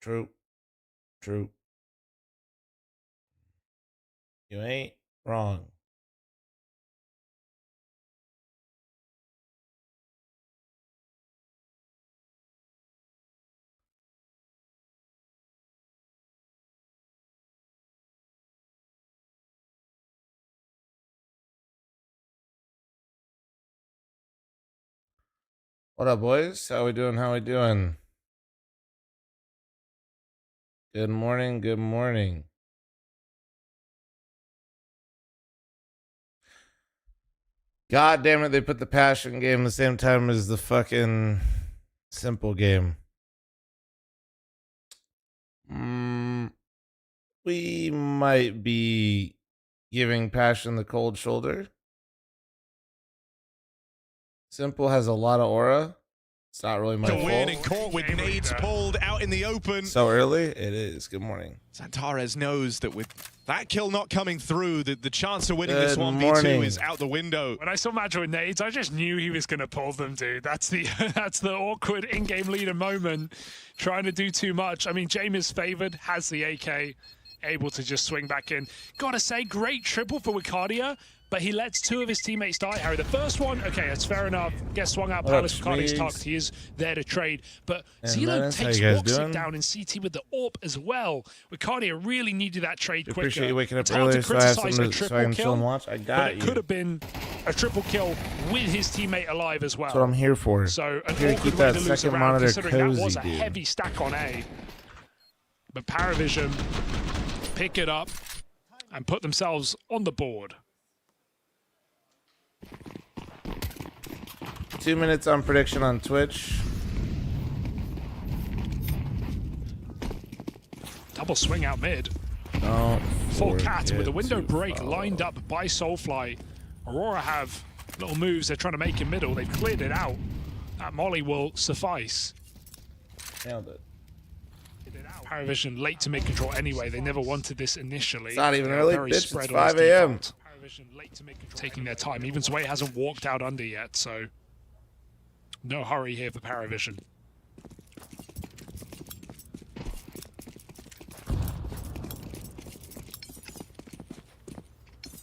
True. True. You ain't wrong. What up, boys? How we doing? How we doing? Good morning. Good morning. God damn it, they put the passion game the same time as the fucking simple game. We might be giving passion the cold shoulder. Simple has a lot of aura. It's not really my fault. Win and caught with nades pulled out in the open. So early? It is. Good morning. Santares knows that with that kill not coming through, the chance of winning this 1v2 is out the window. When I saw Madra with nades, I just knew he was going to pull them, dude. That's the that's the awkward in-game leader moment. Trying to do too much. I mean, James is favored, has the AK, able to just swing back in. Gotta say, great triple for Wicardia, but he lets two of his teammates die, Harry. The first one, okay, that's fair enough. Gets swung out, Palace, Wicardia's tucked. He is there to trade. But Zelo takes Woxic down in CT with the AWP as well. Wicardia really needed that trade quicker. Appreciate you waking up it's early hard to so I have criticize something a so I triple can chill kill, and watch. I but got it you. could have been a triple kill with his teammate alive as well. That's what I'm here for. So an Here to awkward keep way that to lose second a round, monitor considering that was cozy, a dude. heavy stack on A. But Parivision pick it up and put themselves on the board. 2 minutes on prediction on Twitch. Double swing out mid. Oh, Full cat with a window break lined up by Soulfly. Aurora have little moves they're trying to make in middle. They've cleared it out. That molly will suffice. Nailed it. Parivision late to mid control anyway. They never wanted this initially. It's not even They're early, very bitch. spread It's on this 5 a.m. default. Parivision late to mid control, taking their time. Even Sway hasn't walked out under yet, so no hurry here for Parivision.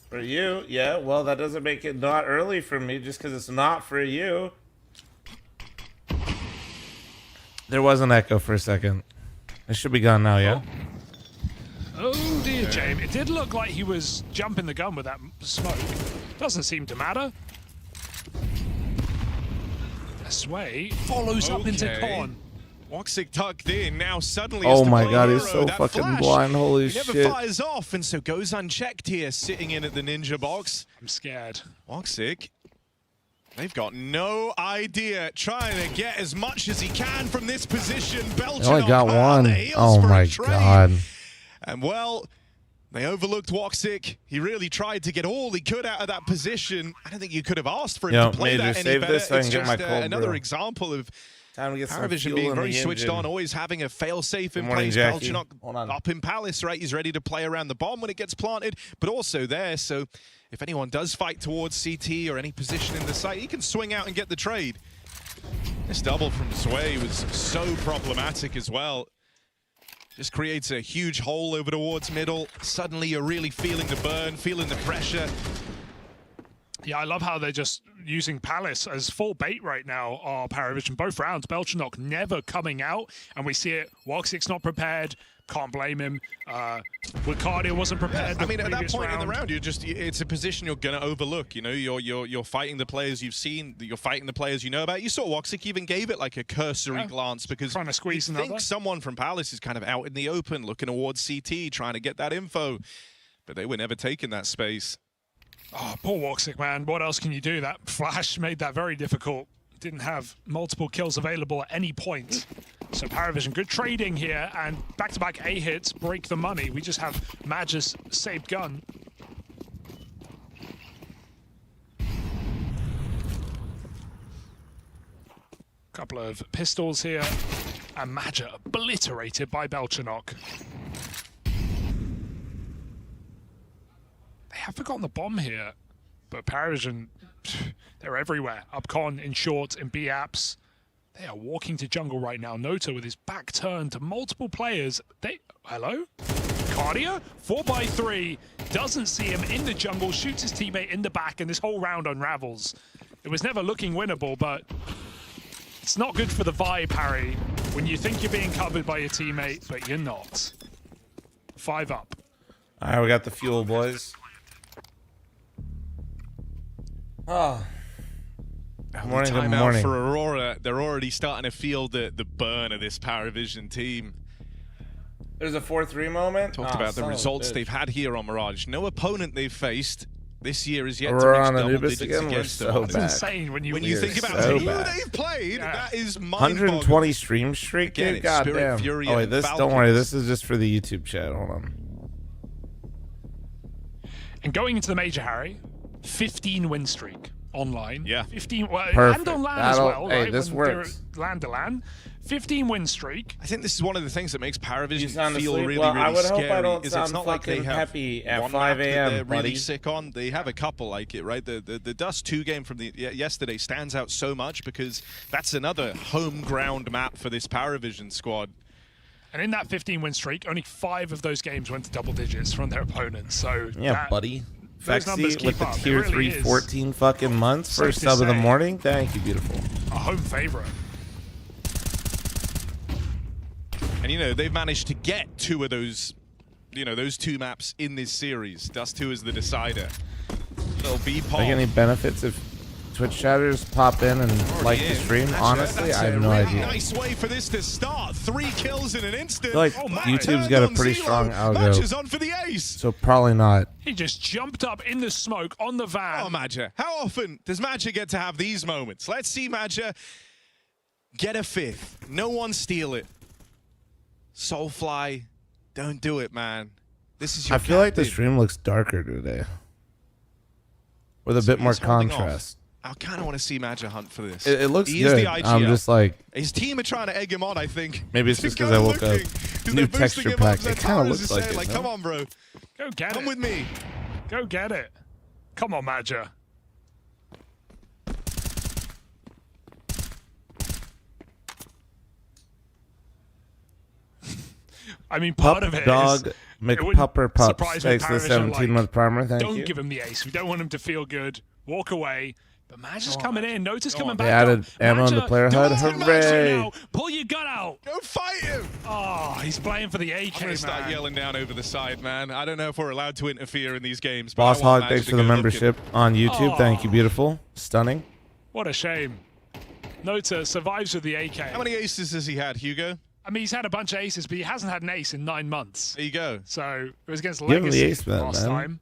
For you? Yeah, well, that doesn't make it not early for me just because it's not for you. There was an echo for a second. It should be gone now, yeah? Oh dear, James. It did look like he was jumping the gun with that smoke. Doesn't seem to matter. Sway follows up into Con. Woxic tucked in, now suddenly Oh my god, he's so fucking flash, blind, holy he never shit. fires off, and so goes unchecked here, sitting in at the ninja box. I'm scared. Woxic, they've got no idea, trying to get as much as he can from this position. Belgian only got on the one. heels Oh for a my trade. god. And well, they overlooked Woxic. He really tried to get all he could out of that position. I don't think you could have asked for him to play Major, that any save better. this so I It's can get just my cold another brew. example of Time to get some Parivision fuel being in very the switched engine. on, always having a fail-safe in morning, place. Jackie. Belgian Hold on. up in Palace, right? He's ready to play around the bomb when it gets planted, but also there, so if anyone does fight towards CT or any position in the site, he can swing out and get the trade. This double from Sway was so problematic as well. Just creates a huge hole over towards middle. Suddenly you're really feeling the burn, feeling the pressure. Yeah, I love how they're just using Palace as full bait right now, Parivision. Both rounds, Belchanok never coming out, and we see it. Woxic's not prepared. Can't blame him. Wicardia wasn't prepared. I mean, at that point round. in the round, it's a position you're going to overlook. You know, you're fighting the players you've seen, you're fighting the players you know about. You saw Woxic even gave it like a cursory glance because trying to squeeze you another. think someone from Palace is kind of out in the open, looking towards CT, trying to get that info. But they were never taking that space. Oh, poor Woxic, man. What else can you do? That flash made that very difficult. Didn't have multiple kills available at any point. So Parivision, good trading here, and back-to-back A hits break the money. We just have Magis saved gun. Couple of pistols here, and Maja obliterated by Belchanok. They have forgotten the bomb here, but Parivision, they're everywhere. Upcon, in short, in B apps. They are walking to jungle right now. Nota with his back turned to multiple players. Hello? Cardia? 4x3. Doesn't see him in the jungle. Shoots his teammate in the back, and this whole round unravels. It was never looking winnable, but it's not good for the vibe, Harry, when you think you're being covered by your teammate, but you're not. 5 up. All right, we got the fuel, boys. Oh. Morning, good Timeout morning. for Aurora. They're already starting to feel the burn of this Parivision team. There's a 4-3 moment. Talked about the results they've had here on Mirage. No opponent they've faced this year is yet Aurora to on reach double Anubis digits again. We're against so them. It's bad. insane when you Think about so who bad. they've played, that is 120 stream streak, Again, dude. it's Spirit, Goddamn. Fury, Oh wait, and this. Don't Falcons. worry. This is just for the YouTube chat. Hold on. And going into the major, Harry, 15 win streak online. Yeah. 15, well, Perfect. and on LAN as That'll- well. hey, right? this When they're works. LAN to LAN. 15 win streak. I think this is one of the things that makes You Parivision sound feel asleep? really, Well, really I would scary. hope I don't is sound it's not like they fucking have peppy at one 5 map that a.m., they're really buddy. sick on. They have a couple like it, right? The Dust 2 game from yesterday stands out so much because that's another home ground map for this Parivision squad. And in that 15 win streak, only 5 of those games went to double digits from their opponents. So Yeah, buddy. those numbers Fexy keep with the up. It tier really 3 is. 14 fucking months. Safe First to sub of the say. morning. Thank you, beautiful. a home favorite. And you know, they've managed to get 2 of those, those 2 maps in this series. Dust 2 is the decider. Little B pop. Like any benefits if Twitch chatters pop in and like the stream? Honestly, I have no idea. Nice way for this to start. 3 kills in an instant. I feel like my. YouTube's got a pretty strong Match is algo, on for the ace. so probably not. He just jumped up in the smoke on the van. Oh, Madja. How often does Madja get to have these moments? Let's see Madja get a 5th. No one steal it. Soulfly, don't do it, man. This is your I feel like the captain. stream looks darker today, with a So bit more he's holding off. contrast. I kind of want to see Madja hunt for this. It looks he is good. the IGL. I'm just like, His team are trying to egg him on, I think. maybe it's just because I woke up. New texture pack. It kind of looks like it. Like, no? come on, bro. Go get Come it. with me. Go get it. Come on, Madja. I mean, part Pup of it dog is McPupper Pups. surprise me, Thanks for the Parivision, 17-month primer. Thank don't you. give him the ace. We don't want him to feel good. Walk away. But Madja's coming in. Notice coming They back. added though. ammo in the Madja, player HUD. don't Hooray. Madja now. Pull your gun out. Go fight him. Oh, he's playing for the AK, I'm going to start man. yelling down over the side, man. I don't know if we're allowed to interfere in these games. But Boss I want Hog, Madja thanks to for the go looking. membership on YouTube. Thank you, beautiful. Stunning. What a shame. Nota survives with the AK. How many aces has he had, Hugo? I mean, he's had a bunch of aces, but he hasn't had an ace in 9 months. There you go. So it was against Give him the Legacy ace, man, last man. time.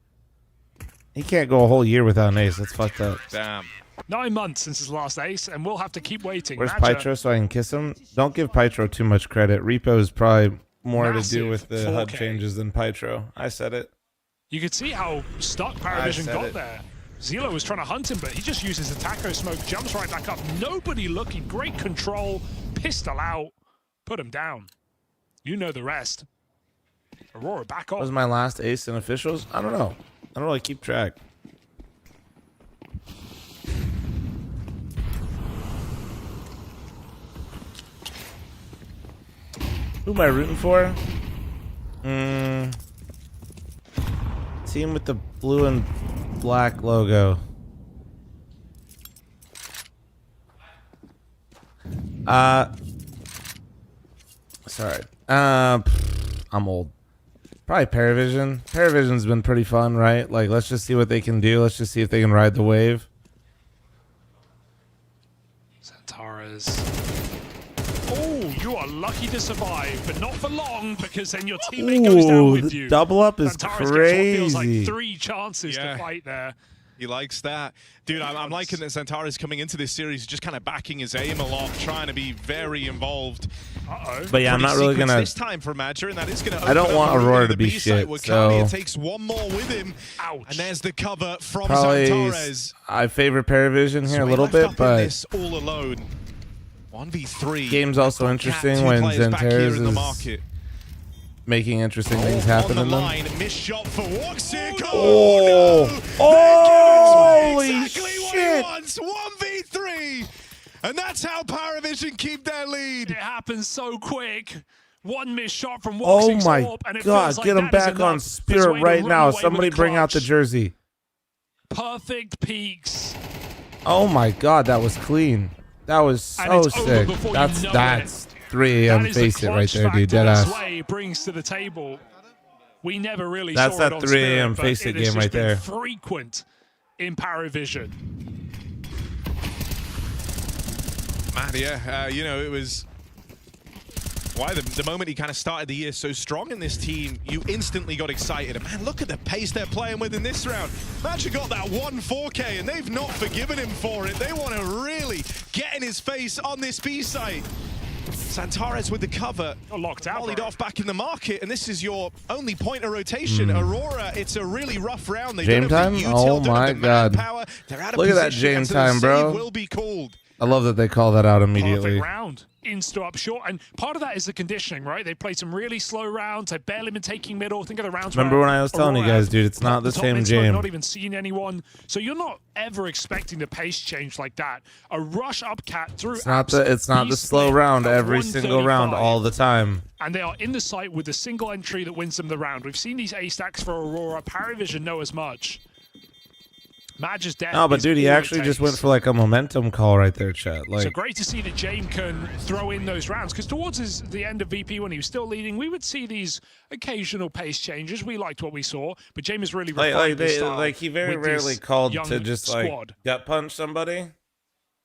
He can't go a whole year without an ace. That's fucked up. Damn. 9 months since his last ace, and we'll have to keep waiting. Where's Madja, Pytro so I can kiss him? Don't give Pytro too much credit. Repo is probably more to do Massive with the HUD 4K. changes than Pytro. I said it. You could see how stuck Parivision said got it. there. Zelo was trying to hunt him, but he just uses the taco smoke, jumps right back up. Nobody looking. Great control. Pistol out. Put him down. You know the rest. Aurora back What was off. my last ace in officials? I don't know. I don't really keep track. Who am I rooting for? Team with the blue and black logo. Sorry. I'm old. Probably Parivision. Parivision's been pretty fun, right? Like, let's just see what they can do. Let's just see if they can ride the wave. Santaras. Oh, you are lucky to survive, but not for long, because then your teammate goes down with the you. double up is Santaras gets what feels like crazy. 3 chances Yeah. to fight there. He likes that. Dude, I'm liking that Santara's coming into this series just kind of backing his aim a lot, trying to be very involved. Uh-oh. But yeah, I'm Pretty not really sequence gonna. this time for Madja, and that is going to I don't want Aurora to be shit, so- takes one more with him. Ouch. And there's the cover from Probably, Santares. I favor Parivision here So a he little left bit, up in but this all alone. 1v3. game's also interesting when Cat, 2 players back here Zantares in the is market. making interesting things On happen the in them. line, missed shot for Woxic. Oh, no! oh, They're giving holy exactly what he shit! wants. 1v3. And that's how Parivision keep their lead. It happens so quick. One missed shot from Oh Woxing's my AWP, and it God, feels like get him that is back on enough for Spirit Sway to right run now. away with Somebody the bring out the clutch. jersey. Perfect peaks. Oh my God, that was clean. That was And so it's over sick. before you That's know that's it. 3 That AM is the face it right clutch there, dude. factor Deadass. Sway brings to the table. We never really That's saw that it on 3 Spirit, AM but face it it has game just right been there. frequent in Parivision. Man, yeah, you know, it was why the moment he kind of started the year so strong in this team, you instantly got excited. And man, look at the pace they're playing with in this round. Magic got that 1-4K, and they've not forgiven him for it. They want to really get in his face on this B site. Santares with the cover, locked out, volleyed bro. off back in the market, and this is your only point of rotation. Aurora, it's a really rough round. They Jame don't have the time? util, Oh don't have my the God. manpower. They're out of Look at that position, Jame and so time, the bro. save will be called. I love that they call that out immediately. Perfect round. Insta up short. And part of that is the conditioning, right? They played some really slow rounds. They've barely been taking middle. Think of the rounds. Remember where when I was telling you Aurora guys, dude, it's not the top same mid smoke, game. Not even seeing anyone. So you're not ever expecting the pace change like that. A rush up cat through. It's not the slow round every single round all the time. And they are in the site with the single entry that wins them the round. We've seen these A stacks for Aurora. Parivision know as much. Madge is dead. No, but is dude, he all it actually just takes. went for like a momentum call right there, chat. Like, So great to see that Jame can throw in those rounds, because towards the end of VP when he was still leading, we would see these occasional pace changes. We liked what we saw, but Jame is really refined his style he very with this rarely called young to just like squad. gut punch somebody.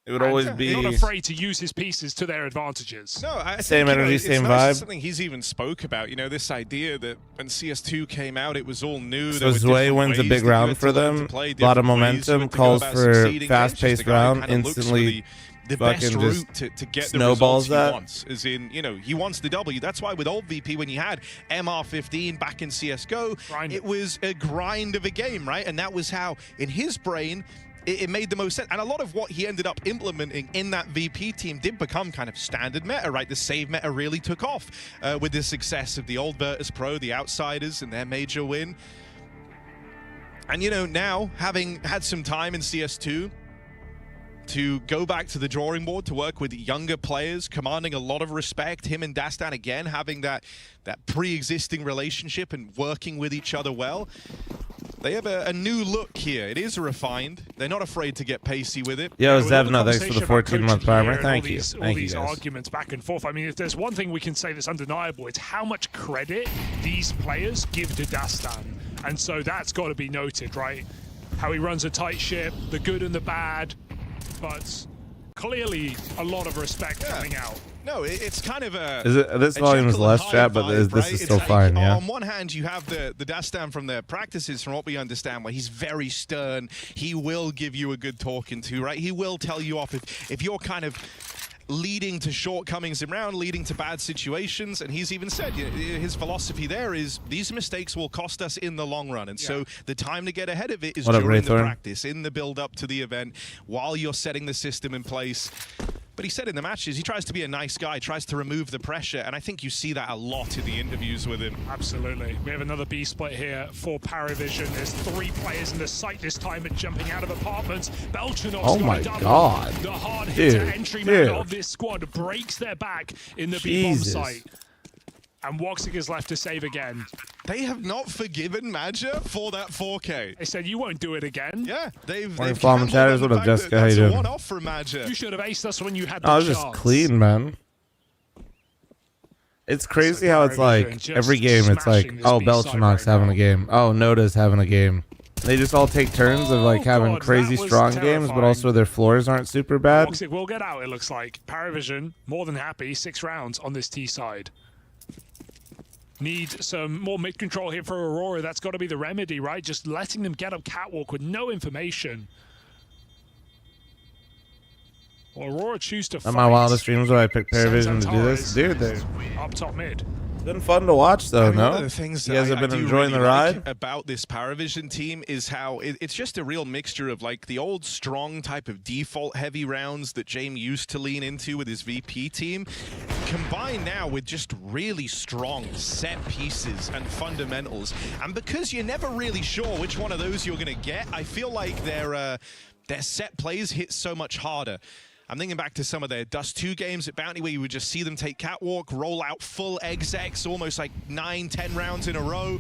It would And always be not afraid to use his pieces to their advantages. No, I Same think, energy, it's same nice. It's vibe. something he's even spoke about. You know, this idea that when CS2 came out, it was all new. So Zway wins a big round for them. A lot of momentum, calls for fast-paced round, instantly the best fucking route just to get the snowballs results he that. wants. As in, you know, he wants the W. That's why with old VP, when you had MR15 back in CSGO, Grind. it was a grind of a game, right? And that was how, in his brain, it made the most sense. And a lot of what he ended up implementing in that VP team did become kind of standard meta, right? The save meta really took off with the success of the old Virtus Pro, the Outsiders, and their major win. And, you know, now, having had some time in CS2, to go back to the drawing board, to work with younger players, commanding a lot of respect, him and Dastan again having that pre-existing relationship and working with each other well. They have a new look here. It is refined. They're not afraid to get pacey with it. Yo, With all the Zevna, thanks for the conversation about 14-month primer. coaching here and Thank you. all Thank you, these guys. arguments back and forth. I mean, if there's one thing we can say that's undeniable, it's how much credit these players give to Dastan. And so that's got to be noted, right? How he runs a tight ship, the good and the bad, but clearly a lot of respect coming out. No, it's kind of a... This volume is Jekyll less, and Hyde chat, but vibe, this right? is It's still like, fine, yeah? On one hand, you have the Dastan from their practices, from what we understand, where he's very stern. He will give you a good talking to, right? He will tell you off if you're kind of leading to shortcomings in round, leading to bad situations. And he's even said, his philosophy there is, these mistakes will cost us in the long run. And so the time to get ahead of it is What up, during the Raythorn? practice, in the build-up to the event, while you're setting the system in place. But he said in the matches, he tries to be a nice guy, tries to remove the pressure, and I think you see that a lot in the interviews with him. Absolutely. We have another B split here for Parivision. There's 3 players in the site this time at jumping out of apartments. Belchanov's Oh got my a double. God. The hard hitter Dude, entry dude. man of this squad breaks their back in the B-bomb Jesus. site. And Woxic is left to save again. They have not forgiven Madja for that 4K. They said, you won't do it again. Yeah, they've Morning, gambled Fl0m on chatters. the What up, fact Jessica? that How you that's a doing? one-off for Madja. You should have aced us when you had the I was chance. just clean, man. It's crazy how it's like Parivision every just game it's like, smashing this oh, B-side Belchanok's right having now. a game. Oh, Noda's having a game. They just all take turns of like Oh, having God, crazy that was strong games, but terrifying. also their floors aren't super bad. Woxic will get out, it looks like. Parivision, more than happy. 6 rounds on this T side. Need some more mid-control here for Aurora. That's got to be the remedy, right? Just letting them get up catwalk with no information. Well, Aurora choose to fight. On my wildest dreams when I picked Sends Parivision to do this. Antares Dude, they've up top mid. been fun to watch though, I mean, no? one of the things You that guys have I been do enjoying really the like ride? about this Parivision team is how it's just a real mixture of like the old strong type of default heavy rounds that Jame used to lean into with his VP team, combined now with just really strong set pieces and fundamentals. And because you're never really sure which one of those you're going to get, I feel like their set plays hit so much harder. I'm thinking back to some of their Dust 2 games at Bounty where you would just see them take Catwalk, roll out full execs, almost like 9-10 rounds in a row.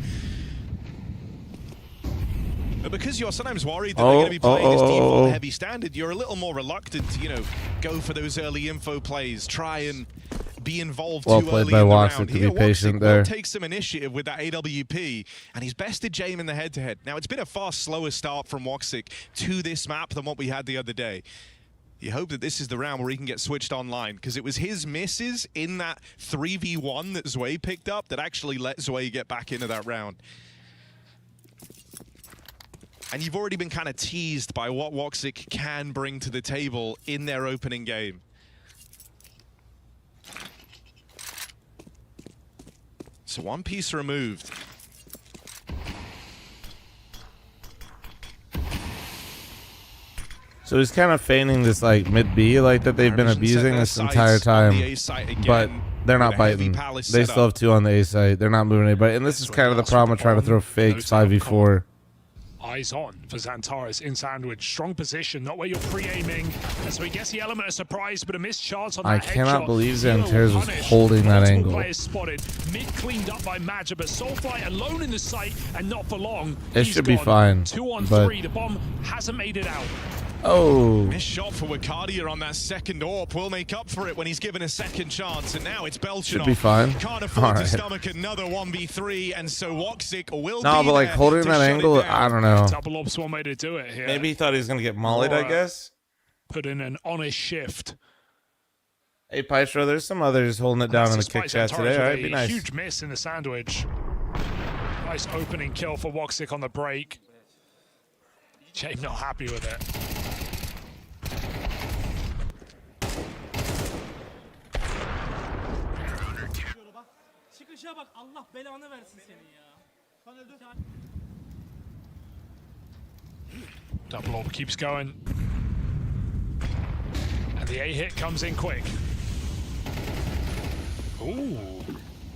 But because you're sometimes worried that they're going to be playing this default heavy standard, you're a little more reluctant to, you know, go for those early info plays, try and be involved too early in the round. Here, Woxic will take some initiative with that AWP, and he's bested Jame in the head-to-head. Now, it's been a far slower start from Woxic to this map than what we had the other day. You hope that this is the round where he can get switched online, because it was his misses in that 3v1 that Zwei picked up that actually let Zwei get back into that round. And you've already been kind of teased by what Woxic can bring to the table in their opening game. So one piece removed. So he's kind of feigning this like mid B like that they've been abusing this entire time, but they're not biting. They still have 2 on the A site. They're not moving anybody, and this is kind of the problem of trying to throw fakes 5v4. Eyes on for Xantares in sandwich. Strong position, not where you're pre-aiming. And so he gets the element of surprise, but a missed chance on that I cannot headshot. believe Xantares was holding that angle. Players spotted. Mid cleaned up by Maja, but Soulfly alone in the site and not for long. It should be fine. 2 on 3. The bomb hasn't made it out. Oh. Missed shot for Wakadia on that second AWP. Will make up for it when he's given a second chance. And now it's Belchinov. Should be fine. Can't afford to stomach another 1v3. And so Woxic will No, but like holding that angle, I don't know. Double Ops one way to do it here. Maybe he thought he was going to get mollied, I guess. Put in an honest shift. Hey, Pytro, there's some others holding it down in the kick chat today. All right, be nice. Huge miss in the sandwich. Nice opening kill for Woxic on the break. Jame not happy with it. Double AWP keeps going. And the A hit comes in quick. Ooh.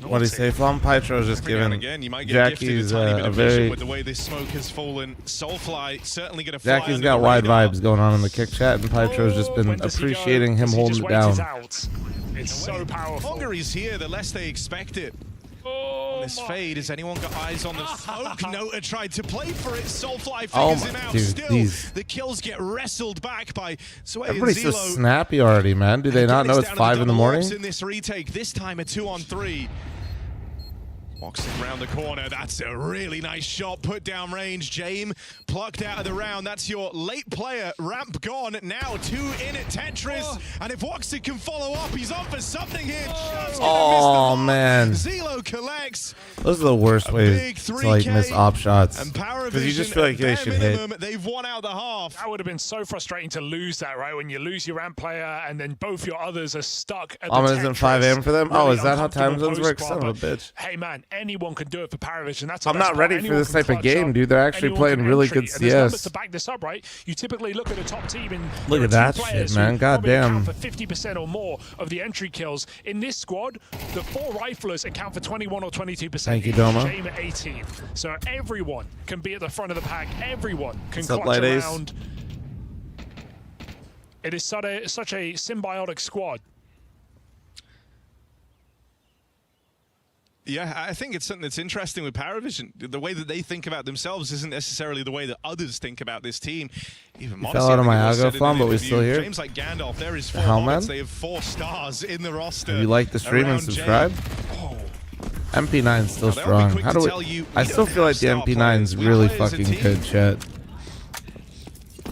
What do you say, fl0m? Pytro's just giving Jackie's a very... With the way this smoke has fallen, Soulfly certainly going to fly. Jackie's got wide vibes going on in the kick chat, and Pytro's just been appreciating him holding it down. It's so powerful. The longer he's here, the less they expect it. On this fade, has anyone got eyes on the smoke? Nota tried to play for it. Soulfly figures him out. Still, the kills get wrestled back by Zwei. Everybody's so snappy already, man. Do they not know it's 5 in the morning? In this retake, this time a 2-on-3. Woxic around the corner. That's a really nice shot. Put down range. Jame plucked out of the round. That's your late player. Ramp gone. Now 2 in at Tetris. And if Woxic can follow up, he's on for something here. Oh, man. Zelo collects. Those are the worst ways to like miss op shots. Because you just feel like they should hit. They've won out the half. That would have been so frustrating to lose that, right? When you lose your ramp player and then both your others are stuck at the Tetris. Isn't 5 AM for them? Oh, is that how time zones work? Son of a bitch. Hey, man. Anyone can do it for Parivision. That's I'm not ready for this type of game, dude. They're actually playing really good CS. To back this up, right? You typically look at a top team and look at that shit, man. Goddamn. For 50% or more of the entry kills in this squad, the 4 riflers account for 21 or 22%. Thank you, Doma. Jame at 18. So everyone can be at the front of the pack. Everyone can clutch around. It is such a symbiotic squad. Yeah, I think it's something that's interesting with Parivision. The way that they think about themselves isn't necessarily the way that others think about this team. Even Modesty, fell out of my algo fl0m, but we're still here. James like Gandalf, there is 4 moments. They have 4 stars in the roster. If you like the stream and subscribe. MP9's still strong. How do we? I still feel like the MP9's really fucking good, chat.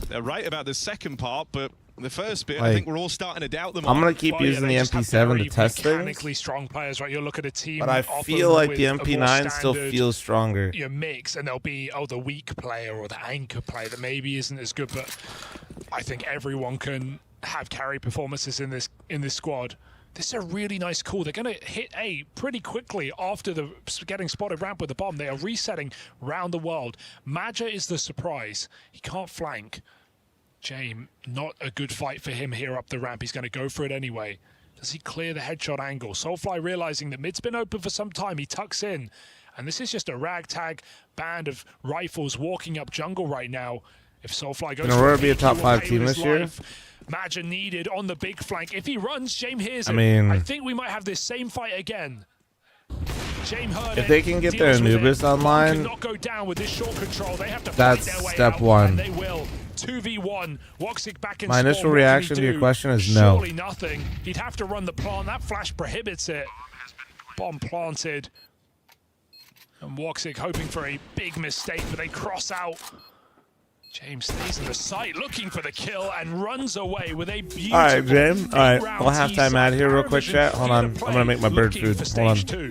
They're right about the second part, but the first bit, I think we're all starting to doubt them. I'm going to keep using the MP7 to test things. Mechanically strong players, right? You look at a team, but I feel like the MP9 still feels stronger. Your mix, and there'll be the weak player or the anchor player that maybe isn't as good, but I think everyone can have carry performances in this squad. This is a really nice call. They're going to hit A pretty quickly after the getting spotted ramp with the bomb. They are resetting round the world. Maja is the surprise. He can't flank. Jame, not a good fight for him here up the ramp. He's going to go for it anyway. Does he clear the headshot angle? Soulfly realizing that mid's been open for some time. He tucks in. And this is just a ragtag band of rifles walking up jungle right now. If Soulfly goes Can Aurora for be a top he 5 will team pay this his year? life. Imagine needed on the big flank. If he runs, James hears it. I mean, I think we might have this same fight again. James heard if it, they can get their deals with Anubis it. Bomb online, cannot go down with this short control. They have to that's fight their way step out, one. and they will. 2v1. Woxic back in My spawn. initial What can he reaction to your do? question is no. Surely nothing. He'd have to run the plant. That flash prohibits it. Bomb planted. And Woxic hoping for a big mistake, but they cross out. James stays in the site, looking for the kill, and runs away with a beautiful. All right, James. All right, round we'll halftime out here real quick, chat. Hold on, I'm gonna make my bird food. Hold on. 2.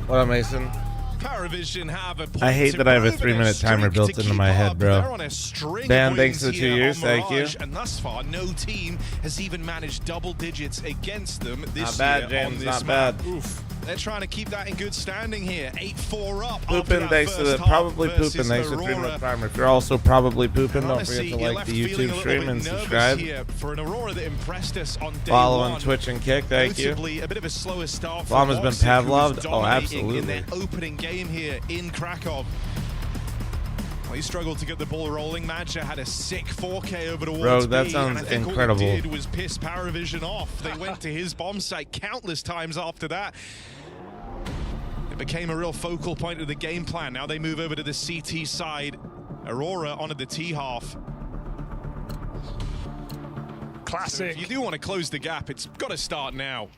What up, Mason? Parivision have a I hate that I have a 3-minute timer built into my head, bro. Dan, thanks for the 2 years. Thank you. And thus far, no team has even managed double digits against them this Not bad, year James. on this Not map. bad. Oof. They're trying to keep that in good standing here. 8-4 up. Pooping, thanks to the probably pooping, thanks to 3-minute timer. If you're also probably pooping, don't forget to like the YouTube stream and subscribe. For an Aurora that impressed us on day Follow one. on Twitch and Kick, thank you. A bit of a slower start. fl0m has been Woxic, who was Pavloved. Oh, dominating absolutely. In their opening game here in Krakow. Well, he struggled to get the ball rolling. Madja had a sick 4K over towards Bro, that B, sounds and I think incredible. All he did was piss Parivision off. They went to his bomb site countless times after that. It became a real focal point of the game plan. Now they move over to the CT side. Aurora onto the T half. Classic. So if you do want to close the gap, it's got to start now.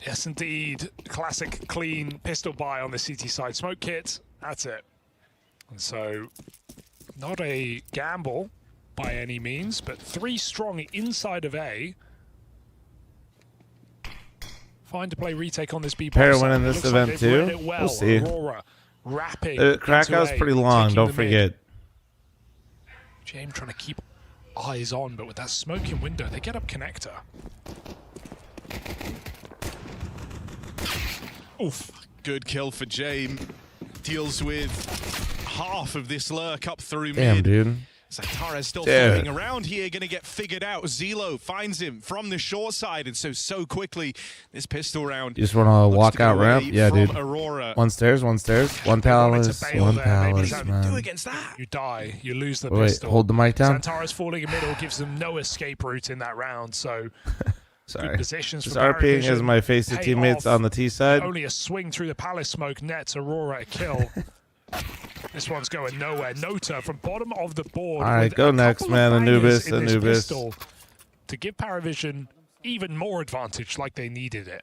Yes, indeed. Classic, clean pistol buy on the CT side smoke kit. That's it. And so, not a gamble by any means, but 3 strong inside of A. Fine to play retake on this B. Pair winning this event like too. Well. We'll see. Aurora wrapping. Krakow's pretty long. Don't forget. James trying to keep eyes on, but with that smoking window, they get up connector. Oof. Good kill for James. Deals with half of this lurk up through Damn, mid. dude. Zantares still floating around here, going to get figured out. Zelo finds him from the short side, and so quickly, this pistol round. You just want to walk out ramp? Yeah, dude. Aurora. One stairs, one palace, one palace, man. Do against that. You die, you lose the Wait, pistol. hold the mic down. Zantares falling in middle gives them no escape route in that round, so sorry. good positions Just for RPing Parivision. as my face to teammates on the T side. Only a swing through the palace smoke nets Aurora a kill. This one's going nowhere. Nota from bottom of the board. All right, go next, man. Anubis. To give Parivision even more advantage, like they needed it.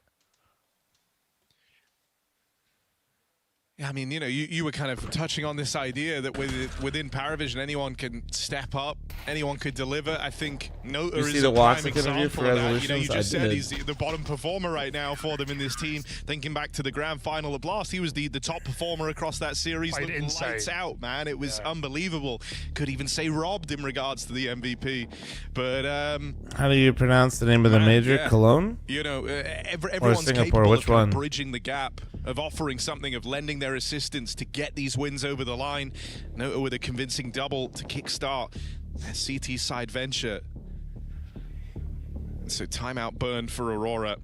Yeah, I mean, you know, you were kind of touching on this idea that within Parivision, anyone can step up, anyone could deliver. I think Nota is a prime example of that. You know, you just said he's the bottom performer right now for them in this team. Thinking back to the grand final of Blast, he was the top performer across that series. Lights out, man. It was unbelievable. Could even say robbed in regards to the MVP. But how do you pronounce the name of the major? Yeah. Cologne? You know, everyone's Singapore, capable which of kind one? of bridging the gap, of offering something, of lending their assistance to get these wins over the line. Nota with a convincing double to kickstart their CT side venture. And so timeout burned for Aurora.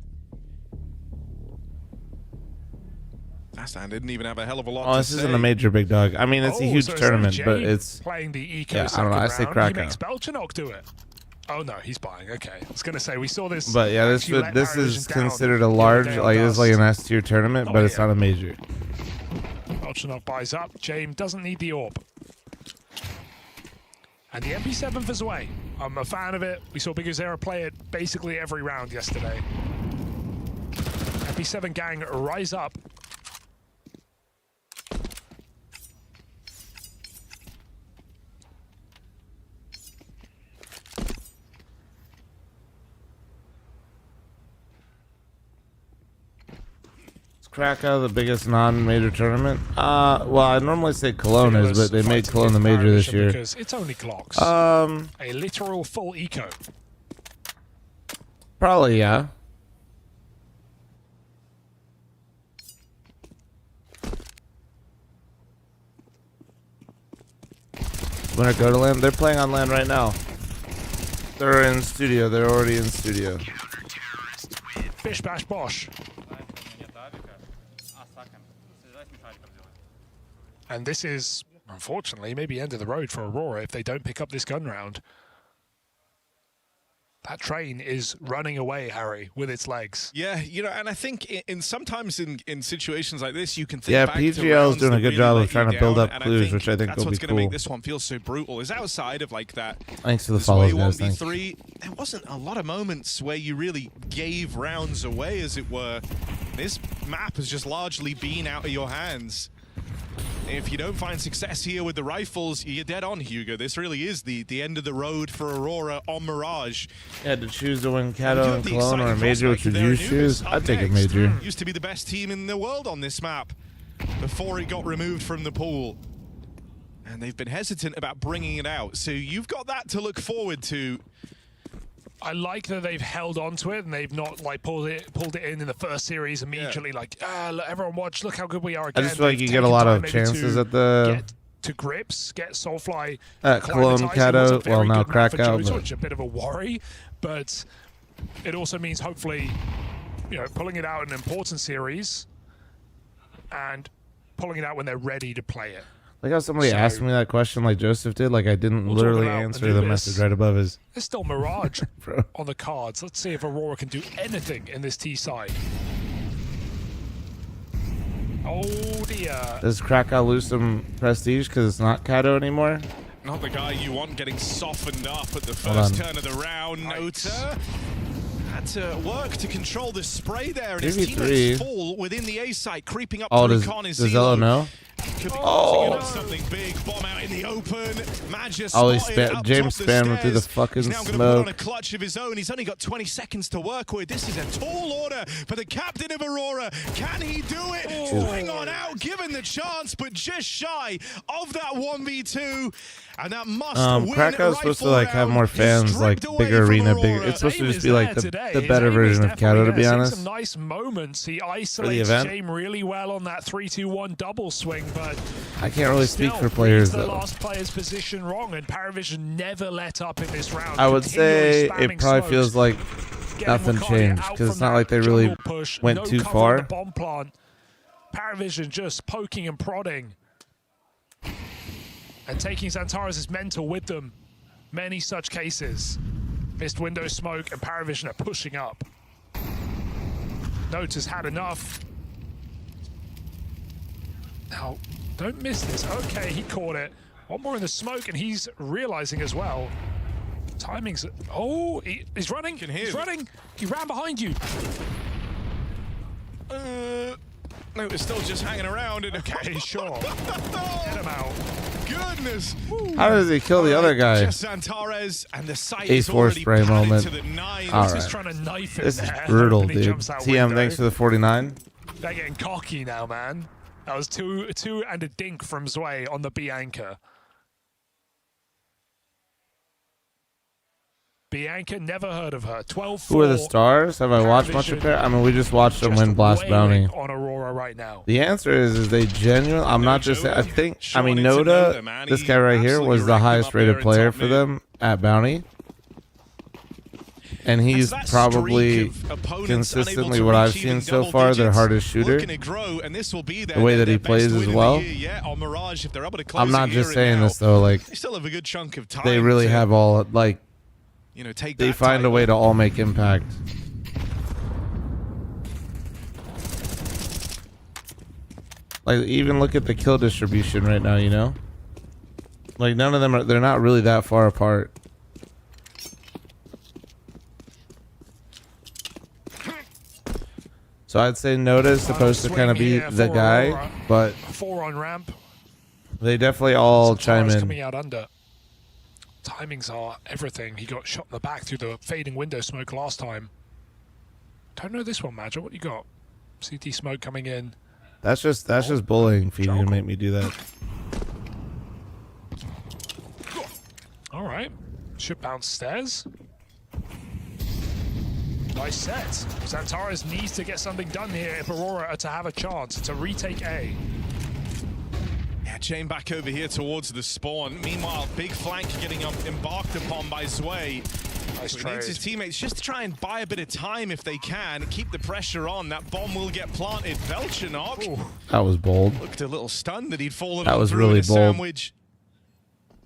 Fastan didn't even have a hell of a lot to say. This isn't a major, big dog. I mean, it's a huge tournament, but it's playing the eco. Yeah, I don't know. I say Krakow. He makes Belchenok do it. Oh no, he's buying. Okay, I was gonna say we saw this. But yeah, this is considered a large, like it's like an S tier tournament, but it's not a major. Belchenok buys up. James doesn't need the orb. And the MP7 for Zwei. I'm a fan of it. We saw Big Uzera play it basically every round yesterday. MP7 gang rise up. Krakow the biggest non-major tournament? Well, I normally say Cologne is, but they made Cologne the major this year. Because it's only Glocks. A literal full eco. Probably, yeah. Wanna go to land? They're playing on land right now. They're in studio. They're already in studio. Bish bash bosh. And this is, unfortunately, maybe end of the road for Aurora if they don't pick up this gun round. That train is running away, Harry, with its legs. Yeah, you know, and I think sometimes in situations like this, you can think back PGL to rounds is doing a good that job really of trying let to you build down, up and clues, which I think that's will be what's cool. going to make this one feel so brutal. Is outside of like that. Thanks for the follow, guys. 1v3, there wasn't a lot of moments where you really gave rounds away, as it were. This map has just largely been out of your hands. If you don't find success here with the rifles, you're dead on, Hugo. This really is the end of the road for Aurora on Mirage. Yeah, to choose to win Kato and Cologne or a major, which would you choose? I'd take a major. Used to be the best team in the world on this map before it got removed from the pool. And they've been hesitant about bringing it out. So you've got that to look forward to. I like that they've held on to it and they've not like pulled it in the first series immediately. Yeah. Like, look, everyone watch, look how good we are again. I just feel like you get a lot of chances at the get to grips, get Soulfly Cologne, Kato, well now Krakow, which is a bit of a worry, but it also means hopefully, you know, pulling it out in an important series and pulling it out when they're ready to play it. Like how somebody asked me that question like Joseph did, like I didn't literally answer the message right above his. There's still Mirage on the cards. Let's see if Aurora can do anything in this T side. Oh dear. Does Krakow lose some prestige because it's not Kato anymore? Not the guy you want getting softened up at the first turn of the round. Nota had to work to control the spray there, and his teammates fall within the A site, creeping up through Con is Zelo know? Could be no. Something big. Bomb out in the open. Magic James spammed him through the fucking He's now smoke. Put on a clutch of his own. He's only got 20 seconds to work with. This is a tall order for the captain of Aurora. Can he do it? Swing on out, given the chance, but just shy of that 1v2. And that must win. Krakow's supposed to like have more fans, like bigger arena, bigger. It's supposed to just be like the better version of Kato, to be honest. Some nice moments. He isolates James really well on that 3-2-1 double swing, but I can't really speak for players the though. last player's position wrong, and Parivision never let up in this round. I would say it probably feels like nothing changed because it's not like they really went too far. Bomb plant. Parivision just poking and prodding. And taking Xantares' mental with them. Many such cases. Missed window smoke and Parivision are pushing up. Note has had enough. Now, don't miss this. Okay, he caught it. One more in the smoke and he's realizing as well. Timing's... Oh, he's running. He's running. He ran behind you. No, it's still just hanging around. And okay, sure. Get him out. Goodness. How does he kill the other guy? Just Xantares and the site Ace 4 spray moment. All right. Just trying to knife him. This is brutal, dude. TM, thanks for the 49. They're getting cocky now, man. That was two and a dink from Zwei on the B anchor. Bianca, never heard of her. 12-4. Who are the stars? Have I watched much of her? I mean, we just watched them win Blast Bounty. On Aurora right now. The answer is they genuine. I'm not just. I think. I mean, Noda, this guy right here, was the highest rated player for them at Bounty, and he's probably consistently what I've seen so far their hardest shooter. The way that he plays as well. I'm not just saying this though. Like they really have all like. You know, they find a way to all make impact. Like, even look at the kill distribution right now, you know? Like, none of them are, they're not really that far apart. So I'd say Noda is supposed to kind of be the guy, but 4 on ramp. They definitely all chime in. Coming out under. Timings are everything. He got shot in the back through the fading window smoke last time. Don't know this one, Madger. What you got? CT smoke coming in. That's just bullying for you to make me do that. All right. Should bounce stairs. Nice set. Xantares needs to get something done here if Aurora are to have a chance to retake A. Yeah, chain back over here towards the spawn. Meanwhile, big flank getting embarked upon by Zwei. Nice He needs his teammates just to try and buy a bit of time if they can. Keep the pressure on. That bomb will get planted. Velchanok. That was bold. Looked a little stunned that he'd fallen that was through really in a bold. Sandwich.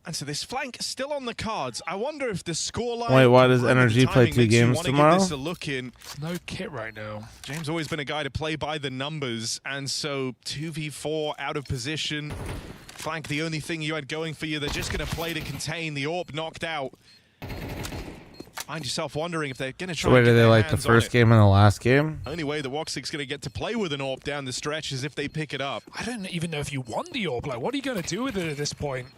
And so this flank is still on the cards. I wonder if the scoreline... Wait, why does Energy play 2 games tomorrow? This a look in. There's no kit right now. James always been a guy to play by the numbers, and so 2v4 out of position. Flank, the only thing you had going for you, they're just going to play to contain. The AWP knocked out. Find yourself wondering if they're going to try. So wait, are they like the first game and the last game? Only way the Woxic's going to get to play with an AWP down the stretch is if they pick it up. I don't even know if you want the AWP. Like, what are you going to do with it at this point?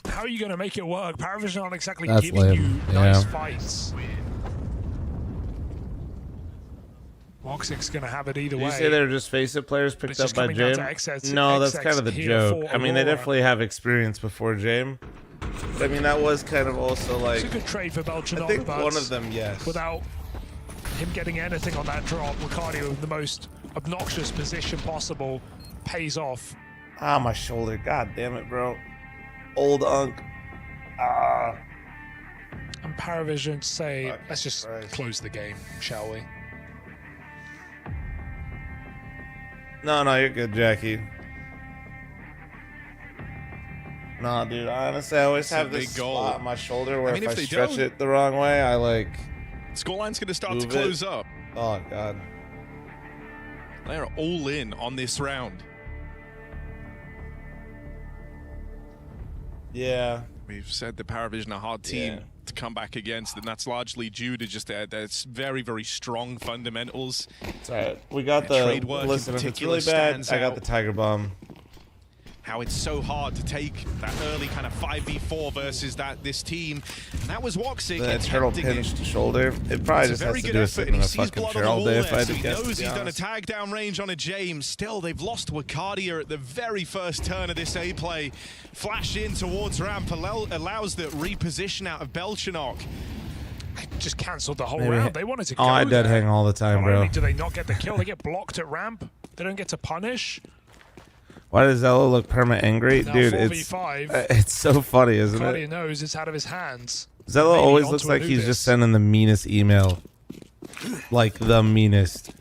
How are you going to make it work? Parivision aren't exactly giving you nice fights. Woxic's going to have it either way. Did you say they were just face-it players picked up by James? No, that's kind of the joke. I mean, they definitely have experience before James. I mean, that was kind of also like... It's a good trade for Velchanok, I think one of them, yes. Without him getting anything on that drop, Ricardo, the most obnoxious position possible, pays off. Ah, my shoulder. God damn it, bro. Old Unk. Ah. And Parivision say, let's just close the game, shall we? No, you're good, Jackie. Nah, dude, honestly, I always have this spot on my shoulder where if I stretch it the wrong way, I like... Scoreline's going to start to close up. Oh, God. They're all in on this round. Yeah. We've said the Parivision a hard team to come back against, and that's largely due to just their very, very strong fundamentals. It's all right. We got the trade work. Listen, if it's really bad, I got the Tiger Bomb. How it's so hard to take that early kind of 5v4 versus this team. And that was Woxic. The turtle pinched shoulder. It probably just has to do with sitting in a fucking chair all day if I had to guess. He knows he's done a tag down range on a James. Still, they've lost to Wakadia at the very first turn of this A play. Flash in towards ramp allows the reposition out of Belchanok. Just cancelled the whole round. They wanted to go. Oh, I dead hang all the time, bro. Not only do they not get the kill, they get blocked at ramp. They don't get to punish. Why does Zello look perma angry? Now Dude, 4v5. it's so funny, isn't Claudia it? knows it's out of his hands. Zello Maybe always onto looks like he's Anubis. just sending the meanest email. Like the meanest.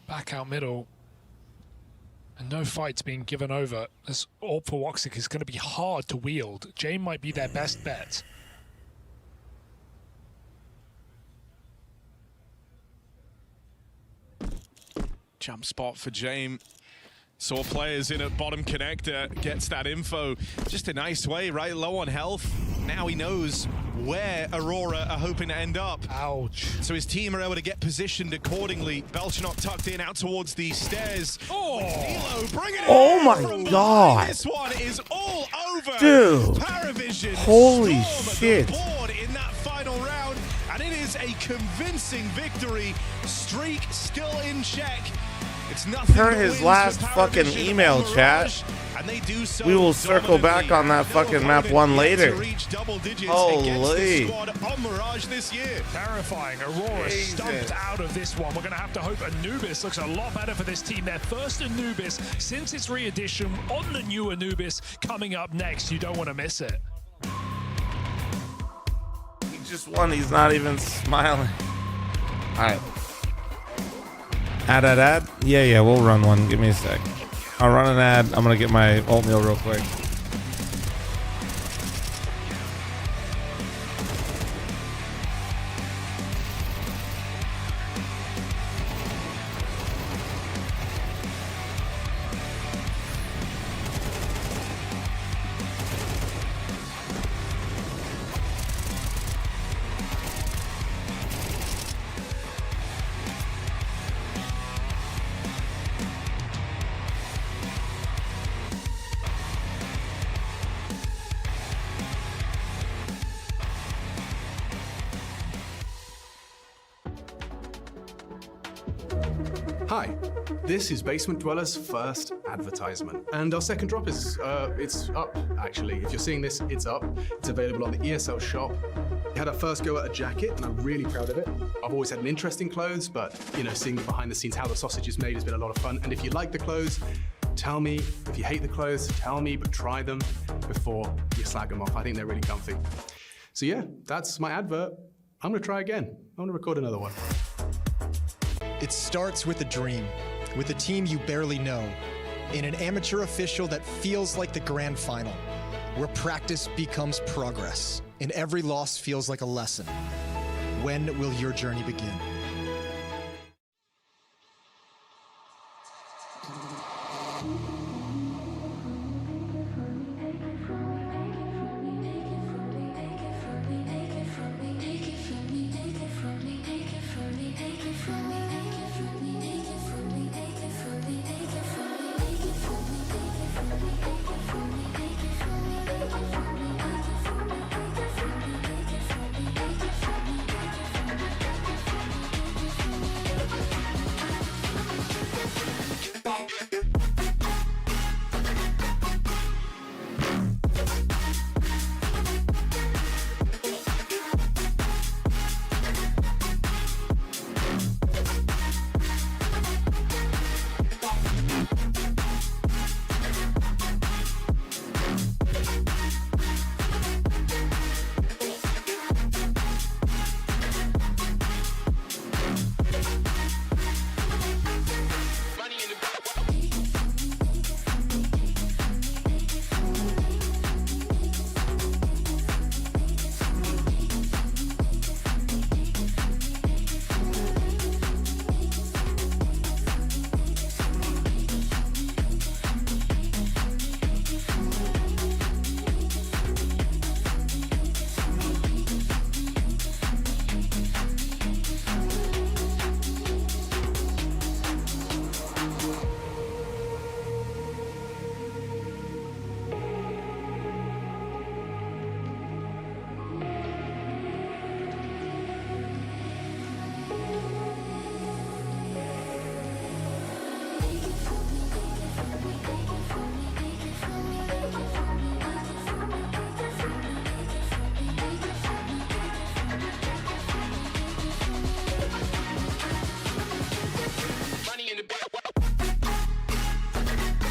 Back out middle. And no fights being given over. This AWP for Woxic is going to be hard to wield. Jane might be their best bet. Jump spot for James. Saw players in at bottom connector, gets that info. Just a nice way, right? Low on health. Now he knows where Aurora are hoping to end up. Ouch. So his team are able to get positioned accordingly. Belchanok tucked in out towards the stairs. Oh, bring it in my from God. behind. This one is all over. Dude. Parivision Holy storm shit. the board in that final round. And it is a convincing victory. Streak still in check. It's nothing Per but his wins last for fucking Parivision email, on Mirage, chat. and they do so We will circle back on that dominantly. fucking No map opponent one yet later. to reach double digits Holy. against this squad on Mirage this year. Terrifying. Aurora Jesus. stumped out of this one. We're going to have to hope Anubis looks a lot better for this team. Their first Anubis since its re-edition on the new Anubis coming up next. You don't want to miss it. He just won. He's not even smiling. All right. Ad. Yeah, we'll run one. Give me a sec. I'll run an ad. I'm going to get my oatmeal real quick. Hi, this is Basement Dweller's first advertisement. And our second drop is, it's up, actually. If you're seeing this, it's up. It's available on the ESL shop. We had our first go at a jacket, and I'm really proud of it. I've always had an interest in clothes, but, you know, seeing behind the scenes how the sausage is made has been a lot of fun. And if you like the clothes, tell me. If you hate the clothes, tell me, but try them before you slag them off. I think they're really comfy. So yeah, that's my advert. I'm gonna try again. I'm gonna record another one. It starts with a dream, with a team you barely know, in an amateur official that feels like the grand final, where practice becomes progress, and every loss feels like a lesson. When will your journey begin?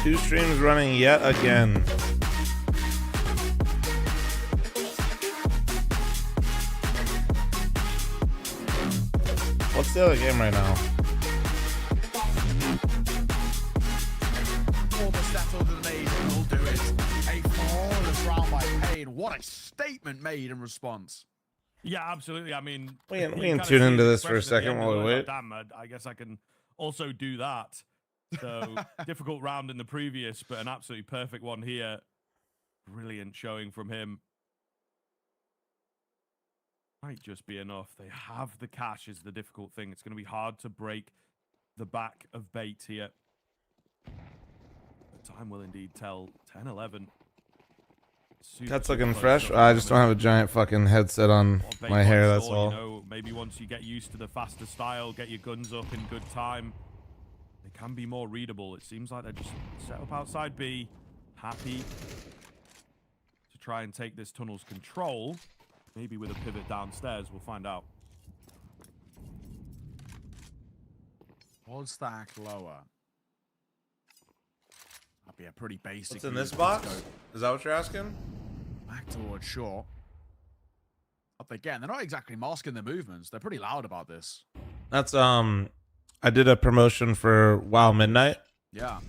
Two streams running yet again. What's the other game right now? All the settled and made will do it. A flawless round by Pain. What a statement made in response. Yeah, absolutely. I mean, We can tune into this for a second while we wait. Damn, I guess I can also do that. So difficult round in the previous, but an absolutely perfect one here. Brilliant showing from him. Might just be enough. They have the cash is the difficult thing. It's going to be hard to break the back of bait here. The time will indeed tell. 10-11. That's looking fresh. I just don't have a giant fucking headset on my hair, that's all. You know, maybe once you get used to the faster style, get your guns up in good time, they can be more readable. It seems like they're just set up outside B, happy to try and take this tunnel's control. Maybe with a pivot downstairs, we'll find out. One stack lower. That'd be a pretty basic. What's in this box? Is that what you're asking? Back towards short. Up again. They're not exactly masking their movements. They're pretty loud about this. That's I did a promotion for WoW Midnight. Yeah.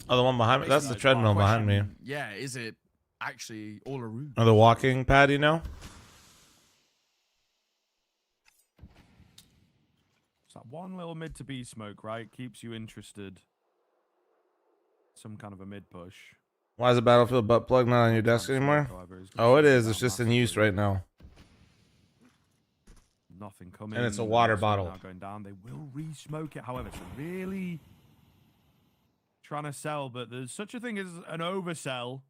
Oh, the one behind me. That's the treadmill behind me. Yeah, is it actually all a room? Or the walking pad, you know? It's that one little mid to B smoke, right? Keeps you interested. Some kind of a mid push. Why is the Battlefield butt plug not on your desk anymore? Oh, it is. It's just in use right now. Nothing coming. And it's a water Now bottle. going down. They will re-smoke it. However, it's really trying to sell, but there's such a thing as an oversell.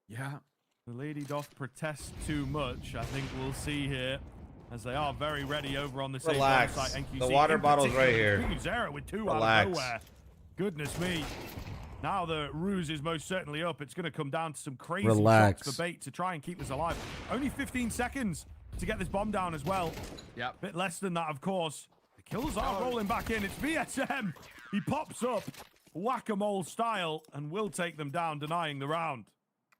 Yeah. The lady doth protest too much. I think we'll see here, as they are very ready over on the same Relax. site. The water bottle's right here. Zero with two Relax. out of nowhere. Goodness me. Now the ruse is most certainly up. It's going to come down to some crazy shots for bait to try and keep this alive. Only 15 seconds to get this bomb down as well. Yep. Bit less than that, of course. The kills are rolling back in. It's VSM. He pops up whack-a-mole style and will take them down, denying the round.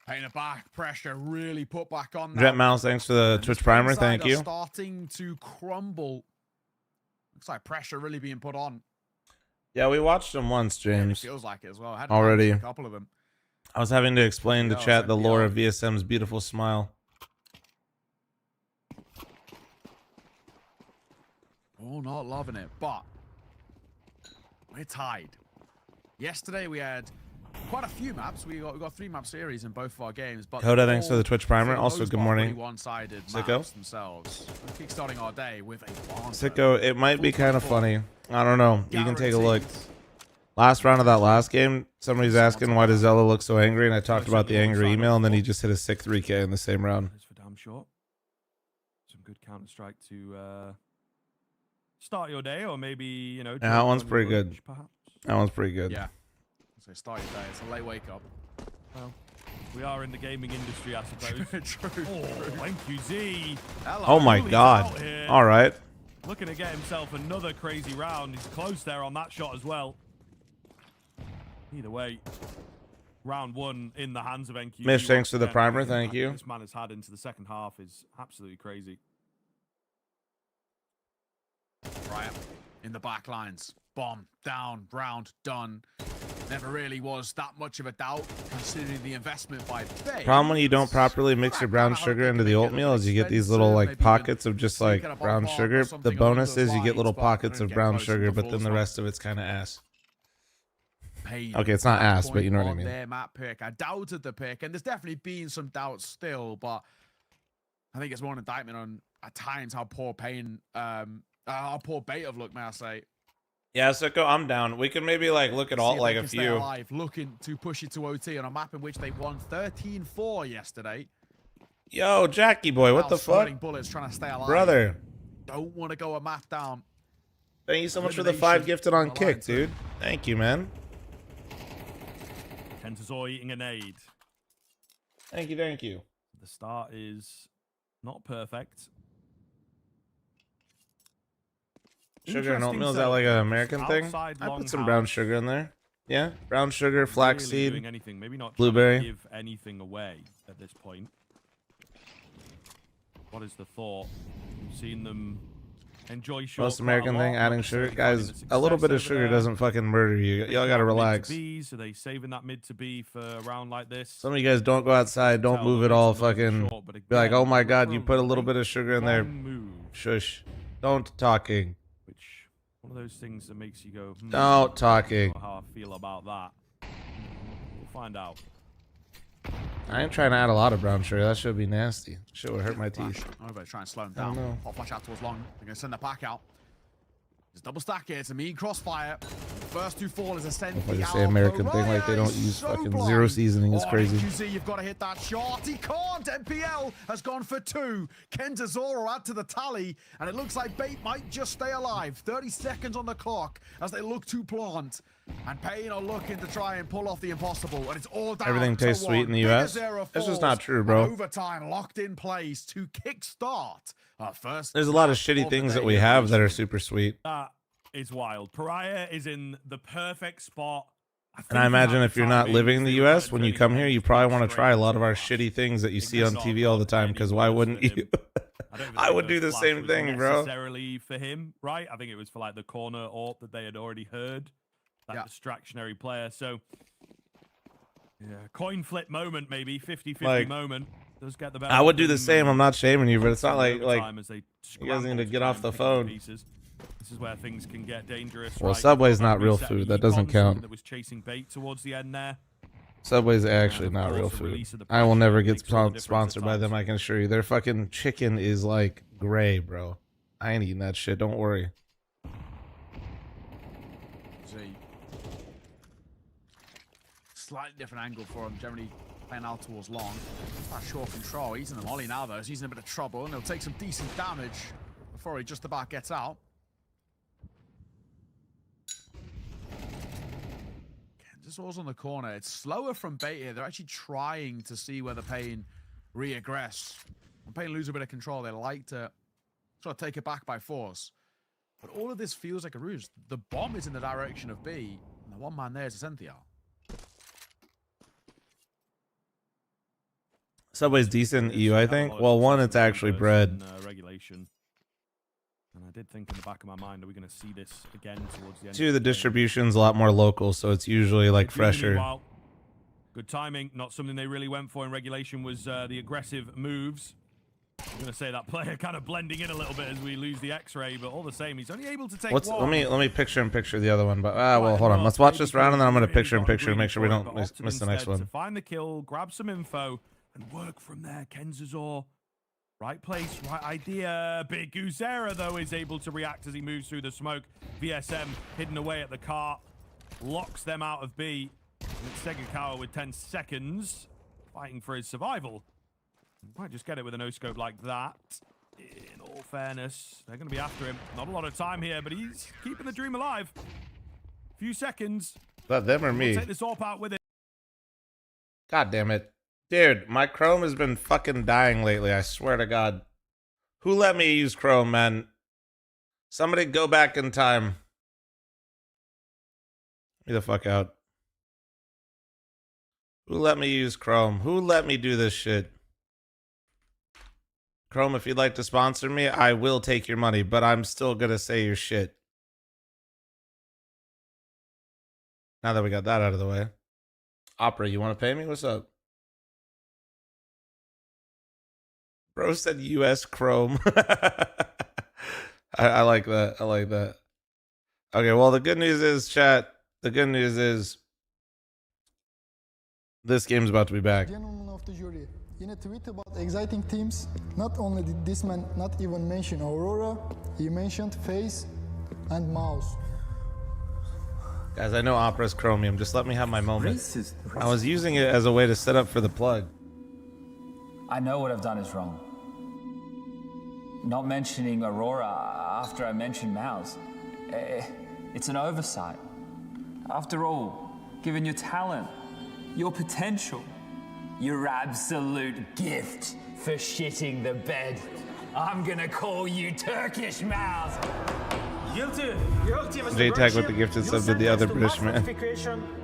Pain it back. Pressure really put back on. Jet Mouse, thanks for the Twitch primer. Thank you. Starting to crumble. Looks like pressure really being put on. Yeah, we watched them once, James. It feels like it as well. I had Already. A couple of them. I was having to explain to chat the lore of VSM's beautiful smile. Oh, not loving it, but we're tied. Yesterday we had quite a few maps. We got 3 map series in both of our games. But Coda, thanks for the Twitch primer. Also, good morning. One-sided Sicko. maps themselves. We're kickstarting our day with a banter. Sicko, it might be kind of funny. I don't know. You can take a look. Last round of that last game, somebody's asking why does Zella look so angry, and I talked about the angry email, and then he just hit a sick 3K in the same round. That's for damn sure. Some good Counter-Strike to start your day, or maybe, you know. Yeah, that one's pretty good. Perhaps. That one's pretty good. Yeah. So start your day. It's a late wake up. Well, we are in the gaming industry, I suppose. True. Oh, NQZ. Hello. Oh my He's god. out here. All right. Looking to get himself another crazy round. He's close there on that shot as well. Either way, round 1 in the hands of NQZ. Mish, thanks for the Again, primer. Thank you. This man has had into the second half is absolutely crazy. Right in the back lines. Bomb down, round done. Never really was that much of a doubt considering the investment by Bay. Problem when you don't properly mix your brown sugar into the oatmeal is you get these little like pockets of just like brown sugar. The bonus is you get little pockets of brown sugar, but then the rest of it's kind of ass. Okay, it's not ass, but you know what I mean. Their map pick. I doubted the pick, and there's definitely been some doubts still, but I think it's more an indictment on at times how poor Pain, how poor Bait have looked, may I say. Yeah, Sicko, I'm down. We can maybe like look at all like a few. Alive, looking to push it to OT on a map in which they won 13-4 yesterday. Yo, Jackie boy, what the fuck? Bullets trying to stay alive. Brother. Don't want to go a map down. Thank you so much for the 5 gifted on Kick, dude. Thank you, man. Kentazor eating a nade. Thank you, thank you. The start is not perfect. Sugar and Interesting oatmeal, is that setup, like an though, American just thing? outside I put some Longhouse. brown sugar in there. Yeah, brown sugar, Not flaxseed. really doing anything. Maybe not blueberry. trying to give anything away at this point. What is the thought? We've seen them enjoy short Most American thing, adding sugar. Guys, the a little bit of success sugar over there. doesn't fucking murder you. Y'all gotta relax. Mid to B, so they saving that mid to B for a round like this. Some of you guys don't go outside, don't Tell move the it all, reason those are fucking short, but be like, again, oh my look god, for you put a little bit of sugar in there. wrong move, Shush. Don't talking. which one of those things that makes you go, Don't I don't talking. know how I feel about that. We'll find out. I ain't trying to add a lot of brown sugar. That should be nasty. Shit would hurt my Flash. teeth. I'm going to try and slow him I don't down. know. Hot flash out towards long. They're going to send the pack out. Just double stack it. It's a mean crossfire. First two fall is a send. If I just say American thing like they don't use fucking zero seasoning, it's crazy. QZ, you've got to hit that shot. He can't. MPL has gone for two. Kentazor add to the tally, and it looks like Bait might just stay alive. 30 seconds on the clock as they look to plant. And Payne are looking to try and pull off the impossible, and it's all down Everything to tastes one. sweet in the Big US. Azera That's just falls, not true, bro. and overtime locked in place to kickstart our first. There's a lot of match shitty the things that day we of have that are Evolution. super sweet. That is wild. Pariah is in the perfect spot. And I imagine if you're not living in the US, when you come here, you probably want to try a lot of our shitty things that you see on TV all the time, because why wouldn't you? I would do the same thing, bro. Necessarily for him, right? I think it was for like the corner AWP that they had already heard. That distractionary player. So, yeah, coin flip moment, maybe 50-50 Like, moment. Does get the I would do the same. I'm not shaming you, but it's not like as they you guys need to scramble get try off and the pick up phone. pieces. This is where things can get dangerous. Well, right? Subway's not That real reset food. the That doesn't Econ, count. That was chasing bait towards the end there. Subway's actually of not course, real the food. release of the I will pressure never get makes all the difference at sponsored by them, times. I can assure you. Their fucking chicken is like gray, bro. I ain't eating that shit. Don't worry. Slightly different angle for him, generally playing out towards long. That short control. He's in the molly now, though. So he's in a bit of trouble, and he'll take some decent damage before he just about gets out. Kentazor's on the corner. It's slower from Bait here. They're actually trying to see whether Payne re-aggress. When Payne lose a bit of control, they like to sort of take it back by force. But all of this feels like a ruse. The bomb is in the direction of B, and the one man there is Cynthia. Subway's decent EU, I think. Well, one, it's actually bread. Regulation. And I did think in the back of my mind, are we going to see this again towards the end? Two, the distribution's a lot more local, so it's usually like fresher. Meanwhile, good timing. Not something they really went for in regulation was the aggressive moves. I'm going to say that player kind of blending in a little bit as we lose the X-ray, but all the same, he's only able to take What's one. let me picture in picture the other one, but well, hold on. Let's watch this round and then I'm gonna picture in picture to make sure we don't miss the next one. To find the kill, grab some info, and work from there. Kentazor, right place, right idea. Big Guzera, though, is able to react as he moves through the smoke. VSM hidden away at the cart, locks them out of B. And it's Segakawa with 10 seconds, fighting for his survival. Might just get it with a no-scope like that. In all fairness, they're going to be after him. Not a lot of time here, but he's keeping the dream alive. Few seconds. Is that them or me? We'll take this AWP out with it. God damn it. Dude, my Chrome has been fucking dying lately, I swear to God. Who let me use Chrome, man? Somebody go back in time. Get the fuck out. Who let me use Chrome? Who let me do this shit? Chrome, if you'd like to sponsor me, I will take your money, but I'm still gonna say your shit. Now that we got that out of the way. Opera, you want to pay me? What's up? Bro said US Chrome. I like that. I like that. Okay, well, the good news is, chat, the good news is this game's about to be back. Gentlemen of the jury, in a tweet about exciting teams, not only did this man not even mention Aurora, he mentioned Face and Mouse. Guys, I know Opera's Chromium. Just let me have my moment. I was using it as a way to set up for the plug. I know what I've done is wrong. Not mentioning Aurora after I mentioned Mouse. It's an oversight. After all, given your talent, your potential, your absolute gift for shitting the bed. I'm gonna call you Turkish Mouse. J-Tag with the gifted sub to the other British man.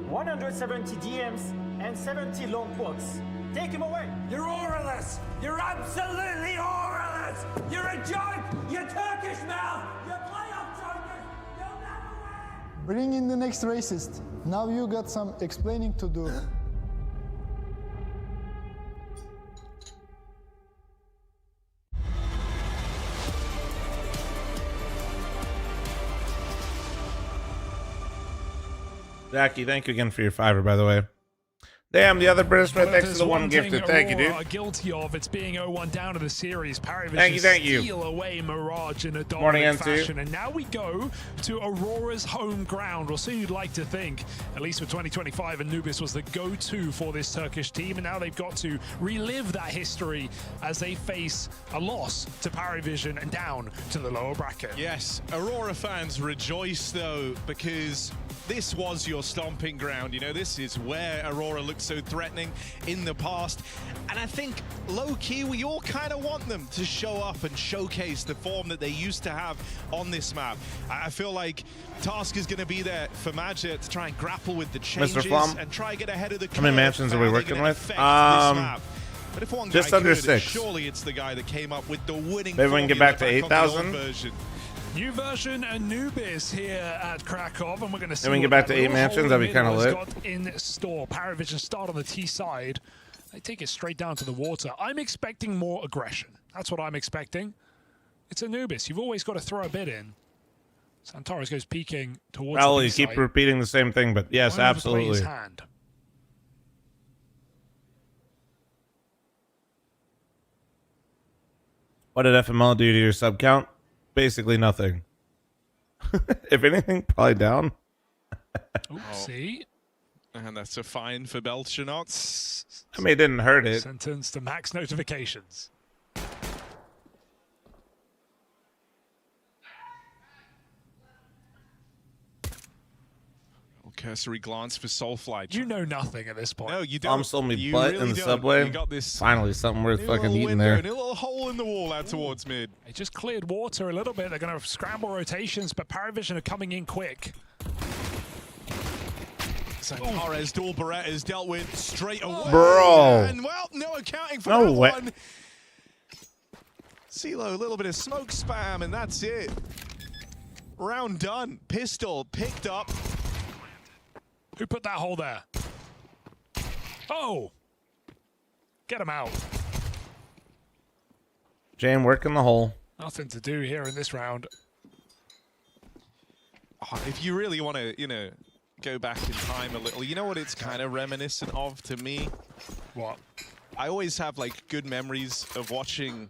170 DMs and 70 long quotes. Take him away. You're auraless. You're absolutely auraless. You're a joke. You're Turkish Mouse. You're playoff jokers. You'll never win. Bring in the next racist. Now you got some explaining to do. Jackie, thank you again for your $5, by the way. Damn, the other British man, thanks for the one gifted. Thank you, dude. Are guilty of it's being 0-1 down to the series. Parivision thank you. Steal away Mirage in a dominant fashion, and now we go to Aurora's home ground. Or so you'd like to think. At least for 2025, Anubis was the go-to for this Turkish team, and now they've got to relive that history as they face a loss to Parivision and down to the lower bracket. Yes, Aurora fans rejoice though, because this was your stomping ground. You know, this is where Aurora looked so threatening in the past. And I think low-key, we all kind of want them to show up and showcase the form that they used to have on this map. I feel like Task is going to be there for Magic to try and grapple with the changes and try and get ahead of the curve. How many mansions are we working with? But if one just guy under could, 6. Surely it's the guy that came up with the winning. Maybe we can get back to 8,000. New version Anubis here at Krakow, and we're going to see. And we can get back to 8 mansions. That'd be kind of lit. Got in store. Parivision start on the T side. They take it straight down to the water. I'm expecting more aggression. That's what I'm expecting. It's Anubis. You've always got to throw a bit in. Santaris goes peeking towards. Well, the you keep repeating the same thing, but yes, absolutely. What did FML do to your sub count? Basically nothing. If anything, probably down. Oopsie. And that's a fine for Belchernot. I mean, it didn't hurt it. Sentence to max notifications. Cursory glance for Soulfly. You know nothing at this point. No, you don't. I'm still me butt really in the subway. You got this. Finally, something worth fucking eating window, there. A little hole in the wall out towards mid. It just cleared water a little bit. They're going to scramble rotations, but Parivision are coming in quick. Santares dual Berettas dealt with straight away. Bro. And well, no accounting for that one. CeeLo, a little bit of smoke spam, and that's it. Round done. Pistol picked up. Who put that hole there? Oh! Get him out. Jane working the hole. Nothing to do here in this round. Oh, if you really want to, you know, go back in time a little, you know what it's kind of reminiscent of to me? What? I always have, like, good memories of watching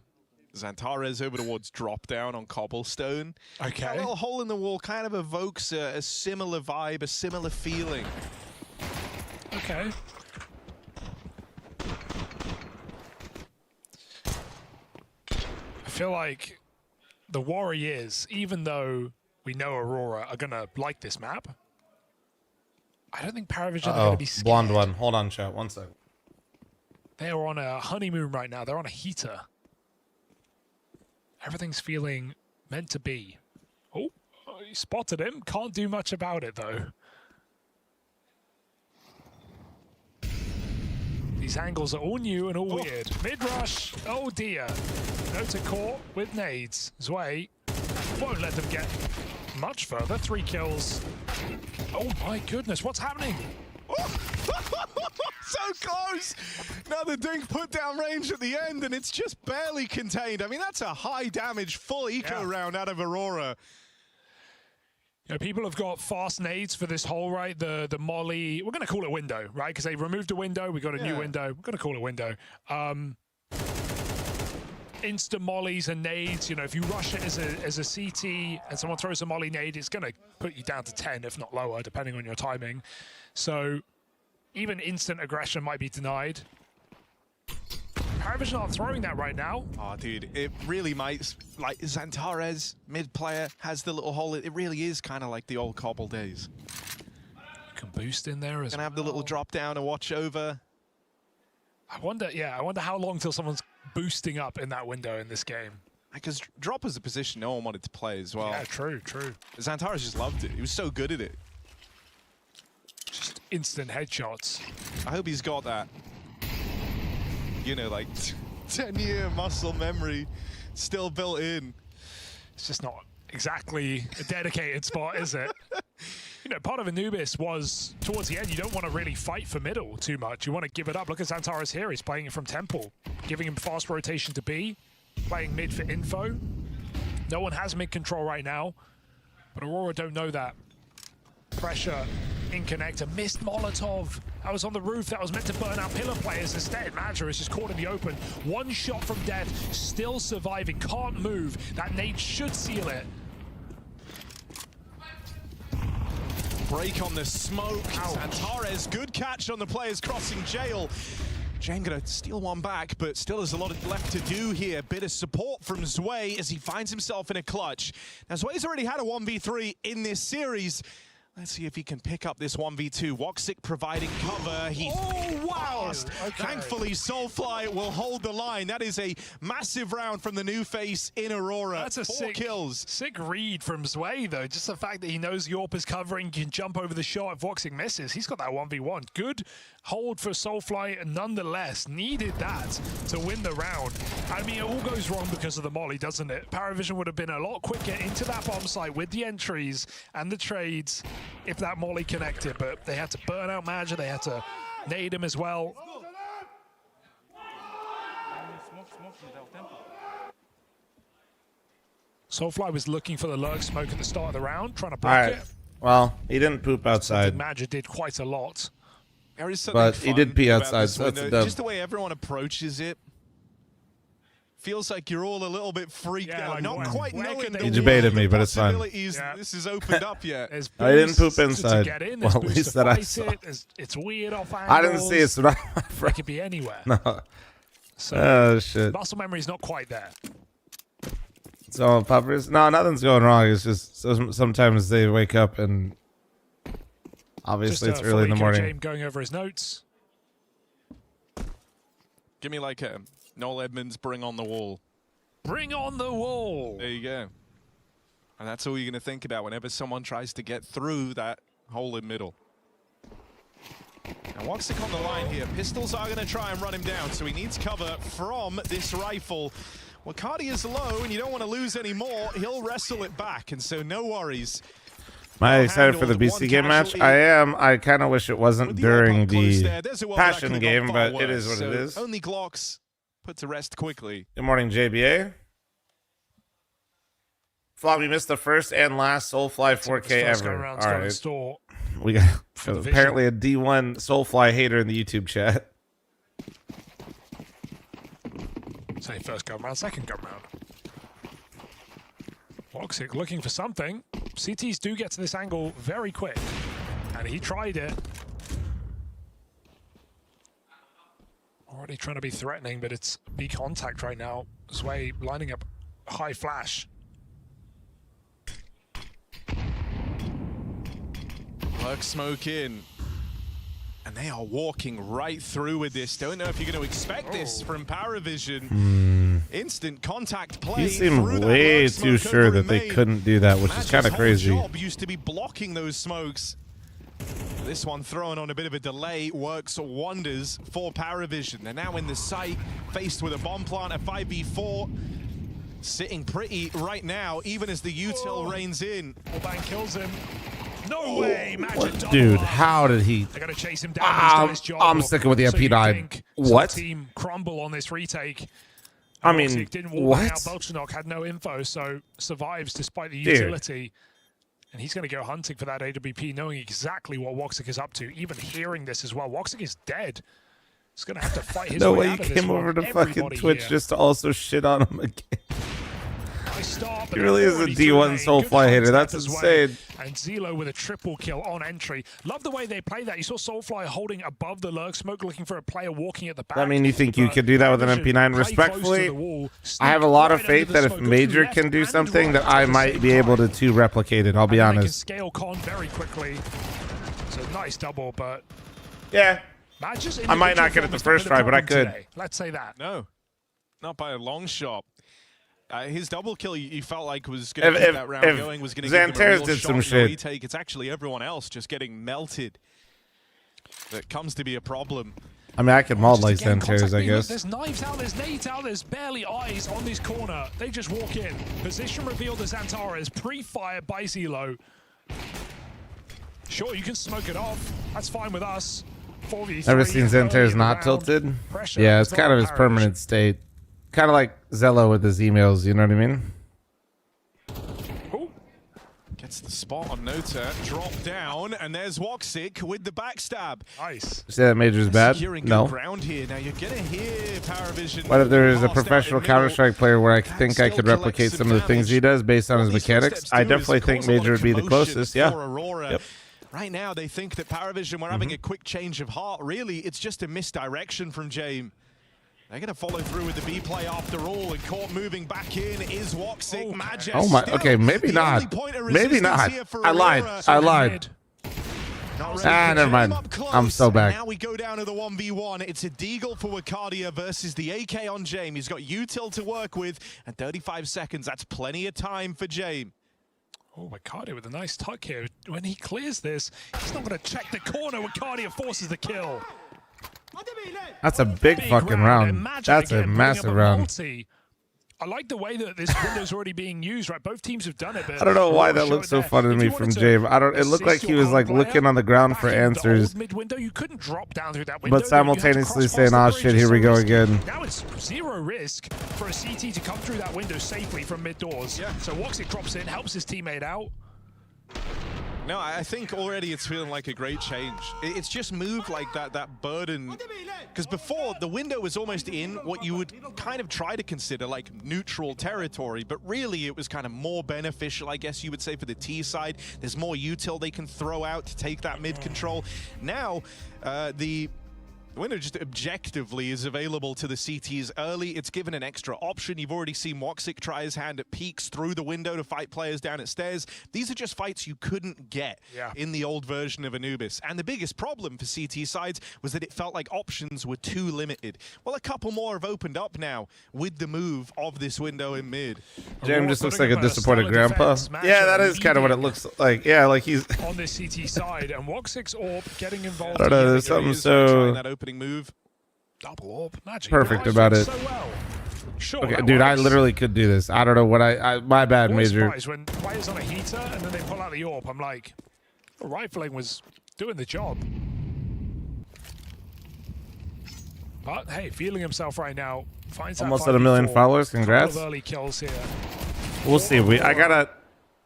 Santares over towards drop down on cobblestone. Okay. That little hole in the wall kind of evokes a similar vibe, a similar feeling. Okay. I feel like the Warriors, even though we know Aurora are going to like this map, I don't think Parivision are going to be scared. Blonde one. Hold on, chat. 1 second. They are on a honeymoon right now. They're on a heater. Everything's feeling meant to be. Oh, he spotted him. Can't do much about it, though. These angles are all new and all weird. Mid-rush. Oh, dear. Nota caught with nades. Zwei won't let them get much further. 3 kills. Oh, my goodness. What's happening? So close! Now the dink put down range at the end, and it's just barely contained. I mean, that's a high damage full eco round out of Aurora. You know, people have got fast nades for this hole, right? The molly, we're going to call it window, right? Because they removed a window, we got a new window. We're going to call it window. Insta mollies and nades, you know, if you rush it as a CT and someone throws a molly nade, it's going to put you down to 10, if not lower, depending on your timing. So even instant aggression might be denied. Parivision aren't throwing that right now. Oh, dude, it really might. Like, Santares, mid player, has the little hole. It really is kind of like the old Cobble days. Can boost in there as Gonna have the little drop down and watch over. I wonder how long till someone's boosting up in that window in this game. Because drop was a position no one wanted to play as well. Yeah, true. Xantares just loved it. He was so good at it. Just instant headshots. I hope he's got that, you know, like 10-year muscle memory still built in. It's just not exactly a dedicated spot, is it? You know, part of Anubis was, towards the end, you don't want to really fight for middle too much. You want to give it up. Look at Xantares here. He's playing it from Temple, giving him fast rotation to B, playing mid for info. No one has mid control right now, but Aurora don't know that. Pressure in connector. Missed Molotov. That was on the roof. That was meant to burn out pillar players. Instead, Madra is just caught in the open. One shot from death. Still surviving. Can't move. That nade should seal it. Break on the smoke. Xantares, good catch on the players crossing jail. Jane gonna steal one back, but still has a lot left to do here. Bit of support from Zwei as he finds himself in a clutch. Now, Zwei's already had a 1v3 in this series. Let's see if he can pick up this 1v2. Woxic providing cover. He passed. Okay. Thankfully, Soulfly will hold the line. That is a massive round from the new face in Aurora. That's a 4 kills. Sick read from Zwei, though. Just the fact that he knows Yorp is covering, can jump over the shot. If Woxic misses, he's got that 1v1. Good hold for Soulfly, nonetheless. Needed that to win the round. I mean, it all goes wrong because of the molly, doesn't it? Parivision would have been a lot quicker into that bomb site with the entries and the trades if that molly connected, but they had to burn out Madra, they had to nade him as well. Soulfly was looking for the lurk smoke at the start of the round, trying to break it. Well, he didn't poop outside. Madra did quite a lot. There is But something he did fun pee about outside, this so that's window. a dub. Just the way everyone approaches it. Feels like you're all a little bit freaked out, like, not quite where knowing could the they You debated me, but it's fine. possibilities this has opened up yet. I didn't poop inside. To get in, there's Well, at boost least to that I fight saw. it. It's weird off angles. I didn't see it, so not my It friend. could be anywhere. No. So Oh, shit. muscle memory's not quite there. So, Poppers? No, nothing's going wrong. It's just sometimes they wake up and obviously Just, it's early in the Fl0m morning. James going over his notes. Give me like a Noel Edmonds, bring on the wall. Bring on the wall. There you go. And that's all you're going to think about whenever someone tries to get through that hole in middle. Now, Woxic on the line here. Pistols are going to try and run him down, so he needs cover from this rifle. Well, Cardi is low, and you don't want to lose any more. He'll wrestle it back, and so no worries. Am I excited for the BC game match? I am. I kind of wish it wasn't during the Passion game, but it is what it is. Only Glocks put to rest quickly. Good morning, JBA. fl0m, you missed the first and last Soulfly 4K ever. All right. Store. We got apparently a D1 Soulfly hater in the YouTube chat. Say first go round, second go round. Woxic looking for something. CTs do get to this angle very quick, and he tried it. Already trying to be threatening, but it's B contact right now. Zwei lining up high flash. Lurk smoke in. And they are walking right through with this. Don't know if you're going to expect this from Parivision. Instant contact play. You seem way too sure that they couldn't do that, which is kind of crazy. Job used to be blocking those smokes. This one thrown on a bit of a delay works wonders for Parivision. They're now in the site, faced with a bomb plant, a 5v4. Sitting pretty right now, even as the util reigns in. Wallbang kills him. No way, Magic Dude, how did he? They're going to chase him down. He's done his job. I'm sticking with the So you MP9. think What? some team crumble on this retake. I mean, Woxic didn't walk what? out. Belchenok had no info, so survives despite the Dude. utility. And he's going to go hunting for that AWP, knowing exactly what Woxic is up to, even hearing this as well. Woxic is dead. He's going to have to fight his No way way you out of this came one. over to fucking Everybody Twitch here. just to also shit on him again. Nice start, but He really is a already D1 through lane. Soulfly Good hater. contact That's as well. insane. And Zelo with a triple kill on entry. Love the way they play that. You saw Soulfly holding above the lurk smoke, looking for a player walking at the back. I mean, you think you But could do that with an Parivision MP9? play close to Respectfully, the wall, I have a lot of sneak right faith under that the if smoke, go Major left can do and something, right that I at the might same be able time. to replicate it. I'll be And then they can honest. scale con very quickly. So nice double, but Yeah. Matches I might not get it the first try, but I could. Today. Let's say that. No, not by a long shot. His double kill, you felt like was going to keep that round going, was going to give him a real did shot some in shit. the retake. It's actually everyone else just getting melted that comes to be a problem. I mean, I could maul like Again, Xantares, I guess. There's knives out, there's nades out, there's barely eyes on this corner. They just walk in. Position revealed as Xantares, pre-fire by Zelo. Sure, you can smoke it off. That's fine with us. 4v3, Ever seen Xantares not round. tilted? Pressure, Yeah, it's kind of his permanent state. Kind of like Zello with his emails, you know what I mean? Ooh. Gets the spot on Nota, drop down, and there's Woxic with the backstab. Nice. Say that Major's bad? Securing No. good ground here. Now you're gonna hear Parivision. What if there is a passed out professional in middle. Counter-Strike player where I Can think I still could collect replicate some some of the things he damage. does based on What his these mechanics? footsteps I do is definitely think cause a lot Major of would be the commotion closest, for yeah. Aurora. Yep. Right now, they think that Parivision were having a quick change of heart. Really, it's just a misdirection from James. They're going to follow through with the B play after all, and caught moving back in is Woxic. Magic. Oh my, okay, maybe not. Maybe not. I lied. I lied. Never mind. I'm so back. Now we go down to the 1v1. It's a Deagle for Wakadia versus the AK on James. He's got util to work with, and 35 seconds. That's plenty of time for James. Oh, Wakadia with a nice tuck here. When he clears this, he's not going to check the corner. Wakadia forces the kill. That's a big fucking round. That's a massive round. Multi. I like the way that this window's already being used, right? Both teams have done it, but I don't know why that Aurora looks so showed it funny to there. me If you from wanted to James. I don't. It looked like assist he your was like own looking player on the ground for back in the answers, old mid window, you couldn't drop down through that window. but simultaneously saying, "Oh shit, here we go again." Now it's zero risk for a CT to come through that window safely from mid doors. Yeah. So Woxic drops in, helps his teammate out. No, I think already it's feeling like a great change. It's just moved like that burden. Because before, the window was almost in what you would kind of try to consider like neutral territory, but really it was kind of more beneficial, I guess you would say, for the T side. There's more util they can throw out to take that mid control. Now, the window just objectively is available to the CTs early. It's given an extra option. You've already seen Woxic try his hand at peaks through the window to fight players down at stairs. These are just fights you couldn't get in the old version of Anubis. And the biggest problem for CT sides was that it felt like options were too limited. Well, a couple more have opened up now with the move of this window in mid. James just looks like a disappointed grandpa. Yeah, that is kind of what it looks like. Yeah, like he's on this CT side, and Woxic's orb getting involved. I don't know, there's something so that opening move. Double orb, magic. perfect about it. So well. Sure, Okay, dude, I literally could do this. I don't know what my bad, Always Major. surprised when players on a heater and then they pull out the orb. I'm like, rifling was doing the job. But hey, feeling himself right now. Finds Almost that at 1 million 5v4. followers. Congrats. Couple of early kills here. We'll see. I gotta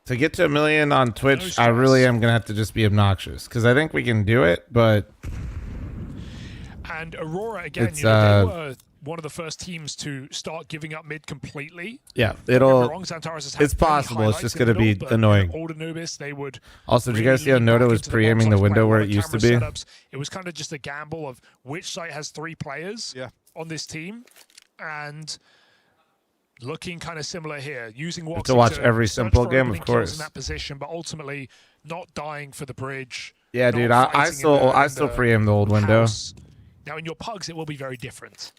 to get to 1 million on Twitch. I really am gonna have to just be obnoxious because I think we can do it, but. And Aurora again, It's, you know, they were one of the first teams to start giving up mid completely. Yeah, Don't get me wrong, Xantares has had it's many possible. It's highlights just in going to the be middle, but, annoying. Old Anubis, they would. Also, did you guys see how really Noda lean was back into pre-aiming box the size, window play where a it lot of used to camera be? setups. It was kind of just a gamble of which site has 3 players on this team, and looking kind of similar here, using Woxic to watch every search simple for game, opening of kills course. in that position, but ultimately not dying for the bridge. Yeah, not dude, I fighting still pre-aim the old window. house. Now in your pugs, it will be very different.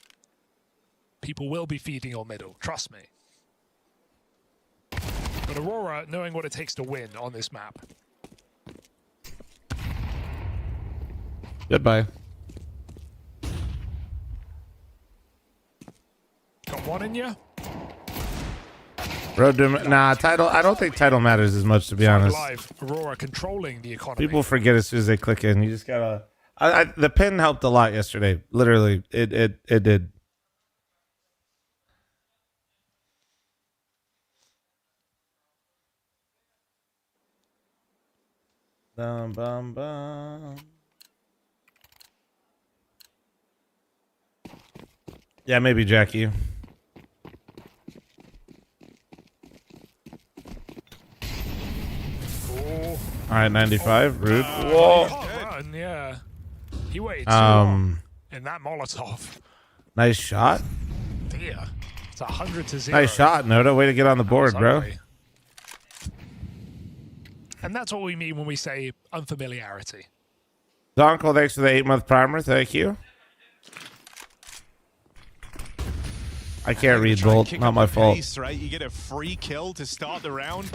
People will be feeding your middle, trust me. But Aurora, knowing what it takes to win on this map. Goodbye. Got one in you? Road to title. I don't think title matters as much, to be honest. Live, Aurora controlling the economy. People forget as soon as they click in. You just gotta. The pin helped a lot yesterday. Literally, it did. Bum, bum, bum. Yeah, maybe Jackie. Oh. All right, 95. Rude. Whoa. Run, yeah. He waited too long in that Molotov. Nice shot. Yeah. It's 100 to 0. Nice shot, Noda. Way to get on the board, bro. Ugly. And that's what we mean when we say unfamiliarity. Donko, thanks for the 8-month primer. Thank you. I can't read Bolt. Not my fault. Pace, right? You get a free kill to start the round.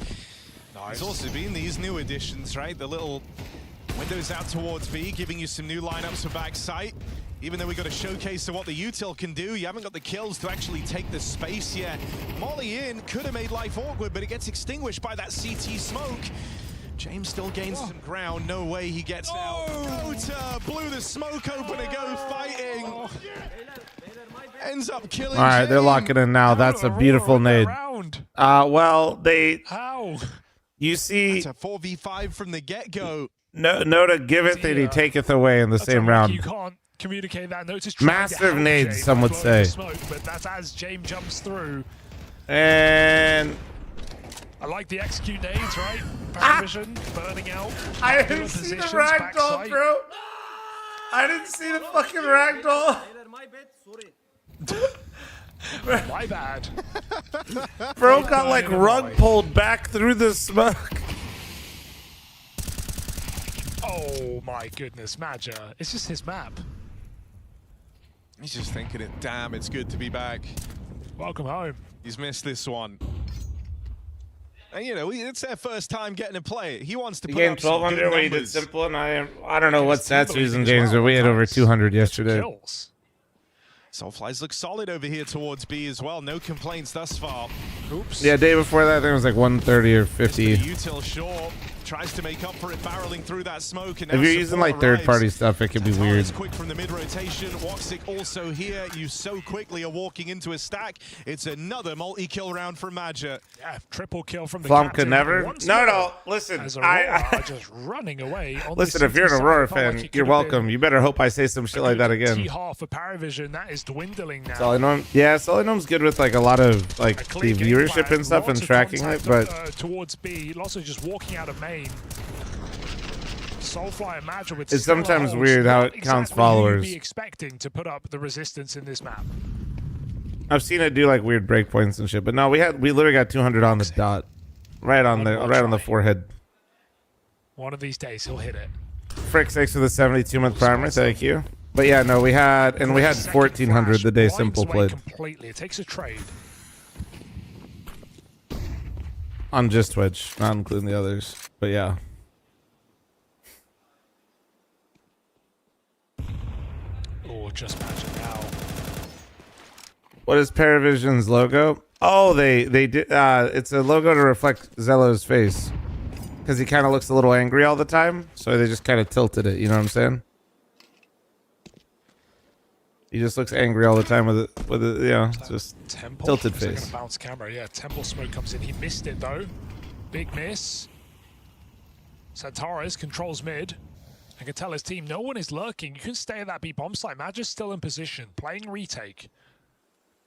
There's also been these new additions, right? The little windows out towards B, giving you some new lineups for backside. Even though we got a showcase of what the util can do, you haven't got the kills to actually take the space yet. Molly in could have made life awkward, but it gets extinguished by that CT smoke. James still gains some ground. No way he gets out. Gota blew the smoke open to go fighting. Ends up killing. All right, they're locking in now. That's a beautiful nade. Well, they. How? You see, it's a 4v5 from the get-go. No to giveth and he taketh away in the same round. You can't communicate that. Notice massive nades, some would say. Smoke, but that's as James jumps through. And I like the execute nades, right? Parivision burning out. I didn't see the ragdoll, bro. I didn't see the fucking ragdoll. My bad. Bro got like rug pulled back through the smoke. Oh my goodness, Maja. It's just his map. He's just thinking it, damn, it's good to be back. Welcome home. He's missed this one. And you know, it's their first time getting to play it. He wants to put up 1200 where he did simple, and I don't know what stats he's in games, but we had over 200 yesterday. Soulflies look solid over here towards B as well. No complaints thus far. Oops. Yeah, day before that, I think it was like 130 or 50. Util short tries to make up for it, barreling through that smoke. And if you're using like third-party stuff, it could be weird. Quick from the mid-rotation. Woxic also here. You so quickly are walking into a stack. It's another multi-kill round from Maja. Yeah, triple kill from the fl0m could never. No. Listen, I just running away. Listen, if you're an Aurora fan, you're welcome. You better hope I say some shit like that again. T-half for Parivision, that is dwindling now. Solinom's good with like a lot of like the viewership and stuff and tracking it, but towards B, also just walking out of main. Soulfly and Maja with it's sometimes weird how it counts followers. Be expecting to put up the resistance in this map. I've seen it do like weird breakpoints and shit, but no, we literally got 200 on the dot, right on the forehead. One of these days he'll hit it. Frick, thanks for the 72-month primer, thank you. But yeah, no, we had 1400 the day simple played. Completely, it takes a trade. On just Twitch, not including the others, but yeah. Oh, just imagine now. What is Parivision's logo? Oh, they did. It's a logo to reflect Zello's face because he kind of looks a little angry all the time, so they just kind of tilted it. You know what I'm saying? He just looks angry all the time with it, you know, just Temple? tilted face. Like a bounce camera, yeah. Temple smoke comes in. He missed it though. Big miss. Santares controls mid. I can tell his team, no one is lurking. You can stay at that B bomb site. Maja's still in position, playing retake.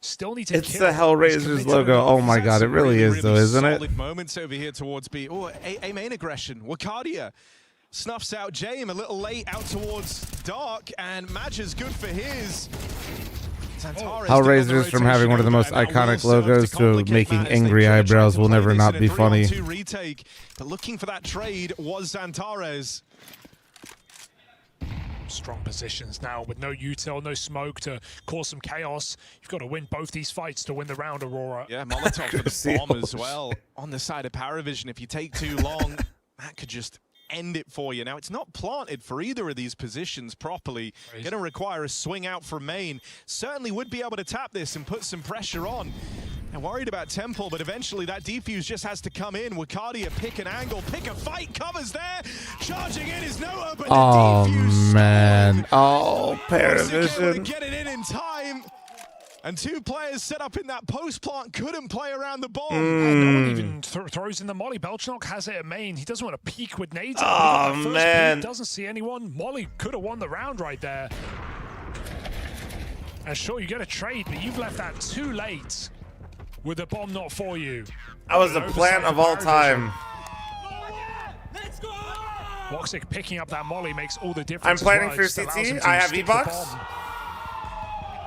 Still need to It's the Hellraiser's logo. Oh my god, it really is though, isn't it? Solid moments over here towards B. Oh, a main aggression. Wakadia snuffs out Jame a little late out towards Dark, and Maja's good for his. Hellraisers from having one of the most iconic logos to making angry eyebrows will never not be funny. Retake, but looking for that trade was Zantares. Strong positions now with no util, no smoke to cause some chaos. You've got to win both these fights to win the round, Aurora. Yeah, Molotov for the bomb as well. On the side of Parivision, if you take too long, that could just end it for you. Now, it's not planted for either of these positions properly. Going to require a swing out from main. Certainly would be able to tap this and put some pressure on. And worried about Temple, but eventually that defuse just has to come in. Wakadia pick an angle, pick a fight, covers there. Charging in is Noah, but oh, the defuse man. Oh, Parivision. Get it in time. And two players set up in that post plant couldn't play around the bomb. No one even throws in the molly. Belchnok has it at main. He doesn't want to peek with nades. Oh, man. He doesn't see anyone. Molly could have won the round right there. And sure, you get a trade, but you've left that too late. With the bomb not for you. That was the plant of all time. Woxic picking up that molly makes all the difference. I'm planning for CT. I have E-Box.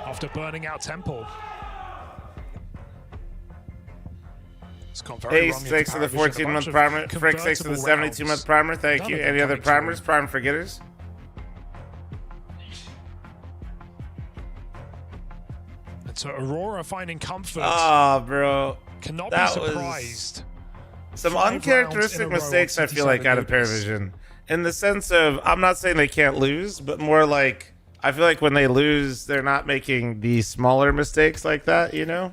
After burning out Temple. It's gone very wrong. Thanks for the 14-month primer. Frick, thanks for the 72-month primer. Thank you. Any other primers? Prime forgetters? So Aurora finding comfort. Ah, bro. Cannot That be was surprised. some 5 rounds in uncharacteristic a row mistakes, on I feel like, out of Anubis. Parivision. In the sense of, I'm not saying they can't lose, but more like, I feel like when they lose, they're not making the smaller mistakes like that, you know?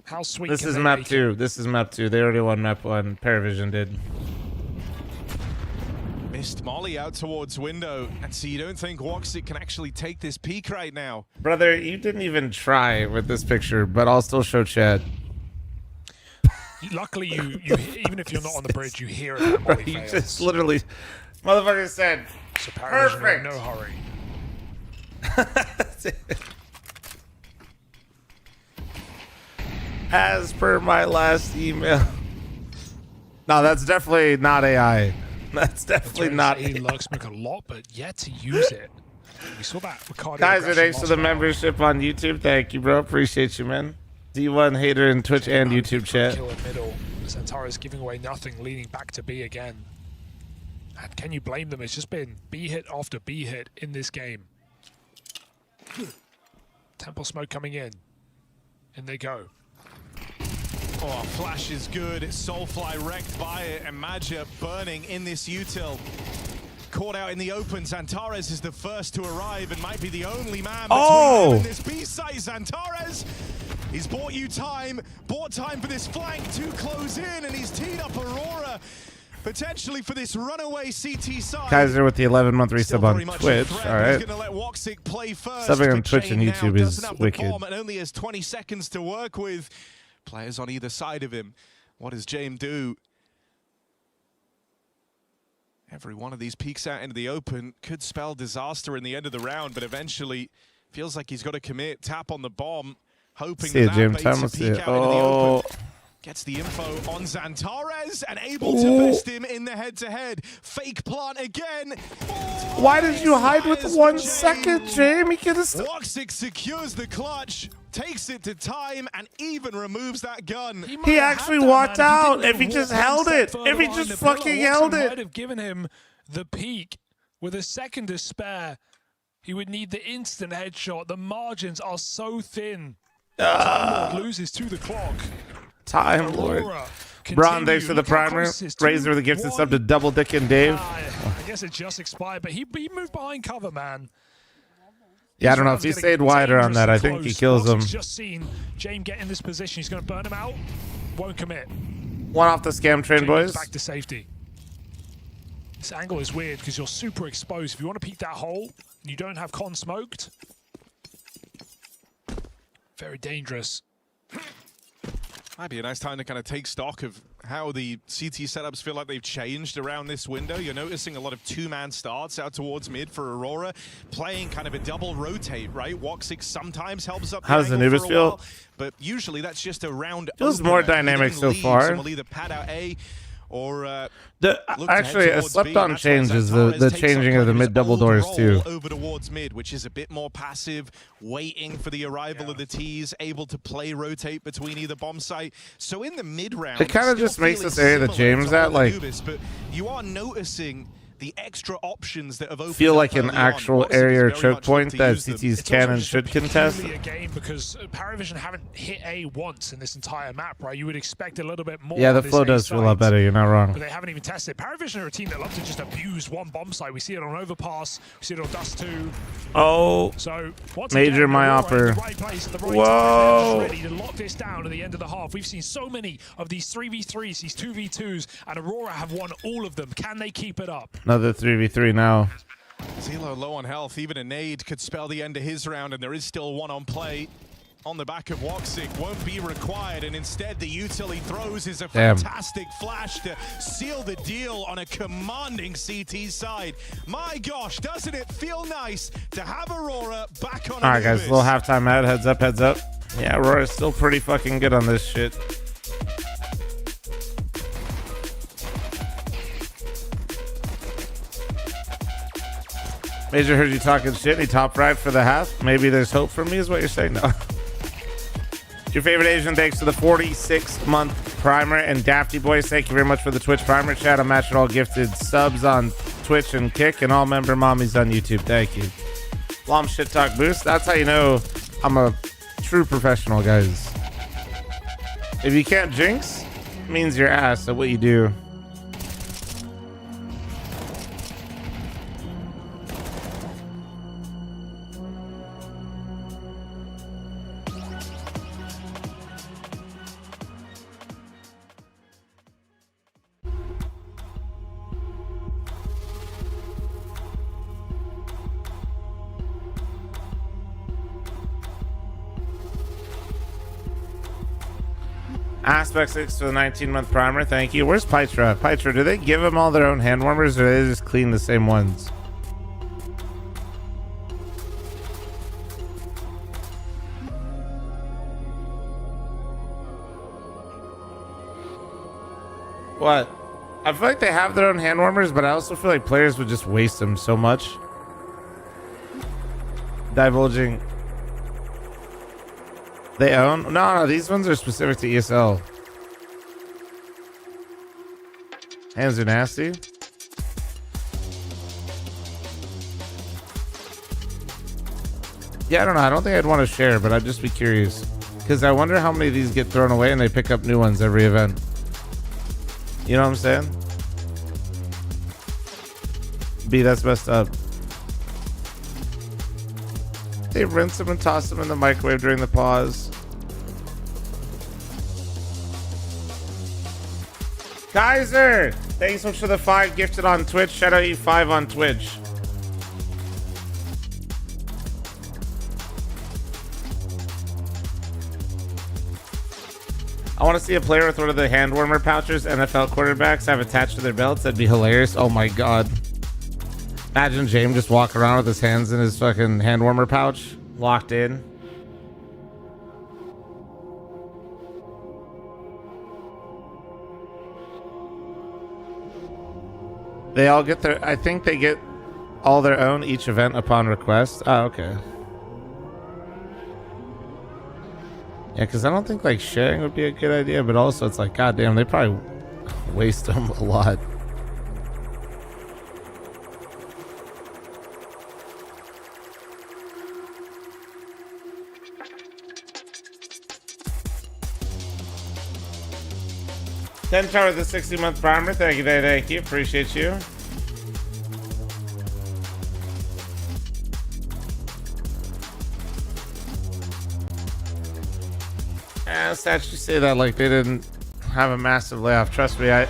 How sweet This can is they map make 2. This is map 2. They already won map 1. Parivision did. Missed Molly out towards window, and so you don't think Woxic can actually take this peak right now? Brother, you didn't even try with this picture, but I'll still show chat. Luckily, you even if you're not on the bridge, you hear it. That Bro, Molly you fails. just literally, motherfucker said, So Parivision are in perfect. no hurry. As per my last email. No, that's definitely not AI. That's definitely not He AI. likes Smoke a lot, but yet to use it. We saw that Ricardo. Kaiser, aggression thanks for last the round. membership on YouTube. Thank you, bro. Appreciate you, man. D1 hater in Twitch and YouTube chat. Kill in middle. Xantara's giving away nothing, leading back to B again. And can you blame them? It's just been B hit after B hit in this game. Temple smoke coming in. In they go. Oh, flash is good. Soulfly wrecked by it, and Magia burning in this util. Caught out in the open. Xantares is the first to arrive and might be the only man between them in this B site. Xantares, he's bought you time, bought time for this flank to close in, and he's teed up Aurora potentially for this runaway CT side. Kaiser with the 11-month resub on Very much a Twitch. threat. All right. He's going to let Woxic play first. Subbing on but Twitch and Chain YouTube now is doesn't have the wicked. bomb and only has 20 seconds to work with. Players on either side of him. What does James do? Every one of these peeks out into the open could spell disaster in the end of the round, but eventually feels like he's got to commit. Tap on the bomb, hoping See it, that Jim. baits Time a will see peek it. out into the Oh. open. Gets the info on Xantares and able to best him in the head-to-head. Fake plant again. Why did you hide with 1 second, Jamie? Woxic secures the clutch, takes it to time, and even removes that gun. He actually walked out. If he just held it. If he just fucking held Might it. have given him the peak with a second to spare. He would need the instant headshot. The margins are so thin. Time Lord loses to the clock. Time Lord. Aurora Braun, thanks for the continue. Look how primer. close this is. Razor with the gifted 2-1. sub to Double Dick and Dave. I guess it just expired, but he moved behind cover, man. Yeah, I don't know if he stayed wider on that. I think he kills him. He's just seen James get in this position. He's going to burn him out. Won't commit. One off the scam train, James boys. back to safety. This angle is weird because you're super exposed. If you want to peek that hole and you don't have con smoked, very dangerous. Might be a nice time to kind of take stock of how the CT setups feel like they've changed around this window. You're noticing a lot of two-man starts out towards mid for Aurora, playing kind of a double rotate, right? Woxic sometimes helps up the How does angle Anubis for a feel? while, but usually that's just a round Feels opener. more He dynamic then so leaves far. and will either pad out A or Actually, a slept on change is the changing of the mid double doors too. over towards mid, which is a bit more passive, waiting for the arrival of the T's, able to play rotate between either bomb site. So in the mid round, It kinda still just makes feeling this area that similar James to at, like, Anubis, but you are noticing the extra options that have opened feel up like an early on. actual Woxic area or is very choke much looking point to that use them. CT's It's can also and just should a contest. peculiar game because Parivision haven't hit A once in this entire map, right? You would expect a little bit more. Yeah, the on this flow A does feel a lot side, better. You're not wrong. but they haven't even tested. Parivision are a team that love to just abuse one bomb site. We see it on Overpass, we see it on Dust 2. Oh, So once major again, Aurora in myopper. the right place at the right Whoa. time, ready to lock this down at the end of the half. We've seen so many of these 3v3s, these 2v2s, and Aurora have won all of them. Can they keep it up? Another 3v3 now. Zelo low on health, even a nade could spell the end of his round, and there is still one on play. On the back of Woxic won't be required, and instead the util he throws is a Damn. fantastic flash to seal the deal on a commanding CT side. My gosh, doesn't it feel nice to have Aurora back on All right, guys, Anubis? little halftime ad. Heads up, heads up. Yeah, Aurora's still pretty fucking good on this shit. Major heard you talking shit. He top right for the half. Maybe there's hope for me, is what you're saying? No. Your favorite Asian, thanks to the 46-month primer. And Dafty Boys, thank you very much for the Twitch primer chat. I'm matching all gifted subs on Twitch and Kick, and all member mommies on YouTube. Thank you. fl0m shit talk boost. That's how you know I'm a true professional, guys. If you can't jinx, it means you're ass at what you do. Aspect 6 for the 19-month primer. Thank you. Where's Pytra? Pytra, do they give them all their own hand warmers, or do they just clean the same ones? What? I feel like they have their own hand warmers, but I also feel like players would just waste them so much. Divulging. They own? No, these ones are specific to ESL. Hands are nasty. Yeah, I don't know. I don't think I'd want to share, but I'd just be curious. Because I wonder how many of these get thrown away and they pick up new ones every event. You know what I'm saying? B, that's messed up. They rinse them and toss them in the microwave during the pause. Kaiser! Thanks so much for the 5 gifted on Twitch. Shout out E5 on Twitch. I want to see a player with one of the hand warmer pouches NFL quarterbacks have attached to their belts. That'd be hilarious. Oh my god. Imagine James just walk around with his hands in his fucking hand warmer pouch, locked in. They all get their, I think they get all their own each event upon request. Oh, okay. Yeah, because I don't think like sharing would be a good idea, but also it's like, goddamn, they probably waste them a lot. $10 with the 60-month primer. Thank you, thank you. Appreciate you. Let's actually say that like they didn't have a massive layoff. Trust me, I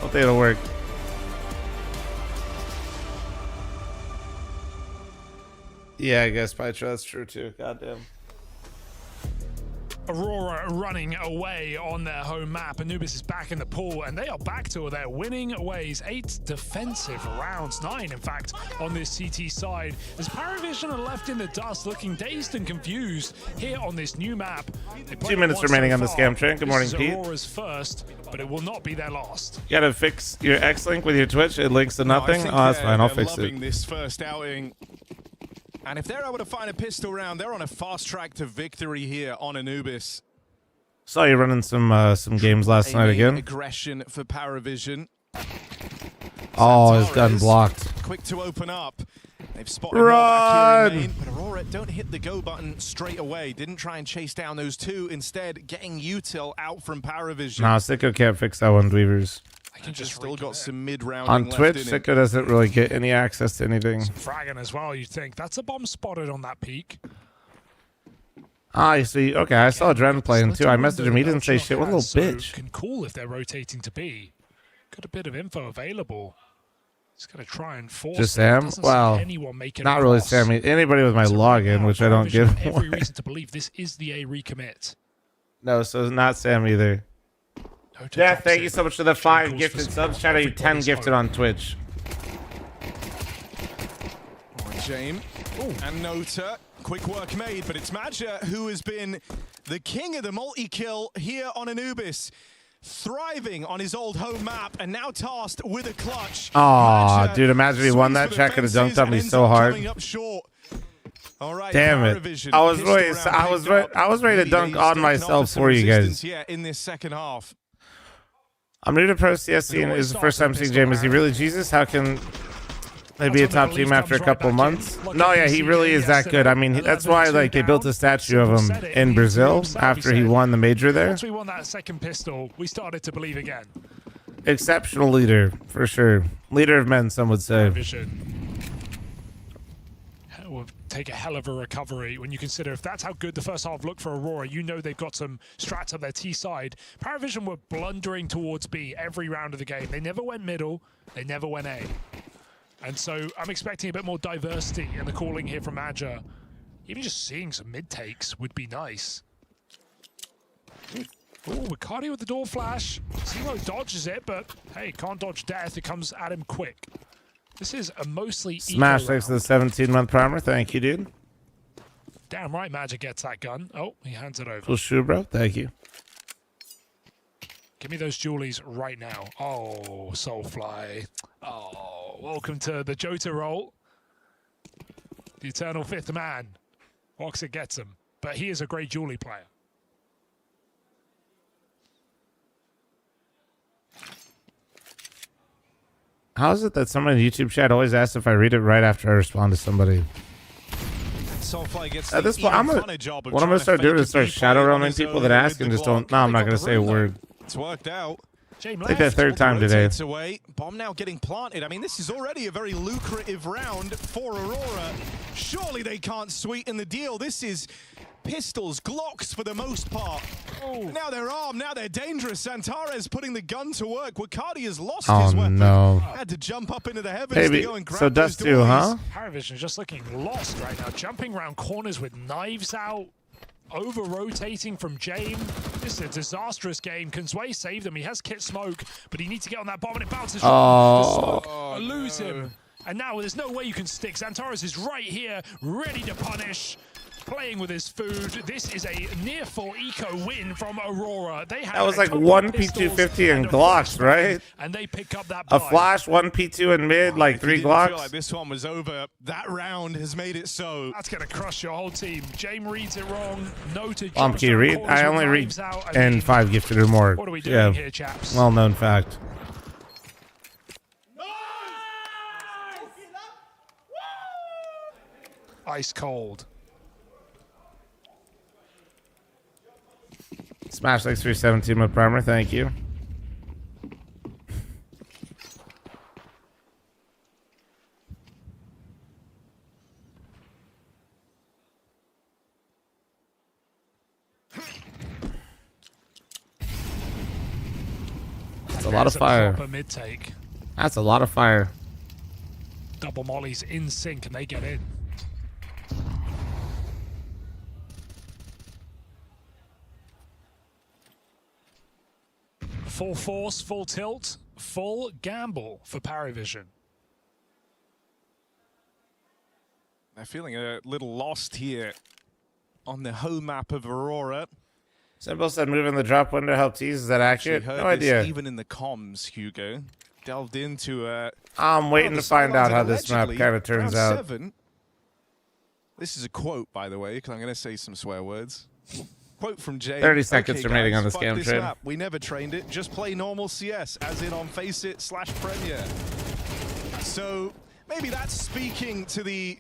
don't think it'll work. Yeah, I guess Pytra, that's true too. Goddamn. Aurora running away on their home map. Anubis is back in the pool, and they are back to their winning ways. 8 defensive rounds, 9 in fact on this CT side, as Parivision are left in the dust, looking dazed and confused here on this new map. 2 minutes remaining on the scam train. Good morning, Pete. Aurora's first, but it will not be their last. You gotta fix your X-Link with your Twitch. It links to nothing. Oh, that's fine. I'll fix it. This first outing. And if they're able to find a pistol round, they're on a fast track to victory here on Anubis. Saw you running some games last night again. Aggression for Parivision. Oh, his gun blocked. Quick to open up. They've spotted more back here in main, but Aurora don't hit the go button straight away. Didn't try and chase down those two. Instead, getting util out from Parivision. Nah, Sicko can't fix that one, Dweavers. I can just still got some mid-round on Twitch. Sicko doesn't really get any access to anything. Some fragging as well, you'd think. That's a bomb spotted on that peak. Ah, you see. Okay, I saw Dren playing too. I messaged him. He didn't say shit. What a little bitch. Can call if they're rotating to B. Got a bit of info available. He's gonna try and force. Just Sam? Well, not really Sam. Anybody with my login, which I don't give. Every reason to believe this is the A recommit. No, so it's not Sam either. Yeah, thank you so much for the 5 gifted subs. Shout out you 10 gifted on Twitch. James and Nota. Quick work made, but it's Madja who has been the king of the multi-kill here on Anubis. Thriving on his old home map and now tasked with a clutch. Aw, dude, imagine he won that check and have dunked on me so hard. All right, damn it. I was ready to dunk on myself for you guys. In this second half. I'm new to pro CS scene. Is the first time seeing James. Is he really Jesus? How can They'd be a top team after a couple months. No, yeah, he really is that good. I mean, that's why like they built a statue of him in Brazil after he won the major there. Once we won that second pistol, we started to believe again. Exceptional leader, for sure. Leader of men, some would say. Parivision will take a hell of a recovery when you consider if that's how good the first half looked for Aurora. You know they've got some strats up their T side. Parivision were blundering towards B every round of the game. They never went middle. They never went A. And so I'm expecting a bit more diversity in the calling here from Adja. Even just seeing some mid takes would be nice. Oh, Ricardi with the door flash. Zemo dodges it, but hey, can't dodge death. It comes at him quick. This is a mostly Smash next to the 17-month primer. Thank you, dude. Damn right Magic gets that gun. Oh, he hands it over. Cool shoe, bro. Thank you. Give me those Julies right now. Oh, Soulfly. Oh, welcome to the Jota role. The eternal fifth man. Oxid gets him, but he is a great Julie player. How is it that someone in YouTube chat always asks if I read it right after I respond to somebody? Gets At this point, what I'm gonna start doing is start shadow realming people that ask and just don't. No, I'm not gonna say a word. It's worked out. I think that third time today. Away. Bomb now getting planted. I mean, this is already a very lucrative round for Aurora. Surely they can't sweeten the deal. This is pistols, Glocks for the most part. Oh. Now they're armed, now they're dangerous. Santarez putting the gun to work. Wakadi has lost his weapon. No. Had to jump up into the heavens to go and grab so Dust 2, huh? Parivision is just looking lost right now, jumping around corners with knives out, over-rotating from James. This is a disastrous game. Can Sway save them? He has Kit Smoke, but he needs to get on that bomb and it bounces. Oh. The smoke lose him. And now there's no way you can stick. Santarez is right here, ready to punish. Playing with his food. This is a near full eco win from Aurora. They had that was like one P250 and Glocks, right? And they pick up that a flash, one P2 in mid, like 3 Glocks. Feel like this one was over. That round has made it so. That's gonna crush your whole team. James reads it wrong. Noted. Read. I only read in 5 gifted or more. What are we doing here, chaps? Well-known fact. Ice cold. Smash like 317 with primer, thank you. That's a lot of fire. Mid-take. That's a lot of fire. Double mollies in sync and they get in. Full force, full tilt, full gamble for Parivision. They're feeling a little lost here on the home map of Aurora. Simple said moving the drop window helped tease. Is that accurate? No idea. Even in the comms, Hugo. Delved into I'm waiting to find out how this map kind of turns out. 7. This is a quote, by the way, because I'm going to say some swear words. Quote from Jay. 30 seconds remaining on this game train. We never trained it. Just play normal CS, as in on Faceit/Premier. So maybe that's speaking to the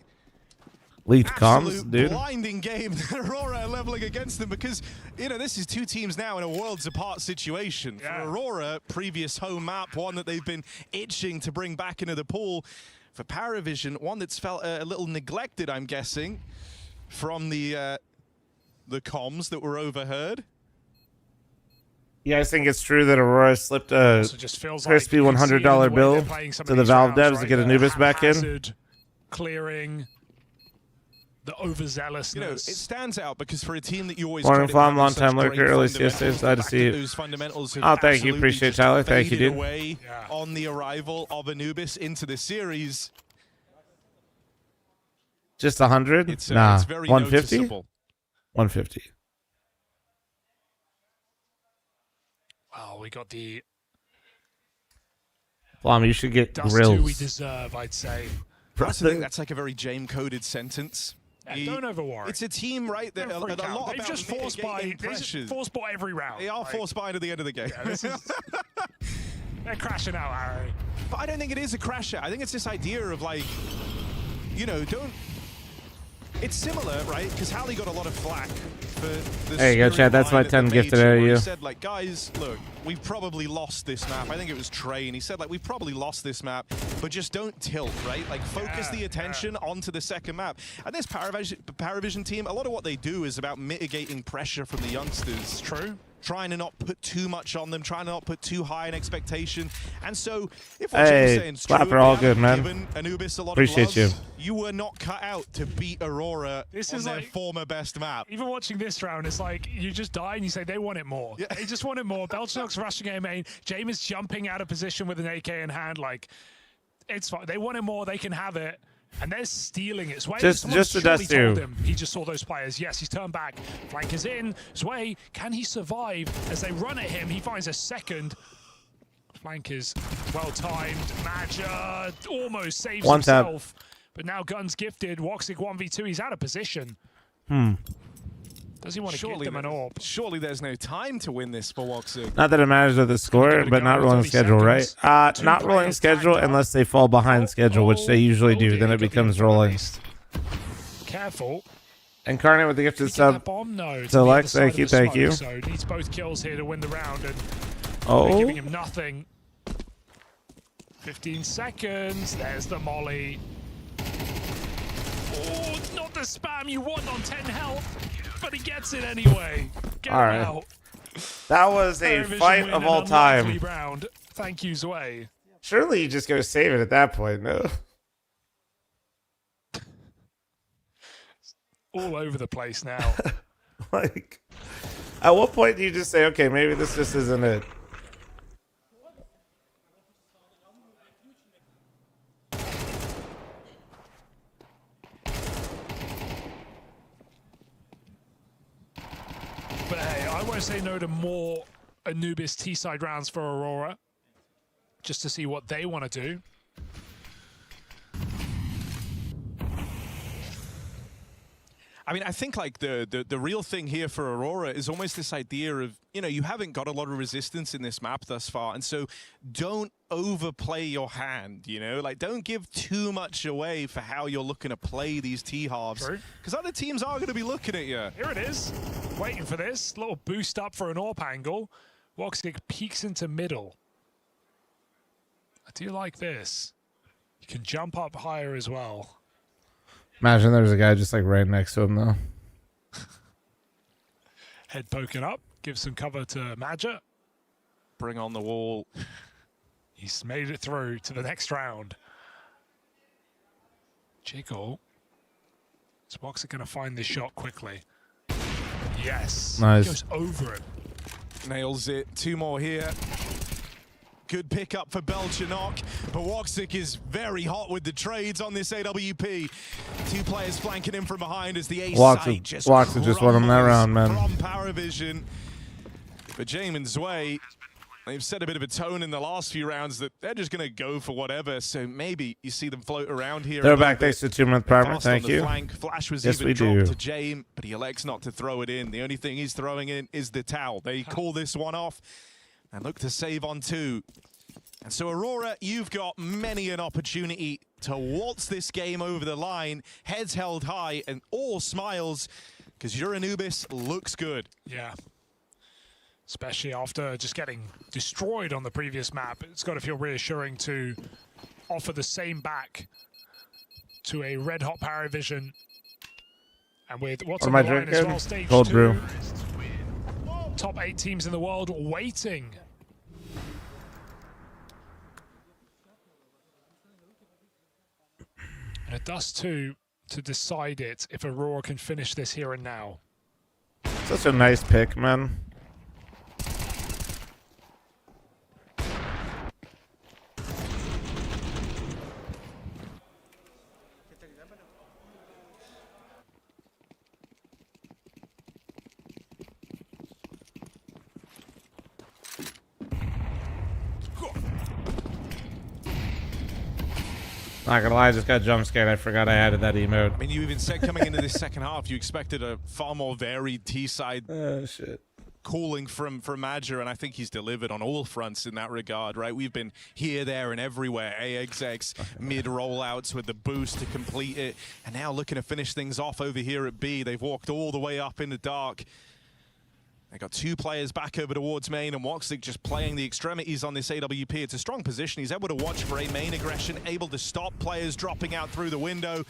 leaked comms, dude. Blinding game that Aurora are leveling against them, because you know this is 2 teams now in a worlds apart situation. For Aurora, previous home map, one that they've been itching to bring back into the pool. For Parivision, one that's felt a little neglected, I'm guessing, from the comms that were overheard. You guys think it's true that Aurora slipped a crispy $100 bill to the Valve devs to get Anubis back in? Clearing the overzealousness. You know, it stands out because for a team that you always Morning Flom, long time lurker, early CSA, glad to see you. Oh, thank you, appreciate Tyler, thank you, dude. On the arrival of Anubis into the series. Just 100? It's 150? 150. Wow, we got the Flom, you should get Dust grills. 2 we deserve, I'd say. I think that's like a very Jame-coded sentence. Don't overworry. It's a team, right? That a lot they've just forced by every round. They are forced by into the end of the game. Yeah, this is They're crashing out, Harry. But I don't think it is a crash out. I think it's this idea of like, you know, don't... It's similar, right? Because Halley got a lot of flack for the... There you go, Chad. That's my 10 gifted out of you. He said, like, guys, look, we've probably lost this map. I think it was Trey, and he said, like, we've probably lost this map, but just don't tilt, right? Like, focus the attention onto the second map. And this Parivision team, a lot of what they do is about mitigating pressure from the youngsters. True. Trying to not put too much on them, trying to not put too high an expectation. And so, if Hey, what you're saying is true, Slapper, all good, man. given Anubis a lot Appreciate of love, you were not cut out to beat Aurora on their former best map. Even watching this round, it's like you just die and you say they want it more. Yeah. They just want it more. Belchenok's rushing A main. James is jumping out of position with an AK in hand. Like, it's fine. They want it more. They can have it. And they're stealing it. Sway, just to dust you. He just saw those players. Yes, he's turned back. Flank is in. Sway, can he survive? As they run at him, he finds a second. Flank is well timed. Madja almost saves himself. But now Gun's gifted. Woxic 1v2. He's out of position. Does he want to give them an AWP? Surely there's no time to win this for Woxic. Not that it matters with the score, but not rolling schedule, right? Not rolling schedule unless they fall behind schedule, which they usually do. Then it becomes rolling. Careful. Incarnate with the gifted sub. No, to Lex, thank you, thank you. So needs both kills here to win the round, and oh, they're giving him nothing. 15 seconds. There's the molly. Oh, it's not the spam you want on 10 health. But he gets it anyway. Get all right. out. That was a fight of all time. Round. Thank you, Zwei. Surely you just go save it at that point, no? All over the place now. Like, at what point do you just say, okay, maybe this just isn't it? But hey, I won't say no to more Anubis T-side rounds for Aurora, just to see what they want to do. I mean, I think like the real thing here for Aurora is almost this idea of, you know, you haven't got a lot of resistance in this map thus far, and so don't overplay your hand, you know? Like, don't give too much away for how you're looking to play these T-halves, because other teams are going to be looking at you. Here it is, waiting for this. Little boost up for an AWP angle. Woxic peeks into middle. I do like this. You can jump up higher as well. Imagine there was a guy just like right next to him though. Head poking up, gives some cover to Madja. Bring on the wall. He's made it through to the next round. Jiggle. Is Woxic going to find this shot quickly? Yes. Nice. He goes over it. Nails it. Two more here. Good pickup for Belchenok, but Woxic is very hot with the trades on this AWP. Two players flanking him from behind as the ace side just won him that round, man. From Parivision. But James and Zwei, they've set a bit of a tone in the last few rounds that they're just going to go for whatever, so maybe you see them float around here. They're back thanks to 2-month primer, thank you. Flash was yes, even dropped to James, but he elects not to throw it in. The only thing he's throwing in is the towel. They call this one off and look to save on two. And so, Aurora, you've got many an opportunity to waltz this game over the line, heads held high, and all smiles, because your Anubis looks good. Yeah. Especially after just getting destroyed on the previous map. It's got to feel reassuring to offer the same back to a red-hot Parivision. And with what's on the line as well, stage Cold 2. brew. Top 8 teams in the world waiting. And a dust 2 to decide it if Aurora can finish this here and now. Such a nice pick, man. Not gonna lie, I just got jump scared. I forgot I added that emote. I mean, you even said coming into this second half, you expected a far more varied T-side oh, shit. calling from Madger, and I think he's delivered on all fronts in that regard, right? We've been here, there, and everywhere. AXX mid rollouts with the boost to complete it, and now looking to finish things off over here at B. They've walked all the way up in the dark. They got 2 players back over towards main, and Woxic just playing the extremities on this AWP. It's a strong position. He's able to watch for a main aggression, able to stop players dropping out through the window.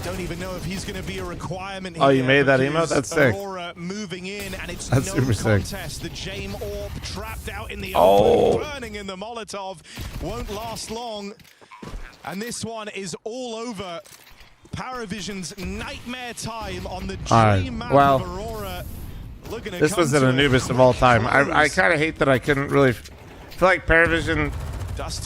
Don't even know if he's going to be a requirement here. Oh, you made that emote? That's sick. Aurora moving in, and it's That's no super sick. contest. The Jame Orb trapped out in the open, burning in the Molotov. Won't last long. And this one is all over. Parivision's nightmare time on the dream map of Aurora. This was an Anubis of all time. I kind of hate that I couldn't really feel like Parivision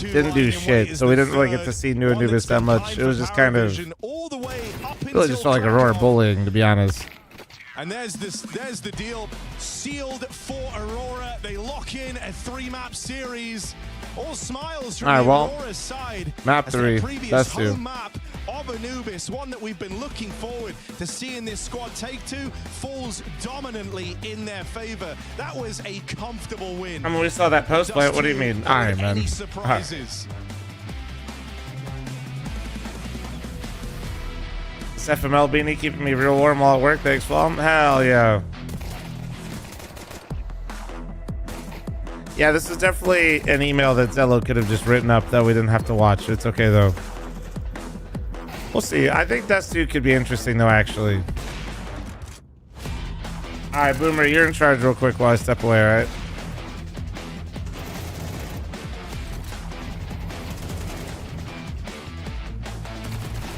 didn't do shit, so we didn't really get to see new Anubis that much. It was just kind of really just felt like Aurora bullying, to be honest. And there's the deal sealed for Aurora. They lock in a 3-map series. All smiles from Aurora's side. Map 3, that's 2. Map of Anubis, one that we've been looking forward to seeing this squad take to, falls dominantly in their favor. That was a comfortable win. I mean, we saw that post play. What do you mean? All right, man. Surprises. FML beanie keeping me real warm while at work. Thanks, fl0m. Hell yeah. Yeah, this is definitely an email that Zello could have just written up that we didn't have to watch. It's okay, though. We'll see. I think Dust 2 could be interesting, though, actually. All right, Boomer, you're in charge real quick while I step away, all right?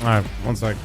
All right, 1 sec.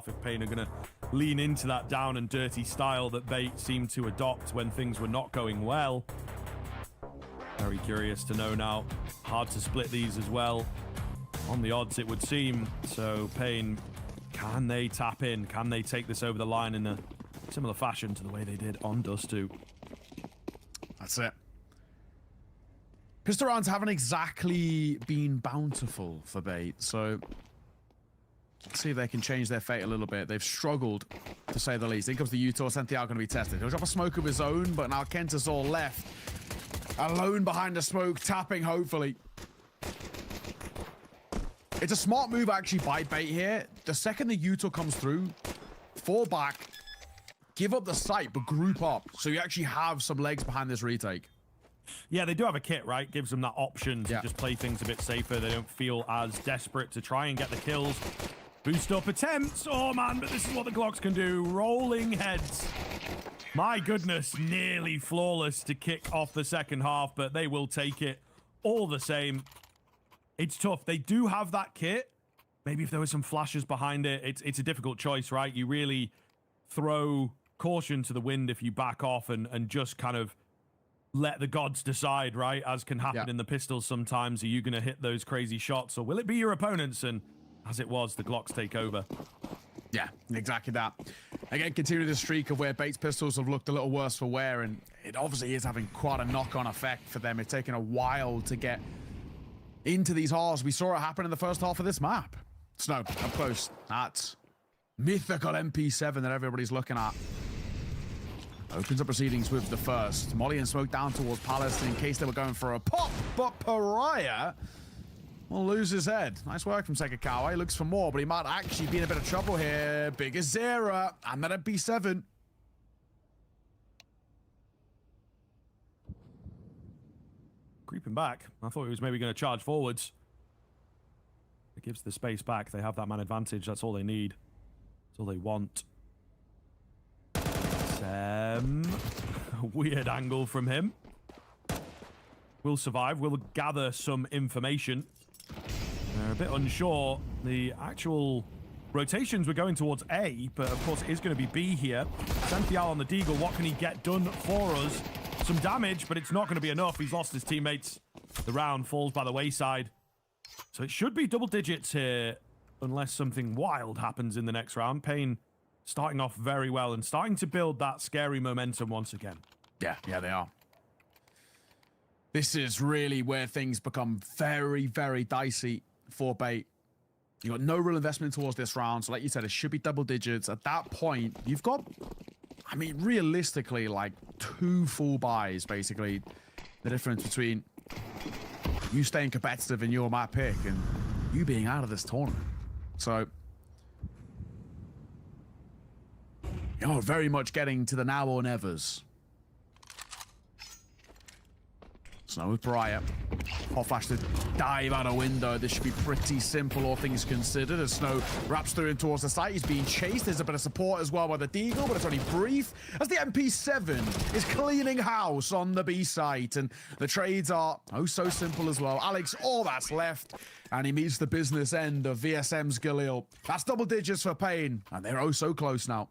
half if Pain are going to lean into that down and dirty style that Bait seemed to adopt when things were not going well. Very curious to know now. Hard to split these as well. On the odds, it would seem. So Pain, can they tap in? Can they take this over the line in a similar fashion to the way they did on Dust 2? That's it. Pistol rounds haven't exactly been bountiful for Bait, so let's see if they can change their fate a little bit. They've struggled, to say the least. In comes the Utah. Santiago going to be tested. He'll drop a smoke of his own, but now Kentis all left. Alone behind the smoke, tapping, hopefully. It's a smart move, actually, by Bait here. The second the Utah comes through, fall back, give up the site, but group up. So you actually have some legs behind this retake. Yeah, they do have a kit, right? Gives them that option to just play things a bit safer. They don't feel as desperate to try and get the kills. Boost up attempts. Oh, man, but this is what the Glocks can do. Rolling heads. My goodness, nearly flawless to kick off the second half, but they will take it all the same. It's tough. They do have that kit. Maybe if there were some flashes behind it, it's a difficult choice, right? You really throw caution to the wind if you back off and just kind of let the gods decide, right? As can happen in the pistols sometimes. Are you going to hit those crazy shots, or will it be your opponents? And as it was, the Glocks take over. Yeah, exactly that. Again, continue the streak of where Bait's pistols have looked a little worse for wear, and it obviously is having quite a knock-on effect for them. It's taken a while to get into these halls. We saw it happen in the first half of this map. Snow, up close. That's mythical MP7 that everybody's looking at. Opens up proceedings with the first. Molly and Smoke down towards Palace in case they were going for a pop, but Pariah will lose his head. Nice work from Sekikawa. He looks for more, but he might actually be in a bit of trouble here. Big Azera and then a B7. Creeping back. I thought he was maybe going to charge forwards. It gives the space back. They have that man advantage. That's all they need. That's all they want. Weird angle from him. We'll survive. We'll gather some information. They're a bit unsure. The actual rotations were going towards A, but of course it is going to be B here. Santiago on the Deagle. What can he get done for us? Some damage, but it's not going to be enough. He's lost his teammates. The round falls by the wayside. So it should be double digits here, unless something wild happens in the next round. Pain starting off very well and starting to build that scary momentum once again. Yeah, they are. This is really where things become very, very dicey for Bait. You got no real investment towards this round, so like you said, it should be double digits. At that point, you've got, I mean, realistically, like 2 full buys, basically. The difference between you staying competitive in your map pick and you being out of this tournament. So you're very much getting to the now or nevers. Snow with Pariah. Hot flash to dive out a window. This should be pretty simple, all things considered. As Snow wraps through in towards the site, he's being chased. There's a bit of support as well by the Deagle, but it's only brief. As the MP7 is cleaning house on the B site, and the trades are oh so simple as well. Alex, all that's left, and he meets the business end of VSM's Galil. That's double digits for Pain, and they're oh so close now.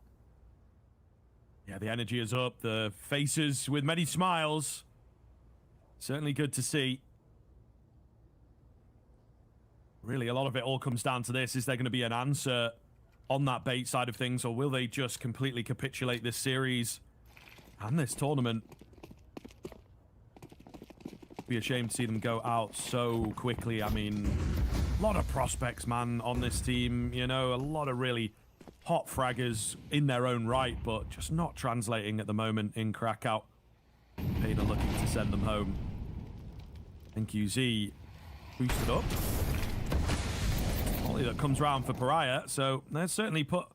Yeah, the energy is up. The faces with many smiles. Certainly good to see. Really, a lot of it all comes down to this. Is there going to be an answer on that Bait side of things, or will they just completely capitulate this series and this tournament? Be a shame to see them go out so quickly. I mean, a lot of prospects, man, on this team. You know, a lot of really hot fraggers in their own right, but just not translating at the moment in Krakow. Pain are looking to send them home. And QZ boosted up. Ollie that comes round for Pariah, so they're certainly put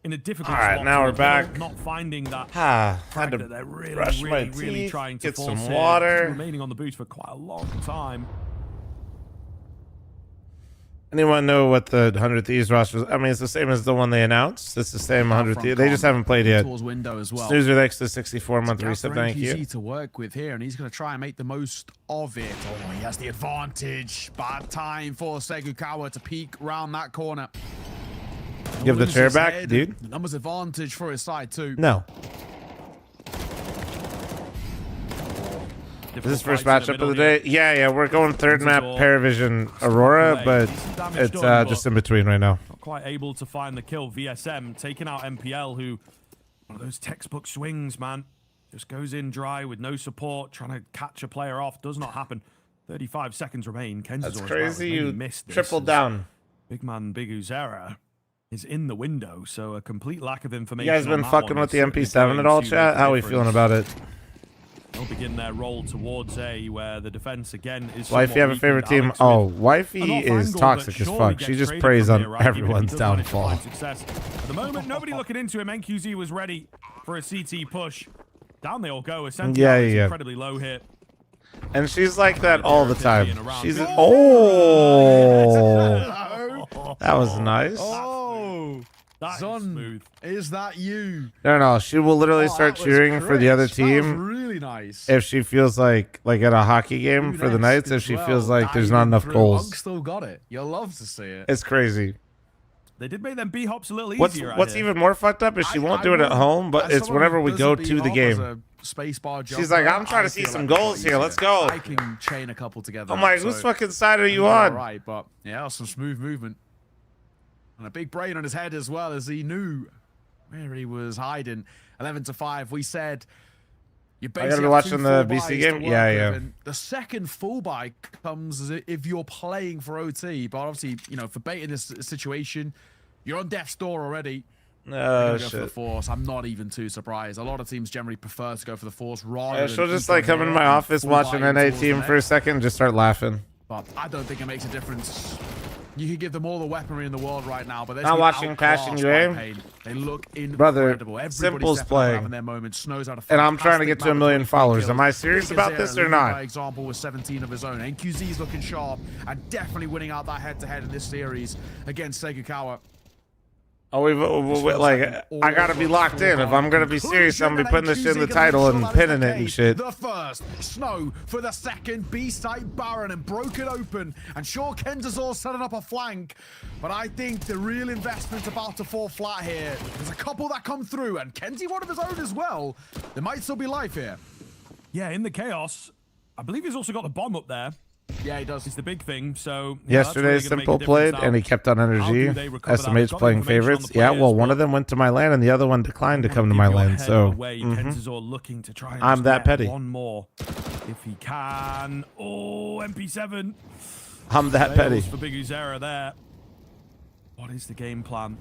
in a difficult spot. All right, now we're back. Not finding that had to that they're really, brush my really teeth, trying to get force some here. water. Remaining on the boost for quite a long time. Anyone know what the 100 Thieves roster is? I mean, it's the same as the one they announced. It's the same 100 Thieves. They just haven't played yet. Window as well. Snoozer next to 64-month reset. Thank you. Easy to work with here, and he's going to try and make the most of it. Oh, he has the advantage. Bad time for Sekikawa to peek round that corner. Give the Loses chair his back, head, dude. and numbers advantage for his side too. No. Is this first matchup of the day? Yeah, we're going third map, Parivision, Aurora, but it's just in between right now. Not quite able to find the kill. VSM taking out MPL, who, one of those textbook swings, man. Just goes in dry with no support, trying to catch a player off. Does not happen. 35 seconds remain. That's crazy. You tripled down. Big man, Big Uzera is in the window, so a complete lack of information. You guys been fucking with the MP7 at all, chat? How are we feeling about it? They'll begin their roll towards A, where the defense again is. Wifey have a favorite team? Oh, Wifey is toxic as fuck. She just preys on everyone's downfall. At the moment, nobody looking into him. NQZ was ready for a CT push. Down they all go. Essentially, yeah. Incredibly low hit. And she's like that all the time. She's that was nice. That Son, is smooth. Is that you? No. She will literally start cheering for the other team. That was really nice. If she feels like at a hockey game for the Knights, if she feels like there's not enough goals. Unk still got it. You'll love to see it. It's crazy. They did make them B-hops a little easier. What's even more fucked up is she won't do it at home, but it's whenever we go to the game. She's like, I'm trying to see some goals here. Let's go. I can chain a couple together. Oh my, whose fucking side are you on? Right, but yeah, some smooth movement. And a big brain on his head as well, as he knew where he was hiding. 11-5. We said you basically gotta be watching the BC game. Yeah. The second full buy comes if you're playing for OT, but obviously, for baiting this situation, you're on death's door already. Oh, go for the Force. I'm not even too surprised. A lot of teams generally prefer to go for the Force rather than... She'll just come in my office, watch an NA team for a second, and just start laughing. But I don't think it makes a difference. You could give them all the weaponry in the world right now, but they're not watching Passion UA. They look incredible. Brother, Simple's playing. Their moment. Snow's out of and I'm trying to get to 1 million followers. Am I serious about this or not? By example, with 17 of his own. NQZ's looking sharp and definitely winning out that head-to-head in this series against Segukawa. Oh, I gotta be locked in. If I'm gonna be serious, I'm gonna be putting this shit in the title and pinning it and shit. The first, Snow for the second, B-site Baron and broke it open. And sure, Kenzazor's setting up a flank, but I think the real investment's about to fall flat here. There's a couple that come through, and Kenzie one of his own as well. There might still be life here. Yeah, in the chaos, I believe he's also got the bomb up there. Yeah, he does. It's the big thing. So yesterday, Simple played and he kept on energy. SMH playing favorites. Yeah, well, one of them went to my land and the other one declined to come to my land. So looking to try and I'm that petty. One more, if he can. Oh, MP7. I'm that petty. For Big Uzera there. What is the game plan?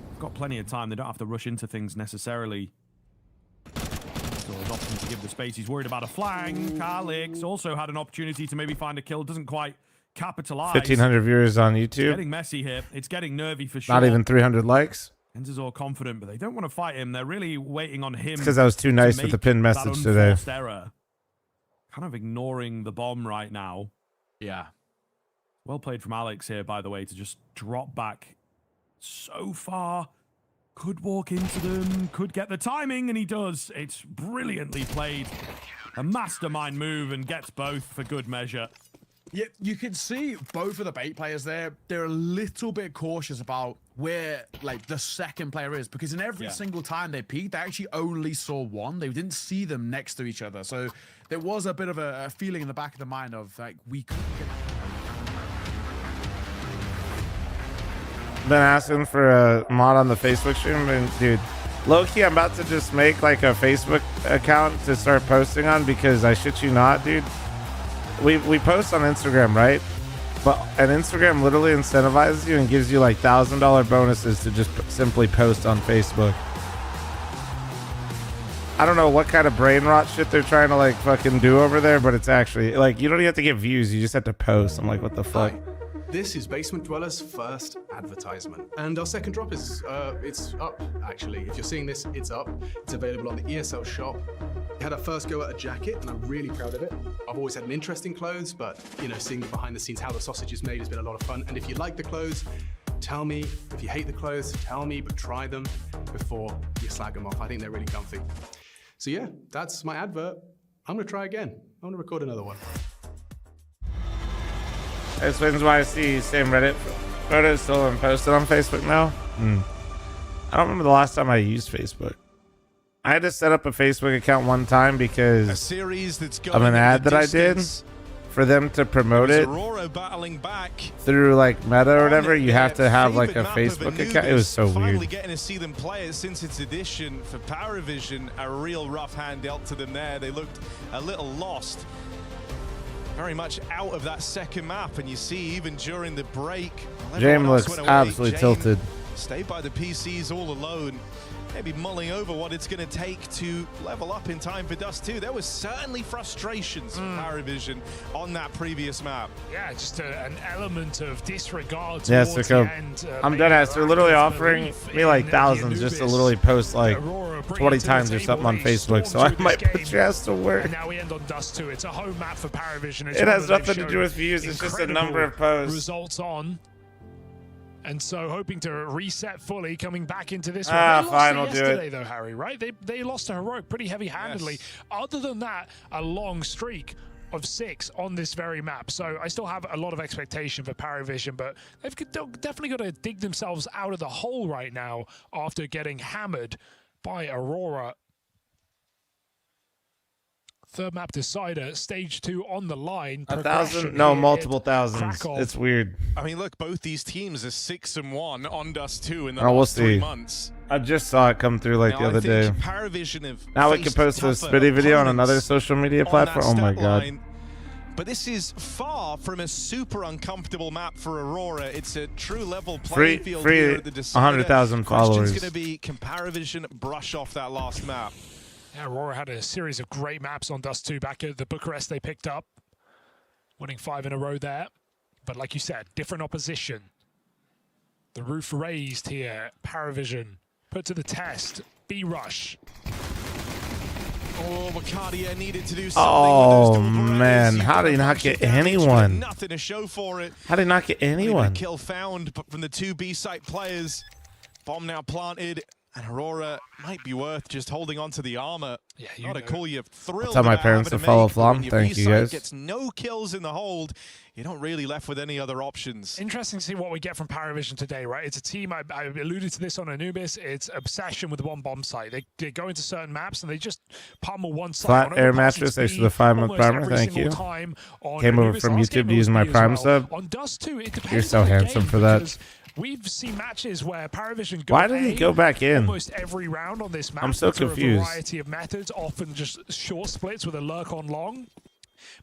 They've got plenty of time. They don't have to rush into things necessarily. So he's opting to give the space. He's worried about a flank. Kalix also had an opportunity to maybe find a kill. Doesn't quite capitalize. 1,500 viewers on YouTube. It's getting messy here. It's getting nervy for sure. Not even 300 likes. Kenz's all confident, but they don't want to fight him. They're really waiting on him. Because I was too nice with the pinned message today. Error. Kind of ignoring the bomb right now. Yeah. Well played from Alex here, by the way, to just drop back so far. Could walk into them, could get the timing, and he does. It's brilliantly played. A mastermind move and gets both for good measure. Yeah, you can see both of the bait players there. They're a little bit cautious about where, the second player is, because in every single time they peeked, they actually only saw one. They didn't see them next to each other. So there was a bit of a feeling in the back of the mind of, we could get... Been asking for a mod on the Facebook stream, and dude, low-key, I'm about to just make a Facebook account to start posting on, because I shit you not, dude, we post on Instagram, right? And Instagram literally incentivizes you and gives you $1,000 bonuses to just simply post on Facebook. I don't know what kind of brain rot shit they're trying to fucking do over there, but it's actually you don't even have to get views, you just have to post. I'm like, what the fuck? This is Basement Dweller's first advertisement. And our second drop is, it's up, actually. If you're seeing this, it's up. It's available on the ESL shop. We had our first go at a jacket, and I'm really proud of it. I've always had an interest in clothes, but, seeing behind the scenes how the sausage is made has been a lot of fun. And if you like the clothes, tell me. If you hate the clothes, tell me, but try them before you slag them off. I think they're really comfy. So yeah, that's my advert. I'm gonna try again. I'm gonna record another one. That explains why I see same Reddit photos still posted on Facebook now. I don't remember the last time I used Facebook. I had to set up a Facebook account one time because A series that's of an ad that I did for them to promote it Aurora battling back through like Meta or whatever. You have to have like favorite a map of Facebook Anubis. account. It was so Finally weird. getting to see them play it since its edition for Parivision. A real rough hand dealt to them there. They looked a little lost. Very much out of that second map, and you see even during the break, James looks absolutely tilted. Stayed by the PCs all alone. Maybe mulling over what it's going to take to level up in time for Dust 2. There was certainly frustrations from Parivision on that previous map. Yeah, just an element of disregard Yeah, towards Sicko. the end. I'm dead ass. They're literally offering me like thousands just to literally post like Aurora bring 20 it to the times or table. something on They Facebook, so storm I through might this put game. your ass to work. And now we end on Dust 2. It's a home map for Parivision. It's It one has that they've nothing to do shown with views. It's just a incredible number of posts. results on. And so hoping to reset fully, coming back into this Ah, one. They lost fine, it I'll do yesterday, it. though, Harry, right? They lost to Heroic pretty heavy-handedly. Yes. Other than that, a long streak of 6 on this very map. So I still have a lot of expectation for Parivision, but they've definitely got to dig themselves out of the hole right now after getting hammered by Aurora. Third map decider, stage 2 on the line. 1,000? No, multiple thousands. Krakow. It's weird. I mean, look, both these teams are 6-1 on Dust 2 in the Oh, we'll last 3 see. months. I just saw it come through like Now, the I other day. think Parivision have Now we can faced post a tougher spitty video on another opponents social media on that platform. Oh my stat god. line. But this is far from a super uncomfortable map for Aurora. It's a true level playing field here at the decider. 100,000 followers. Question's going to be, can Parivision brush off that last map? Yeah, Aurora had a series of great maps on Dust 2 back at the Bucharest they picked up, winning 5 in a row there. But like you said, different opposition. The roof raised here. Parivision put to the test. B-Rush. Oh, Bacardia needed to do something. Oh with those double man, barrels. how did he not get anyone? Nothing to show for it. How did he not get anyone? Kill found from the 2 B-site players. Bomb now planted. And Aurora might be worth just holding on to the armor. Yeah, Not a call you're thrilled tell my about parents having to follow make, but when fl0m. your Thank you, B-site guys. Gets no kills in the hold. You're not really left with any other options. Interesting to see what we get from Parivision today, right? It's a team, I alluded to this on Anubis, it's obsession with one bomb site. They go into certain maps and they just pummel one site. Flat on air overpassing mattress, thanks speed for the 5-month almost primer, every thank single you. time on Came over Anubis. from Last YouTube game to use was my me as Prime well. sub. On Dust 2, it depends You're so on the handsome game for that. because we've seen matches where Parivision go Why did he go back in? almost every round on this map. I'm so through confused. a variety of methods, often just short splits with a lurk on long.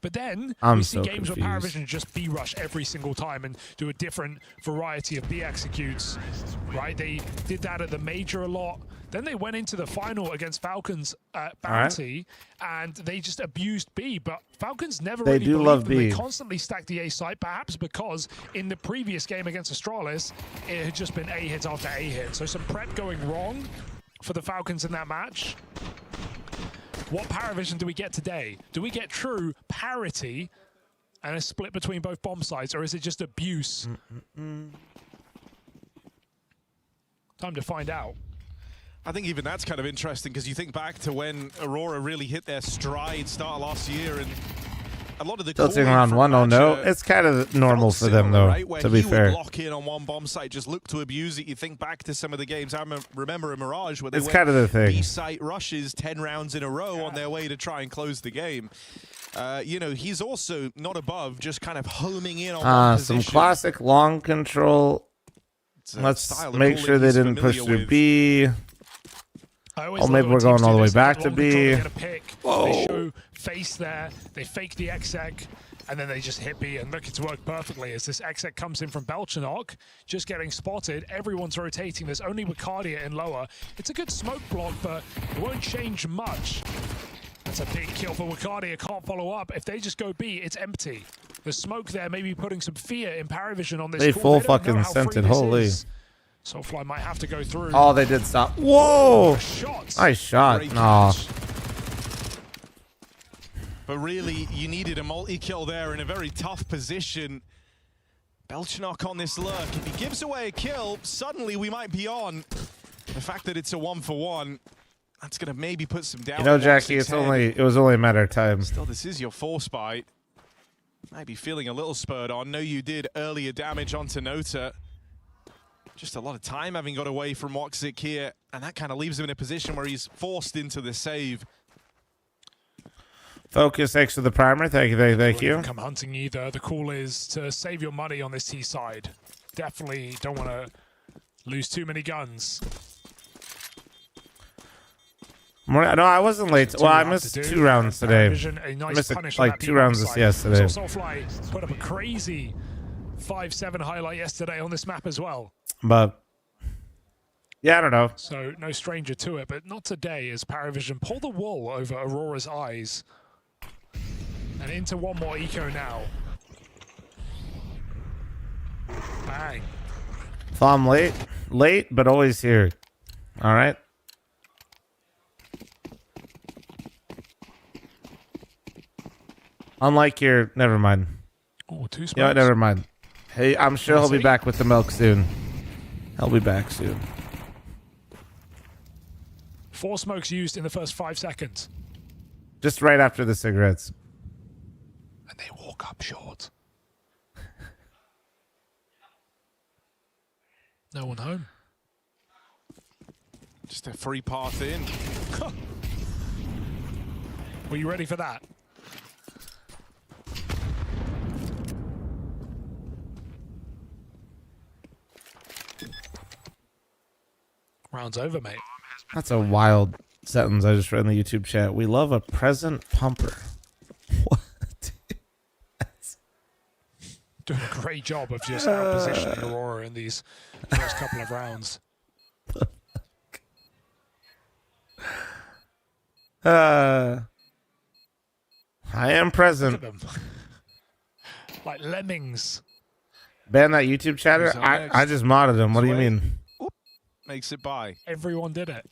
But then I'm we see so games confused. where Parivision just B-rush every single time and do a different variety of B-executes, right? They did that at the Major a lot. Then they went into the final against Falcons at Bounty, and they just abused B. But Falcons never They really do believed love them. They B. constantly stacked the A site, perhaps because in the previous game against Astralis, it had just been A hit after A hit. So some prep going wrong for the Falcons in that match. What Parivision do we get today? Do we get true parity and a split between both bomb sites, or is it just abuse? Time to find out. I think even that's kind of interesting because you think back to when Aurora really hit their stride start of last year, and a lot of the Tilting calling around from 1-0, no. Ratchet It's kind of normal felt for them, similar, though, right? Where to be he would fair. lock in on one bomb site, just look to abuse it. You think back to some of the games. I remember a Mirage where they It's went kind of the thing. B-site rushes 10 rounds in a row on their way to try and close the game. You know, he's also not above just kind of homing in on one Some position. classic long control. It's a Let's style of make calling sure they he's didn't push familiar through with. B. I always Oh, love maybe when we're going teams all do the way this. They back get to long control, B. they get a pick, They Whoa. show face there, they fake the exec, and then they just hit B, and look, it's worked perfectly as this exec comes in from Belchanok, just getting spotted. Everyone's rotating. There's only Wicardia in lower. It's a good smoke block, but it won't change much. That's a big kill for Wicardia. Can't follow up. If they just go B, it's empty. The smoke there may be putting some fear in Parivision on this They score. full They don't know fucking how sent free it, this holy. is. Soulfly might have to go through. Oh, they did stop. Whoa! Shots. Nice shot. Great Aw. catch. But really, you needed a multi-kill there in a very tough position. Belchanok on this lurk. If he gives away a kill, suddenly we might be on. The fact that it's a 1-for-1, that's going to maybe put some doubt. You know, on Jackie, 1-6-10. it was only a matter of time. Still, this is your force bite. Might be feeling a little spurred on. Know you did earlier damage onto Nota. Just a lot of time having got away from Woxic here, and that kind of leaves him in a position where he's forced into the save. Focus, thanks for the primer. Thank you, thank you. Come hunting either. The call is to save your money on this T side. Definitely don't want to lose too many guns. No, I wasn't late. Well, I missed 2 rounds today. A nice I missed like 2 rounds yesterday. So Soulfly put up a crazy 5-7 highlight yesterday on this map as well. But yeah, I don't know. So no stranger to it, but not today as Parivision pull the wool over Aurora's eyes. And into one more eco now. Bang. fl0m late, but always here. All right. Unlike your, never mind. Oh, 2 smokes. Yeah, never mind. Hey, I'm sure he'll be back with the milk soon. He'll be back soon. 4 smokes used in the first 5 seconds. Just right after the cigarettes. And they walk up short. No one home. Just a free path in. Were you ready for that? Round's over, mate. That's a wild sentence I just read in the YouTube chat. We love a present pumper. What? Doing a great job of just out-positioning Aurora in these first couple of rounds. I am present. Look at them. Like lemmings. Ban that YouTube chatter? I just modded him. What do you mean? Makes it by. Everyone did it.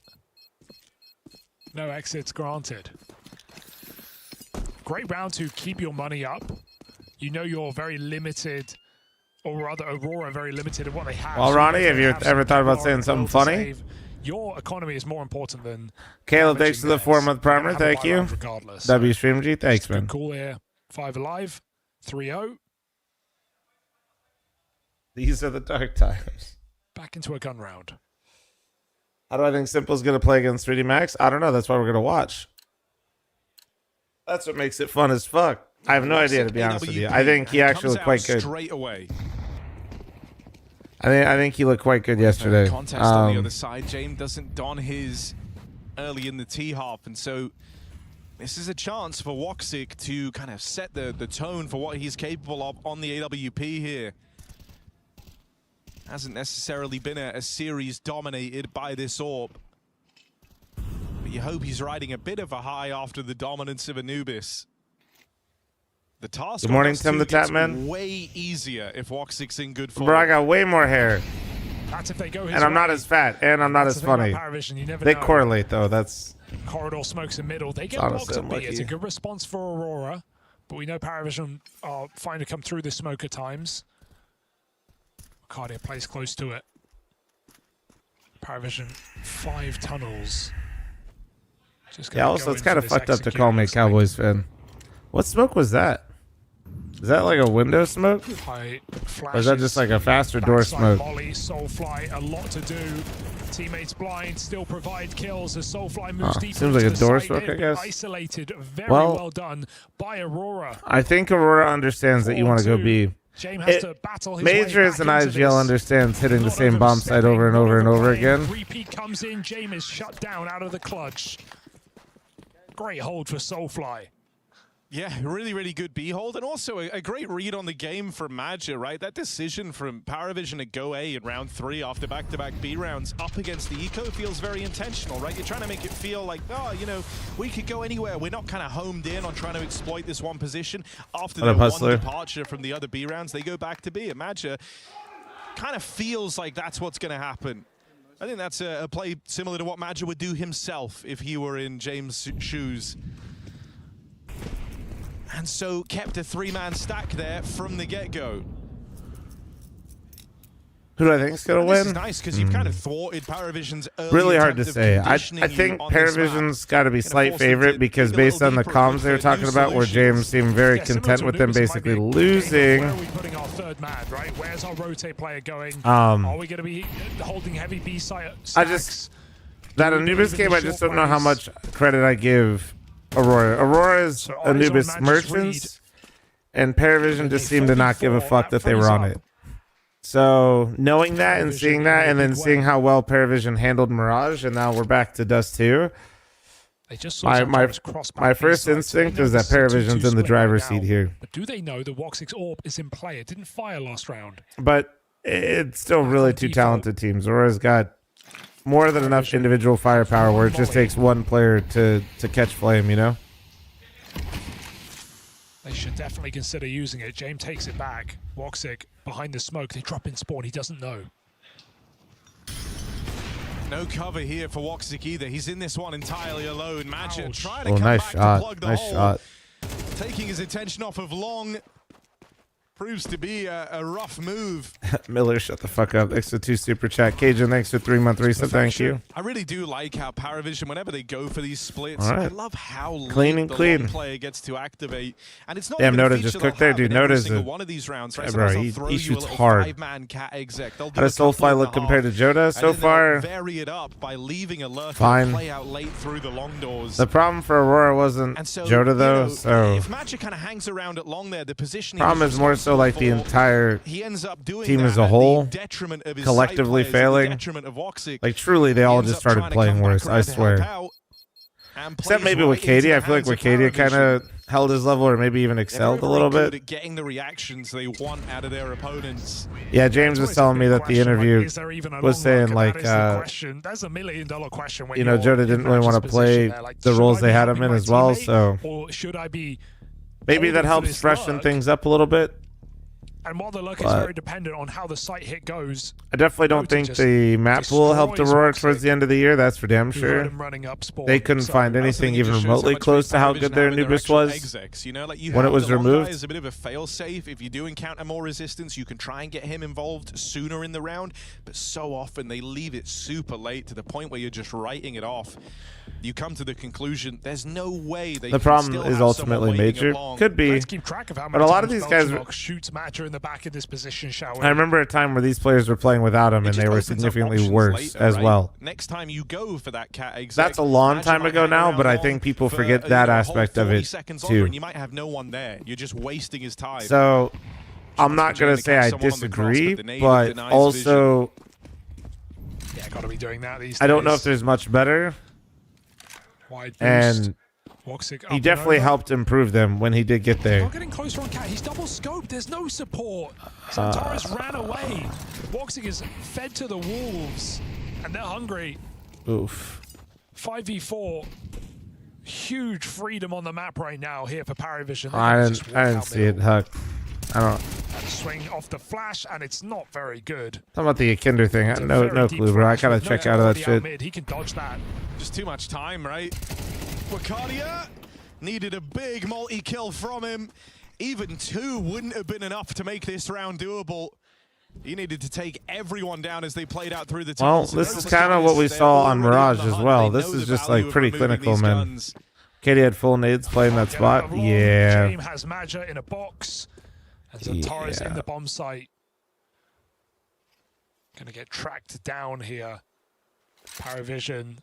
No exits granted. Great round to keep your money up. You know you're very limited, or rather Aurora very limited in what they have. Well, Ronnie, have you ever thought about saying something funny? Your economy is more important than... Caleb, thanks for the 4-month primer. Thank you. W StreamG, thanks, man. Cool here. 5 alive. 3-0. These are the dark times. Back into a gun round. How do I think Simple's going to play against 3D Max? I don't know. That's why we're going to watch. That's what makes it fun as fuck. I have no idea, to be honest with you. I think he actually looked quite good. Straight away. I think he looked quite good yesterday. Contest on the other side. James doesn't don his early in the T-half, and so this is a chance for Woxic to kind of set the tone for what he's capable of on the AWP here. Hasn't necessarily been a series dominated by this AWP. But you hope he's riding a bit of a high after the dominance of Anubis. The task Good morning, Tim the Tapman. Way easier if Woxic's in good form. Bro, I got way more hair. That's if they go his and I'm not way. as fat, and I'm not as funny. They correlate, though. That's... Corridor smokes in middle. They get blocked at B. It's a good response for Aurora, but we know Parivision are fine to come through the smoke at times. Cardia plays close to it. Parivision, 5 tunnels. Yeah, also, it's kind of fucked up to call me a Cowboys fan. What smoke was that? Is that like a window smoke? Or is that just like a faster door smoke? Molly, Soulfly, a lot to do. Teammates blind, still provide kills as Soulfly moves deeper. Seems like a door smoke, I guess. Isolated, very well done by Aurora. I think Aurora understands that you want to go B. Majors and IGL understands hitting the same bomb site over and over and over again. Repeat comes in, James is shut down out of the clutch. Great hold for Soulfly. Yeah, really, really good B hold, and also a great read on the game from Magia, right? That decision from Parivision to go A in round 3 after back-to-back B rounds up against the Eco feels very intentional, right? You're trying to make it feel like, oh, you know, we could go anywhere. We're not kind of homed in on trying to exploit this one position. After the one departure from the other B rounds, they go back to B, and Magia kind of feels like that's what's going to happen. I think that's a play similar to what Magia would do himself if he were in James' shoes. And so kept a 3-man stack there from the get-go. Who do I think is going to win? This is nice because you've kind of thwarted Parivision's early really hard to say. I think Parivision's got to be slight favorite because based on the comms they were talking about where James seemed very content with them basically losing. third man, right? Where's our rotate player going? Are we going to be holding heavy B site? That Anubis game, I just don't know how much credit I give Aurora. Aurora's Anubis merchants and Parivision just seemed to not give a fuck that they were on it. So knowing that and seeing that, and then seeing how well Parivision handled Mirage, and now we're back to Dust 2. My first instinct is that Parivision's in the driver's seat here. But do they know the Woxic's orb is in play? It didn't fire last round. But it's still really two talented teams. Aurora's got more than enough individual firepower where it just takes one player to catch flame, you know? They should definitely consider using it. James takes it back. Woxic behind the smoke. They drop in spawn. He doesn't know. No cover here for Woxic either. He's in this one entirely alone. Magic trying to come back shot. to plug the Nice hole. shot. Taking his attention off of Long. Proves to be a rough move. Miller, shut the fuck up. Thanks for 2 super chat. Cajun, thanks for 3-month reset. Thank you. I really do like how Parivision, whenever they go for these splits, All right. I love how Clean late and the clean. long player gets to activate. And it's not Damn, even a Noda feature just they'll cooked there, have dude. in every Noda's single a- one of these rounds. Right? Yeah, Sometimes bro, they'll he throw you a shoots little hard. 5-man cat exec. They'll do How does Soulfly look compared to Joda? So far, vary it up by leaving a lurker fine. play out late through the long doors. The problem for Aurora wasn't Joda, though, so... if Magic kind of hangs around at long there, the positioning Problem is more so like the entire he ends up doing team as a whole collectively failing. Like, truly, they all just started playing worse, I swear. Except maybe with Katie. I feel like with Katie kind of held his level, or maybe even excelled a little bit. At getting the reactions they want out of their opponents. Yeah, James was telling me that the interview was saying, like, that's a $1 million question. When you know, Joda didn't really want to play the roles they had him in as well, so or should I be maybe that helps freshen things up a little bit. And while the luck is very dependent on how the site hit goes, I definitely don't think the map pool helped Aurora towards the end of the year. That's for damn sure. They couldn't find anything even remotely close to how good their Anubis was when it was removed. Is a bit of a fail-safe. If you do encounter more resistance, you can try and get him involved sooner in the round. But so often they leave it super late to the point where you're just writing it off. You come to the conclusion there's no way they. The problem is ultimately major. Could be. Let's keep track of how but many a lot of times these guys Belgian shoots Matcher in the back of this position, shall we? I remember a time where these players were playing without him, and they were significantly worse later, as right? well. Next time you go for that cat exec, That's a long time ago now, but I think people forget that aspect of it too. And you might have no one there. You're just wasting his time. So I'm not gonna say I disagree, but also yeah, gotta be doing that these days. I don't know if there's much better. And he definitely helped improve them when he did get there. Not getting closer on Cat. He's double scoped. There's no support. Santaris ran away. Woxic is fed to the wolves, and they're hungry. Oof. 5v4. Huge freedom on the map right now here for Parivision. I didn't see it, Huck. I don't. Swing off the flash, and it's not very good. Talking about the Akinder thing. No clue, bro. I gotta check out of that shit. He can dodge that. Just too much time, right? Wakadia needed a big multi-kill from him. Even 2 wouldn't have been enough to make this round doable. He needed to take everyone down as they played out through the tunnels. Well, this is kind of what we saw on Mirage as well. This is just like pretty clinical, man. Katie had full nades playing that spot. Yeah. James has Maja in a box. And Zantaris in the bomb site. Gonna get tracked down here. Parivision.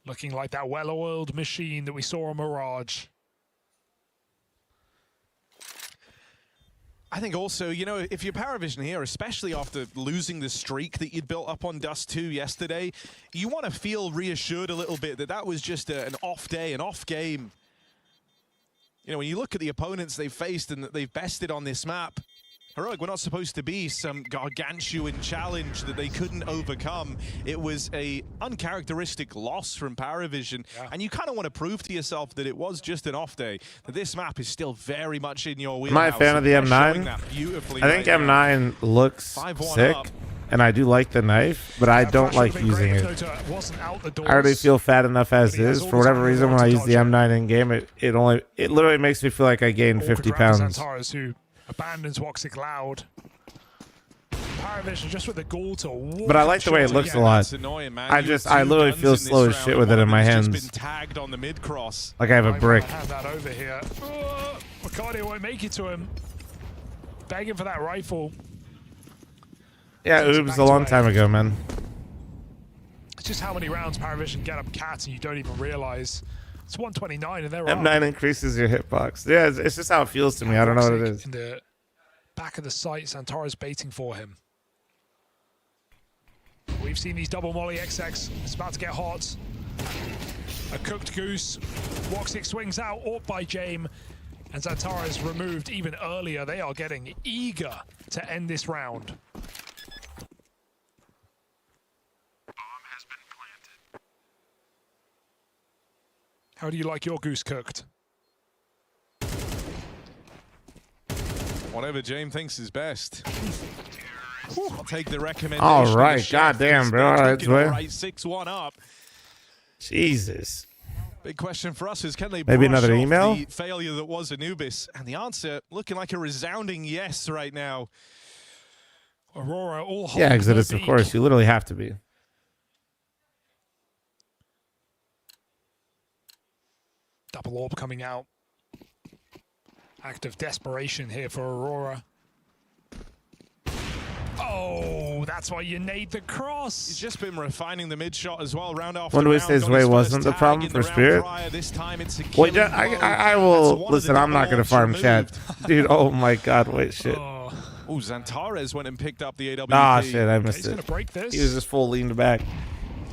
Looking like that well-oiled machine that we saw on Mirage. I think also, you know, if you're Parivision here, especially after losing the streak that you'd built up on Dust 2 yesterday, you want to feel reassured a little bit that that was just an off day, an off game. You know, when you look at the opponents they've faced and that they've bested on this map, Heroic were not supposed to be some gargantuan challenge that they couldn't overcome. It was a uncharacteristic loss from Parivision, and you kind of want to prove to yourself that it was just an off day, that this map is still very much in your wheelhouse. Am I a fan of the M9? I think M9 looks sick, and I do like the knife, but I don't like using it. I already feel fat enough as is. For whatever reason, when I use the M9 in game, it literally makes me feel like I gained 50 pounds. Abandons Woxic loud. Parivision just with the ghoul to walk. But I like the way it looks a lot. I literally feel slow as shit with it in my hands. Like I have a brick. Hand that over here. Ricardo won't make it to him. begging for that rifle. Yeah, Oobs a long time ago, man. It's just how many rounds Parivision get up cats and you don't even realize. It's 129 and they're up. M9 increases your hitbox. Yeah, it's just how it feels to me. I don't know what it is. In the back of the site, Santara's baiting for him. We've seen these double molly XX. It's about to get hot. A cooked goose. Woxic swings out, AWP by Jame. And Santara is removed even earlier. They are getting eager to end this round. How do you like your goose cooked? Whatever James thinks is best. I'll take the recommendation. All right, goddamn, bro. All right, all right, 6-1 up. Jesus. Big question for us is, can they maybe brush another off email? the failure that was Anubis? And the answer looking like a resounding yes right now. Aurora all Yeah, Exodus, of course. You literally have to be. Double orb coming out. Act of desperation here for Aurora. Oh, that's why you need the cross. He's just been refining the mid shot as well. Round after When we round, say his way wasn't the problem for Spirit. This time it's Wait, I will listen. I'm not gonna farm chat, dude. Oh my God, wait, shit. Oh, Xantares went and picked up the AWP. Ah, shit, I missed He's it. gonna break this. He was just full leaned back.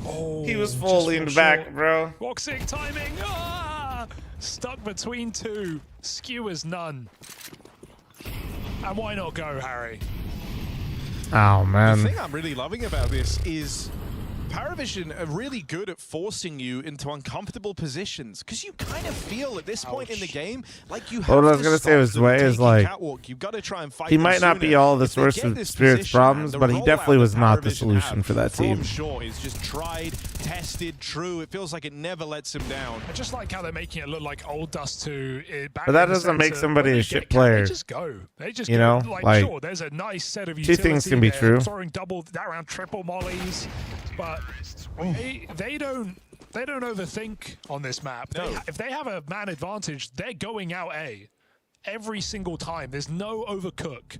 Oh, He was full leaned back, bro. Woxic timing. Ah! Stuck between two. Skewers none. And why not go, Harry? Oh, man. The thing I'm really loving about this is Parivision are really good at forcing you into uncomfortable positions, because you kind of feel at this point in the game like you have What I was to gonna stop say his them way is taking like catwalk. You've got to try and fight he them might not be sooner. all the If they source get of this Spirit's position, problems, the but he rollout definitely that was not the Parivision solution have for that from team. Short is just tried, tested, true. It feels like it never lets him down. I just like how they're making it look like old Dust 2. But that doesn't make somebody a shit player. They just go. They just you go. know, Like sure, there's a nice set of two utility things can be there, true. throwing double that round triple mollies, but they don't overthink on this map. No. If they have a man advantage, they're going out A every single time. There's no overcook.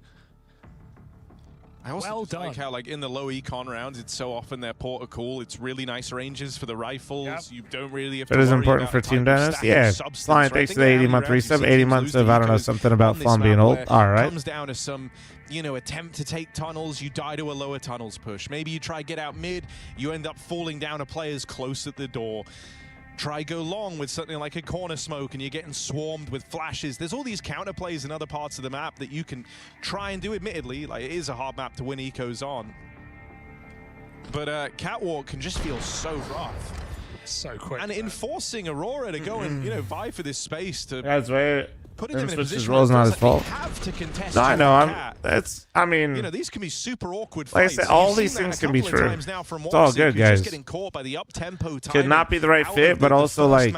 I also Well just like done. how, like, in the low econ rounds, it's so often their porta cool. It's really nice ranges for the rifles. Yep. You don't really have It to is worry important about for type team of dynasty. stack Yeah, of substance, Flying, right? thanks Think for the about how 80 many month rounds you resub. see 80 teams months lose of to I don't know ecos something about on this fl0m being map old. where All right. It comes down to some, you know, attempt to take tunnels. You die to a lower tunnels push. Maybe you try get out mid. You end up falling down a player's close at the door. Try go long with something like a corner smoke and you're getting swarmed with flashes. There's all these counterplays in other parts of the map that you can try and do. Admittedly, like, it is a hard map to win ecos on. But Catwalk can just feel so rough. So quick. And enforcing Aurora to go and, you know, vie for this space to That's way. putting them in a Switch's position role is where not it his feels like fault. they have to contest No, I to know. a cat. I mean, You know, these can be super awkward like I fights. said, all You've these seen that things a can be couple of true. times now from It's all Woxic, good, who's just guys. getting caught by the up-tempo could not be the right fit, but also like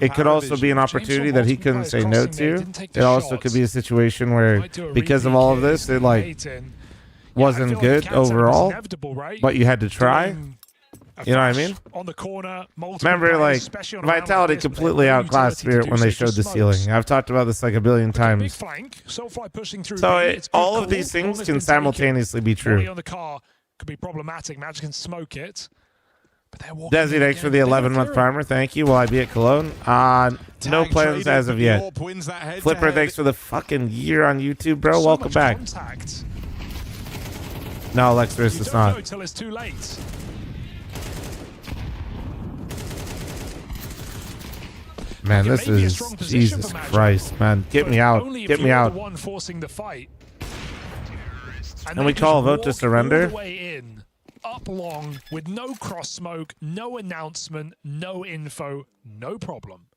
it could also be an opportunity that he couldn't say no to. It also could be a situation where because of all of this, it like wasn't good overall, but you had to try. You know what I mean? On the corner, Remember, like, Vitality completely outclassed Spirit when they showed the ceiling. I've talked about this like a billion times. So all of these things can simultaneously be true. On the car could be problematic. Magic can smoke it. But they're walking Desi, thanks for the 11-month primer. Thank you. Will I be at Cologne? No plans as of yet. Flipper, thanks for the fucking year on YouTube, bro. Welcome back. No, Lexus, it's not. Until it's too late. Man, this is Jesus Christ, man. Get me out. Get me out. One forcing the fight. And we call a vote to surrender. All the way in, up long, with no cross smoke, no announcement, no info, no problem.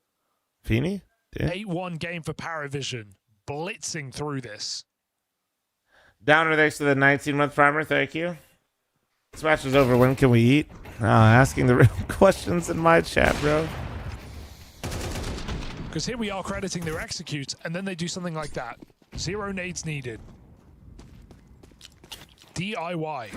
Feeny? 8-1 game for Parivision, blitzing through this. Downer, thanks for the 19-month primer. Thank you. This match is over. When can we eat? Asking the real questions in my chat, bro. Because here we are crediting their execute, and then they do something like that. 0 nades needed. DIY.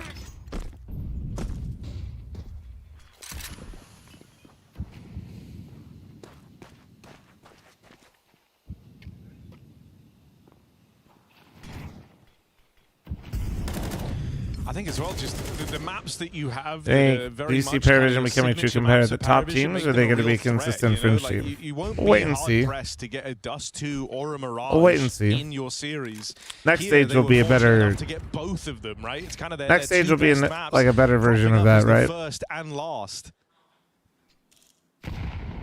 I think as well, just the maps that you have. Do you see Parivision becoming a true competitor to the top teams, or are they going to be a consistent fringe team? You won't We'll wait be and see. hard-pressed to get a Dust 2 or a Mirage We'll wait and see. in your series. Next Here, stage they will were be a fortunate better. enough to get both of them, right? It's kind of Next their stage will be two best maps, like a better version popping of up as that, the right? First and last.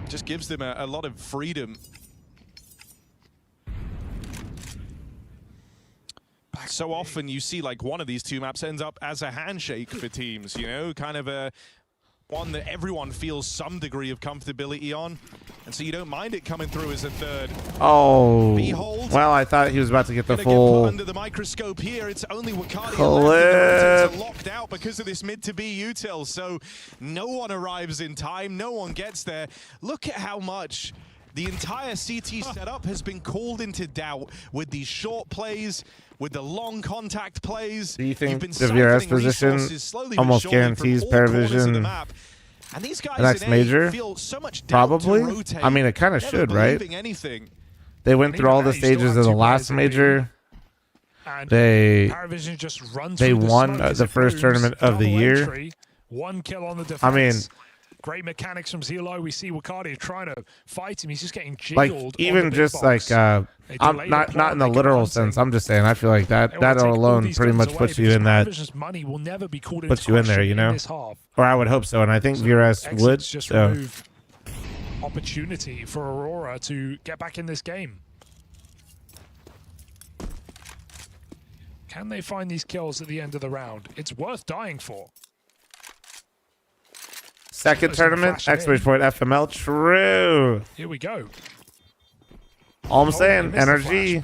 Just gives them a lot of freedom. So often you see like one of these two maps ends up as a handshake for teams, you know, kind of a one that everyone feels some degree of comfortability on, and so you don't mind it coming through as a third. Oh, Behold, well, I thought he was about to get the get full put under the microscope here. It's only Wakadi clip. locked out because of this mid to B util, so no one arrives in time, no one gets there. Look at how much the entire CT setup has been called into doubt with these short plays, with the long contact plays. Do you think the VRS position almost guarantees Parivision and these guys next major? Feel so much Probably. I mean, it kind of should, right? They went through all the stages of the last major. They won the first tournament of the year. 1 kill on the defense. I mean, great mechanics from Zelo. We see Wakadi trying to fight him. He's just getting jiggled. Like, even just like, I'm not in the literal sense. I'm just saying, I feel like that alone pretty much puts you in that, money will never be called puts you in there, you know? Or I would hope so, and I think VRS would. Just so. remove opportunity for Aurora to get back in this game. Can they find these kills at the end of the round? It's worth dying for. Second tournament, exclamation point FML, true. Here we go. All I'm saying, energy.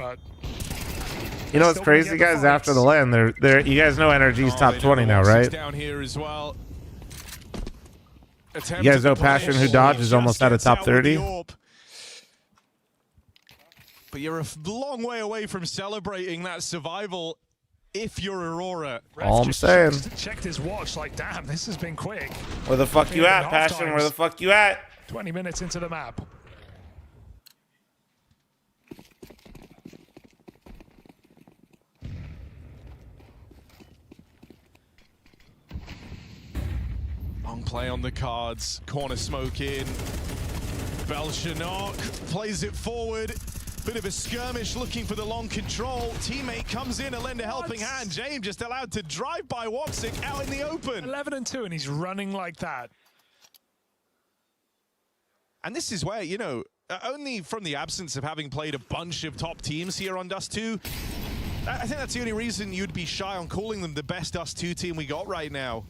You know what's crazy, guys? After the LAN, they're you guys know NRG's top 20 now, right? Down here as well. You guys know Passion who dodged is almost at a top 30. But you're a long way away from celebrating that survival if you're Aurora. All I'm saying. Checked his watch like, damn, this has been quick. Where the fuck you at, Passion? Where the fuck you at? 20 minutes into the map. Long play on the cards. Corner smoke in. Belchanok plays it forward. Bit of a skirmish looking for the long control. Teammate comes in to lend a helping hand. James just allowed to drive by Woxic out in the open. 11-2 and he's running like that. And this is where, you know, only from the absence of having played a bunch of top teams here on Dust 2, I think that's the only reason you'd be shy on calling them the best Dust 2 team we got right now.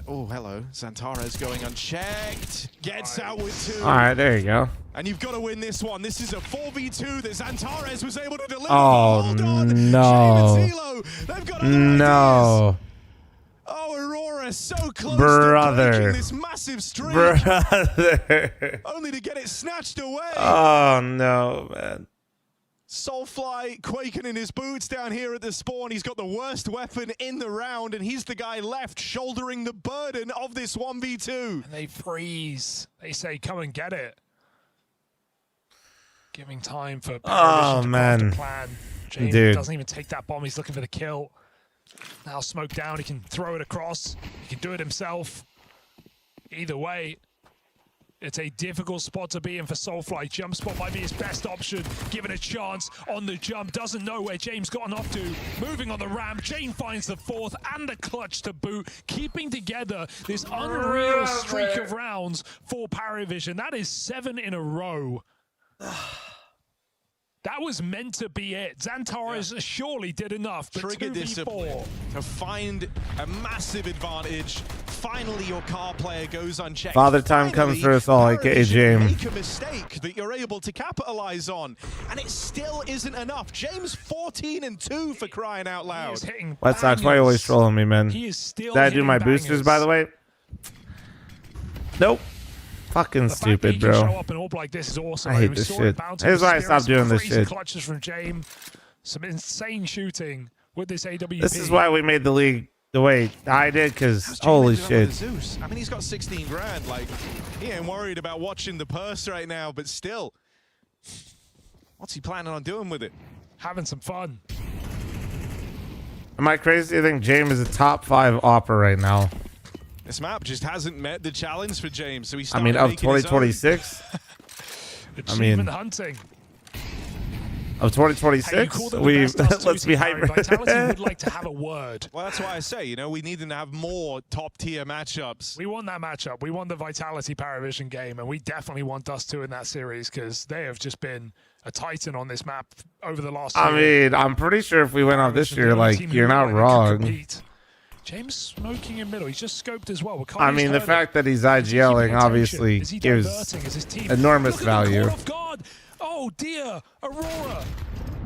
Oh, hello. Xantares going unchecked. Gets out with 2. All right, there you go. And you've got to win this one. This is a 4v2 that Xantares was able to deliver. Oh, no. They've got no. Oh, Aurora so close to breaking this massive streak. Brother. Only to get it snatched away. Oh, no, man. Soulfly quaking in his boots down here at the spawn. He's got the worst weapon in the round, and he's the guy left shouldering the burden of this 1v2. And they freeze. They say, come and get it. Giving time for Parivision to craft a plan. James doesn't even take that bomb. He's looking for the kill. Now smoke down. He can throw it across. He can do it himself. Either way, it's a difficult spot to be in for Soulfly. Jump spot might be his best option. Given a chance on the jump. Doesn't know where James gotten off to. Moving on the ramp. Jane finds the 4th and the clutch to boot. Keeping together this unreal streak of rounds for Parivision. That is 7 in a row. That was meant to be it. Xantares surely did enough. But trigger discipline to find a massive advantage. Finally, your car player goes unchecked. Father time comes for us all, aka James. Make a mistake that you're able to capitalize on, and it still isn't enough. James 14-2 for crying out loud. White Sox, why are you always trolling me, man? He is still Did I do my boosters, by the way? Nope. Fucking stupid, bro. Show up in orb like this is awesome. I hate this shit. Here's why I stopped doing this shit. Clutches from James. Some insane shooting with this AWP. This is why we made the league the way I did, because holy shit. I mean, he's got 16 grand. Like, he ain't worried about watching the purse right now, but still. What's he planning on doing with it? Having some fun. Am I crazy? I think James is a top 5 opera right now. This map just hasn't met the challenge for James, so he's I mean, of 2026. Achievement hunting. Of 2026, we let's be hyper. Vitality would like to have a word. Well, that's why I say, you know, we need to have more top-tier matchups. We want that matchup. We want the Vitality Parivision game, and we definitely want Dust 2 in that series because they have just been a titan on this map over the last I mean, I'm pretty sure if we went off this year, like, you're not wrong. James smoking in middle. He's just scoped as well. I mean, the fact that he's IGLing obviously gives enormous value. Oh dear, Aurora,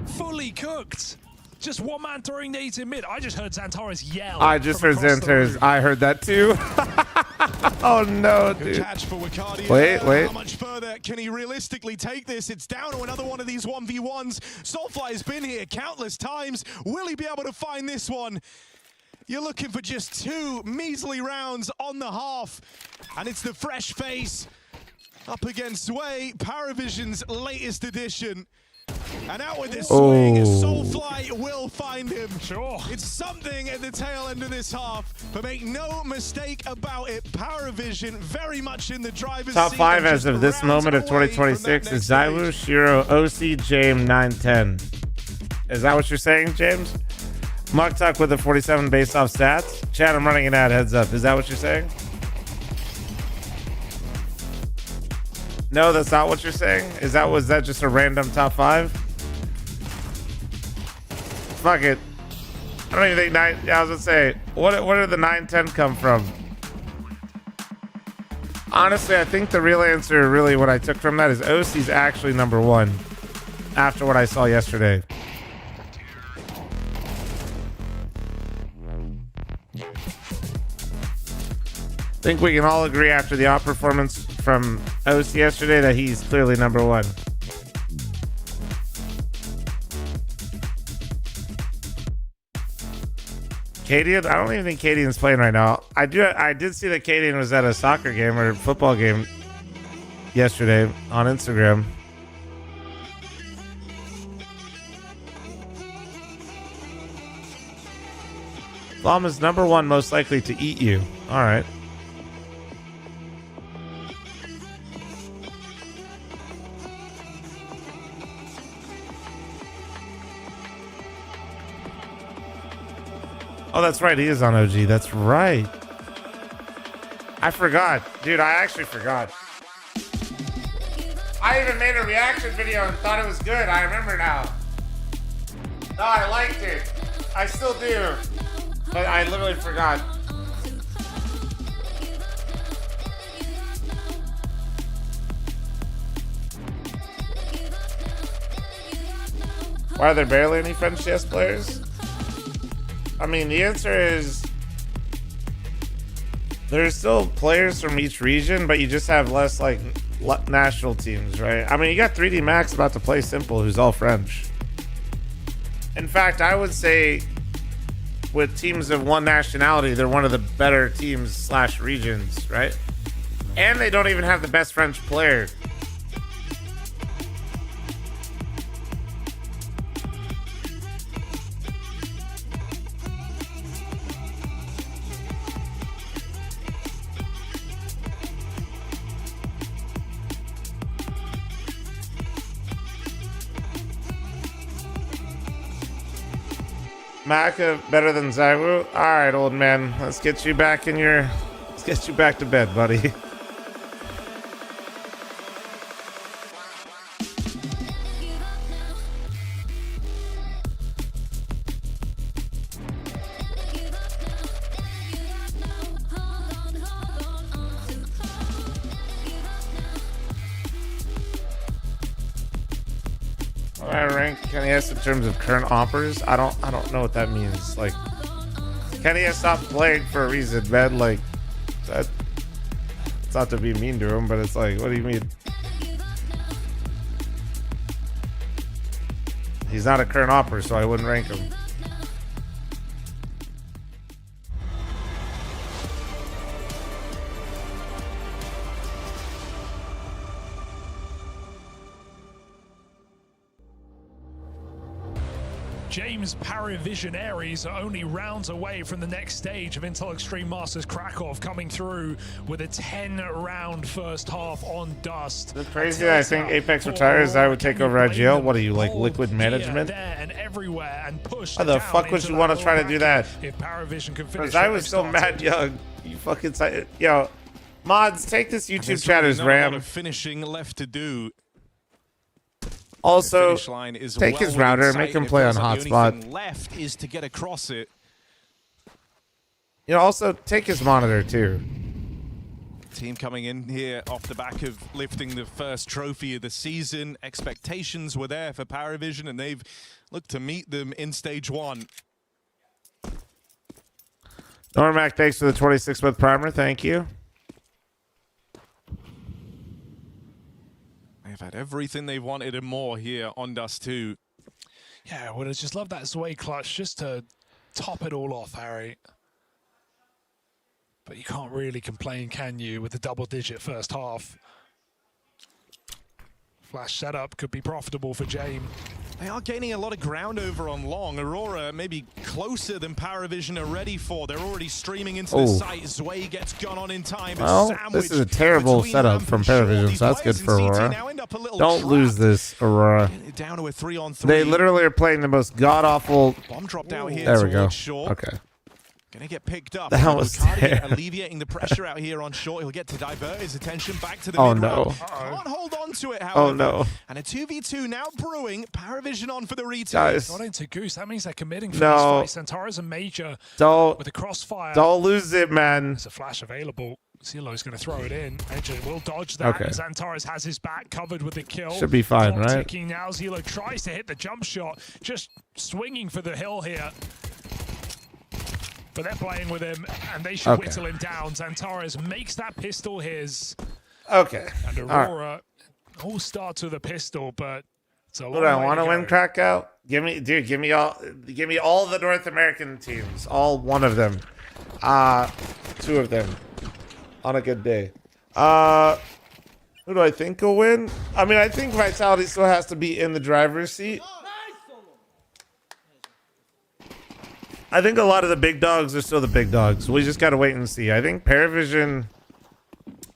fully cooked. Just one man throwing nades in mid. I just heard Xantares yell. I just heard Xantares. I heard that too. Oh no, dude. Catch for Wicardia. Wait. How much further can he realistically take this? It's down to another one of these 1v1s. Soulfly has been here countless times. Will he be able to find this one? You're looking for just 2 measly rounds on the half. And it's the fresh face up against Sway, Parivision's latest edition. And out with this swing, Soulfly will find him. Sure. It's something at the tail end of this half, but make no mistake about it, Parivision very much in the driver's Top seat. 5 as of this moment of 2026 is Zywu, Shiro, OC, James, 910. Is that what you're saying, James? Muktuk with the 47 based off stats. Chad, I'm running an ad, heads up. Is that what you're saying? No, that's not what you're saying. Was that just a random top 5? Fuck it. I don't even think 9. Yeah, I was gonna say, where did the 910 come from? Honestly, I think the real answer, really, what I took from that is OC's actually number 1 after what I saw yesterday. I think we can all agree after the op performance from OC yesterday that he's clearly number 1. Cadian? I don't even think Cadian's playing right now. I did see that Cadian was at a soccer game or football game yesterday on Instagram. fl0m is number 1 most likely to eat you. All right. Oh, that's right. He is on OG. That's right. I forgot. Dude, I actually forgot. I even made a reaction video and thought it was good. I remember now. No, I liked it. I still do. But I literally forgot. Why are there barely any French chess players? I mean, the answer is there's still players from each region, but you just have less like national teams, right? I mean, you got 3D Max about to play Simple, who's all French. In fact, I would say with teams of one nationality, they're one of the better teams / regions, right? And they don't even have the best French player. Maka better than Zywu? Alright, old man. Let's get you back to bed, buddy. Kenny S in terms of current offers, I don't know what that means. Like, Kenny S stopped playing for a reason, man. Like, that, it's not to be mean to him, but it's like, what do you mean? He's not a current offer, so I wouldn't rank him. James Parivision Aries are only rounds away from the next stage of Intel Extreme Masters Krakow, coming through with a 10-round first half on Dust. It's crazy that I think Apex retires. I would take over IGL. What are you, like liquid management? There and everywhere, and push Why the fuck would you want to try to do that? If Parivision can finish, Because I was so mad young. You fucking yo, mods, take this YouTube chat as RAM. Finishing left to do. Also, take his router, make him play on hotspot. The left is to get across it. You know, also take his monitor too. Team coming in here off the back of lifting the first trophy of the season. Expectations were there for Parivision, and they've looked to meet them in stage 1. Normac, thanks for the 26-month primer. Thank you. They've had everything they wanted and more here on Dust 2. Yeah, I would have just loved that Sway clutch just to top it all off, Harry. But you can't really complain, can you, with the double-digit first half. Flash setup could be profitable for James. They are gaining a lot of ground over on long. Aurora maybe closer than Parivision are ready for. They're already streaming into the site. Zway gets gun on in time. Well, this is a terrible setup from Parivision, so that's good for Aurora. Don't lose this, Aurora. Down to a 3-on-3. They literally are playing the most god-awful... Bomb dropped out here. There we go. Short. Okay. Gonna get picked up. That was alleviating the pressure out here on short. He'll get to divert his attention back to the mid round. No. Can't hold on to it, however. Oh no. And a 2v2 now brewing. Parivision on for the retake. Not into Goose. That means they're committing for this fight. Centaur's a major with a crossfire. Don't lose it, man. There's a flash available. Cilo's going to throw it in. Edge will dodge that. Okay. Xantares has his back covered with the kill. Should be fine, Clock right? ticking now. Zilo tries to hit the jump shot. Just swinging for the hill here. But they're playing with him, and they should whittle him down. Xantares makes that pistol his. Okay. And Aurora all starts with a pistol, but it's a long Would I want to win Krakow? Give me all the North American teams, all one of them, 2 of them, on a good day. Who do I think will win? I mean, I think Vitality still has to be in the driver's seat. I think a lot of the big dogs are still the big dogs. We just got to wait and see. I think Parivision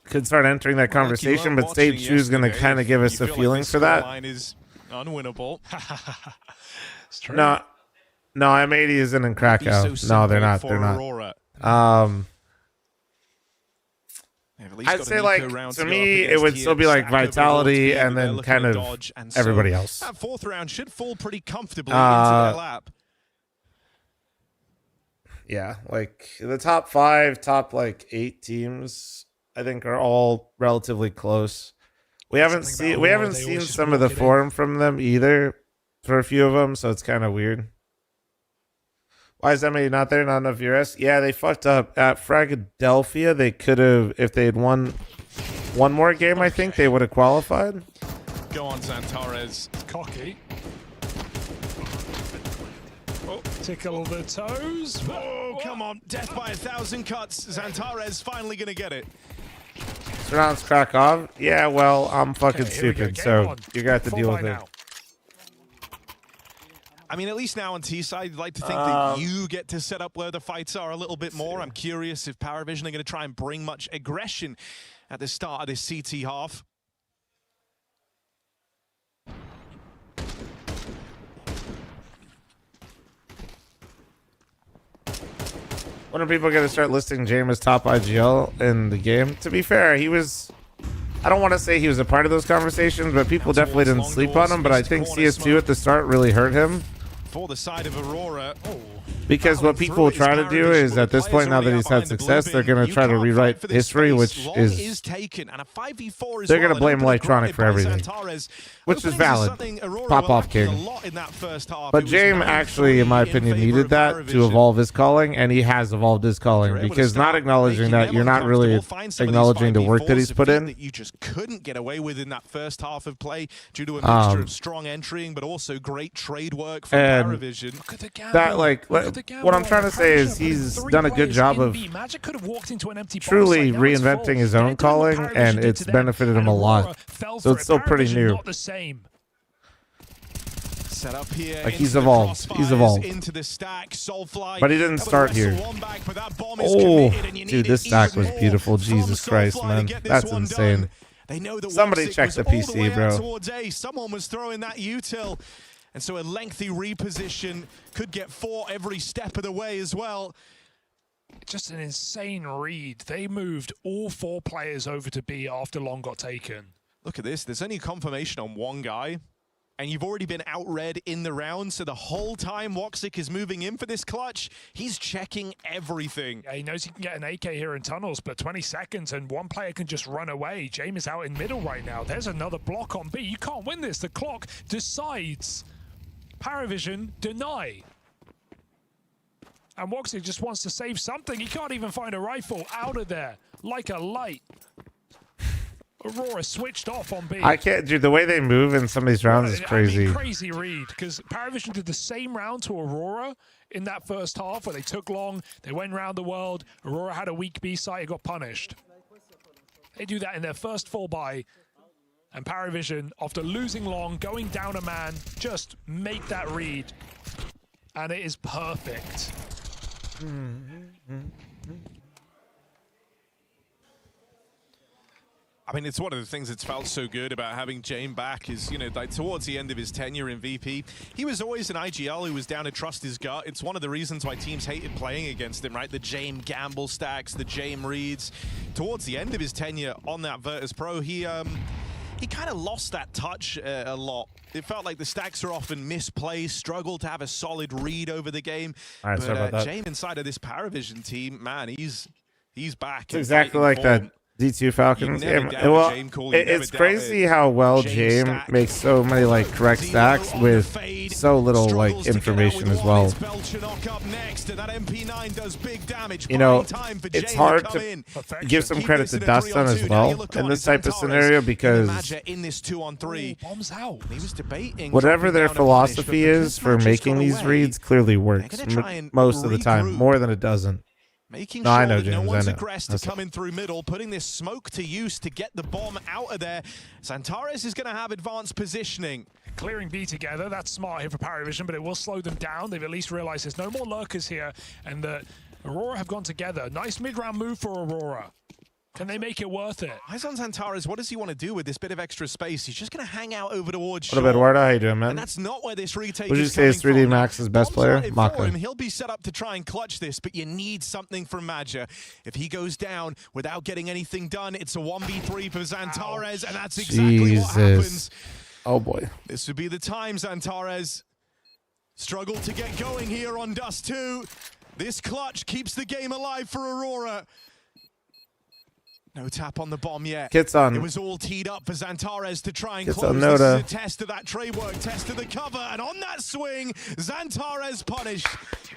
could start entering that conversation, but Stage 2 is going to kind of give us a feeling for that. Line is unwinnable. It's true. No, M80 isn't in Krakow. No, they're not. They're not. I'd say, like, to me, it would still be like Vitality and then kind of everybody else. That 4th round should fall pretty comfortably into their lap. Yeah, like the top 5, top like 8 teams, I think are all relatively close. We haven't seen some of the form from them either for a few of them, so it's kind of weird. Why is Emily not there? Not enough US? Yeah, they fucked up at Philadelphia. They could have, if they had won one more game, I think they would have qualified. Go on, Xantares. Cocky. Oh, tickle the toes. Oh, come on. Death by 1,000 cuts. Xantares finally going to get it. Surrounds Krakow. Yeah, well, I'm fucking stupid, so you're going to have to deal with it. I mean, at least now on T-side, I'd like to think that you get to set up where the fights are a little bit more. I'm curious if Parivision are going to try and bring much aggression at the start of this CT half. When are people going to start listing James as top IGL in the game? To be fair, he was... I don't want to say he was a part of those conversations, but people definitely didn't sleep on him. But I think CS2 at the start really hurt him. For the side of Aurora. Because what people try to do is, at this point, now that he's had success, they're going to try to rewrite history, which is... They're going to blame Electronic for everything, which is valid. Pop-off king. But James actually, in my opinion, needed that to evolve his calling, and he has evolved his calling, because not acknowledging that, you're not really acknowledging the work that he's put in. You just couldn't get away with in that first half of play due to a mixture of strong entering, but also great trade work from Parivision. That, like... What I'm trying to say is he's done a good job of truly reinventing his own calling, and it's benefited him a lot. So it's still pretty new. Set up here. Like, he's evolved. He's evolved. Into the stack. Soulfly. But he didn't start here. Back, Oh, dude, this stack was beautiful. Jesus Christ, man. That's insane. They know that somebody check the PC, bro. Someone was throwing that util. And so a lengthy reposition could get 4 every step of the way as well. Just an insane read. They moved all 4 players over to B after Long got taken. Look at this. There's only confirmation on one guy. And you've already been outread in the round, so the whole time Woxic is moving in for this clutch, he's checking everything. Yeah, he knows he can get an AK here in tunnels, but 20 seconds and one player can just run away. James is out in middle right now. There's another block on B. You can't win this. The clock decides. Parivision deny. And Woxic just wants to save something. He can't even find a rifle. Out of there, like a light. Aurora switched off on B. I can't, dude. The way they move in some of these rounds is crazy. I mean, crazy read, because Parivision did the same round to Aurora in that first half where they took Long, they went round the world. Aurora had a weak B site, it got punished. They do that in their first full buy, and Parivision, after losing Long, going down a man, just make that read, and it is perfect. I mean, it's one of the things that's felt so good about having Jame back is, you know, like towards the end of his tenure in VP, he was always an IGL who was down to trust his gut. It's one of the reasons why teams hated playing against him, right? The Jame gamble stacks, the Jame reads. Towards the end of his tenure on that Virtus Pro, he kind of lost that touch a lot. It felt like the stacks are often misplaced, struggled to have a solid read over the game. All right, sorry about that. Jame inside of this Parivision team, man, he's back. It's exactly like that D2 Falcons game. Well, it's crazy how well Jame makes so many like correct stacks with so little like information as well. You know, it's hard to give some credit to Dustin as well in this type of scenario because whatever their philosophy is for making these reads clearly works most of the time, more than it doesn't. Making no, sure I know, that James, no one's I know. aggressed to come in through middle, putting this smoke to use to get the bomb out of there. Xantares is going to have advanced positioning. Clearing B together, that's smart here for Parivision, but it will slow them down. They've at least realized there's no more lurkers here, and the Aurora have gone together. Nice mid-round move for Aurora. Can they make it worth it? Eyes on Xantares, what does he want to do with this bit of extra space? He's just going to hang out over towards What up, Eduardo? How you doing, man? And that's not where this retake Would you is say is 3D from. Max's best player? Maka. He'll be set up to try and clutch this, but you need something from Maja. If he goes down without getting anything done, it's a 1v3 for Xantares, and that's exactly what happens. Oh, boy. This would be the time, Xantares. Struggle to get going here on Dust 2. This clutch keeps the game alive for Aurora. No tap on the bomb yet. Kits on. It was all teed up for Xantares to try and Kits close. on This is Noda. a test of that trade work, test of the cover, and on that swing, Xantares punished.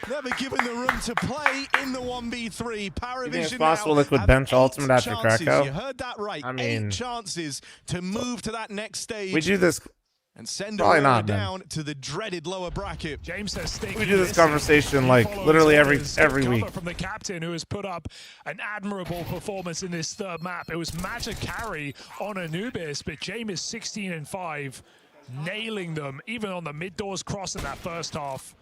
Never given the room to play in the 1v3. Parivision it's possible now Liquid have bench 8 ultimate after chances. Krakow? You heard that right. I mean, 8 chances to move to that next stage. We do this. And send Probably Aurora not, down to the dreaded lower bracket. James says stay. We do this conversation like literally every week. From the captain, who has put up an admirable performance in this third map. It was Magic carry on Anubis, but James is 16-5, nailing them even on the mid doors cross in that first half.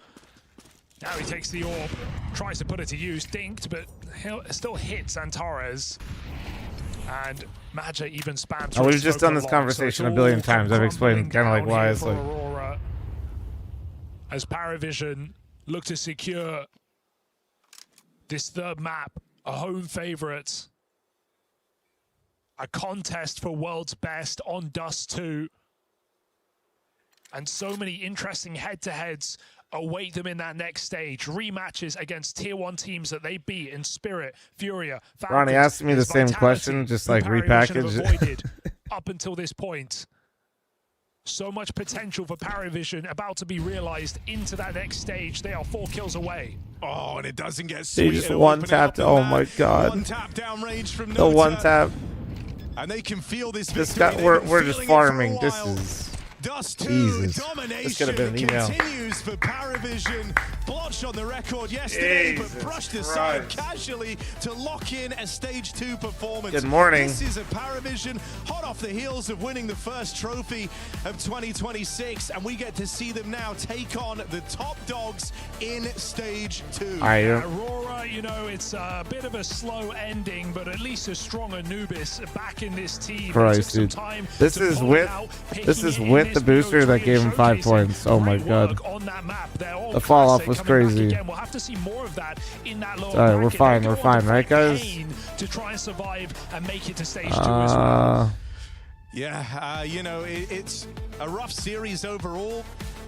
Now he takes the orb, tries to put it to use, dinked, but he'll still hits Xantares. And Maja even spans. Oh, we've just done this conversation a billion times. I've explained kind of like why it's like. Aurora, as Parivision look to secure this third map, a home favorite, a contest for world's best on Dust 2, and so many interesting head-to-heads await them in that next stage. Rematches against tier 1 teams that they beat in Spirit, Furia, Falcons. Ronnie asked me the same question, just like repackaged. Avoided up until this point. So much potential for Parivision about to be realized into that next stage. They are 4 kills away. Oh, and it doesn't get They sweet. just one tapped. Oh my god. One tap down range from The one tap. And they can feel this This victory. guy, we're just farming. This is. Dust 2 Jesus. domination This could have been an email. continues for Parivision. Blotched on the record yesterday, Jesus but brushed aside Christ. casually to lock in a stage 2 performance. Good morning. This is a Parivision hot off the heels of winning the first trophy of 2026, and we get to see them now take on the top dogs in stage 2. All right, Aurora, you know, it's a bit of a slow ending, but at least a strong Anubis back in this team. Christ, dude. This is with the booster that gave him 5 points. Oh my god. The fall off was crazy. We'll have to see more of that in that lower Sorry, we're bracket. fine, right, guys? To try and survive and make it to stage 2 as well. Yeah, you know, it's a rough series overall,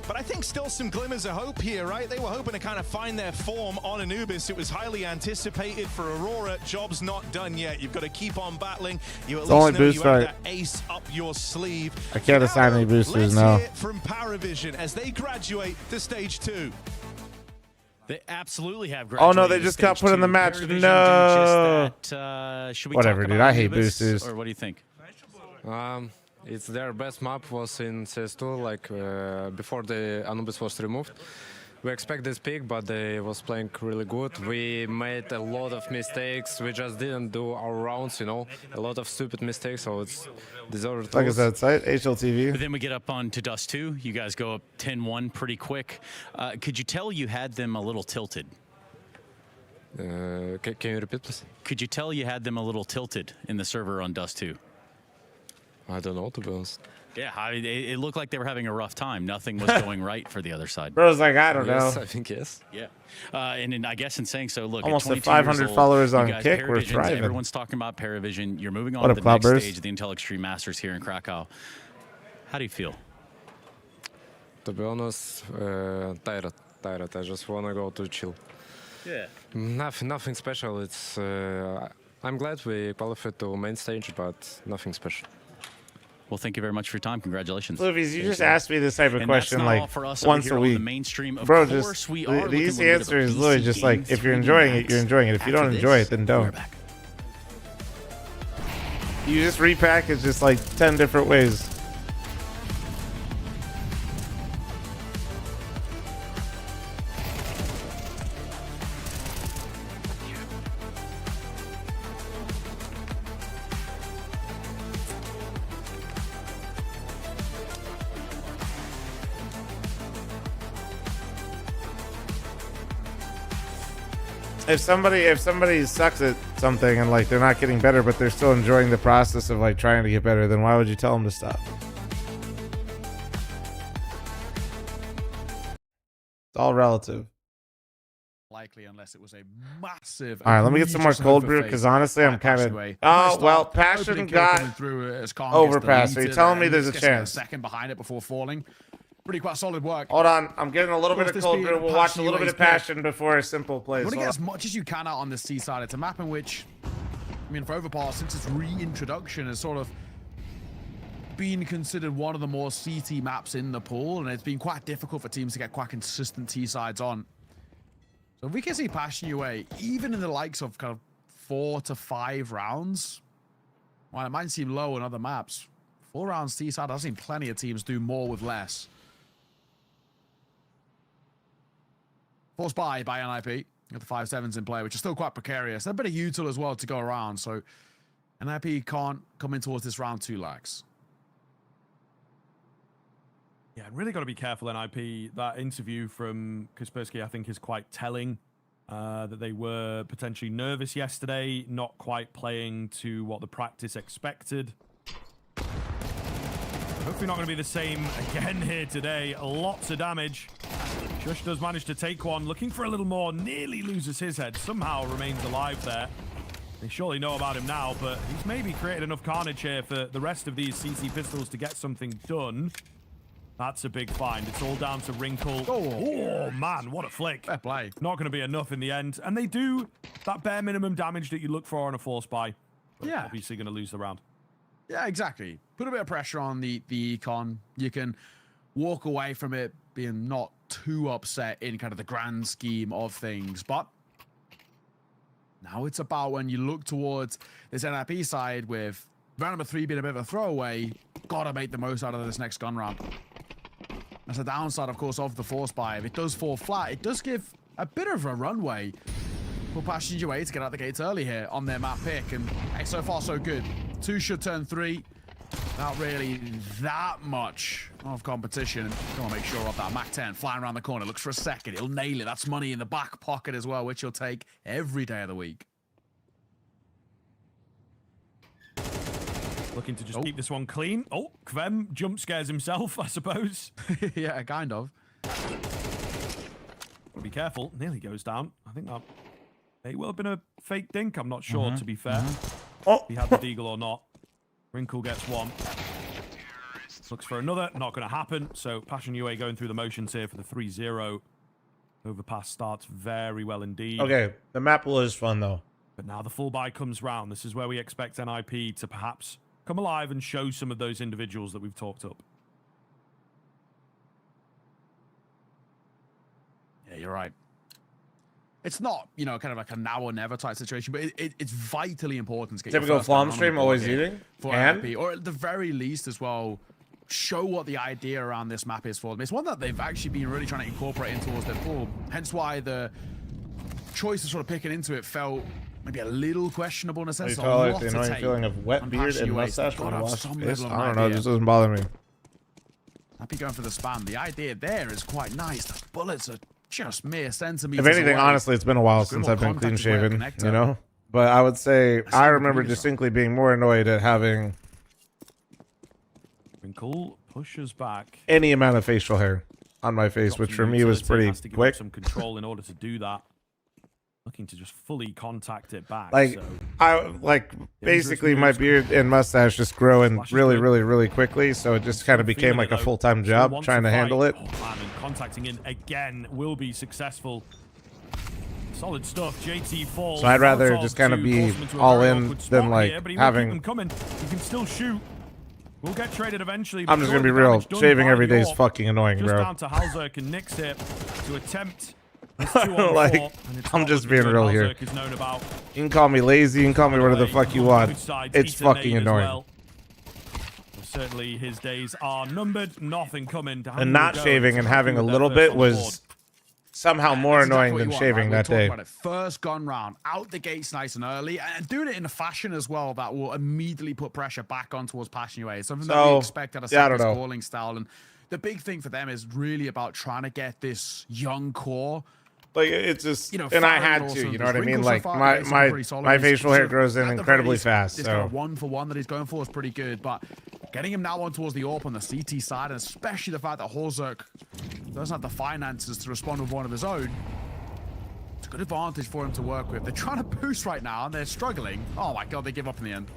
but I think still some glimmers of hope here, right? They were hoping to kind of find their form on Anubis. It was highly anticipated for Aurora. Job's not done yet. You've got to keep on battling. You at least only know boost you have fight. that ace up your sleeve. I can't assign any boosters now. Let's hear it from Parivision as they graduate to stage 2. They absolutely have. Oh no, they just got put in the match. No. Whatever, dude. I hate boosters. Or what do you think? It's their best map was in CS2, like before the Anubis was removed. We expect this pick, but they was playing really good. We made a lot of mistakes. We just didn't do our rounds, you know. A lot of stupid mistakes, so it's deserved. Like I said, site HLTV. But then we get up on to Dust 2. You guys go up 10-1 pretty quick. Could you tell you had them a little tilted? Can you repeat, please? Could you tell you had them a little tilted in the server on Dust 2? I don't know, to be honest. Yeah, it looked like they were having a rough time. Nothing was going right for the other side. Bro's like, I don't know. I think yes. Yeah, and I guess in saying so, look, almost at at 500 old, followers on guys, Kick. We're Parivision's- thriving. Everyone's talking about Parivision. You're moving on What to up, the next Cloudburst? stage of the Intel Extreme Masters here in Krakow. How do you feel? To be honest, tired. I just want to go to chill. Yeah. Nothing special. It's. I'm glad we qualified to main stage, but nothing special. Well, thank you very much for your time. Congratulations. Luvies, you just asked me this type of And question that's not all like for us once over a here on week. the mainstream. Of Bro, course, just we are the easy looking answer at a is PC literally just like game if you're 3D enjoying it, max. you're enjoying it. If you don't After enjoy this, it, then we're don't. back. You just repackage just like 10 different ways. If somebody sucks at something and like they're not getting better, but they're still enjoying the process of like trying to get better, then why would you tell them to stop? It's all relative. Likely, unless it was a massive. All right, let me get some more egregious cold brew overface because honestly, I'm by kind of. Passion. Oh well, Opening Passion kill got coming through as Khan overpassed. gets Are you deleted, telling me and there's a just gets chance? second behind it before falling. Pretty quite solid work. Hold on, I'm getting a little bit of This cold being brew. a We'll watch a Passion little bit UA's of Passion before a simple plays. You want to Hold get on. as much as you can out on the C side. It's a map in which, I mean, for Overpass, since its reintroduction, has sort of been considered one of the more CT maps in the pool, and it's been quite difficult for teams to get quite consistent T sides on. So if we can see Passion UA, even in the likes of kind of 4 to 5 rounds, while it might seem low on other maps, 4 rounds T side, I've seen plenty of teams do more with less. Forced by NIP. Got the 5-7s in play, which is still quite precarious. A bit of util as well to go around, so NIP can't come in towards this round 2 lags. Yeah, really got to be careful, NIP. That interview from Kaspersky, I think, is quite telling. That they were potentially nervous yesterday, not quite playing to what the practice expected. Hopefully not going to be the same again here today. Lots of damage. Shush does manage to take one, looking for a little more, nearly loses his head, somehow remains alive there. They surely know about him now, but he's maybe created enough carnage here for the rest of these CC pistols to get something done. That's a big find. It's all down to Wrinkle. Oh man, what a flick. Fair play. Not going to be enough in the end. And they do that bare minimum damage that you look for on a force buy. But Yeah. obviously going to lose the round. Yeah, exactly. Put a bit of pressure on the econ. You can walk away from it being not too upset in kind of the grand scheme of things. But now it's about when you look towards this NIP side with round number 3 being a bit of a throwaway, gotta make the most out of this next gun round. That's the downside, of course, of the force buy. If it does fall flat, it does give a bit of a runway for Passion UA to get out the gates early here on their map pick. And hey, so far, so good. 2 should turn 3. Not really that much of competition. Come on, make sure of that. Mac 10 flying around the corner. Looks for a second. He'll nail it. That's money in the back pocket as well, which he'll take every day of the week. Looking to just keep this one clean. Oh, fl0m jump scares himself, I suppose. Yeah, kind of. Be careful. Nearly goes down. I think that may well have been a fake dink. I'm not sure, to be fair. Oh, if he had the deagle or not. Wrinkle gets one. Looks for another. Not going to happen. So Passion UA going through the motions here for the 3-0. Overpass starts very well indeed. Okay, the map pool is fun though. But now the full buy comes round. This is where we expect NIP to perhaps come alive and show some of those individuals that we've talked up. Yeah, you're right. It's not, you know, kind of like a now or never type situation, but it's vitally important to get typical your first round fl0m on stream, the board always here eating, for NIP, or at the very least as well, show what the idea around this map is for them. It's one that they've actually been really trying to incorporate in towards their pool. Hence why the choice of sort of picking into it felt maybe a little questionable in a sense. You call it the annoying feeling of wet beard and mustache from washed face? I don't know, it just doesn't bother me. I'd be going for the spam. The idea there is quite nice. The bullets are just mere centimeters If anything, away. honestly, it's been a while since I've been clean shaven, you know? But I would say I remember distinctly being more annoyed at having Wrinkle pushes back any amount of facial hair on my face, which for me was pretty quick. Some control in order to do that. Looking to just fully contact it back. Like, so. I basically my beard and mustache just growing really quickly, so it just kind of became like a full-time job trying to handle it. Oh, man, and contacting in again will be successful. Solid stuff. JT falls. So I'd rather just kind of be all in than like having. Them coming. You can still shoot. We'll get traded eventually. I'm just gonna be real. Shaving every day is fucking annoying, just bro. Down to Halzerk and Nix here to attempt. Like, I'm just being real here. You can call me lazy, you can call me whatever the fuck you want. It's fucking annoying. Well. Certainly his days are numbered. Nothing coming to and not shaving and having a little bit was somehow more annoying than shaving that day. First gun round, out the gates nice and early, and doing it in a fashion as well that will immediately put pressure back on towards Passion UA. Something that we expect out of second calling style. And the big thing for them is really about trying to get this young core. Like, it's just, you know, and I had to, you know what I mean? Like, my facial hair grows in incredibly fast. This So 1-for-1 that he's going for is pretty good, but getting him now on towards the AWP on the CT side, and especially the fact that Halzerk doesn't have the finances to respond with one of his own, it's a good advantage for him to work with. They're trying to boost right now, and they're struggling. Oh my god, they give up in the end.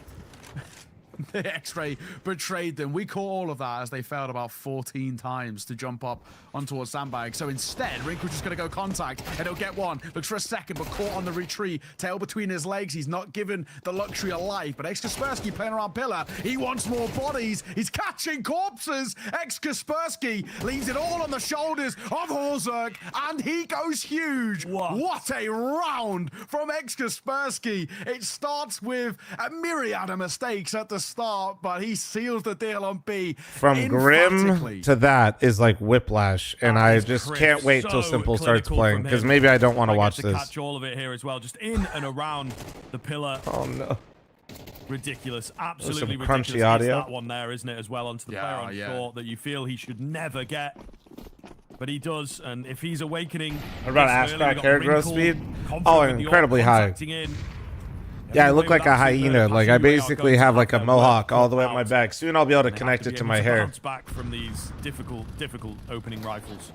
The X-ray betrayed them. We call all of that as they failed about 14 times to jump up on towards Sandbag. So instead, Wrinkle's just going to go contact, and he'll get one. Looks for a second, but caught on the retreat. Tail between his legs. He's not given the luxury of life. But X-Kaspersky playing around pillar. He wants more bodies. He's catching corpses. X-Kaspersky leaves it all on the shoulders of Halzerk, and he goes huge. What a round from X-Kaspersky. It starts with a myriad of mistakes at the start, but he seals the deal on B. From Grim to that is like whiplash, and I just can't wait till Simple starts playing, because maybe I don't want to watch this. Catch all of it here as well, just in and around the pillar. Oh no. Ridiculous, absolutely some ridiculous. Crunchy audio. That one there, isn't it, as well, onto the player on short that you feel he should never get. But he does, and if he's awakening... What about ass crack hair growth speed? Oh, incredibly high. Yeah, I look like a hyena. Like, I basically have like a mohawk all the way up my back. Soon I'll be able to connect it to my hair. Back from these difficult opening rifles.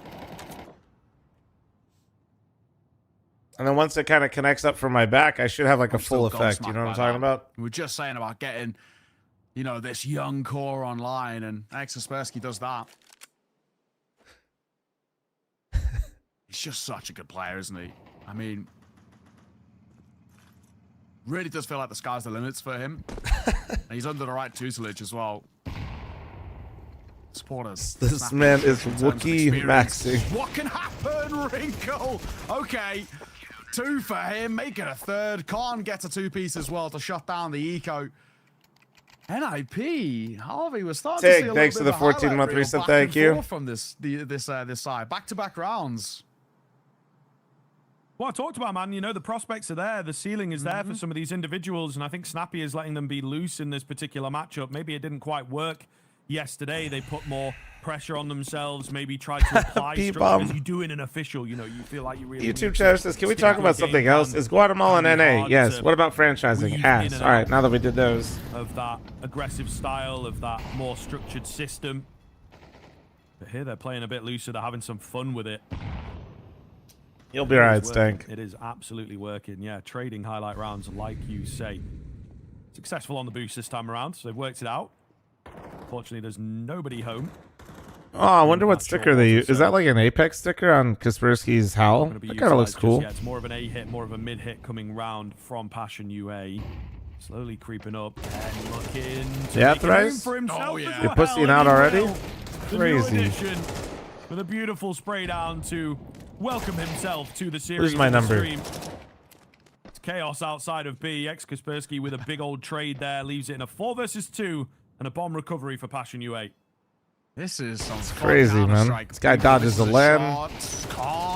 And then once it kind of connects up from my back, I should have like a full effect. You know what I'm talking about? We were just saying about getting, you know, this young core online, and X-Kaspersky does that. He's just such a good player, isn't he? I mean, really does feel like the sky's the limits for him. And he's under the right tutelage as well. Supporters. This man is Wookiee maxing. What can happen, Wrinkle? Okay. 2 for him, make it a third. Khan gets a 2-piece as well to shut down the eco. NIP, Harvey, we're starting to see a little Thanks bit for the of a highlight 14-month reel reset. back Thank and you. forth from this side. Back-to-back rounds. Well, I talked about, man, you know, the prospects are there. The ceiling is there for some of these individuals, and I think Snappy is letting them be loose in this particular matchup. Maybe it didn't quite work yesterday. They put more pressure on themselves, maybe tried to apply structure as you do in an official. You know, you feel like you really... YouTube chat says, can we talk about something else? Is Guatemala NA? Yes. What about franchising? Ass. All right, now that we did those. Of that aggressive style, of that more structured system. But here they're playing a bit looser. They're having some fun with it. You'll be alright, Stank. It is absolutely working. Yeah, trading highlight rounds, like you say. Successful on the boost this time around, so they've worked it out. Fortunately, there's nobody home. Oh, I wonder what sticker they use. Is that like an Apex sticker on Kaspersky's Howl? That kind of looks cool. Yeah, it's more of an A hit, more of a mid hit coming round from Passion UA. Slowly creeping up and looking to make room for himself. Oh, yeah. You're pussying out already? Crazy. With a beautiful spray down to welcome himself to the series. Where's my number? Stream. It's chaos outside of B. Kaspersky with a big old trade there. Leaves it in a 4 versus 2 and a bomb recovery for Passion UA. This is some crazy, man. This guy dodges a lamb.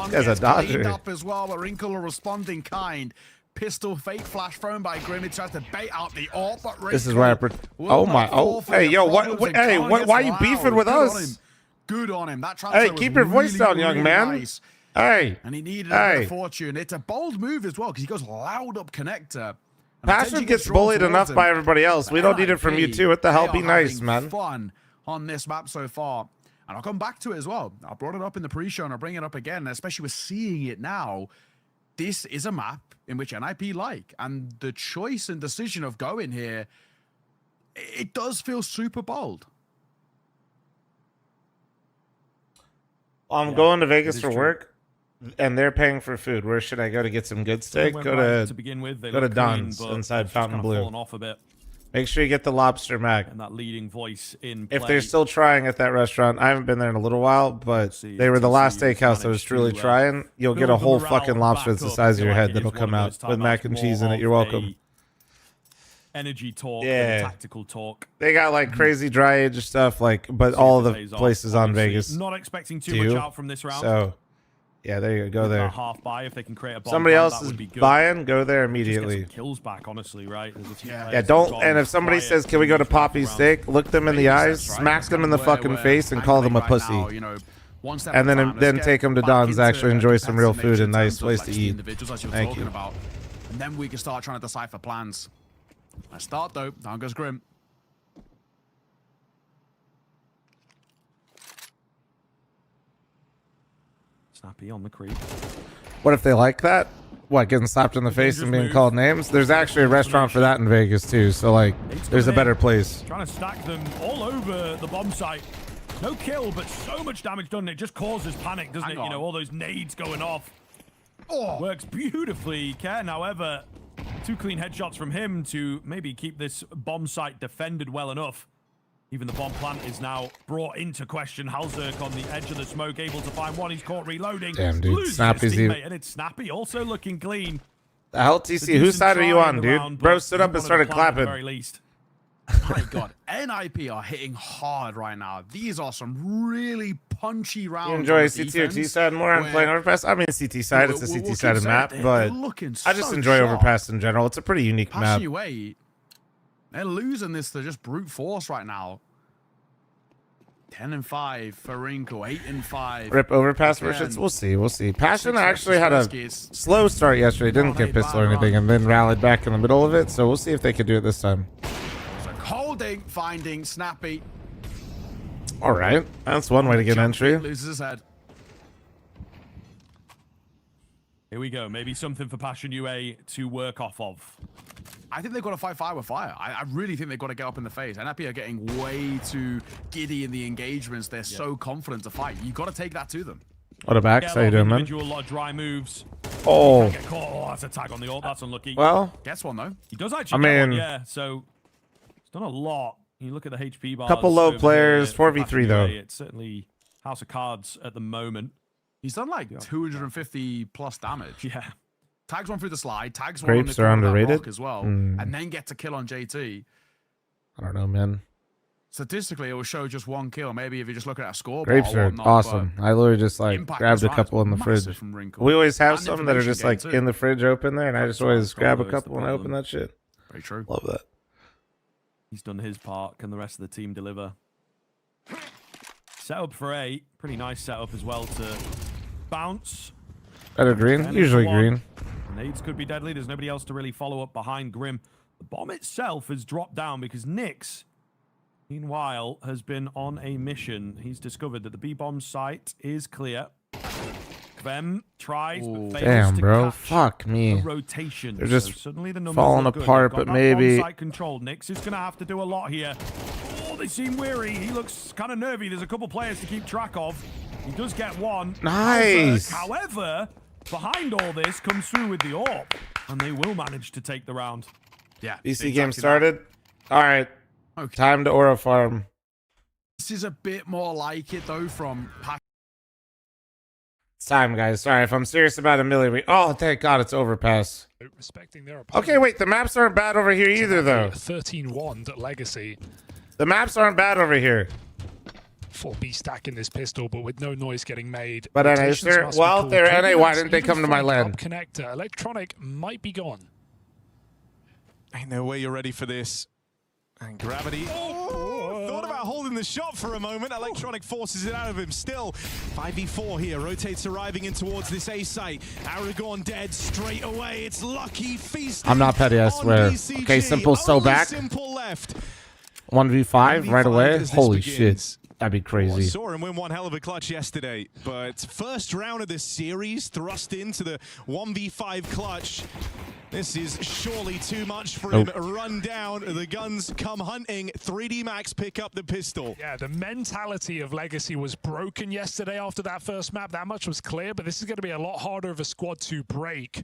There's a dodger. Up as well, but Wrinkle responding kind. Pistol fake flash thrown by Grim. He tries to bait out the AWP, but Wrinkle, this is where oh my, oh, hey, yo, what, hey, why are you beefing with us? Good on him. That hey, keep your voice down, young man. Nice. Hey. And he needed a bit of fortune. It's a bold move as well because he goes loud up connector. Passion gets bullied enough by everybody else. We don't need it from you too. What the hell? Be nice, man. Fun on this map so far. And I'll come back to it as well. I brought it up in the pre-show and I'll bring it up again, especially with seeing it now. This is a map in which NIP like. And the choice and decision of going here, it does feel super bold. I'm going to Vegas for work, and they're paying for food. Where should I go to get some good steak? Go to begin with. Go to Don's inside Fontainebleau. Off a bit. Make sure you get the lobster mac. And that leading voice in play. If they're still trying at that restaurant, I haven't been there in a little while, but they were the last steakhouse that was truly trying. You'll get a whole fucking lobster that's the size of your head that'll come out with mac and cheese in it. You're welcome. Energy talk, tactical talk. They got like crazy dry age stuff, like, but all of the places on Vegas. Not expecting too much out from this round. So, yeah, there you go. There. Half buy if they can create a bomb. Somebody else is buying. Go there immediately. Just get some kills back, honestly, right? Yeah, don't. And if somebody says, "Can we go to Poppy's Steak?" Look them in the eyes, smack them in the fucking face, and call them a pussy. And then take them to Don's. Actually, enjoy some real food and nice place to eat. Thank you. And then we can start trying to decipher plans. Let's start though. Down goes Grim. Snappy on the creep. What if they like that? What, getting slapped in the face and being called names? There's actually a restaurant for that in Vegas too. So like, there's a better place. Trying to stack them all over the bomb site. No kill, but so much damage done. It just causes panic, doesn't it? You know, all those nades going off. Oh, works beautifully. Ken, however, 2 clean headshots from him to maybe keep this bomb site defended well enough. Even the bomb plant is now brought into question. Halzerk on the edge of the smoke, able to find one. He's caught reloading. Damn, dude. Snappy's even. And it's Snappy also looking clean. The hell, TC? Whose side are you on, dude? Bro stood up and started clapping. At the very least. My God, NIP are hitting hard right now. These are some really punchy rounds. You enjoy CT or T side more? I'm playing Overpass. I mean, CT side. It's a CT sided map, but I just enjoy Overpass in general. It's a pretty unique map. They're losing this to just brute force right now. 10-5 for Wrinkle, 8-5. Rip Overpass versions. We'll see. We'll see. Passion actually had a slow start yesterday. Didn't get pistol or anything, and then rallied back in the middle of it. So we'll see if they could do it this time. Holding, finding, Snappy. All right, that's one way to get entry. Loses his head. Here we go. Maybe something for Passion UA to work off of. I think they've got to fight fire with fire. I really think they've got to get up in the face. NIP are getting way too giddy in the engagements. They're so confident to fight. You've got to take that to them. What a back. How you doing, man? A lot of dry moves. Oh. Oh, that's a tag on the ult. That's unlucky. Well. Gets one, though. He does actually get one, yeah. So, he's done a lot. You look at the HP bars. Couple low players. 4v3, though. It's certainly House of Cards at the moment. He's done like 250 plus damage. Yeah. Tags one through the slide. Tags Grapes one are on the underrated as well. And then gets a kill on JT. I don't know, man. Statistically, it will show just 1 kill. Maybe if you're just looking at a scoreboard. Grapes or are whatnot, awesome. I literally just like impact grabbed as a well couple is in the massive fridge. from Wrinkle. We always have And some that are just like information game, in the fridge open there, and I just always grab a Solo is the couple and open problem. that shit. Very true. Love that. He's done his part. Can the rest of the team deliver? Setup for 8. Pretty nice setup as well to bounce. Better green? And Usually it's one. green. Nades could be deadly. There's nobody else to really follow up behind Grim. The bomb itself has dropped down because Nyx, meanwhile, has been on a mission. He's discovered that the B-bomb site is clear. fl0m tries, but fails Damn, to bro. catch Fuck me. the rotation. They're just So suddenly the numbers falling look good. apart, They've got but that maybe... bomb site control. Nyx is going to have to do a lot here. Oh, they seem weary. He looks kind of nervy. There's a couple players to keep track of. He does get one. Nice. However, behind all this comes through with the AWP, and they will manage to take the round. Yeah. BC game started. All right. Okay. Time to Aura farm. This is a bit more like it, though, from... It's time, guys. Sorry, if I'm serious about a milli. Oh, thank God it's overpass. Respecting their opponent. Okay, wait. The maps aren't bad over here either, though. 13-1 at Legacy. The maps aren't bad over here. 4B stacking this pistol, but with no noise getting made. But NA, sir, well, if they're NA, why didn't they come to my land? Connector. Electronic might be gone. Ain't no way you're ready for this. And Gravity. Oh, thought about holding the shot for a moment. Electronic forces it out of him still. 5v4 here. Rotates arriving in towards this A site. Aragorn dead straight away. It's Lucky feasting. I'm not petty, I swear. BCG. Okay, Simple still back. Simple left. 1v5 right away. as this Holy begins. shit. That'd be crazy. Saw him win one hell of a clutch yesterday, but first round of this series, thrust into the 1v5 clutch. This is surely too much for him. Run down, the guns come hunting. 3D Max pick up the pistol. Yeah, the mentality of Legacy was broken yesterday after that first map. That much was clear, but this is going to be a lot harder of a squad to break.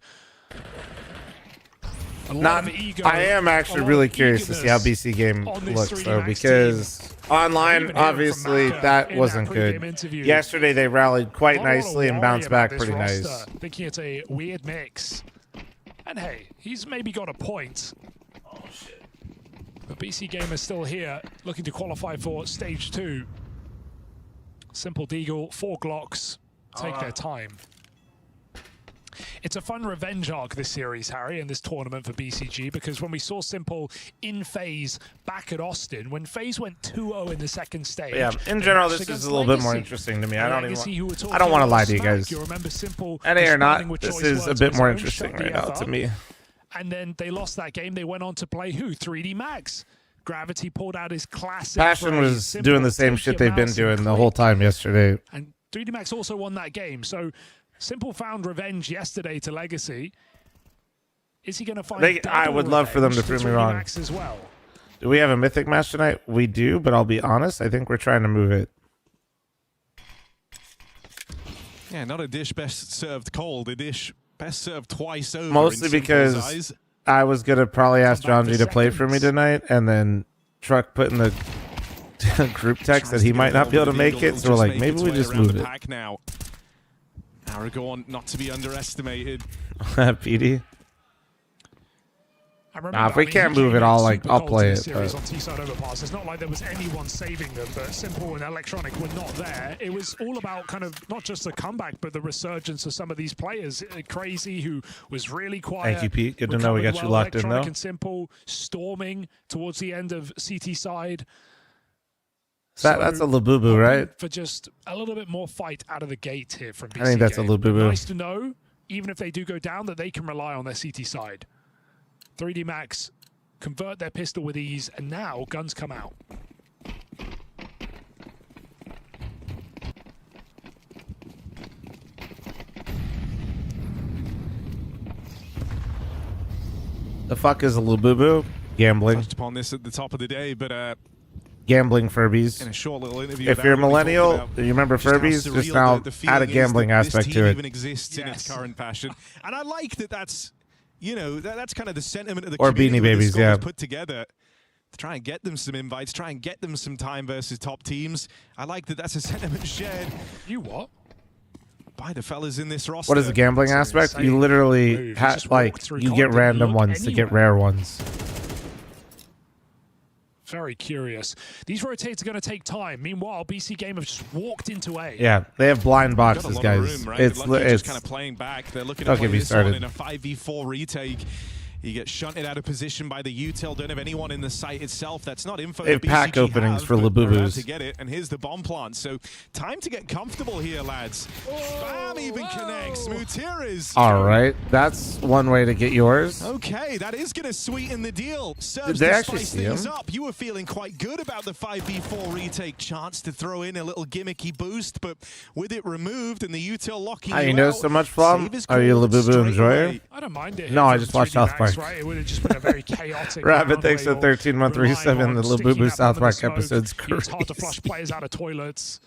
I am actually really curious to see how BC game looks, though, because online, obviously, that wasn't good. Yesterday, they rallied quite nicely and bounced back pretty nice. Thinking it's a weird mix. And hey, he's maybe got a point. Oh, shit. But BC Game is still here, looking to qualify for stage 2. Simple Deagle, 4 Glocks, take their time. It's a fun revenge arc this series, Harry, and this tournament for BCG, because when we saw Simple in FaZe back at Austin, when FaZe went 2-0 in the second stage... Yeah, in general, this is a little bit more interesting to me. I don't want to lie to you guys. You remember Simple NA or not, this is a bit more interesting right now to me. And then they lost that game. They went on to play who? 3D Max. Gravity pulled out his classic... Passion was doing the same shit they've been doing the whole time yesterday. And 3D Max also won that game, so... Simple found revenge yesterday to Legacy. Is he going to find? I would love for them to prove me wrong. As well? Do we have a mythic match tonight? We do, but I'll be honest. I think we're trying to move it. Yeah, not a dish best served cold. A dish best served twice over. Mostly because I was gonna probably ask John G to play for me tonight, and then Truck put in the group text that he might not be able to make it. So we're like, maybe we just move it. Now. Aragorn, not to be underestimated. PD. If we can't move it, I'll play it. On T-side overpass. It's not like there was anyone saving them, but Simple and Electronic were not there. It was all about kind of not just the comeback, but the resurgence of some of these players. Crazy, who was really quiet. Thank you, Pete. Good to know we got you locked in, though. And Simple storming towards the end of CT side. That's a Labubu, right? For just a little bit more fight out of the gate here from BC. I think that's a Labubu. Nice to know, even if they do go down, that they can rely on their CT side. 3D Max convert their pistol with ease, and now guns come out. The fuck is a Labubu? Gambling. Touched upon this at the top of the day, but gambling Furbies. In a short little interview, if you're a millennial, you remember Furbies, just now add a gambling aspect to it. Even exists in its current passion, and I like that. That's that's kind of the sentiment of the or community Beanie Babies, yeah. Put together to try and get them some invites, try and get them some time versus top teams. I like that. That's a sentiment shared. You what? By the fellas in this roster. What is the gambling aspect? You literally you get random ones to get rare ones. Very curious. These rotates are going to take time. Meanwhile, BC Game have just walked into A. Yeah, they have blind boxes, guys. Room, right? It's just kind of playing back. They're looking to play this one in a 5v4 retake. You get shunted out of position by the util. Don't have anyone in the site itself. That's not info. They have pack openings for Labubus to get it, and here's the bomb plant. So time to get comfortable here, lads. Bam even connects. Mutiras. All right, that's one way to get yours. Okay, that is going to sweeten the deal. Did they actually spice see things him? up. You were feeling quite good about the 5v4 retake chance to throw in a little gimmicky boost, but with it removed and the util locking You know so much, fl0m? Are you a Labubu enjoyer? I don't mind it. No, I just watched South Park. Right? It would have just been a very chaotic. Rabbit, thanks for 13-month resub in the Labubu South Park episodes. It's hard to flush players out of toilets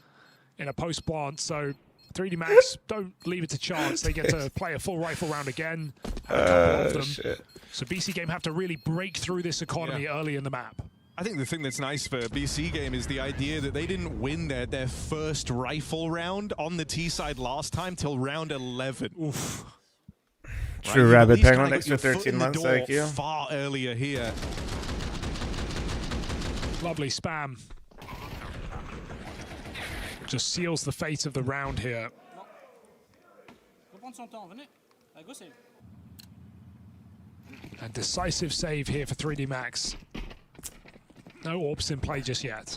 in a post plant, so 3D Max don't leave it to chance. They get to play a full rifle round again. Of them. Shit. So BC Game have to really break through this economy early in the map. I think the thing that's nice for BC Game is the idea that they didn't win their first rifle round on the T side last time till round 11. Oof. True, right? Rabbit Penguin, Got extra 13 months, thank you. Far earlier here. Lovely spam. Just seals the fate of the round here. And decisive save here for 3D Max. No AWPs in play just yet.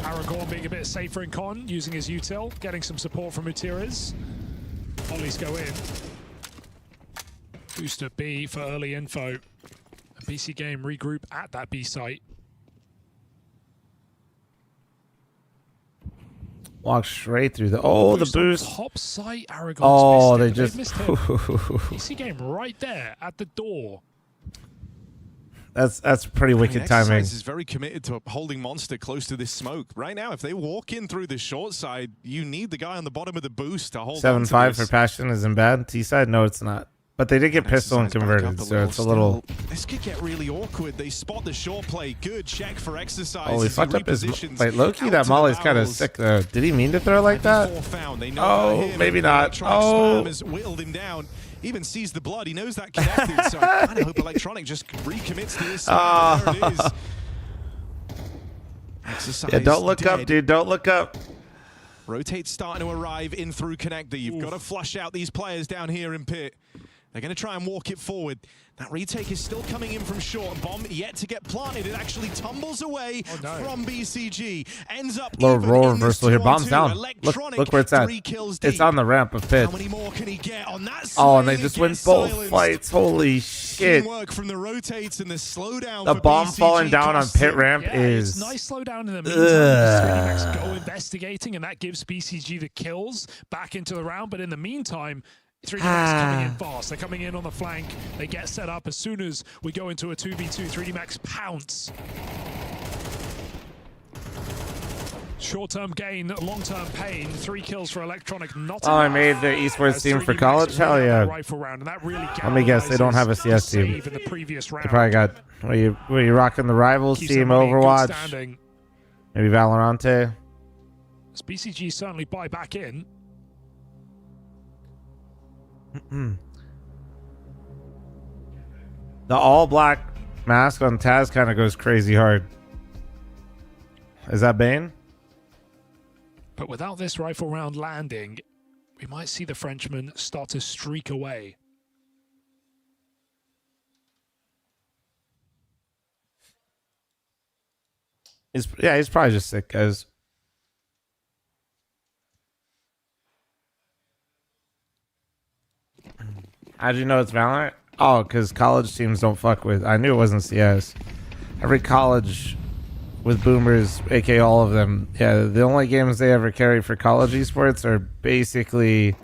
Aragorn being a bit safer in con, using his util, getting some support from Mutiras. Ollies go in. Booster B for early info. A BC Game regroup at that B site. Walk straight through the the boost. Top site, Aragorn's Oh, missed they it. just Missed him. BC Game right there at the door. That's pretty wicked timing. Exercise is very committed to holding Monster close to this smoke. Right now, if they walk in through the short side, you need the guy on the bottom of the boost to hold 7-5 for Passion isn't bad. T side, no, it's not. But they did get pistol and converted, so it's a little. This could get really awkward. They spot the short play. Good check for Exercise. Oh, he fucked up his. Wait, Loki, that Molly's kind of sick though. Did he mean to throw like that? Oh, maybe not. Oh. Has whittled him down. Even sees the blood. He knows that connected. So I kind of hope Electronic just recommits to this. There it is. Exercise. Yeah, don't look dead. up, dude. Don't look up. Rotate's starting to arrive in through connector. You've got to flush out these players down here in pit. They're going to try and walk it forward. That retake is still coming in from short. Bomb yet to get planted. It actually tumbles away from BCG. Ends up Low roll reversal here. Bomb's down. Look where it's at. It's on the ramp of pit. How many more can he get on that? Oh, and they just win both fights. Holy shit. Work from the rotates and the slowdown. The bomb falling down on pit ramp is. It's nice slowdown in the meantime. 3D Max go investigating, and that gives BCG the kills back into the round. But in the meantime, 3D Max coming in fast. They're coming in on the flank. They get set up as soon as we go into a 2v2. 3D Max pounce. Short-term gain, long-term pain. 3 kills for Electronic. Not I made the esports team for college. Hell yeah. Round, and that really let me guess, they don't have a CS team. In the previous round. They probably got. Were you rocking the Rivals team, Overwatch? Maybe Valorante. As BCG certainly buy back in. The all-black mask on Taz kind of goes crazy hard. Is that Bane? But without this rifle round landing, we might see the Frenchman start to streak away. He's probably just sick, guys. How'd you know it's Valorant? Oh, because college teams don't fuck with. I knew it wasn't CS. Every college with boomers, aka all of them, yeah, the only games they ever carry for college esports are basically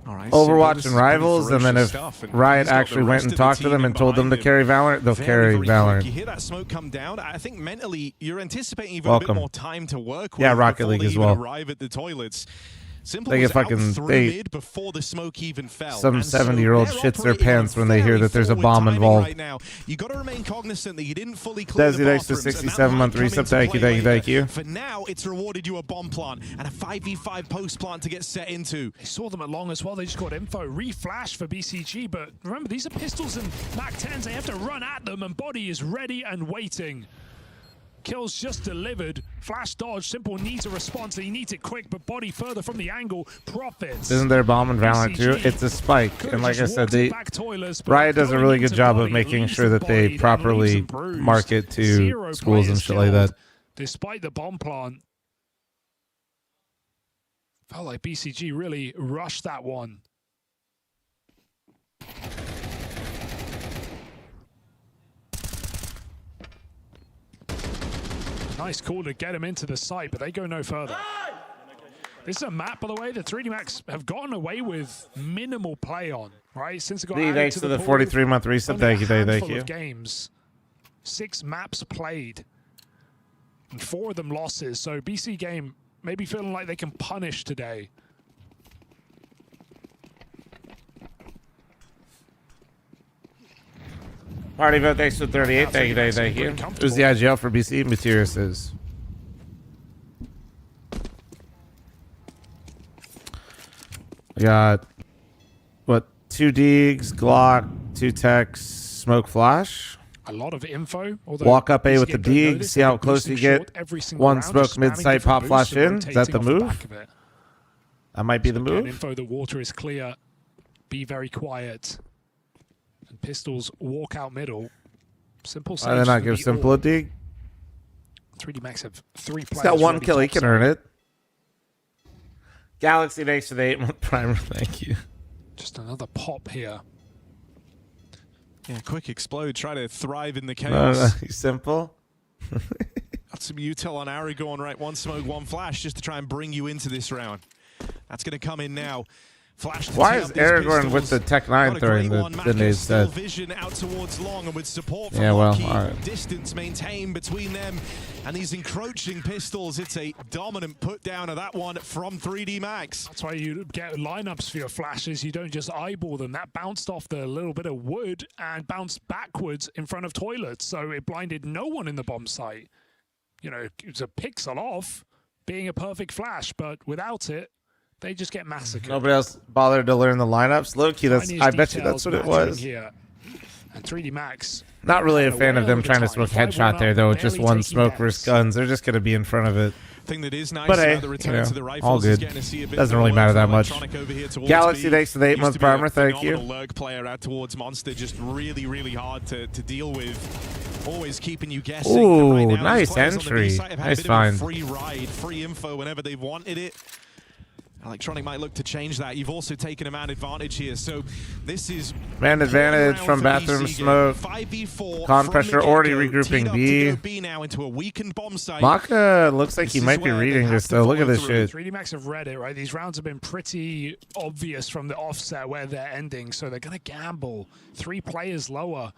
Overwatch and Rivals, and then if Riot actually went and talked to them and told them to carry Valorant, they'll carry Valorant. You hear that smoke come down? I think mentally you're anticipating even a bit more time to work with. Yeah, Rocket League as well. Arrive at the toilets. Simple They was get fucking out through they mid before the smoke even fell. some And so 70-year-old they're shits their operating on pants when they hear very that there's a forward bomb timing involved. Right now. You got to remain cognizant that you didn't fully clear the Desi thanks to bathrooms, and that 67-month might come resub. into Thank you, play thank you, thank later. you. For now, it's rewarded you a bomb plant and a 5v5 post plant to get set into. They saw them at long as well. They just got info. Re-flash for BCG, but remember, these are pistols and MAC-10s. They have to run at them, and Body is ready and waiting. Kills just delivered. Flash dodge. Simple needs a response. He needs it quick, but Body further from the angle. Profits. Isn't there bomb in Valorant too? It's a spike, and like I said, Riot does a really good job of making sure that they properly market to schools and shit like that. Despite the bomb plant, felt like BCG really rushed that one. Nice call to get him into the site, but they go no further. This is a map, by the way, that 3D Max have gotten away with minimal play on, right? Since it got added Thanks to the pool, 43-month resub. Thank you, thank you. Games, 6 maps played, and 4 of them losses. So BC Game maybe feeling like they can punish today. Party vote, thanks for 38. Thank you, thank you. Who's the IGL for BC? Materius is. I got, what, 2 Deegs, Glock, 2 Techs, Smoke Flash. A lot of info. Walk up A with the Deeg, see how close you get. 1 smoke mid-sight, pop flash in. Is that the move? That might be the move. Info, the water is clear. Be very quiet. And Pistols walk out middle. Simple. Why did not give Simple a Deeg? 3D Max have 3 players. He's got 1 kill. He can earn it. Galaxy thanks for the 8-month primer. Thank you. Just another pop here. Yeah, quick explode. Try to thrive in the No, chaos. Simple. Got some util on Aragorn, right? 1 smoke, 1 flash, just to try and bring you into this round. That's going to come in now. Flash. Why is Aragorn with the Tech 9 throwing the nade set? Vision out towards long, and with support from yeah, well, Lockheed, all right. Distance maintained between them and these encroaching pistols. It's a dominant put down of that one from 3D Max. That's why you get lineups for your flashes. You don't just eyeball them. That bounced off the little bit of wood and bounced backwards in front of toilets, so it blinded no one in the bomb site. You know, it was a pixel off being a perfect flash, but without it, they just get massacred. Nobody else bothered to learn the lineups. Low-key, I bet you that's what it was. Here. And 3D Max. Not really a fan of them trying to smoke headshot there, though. Just 1 smoke versus guns. They're just going to be in front of it. Thing that is nice But hey, about the return to the rifles all is good. getting to see a bit Doesn't more really matter that much. Electronic over here towards Galaxy B. thanks for the 8-month Used to be a primer. Thank you. phenomenal lurk player out towards Monster, just really, really hard to deal with. Always keeping you guessing. Ooh, right now, nice these players on the B entry. side have had Nice a bit of a find. free ride, free info whenever they've wanted it. Electronic might look to change that. You've also taken a man advantage here, so this is Man advantage from bathroom smoke. 5v4 Con from pressure the already get-go. regrouping Teed up B. to go B now into a weakened bomb site. Maka looks like he This might is be where they reading have this to though. Look at follow this through. shit. 3D Max have read it, right? These rounds have been pretty obvious from the offset where they're ending, so they're going to gamble. 3 players lower.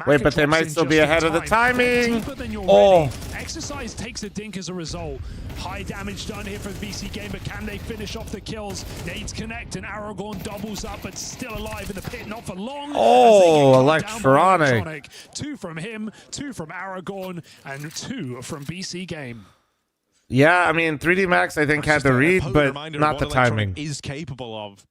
Wait, but they might still be ahead of the timing. Oh. Exercise takes a dink as a result. High damage done here for the BC Game, but can they finish off the kills? Nades connect and Aragorn doubles up, but still alive in the pit, not for long. Oh, electronic. 2 from him, 2 from Aragorn, and 2 from BC Game. Yeah, I mean, 3D Max, I think, had the read, but not the timing. Is capable of.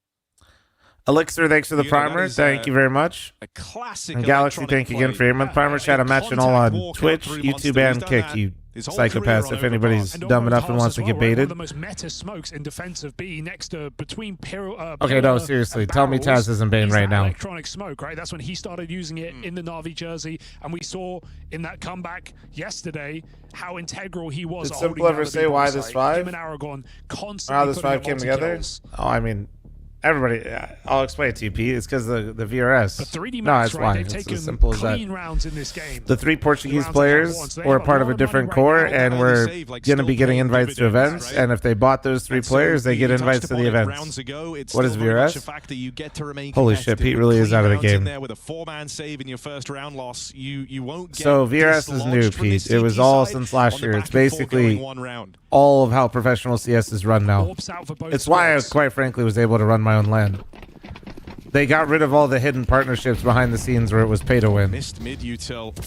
Elixir, thanks for the primer. Thank you very much. A classic. And Galaxy, thank you again for your 8-month primer. Shout out matching all on Twitch, YouTube, and Kick, you psychopaths, if anybody's dumb enough and wants to get baited. One of the most meta smokes in defense of B next to between Okay, no, seriously. Tell me Taz isn't Bane right now. Electronic smoke, right? That's when he started using it in the Na'Vi jersey, and we saw in that comeback yesterday how integral he was. Did Simple ever say why this 5? Him and Aragorn constantly How this 5 came together? Oh, I mean, Everybody, I'll explain it to you, Pete. It's because the VRS. But 3D No, Max, that's right, why. they've It's taken as simple as clean that. rounds in this game. The 3 Portuguese rounds players they were have part a of a lot of different money core, right now. and we're Save, like, going to still be getting paying invites to dividends, events. right? And if they bought those 3 And so players, they you get touched invites to upon the it events. rounds ago. It's What is still very much VRS? a fact that you get to remain Holy shit, competitive. Pete really With is out of the clean rounds in game. there with a 4-man save in your first round loss, you won't get So VRS is new, dislodged from this Pete. It was CT all side since last on the year. back It's of 4 basically going 1 round. all of how professional CS is run now. Orbs out for both It's why I, squads. quite frankly, was able to run my own LAN. They got rid of all the hidden partnerships behind the scenes where it was pay to win. Missed mid util.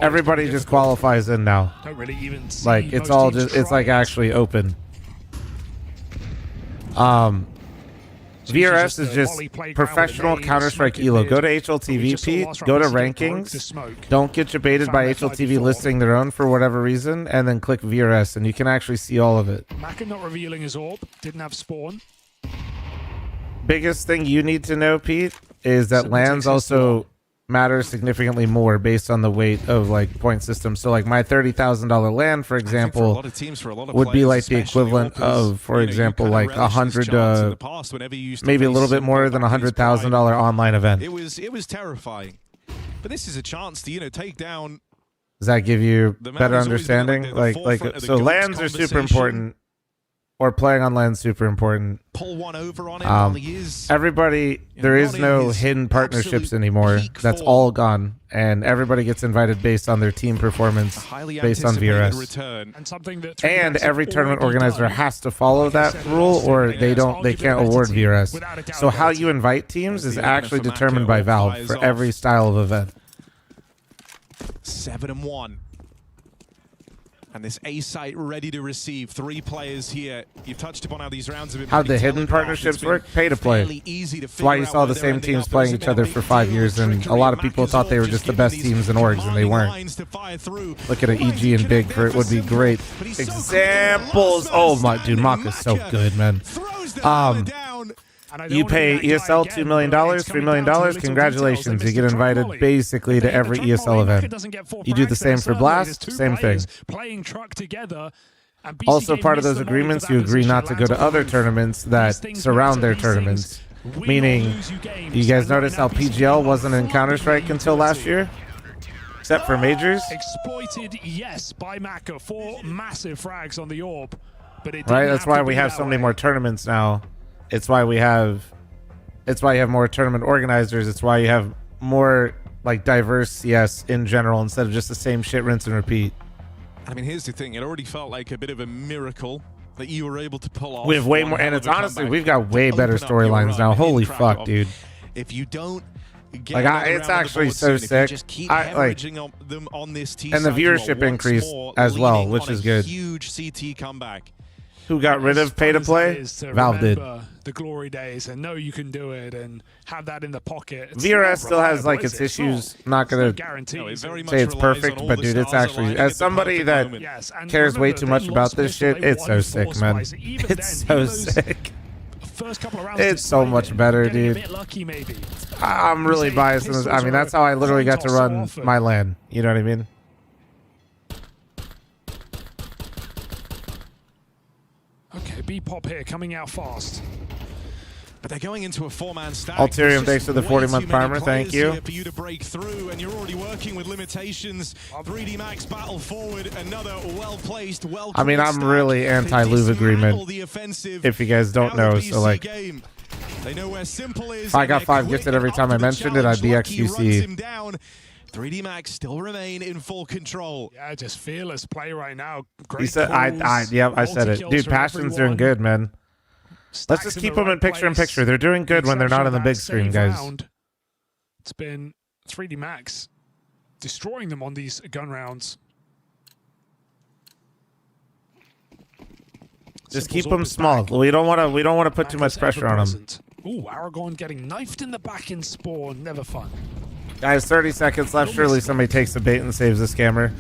Everybody just qualifies in now. Don't really even see Like, it's most all teams just, it's like trying. actually open. VRS is just professional Counter-Strike ELO. Go to HLTV, Pete. Go to rankings. Don't get debated by HLTV listing their own for whatever reason, and then click VRS, and you can actually see all of it. Maka not revealing his orb. Didn't have spawn. Biggest thing you need to know, Pete, is that lands also matter significantly more based on the weight of like point systems. So like my $30,000 land, for example, would be like the equivalent of, for example, like 100, maybe a little bit more than $100,000 online event. It was terrifying, but this is a chance to take down. Does that give you The better map has always been understanding? like the Like forefront of the so GOATS lands are super conversation. important, or playing on land's super important. Pull one over on him while he is Everybody, there is no hidden partnerships anymore. That's all gone, and everybody gets invited based on their team performance, based on VRS. return. And something that And every tournament organizer has to follow that rule, or they can't award VRS. So how you invite teams is actually determined by Valve for every style of event. 7-1. And this A site ready to receive 3 players here. You've touched upon how these rounds have been. How the hidden partnerships work? Pay to play. That's why you saw the same teams playing each other for 5 years, and a lot of people thought they were just the best teams in orgs, and they weren't. Look at an EG and Big for it would be great examples. Oh my, dude, Maka's so good, man. You pay ESL $2 million, $3 million. Congratulations, you get invited basically to every ESL event. You do the same for Blast, same thing. Also, part of those agreements, you agree not to go to other tournaments that surround their tournaments. Meaning, you guys notice how PGL wasn't in Counter-Strike until last year? Except for majors? Exploited, yes, by Maka. 4 massive frags on the orb. But it Right, that's why we have so many more tournaments now. It's why you have more tournament organizers. It's why you have more like diverse CS in general instead of just the same shit, rinse and repeat. I mean, here's the thing. It already felt like a bit of a miracle that you were able to pull off. We have way more, and it's honestly, we've got way better storylines now. Holy fuck, dude. If you don't get like, it's actually so sick. Just keep I like them on this T and the side, you are viewership once increased more as well, leaning which on is a good. Huge CT comeback. Who got rid of pay to play? Valve did. The glory days and know you can do it and have that in the pocket. It's VRS not still has like reliable, its is it? issues. Not gonna say it's perfect, but dude, it's actually, as somebody that cares way too much about this shit, it's so sick, man. It's so sick. First couple of rounds It's so much better, dude. I'm really biased in this. I mean, that's how I literally got to run my LAN. You know what I mean? Okay, B-Pop here coming out fast. But they're going into a 4-man stack. Ulterium, thanks for the 40-month primer. Thank you. For you to break through, and you're already working with limitations. 3D Max battle forward, another well-placed, well. I mean, I'm really anti-Louvre agreement. If you guys don't know, so like, they know where simple is. if I got 5 gifted every time I mentioned it, I'd be XQC. 3D Max still remain in full control. Yeah, just fearless play right now. Great He said, calls, yep, I said it. Dude, Passion's doing good, man. Let's just keep them in picture-in-picture. They're doing good when they're not on the big screen, guys. It's been 3D Max destroying them on these gun rounds. Just keep them small. We don't want to put too much pressure on them. Ooh, Aragorn getting knifed in the back in spawn. Never fun. Guys, 30 seconds left. Surely somebody takes the bait and saves the scammer.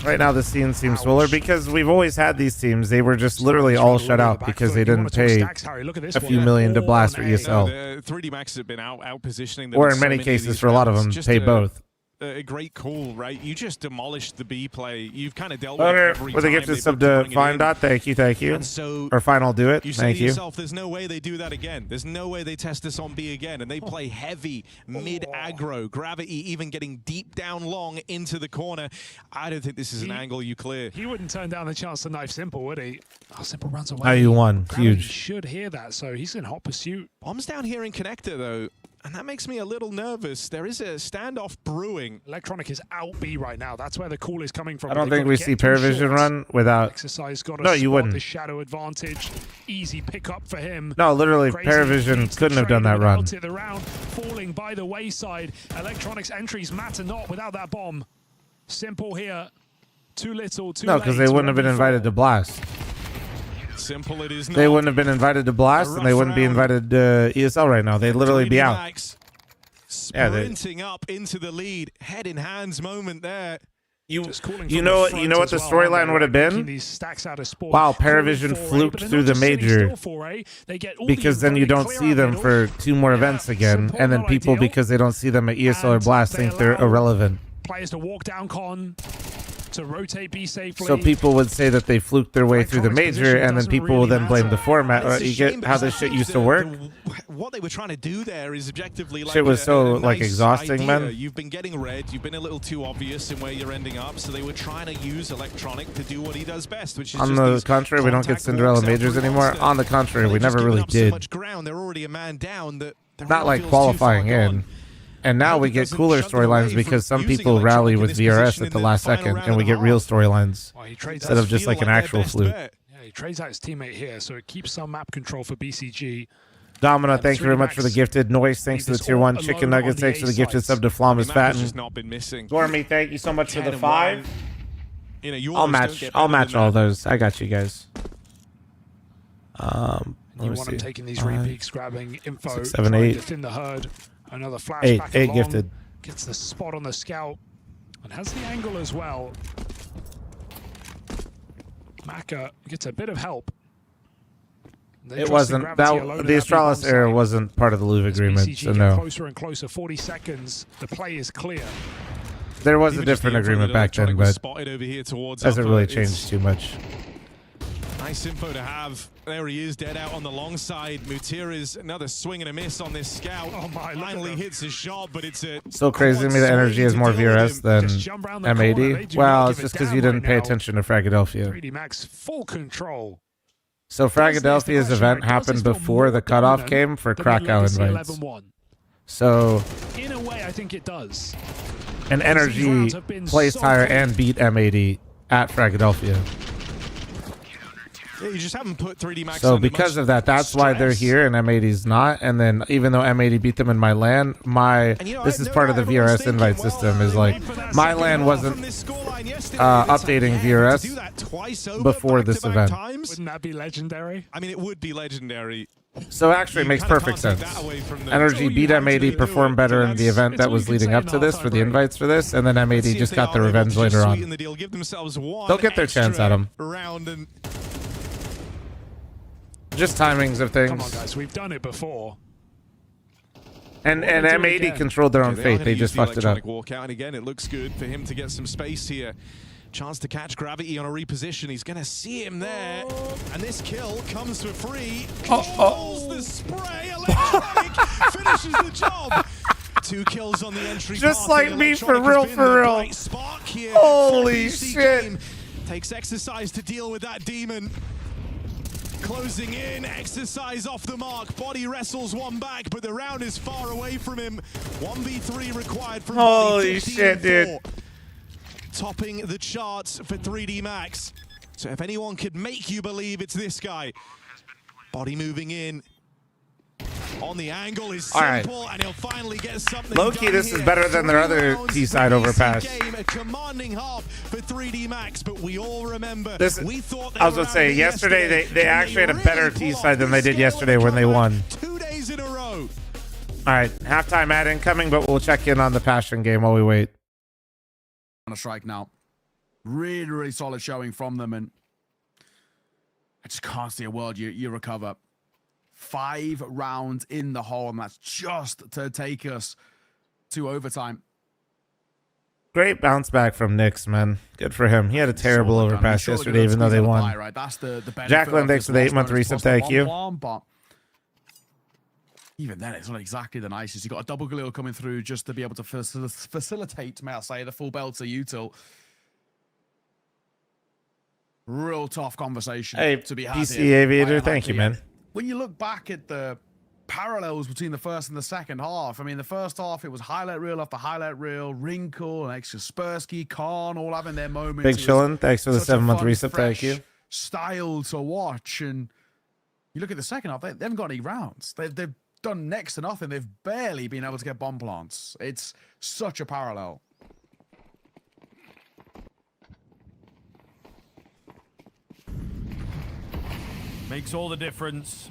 Right now, the scene seems fuller because we've always had these teams. They were just literally all shut out because they didn't pay a few million to blast for ESL. 3D Max have been out positioning them. Or in many cases, for a lot of them, pay both. a great call, right? You just demolished the B play. You've kind of dealt with it every with a time gifted they've sub looked to bring it Fine in. Dot. Thank you. And so Or Fine, I'll do it. you say Thank to you. yourself, there's no way they do that again. There's no way they test this on B again. And they play heavy, mid-aggro, Gravity even getting deep down long into the corner. I don't think this is an angle you clear. He wouldn't turn down the chance to knife Simple, would he? Oh, Simple runs away. Now you won. Gravity Huge. should hear that, so he's in hot pursuit. Bombs down here in Connector, though. And that makes me a little nervous. There is a standoff brewing. Electronic is out B right now. That's where the call is coming from. I don't They've think got we to see get through Parivision shorts. run without. Exercise got to No, you spot wouldn't. the shadow advantage. Easy pickup for him. No, literally, Crazy Parivision leads the couldn't have done trade that run. without it. The round falling by the wayside. Electronic's entries matter not without that bomb. Simple here. Too little, too No, late. because they wouldn't have been invited to Blast. Simple it is not. They wouldn't have been invited to Blast, and they wouldn't be invited to ESL right now. They'd literally be out. Yeah, Sprinting up into the lead. Head in hands moment there. You know what the storyline would have been? Wow, Parivision fluked through the major, because then you don't see them for 2 more events again, and then people, because they don't see them at ESL or Blast, think they're irrelevant. Players to walk down con, to rotate B safely. So people would say that they fluked their way through the major, and then people will then blame the format. Right? You get how this shit used to work? What they were trying to do there is objectively like Shit was so a like nice exhausting, idea. man. You've been getting red. You've been a little too obvious in where you're ending up. So they were trying to use Electronic to do what he does best, which is On just the these contrary, we don't get contact Cinderella walks out majors through anymore. monster. On the contrary, They've we just never given really up so did. much ground. They're already a man down. That the Not round like feels too far qualifying gone. in. And now we get cooler storylines because some people rally with VRS at the last second, and we get real storylines instead of just like an actual fluke. Yeah, he trades out his teammate here, so it keeps some map control for BCG. Domino, thank you very much for the gifted. Noise, thanks to the tier 1. Chicken Nuggets, thanks for the gifted sub to fl0m is Map has fatten. just not been missing. Gormy, thank you so much for the 10 5. and 1. You know, you I'll almost don't match. get I'll better match than all that. those. I got you guys. You want him taking these repeats, grabbing info, 6, 7, trying 8. to thin the herd. Another flash 8, back 8 along, gifted. Gets the spot on the scout and has the angle as well. Maka gets a bit of help. They It trust in wasn't Gravity alone that in the that Astralis B-bomb era site. wasn't part of the Louvre agreement, BCG so get no. closer and closer. 40 seconds. The play is clear. There was a Even just the different info agreement that back then, Electronic was but spotted over here towards hasn't Alpha. really It's changed too much. Nice info to have. There he is, dead out on the long side. Mutira's another swing and a miss on this scout. Oh my, Finally hits his shot, but it's a So crazy to me that energy has more VRS than M80. Well, it's just because you didn't pay attention to Fragadelphia. 3D Max full control. So Fragadelphia's event happened before the cutoff came for Krakow invites. 11-1. So In a way, I think it does. an energy placed higher and beat M80 at Fragadelphia. Yeah, you just haven't put 3D Max So under because much of that, that's why they're stress. here and M80's not. And then even though M80 beat them in my LAN, this is part of the VRS invite system. Is like my LAN wasn't updating VRS before this event. Wouldn't that be legendary? I mean, it would be legendary. So actually, it makes perfect sense. Energy beat M80, performed better in the event that was leading up to this for the invites for this, and then M80 just got their revenge later on. They'll get their chance at them. Just timings of things. Come on, guys, we've done it before. And M80 controlled their own fate. They just fucked it up. Walk out, and again, it looks good for him to get some space here. Chance to catch Gravity on a reposition. He's going to see him there. And this kill comes for free. Controls the spray. Electronic finishes the job. 2 kills on the entry. Just like me, for real, for real. Holy shit. Takes Exercise to deal with that demon. Closing in, Exercise off the mark. Body wrestles one back, but the round is far away from him. 1v3 required from Body. Holy shit, dude. Topping the charts for 3D Max. So if anyone could make you believe it's this guy. Body moving in. On the angle is simple, and he'll finally get something Low-key, this is better than their other T-side overpass. Game, a commanding half for 3D Max, but we all remember we thought I was going to say, yesterday they actually had a better T-side than they did yesterday when they won. 2 days in a row. All right, halftime ad incoming, but we'll check in on the Passion game while we wait. On a strike now. Really, really solid showing from them, and I just can't see a world you recover. 5 rounds in the hole, and that's just to take us to overtime. Great bounce back from Nyx, man. Good for him. He had a terrible overpass yesterday, even though they won. Right? That's the benefit Jacqueline, of thanks this for the loss 8-month bonus reset. plus the Thank you. bomb, but even then, it's not exactly the nicest. You got a double Galil coming through just to be able to facilitate, may I say, the full belter util. Real tough conversation to be had. PC here Aviator, by thank you, MIP. man. When you look back at the parallels between the first and the second half, I mean, the first half, it was highlight reel after highlight reel, Wrinkle and Extra Spursky, Khan, all having their moments. Big Chillin', thanks for the 7-month reset. Thank you. Style to watch, and you look at the second half, they haven't got any rounds. They've done next to nothing. They've barely been able to get bomb plants. It's such a parallel. Makes all the difference.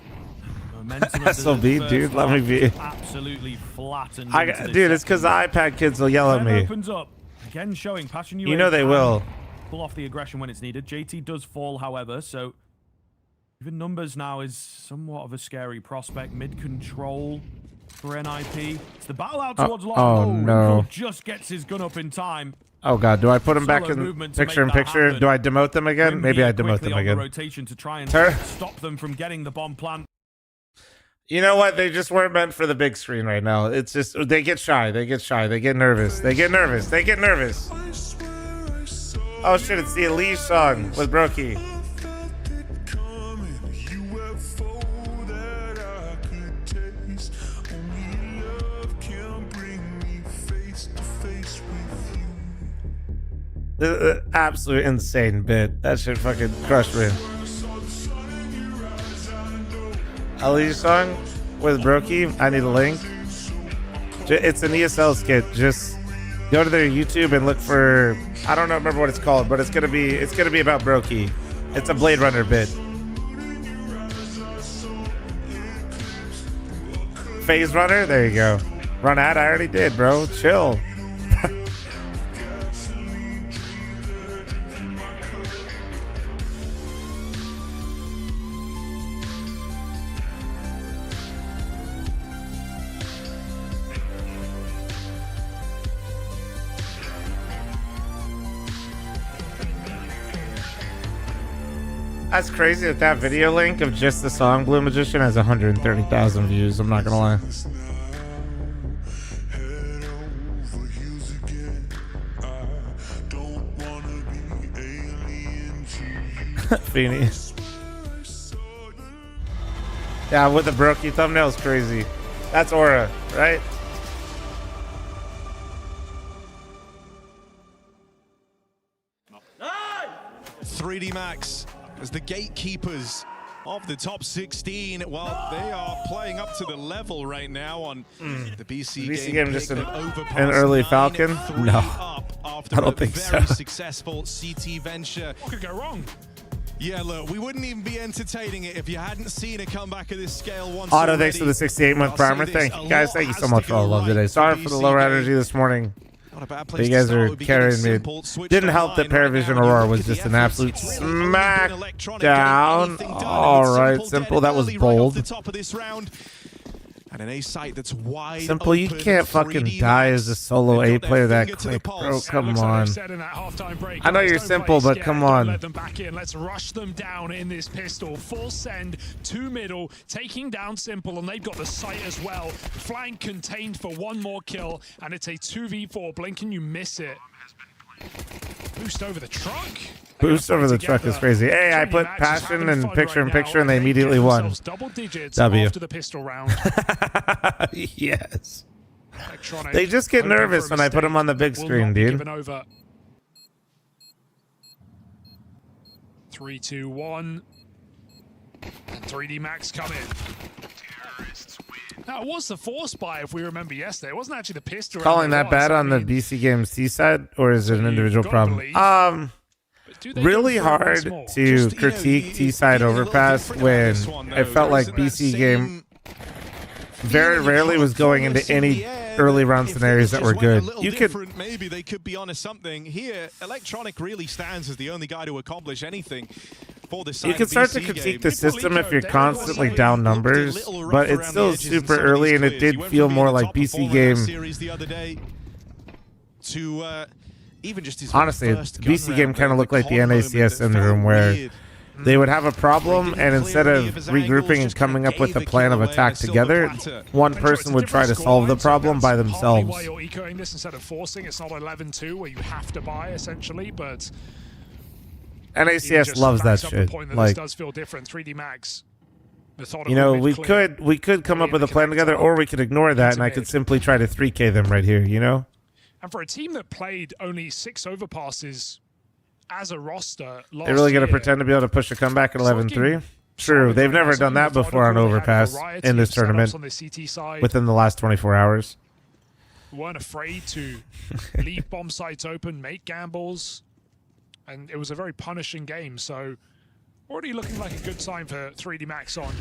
SOB, dude, let me be. Absolutely flattened. Dude, it's because the iPad kids will yell at me. Opens up again, showing passion. You know they will. Pull off the aggression when it's needed. JT does fall, however, so even numbers now is somewhat of a scary prospect. Mid control for NIP. It's the battle out towards long. Oh no! Just gets his gun up in time. Oh god, do I put them back in picture-in-picture? Do I demote them again? Maybe I demote them again. Rotation to try and stop them from getting the bomb plant. You know what? They just weren't meant for the big screen right now. It's just they get shy. They get shy. They get nervous. They get nervous. They get nervous. Oh shit! It's the Elise song with Brokey. Absolute insane bit. That shit fucking crushed me. Elise song with Brokey. I need a link. It's an ESL skit. Just go to their YouTube and look for. I don't remember what it's called, but it's gonna be about Brokey. It's a Blade Runner bit. Phase Runner. There you go. Run ad. I already did, bro. Chill. That's crazy that video link of just the song Blue Magician has 130,000 views. I'm not gonna lie. Feeny. Yeah, with the Brokey thumbnail is crazy. That's Aura, right? .3D Max as the gatekeepers of the top 16. Well, they are playing up to the level right now on the BC game. Just an early Falcon? No, I don't think so. Very successful CT venture. What could go wrong? Yeah, look, we wouldn't even be entertaining it if you hadn't seen a comeback of this scale once Otto, already. thanks for the 68-month primer. Thank you, guys. Thank you so much for all the love today. Sorry for the lower energy this morning. But you guys are carrying me. Didn't help that Parivision Aurora was just an absolute smackdown. All right, Simple. That was bold. And an A site that's wide Simple, you can't fucking die as a solo A player that quick, bro. Come on. I know you're Simple, but come on. Let them back in. Let's rush them down in this pistol. Full send to middle, taking down Simple, and they've got the site as well. Flank contained for one more kill, and it's a 2v4. Blink and you miss it. Boost over the truck. Boost over the truck is crazy. Hey, I put passion and picture-in-picture, and they immediately won. Double digits W. after the pistol round. Yes. They just get nervous when I put them on the big screen, dude. 3, 2, 1. And 3D Max coming. Now, it was the force buy, if we remember yesterday. It wasn't actually the pistol. Calling that bad on the BC Games C side, or is it an individual problem? Really hard to critique T-side overpass when it felt like BC Game very rarely was going into any early round scenarios that were good. You could maybe they could be onto something here. Electronic really stands as the only guy to accomplish anything. You can start to critique the system if you're constantly down numbers, but it's still super early, and it did feel more like BC Game. even just his Honestly, first the BC gun game round, kind of looked like the NACS syndrome where they would have a problem, and instead of regrouping and coming up with a plan of attack together, one person would try to solve the problem by themselves. Why you're ecoing this instead of forcing? It's not 11-2 where you have to buy essentially, but NACS loves that shit. Like, this does feel different. 3D Max. You know, we could come up with a plan together, or we could ignore that, and I could simply try to 3K them right here. You know. And for a team that played only 6 overpasses as a roster last They're really going to year, pretend to be able to push a comeback at 11-3? True. They've never done that before on Overpass in this tournament within the last 24 hours. Weren't afraid to leave bomb sites open, make gambles, and it was a very punishing game. So already looking like a good sign for 3D Max on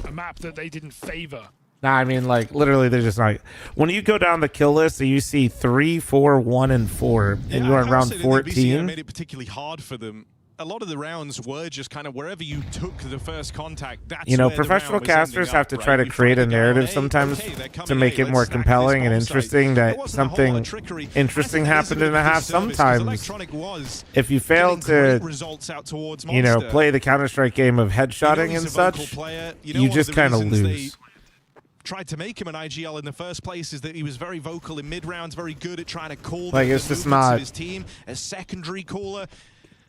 a map that they didn't favor. Nah, I mean, like, literally, they're just like, when you go down the kill list and you see 3, 4, 1, and 4, and you're in round 14. Made it particularly hard for them. A lot of the rounds were just kind of wherever you took the first contact. That's you know, where the professional round was casters ending have up, to right? try to You create a find the guy on narrative A, sometimes okay, they're coming to make A, it more let's stack compelling this and bomb site. interesting There that wasn't a whole lot something of trickery. interesting I think happened it is in a a half disservice because sometimes. Electronic was If you fail getting great to, results out towards you know, Monster. play the Counter-Strike game of headshotting he's and a vocal such, player. you one of just the kind of reasons lose. they tried to make him an IGL in the first place is that he was very vocal in mid-rounds, very good at trying to call Like, the it's just movements not- of his team, a secondary caller.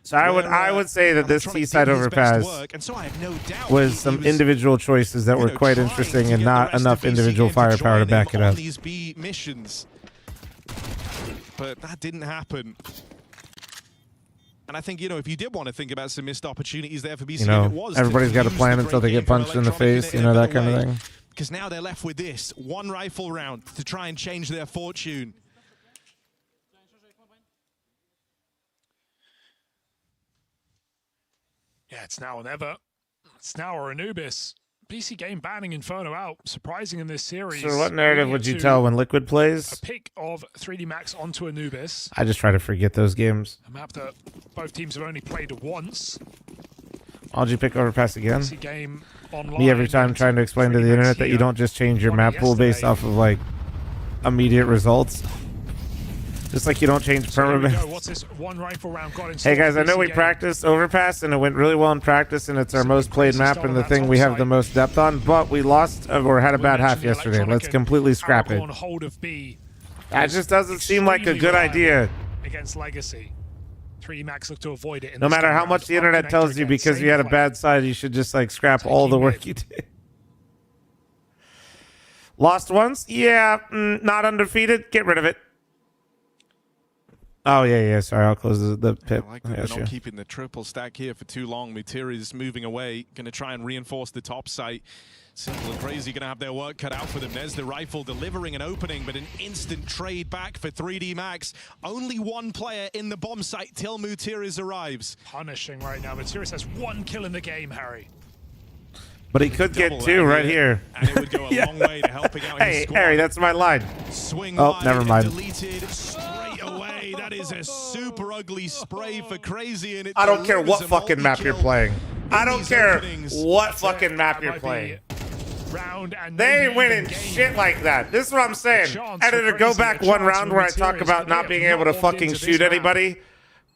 So I would say that this T-side overpass was some individual choices that were quite interesting and not enough individual firepower to back it up. These B missions, but that didn't happen. And I think, you know, if you did want to think about some missed opportunities there for BCM, You know, it was everybody's got a use plan the until they great get game from punched in the Electronic face, in you know, a that better kind of way. thing. Because now they're left with this one rifle round to try and change their fortune. Yeah, it's now or never. It's now or Anubis. PC game banning Inferno out. Surprising in this series. So what narrative would you To tell when Liquid plays? a pick of 3D Max onto Anubis. I just try to forget those games. A map that both teams have only played once. Why'd you pick Overpass again? PC game online. Me every time trying to explain to the internet that you don't just change your map pool based off of like immediate results. Just like you don't change So here we permanent. go. What's this one rifle round got in Hey store guys, for I know PC we game? practiced Overpass and it went really well in practice and it's our most played map and the thing we have the most depth on, but we lost or had a bad half yesterday. Let's completely scrap it. Aragorn hold of B That just doesn't seem like a extremely good reliable idea. against Legacy. 3D Max look to avoid it. In No this matter time how round. much the internet tells you because you had a bad side, you should just like scrap all the work you did. Lost once? Yeah, not undefeated. Get rid of it. Oh, yeah. Sorry, I'll close the pip. I like that they're not keeping the triple stack here for too long. Mutiri is moving away, going to try and reinforce the top site. Simple and Crazy going to have their work cut out for them. There's the rifle delivering an opening, but an instant trade back for 3D Max. Only one player in the bomb site till Mutiris arrives. Punishing right now. Mutiris has 1 kill in the game, Harry. But he could get 2 right here. And it would go a long way to helping out his Hey, squad. Harry, that's my line. Swing Oh, wide never and mind. deleted straight away. That is a super ugly spray for Crazy. And it I don't care what delivers a fucking map you're multi-kill playing. I in don't these care openings. what fucking map That you're might playing. be round and They maybe ain't winning even game. shit like that. This is what I'm saying. chance Editor, for go Crazy, back a one chance round for where I talk Mutiris, about but they not have being not able to walked fucking into this shoot map. anybody.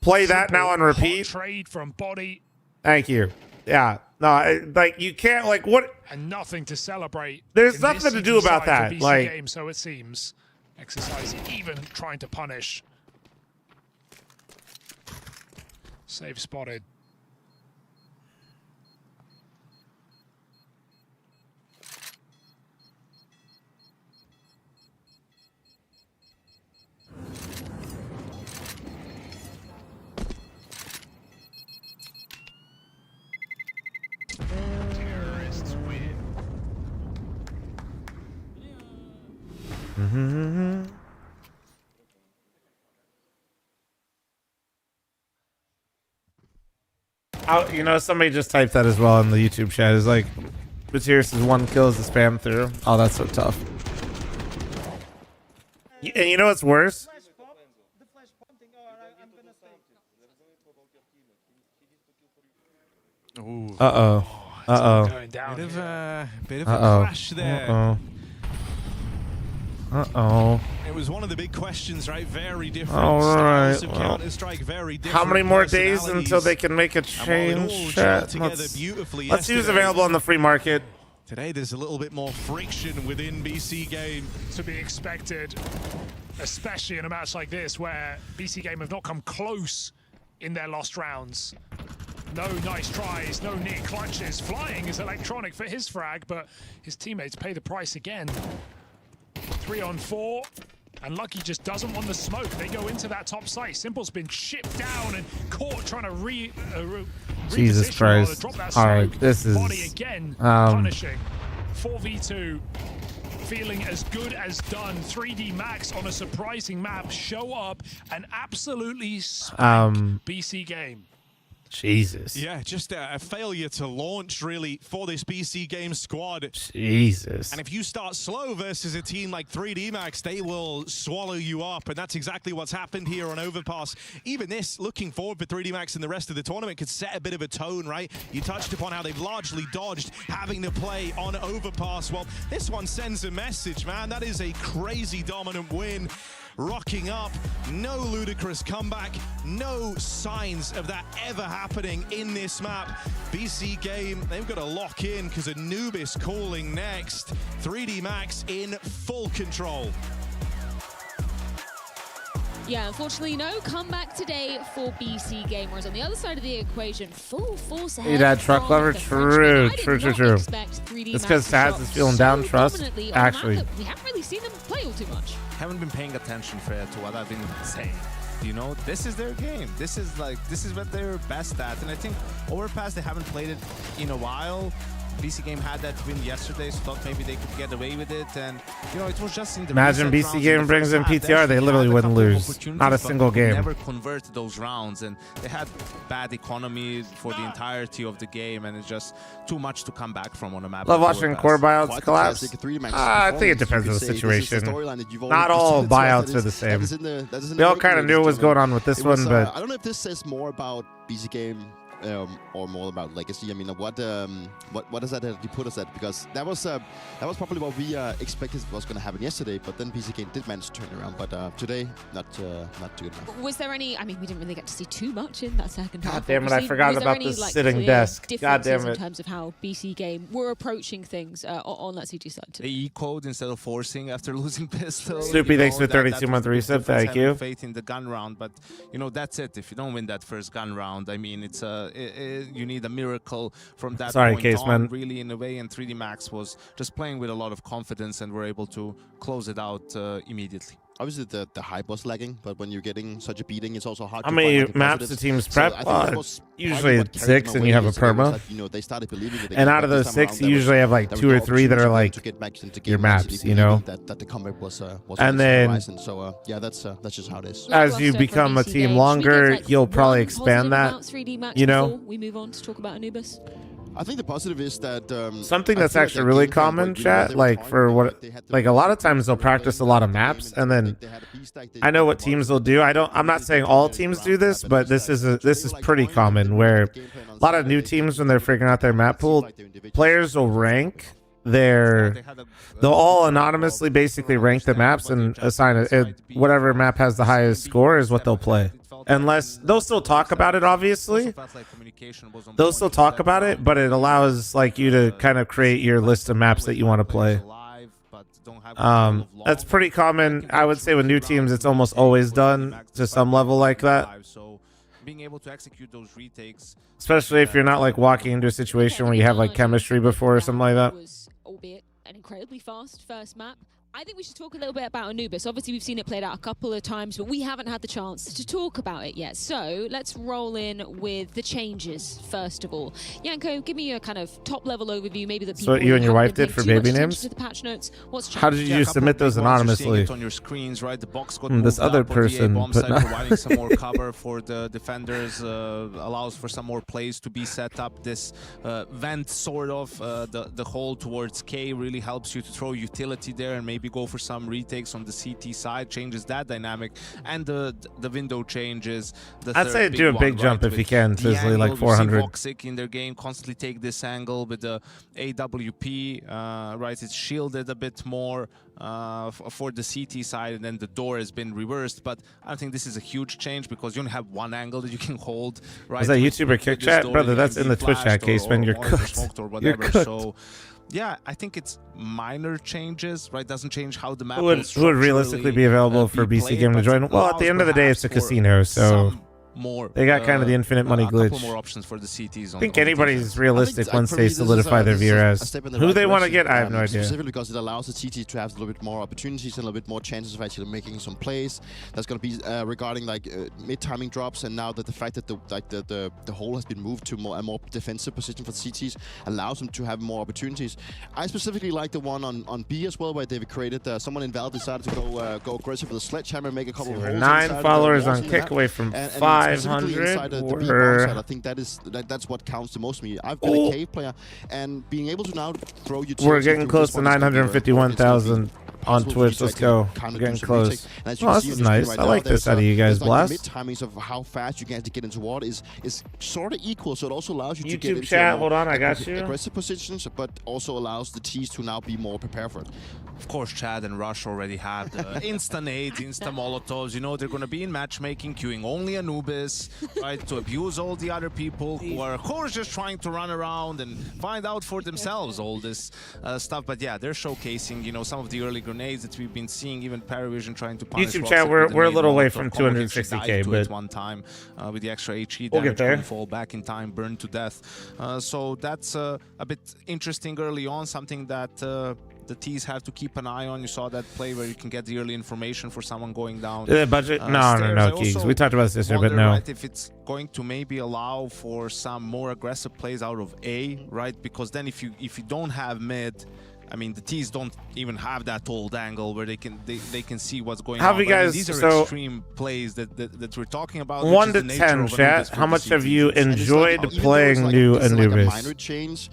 Play that now on Hot repeat. trade from Body Thank you. Yeah. No, like you can't like what and nothing to celebrate. There's in nothing this to do about side for that, BC like- game, so it seems. Exercise even trying to punish. Save spotted. Terrorists win. Oh, you know, somebody just typed that as well in the YouTube chat. Is like, Matiris' 1 kill is the spam through. Oh, that's so tough. And you know what's worse? Uh-oh. Uh-oh. Going down. Bit of a Uh-oh. flash there. Uh-oh. Uh-oh. It was one of the big questions, right? Very different All right. styles of Counter-Strike, very different. How many more days personalities. until they can make a change? Chat? Let's see who's available on the free market. Today, there's a little bit more friction within BC Game. To be expected, especially in a match like this where BC Game have not come close in their lost rounds. No nice tries, no near clutches. Flying is electronic for his frag, but his teammates pay the price again. 3 on 4, and Lucky just doesn't want the smoke. They go into that top site. Simple's been shipped down and caught trying to Jesus Christ. All right, this is body again, punishing. 4v2, feeling as good as done. 3D Max on a surprising map show up and absolutely spank BC Game. Jesus. Yeah, just a failure to launch, really, for this BC Game squad. Jesus. And if you start slow versus a team like 3D Max, they will swallow you up. And that's exactly what's happened here on Overpass. Even this, looking forward for 3D Max in the rest of the tournament, could set a bit of a tone, right? You touched upon how they've largely dodged having to play on Overpass. Well, this one sends a message, man. That is a crazy dominant win. Rocking up, no ludicrous comeback, no signs of that ever happening in this map. BC Game, they've got to lock in because Anubis calling next. 3D Max in full control. Yeah, unfortunately, no comeback today for BC Game. Whereas on the other side of the equation, full force ahead. Hey, that truck lover, true. It's because Taz is feeling down trust. Actually, we haven't really seen them play all too much. Haven't been paying attention to what I've been saying. You know, this is their game. This is what they're best at. And I think Overpass, they haven't played it in a while. BC Game had that win yesterday, so thought maybe they could get away with it. And, you know, it was just in the imagine BC Game brings in PTR, they literally wouldn't lose. Not a single game. Never converted those rounds, and they had bad economy for the entirety of the game, and it's just too much to come back from on a map. Love watching core buyouts collapse. I think it depends on the situation. Not all buyouts are the same. We all kind of knew what was going on with this one, but I don't know if this says more about BC Game or more about legacy. I mean, what is that you put us at? Because that was probably what we expected was going to happen yesterday. But then BC Game did manage to turn around. But today, not good enough. Was there any? I mean, we didn't really get to see too much in that second half. God damn it! I forgot about the sitting desk. God damn it! In terms of how BC Game were approaching things on that CG side too. They E-code instead of forcing after losing pistol. Soupy, thanks for 32-month reset. Thank you. Faith in the gun round, but you know that's it. If you don't win that first gun round, I mean, it's you need a miracle from that point on, really, in a way. And 3D Max was just playing with a lot of confidence and were able to close it out immediately. Obviously, the hype was lagging, but when you're getting such a beating, it's also hard to find many maps the team's prep? Usually it's 6 and you have a perma. That, you know, they started believing it and out of those 6, you usually have like 2 or 3 that are like your maps, you know? That the comeback was and then, so yeah, that's just how it is. As you become a team longer, you'll probably expand that, you know? We move on to talk about Anubis. I think the positive is that something that's actually really common, chat, like for what, like a lot of times they'll practice a lot of maps, and then I know what teams will do. I'm not saying all teams do this, but this is pretty common where a lot of new teams, when they're figuring out their map pool, players will rank they'll all anonymously basically rank the maps and assign whatever map has the highest score is what they'll play. Unless they'll still talk about it, obviously. They'll still talk about it, but it allows like you to kind of create your list of maps that you want to play. That's pretty common. I would say with new teams, it's almost always done to some level like that. Being able to execute those retakes, especially if you're not like walking into a situation where you have like chemistry before or something like that. Albeit an incredibly fast first map. I think we should talk a little bit about Anubis. Obviously, we've seen it played out a couple of times, but we haven't had the chance to talk about it yet. So let's roll in with the changes, first of all. Yanko, give me a kind of top-level overview, maybe that people... So you and your wife did for baby names? To the patch notes. What's how did you submit those anonymously? On your screens, right? The box got this other person, but not... providing some more cover for the defenders, allows for some more plays to be set up. This vent, sort of, the hole towards K really helps you to throw utility there and maybe maybe go for some retakes on the CT side, changes that dynamic, and the window changes. I'd say do a big jump if you can to easily like 400. Voxic in their game constantly take this angle with the AWP, right? It's shielded a bit more for the CT side, and then the door has been reversed. But I don't think this is a huge change because you only have one angle that you can hold. Right? Is that YouTuber kick chat, brother? That's in the Twitch chat case, man. You're cooked. You're cooked. So, yeah, I think it's minor changes, right? Doesn't change how the map who would realistically be available for BC Game to join? Well, at the end of the day, it's a casino, so they got kind of the infinite money glitch. Couple more options for the CTs I think anybody's realistic once they solidify their VRS. Who they want to get, I have no idea. Specifically because it allows the CT to have a little bit more opportunities and a little bit more chances of actually making some plays. That's going to be regarding like mid-timing drops, and now that the fact that the hole has been moved to a more defensive position for the CTs allows them to have more opportunities. I specifically like the one on B as well, where they've created someone in Valve decided to go aggressive with a sledgehammer and make a couple of holes. 9 followers on kick away from 500. I think that's what counts the most to me. I've been a cave player, and being able to now throw you. We're getting close to 951,000 on Twitch. Let's go. We're getting close. Oh, this is nice. I like this out of you guys, Blast. Mid timings of how fast you can get into water is sort of equal, so it also allows you to get into chat. Hold on, I got you. Aggressive positions, but also allows the T's to now be more prepared for it. Of course, Chad and Rush already have the insta nades, insta molotovs. You know they're going to be in matchmaking, queuing only Anubis, right, to abuse all the other people who are, of course, just trying to run around and find out for themselves all this stuff. But yeah, they're showcasing, you know, some of the early grenades that we've been seeing. Even Parivision trying to punish YouTube chat. We're a little away from 260K, but one time with the extra HE we'll get there. Fall back in time, burned to death. So that's a bit interesting early on. Something that the T's have to keep an eye on. You saw that play where you can get the early information for someone going down. Budget? No, Keeks. We talked about this yesterday, but no. Right, if it's going to maybe allow for some more aggressive plays out of A, right? Because then if you don't have mid, I mean, the T's don't even have that old angle where they can see what's going on. How have you guys? These are extreme plays that we're talking about. 1 to 10, chat. How much have you enjoyed playing new Anubis? Like a minor change.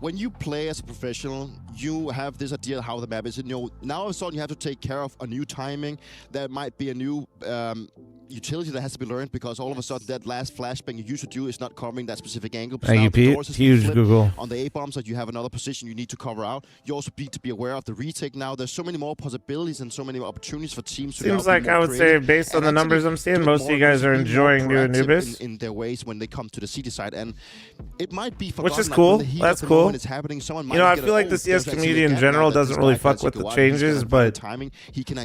When you play as a professional, you have this idea of how the map is. And, you know, now all of a sudden you have to take care of a new timing. There might be a new utility that has to be learned, because all of a sudden that last flashbang you used to do is not covering that specific angle. Thank you, Pete. Huge Google. On the A-bombs that you have another position you need to cover out. You also need to be aware of the retake now. There's so many more possibilities and so many more opportunities for teams to Seems like I would say, based on the numbers I'm seeing, most of you guys are enjoying new Anubis. In their ways when they come to the CT side. And it might be which is cool. That's cool. It's happening, someone you know, I feel like the CS community in general doesn't really fuck with the changes, but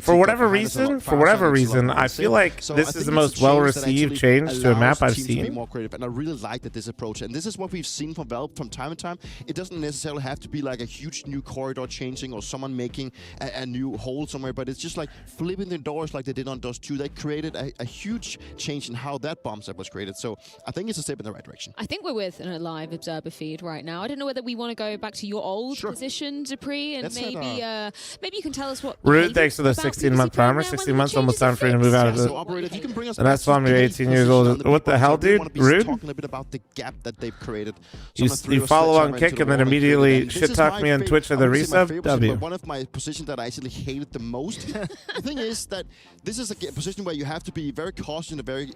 for whatever reason, I feel like this is the most well-received change to a map I've seen. More creative, and I really like that this approach. And this is what we've seen from Valve from time to time. It doesn't necessarily have to be like a huge new corridor changing or someone making a new hole somewhere, but it's just like flipping the doors like they did on Dust 2. They created a huge change in how that bomb set was created. So I think it's a step in the right direction. I think we're with a live observer feed right now. I don't know whether we want to go back to your old position, Dupree, and maybe you can tell us what. Rude, thanks for the 16-month primer. 16 months, almost time for you to move out of it. And that's why you're 18 years old. What the hell, dude? Rude? Talking a bit about the gap that they've created. You follow on kick and then immediately shit talk me on Twitch at the resub. W. One of my positions that I actually hated the most. The thing is that this is a position where you have to be very cautious and very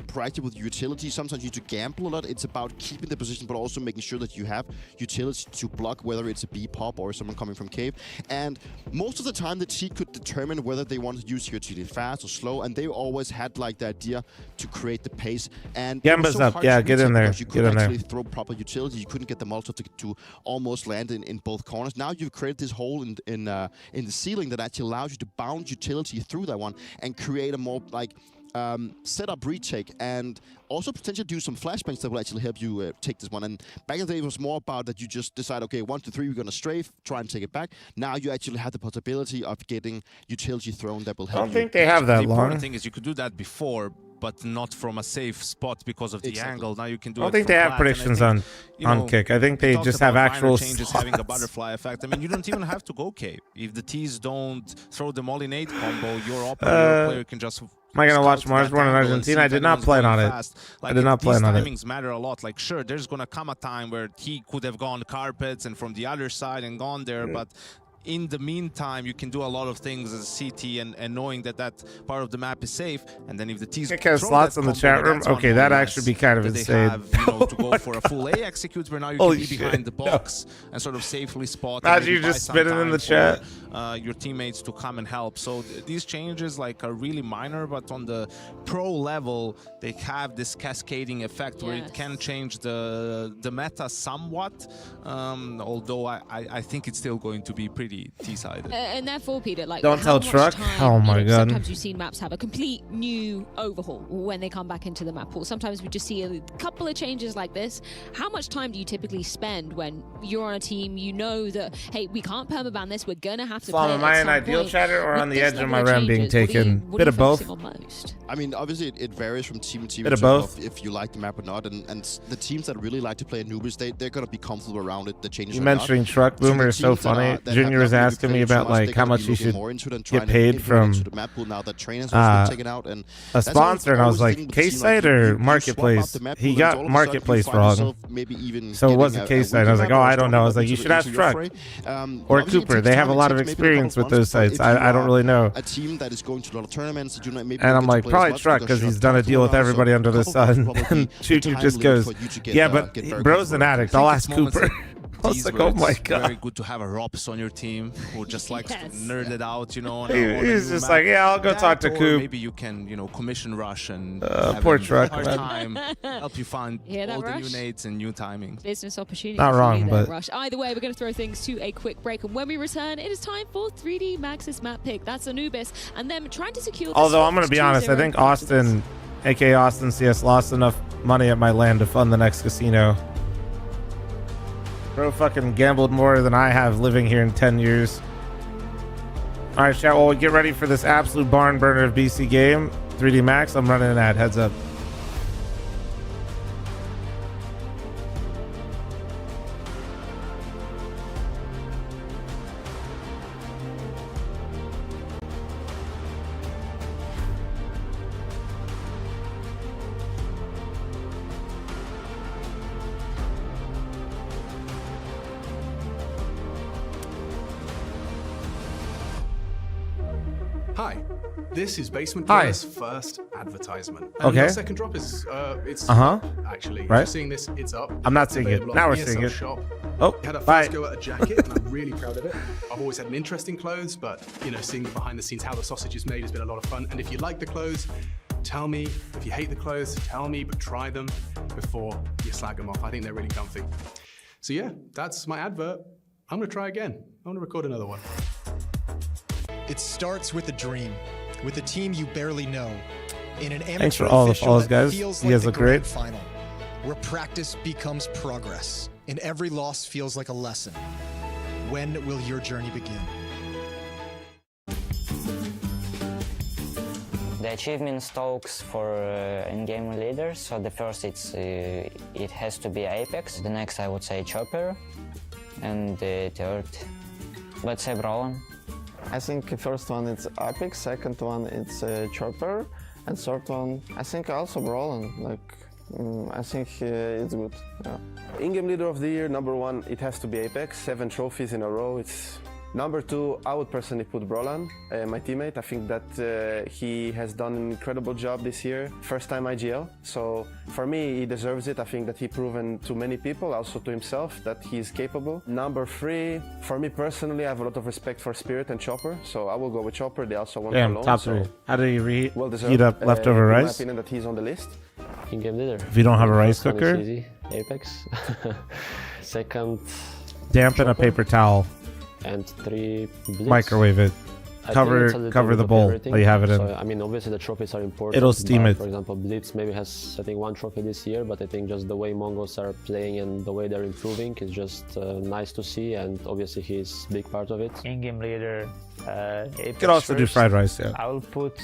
proactive with utility. Sometimes you need to gamble a lot. It's about keeping the position, but also making sure that you have utility to block, whether it's a B pop or someone coming from cave. And most of the time, the T could determine whether they want to use utility fast or slow, and they always had like the idea to create the pace. And Gamba's up. Yeah, get in there. You couldn't actually throw proper utility. You couldn't get the Molotov to almost land in both corners. Now you've created this hole in the ceiling that actually allows you to bounce utility through that one and create a more like set up retake, and also potentially do some flashbangs that will actually help you take this one. And back in the day, it was more about that you just decide, okay, 1, 2, 3, we're going to strafe, try and take it back. Now you actually have the possibility of getting utility thrown that will help you. I don't think they have that long. The important thing is you could do that before, but not from a safe spot because of the angle. Now you can do it. I don't think they have predictions on kick. I think they just have actual changes having a butterfly effect. I mean, you don't even have to go cave. If the T's don't throw the Molly Nade combo, your player can just. Am I gonna watch Mars Born in Argentina? I did not plan on it. I did not plan on it. Timings matter a lot. Like, sure, there's gonna come a time where he could have gone carpets and from the other side and gone there, but in the meantime, you can do a lot of things as a CT and knowing that that part of the map is safe. And then if the T's Kick has slots in the chat room. Okay, that'd actually be kind of insane. Have, you know, to go for a full A execute where now you can be behind the box and sort of safely spot. Imagine you just spit it in the chat. Your teammates to come and help. So these changes like are really minor, but on the pro level, they have this cascading effect where it can change the meta somewhat. Although I think it's still going to be pretty T-sided. And therefore, Peter, like, don't tell Truck. Oh my god. Sometimes you've seen maps have a complete new overhaul when they come back into the map pool. Sometimes we just see a couple of changes like this. How much time do you typically spend when you're on a team, you know that, hey, we can't permaban this, we're gonna have to play it am I an ideal chatter or on the edge of my RAM being taken? Bit of both. I mean, obviously it varies from team to team. Bit of both. If you like the map or not, and the teams that really like to play Anubis, they're gonna be comfortable around it. The changes. You mentioning Truck Boomer is so funny. Junior was asking me about like how much you should get paid from a sponsor, and I was like, K-Site or Marketplace? He got Marketplace wrong, so it wasn't K-Site. I was like, oh, I don't know. I was like, you should ask Truck or Cooper. They have a lot of experience with those sites. I don't really know. A team that is going to a lot of tournaments, and I'm like, probably Truck because he's done a deal with everybody under the sun. And Junior just goes, yeah, but bro's an addict. I'll ask Cooper. I was like, oh my god. Very good to have a Rops on your team who just likes to nerd it out, you know. He's just like, yeah, I'll go talk to Coop. Maybe you can, you know, commission Rush and poor Truck, time, help you find all the new nades and new timing. Business opportunity. Not wrong, but Rush. Either way, we're going to throw things to a quick break, and when we return, it is time for 3D Max's map pick. That's Anubis, and them trying to secure. Although I'm going to be honest, I think Austin, aka Austin CS, lost enough money at my land to fund the next casino. Bro fucking gambled more than I have living here in 10 years. All right, chat. Well, we get ready for this absolute barn burner of BC game. 3D Max, I'm running an ad. Heads up. Hi, this is Basement Dweller's first advertisement. And Okay. Our second drop is it's Uh-huh. up, actually. If Right. you're seeing this, it's up. I'm not It's seeing it. available Now on we're the seeing ESL it. Shop. Oh, I had a bye. first go at a jacket, and I'm really proud of it. I've always had an interest in clothes, but you know, seeing behind the scenes how the sausage is made has been a lot of fun. And if you like the clothes, tell me. If you hate the clothes, tell me, but try them before you slag them off. I think they're really comfy. So yeah, that's my advert. I'm gonna try again. I'm gonna record another one. It starts with a dream, with a team you barely know, in an amateur Thanks for all the official follows, that guys. feels You like guys the look grand great. final, where practice becomes progress, and every loss feels like a lesson. When will your journey begin? The achievement talks for in-game leaders. So the first, it has to be Apex. The next, I would say Chopper, and the third, let's say Brawlon. I think the first one it's Apex, second one it's Chopper, and third one I think also Brawlon. Like I think it's good. Yeah. In-game leader of the year, number one, it has to be Apex. 7 trophies in a row. It's number two. I would personally put Brawlon, my teammate. I think that he has done an incredible job this year. First time IGL, so for me he deserves it. I think that he proven to many people, also to himself, that he's capable. Number three, for me personally, I have a lot of respect for Spirit and Chopper, so I will go with Chopper. They also won Damn, alone, top so three. How do you well heat up leftover in my rice? opinion, that he's on the list. In-game leader. If you don't have a rice First one cooker? is easy, Apex. Second, Dampen a Chopper. paper towel. And 3, Blitz. Microwave it. I think it's a little Cover bit the of bowl everything. that you have it in. So, I mean, obviously the trophies are important. It'll steam but, it. For example, Blitz maybe has, I think, 1 trophy this year, but I think just the way Mongols are playing and the way they're improving is just nice to see, and obviously he's a big part of it. In-game leader, Apex You could also do first. fried rice, yeah. I will put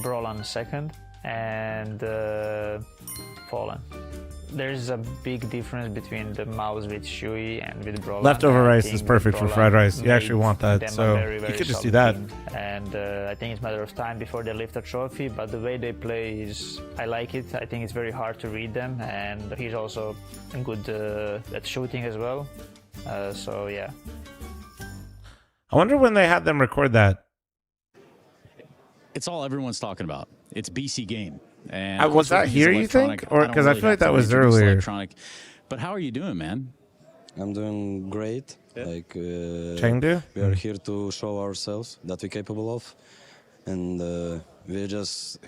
Brawlon second and Fallen. There's a big difference between the mouse with Shui and with Brawlon. Leftover I rice think is perfect for Brawlon fried rice. You made actually want that, them a so very, you very could just do solid that. team. And I think it's a matter of time before they lift a trophy, but the way they play is, I like it. I think it's very hard to read them, and he's also good at shooting as well. So yeah. I wonder when they had them record that. It's all everyone's talking about. It's BC game. And was that here, you think? Or because I feel like that was earlier. Electronic. But how are you doing, man? I'm doing great. Like Chengdu? we are here to show ourselves that we're capable of, and we're just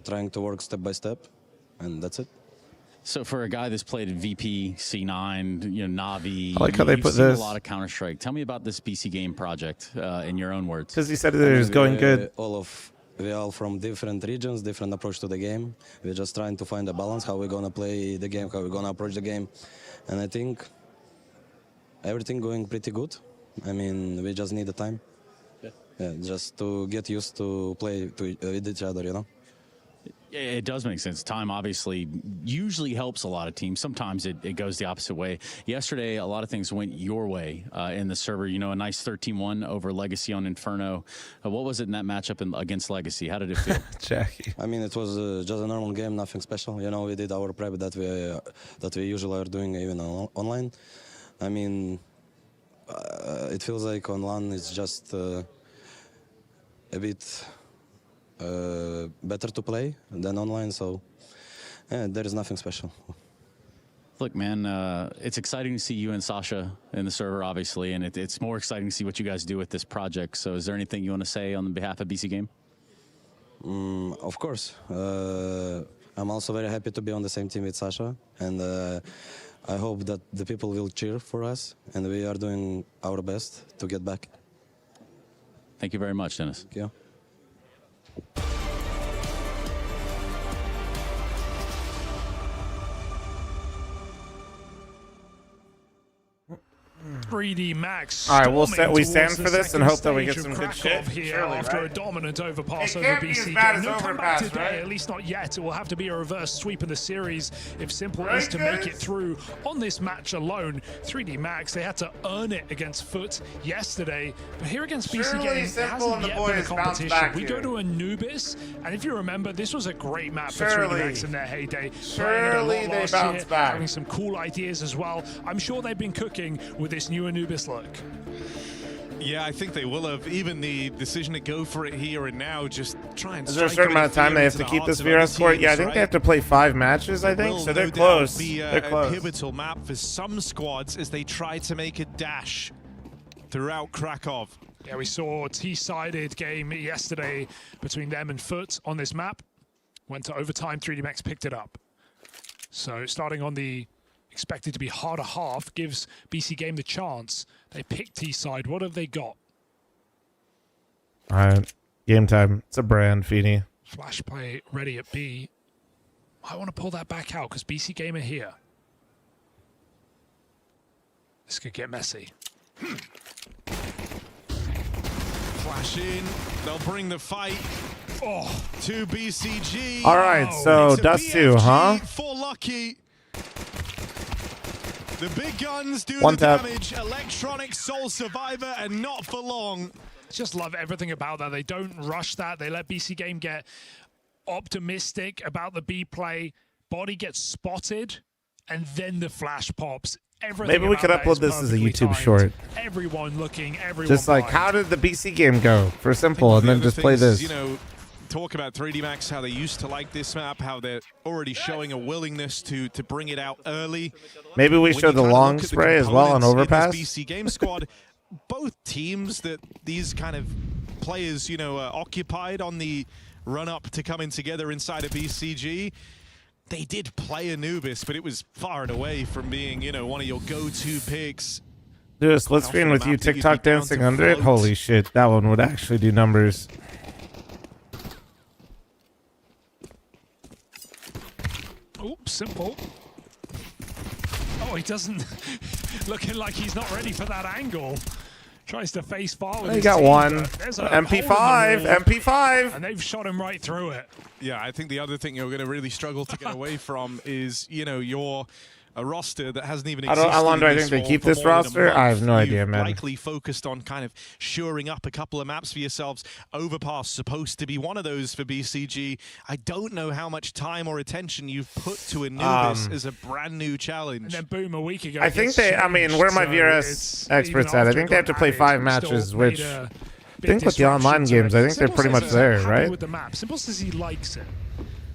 trying to work step by step, and that's it. So for a guy that's played at VP, C9, Navi, I like how they put this. A lot of Counter-Strike. Tell me about this BC game project in your own words. Because he said it was going good. We're all from different regions, different approach to the game. We're just trying to find a balance, how we're gonna play the game, how we're gonna approach the game, and I think everything going pretty good. I mean, we just need the time, just to get used to play with each other, It does make sense. Time obviously usually helps a lot of teams. Sometimes it goes the opposite way. Yesterday, a lot of things went your way in the server. A nice 13-1 over Legacy on Inferno. What was it in that matchup against Legacy? How did it feel? Jackie. I mean, it was just a normal game, nothing special. We did our prep that we usually are doing even online. I mean, it feels like online is just a bit better to play than online, so there is nothing special. Look, man, it's exciting to see you and Sasha in the server, obviously, and it's more exciting to see what you guys do with this project. So is there anything you want to say on behalf of BC Game? Of course. I'm also very happy to be on the same team with Sasha, and I hope that the people will cheer for us, and we are doing our best to get back. Thank you very much, Dennis. Thank you. Max. All right, we stand for this and hope that we get some good shit. Here after a dominant overpass over BC. No comeback today, at least not yet. It will have to be a reverse sweep in the series if Simple is to make it through on this match alone. 3D Max, they had to earn it against Foot yesterday, but here against BC Game, it hasn't yet been a competition. We go to Anubis, and if you remember, this was a great map for 3D Max in their heyday. Surely they bounce back. Having some cool ideas as well. I'm sure they've been cooking with this new Anubis look. Yeah, I think they will have. Even the decision to go for it here and now, just try and. Is there a certain amount of time they have to keep this VRS court? Yeah, I think they have to play 5 matches, I think. So they're close. They're close. A pivotal map for some squads as they try to make a dash throughout Krakow. Yeah, we saw a T-sided game yesterday between them and Foot on this map. Went to overtime, 3D Max picked it up. So starting on the expected to be harder half gives BC Game the chance. They pick T-side. What have they got? All right, game time. It's a brand, Feeny. Flash play ready at B. I want to pull that back out because BC Game are here. This could get messy. Flash in. They'll bring the fight. To BCG. All right, so Dust 2, huh? For Lucky. The big guns do One the tap. damage. Electronic Soul Survivor, and not for long. Just love everything about that. They don't rush that. They let BC Game get optimistic about the B play. Body gets spotted, and then the flash pops. Everything Maybe we could upload this as a YouTube short. Everyone looking, everyone just like, how did the BC game go for Simple, and then just play this. Talk about 3D Max, how they used to like this map, how they're already showing a willingness to bring it out early. Maybe we show the long spray as well on Overpass. BC Game Squad, both teams that these kind of players, occupied on the run-up to coming together inside of BCG. They did play Anubis, but it was far and away from being, one of your go-to picks. Do a split screen with you TikTok dancing under it? Holy shit, that one would actually do numbers. Oops, Simple. Oh, he doesn't. Looking like he's not ready for that angle. Tries to face far with He his got team, one. there's a MP5, MP5. And they've shot him right through it. Yeah, I think the other thing you're going to really struggle to get away from is, your a roster that hasn't even How existed. long do I in think they form keep for this more than a roster? month. I have no You've idea, man. likely focused on kind of shoring up a couple of maps for yourselves. Overpass supposed to be one of those for BCG. I don't know how much time or attention you've put to Anubis as a brand new challenge. And then boom, a week ago. I think they, I mean, where my VRS experts at? I think they have to play 5 matches, which I think with the online games, I think they're pretty much there, right? With the map. Simple says he likes it.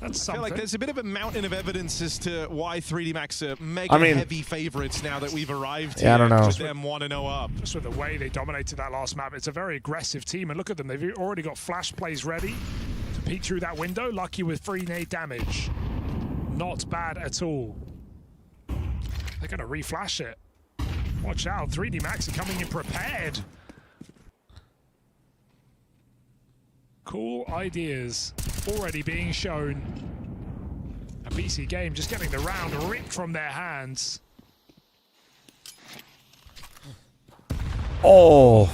That's something. I feel like there's a bit of a mountain of evidence as to why 3D Max are mega heavy favorites now that we've arrived here. I don't know. With them 1-0 up. Just with the way they dominated that last map, it's a very aggressive team. And look at them, they've already got flash plays ready to peek through that window. Lucky with 3 nade damage. Not bad at all. They're going to reflash it. Watch out, 3D Max are coming in prepared. Cool ideas already being shown. A BC game just getting the round ripped from their hands. Oh,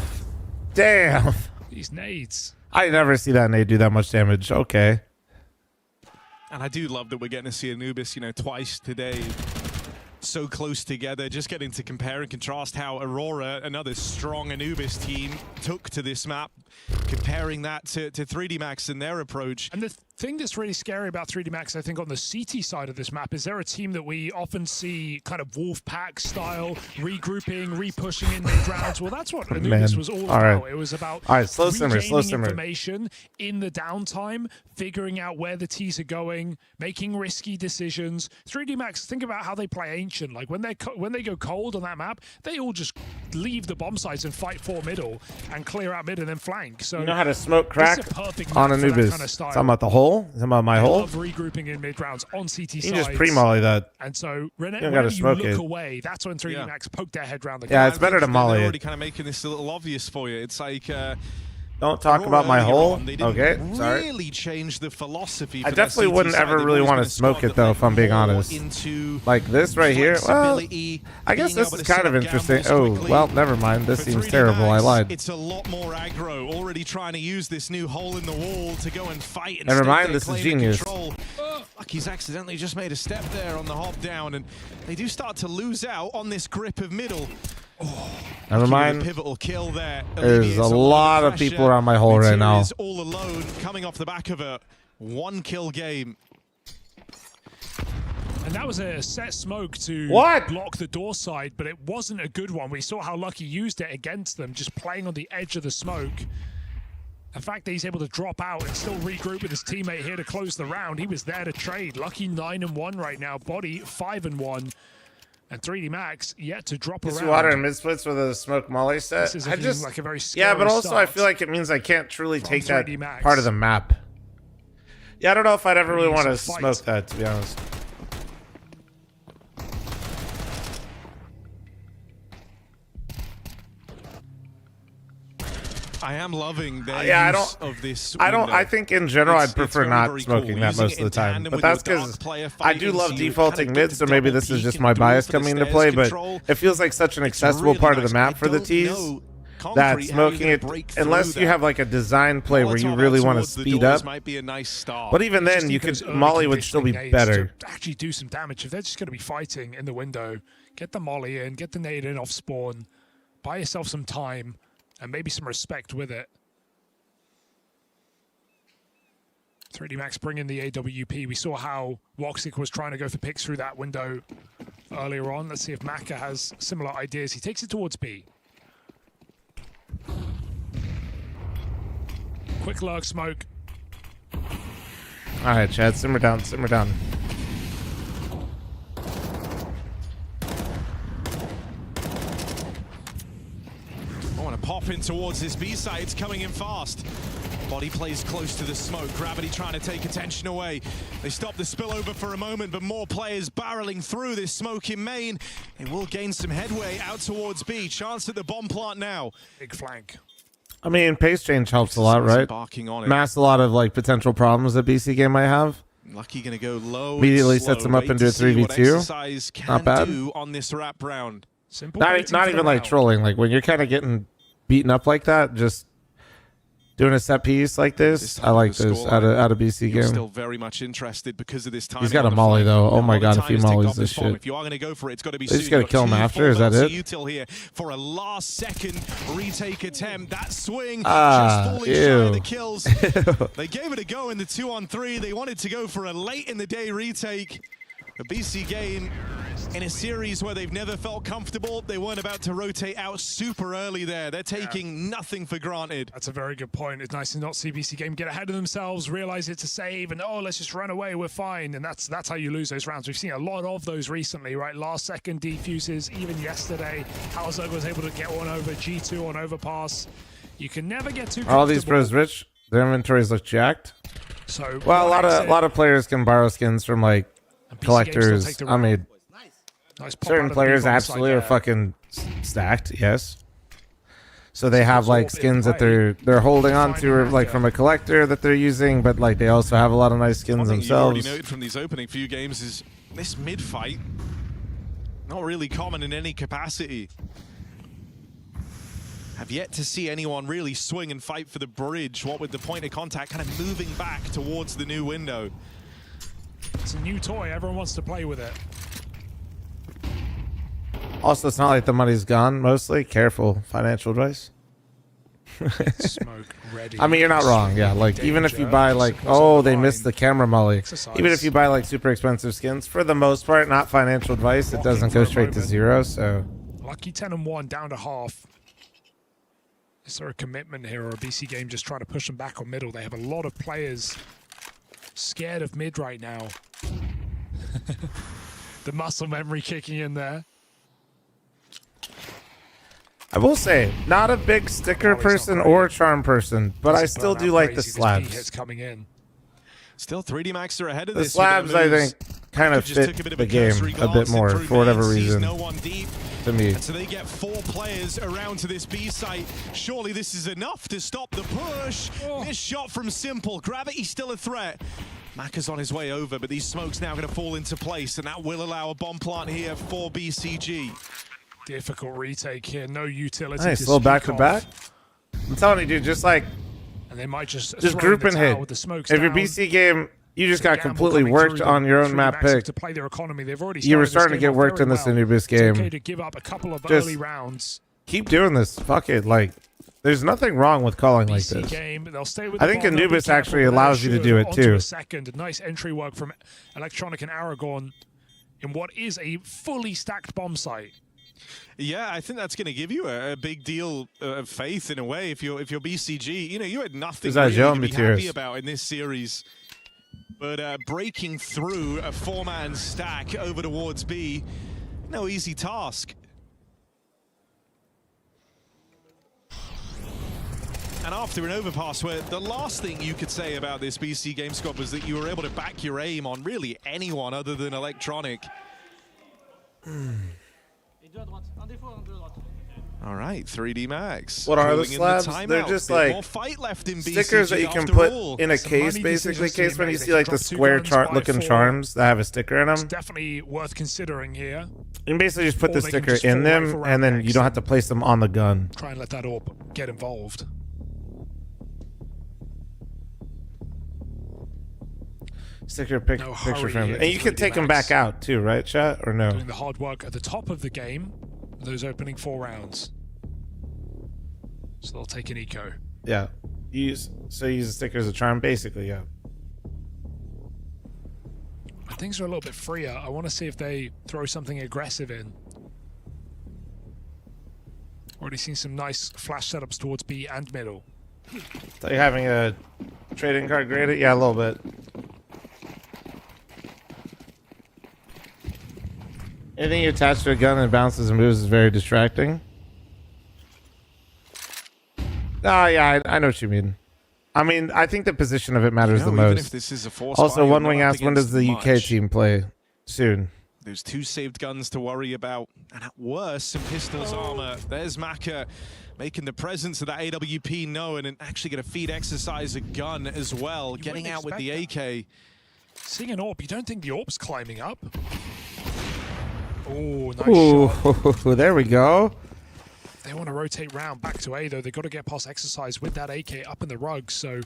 damn. These nades. I never see that nade do that much damage. Okay. And I do love that we're getting to see Anubis, you know, twice today. So close together, just getting to compare and contrast how Aurora, another strong Anubis team, took to this map, comparing that to 3D Max and their approach. And the thing that's really scary about 3D Max, I think, on the CT side of this map, is they're a team that we often see kind of wolf pack style, regrouping, re-pushing in mid rounds. Well, that's what Anubis was all about. It was about slow simmer, information in the downtime, figuring out where the T's are going, making risky decisions. 3D Max, think about how they play Ancient. Like when they go cold on that map, they all just leave the bomb sites and fight for middle and clear out mid and then flank. So you know how to smoke crack on map Anubis. Kind of Talking about the hole? Talking about my hole? Love regrouping in mid rounds on CT You sides. just pre-molly that. And so whenever gotta you smoke look it. away, that's when 3D Max poke their head round the Yeah, it's better to molly They're it. already kind of making this a little obvious for you. It's like Don't talk about my hole. Okay, sorry. Really changed the philosophy. I for their definitely CT wouldn't side. ever They've really always want been to a smoke squad it though, that if I'm being more honest. into Like this right here. Well, I guess being this able is to kind set of up interesting. gambles Oh, quickly. well, never mind. This For seems 3D terrible. I Max, lied. It's a lot more aggro. Already trying to use this new hole in the wall to go and fight. And Never stake mind, their this is claim to genius. control. Lucky's accidentally just made a step there on the hop down, and they do start to lose out on this grip of middle. Never mind. Pivotal kill there. There's a lot of people around my hole right now. Is all alone, coming off the back of a 1-kill game. And that was a set smoke to block the door side, but it wasn't a good one. We saw how Lucky used it against them, just playing on the edge of the smoke. The fact that he's able to drop out and still regroup with his teammate here to close the round, he was there to trade. Lucky 9-1 right now, Body 5-1. And 3D Max yet to drop It's around. water and mid splits with a smoke molly set. This is I just like a very yeah, but scary also I start feel like it means I can't truly from take that 3D Max. part of the map. Yeah, I don't know if I'd ever really Needs want to to fight. smoke that, to be honest. I am loving their Yeah, use of this. I think in general It's I'd prefer very, not very smoking cool. that Using most it of the in time. tandem But with that's your dark because player I do fighting, love so you defaulting kinda mid, get so to maybe double this is peek just and my do bias for the coming into stairs play, but control. it feels like such an It's accessible really part of nice. the map I for the don't T's know that concrete how you're smoking gonna it, break through unless you that. have like a design play where you Molotov really out want to towards the speed doors up. might be a nice start. But even Just then, you need could those early molly would still be conditioning better. nades to actually do some damage. If they're just going to be fighting in the window, get the molly in, get the nade in off spawn, buy yourself some time, and maybe some respect with it. 3D Max bringing the AWP. We saw how Woxic was trying to go for picks through that window earlier on. Let's see if Maka has similar ideas. He takes it towards B. Quick lurk smoke. All right, Chad, simmer down, simmer down. I want to pop in towards this B side. It's coming in fast. Body plays close to the smoke. Gravity trying to take attention away. They stop the spillover for a moment, but more players barreling through this smoke in main. They will gain some headway out towards B. Chance at the bomb plant now. Big flank. I mean, pace change helps a lot, right? Barking on it. Masks a lot of like potential problems that BC game might have. Lucky gonna go low. Immediately and slow. sets him up Wait into a to see what 3v2. Exercise can Not bad. do on this wrap round. Simple. Not even like trolling. Like when you're kind of getting beaten up like that, just Doing a set piece like this, I like this out of BC You're game. still very much interested because of this time. He's got a molly though. Oh my god, if he mollies this shit. If you are going to go for it, it's got to be they just got to kill him after. Is that it? Util here for a last-second retake attempt. That swing Ah, just falling shy of the ew. kills. They gave it a go in the 2-on-3. They wanted to go for a late-in-the-day retake. The BC game in a series where they've never felt comfortable. They weren't about to rotate out super early there. They're taking nothing for granted. That's a very good point. It's nice to not see BC game get ahead of themselves, realize it's a save, and oh, let's just run away, we're fine. And that's how you lose those rounds. We've seen a lot of those recently, right? Last second defuses, even yesterday. Halzog was able to get one over, G2 on overpass. You can never get too comfortable. Are all these pros rich? Their inventories look jacked. So well, a lot of players can borrow skins from like collectors. I mean, certain players absolutely are fucking stacked. Yes. So they have like skins that they're holding on to, or like from a collector that they're using, but like they also have a lot of nice skins themselves. You've already noted from these opening few games is this mid fight not really common in any capacity. Have yet to see anyone really swing and fight for the bridge. What with the point of contact kind of moving back towards the new window. It's a new toy. Everyone wants to play with it. Also, it's not like the money's gone. Mostly, careful. Financial advice. Smoke ready. I mean, you're not wrong. Yeah, like even if you buy like, oh, they missed the camera molly. Even if you buy like super expensive skins, for the most part, not financial advice. It doesn't go straight to zero. So lucky 10-1 down to half. Is there a commitment here, or a BC game just trying to push them back on middle? They have a lot of players scared of mid right now. The muscle memory kicking in there. I will say, not a big sticker person or charm person, but I still do like the slabs. Coming in. Still 3D Max are ahead of The this. slabs, I think, kind of fit the game a bit more for whatever reason. To me. And so they get 4 players around to this B site. Surely this is enough to stop the push. This shot from Simple. Gravity still a threat. Maka's on his way over, but these smokes now going to fall into place, and that will allow a bomb plant here for BCG. Difficult retake here. No utility. Nice, little back to back. I'm telling you, dude, just like, and they might just group and hit. If your BC game, you just got completely worked on your own map pick. To play their economy. They've already you were starting to get worked in this Anubis game. It's okay to give up a couple of early rounds. Keep doing this. Fuck it. Like, there's nothing wrong with calling like this. Game, they'll stay with I think Anubis actually allows you to do it too. A second, nice entry work from Electronic and Aragon in what is a fully stacked bomb site. Yeah, I think that's going to give you a big deal of faith in a way. If you're BCG, you know, you had nothing really to be happy about in this series. But breaking through a 4-man stack over towards B, no easy task. And after an overpass, where the last thing you could say about this BC game squad was that you were able to back your aim on really anyone other than Electronic. All right, 3D Max. What are the slabs? They're just like stickers that you can put in a case, basically. Case when you see like the square looking charms that have a sticker in them. It's definitely worth considering here. You can basically just put the sticker in them, and then you don't have to place them on the gun. Try and let that orb get involved. Sticker picture frame, and you can take them back out too, right, chat, or no? Doing the hard work at the top of the game, those opening 4 rounds. So they'll take an eco. Yeah, use the sticker as a charm, basically. Yeah. Things are a little bit freer. I want to see if they throw something aggressive in. Already seen some nice flash setups towards B and middle. So you're having a trading card graded? Yeah, a little bit. Anything you attach to a gun and bounces and moves is very distracting. Oh, yeah, I know what you mean. I mean, I think the position of it matters the most. If this is a Also, One Wing asked, when does the UK team play? Soon. There's 2 saved guns to worry about. And at worst, some pistols armor. There's Maka making the presence of that AWP known and actually going to feed exercise a gun as well. Getting out with the AK. Seeing an AWP, you don't think the AWP's climbing up? Oh, nice shot. There we go. they want to rotate round back to A, though, they've got to get past Exercise with that AK up in the rug. So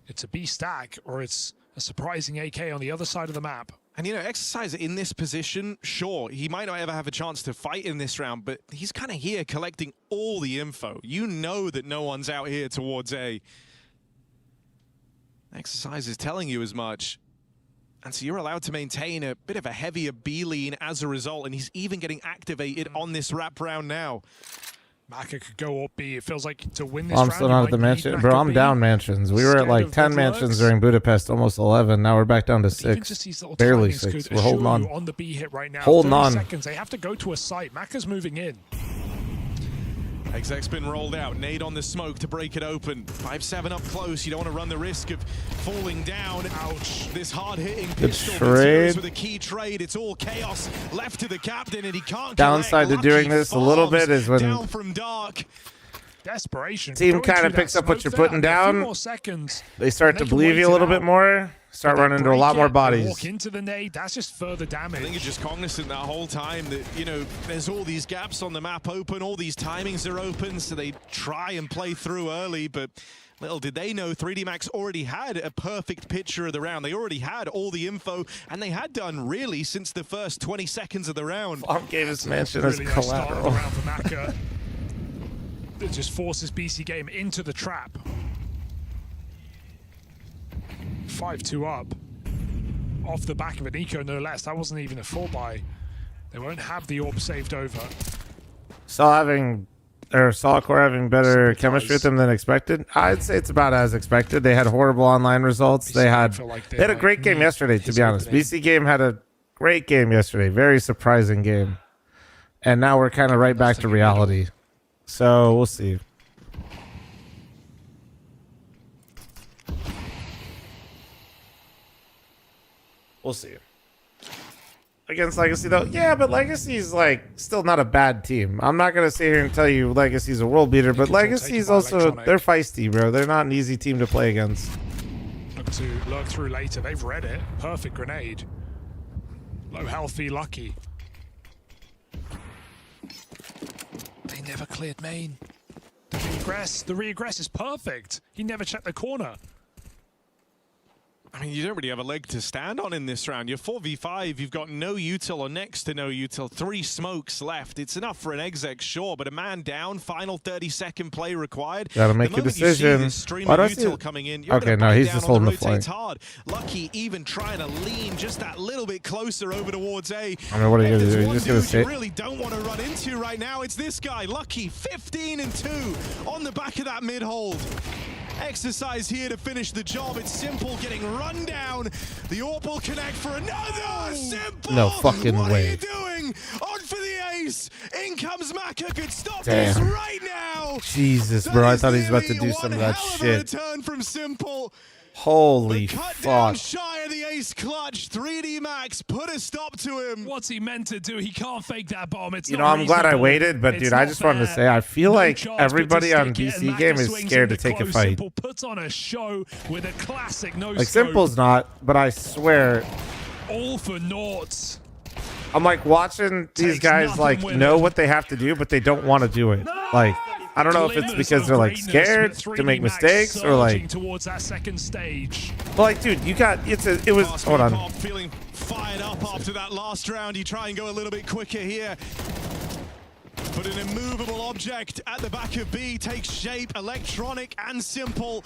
it's a B stack, or it's a surprising AK on the other side of the map. And, you know, Exercise in this position, sure, he might not ever have a chance to fight in this round, but he's kind of here collecting all the info. You know that no one's out here towards A. Exercise is telling you as much. And so you're allowed to maintain a bit of a heavier B lean as a result, and he's even getting activated on this wrap round now. Maka could go up B. It feels like to win this I'm round, still not at the mansion. Bro, I'm down mansions. We were at like 10 mansions during Budapest, almost 11. Now we're back down to 6. Barely 6. We're holding on. The B hit right now. Holding on. Seconds. They have to go to a site. Maka's moving in. Exec's been rolled out. Nade on the smoke to break it open. 5-7 up close. You don't want to run the risk of falling down. Ouch. This hard-hitting pistol trade. with a key trade. It's all chaos left to the captain, and he can't Downside to doing this a little bit is when down from dark. Desperation. Team kind of picks up what you're putting down. They start to believe you a little bit more. Start running into a lot more bodies. Walk into the nade. That's just further damage. I think it's just cognizant that whole time that, you know, there's all these gaps on the map open, all these timings are open, so they try and play through early, but little did they know 3D Max already had a perfect picture of the round. They already had all the info, and they had done really since the first 20 seconds of the round. Gave his mansion as collateral. It just forces BC Game into the trap. 5-2 up. Off the back of an eco, no less. That wasn't even a 4-buy. They won't have the orb saved over. Solcore having better chemistry with them than expected. I'd say it's about as expected. They had horrible online results. They had a great game yesterday, to be honest. BC Game had a great game yesterday. Very surprising game. And now we're kind of right back to reality. So we'll see. We'll see. Against Legacy, though, yeah, but Legacy's like still not a bad team. I'm not gonna sit here and tell you Legacy's a world beater, but Legacy's also they're feisty, bro. They're not an easy team to play against. Look to lurk through later. They've read it. Perfect grenade. Low healthy, lucky. They never cleared main. The regress is perfect. He never checked the corner. I mean, you don't really have a leg to stand on in this round. You're 4v5. You've got no util or next to no util. 3 smokes left. It's enough for an exec, sure, but a man down. Final 30-second play required. Gotta make a decision. Why do I see coming in? Okay, no, he's just holding the flank. Hard. Lucky even trying to lean just that little bit closer over towards A. I mean, what are you gonna do? You're just gonna sit. You really don't want to run into right now. It's this guy, Lucky, 15-2 on the back of that mid hold. Exercise here to finish the job. It's Simple getting run down. The AWP will connect for another. Simple! No fucking what way. What are you doing? On for the ace. In comes Maka. Could stop Damn. this right now. Jesus, bro. I thought he was about to do some of that shit. Return from Simple. Holy Cut down fuck. shy of the ace clutch. 3D Max put a stop to him. What's he meant to do? He can't fake that bomb. It's You know, I'm glad I waited, but dude, I just wanted to say, I feel like everybody on BC Game is scared to take a fight. Simple puts on a show with a classic no Like, Simple's not, but I swear. All for naught. I'm like watching these guys like know what they have to do, but they don't want to do it. Like, I don't know if it's because they're like scared to make mistakes or like towards that second stage. But like, dude, you got it was hold on. Feeling fired up after that last round. You try and go a little bit quicker here. But an immovable object at the back of B takes shape. Electronic and Simple.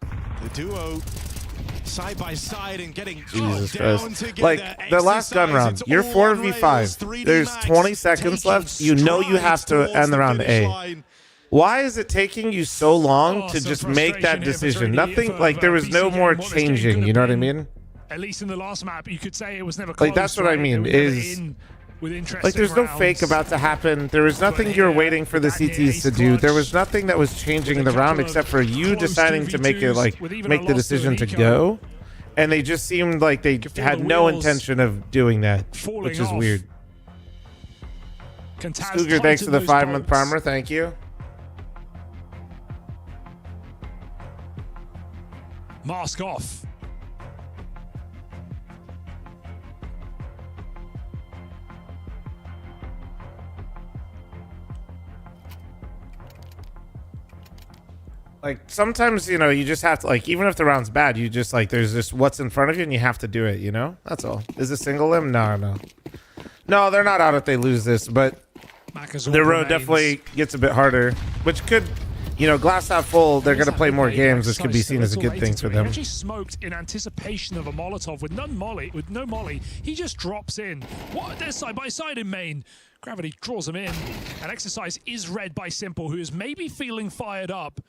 The duo side by side and getting Jesus down Christ. together. Like the last gun round, you're 4v5. There's 20 seconds left. You know you have to end the round A. Why is it taking you so long to just make that decision? Nothing, like there was no more changing, you know what I mean? At least in the last map, you could say it was never close. Like that's what I mean is like there's no fake about to happen. There was nothing you were waiting for the CTs to do. There was nothing that was changing in the round except for you deciding to make it like make the decision to go. And they just seemed like they had no intention of doing that, which is weird. Scooger, thanks for the 5-month primer. Thank you. Mask off. Like sometimes, you know, you just have to, like, even if the round's bad, you just like, there's just what's in front of you and you have to do it, you know? That's all. Is it single limb? No. No, they're not out if they lose this, but the road definitely gets a bit harder, which could, you know, glass half full, they're going to play more games, which could be seen as a good thing for them. He actually smoked in anticipation of a Molotov with no molly. He just drops in. What? They're side by side in main. Gravity draws him in. And Exercise is read by Simple, who is maybe feeling fired up.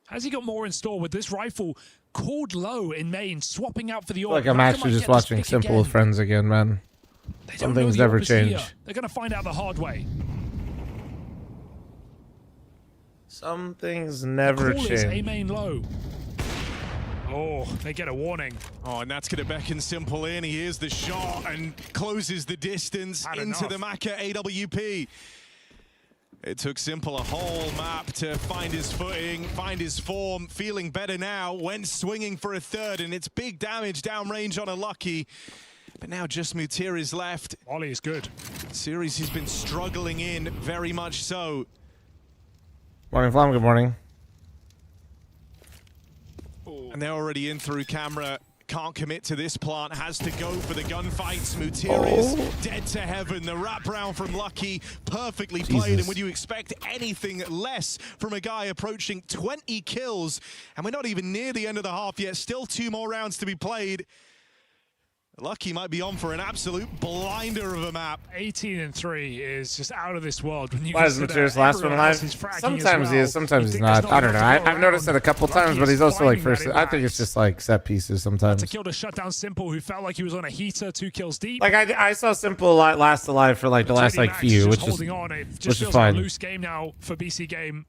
Has he got more in store with this rifle called low in main, swapping out for the Like I'm actually just watching Simple with friends again, man. Some things never change. They're going to find out the hard way. Some things never change. A main low. Oh, they get a warning. Oh, and that's going to beckon Simple in. He hears the shot and closes the distance into the Maka AWP. It took Simple a whole map to find his footing, find his form, feeling better now, went swinging for a third, and it's big damage downrange on a Lucky. But now just Mutir is left. Ollie is good. Series he's been struggling in, very much so. Morning, fl0m, good morning. And they're already in through camera. Can't commit to this plant, has to go for the gunfights. Mutir is dead to heaven. The wraparound from Lucky, perfectly played. And would you expect anything less from a guy approaching 20 kills? And we're not even near the end of the half yet. Still 2 more rounds to be played. Lucky might be on for an absolute blinder of a map. 18-3 is just out of this world. When you Why is Mutir's last one alive? Sometimes he is, sometimes he's not. I don't know. I've noticed it a couple times, but he's also like first. I think it's just like set pieces sometimes. That's a kill to shut down Simple, who felt like he was on a heater, 2 kills deep. Like I saw Simple last alive for like the last like few, which is fine. Like a loose game now for BC Game.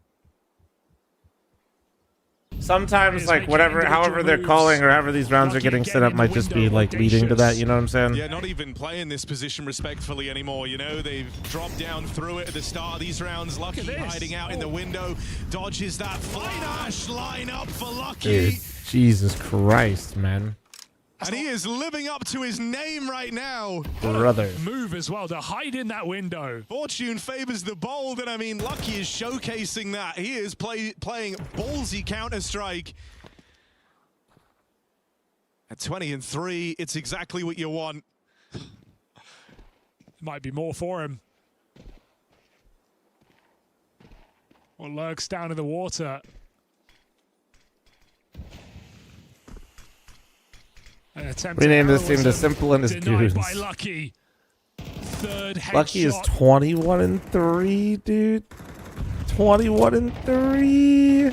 Sometimes, like, however they're calling or however these rounds are getting set up might just be, like, leading to that, you know what I'm saying? Yeah, not even playing this position respectfully anymore, you know? They've dropped down through it at the start of these rounds. Lucky hiding out in the window, dodges that flash line up for Lucky. Dude, Jesus Christ, man. And he is living up to his name right now. Brother. Move as well to hide in that window. Fortune favors the bold, and I mean, Lucky is showcasing that. He is playing ballsy Counter-Strike. At 20-3, it's exactly what you want. Might be more for him. Or lurks down in the water. Rename this team to Simple and his goons. Lucky. Third Lucky is 21-3, dude. 21-3.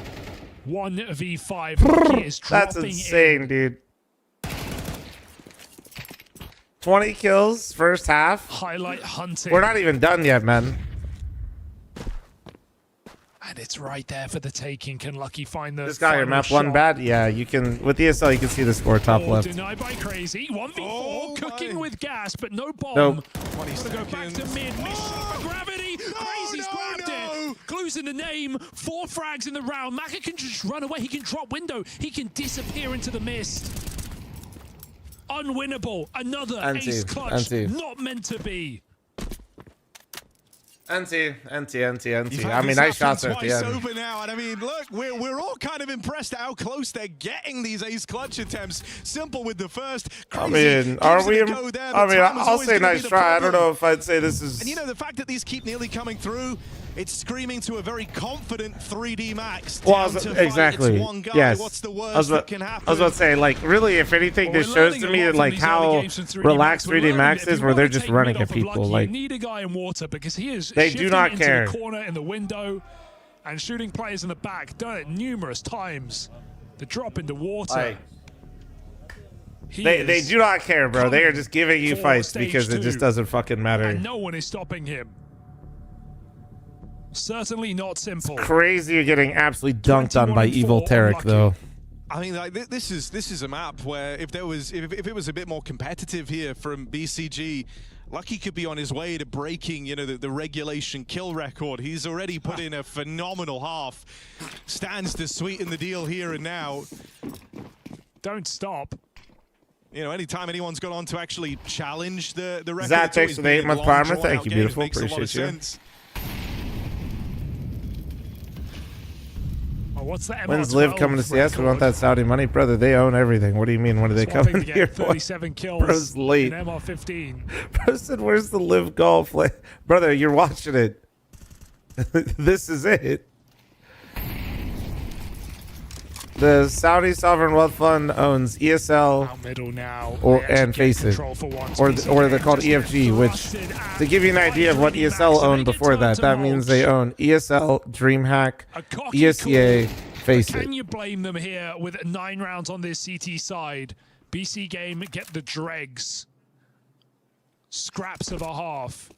1v5. Lucky is That's insane, dude. 20 kills first half. Highlight hunting. We're not even done yet, man. And it's right there for the taking. Can Lucky find the This guy, your map one bad? Yeah, you can, with ESL, you can see the score top left. Denied by Crazy. 1v4, cooking with gas, but no bomb. Nope. Gotta go back to mid. Mission for Gravity. Crazy's grabbed it. Glues in the name. 4 frags in the round. Maka can just run away. He can drop window. He can disappear into the mist. Unwinnable. Another ace clutch. Not meant to be. NT. I mean, nice shots at the end. Over now, and I mean, look, we're all kind of impressed at how close they're getting these ace clutch attempts. Simple with the first. I mean, are we? I mean, I'll say nice try. I don't know if I'd say this is. And you know, the fact that these keep nearly coming through, it's screaming to a very confident 3D Max. Well, exactly. Yes. What's the worst that can happen? I was about to say, like, really, if anything, this shows to me like how relaxed 3D Max is, where they're just running at people. Like, you need a guy in water because he is. They do not care. Into the corner in the window and shooting players in the back. Done it numerous times. The drop into water. They do not care, bro. They are just giving you fights because it just doesn't fucking matter. And no one is stopping him. Certainly not Simple. It's crazy you're getting absolutely dunked on by Evil Tarek, though. I mean, like, this is a map where if it was a bit more competitive here from BCG, Lucky could be on his way to breaking, you know, the regulation kill record. He's already put in a phenomenal half. Stands to sweeten the deal here and now. Don't stop. You know, anytime anyone's gone on to actually challenge the record. Zach takes with 8-month primer. Thank you, beautiful. Appreciate you. Oh, what's the When's Liv coming to CS? We want that Saudi money, brother. They own everything. What do you mean? When do they come in here? 37 kills. Bro's late. In MR15. Bro said, "Where's the Liv golf?" Brother, you're watching it. This is it. The Saudi Sovereign Wealth Fund owns ESL and Faceit, or they're called EFG, which, to give you an idea of what ESL owned before that, that means they own ESL, DreamHack, ESEA, Faceit. Can you blame them here with 9 rounds on this CT side? BC Game get the dregs. Scraps of a half.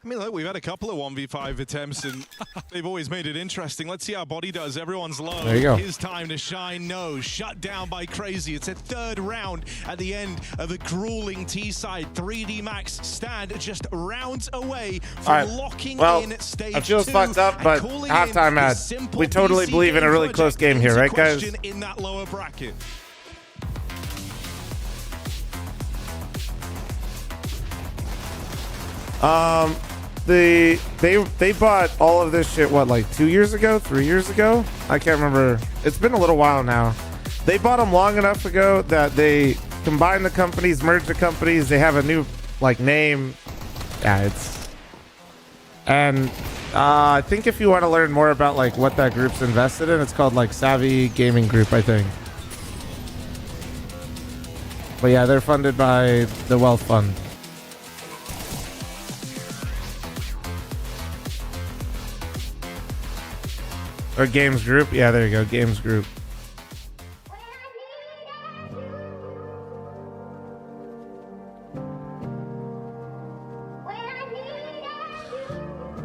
I mean, look, we've had a couple of 1v5 attempts, and they've always made it interesting. Let's see how Body does. Everyone's low. There you go. His time to shine. No, shut down by Crazy. It's a 3rd round at the end of a grueling T-side. 3D Max stand just rounds away from locking in stage 2. I feel it's fucked up, but halftime ad. We totally believe in a really close game here, right, guys? In that lower bracket. They bought all of this shit, what, like 2 years ago, 3 years ago? I can't remember. It's been a little while now. They bought them long enough ago that they combined the companies, merged the companies. They have a new, like, name. Yeah, and I think if you want to learn more about, like, what that group's invested in, it's called, like, Savvy Gaming Group, I think. But yeah, they're funded by the Wealth Fund. Or Games Group. Yeah, there you go. Games Group.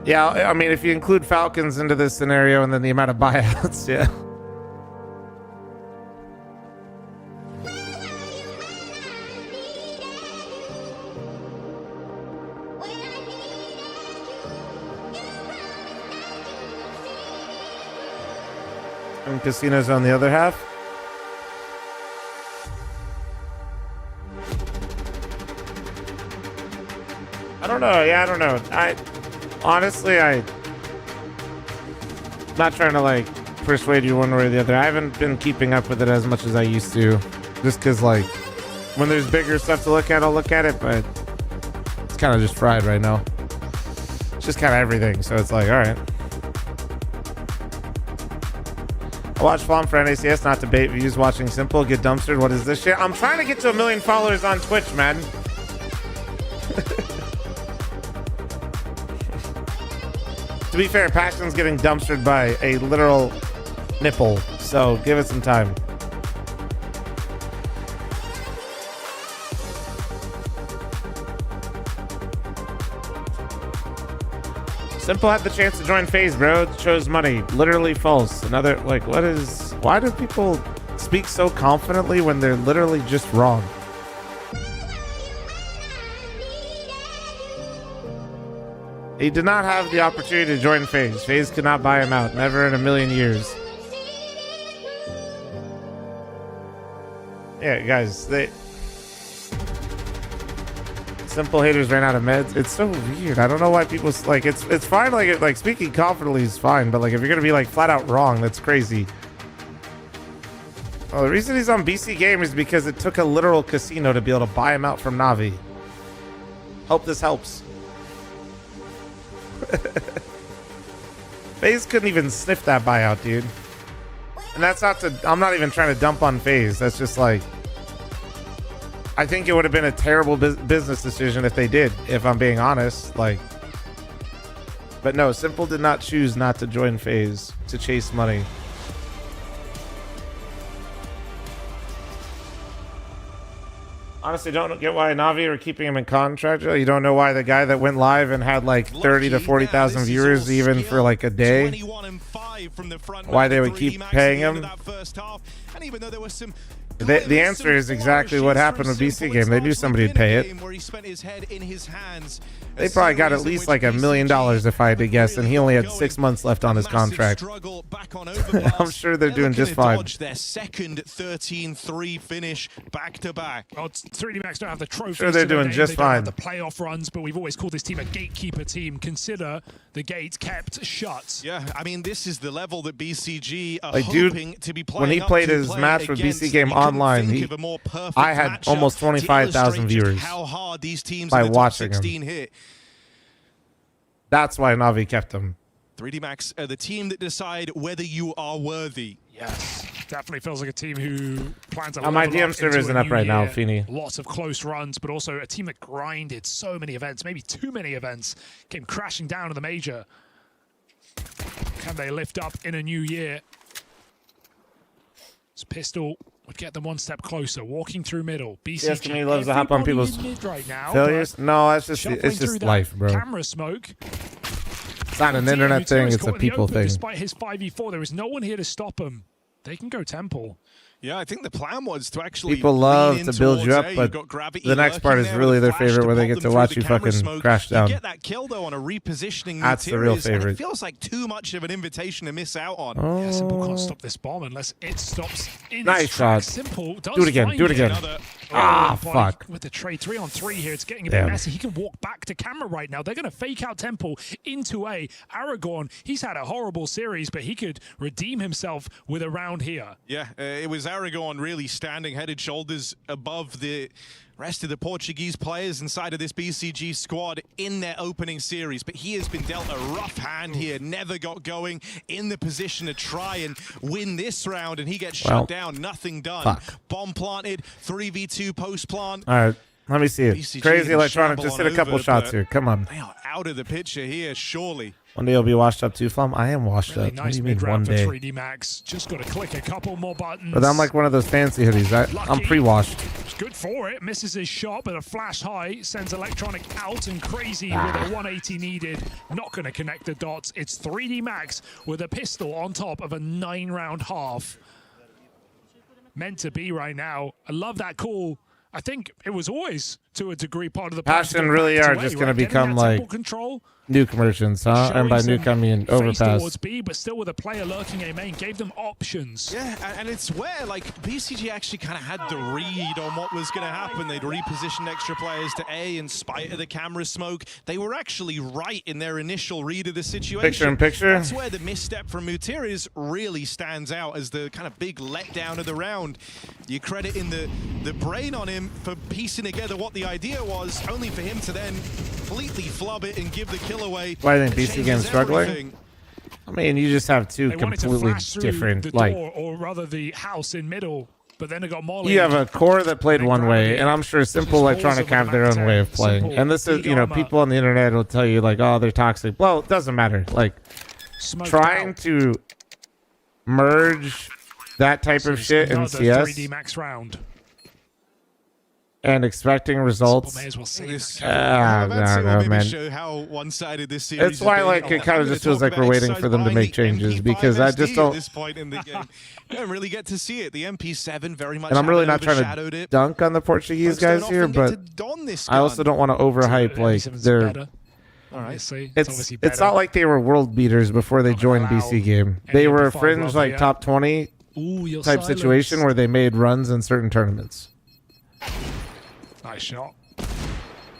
Yeah, I mean, if you include Falcons into this scenario and then the amount of buyouts, yeah. And casinos on the other half. I don't know. Yeah, I don't know. I'm not trying to like persuade you one way or the other. I haven't been keeping up with it as much as I used to, just because like when there's bigger stuff to look at, I'll look at it, but it's kind of just fried right now. It's just kind of everything, so it's like, all right. I watch fl0m for NACS, not to bait views. Watching Simple get dumpstered. What is this shit? I'm trying to get to 1 million followers on Twitch, man. To be fair, Passion's getting dumpstered by a literal nipple, so give it some time. Simple had the chance to join FaZe, bro. Chose money. Literally false. Another, like, what is... Why do people speak so confidently when they're literally just wrong? He did not have the opportunity to join FaZe. FaZe could not buy him out. Never in a million years. Yeah, guys, Simple haters ran out of meds. It's so weird. I don't know why people like it's fine. Like speaking confidently is fine, but like if you're gonna be like flat out wrong, that's crazy. Well, the reason he's on BC Game is because it took a literal casino to be able to buy him out from Navi. Hope this helps. FaZe couldn't even sniff that buyout, dude. And that's not to. I'm not even trying to dump on FaZe. That's just like. I think it would have been a terrible business decision if they did, if I'm being honest. Like, but no, Simple did not choose not to join FaZe to chase money. Honestly, don't get why Navi are keeping him in contract. You don't know why the guy that went live and had like 30 to 40,000 viewers even for like a day, why they would keep paying him. And even though there was some The answer is exactly what happened with BC game. They knew somebody would pay it. Where he spent his head in his hands. They probably got at least like $1 million if I had to guess, and he only had 6 months left on his contract. I'm sure they're doing just fine. Their second 13-3 finish back-to-back. Well, 3D Max don't have the trophies. Sure, they're doing just fine. The playoff runs, but we've always called this team a gatekeeper team. Consider the gate kept shut. Yeah, I mean, this is the level that BCG are Like, hoping dude, to be playing when he played his match with BC game online, I had almost 25,000 viewers how hard these teams by in the top watching 16 him. hit. That's why Navi kept him. 3D Max are the team that decide whether you are worthy. Yes, definitely feels like a team who plans to My level DM up server into isn't a up new right now, year. Feeney. Lots of close runs, but also a team that grinded so many events, maybe too many events, came crashing down to the major. Can they lift up in a new year? This pistol would get them one step closer, walking through middle. BCG, Yes, to me, loves to hop on everybody people's in mid right now, failures. but No, it's just shuffling through that life, bro. Camera smoke. It's not an internet thing, it's a people thing. Despite his 5v4, there is no one here to stop him. They can go temple. Yeah, I think the plan was to actually People love to build you up, but the next part is really their favorite, where they get to watch you fucking crash down. You get that kill though on a repositioning. That's the real Materials, favorite. and it feels like too much of an invitation to miss out on. Oh. Yeah, Simple can't stop this bomb unless it stops in Nice its tracks. shot. Simple does Do it again, find do it again. Another, Fuck. With the trade 3-on-3 here, it's getting a Damn. bit messy. He can walk back to camera right now. They're going to fake out Temple into A. Aragorn, he's had a horrible series, but he could redeem himself with a round here. Yeah, it was Aragorn really standing head and shoulders above the rest of the Portuguese players inside of this BCG squad in their opening series. But he has been dealt a rough hand here, never got going in the position to try and win this round, and he gets shut down, nothing done. Fuck. Bomb planted, 3v2 post plant. All right, let me see it. BCG Crazy in Electronic shamble just hit a on couple over, shots but here. Come on. They are out of the picture here, surely. One day you'll be washed up too, fl0m. I am washed Really up. What nice do you mean mid-round one for day? 3D Max. Just got to click a couple more buttons. But I'm like one of those fancy hoodies. I'm pre-washed. It's good for it. Misses his shot, but a flash high sends Electronic out, and Crazy with a 180 needed. Not going to connect the dots. It's 3D Max with a pistol on top of a 9-round half. Meant to be right now. I love that call. I think it was always, to a degree, part of the plan to Passion go really back are to just A, going to right? Getting become that tempo like control. nuke merchants, huh? And by Showing nuke, some I mean face overpass. towards B, but still with a player lurking A main, gave them options. Yeah, and it's where, like, BCG actually kind of had the read on what was going to happen. They'd repositioned extra players to A in spite of the camera smoke. They were actually right in their initial read of the situation. Picture in picture. That's where the misstep from Mutiris really stands out as the kind of big letdown of the round. You credit in the brain on him for piecing together what the idea was, only for him to then completely flub it and give the kill away. Why do you think BC game's struggling? I mean, you just have two They wanted to completely flash through different, the like, door, or rather the house in middle, but then it got Molly. you have a core that played one way, and I'm sure Simple Electronic have their own way of playing. And this is, you know, people on the internet will tell you, like, oh, they're toxic. Well, it doesn't matter. Like, trying to merge that type of shit in CS 3D Max round. and expecting results. May as well see I don't know, man. Show how one-sided this series It's why, has like, been. it kind of just feels like we're waiting for them to make changes, because I just At don't. this point in the game, you don't really get to see it. The MP7 very much. And I'm really not trying overshadowed to it. dunk on the Portuguese guys here, but don this I also don't want to overhype, like, their. All right. It's not like they were world beaters before they joined BC game. They were a fringe, like, top 20 type situation where they made runs in certain tournaments. Nice shot.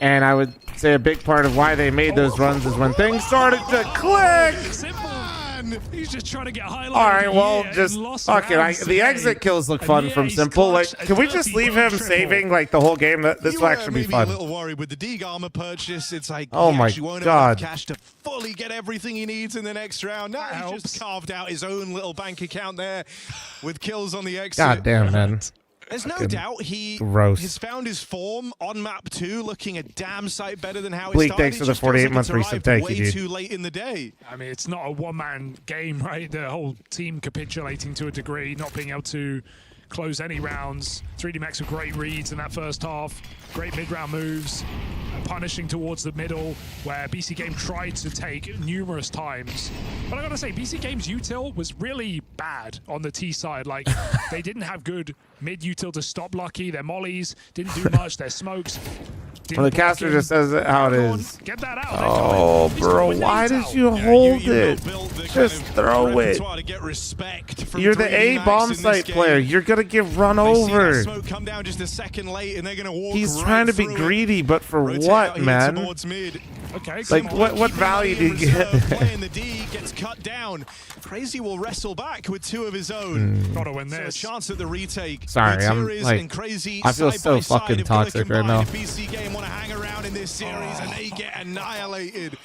And I would say a big part of why they made those runs is when things started to click. Simple. He's just trying to get highlighted. All right, well, just fuck it. The exit kills look fun from Simple. Like, can we just leave him saving like the whole game? This will actually be fun. A little worried with the Deeg armor purchase. It's like, oh my won't god, have cash to fully get everything he needs in the next round. Now he's just carved out his own little bank account there with kills on the exit. God damn, man. There's no Fucking doubt he gross. has found his form on map 2, looking a damn sight better than how it Bleak, started. thanks for the 48-month resub. Thank you, dude. Too late in the day. I mean, it's not a one-man game, right? The whole team capitulating to a degree, not being able to close any rounds. 3D Max with great reads in that first half, great mid-round moves, punishing towards the middle, where BC Game tried to take numerous times. But I gotta say, BC Game's util was really bad on the T side. Like, they didn't have good mid-util to stop Lucky. Their mollies didn't do much, their smokes. Well, the caster just says it how it is. Get that out. Oh, bro, why did you hold it? Just throw it. You're the A bomb site player. You're gonna get run over. Come down just a second late, and they're gonna walk. He's trying to be greedy, but for what, man? Okay, like what value do you get? Playing the D gets cut down. Crazy will wrestle back with 2 of his own. Gotta win this. So a chance at the retake. Sorry, I'm like, I feel so fucking toxic right now. BC Game want to hang around in this series, and they get annihilated.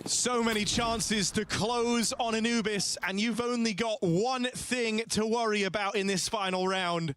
So many chances to close on Anubis, and you've only got one thing to worry about in this final round.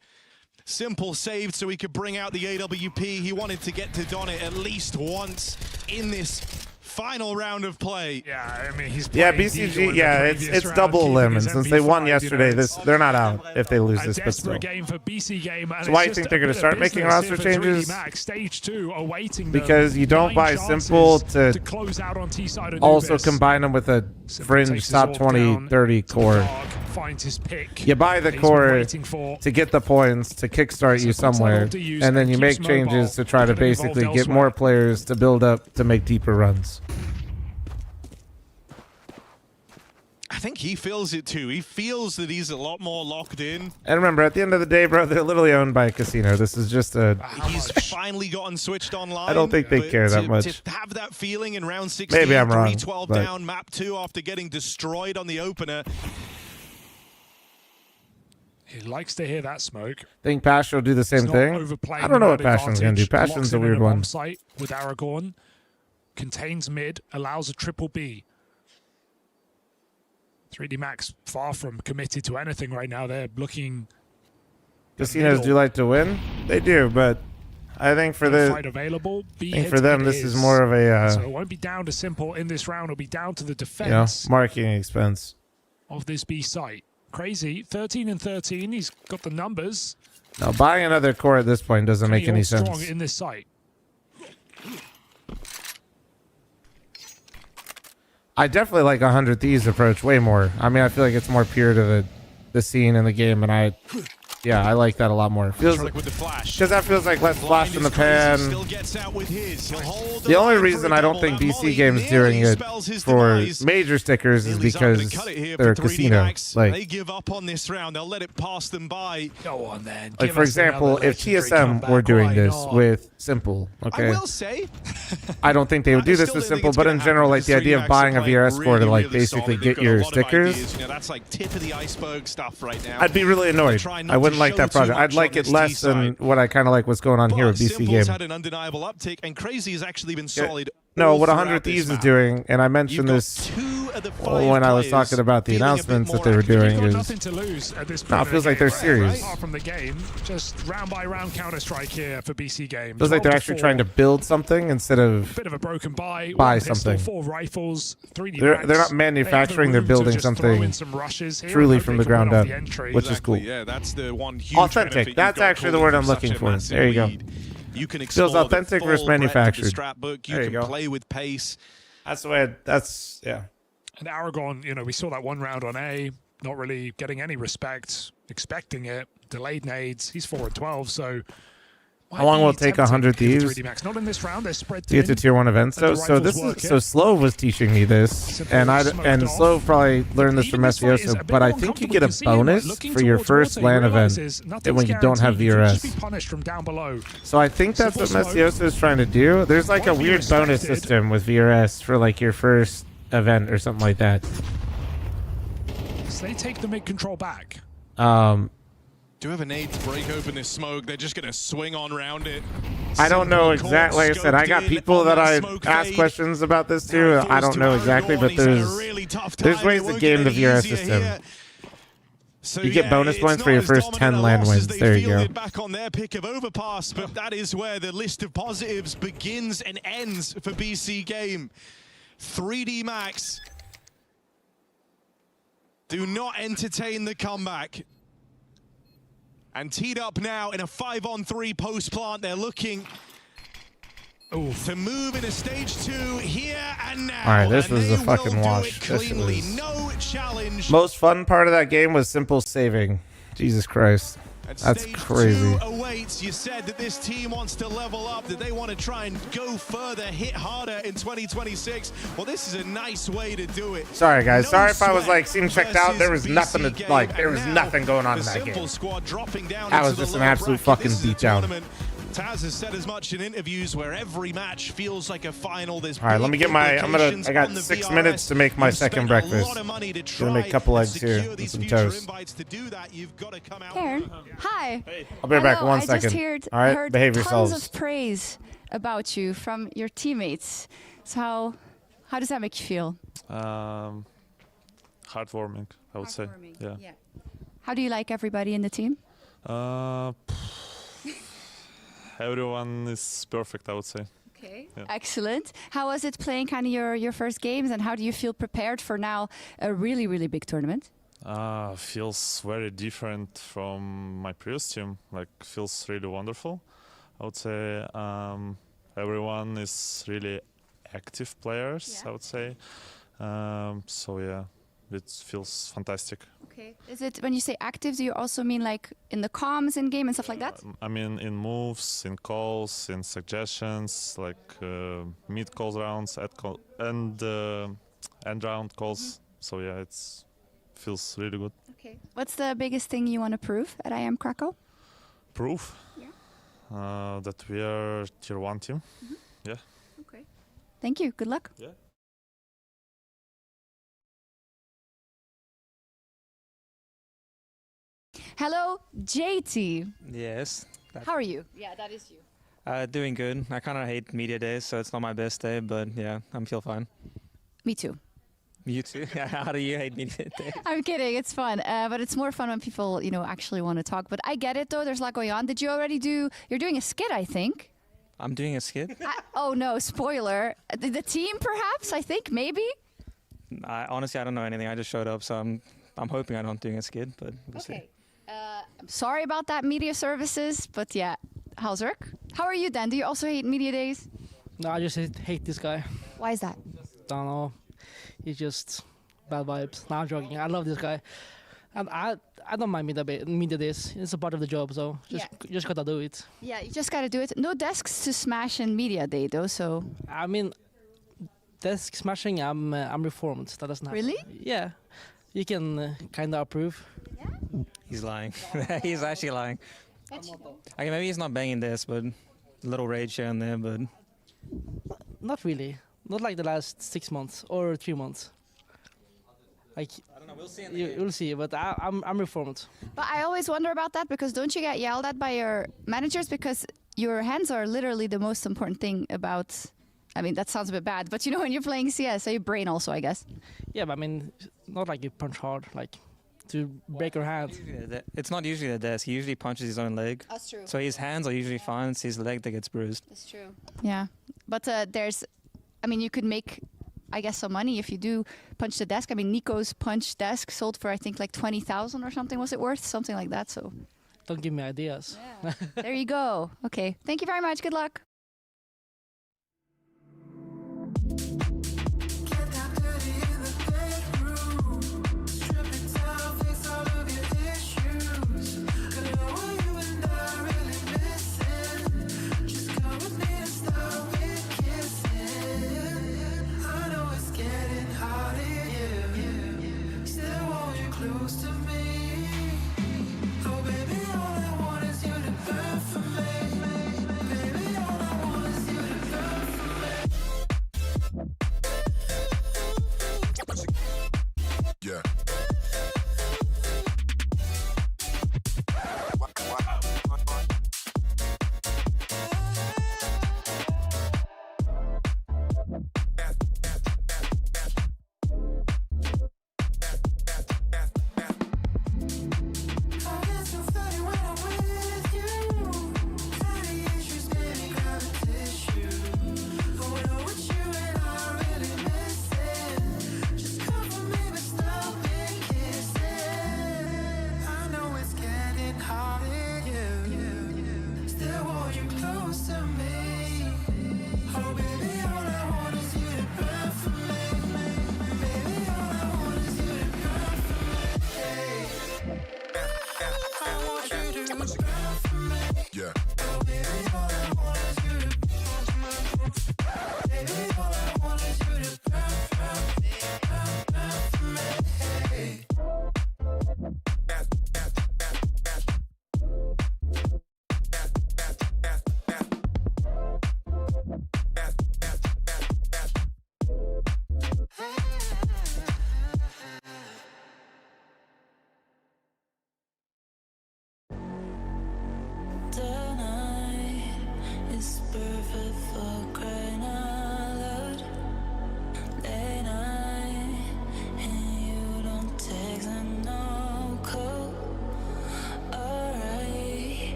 Simple saved so he could bring out the AWP. He wanted to get to Donnet at least once in this final round of play. Yeah, I mean, he's BCG. Yeah, it's double limb, and since they won yesterday, they're not out if they lose this. But still, game for BC Game. And so why do you think they're going to start making roster changes? Stage 2 awaiting because you don't buy Simple to close out on T-side. Also combine them with a fringe top 20, 30 core. Finds his pick. You buy the core to get the points to kickstart you somewhere, and then you make changes to try to basically get more players to build up to make deeper runs. I think he feels it too. He feels that he's a lot more locked in. And remember, at the end of the day, bro, they're literally owned by a casino. This is just a... He's finally gotten switched online. I don't think they care that much. To have that feeling in round 16, maybe I'm wrong, 3-12 down, map 2 after getting destroyed on the opener. He likes to hear that smoke. Think Passion will do the same thing? I don't know what Passion's going to do. Passion's a weird one. Site with Aragorn. Contains mid, allows a triple B. 3D Max far from committed to anything right now. They're looking... Casinos do like to win. They do, but I think for the... Fight available. I think for them, this is more of a... so it won't be down to Simple in this round. It'll be down to the defense. You know, marketing expense. Of this B site. Crazy. 13 and 13. He's got the numbers. Now, buying another core at this point doesn't make any sense. Strong in this site. I definitely like 100 Thieves approach way more. I mean, I feel like it's more pure to the scene in the game, and I like that a lot more. Feels like because that feels like less flash in the pan. The only reason I don't think BC Game's doing it for major stickers is because they're a casino. Like, they give up on this round. They'll let it pass them by. Go on then. Like, for example, if TSM were doing this with Simple, okay, I will say, I don't think they would do this with Simple, but in general, like the idea of buying a VRS score to like basically get your stickers, that's like tip of the iceberg stuff right now. I'd be really annoyed. I wouldn't like that project. I'd like it less than what I kind of like what's going on here with BC Game. Had an undeniable uptick, and Crazy has actually been solid. No, what 100 Thieves is doing, and I mentioned this when I was talking about the announcements that they were doing, is nothing to lose at this point. No, it feels like they're serious. Apart from the game, just round by round Counter Strike here for BC Game. Feels like they're actually trying to build something instead of bit of a broken buy something. 4 rifles, 3D they're not manufacturing, they're building something truly from the ground up, which is cool. Yeah, that's the one huge authentic. That's actually the word I'm looking for. There you go. You can feels authentic versus manufactured. You can play with pace. That's the way. Yeah. And Aragon, you know, we saw that one round on A, not really getting any respect, expecting it, delayed nades. He's 4 and 12, so. How long will it take 100 Thieves not in this round, they're spread to get to tier 1 events though? So this is Slow was teaching me this, and Slow probably learned this from Messioso, but I think you get a bonus for your first LAN event when you don't have VRS. So I think that's what Messioso is trying to do. There's like a weird bonus system with VRS for like your first event or something like that. So they take the mid control back. Do have a nade to break open this smoke. They're just going to swing on around it. I don't know exactly. Like I said, I got people that I ask questions about this too. I don't know exactly, but there's ways to game the VRS system. So you get bonus points for your first 10 LAN wins. There you go. Back on their pick of Overpass, but that is where the list of positives begins and ends for BC Game. 3D Max. Do not entertain the comeback. And teed up now in a 5-on-3 post plant. They're looking to move into stage 2 here and now. All right, this was a fucking wash. No challenge. Most fun part of that game was simple saving. Jesus Christ. That's crazy. Awaits. You said that this team wants to level up, that they want to try and go further, hit harder in 2026. Well, this is a nice way to do it. Sorry, guys. No Sorry if I was sweat like seemed checked out. There was nothing to like. There was nothing going on in that game. That was just an absolute fucking beatdown. Taz has said as much in interviews where every match feels like a final. There's all right, let me get my. I got 6 minutes to make my second breakfast. Gonna make a couple eggs here and some toast. Karen, hi. I'll be right back. 1 I second. just All right, heard behave tons yourselves. of praise about you from your teammates. So how does that make you feel? Heartwarming, I would say. Yeah. How do you like everybody in the team? Everyone is perfect, I would say. Okay. Yeah. Excellent. How was it playing kind of your first games, and how do you feel prepared for now a really, really big tournament? Feels very different from my previous team. Like, feels really wonderful. I would say everyone is really active players, I would say. So yeah, it feels fantastic. Okay. Is it, when you say active, do you also mean like in the comms in game and stuff like that? I mean, in moves, in calls, in suggestions, like mid calls rounds, end round calls. So yeah, it's feels really good. Okay. What's the biggest thing you want to prove at IEM Krakow? Proof? Yeah. That we are tier 1 team. Yeah. Okay. Thank you. Good luck. Yeah. Hello, JT. Yes. How are you? Yeah, that is you. Doing good. I kind of hate media days, so it's not my best day, but yeah, I'm feel fine. Me too. You too? How do you hate media days? I'm kidding. It's fun, but it's more fun when people, actually want to talk. But I get it though. There's a lot going on. Did you already do? You're doing a skit, I think. I'm doing a skit. Oh no! Spoiler. The team, perhaps. I think maybe. Honestly, I don't know anything. I just showed up, so I'm hoping I'm not doing a skit, but we'll see. I'm sorry about that, media services, but yeah. How's work? How are you, Dan? Do you also hate media days? No, I just hate this guy. Why is that? Don't know. He's just bad vibes. No, I'm joking. I love this guy. And I don't mind media days. It's a part of the job, so just gotta do it. Yeah, you just gotta do it. No desks to smash in media day, though, so... I mean, desk smashing, I'm reformed. That doesn't happen. Really? Yeah. You can kind of approve. Yeah? He's lying. He's actually lying. Okay, maybe he's not banging this, but a little rage here and there, but... Not really. Not like the last 6 months or 3 months. Like, I don't know, we'll see. You'll see, but I'm reformed. But I always wonder about that, because don't you get yelled at by your managers? Because your hands are literally the most important thing about... I mean, that sounds a bit bad, but when you're playing CS, so your brain also, I guess. Yeah, but I mean, not like you punch hard, like to break your hand. It's not usually the desk. He usually punches his own leg. That's true. So his hands are usually fine. It's his leg that gets bruised. That's true. Yeah, but you could make, I guess, some money if you do punch the desk. I mean, Nico's punch desk sold for, I think, like 20,000 or something. Was it worth? Something like that, so. Don't give me ideas. Yeah. There you go. Okay, thank you very much. Good luck.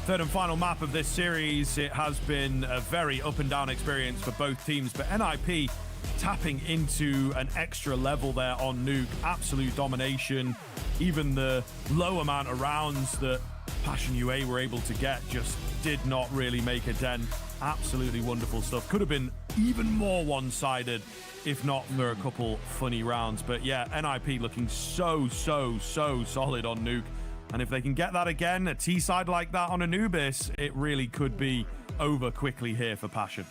Third and final map of this series. It has been a very up and down experience for both teams, but NIP tapping into an extra level there on Nuke. Absolute domination. Even the low amount of rounds that Passion UA were able to get just did not really make a dent. Absolutely wonderful stuff. Could have been even more one-sided if not for a couple funny rounds. But yeah, NIP looking so solid on Nuke. And if they can get that again, a T-side like that on Anubis, it really could be over quickly here for Passion.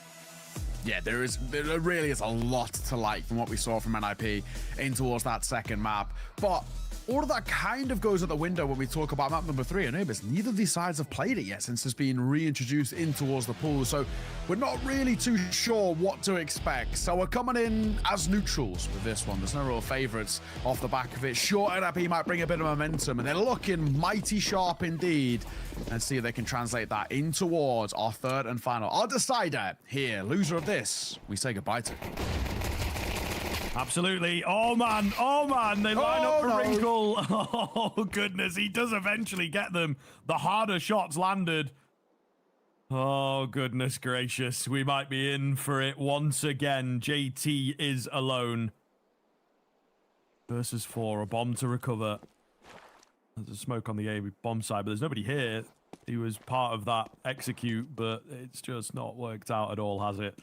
Yeah, there really is a lot to like from what we saw from NIP in towards that second map. But all of that kind of goes out the window when we talk about map number 3, Anubis. Neither of these sides have played it yet since it's been reintroduced in towards the pool, so we're not really too sure what to expect. So we're coming in as neutrals with this one. There's no real favorites off the back of it. Sure, NIP might bring a bit of momentum, and they're looking mighty sharp indeed. Let's see if they can translate that in towards our third and final. Our decider here, loser of this, we say goodbye to. Absolutely. Oh man, they line up for Wrinkle. Oh goodness, he does eventually get them. The harder shots landed. Oh goodness gracious, we might be in for it once again. JT is alone. Versus 4, a bomb to recover. There's a smoke on the A bomb side, but there's nobody here. He was part of that execute, but it's just not worked out at all, has it?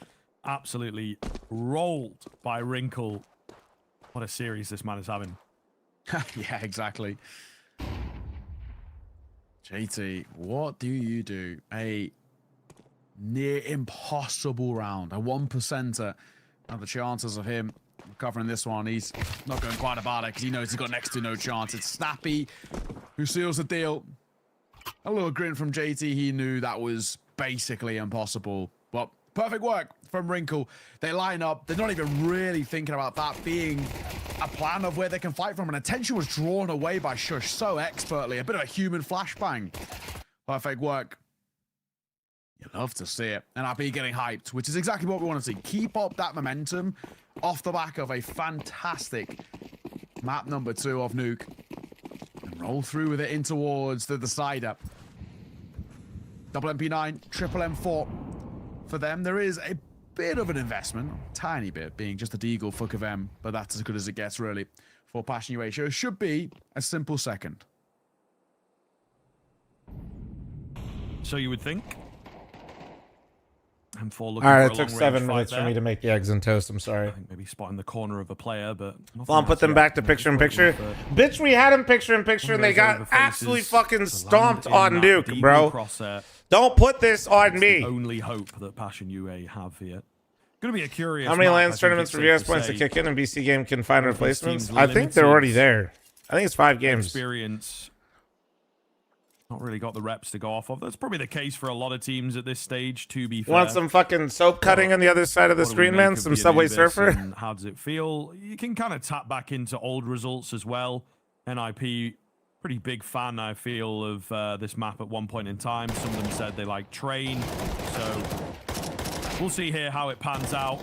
Absolutely rolled by Wrinkle. What a series this man is having. Yeah, exactly. JT, what do you do? A near impossible round. A 1%er. Now the chances of him recovering this one, he's not going quite about it because he knows he's got next to no chance. It's Snappy who seals the deal. A little grin from JT. He knew that was basically impossible. But perfect work from Wrinkle. They line up. They're not even really thinking about that being a plan of where they can fight from. And attention was drawn away by Shush so expertly. A bit of a human flashbang. Perfect work. You love to see it. And NIP getting hyped, which is exactly what we want to see. Keep up that momentum off the back of a fantastic map number 2 of Nuke. And roll through with it in towards the decider. Double MP9, triple M4. For them, there is a bit of an investment, tiny bit, being just a deagle for KVM, but that's as good as it gets, really, for Passion UA. So it should be a simple second. So you would think? M4 looking all right, for it a took long 7 range minutes fight for me to make the eggs and toast. I'm sorry. I think maybe spotting the corner of a player, but Well, put them back to picture-in-picture. Bitch, we had him picture-in-picture, and they got absolutely fucking stomped on Nuke, bro. Don't put this on me. The only hope that Passion UA have here. Going to be a curious. How many map, lands tournaments for VS points to kick in and BC game can find replacements? I think they're already there. I think it's 5 games. Experience. Not really got the reps to go off of. That's probably the case for a lot of teams at this stage, to be fair. Want some fucking soap cutting on the other side of the screen, man? Some Subway Surfer? How does it feel? You can kind of tap back into old results as well. NIP, pretty big fan, I feel, of this map at one point in time. Some of them said they like Train. So we'll see here how it pans out.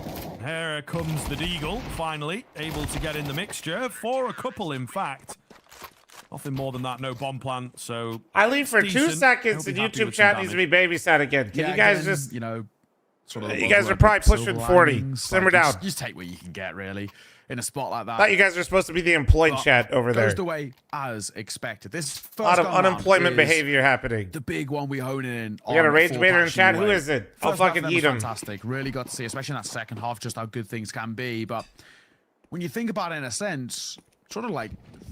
Here comes the Deagle, finally, able to get in the mixture. For a couple, in fact. Nothing more than that, no bomb plant, so... I leave for 2 seconds and YouTube chat needs to be babysat again. Can you guys just... You know, sort of... You guys are probably pushing 40. Simmer down. Just take what you can get, really, in a spot like that. I thought you guys were supposed to be the employed chat over there. Goes the way as expected. This first a lot of unemployment behavior happening. The big one we hone in on. We got a rage baiter in chat. Who is it? I'll fucking eat him. Fantastic. Really got to see, especially in that second half, just how good things can be. But when you think about it in a sense, sort of like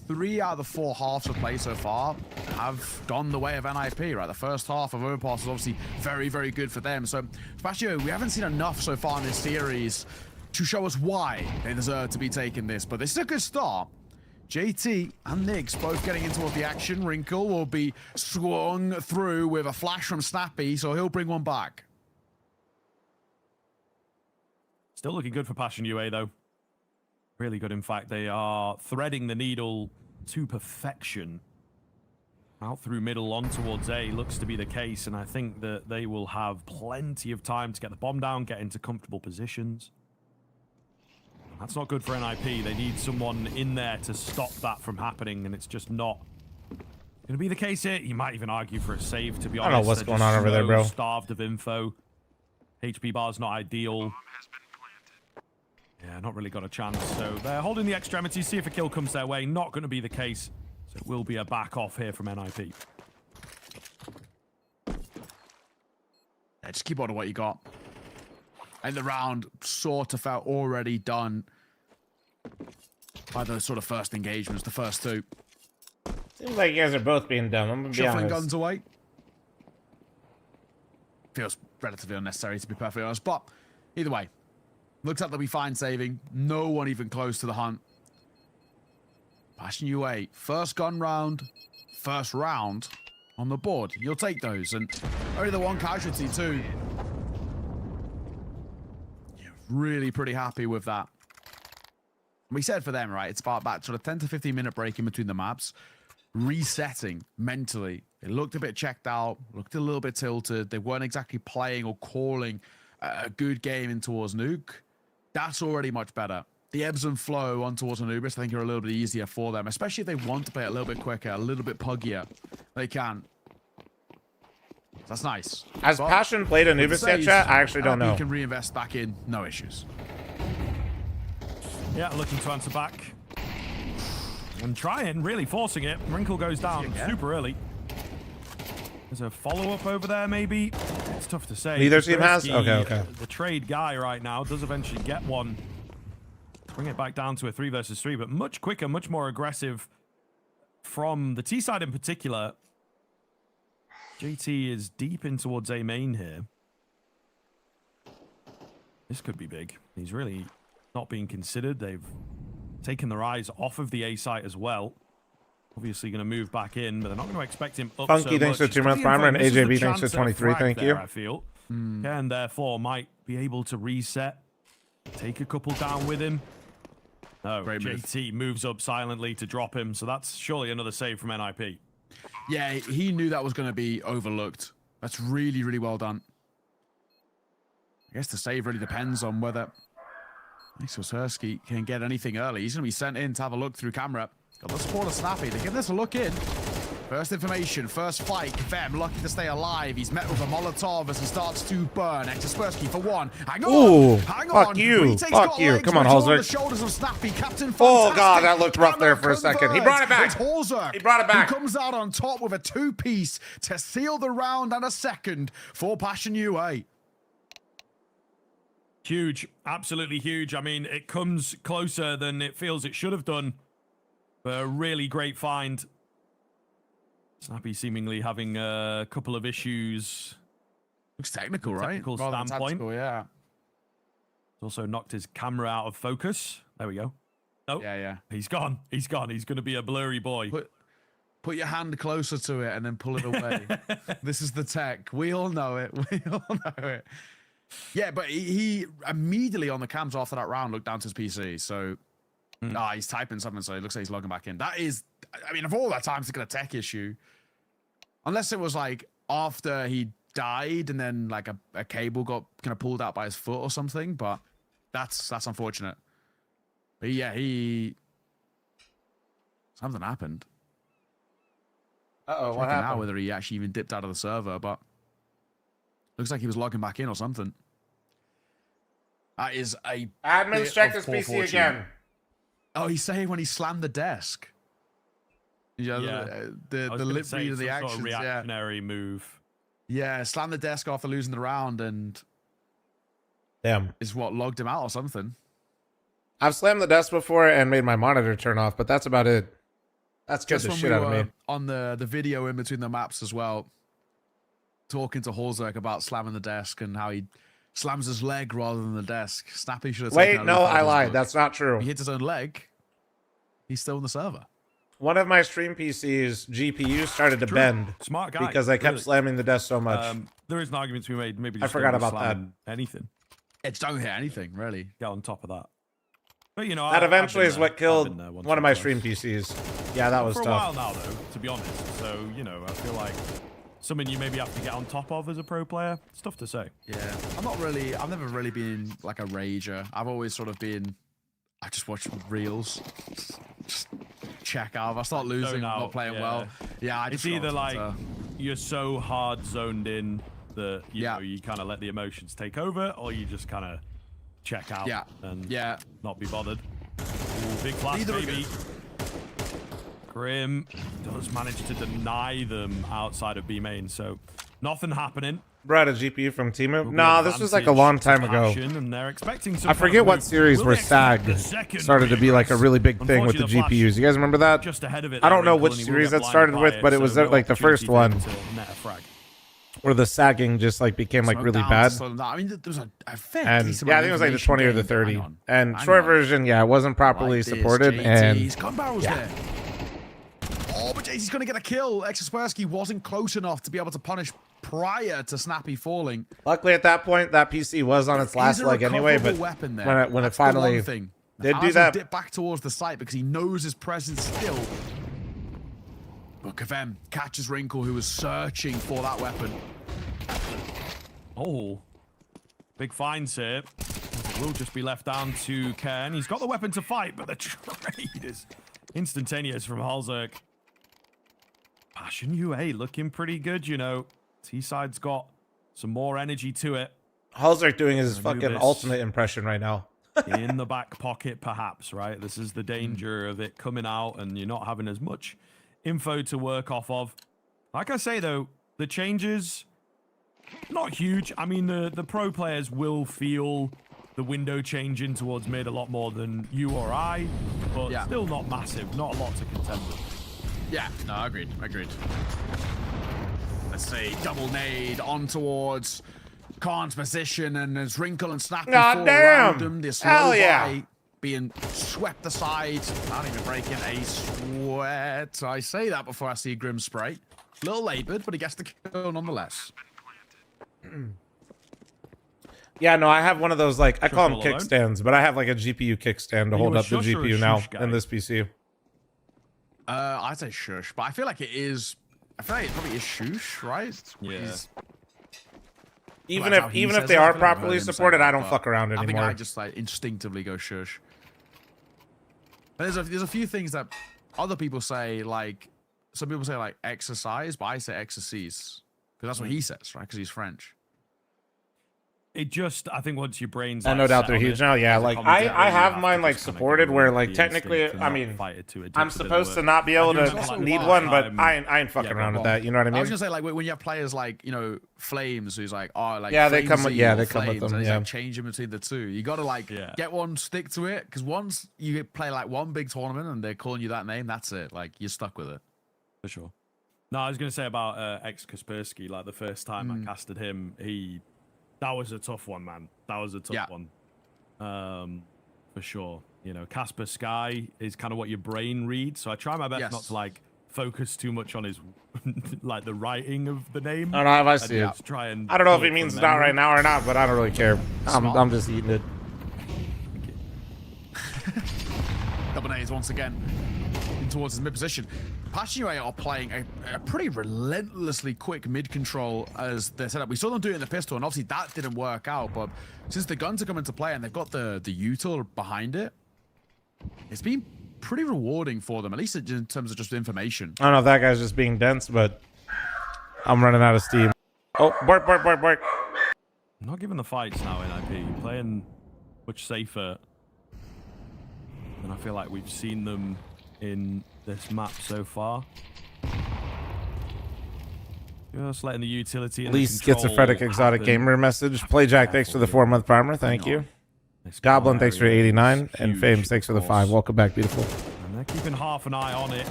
3 out of the 4 halves of play so far have gone the way of NIP, right? The first half of Overpass was obviously very, very good for them. So, Spatio, we haven't seen enough so far in this series to show us why they deserve to be taking this. But this is a good start. JT and Nix both getting into the action. Wrinkle will be swung through with a flash from Snappy, so he'll bring one back. Still looking good for Passion UA, though. Really good, in fact. They are threading the needle to perfection. Out through middle, on towards A, looks to be the case, and I think that they will have plenty of time to get the bomb down, get into comfortable positions. That's not good for NIP. They need someone in there to stop that from happening, and it's just not Going to be the case here. You might even argue for a save, to be I honest. don't know what's They're going just on over there, bro. Starved of info. HP bar's not ideal. Yeah, not really got a chance. So they're holding the extremities, see if a kill comes their way. Not going to be the case. So it will be a back off here from NIP. Yeah, just keep on to what you got. And the round sort of felt already done by those sort of first engagements, the first two. Seems like you guys are both being dumb. I'm gonna be Shuffling honest. guns away. Feels relatively unnecessary, to be perfectly honest. But either way, looks like they'll be fine saving. No one even close to the hunt. Passion UA, first gun round, first round on the board. You'll take those. And only the one casualty, too. You're really pretty happy with that. We said for them, right, it's about that sort of 10 to 15 minute break in between the maps. Resetting mentally. It looked a bit checked out, looked a little bit tilted. They weren't exactly playing or calling a good game in towards Nuke. That's already much better. The ebbs and flow on towards Anubis, I think, are a little bit easier for them, especially if they want to play a little bit quicker, a little bit puggier. They can. That's nice. Has But Passion played Anubis yet, chat? I actually don't know. You can reinvest back in, no issues. Yeah, looking to answer back. And trying, really forcing it. Wrinkle goes down super early. There's a follow-up over there, maybe. It's tough to say. Neither team has? Kaspersky, Okay. The trade guy right now does eventually get one. Bring it back down to a 3 versus 3, but much quicker, much more aggressive from the T side in particular. JT is deep in towards A main here. This could be big. He's really not being considered. They've taken their eyes off of the A site as well. Obviously going to move back in, but they're not going to expect him up Funky, so thanks much. for 2 months primer, and AJB, thanks for 23. Thank you. I feel. And therefore might be able to reset, take a couple down with him. No, JT moves up silently to drop him, so that's surely another save from NIP. Yeah, he knew that was going to be overlooked. That's really, really well done. I guess the save really depends on whether Swirsky can get anything early. He's going to be sent in to have a look through camera. Got the support of Snappy. They're giving this a look in. First information, first fight. fl0m lucky to stay alive. He's met with a Molotov as he starts to burn. Kaspersky for one. Hang on. Ooh, Hang fuck on. you. Fuck you. Come on, On the Halzerk. shoulders of Snappy. Captain Oh, Fantastic. God, that looked rough there for a second. He brought it back. It's Halzerk. He brought it back. Who comes out on top with a 2-piece to seal the round and a second for Passion UA. Huge, absolutely huge. I mean, it comes closer than it feels it should have done. But a really great find. Snappy seemingly having a couple of issues. Looks technical, right? Technical Rather than standpoint. tactical, yeah. Also knocked his camera out of focus. There we go. Oh, yeah. He's gone. He's gone. He's going to be a blurry boy. Put your hand closer to it and then pull it away. This is the tech. We all know it. We all know it. Yeah, but he immediately on the cams after that round looked down to his PC. So he's typing something, so it looks like he's logging back in. That is, I mean, of all that time to get a tech issue, unless it was like after he died and then like a cable got kind of pulled out by his foot or something, but that's unfortunate. But yeah, something happened. Uh-oh, what happened? Now whether he actually even dipped out of the server, but looks like he was logging back in or something. That is a Admins, check bit this of poor PC fortune. again. Oh, he's saying when he slammed the desk. Yeah, the lip read of the actions. Sort of reactionary move. Yeah, slammed the desk after losing the round and damn is what logged him out or something. I've slammed the desk before and made my monitor turn off, but that's about it. That's good Just the when shit we out of were me. on the video in between the maps as well, talking to Halzerk about slamming the desk and how he slams his leg rather than the desk. Snappy should have taken Wait, a no, look at I his lied. book. That's not true. He hit his own leg. He's still in the server. One of my stream PC's GPU started to bend. Smart guy. Because I kept really. slamming the desk so much. There is an argument to be made. Maybe I just forgot don't about that. slam anything. It's don't hit anything, really. Get on top of that. But you know, That I've eventually been is there. what I've killed been there once one or of my twice. stream PCs. Yeah, that was For a tough. while now, though, to be honest. So, you know, I feel like something you maybe have to get on top of as a pro player. It's tough to say. Yeah, I've never really been like a rager. I've always sort of been, I just watch reels. Just check out. If I start losing, I'm not playing well. Yeah, I just it's either like you're so hard zoned in that you know you kind of let the emotions take over, or you just kind of check out and not be bothered. Ooh, big flash, baby. Grim does manage to deny them outside of B main, so nothing happening. Brought a GPU from Timu. No, this was like a long time ago. And they're expecting some I forget what series where SAG started to be like a really big thing with the GPUs. You guys remember that? Just ahead of it, I don't know which series that started with, but it was like the first one where the sagging just like became like really bad. I mean, there was a fair And decent yeah, I amount think it was of like the 20 or the information 30. And short version, yeah, it wasn't properly supported. And gun barrels there. Oh, but JT's going to get a kill. Kaspersky wasn't close enough to be able to punish prior to Snappy falling. Luckily, at that point, that PC was on its last leg anyway. But weapon there. when it finally did do that, dip back towards the site because he knows his presence still. But Kavem catches Wrinkle, who was searching for that weapon. Oh, big finds here. It will just be left down to Ken. He's got the weapon to fight, but the trade is instantaneous from Halzerk. Passion UA looking pretty good, you know. T-side's got some more energy to it. Halzerk doing his fucking ultimate impression right now. In the back pocket, perhaps, right? This is the danger of it coming out and you're not having as much info to work off of. Like I say, though, the changes, not huge. I mean, the pro players will feel the window changing towards mid a lot more than you or I, but still not massive. Not a lot to contend with. Yeah, no, agreed. Let's see, double nade on towards Khan's position, and there's Wrinkle and Snappy fall around him. This Hell yeah. Being swept aside. Not even breaking a sweat. I say that before I see Grim spray. A little labored, but he gets the kill nonetheless. Yeah, no, I have one of those, like, I call them kickstands, but I have like a GPU kickstand to hold up the GPU now in this PC. I'd say shush, but I feel like it is. I feel like it probably is shush, right? Yeah. Even if they are properly supported, I don't fuck around anymore. I think I just like instinctively go shush. But there's a few things that other people say, like some people say like exercise, but I say exercise because that's what he says, right? Because he's French. It just, I think once your brain's no doubt they're huge now. Yeah, like I have mine like supported where like technically, I mean, I'm supposed to not be able to need one, but I ain't fucking around with that. You know what I mean? I was gonna say like when you have players like, you know, fl0m, who's like, oh, like they come with them. And like changing between the two. You gotta like get one, stick to it, because once you play like one big tournament and they're calling you that name, that's it. Like you're stuck with it. For sure. No, I was gonna say about Kaspersky. Like the first time I casted him, that was a tough one, man. That was a tough one. For sure. You know, Casper Sky is kind of what your brain reads. So I try my best not to like focus too much on his like the writing of the name. I don't know if I see it. Try and I don't know if he means not right now or not, but I don't really care. I'm just eating it. Double nades once again in towards his mid position. Passion UA are playing a pretty relentlessly quick mid control as they're set up. We saw them do it in the pistol, and obviously that didn't work out. But since the guns are coming into play and they've got the util behind it, it's been pretty rewarding for them, at least in terms of just information. I don't know if that guy's just being dense, but I'm running out of steam. Oh, bark. I'm not giving the fights now in IP. You're playing much safer. And I feel like we've seen them in this map so far. Just letting the utility and least schizophrenic exotic gamer message. Play Jack, thanks for the 4-month primer. Thank you. Goblin, thanks for 89. And Fame, thanks for the 5. Welcome back, beautiful. And they're keeping half an eye on it.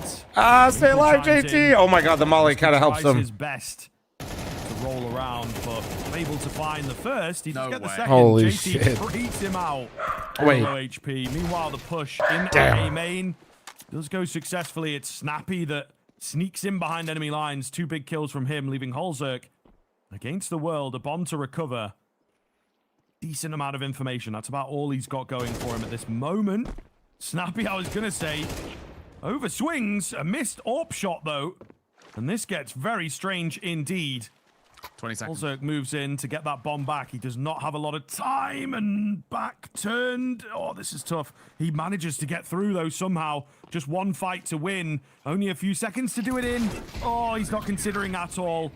Stay alive, JT. Oh my god, the molly kind of helps him. His best to roll around, but able to find the first. He does get the second. Holy JT shit. treats him out. Wait. Low HP. Meanwhile, the push in A main does go successfully. It's Snappy that sneaks in behind enemy lines. 2 big kills from him, leaving Halzerk against the world. A bomb to recover. Decent amount of information. That's about all he's got going for him at this moment. Snappy, I was going to say, overswings. A missed AWP shot, though. And this gets very strange indeed. 20 seconds. Zerk moves in to get that bomb back. He does not have a lot of time, and back turned. Oh, this is tough. He manages to get through, though, somehow. Just one fight to win. Only a few seconds to do it in. Oh, he's not considering at all.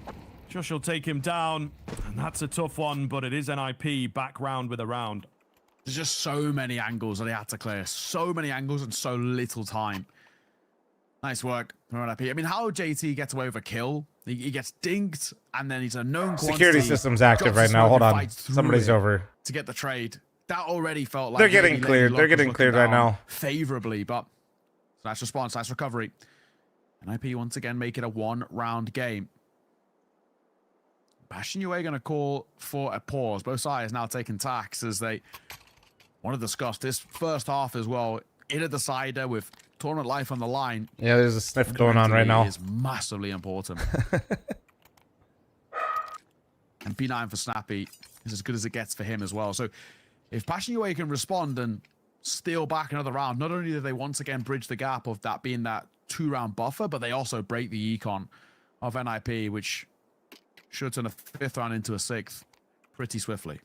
Josh will take him down, and that's a tough one, but it is NIP back round with a round. There's just so many angles that they had to clear. So many angles and so little time. Nice work from NIP. I mean, how JT gets away with a kill? He gets dinked, and then he's a known quantity. Security system's active right now. Hold on. Somebody's over. To get the trade. That already felt like... They're getting cleared. They're getting cleared right now. Favorably, but... Nice response, nice recovery. NIP once again make it a one-round game. Passion UA going to call for a pause. Both sides now taking tax as they want to discuss this first half as well. In a decider with tournament life on the line. Yeah, there's a sniff going on right now. Is massively important. And P9 for Snappy is as good as it gets for him as well. So if Passion UA can respond and steal back another round, not only do they once again bridge the gap of that being that 2-round buffer, but they also break the econ of NIP, which should turn a 5th round into a 6th pretty swiftly.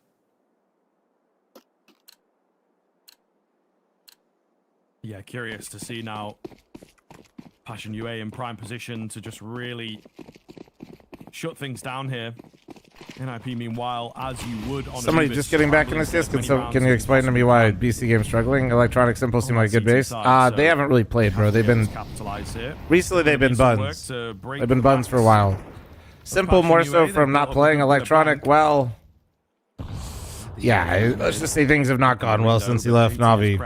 Yeah, curious to see now Passion UA in prime position to just really shut things down here. NIP, meanwhile, as you would on somebody Anubis, just getting back in this. Can you explain to me why BC Game's struggling? Electronic Simple seem like a good base. They haven't really played, bro. They've been recently. They've been buns. They've been buns for a while. Simple more so from not playing. Electronic, well, yeah. Let's just say things have not gone well since he left Navi.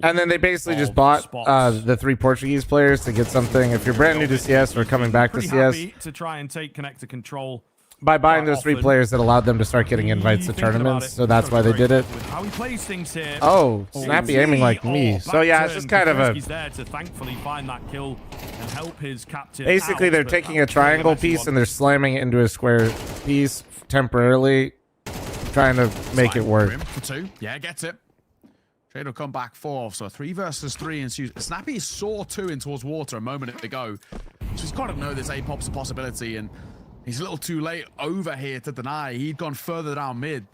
And then they basically just bought the 3 Portuguese players to get something. If you're brand new to CS or coming back to CS, to try and take connector control. By buying those 3 players that allowed them to start getting invites to tournaments, so that's why they did it. How he plays things here. Oh, Snappy aiming like me. So yeah, it's just kind of a... He's there to thankfully find that kill and help his captain. Basically, they're taking a triangle piece and they're slamming it into a square piece temporarily, trying to make it work. For 2. Yeah, gets it. Trade will come back 4, so 3 versus 3 ensues. Snappy saw 2 in towards water a moment ago, so he's got to know this A-pop's a possibility, and he's a little too late over here to deny. He'd gone further down mid.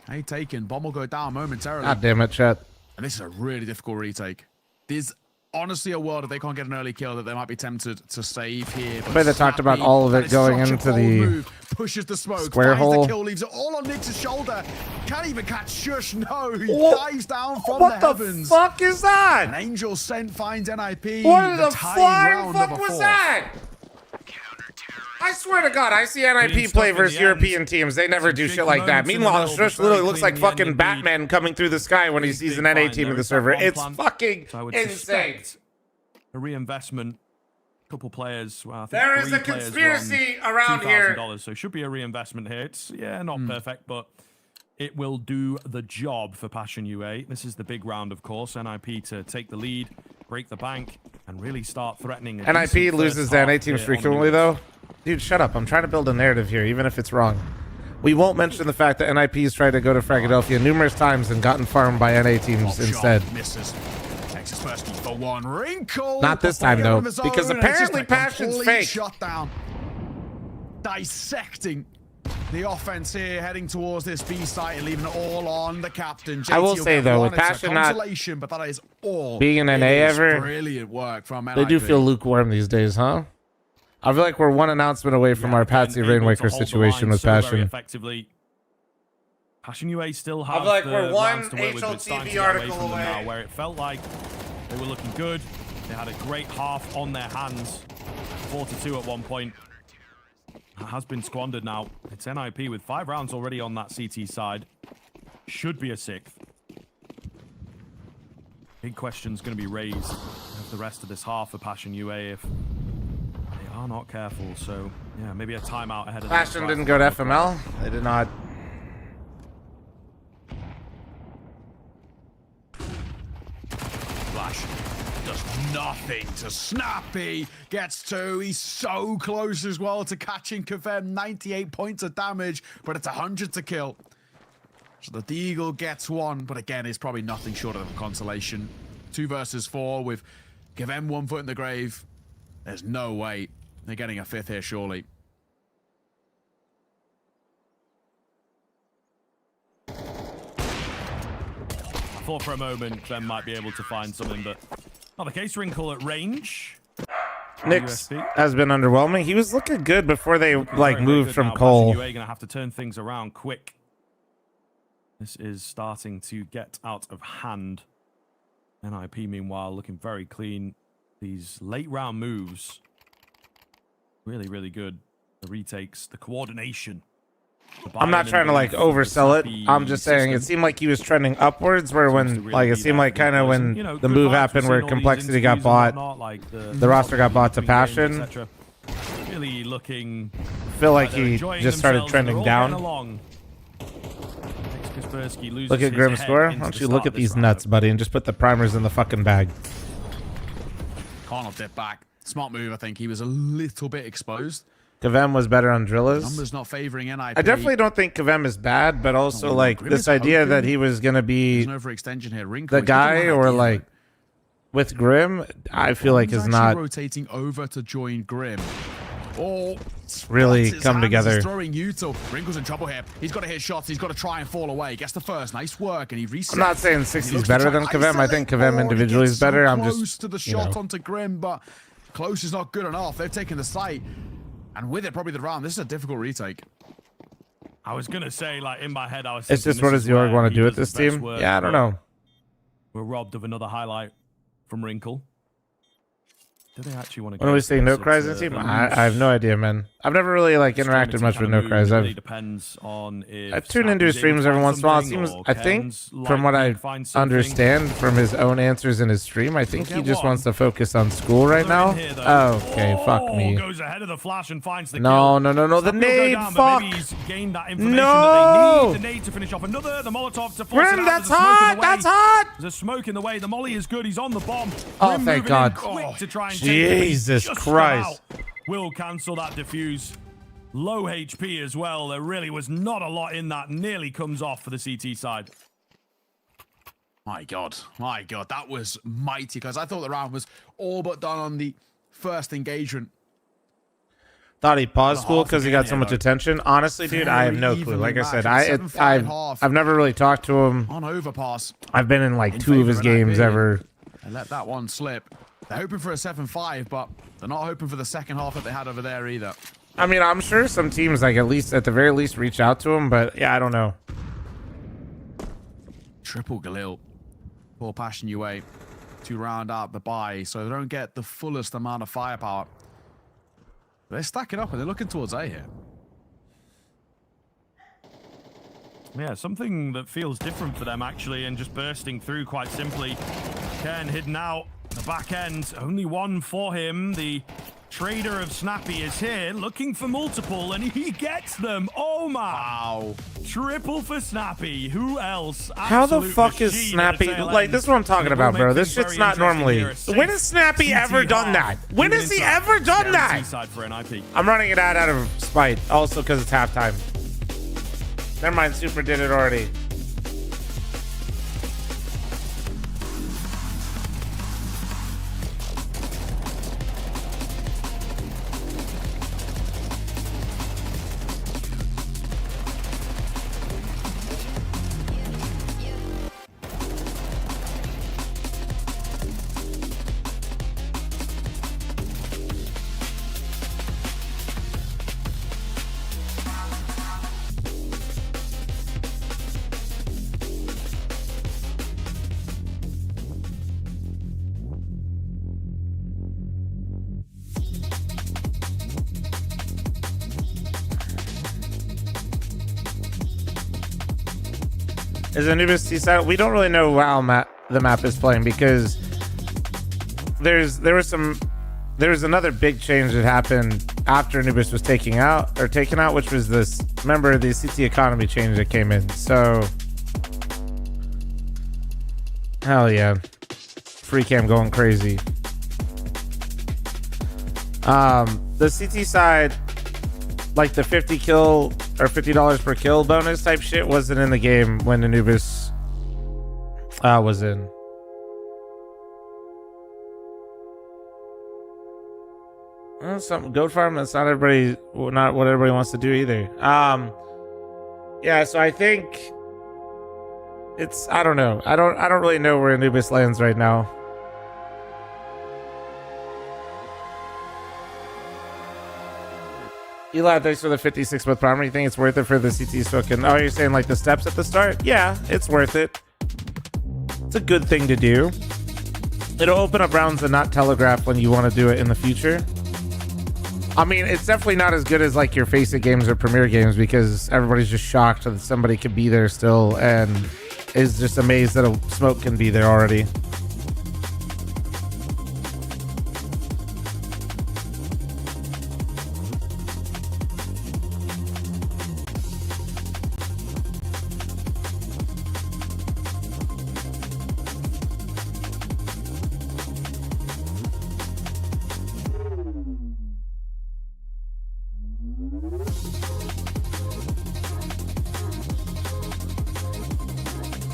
A taken. Bomb will go down momentarily. God damn it, chat. And this is a really difficult retake. There's honestly a world if they can't get an early kill that they might be tempted to save here. But they talked about all of it going into the pushes the smoke, square hole. The kill, leaves it all on Nix's shoulder. Can't even catch Shush. No, he dives down from the heavens. What the fuck is that? An angel sent finds NIP. What the flying fuck was that? I swear to God, I see NIP play versus European teams. They never do shit like that. Meanwhile, Shush literally looks like fucking Batman coming through the sky when he sees an NA team in the server. It's fucking insane. A reinvestment. Couple players. Well, I think there is a conspiracy around here. So it should be a reinvestment here. It's not perfect, but it will do the job for Passion UA. This is the big round, of course. NIP to take the lead, break the bank, and really start threatening. NIP loses to NA teams frequently, though. Dude, shut up. I'm trying to build a narrative here, even if it's wrong. We won't mention the fact that NIP's tried to go to Philadelphia numerous times and gotten farmed by NA teams instead. Misses. Takes his first for 1. Wrinkle. Not this time, though, because apparently Passion's fake. Shutdown. Dissecting the offense here, heading towards this B site and leaving it all on the captain. I will say, though, with Passion not but that is all being an NA ever, brilliant work from NIP. They do feel lukewarm these days, huh? I feel like we're one announcement away from our Patsy Rainmaker situation with Passion. Effectively. Passion UA still have I feel like we're one HLTV article away now, where it felt like they were looking good. They had a great half on their hands. 4-2 at one point. That has been squandered now. It's NIP with 5 rounds already on that CT side. Should be a 6th. Big question's going to be raised of the rest of this half for Passion UA if they are not careful. So, yeah, maybe a timeout ahead of Passion didn't go to FML. They did not. Flash does nothing to Snappy. Gets 2. He's so close as well to catching Kavem. 98 points of damage, but it's 100 to kill. So the Deagle gets 1, but again, it's probably nothing short of a consolation. 2 versus 4 with Kavem 1 foot in the grave. There's no way they're getting a 5th here, surely. thought for a moment Ben might be able to find something, but not the case. Wrinkle at range. Nyx has been underwhelming. He was looking good before they like moved from Cole. UA gonna have to turn things around quick. This is starting to get out of hand. NIP meanwhile looking very clean. These late round moves, really, really good. The retakes, the coordination. I'm not trying to like oversell it. I'm just saying it seemed like he was trending upwards, where when like it seemed like kind of when the move happened where Complexity got bought, the roster got bought to Passion. Really looking. Feel like he just started trending down. Look at Grim score. Why don't you look at these nuts, buddy, and just put the primers in the fucking bag. Can't dip back. Smart move, I think. He was a little bit exposed. Kavem was better on Drillas. Numbers not favoring NIP. I definitely don't think Kavem is bad, but also like this idea that he was gonna be the guy, or like with Grim, I feel like is not rotating over to join Grim. Oh, really come together. He's throwing Util. Wrinkle's in trouble here. He's got to hit shots. He's got to try and fall away. Gets the first. Nice work, and he resets. I'm not saying 60 is better than Kavem. I think Kavem individually is better. I'm just close to the shot onto Grim, but close is not good enough. They've taken the site. And with it, probably the round. This is a difficult retake. I was going to say, like, in my head, I was it's just what does the org want to do with this team? Yeah, I don't know. We're robbed of another highlight from Wrinkle. Do they actually want to when we say No Cries in the team? I have no idea, man. I've never really like interacted much with No Cries. I tune into his streams every once in a while. It seems, I think, from what I understand from his own answers in his stream, I think he just wants to focus on school right now. Oh, okay, fuck me. No, the nade, fuck. No! Grim, that's hot, that's hot! There's a smoke in the way. The molly is good. He's on the bomb. Oh, thank God. Jesus Christ. Will cancel that defuse. Low HP as well. There really was not a lot in that. Nearly comes off for the CT side. My God, that was mighty, because I thought the round was all but done on the first engagement. Thought he paused school because he got so much attention. Honestly, dude, I have no clue. Like I said, I've never really talked to him. On overpass. I've been in like 2 of his games ever. I let that one slip. They're hoping for a 7-5, but they're not hoping for the second half that they had over there either. I mean, I'm sure some teams, like at the very least, reach out to him, but yeah, I don't know. Triple Galil for Passion UA to round out the buy, so they don't get the fullest amount of firepower. They're stacking up and they're looking towards A here. Yeah, something that feels different for them, actually, and just bursting through quite simply. Ken hidden out. The back end, only one for him. The trader of Snappy is here, looking for multiple, and he gets them. Oh my! Wow. Triple for Snappy. Who else? How the fuck is Snappy? Like, this is what I'm talking about, bro. This shit's not normally. When has Snappy ever done that? When has he ever done that? I'm running it out of spite, also because it's halftime. Never mind, Super did it already. Is Anubis T-side? We don't really know how the map is playing, because there was another big change that happened after Anubis was taken out, which was this. Remember the CT economy change that came in? So hell yeah, free cam going crazy. The CT side, like the 50 kill or $50 per kill bonus type shit, wasn't in the game when Anubis was in. Well, some goat farm. That's not what everybody wants to do either. Yeah, so I think It's, I don't know. I don't really know where Anubis lands right now. Eli, thanks for the 56-month primer. You think it's worth it for the CT token? Oh, you're saying like the steps at the start? Yeah, it's worth it. It's a good thing to do. It'll open up rounds and not telegraph when you want to do it in the future. I mean, it's definitely not as good as like your Face-It games or Premier games because everybody's just shocked that somebody could be there still and is just amazed that a smoke can be there already.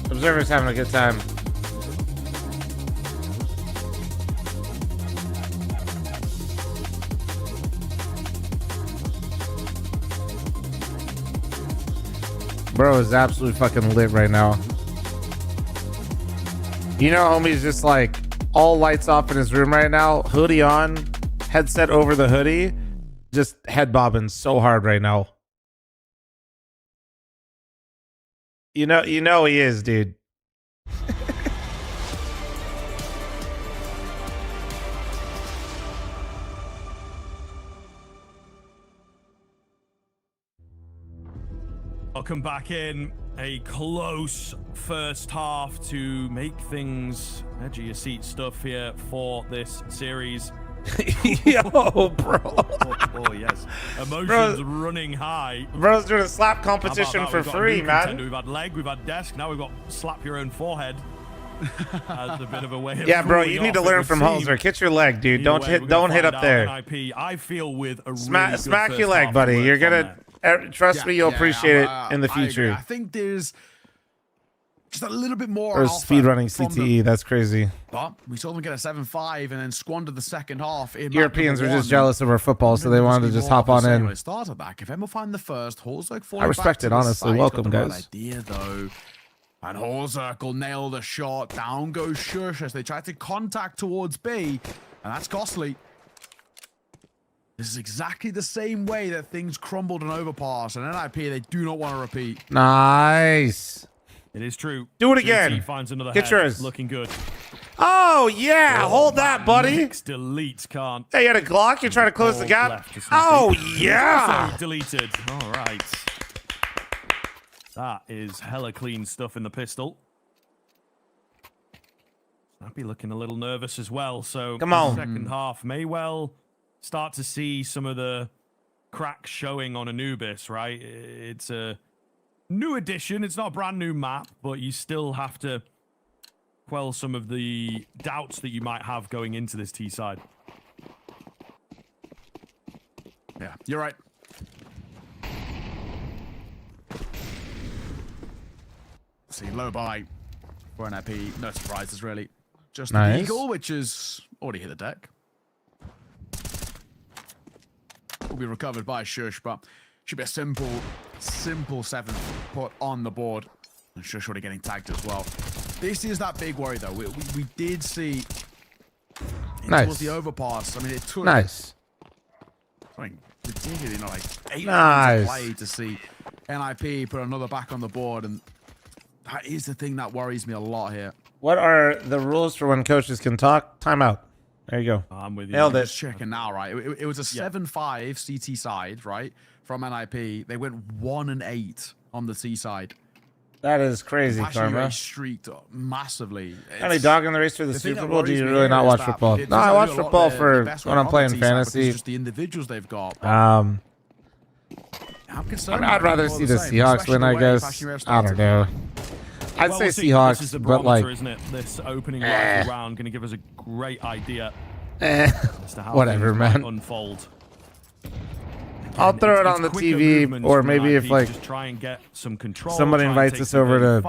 Observer's having a good time. Bro is absolutely fucking lit right now. You know, homie's just like all lights off in his room right now, hoodie on, headset over the hoodie, just head bobbing so hard right now. You know he is, dude. Welcome back in. A close first half to make things edge of your seat stuff here for this series. Yo, bro. Oh, yes. Emotions running high. Bro's doing a slap competition for free, man. We've had leg, we've had desk, now we've got slap your own forehead. As a bit of a way of yeah, bro, you need to learn from Holzer. Hit your leg, dude. Don't hit up there. I feel with a smack your leg, buddy. You're gonna trust me, you'll appreciate it in the future. I think there's just a little bit more. Or speedrunning CTE, that's crazy. But we saw them get a 7-5 and then squander the second half. Europeans were just jealous of our football, so they wanted to just hop on in. Started back. If Emma find the first, Holzer I respect it, honestly. Welcome, guys. Idea though. And Holzer nailed the shot. Down goes Shush as they try to contact towards B, and that's costly. This is exactly the same way that things crumbled in Overpass, and NIP, they do not want to repeat. Nice. It is true. Do it again. Finds another Get yours. Looking good. Oh, yeah. Hold that, buddy. Delete can't. Hey, you had a Glock? You're trying to close the gap? Oh, yeah. Also deleted. All right. That is hella clean stuff in the pistol. I'd be looking a little nervous as well. So come on. Second half may well start to see some of the cracks showing on Anubis, right? It's a new addition. It's not a brand new map, but you still have to quell some of the doubts that you might have going into this T side. Yeah, you're right. See, low buy for an IP. No surprises, really. Just nice. An Eagle, which has already hit the deck. Will be recovered by Shush, but should be a simple 7 put on the board. And Shush already getting tagged as well. This is that big worry, though. We did see towards the overpass. I mean, it took something ridiculous, like 8 minutes of play to see NIP put another back on the board, and that is the thing that worries me a lot here. What are the rules for when coaches can talk? Timeout. There you go. I'm with you. Nailed it. Just checking now, right? It was a 7-5 CT side, right? From NIP. They went 1-8 on the C side. That is crazy, Karma. Streaked massively. Any dog in the race for the Super Bowl? Do you really not watch football? No, I watch football for when I'm playing fantasy. Just the individuals they've got. I'd rather see the Seahawks win, I guess. I don't know. I'd say Seahawks, this is but like, isn't it? This opening round going to give us a great idea as to how whatever, man. Unfold. I'll throw it on the TV, or maybe if like just try and get some control, somebody invites us over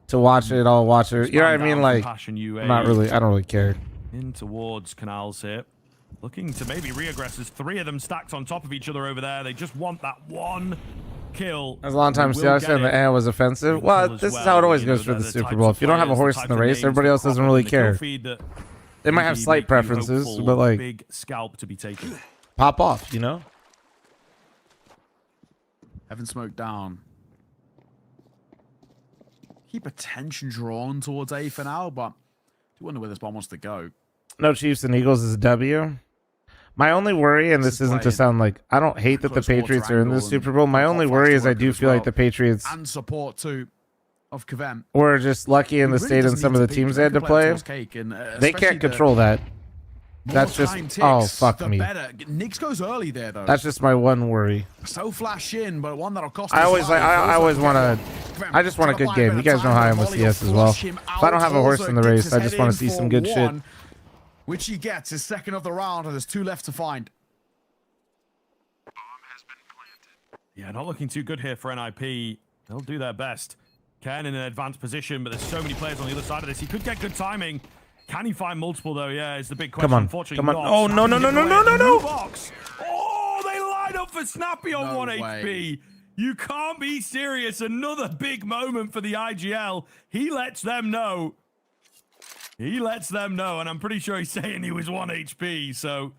to watch it, I'll watch it. You know what I mean? Like, not really. I don't really care. In towards Canals here, looking to maybe re-aggress. There's 3 of them stacked on top of each other over there. They just want that one kill. There's a long time Seahawks and the was offensive. Well, this is how it always goes for the Super Bowl. If you don't have a horse in the race, everybody else doesn't really care. They might have slight preferences, but like, big scalp to be taken. Pop off, you know? Having smoke down. Keep attention drawn towards A for now, but I do wonder where this bomb wants to go. No Chiefs and Eagles is a W. My only worry, and this isn't to sound like, I don't hate that the Patriots are in this Super Bowl. My only worry is I do feel like the Patriots and support too of Kavem were just lucky in the state and some of the teams they had to play. They can't control that. That's just fuck me. Nix goes early there though. That's just my one worry. So flash in, but one that'll cost. I always want to. I just want a good game. You guys know how I am with CS as well. If I don't have a horse in the race, I just want to see some good shit. Which he gets his second of the round, and there's 2 left to find. Yeah, not looking too good here for NIP. They'll do their best. Ken in an advanced position, but there's so many players on the other side of this. He could get good timing. Can he find multiple though? Yeah, it's the big question. Come on, Unfortunately, come on. not. Oh no no no no no no no! Box. Oh, they line up for Snappy on 1 HP. You can't be serious. Another big moment for the IGL. He lets them know. He lets them know, and I'm pretty sure he's saying he was 1 HP. So,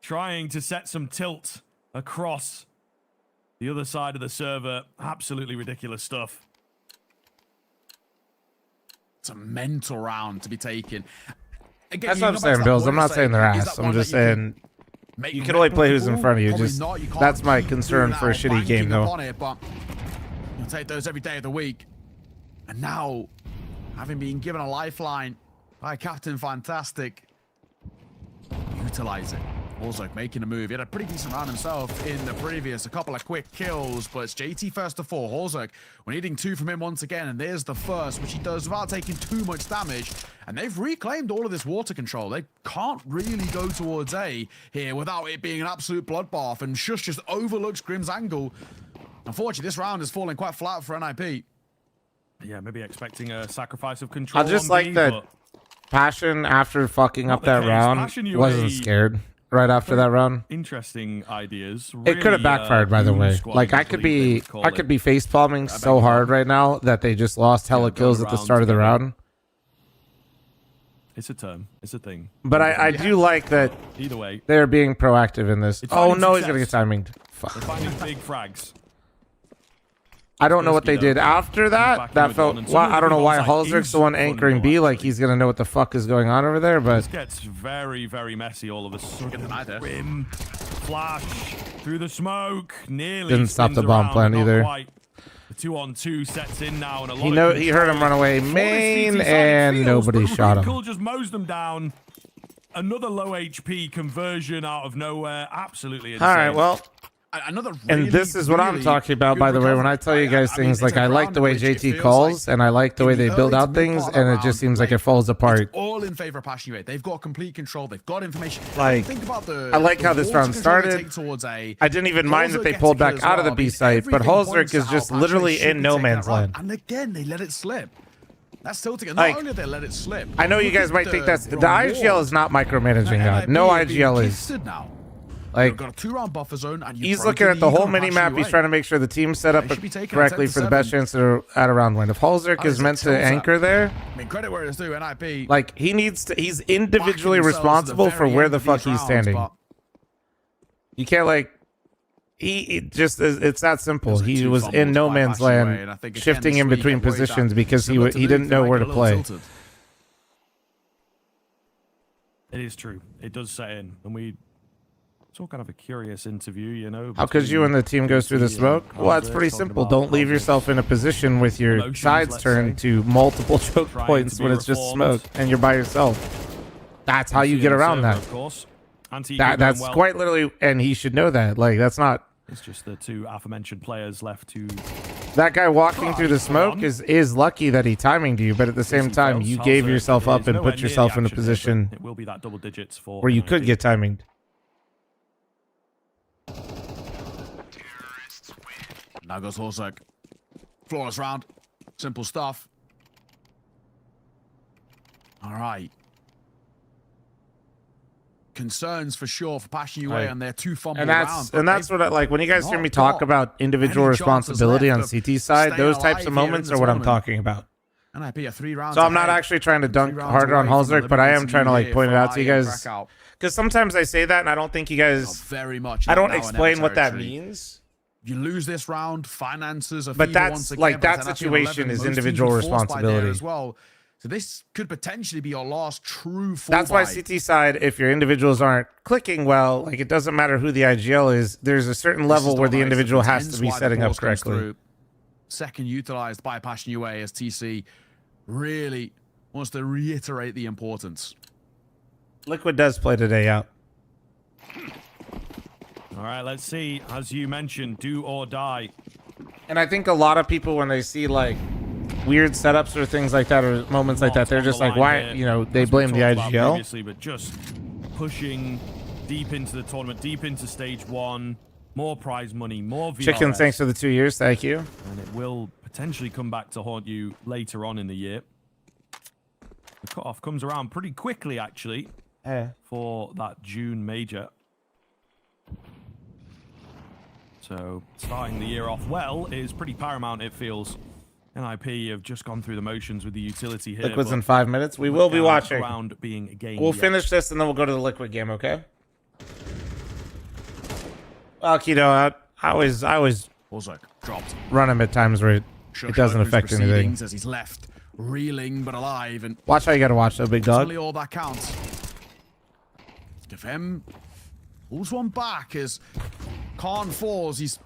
trying to set some tilt across the other side of the server. Absolutely ridiculous stuff. It's a mental round to be taken. Again, that's what I'm saying, Bills. I'm not saying they're ass. I'm just saying you can only play who's in front of you. Just that's my concern for a shitty game, though. But you'll take those every day of the week. And now, having been given a lifeline by Captain Fantastic, utilize it. Also making a move. He had a pretty decent round himself in the previous. A couple of quick kills, but it's JT first to 4. Horzek, we're needing 2 from him once again, and there's the first, which he does without taking too much damage. And they've reclaimed all of this water control. They can't really go towards A here without it being an absolute bloodbath, and Shush just overlooks Grim's angle. Unfortunately, this round is falling quite flat for NIP. Yeah, maybe expecting a sacrifice of control. I just like that Passion, after fucking up that round, wasn't scared. Right after that round, interesting ideas. Really, it could have backfired, by the way. Like I could be face palming so hard right now that they just lost hella kills at the start of the round. It's a term. It's a thing. But I do like that. Either way, they're being proactive in this. Oh no, he's gonna get timinged. Fuck. They're finding big frags. I don't know what they did after that. That felt. Well, I don't know why Halzer's the one anchoring B. Like he's gonna know what the fuck is going on over there. But this gets very, very messy all of a sudden. Rim, flash through the smoke. Nearly didn't stop the bomb plan either. The 2-on-2 sets in now, and a lot he heard him run away main, and nobody shot him. Just mows them down. Another low HP conversion out of nowhere. Absolutely insane. All right, well. And this is what I'm talking about, by the way, when I tell you guys things like I like the way JT calls and I like the way they build out things, and it just seems like it falls apart. All in favor of Passion UA. They've got complete control. They've got information. Like, think about the, I like how this round started. I didn't even mind that they pulled back out of the B site, but Halzerk is just literally in no man's land. And again, they let it slip. That's tilting. And not only did they let it slip. I know you guys might think that's the IGL is not micromanaging that. No IGL is. Like, got a 2-round buffer zone, and he's looking at the whole mini map. He's trying to make sure the team's set up correctly for the best chance at a round win. If Halzerk is meant to anchor there, I mean, credit where it's due. NIP, like he needs to. He's individually responsible for where the fuck he's standing. You can't like. He just it's that simple. He was in no man's land, shifting in between positions because he didn't know where to play. It is true. It does set in, and we. It's all kind of a curious interview, you know. How could you and the team goes through the smoke? Well, it's pretty simple. Don't leave yourself in a position with your sides turned to multiple choke points when it's just smoke and you're by yourself. That's how you get around that. Of course. That's quite literally, and he should know that. Like, that's not. It's just the 2 aforementioned players left to. That guy walking through the smoke is lucky that he timinged you, but at the same time, you gave yourself up and put yourself in a position it will be that double digits for where you could get timinged. Now goes Horzek. Flawless round. Simple stuff. All right. concerns for sure for Passion UA Right. and their 2 fumble And rounds. that's what I like when you guys hear me talk about individual responsibility on CT side. Those types of moments are what I'm talking about. NIP are 3 rounds. So I'm not ahead. actually trying to dunk 3 rounds harder on away from Halzerk, but I am eliminating trying to like UA point it for out to you IEM guys Krakow. because sometimes I say that and I don't think you guys Very much. I don't now in explain Ever what that territory. means. You lose this round, finances are But feeble that's once again, like but that NIP situation 11, is most teams individual were forced by there responsibility. as well. So this could potentially be your last true full That's why buy. CT side, if your individuals aren't clicking well, like it doesn't matter who the IGL is, there's a certain This level is where the nice. individual has Hence to be why the setting up pause comes correctly. through. Second utilized by Passion UA as TC really wants to reiterate the importance. Liquid does play today out. All right, let's see. As you mentioned, do or die. And I think a lot of people, when they see like weird setups or things like that, or moments like that, they're just like, why, you know, they blame the IGL. Previously, but just pushing deep into the tournament, deep into stage 1, more prize money, more VRS. Chicken, thanks for the 2 years. Thank you. And it will potentially come back to haunt you later on in the year. The cutoff comes around pretty quickly, actually, for that June major. So starting the year off well is pretty paramount, it feels. NIP have just gone through the motions with the utility here. Liquid's but in 5 minutes. We will be watching. Round being gained We'll yet. finish this and then we'll go to the Liquid game, okay? Well, Keto, I always Also dropped. run him at times where it doesn't affect anything. As he's left reeling but alive, and Watch how you gotta watch though, big dog. ultimately all that counts. Give him pulls one back as Khan falls. He's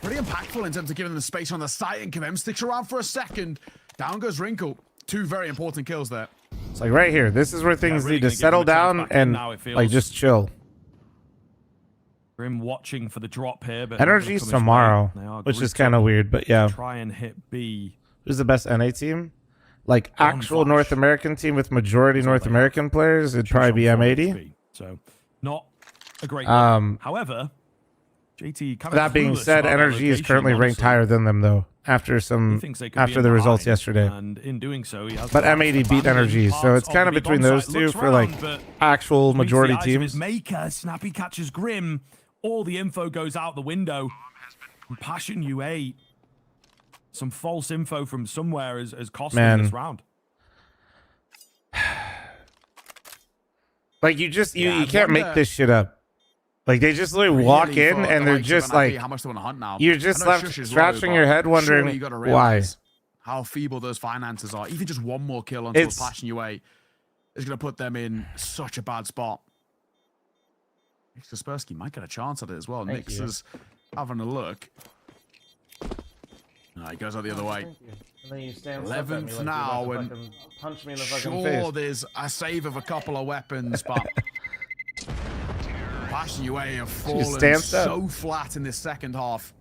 pretty impactful in terms of giving them the space on the site, and Kavem sticks around for a second. Down goes Wrinkle. 2 very important kills there. It's like right here. This is where things really need to gonna give settle him a chance down back in and now, it feels. like just chill. Grim watching for the drop here, but Energy's tomorrow, which is kind of weird, but yeah. Try and hit B. Who's the best NA team? Like actual North American team with majority North American players, it'd probably be M80. So not a great however, JT kind of That being clueless said, about their Energy is location, currently ranked honestly. higher than them though. After He some thinks they could be after in the results behind, yesterday. and in doing so, he has But perhaps M80 beat abandoned Energy, so parts it's kind of the between bomb those site. two Looks for like round, but actual squeezes majority the eyes of his teams. Maker, Snappy catches Grim. All the info goes out the window. And Passion UA. Some false info from somewhere has cost them this round. Like you can't make this shit up. Like they just literally walk Really, in for and the they're likes of just NIP, like how much they want to hunt now. you're I just know left Shush is scratching low, your but head wondering surely you gotta why. realize how feeble those finances are. Even just one more kill onto It's- Passion UA is going to put them in such a bad spot. Nick Kaspersky might get a chance at it as well. Thank Nix you. is having a look. No, he goes out the other way. And then you stand 11th now, and punch me in the fucking sure, face. there's a save of a couple of weapons, but Passion UA have fallen stands up. so flat in this second half.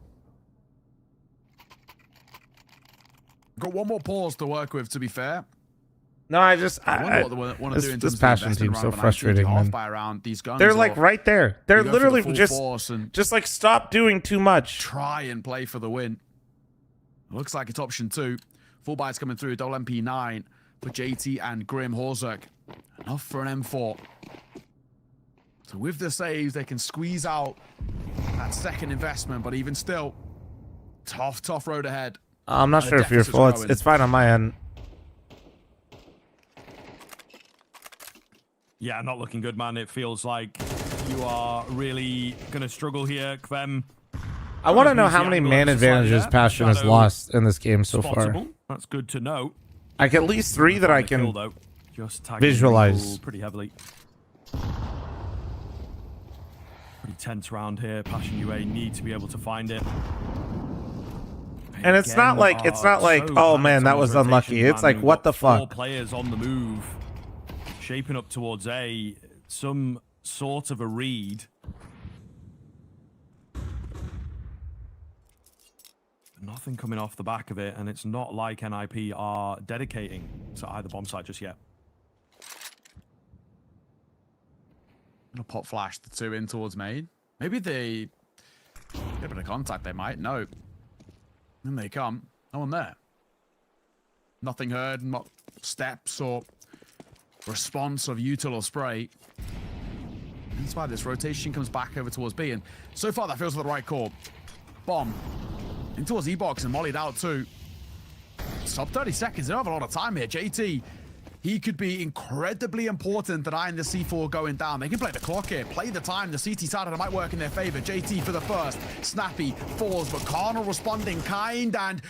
Got one more pause to work with, to be fair. No, I wonder what they want to do in terms this of passion investing team's so around an frustrating, ICT half man. by around these guns, They're like or right there. They're you go for the literally full just force and like stop doing too much. try and play for the win. Looks like it's option 2. Full bites coming through. Double MP9 for JT and Grim Horzuk. Enough for an M4. So with the saves, they can squeeze out that second investment, but even still, tough road ahead. I'm not And sure the if you're deficit's full. growing. It's fine on my end. Yeah, not looking good, man. It feels like you are really going to struggle here, Kvem. I want to know how many man advantages Passion has lost in this game so far. Spottable. That's good to know. Like at least 3 that I can Kill, though. Just tagging visualize. Wrinkle pretty heavily. Pretty tense round here. Passion UA need to be able to find it. And it's not like oh man, that was unlucky. It's like what the 4 fuck. players on the move, shaping up towards A. Some sort of a read. Nothing coming off the back of it, and it's not like NIP are dedicating to either bomb site just yet. Gonna pop flash the 2 in towards main. Maybe they get a bit of contact. They might. No. Then they come. No one there. Nothing heard. Not steps or response of util or spray. That's why this rotation comes back over towards B, and so far that feels like the right call. Bomb in towards E-box and mollied out too. Sub 30 seconds, they don't have a lot of time here. JT, he could be incredibly important denying the C4 going down. They can play the clock here, play the time. The CT side of it might work in their favor. JT for the first. Snappy falls, but Carnal responding kind, and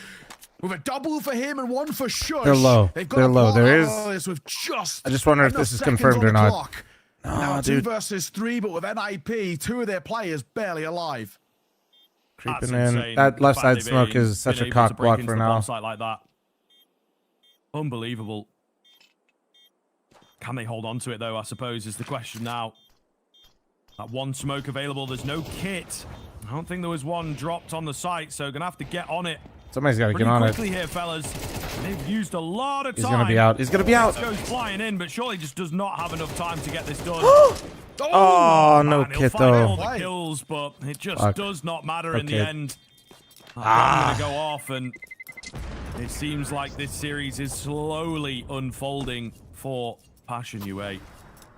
with a double for him and one for Shush. They're low. They're low. There is. With just I just wonder if this is confirmed or not. Clock. Now 2 versus 3, but with NIP, 2 of their players barely alive. Creeping in. That left side smoke is such a cock block for now. Like that. Unbelievable. Can they hold on to it, though, I suppose, is the question now. That one smoke available. There's no kit. I don't think there was one dropped on the site, so going to have to get on it. Somebody's got to get on it. Quickly here, fellas. They've used a lot of time. He's going to be out. He's going to be out. Goes flying in, but surely just does not have enough time to get this done. Oh, no kit, though. All the kills, but it just does not matter in the end. I'm going to go off, and it seems like this series is slowly unfolding for Passion UA.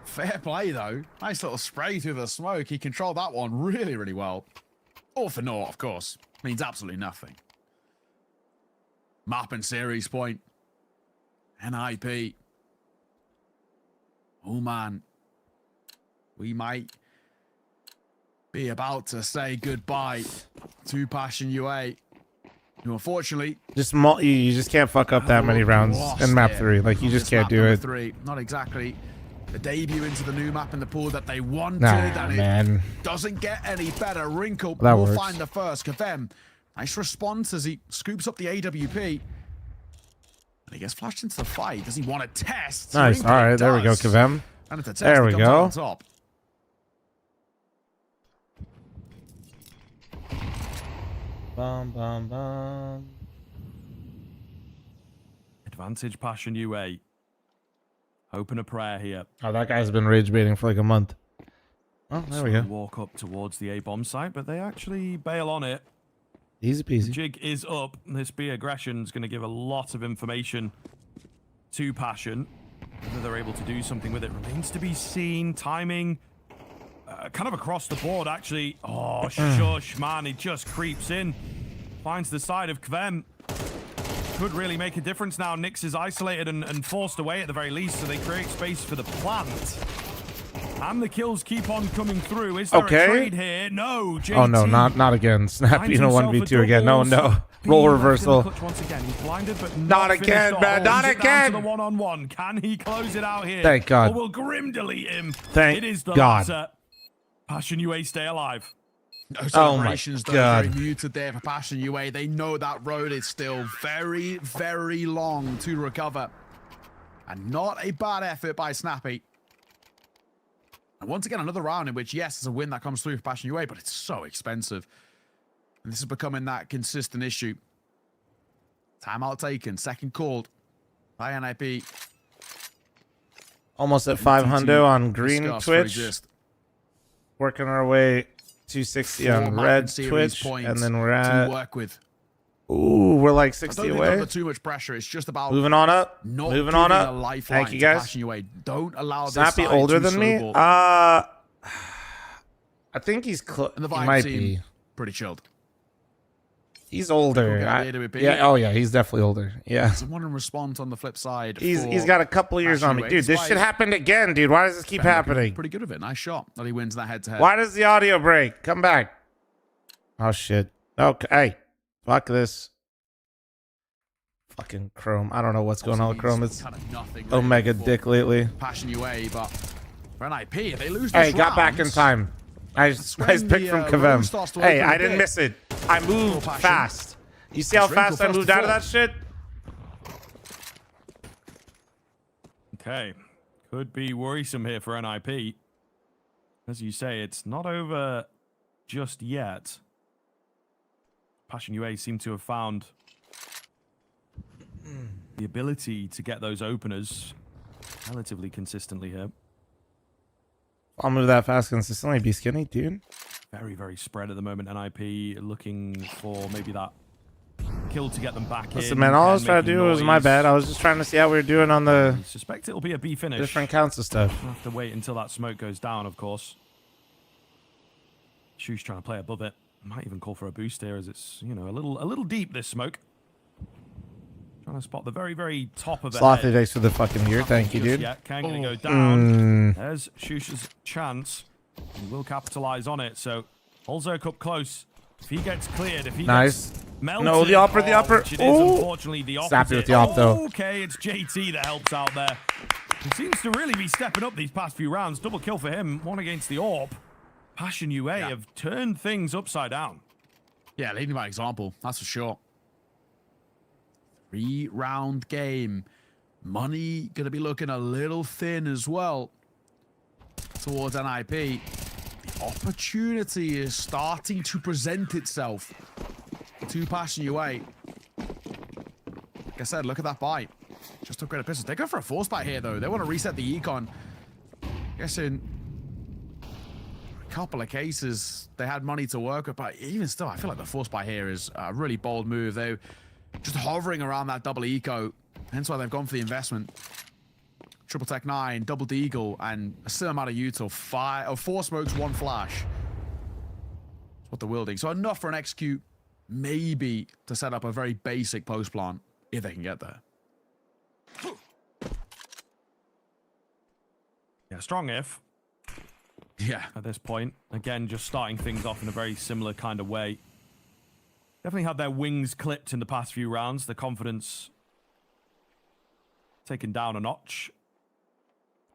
Fair play, though. Nice little spray through the smoke. He controlled that one really, really well. All for naught, of course. Means absolutely nothing. Map and series point. NIP. Oh, man. We might be about to say goodbye to Passion UA. Who, unfortunately, you just can't fuck up that many rounds in map 3. Like, you just can't do it. 3. Not exactly the debut into the new map in the pool that they wanted. Nah, man. It doesn't get any better. Wrinkle That will works. find the first. Kavem, nice response as he scoops up the AWP. And he gets flashed into the fight. Does he want to test? Nice. Wrinkle All right. There we go, does. Kavem. And it's a test. There we He comes out go. on top. Bum, bum, bum. Advantage Passion UA. Open a prayer here. Oh, that guy's been rage baiting for like a month. Oh, there we go. Walk up towards the A-bomb site, but they actually bail on it. Easy peasy. Jig is up. This B aggression is going to give a lot of information to Passion. Whether they're able to do something with it remains to be seen. Timing, kind of across the board, actually. Oh, Shush, man, he just creeps in. Finds the side of Kvem. Could really make a difference now. Nyx is isolated and forced away at the very least, so they create space for the plant. And the kills keep on coming through. Is there a trade here? No, JT. Oh, no, not again. Snappy in a 1v2 again. No. Roll reversal. Once again, he's blinded, but not again, man. Not again. The one-on-one. Can he close it out here? Thank God. Or will Grim delete him? Thank it is the God. latter. Passion UA stay alive. No Oh my celebrations, though. God. Very muted there for Passion UA. They know that road is still very, very long to recover. And not a bad effort by Snappy. And once again, another round in which, yes, it's a win that comes through for Passion UA, but it's so expensive. And this is becoming that consistent issue. Timeout taken, second called by NIP. Almost at 500 on green Discuss Twitch. resist. Working our way 260 on Four red map series Twitch. points And then we're to at... work with. Ooh, we're like I 60 don't think away. under too much pressure. It's just about Moving on up. not Moving on giving up. a lifeline Thank you, to guys. Passion UA. Don't allow this Snappy side older to than me? snowball. I think he's close. And the He Vibe might team, be. pretty chilled. He's older. Okay, AWP. Yeah. Oh yeah. He's definitely older. Yeah. Someone in response on the flip side. He's got a couple years Passion on me, UA. dude. This Despite shit happened again, dude. Why does this keep Bender happening? Pretty good of it. Nice shot that he wins that head-to-head. Why does the audio break? Come back. Oh shit. Okay. Hey, fuck this. Fucking Chrome. I don't know what's going on with Chrome. It's kind of nothing Omega really dick lately. Passion UA, but for NIP, they lose. Hey, this got back in round. time. Nice pick when from the, road starts Kavem. to Hey, open a I didn't bit. miss it. I moved Passion. fast. You see how It's Wrinkle fast I first moved to out of fall. that shit? Okay. Could be worrisome here for NIP. As you say, it's not over just yet. Passion UA seem to have found the ability to get those openers relatively consistently here. I'll move that fast consistently. Be skinny, dude. Very, very spread at the moment. NIP looking for maybe that kill to get them back in. Listen, man, all I was Ken trying to making do was my noise. bad. I was just trying to see how we were doing on the I suspect it'll be a B finish. different counts of stuff. We'll have to wait until that smoke goes down, of course. Shush trying to play above it. Might even call for a boost here as it's, you know, a little deep, this smoke. Trying to spot the very, very top of it. Slothy, thanks for the fucking year. Thank you, dude. Yeah, Ken gonna go down. There's Shush's chance. He will capitalize on it. So Holzerk up close. If he gets cleared, if he nice. gets melted, No, the upper, the upper. Which it is, unfortunately, the opposite. Sappy with the op, though. Okay, it's JT that helps out there. He seems to really be stepping up these past few rounds. Double kill for him. One against the AWP. Passion UA have turned things upside down. Yeah, leading by example. That's for sure. 3-round game. Money going to be looking a little thin as well towards NIP. The opportunity is starting to present itself to Passion UA. Like I said, look at that bite. Just upgrade a pistol. They go for a force bite here, though. They want to reset the econ. Guessing a couple of cases they had money to work with, but even still, I feel like the force bite here is a really bold move. They're just hovering around that double eco. Hence why they've gone for the investment. Triple Tech 9, double deagle, and a similar amount of util. 4 smokes, 1 flash. That's what they're wielding. So enough for an execute, maybe to set up a very basic post plant if they can get there. Yeah, strong if. Yeah. At this point, again, just starting things off in a very similar kind of way. Definitely had their wings clipped in the past few rounds. The confidence taken down a notch.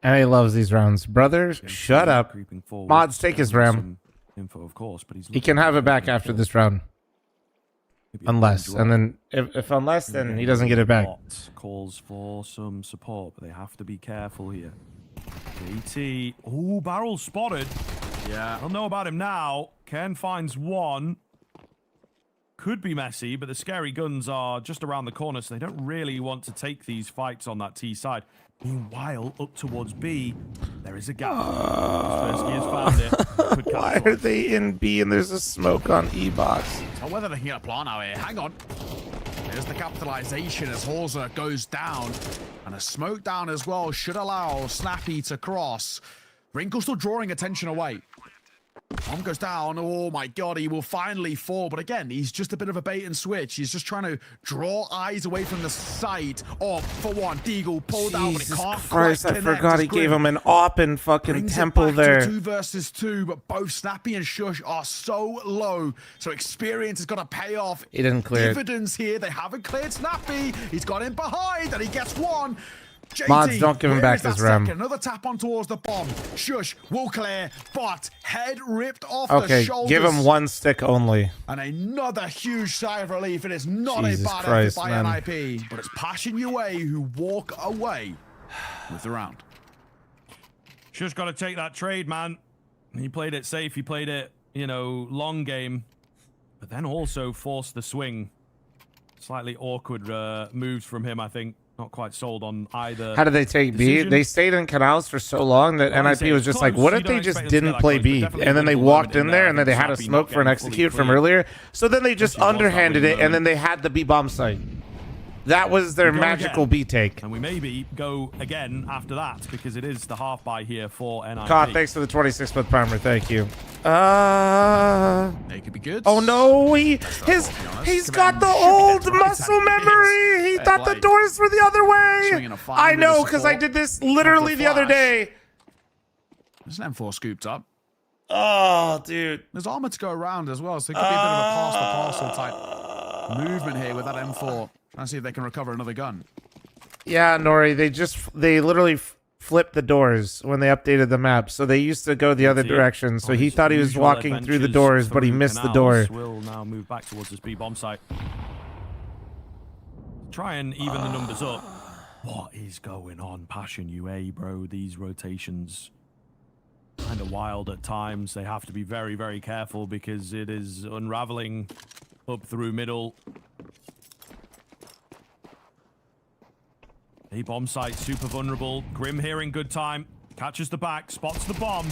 And he loves these rounds. Brothers, shut up. Mods, take his RAM. Info, of course, but he can have it back after this round. Unless. And then, if unless, then he doesn't get it back. Calls for some support, but they have to be careful here. JT. Oh, barrel spotted. Yeah. I don't know about him now. Ken finds one. Could be messy, but the scary guns are just around the corner, so they don't really want to take these fights on that T side. Meanwhile, up towards B, there is a gap. Kaspersky has found it. Why are they in B and there's a smoke on E box? So whether they can get a plant out here. Hang on. There's the capitalization as Holzer goes down. And a smoke down as well should allow Snappy to cross. Wrinkle still drawing attention away. Bomb goes down. Oh my god, he will finally fall. But again, he's just a bit of a bait and switch. He's just trying to draw eyes away from the sight. Oh, for one, Deagle pulled out, but it can't Christ, quite I connect. forgot he gave him an op in fucking Brings temple it back there. to 2 versus 2, but both Snappy and Shush are so low. So experience has got to pay off. He didn't clear it. Dividends here. They haven't cleared Snappy. He's got in behind, and he gets one. JT, Mods, don't give him back his RAM. Another tap on towards the bomb. Shush will clear, but head ripped off the Okay, shoulders. give him 1 stick only. And another huge sigh of relief. It is not Jesus a bad Christ, effort man. by NIP, but it's Passion UA who walk away with the round. Shush got to take that trade, man. He played it safe. He played it, you know, long game, but then also forced the swing. Slightly awkward moves from him, I think. Not quite sold on either. How did they take decision. B? They stayed in canals for so long that NIP was just like, what if they just didn't play B? And then they walked in there and then they had a smoke for an execute from earlier. So then they just underhanded it and then they had the B bomb site. That was their magical B take. And we maybe go again after that because it is the half buy here for NIP. God, thanks for the 26th primer. Thank you. They could be good. Oh no, he's got the old muscle memory. He thought the doors were the other way. I know, because I did this literally the other day. There's an M4 scooped up. Oh, dude. There's armor to go around as well, so it could be a bit of a pass-the-parcel type movement here with that M4. Trying to see if they can recover another gun. Yeah, Nori, they literally flipped the doors when they updated the map. So they used to go the other direction. So he thought he was walking through the doors, but he missed the door. Will now move back towards this B bomb site. Try and even the numbers up. What is going on, Passion UA, bro? These rotations kind of wild at times. They have to be very, very careful because it is unraveling up through middle. A bomb site, super vulnerable. Grim here in good time. Catches the back, spots the bomb.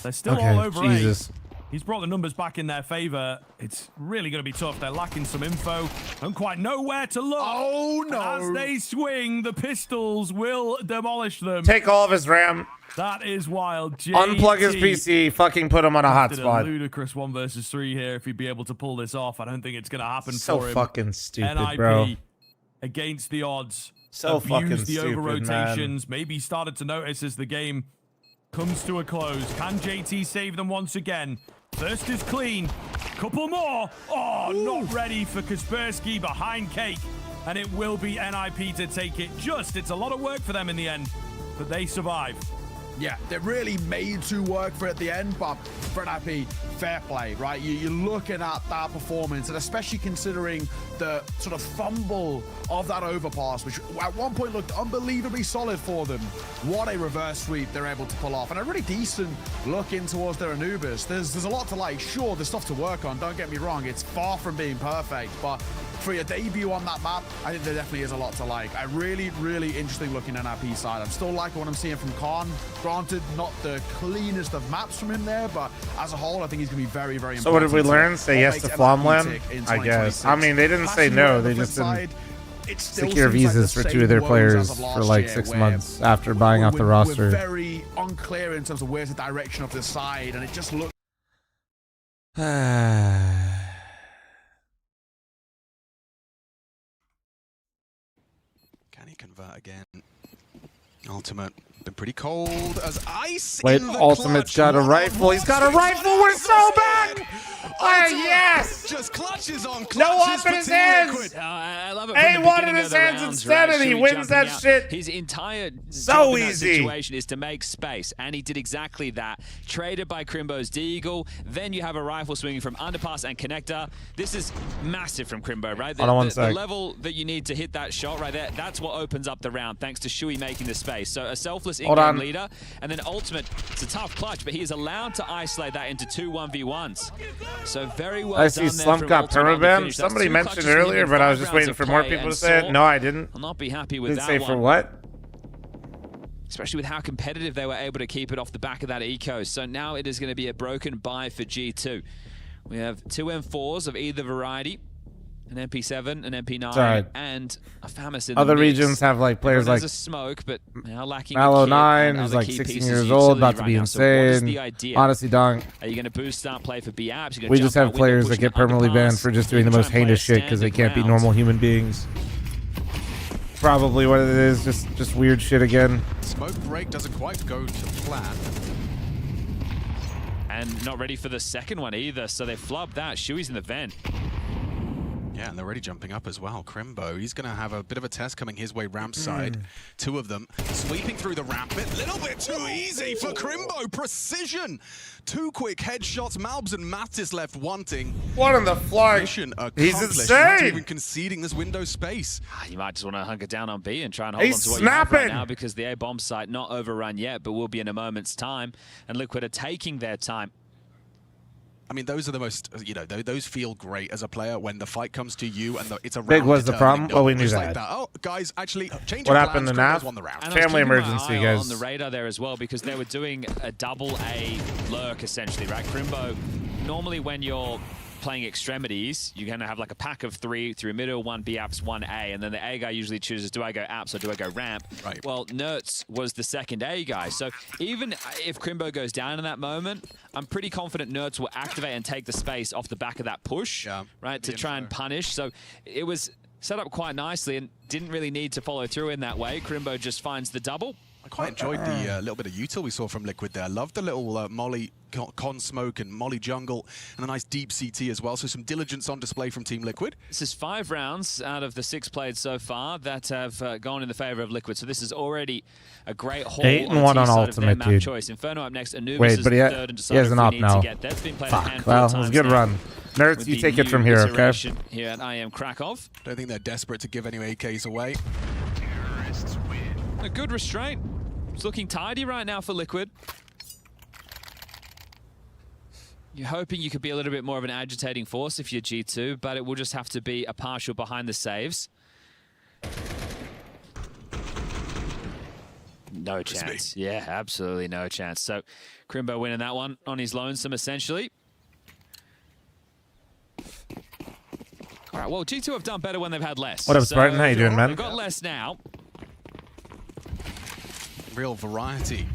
They're still all over Jesus. He's brought the numbers back in their favor. It's really going to be tough. They're lacking some info. Don't quite know where to look. Oh, no. And as they swing, the pistols will demolish them. Take all of his RAM. That is wild. Unplug his PC. Fucking put him on a hotspot. A ludicrous 1 versus 3 here if he'd be able to pull this off. I don't think it's going to happen So for him. fucking stupid, NIP bro. Against the odds. So Abused fucking the stupid, over-rotations. man. Maybe started to notice as the game comes to a close. Can JT save them once again? First is clean. Couple more. Oh, not ready for Kaspersky behind Cake. And it will be NIP to take it. It's a lot of work for them in the end, but they survive. Yeah, they really made to work for it at the end, but for NIP, fair play, right? You're looking at that performance, and especially considering the sort of fumble of that overpass, which at one point looked unbelievably solid for them. What a reverse sweep they're able to pull off, and a really decent look in towards their Anubis. There's a lot to like. Sure, there's stuff to work on, don't get me wrong. It's far from being perfect, but for your debut on that map, I think there definitely is a lot to like. A really, really interesting looking NIP side. I'm still liking what I'm seeing from Khan. Granted, not the cleanest of maps from him there, but as a whole, I think he's going to be very, very important. So what did we learn? Say yes to fl0m? I guess. I mean, they didn't say no. They just didn't secure visas for 2 of their players for like 6 months after buying out the roster. We're very unclear in terms of where's the direction of the side, and it just looks... Can he convert again? Ultimate been pretty cold as ice. Wait, in the Ultimate's clutch. got a rifle. He's got a rifle. We're so back. Yes. Just clutches on clutches. No up in his hands. I love it. A1 in his hands instead, and he wins that shit. His entire so job in that easy situation is to make space, and he did exactly that. Traded by Crimbo's Deagle. Then you have a rifle swinging from underpass and connector. This is massive from Crimbo, right? The level that you need to hit that shot right there, that's what opens up the round, thanks to Shui making the space. So a selfless in-game leader, and then Ultimate, it's a tough clutch, but he is allowed to isolate that into 2 1v1s. So very well I see done there Slump from got Ultimate on the permaban. finish. That's Somebody 2 mentioned clutches for him earlier, in but I was 5 just rounds waiting of for more play, people to and say it. Saul No, I didn't. I'll not be happy with Didn't that say one. for what? Especially with how competitive they were able to keep it off the back of that eco. So now it is going to be a broken buy for G2. We have 2 M4s of either variety. An MP7, an MP9, and a FAMAS in other the mix. regions have like players like a smoke, but now lacking Mallow a kit 9, and who's other like key 16 pieces years of old, utility about to right be now. So what is the insane. idea? Honestly, Dunk. Are you going to boost start play for BAPs? We just have players that get permanently banned for just doing the most heinous shit because they can't be normal human beings. Probably what it is, just weird shit again. Smoke break doesn't quite go to plan. And not ready for the second one either, so they flubbed that. Shui's in the vent. Yeah, and they're already jumping up as well. Crimbo, he's going to have a bit of a test coming his way ramp side. 2 of them sweeping through the ramp bit. Little bit too easy for Crimbo. Precision. 2 quick headshots. Malbs and Mattis left wanting. What in the fly? Mission He's accomplished. insane. Not even conceding this window space. You might just want to hunker down on B and try and hold He's on to what you have right snapping. now, because the A-bomb site not overrun yet, but will be in a moment's time. And Liquid are taking their time. I mean, those are the most, you know, those feel great as a player when the fight comes to you and it's a Big round was the problem? determining Oh, we goal. knew Just that. Like that. Oh, guys, actually, change What of happened plans. to Crimbo's NAF? won the round. And I was Family keeping my emergency, eye guys. on the radar there as well, because they were doing a double A lurk, essentially, right? Crimbo, normally when you're playing extremities, you're going to have like a pack of 3 through middle, 1 B apps, 1 A, and then the A guy usually chooses, do I go apps or do I go ramp? Right. Well, Nertz was the second A guy, so even if Crimbo goes down in that moment, I'm pretty confident Nertz will activate and take the space off the back of that push, right, to try and punish. So it was set up quite nicely and didn't really need to follow through in that way. Crimbo just finds the double. I quite enjoyed the little bit of util we saw from Liquid there. Loved the little Molly con smoke and Molly jungle and a nice deep CT as well. So some diligence on display from Team Liquid. This is 5 rounds out of the 6 played so far that have gone in the favor of Liquid. So this is already a great haul 8-1 on on Ultimate Ultimate, dude. choice. Inferno up next. Anubis Wait, is but the third and he has an op now. That's been played a Fuck. handful Well, of it was times a good now. run. Nerds, With you the take it from new here, okay? iteration here at IEM Krakow. Don't think they're desperate to give any AKs away. A good restraint. It's looking tidy right now for Liquid. You're hoping you could be a little bit more of an agitating force if you're G2, but it will just have to be a partial behind the saves. No chance. Yeah, absolutely no chance. So Crimbo winning that one on his lonesome, essentially. right, well, G2 have done better when they've had less. What up, Spartan? How you doing, man? They've got less now. Real variety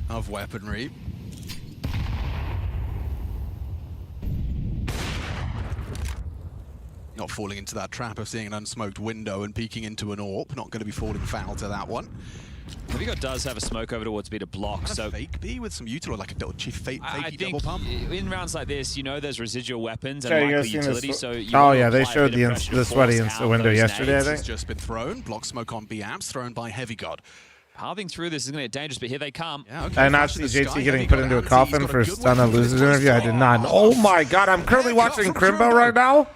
of weaponry. Not falling into that trap of seeing an unsmoked window and peeking into an AWP. Not going to be falling foul to that one. Navigo does have a smoke over towards B to block, so fake B with some util, like a little fake I double think pump. in rounds like this, you know there's residual weapons and Okay, you likely guys seen utility, this? so you Oh want to yeah, they apply a showed bit of pressure to the sweaty force insta out window those yesterday, I nades. think. It's just been thrown. Block smoke on B apps, thrown by Heavy God. Pathing through this is going to get dangerous, but here they come. Yeah, I not see JT getting put into a coffin for a stun on losers interview. I did not. Oh my god, I'm currently watching Crimbo right now.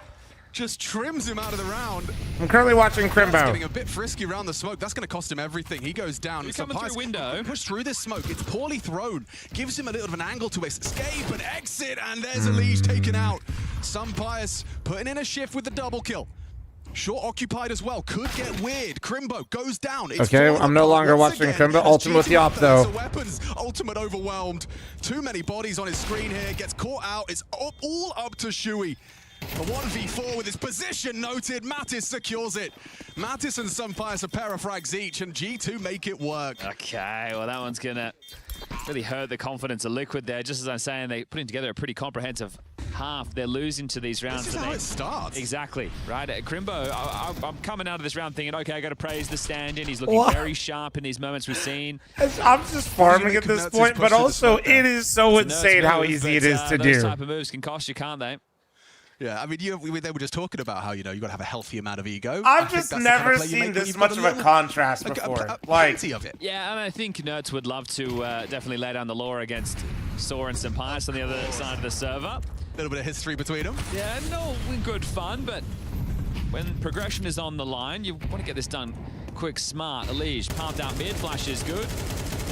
Just trims him out of the round. I'm currently watching He's Crimbo. getting a bit frisky around the smoke. That's going to cost him everything. He goes down. He's coming through window. Push through this smoke. It's poorly thrown. Gives him a little of an angle to escape and exit. And there's a leash taken out. Some Pius putting in a shift with the double kill. Short occupied as well. Could get weird. Crimbo goes down. It's Okay, I'm no longer watching Crimbo. Ultimate with the op though. Weapons. Ultimate overwhelmed. Too many bodies on his screen here. Gets caught out. It's all up to Shui. A 1v4 with his position noted. Mattis secures it. Mattis and Sunpius a pair of frags each, and G2 make it work. Okay, well that one's gonna really hurt the confidence of Liquid there. Just as I'm saying, they're putting together a pretty comprehensive half. They're losing to these rounds. This is how it starts. Exactly, right? Crimbo, I'm coming out of this round thinking, okay, I got to praise the stand-in. He's looking very sharp in these moments we've seen. I'm just farming at this point, but also it is so insane how easy it is to do. Those type of moves can cost you, can't they? Yeah, I mean, they were just talking about how, you got to have a healthy amount of ego. I've just never seen this much of a contrast before. Plenty of it. Yeah, and I think Nerds would love to definitely lay down the law against Saw and Sunpius on the other side of the server. A little bit of history between them. Yeah, no, good fun, but when progression is on the line, you want to get this done quick, smart. Elige, pumped out mid, flash is good.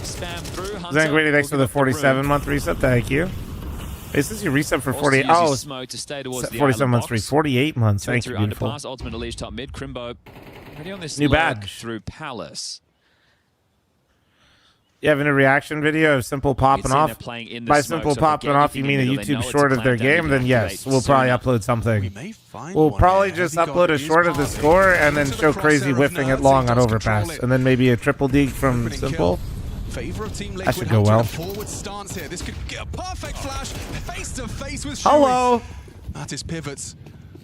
Spam through. Zanguini, thanks for the 47-month reset. Thank you. It says you reset for 48. Oh, smoke to stay towards the 47 months free. 48 months. Thank Thank you. you, beautiful. Underpass, ultimate Elige top mid. Crimbo ready on this New lurk badge through Palace. You having a reaction video of Simple popping off? By Simple popping off, you mean a YouTube short of their game? Then yes, we'll probably upload something. We'll probably just upload a short of the score and then show crazy whiffing it long on Overpass. And then maybe a triple dig from Simple. Favor of Team That Liquid should go well. Forward stance here. This could get a perfect flash face to face with Shui. Hello. Mattis pivots,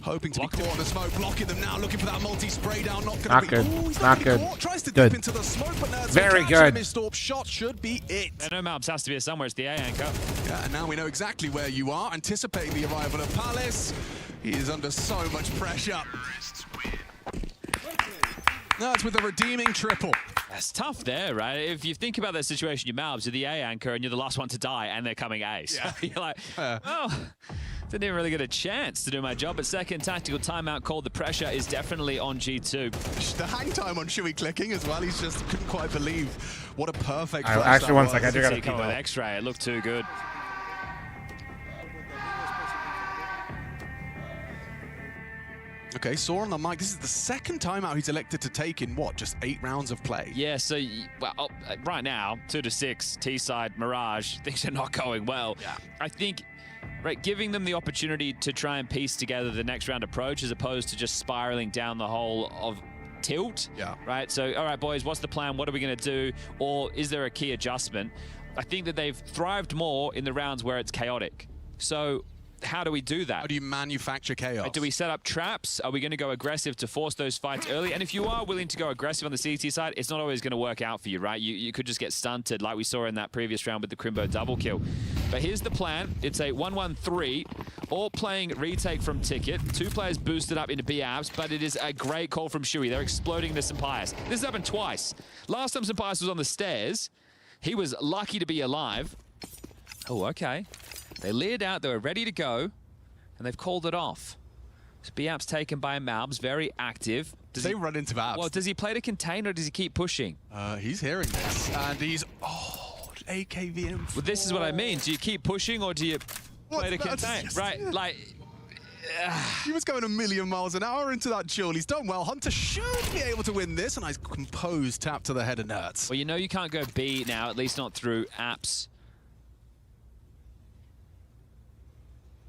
hoping to be caught in the smoke, blocking them now, looking for that multi-spray down. Not good. Not good. Tries to Good. dip into the smoke, but Nerds Very good. missed AWP shot should be it. I know Malbs has to be somewhere. It's the A anchor. Yeah, and now we know exactly where you are. Anticipating the arrival of Palace. He is under so much pressure. Nerds with a redeeming triple. That's tough there, right? If you think about that situation, you're Malbs, you're the A anchor, and you're the last one to die, and they're coming ace. Yeah. You're like, oh, didn't even really get a chance to do my job. But second tactical timeout called. The pressure is definitely on G2. The hang time on Shui clicking as well. He's just couldn't quite believe what a perfect. Actually, one second. I do gotta come with X-ray. It looked too good. Okay, Saw on the mic. This is the second timeout he's elected to take in what? Just 8 rounds of play. Yeah, so well, right now, 2-6, T-side, Mirage, things are not going well. Yeah. I think, right, giving them the opportunity to try and piece together the next round approach as opposed to just spiraling down the hole of tilt. Yeah. Right, so, all right, boys, what's the plan? What are we going to do? Or is there a key adjustment? I think that they've thrived more in the rounds where it's chaotic. So how do we do that? How do you manufacture chaos? Do we set up traps? Are we going to go aggressive to force those fights early? And if you are willing to go aggressive on the CT side, it's not always going to work out for you, right? You could just get stunted like we saw in that previous round with the Crimbo double kill. But here's the plan. It's a 1-1-3, all playing retake from Ticket. 2 players boosted up into B apps, but it is a great call from Shui. They're exploding the Sunpius. This has happened twice. Last time Sunpius was on the stairs, he was lucky to be alive. Oh, okay. They leered out, they were ready to go, and they've called it off. So B-App's taken by Malbs, very active. Does he run into Malbs? Well, does he play to contain or does he keep pushing? He's hearing this, and he's, AKVM. Well, this is what I mean. Do you keep pushing or do you play to contain? Right, like... He was going a million miles an hour into that duel. He's done well. Hunter should be able to win this, and I composed tap to the head of Nerds. Well, you know you can't go B now, at least not through apps.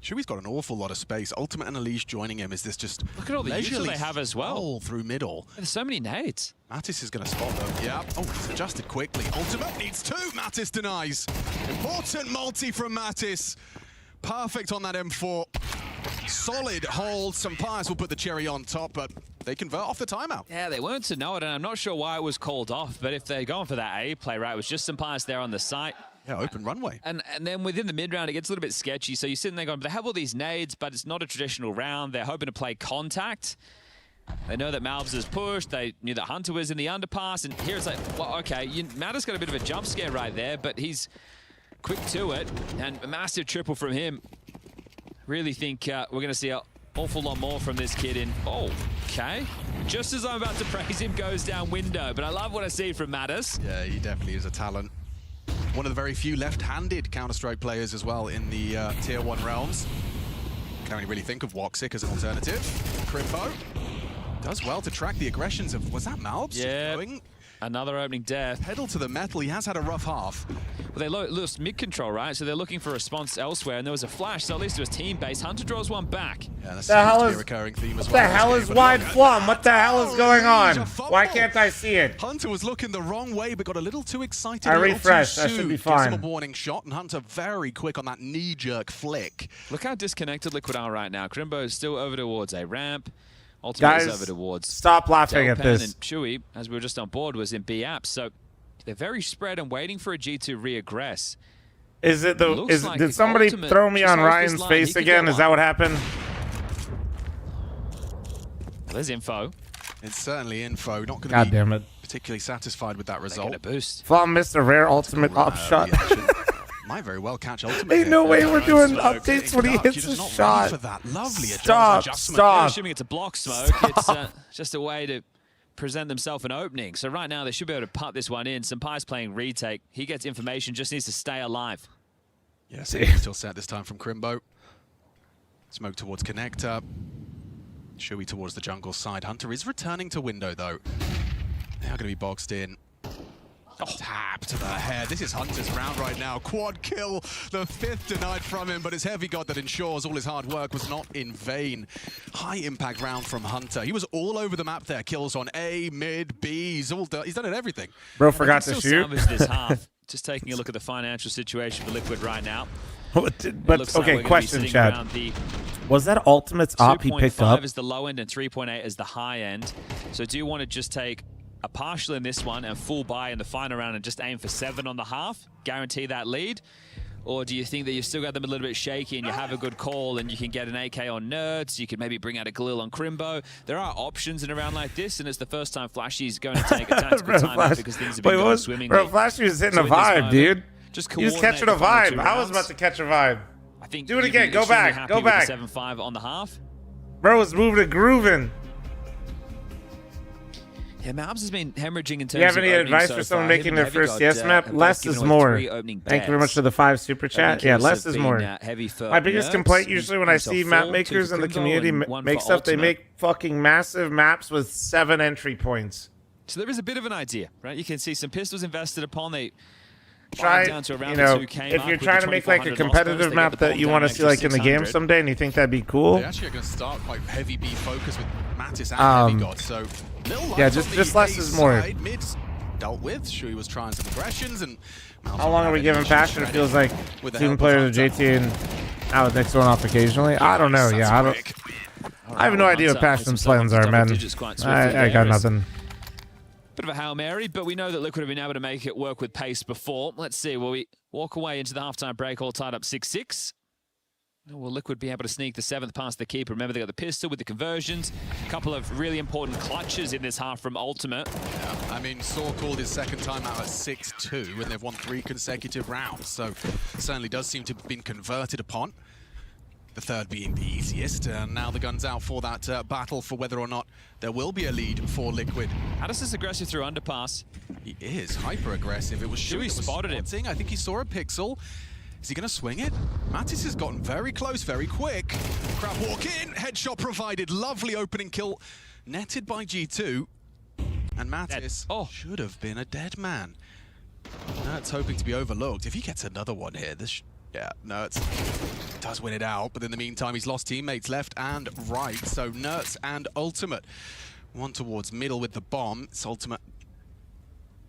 Shui's got an awful lot of space. Ultimate and Elise joining him. Is this just look at all the usual they have as well? All through middle. There's so many nades. Mattis is going to spot them. Yeah. Oh, he's adjusted quickly. Ultimate needs 2. Mattis denies. Important multi from Mattis. Perfect on that M4. Solid hold. Sampires will put the cherry on top, but they convert off the timeout. Yeah, they weren't to know it, and I'm not sure why it was called off, but if they're going for that A play, right, it was just Sampires there on the site. Yeah, open runway. And then within the mid-round, it gets a little bit sketchy. So you're sitting there going, they have all these nades, but it's not a traditional round. They're hoping to play contact. They know that Malbs has pushed. They knew that Hunter was in the underpass. And here it's like, well, okay, Matter's got a bit of a jump scare right there, but he's quick to it. And a massive triple from him. Really think we're going to see an awful lot more from this kid in... Oh, okay. Just as I'm about to praise him, goes down window. But I love what I see from Mattis. Yeah, he definitely is a talent. One of the very few left-handed Counter-Strike players as well in the Tier 1 realms. Can only really think of Woxic as an alternative. Crimbo does well to track the aggressions of... Was that Malbs? Yeah. Another opening death. Pedal to the metal. He has had a rough half. Well, they lost mid-control, right? So they're looking for a response elsewhere, and there was a flash, so at least it was team-based. Hunter draws one back. Yeah, that seems to be a recurring theme as well. What the hell is wide fl0m? What the hell is going on? Why can't I see it? Hunter was looking the wrong way, but got a little too excited. I refreshed. I should be fine. Gets him a warning shot, and Hunter very quick on that knee-jerk flick. Look how disconnected Liquid are right now. Crimbo is still over towards a ramp. Ultimate is over towards... Stop laughing at this. And Shui, as we were just on board, was in B apps, so they're very spread and waiting for a G2 re-aggress. Is it the... did somebody throw me on Ryan's face again? Is that what happened? Well, there's info. It's certainly info. Not going to be particularly satisfied with that result. A boost. fl0m missed a rare ultimate op shot. Might very well catch ultimate. Ain't no way we're doing updates when he hits a shot. For that. Lovely stop. I'm assuming it's a block smoke. It's just a way to present themselves an opening. So right now they should be able to putt this one in. Sampai's playing retake. He gets information, just needs to stay alive. Yes, still set this time from Crimbo. Smoke towards connector. Shui towards the jungle side. Hunter is returning to window though. They are going to be boxed in. Tap to the head. This is Hunter's round right now. Quad kill, the 5th denied from him, but it's Heavy God that ensures all his hard work was not in vain. High impact round from Hunter. He was all over the map there. Kills on A, mid, B. He's done it everything. Bro forgot to shoot. Salvage this half. Just taking a look at the financial situation for Liquid right now. But okay, question, Chad. Was that Ultimate's op he picked up? 2.5 is the low end and 3.8 is the high end. So do you want to just take a partial in this one and full buy in the final round and just aim for 7 on the half, guarantee that lead? Or do you think that you've still got them a little bit shaky and you have a good call and you can get an AK on Nerds, you can maybe bring out a Galil on Crimbo? There are options in a round like this, and it's the first time Flashy's going to take a tactical timeout because things have been going swimmingly. Bro, Flashy was hitting a vibe, dude. Just he was catching a vibe. I was about to catch a vibe. I think do it again. Go back. Go back. 7-5 on the half. Bro was moving and grooving. Yeah, Malbs has been hemorrhaging in terms of Do you have any advice for someone making their first yes map? Less is more. Thank you very much for the 5 super chat. Yeah, less is more. My biggest complaint usually when I see map makers in the community make stuff, they make fucking massive maps with 7 entry points. So there is a bit of an idea, right? You can see some pistols invested upon. They try, if you're trying to make like a competitive map that you want to see like in the game someday and you think that'd be cool. They actually are going to start quite heavy B focus with Mattis and Heavy God, so yeah, just less is more. Mid dealt with. Shui was trying some aggressions and how long are we giving Passion? It feels like team players of JT and out next one off occasionally. I don't know. Yeah, I have no idea what Passion's plans are, man. I got nothing. Bit of a Hail Mary, but we know that Liquid have been able to make it work with pace before. Let's see, will we walk away into the halftime break all tied up 6-6? Will Liquid be able to sneak the 7th past the keeper? Remember, they got the pistol with the conversions. A couple of really important clutches in this half from Ultimate. Yeah, I mean, Saw called his second time out at 6-2, and they've won 3 consecutive rounds. So certainly does seem to have been converted upon. The 3rd being the easiest. Now the gun's out for that battle for whether or not there will be a lead for Liquid. Addis is aggressive through underpass. He is hyper-aggressive. It was Shui spotted him. I think he saw a pixel. Is he going to swing it? Mattis has gotten very close, very quick. Crab walk in, headshot provided. Lovely opening kill. Netted by G2. And Mattis should have been a dead man. That's hoping to be overlooked. If he gets another one here, this Yeah, Nertz does win it out, but in the meantime, he's lost teammates left and right. So Nertz and Ultimate. One towards middle with the bomb. It's Ultimate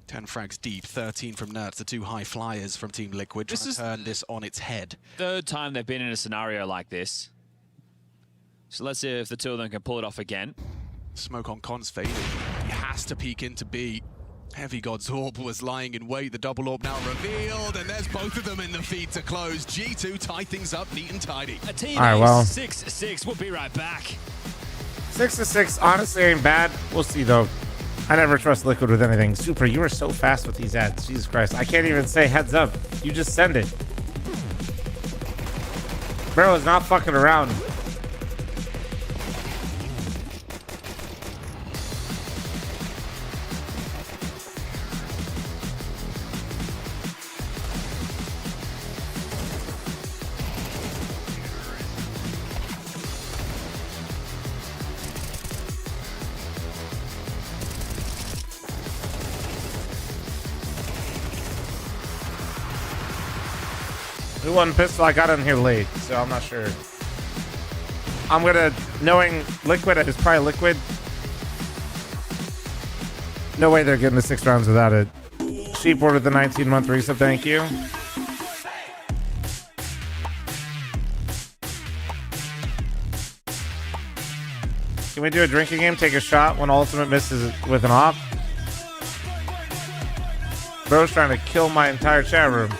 10 frags deep, 13 from Nertz, the two high flyers from Team Liquid, trying to turn this on its head. Third time they've been in a scenario like this. So let's see if the two of them can pull it off again. Smoke on Con's faded. He has to peek into B. Heavy God's Orb was lying in wait. The double orb now revealed, and there's both of them in the feed to close. G2 tie things up neat and tidy. A team all right, well, 6-6. We'll be right back. 6-6 honestly ain't bad. We'll see though. I never trust Liquid with anything. Super, you are so fast with these ads. Jesus Christ. I can't even say heads up. You just send it. Bro is not fucking around. Who won pistol? I got in here late, so I'm not sure. I'm gonna, knowing Liquid is probably Liquid. No way they're getting the 6 rounds without it. Sheep ordered the 19-month resub, thank you. Can we do a drinking game? Take a shot when Ultimate misses with an op? Bro's trying to kill my entire chat room.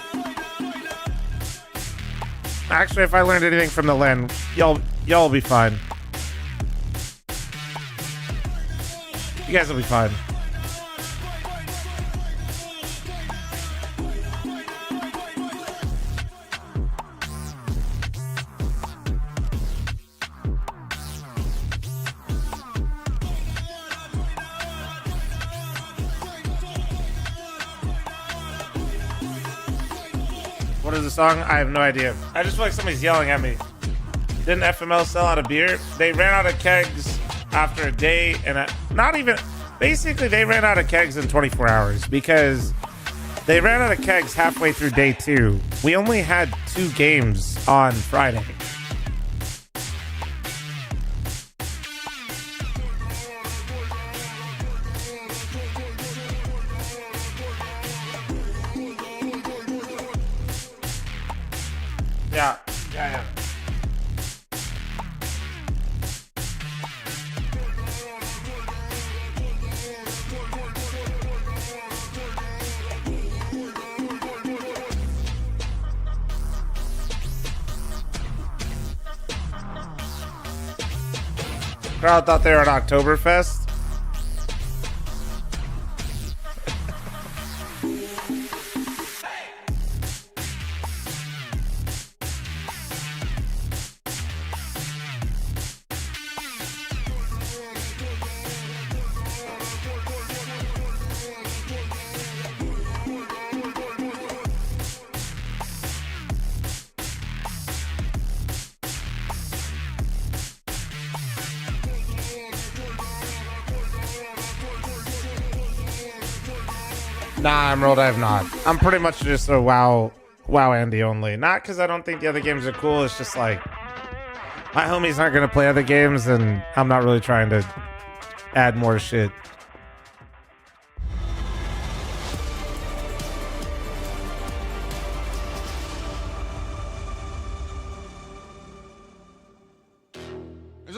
Actually, if I learned anything from the LAN, y'all will be fine. You guys will be fine. What is the song? I have no idea. I just feel like somebody's yelling at me. Didn't FML sell out of beer? They ran out of kegs after a day and not even... Basically, they ran out of kegs in 24 hours because they ran out of kegs halfway through day 2. We only had 2 games on Friday. Yeah. Crowd thought they were at Oktoberfest. Nah, Emerald, I have not. I'm pretty much just a WoW Andy only. Not because I don't think the other games are cool. It's just like my homies aren't going to play other games, and I'm not really trying to add more shit.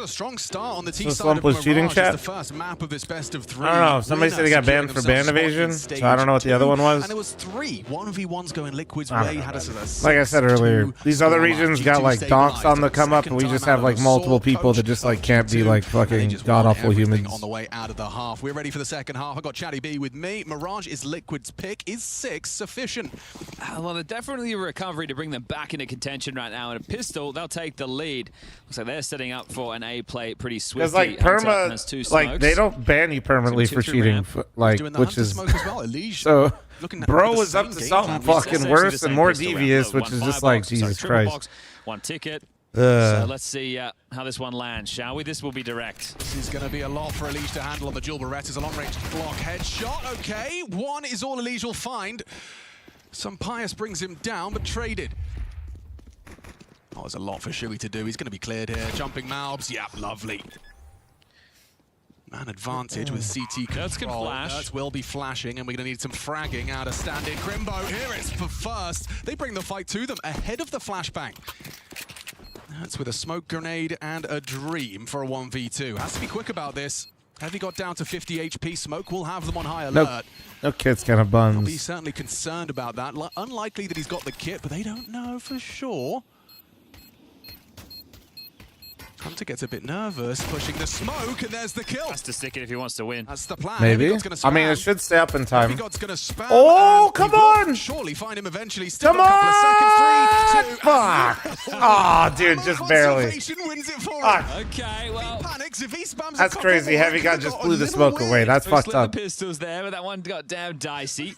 A strong start on the T So side of Mirage. cheating chat? The first map of this best of 3. I don't know. Somebody said he got banned for ban evasion, so I don't know what the other one was. And it was 3 1v1s going Liquid's way. Had us at a Like I said earlier, these other regions got like donks on the come up, and we just have like multiple people that just like can't be like fucking god awful humans. On the way out of the half. We're ready for the second half. I got Chatty B with me. Mirage is Liquid's pick. Is 6 sufficient? Well, they're definitely a recovery to bring them back into contention right now. And a pistol, they'll take the lead. Looks like they're setting up for an A play pretty swiftly. Because like perma, like they don't ban you permanently for cheating, like which is so. Bro was up to something fucking worse and more devious, which is just like Jesus Christ. One ticket. So let's see how this one lands, shall we? This will be direct. This is going to be a lot for Elige to handle on the dual Berettas. A long-range block headshot. Okay, one is all Elige will find. Some Pious brings him down, but traded. Oh, there's a lot for Shuey to do. He's going to be cleared here. Jumping Malbs. Yeah, lovely. Man advantage with CT control. Kurtz can flash. Kurtz will be flashing, and we're going to need some fragging out of stand-in. Crimbo, here it's for first. They bring the fight to them ahead of the flashbang. That's with a smoke grenade and a dream for a 1v2. Has to be quick about this. Heavy got down to 50 HP. Smoke will have them on high alert. No kid's kind of They'll be buns. certainly concerned about that. Unlikely that he's got the kit, but they don't know for sure. Hunter gets a bit nervous, pushing the smoke, and there's the kill. Has to stick it if he wants to win. That's the plan. Maybe. Heavygod's I mean, it should stay up in time. Heavygod's gonna spam, Oh, and come we will on! Surely find him eventually. Still Come got a on! couple of seconds. 3, 2. Fuck! Oh, dude, just barely. Conservation wins it for Fuck. him. Okay, well, He panics if he spams That's a couple crazy. more, Heavy he God could've just got blew a the little smoke win. away. That's First fucked lit up. the pistols there, but that one got damn dicey.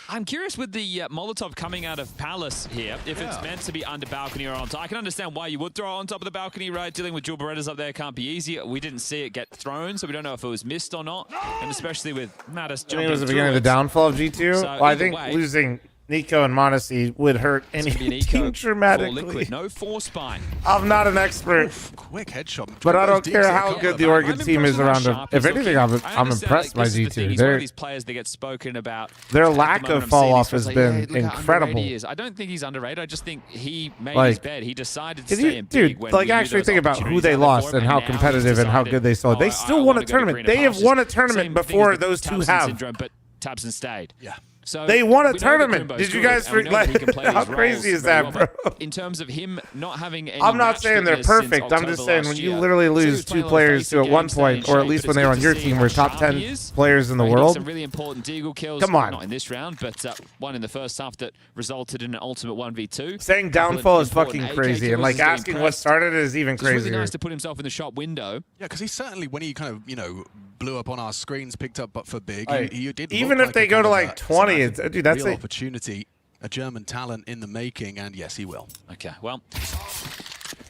I'm curious with the Molotov coming out of Palace here, if it's meant to be under balcony or on top. I can understand why you would throw it on top of the balcony, right? Dealing with dual Berettas up there can't be easy. We didn't see it get thrown, so we don't know if it was missed or not. And especially with Mattis I jumping mean, it was the through beginning of the it. downfall of G2. So Well, I either think way, losing Nico and Modesty would hurt it's gonna be an anything eco dramatically. for Liquid. No force spine. I'm not an expert, Quick headshot. but I don't care how Yeah, good the but Oregon I'm team is impressed with how around them. sharp If he's anything, looking. I'm I understand, impressed by this is the thing, G2. He's one They're of these players that get spoken about. Their At the lack moment, of I'm fall seeing off this, has like, been yeah, look how underrated incredible. he is. I don't think he's underrated. I just think he made Like, his bed. He decided to Can stay you, in big dude, when like we knew actually those think about who opportunities they out there lost for him, and how now he's competitive and how decided, good they sold. They I still won wanna a go to tournament. greener They have pastures. won a tournament Same thing as before the those two Tabson have. syndrome, but Tabson stayed. Yeah. So They won a we know that tournament. Crimbo's Did you good, guys and we know that he can play how these crazy roles is very that, well, bro? but in terms of him not having any I'm not match saying they're fitness since perfect. I'm just October saying when last you year. literally So he lose was two playing on players basic who at one games, staying point, or at shape, least but when it's they were good on to your see team, how were top sharp 10 he is. players in the He got world. some really important deagle kills. Come on. Not in this round, but one in the first half that resulted in an ultimate 1v2. Saying downfall is fucking AK crazy, and kills like is getting asking what pressed. started it is even It's really crazier. nice to put himself in the shop window. Yeah, because he certainly, when he kind of, blew up on our screens, picked up but for big, Like, he did even look if like they a go kind to of like 20, it's, dude, that's real a opportunity, a German talent in the making, and yes, he will. Okay, well,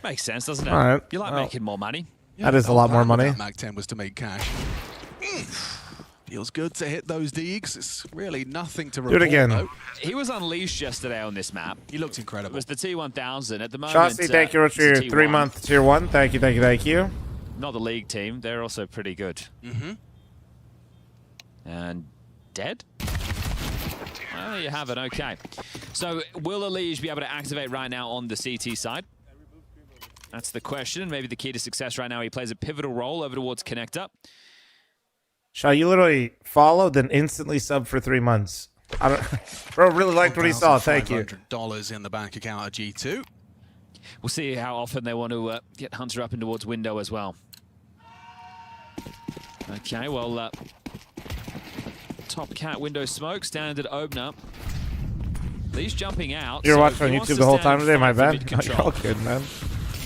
makes sense, doesn't it? All right, You like well, making more money. that is a lot more money. That Mag 10 was to make cash. Feels good to hit those digs. It's really nothing to report. Do it again. Though. He was unleashed yesterday on this map. He looked It incredible. was the T1000 at the moment. Chauncey, thank you for your it's a 3-month tier 1. Thank you, thank you, thank you. Not the league team. They're also pretty good. Mm-hmm. And dead? Well, there you have it. Okay. So will Elige be able to activate right now on the CT side? That's the question. Maybe the key to success right now. He plays a pivotal role over towards Connector. Shaw, you literally followed, then instantly subbed for 3 months. I don't, bro, really liked what he saw. Thank you. $1,500 in the bank account at G2. We'll see how often they want to get Hunter up in towards window as well. Okay, well, top cat window smoke, standard opener. He's jumping out. You're so watching on he wants YouTube to the whole stand time today, my and fight bad. for mid-control. All good, man.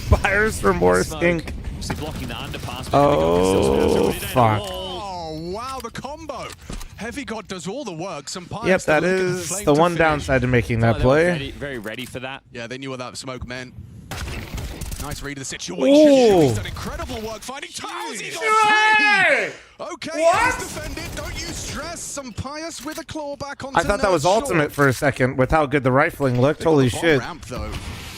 Buyer's remorse, Smoke, Inc. obviously blocking the underpass. Oh, fuck. Oh, wow, the combo. Heavy God does all the work. Some pious Yep, that to look and is flame the to one finish. downside to making that They were play. very ready for that. Yeah, they knew what that smoke meant. Nice read of the situation. Ooh. He's done incredible work finding tiles. He got three. Okay, What? he's defended. Don't you stress. Some pious with a claw back on. I thought that was ultimate for a second with how good the rifling looked. Holy shit. Ramp, though.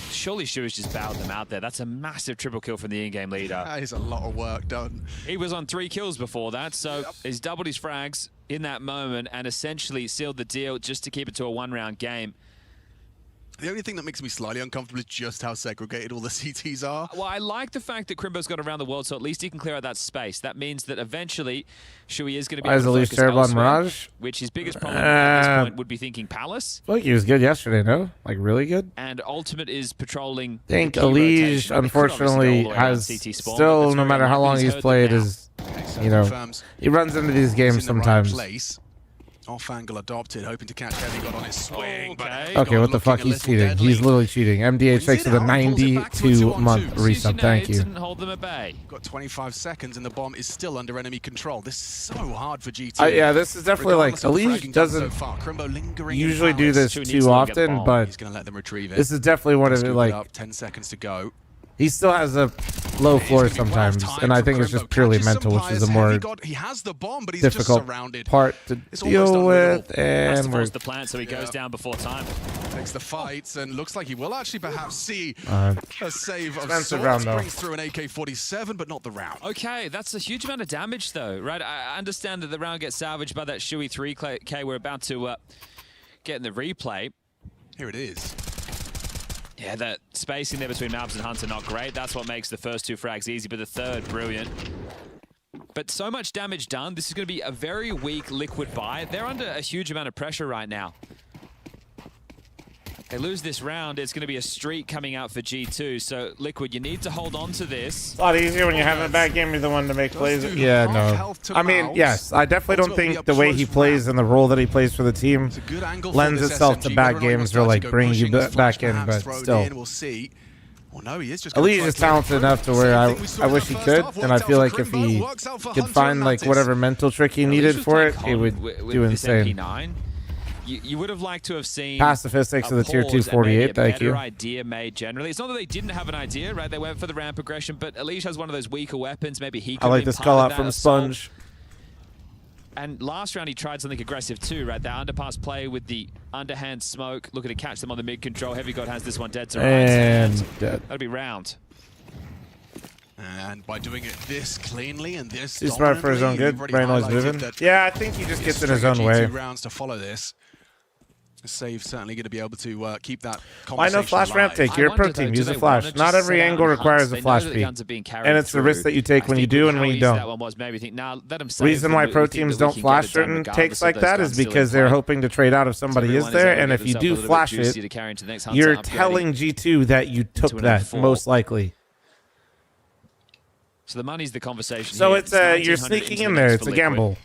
Surely Shui's just bowed them out there. That's a massive triple kill from the in-game leader. That is a lot of work done. He was on 3 kills before that, so he's doubled his frags in that moment and essentially sealed the deal just to keep it to a 1-round game. The only thing that makes me slightly uncomfortable is just how segregated all the CTs are. Well, I like the fact that Crimbo's got around the world, so at least he can clear out that space. That means that eventually Shui is going to be Why is able to Elige focus terrible on elsewhere, Mirage? which his biggest problem at this point would be thinking Palace. I feel like he was good yesterday, no? Like, really good? And Ultimate is patrolling. I think the key Elige, rotation. They could obviously unfortunately, go all the way around has CT spawn, but still, that's no very matter how unlikely. long He's he's heard played, them now. is, he runs into these games He's in the right sometimes. place. Off angle adopted, hoping to catch Heavy God on his swing. Okay, what the fuck? He's cheating. He's literally cheating. MDH takes with a 92-month resub. Thank you. Didn't hold them at bay. Got 25 seconds and the bomb is still under enemy control. This is so hard for GT. Yeah, this is definitely like, Regardless of the Elige fragging done so doesn't far. Crimbo lingering usually in do Palace. this too often, but he's going to let them retrieve it. this is definitely one of Scoop it, it like, up, 10 seconds to go. He still has a low floor sometimes, and I think it's just purely mental, which is a more difficult part to deal with. And we're the plant, so he goes down before time. Takes the fights and looks like he will actually perhaps see a save of expensive sorts. round, though. Brings through an AK-47, but not the round. Okay, that's a huge amount of damage, though, right? I understand that the round gets salvaged by that Shui 3K. We're about to get in the replay. Here it is. Yeah, that spacing there between Mabs and Hunter, not great. That's what makes the first 2 frags easy, but the third, brilliant. But so much damage done. This is going to be a very weak Liquid buy. They're under a huge amount of pressure right now. They lose this round, it's going to be a streak coming out for G2. So, Liquid, you need to hold on to this. It's a lot easier when you're having a bad game. You're the one to make plays. Yeah, no. I mean, yes, I definitely don't think the way he plays and the role that he plays for the team lends itself to bad games or like bringing you back in, but still. Elise is talented enough to where I wish he could, and I feel like if he could find like whatever mental trick he needed for it, he would do insane. You would have liked to have seen Pacifistics of the tier 248, thank you. Idea made generally. It's not that they didn't have an idea, right? They went for the ramp progression, but Elish has one of those weaker weapons. Maybe he could I like this call out from Sponge. And last round he tried something aggressive too, right? That underpass play with the underhand smoke, looking to catch them on the mid control. Heavy God has this one dead to right. And dead. That'll be round. And by doing it this cleanly and this too smart for his own good. Brain always moving. Yeah, I think he just gets in his own way. Rounds to follow this. Save certainly going to be able to keep that conversation Why no flash ramp take? You're a pro team. Use a flash. Not every angle requires a flash peek. And it's the risk that you take when you do and when you don't. Reason why pro teams don't flash certain takes like that is because they're hoping to trade out if somebody is there. And if you do flash it, you're telling G2 that you took that, most likely. So the money's the conversation. So it's you're sneaking in there. It's a gamble.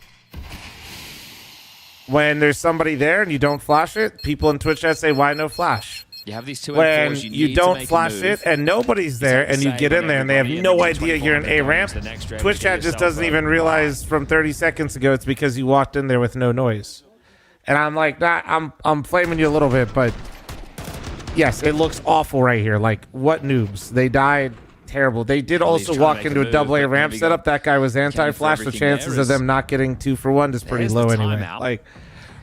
When there's somebody there and you don't flash it, people in Twitch chat say, why no flash? You have these 2 when you don't flash it and nobody's there and you get in there and they have no idea you're in A ramp, Twitch chat just doesn't even realize from 30 seconds ago it's because you walked in there with no noise. And I'm like, nah, I'm flaming you a little bit, but yes, it looks awful right here. Like, what noobs? They died. Terrible. They did also walk into a double A ramp setup. That guy was anti-flash. The chances of them not getting 2 for 1 is pretty low anyway. Like,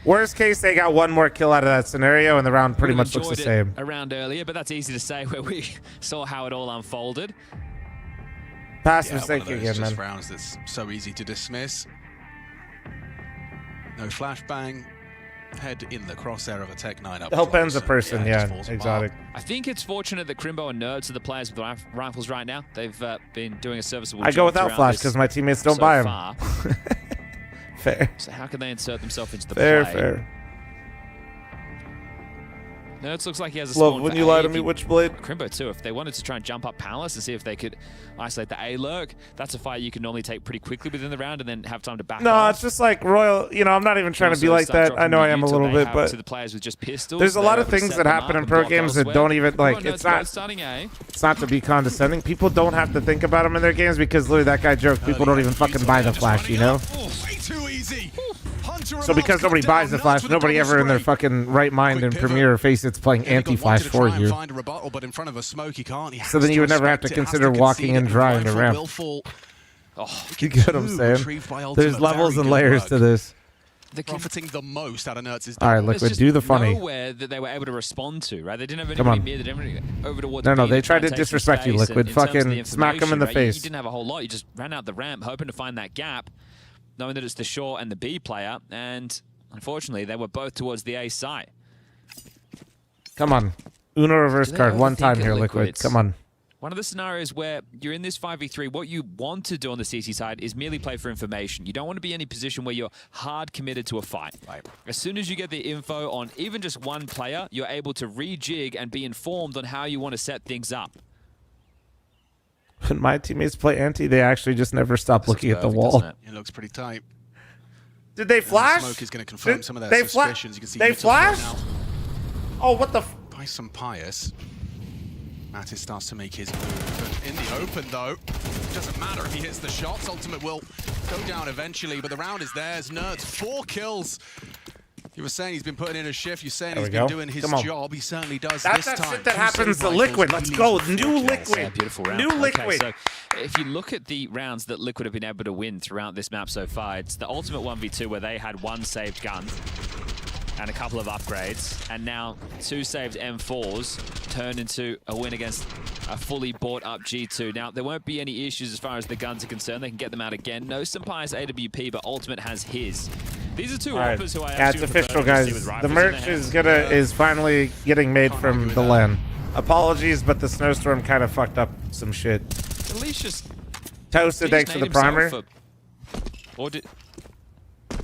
worst case, they got 1 more kill out of that scenario, and the round pretty much looks the same. Around earlier, but that's easy to say where we saw how it all unfolded. Passive mistake again, man. Rounds that's so easy to dismiss. No flashbang. Head in the crosshair of a Tech 9 up. The whole pen's a person, yeah, exotic. I think it's fortunate that Crimbo and Nerds are the players with the rifles right now. They've been doing a serviceable job. I go without flash because my teammates don't buy them. Fair. So how can they insert themselves into the play? Fair. Nerds looks like he has a love when you lie to me, Witchblade. Crimbo too. If they wanted to try and jump up Palace and see if they could isolate the A lurk, that's a fight you can normally take pretty quickly within the round and then have time to back off. No, it's just like Royal. You know, I'm not even trying to be like that. I know I am a little bit, but to the players with just pistols, there's a lot of things that happen in pro games that don't even like. It's not to be condescending. People don't have to think about them in their games because literally that guy joked. People don't even fucking buy the flash, you know. So because nobody buys the flash, nobody ever in their fucking right mind in Premiere or Facet's playing anti-flash for you. So then you would never have to consider walking and drying the ramp. You get what I'm saying? There's levels and layers to this. They're profiting the most out of Nerds. All right, Liquid, do the funny. Nowhere that they were able to respond to, right? They didn't have anybody near. They didn't over towards no, they tried to disrespect you, Liquid. Fucking smack them in the face. You didn't have a whole lot. You just ran out the ramp, hoping to find that gap, knowing that it's the short and the B player, and unfortunately, they were both towards the A site. Come on. Uno reverse card one time here, Liquid. Come on. One of the scenarios where you're in this 5v3, what you want to do on the CC side is merely play for information. You don't want to be in any position where you're hard committed to a fight. Right. As soon as you get the info on even just one player, you're able to rejig and be informed on how you want to set things up. When my teammates play anti, they actually just never stop looking at the wall. It looks pretty tight. Did they flash? Smoke is going to confirm some of their suspicions. You can see they flashed? Oh, what the f... By some pious. Mattis starts to make his move. In the open, though, it doesn't matter if he hits the shots. Ultimate will go down eventually, but the round is theirs. Nerds, 4 kills. You were saying he's been putting in a shift. You're saying There he's we been go. doing his Come on. job. He certainly does That's this that time. shit that happens to Liquid. Let's go. New Liquid. Yeah, beautiful round. New Liquid. Okay, so if you look at the rounds that Liquid have been able to win throughout this map so far, it's the ultimate 1v2 where they had one saved gun and a couple of upgrades, and now 2 saved M4s turn into a win against a fully bought up G2. Now, there won't be any issues as far as the guns are concerned. They can get them out again. No Sampaio's AWP, but Ultimate has his. These are two offers who I yeah, it's actually official, prefer to see guys. with The rifles in merch their hands. is finally getting made from the LAN. Apologies, but the snowstorm kind of fucked up some shit. At least just Toasted, thanks for the primer. Or did...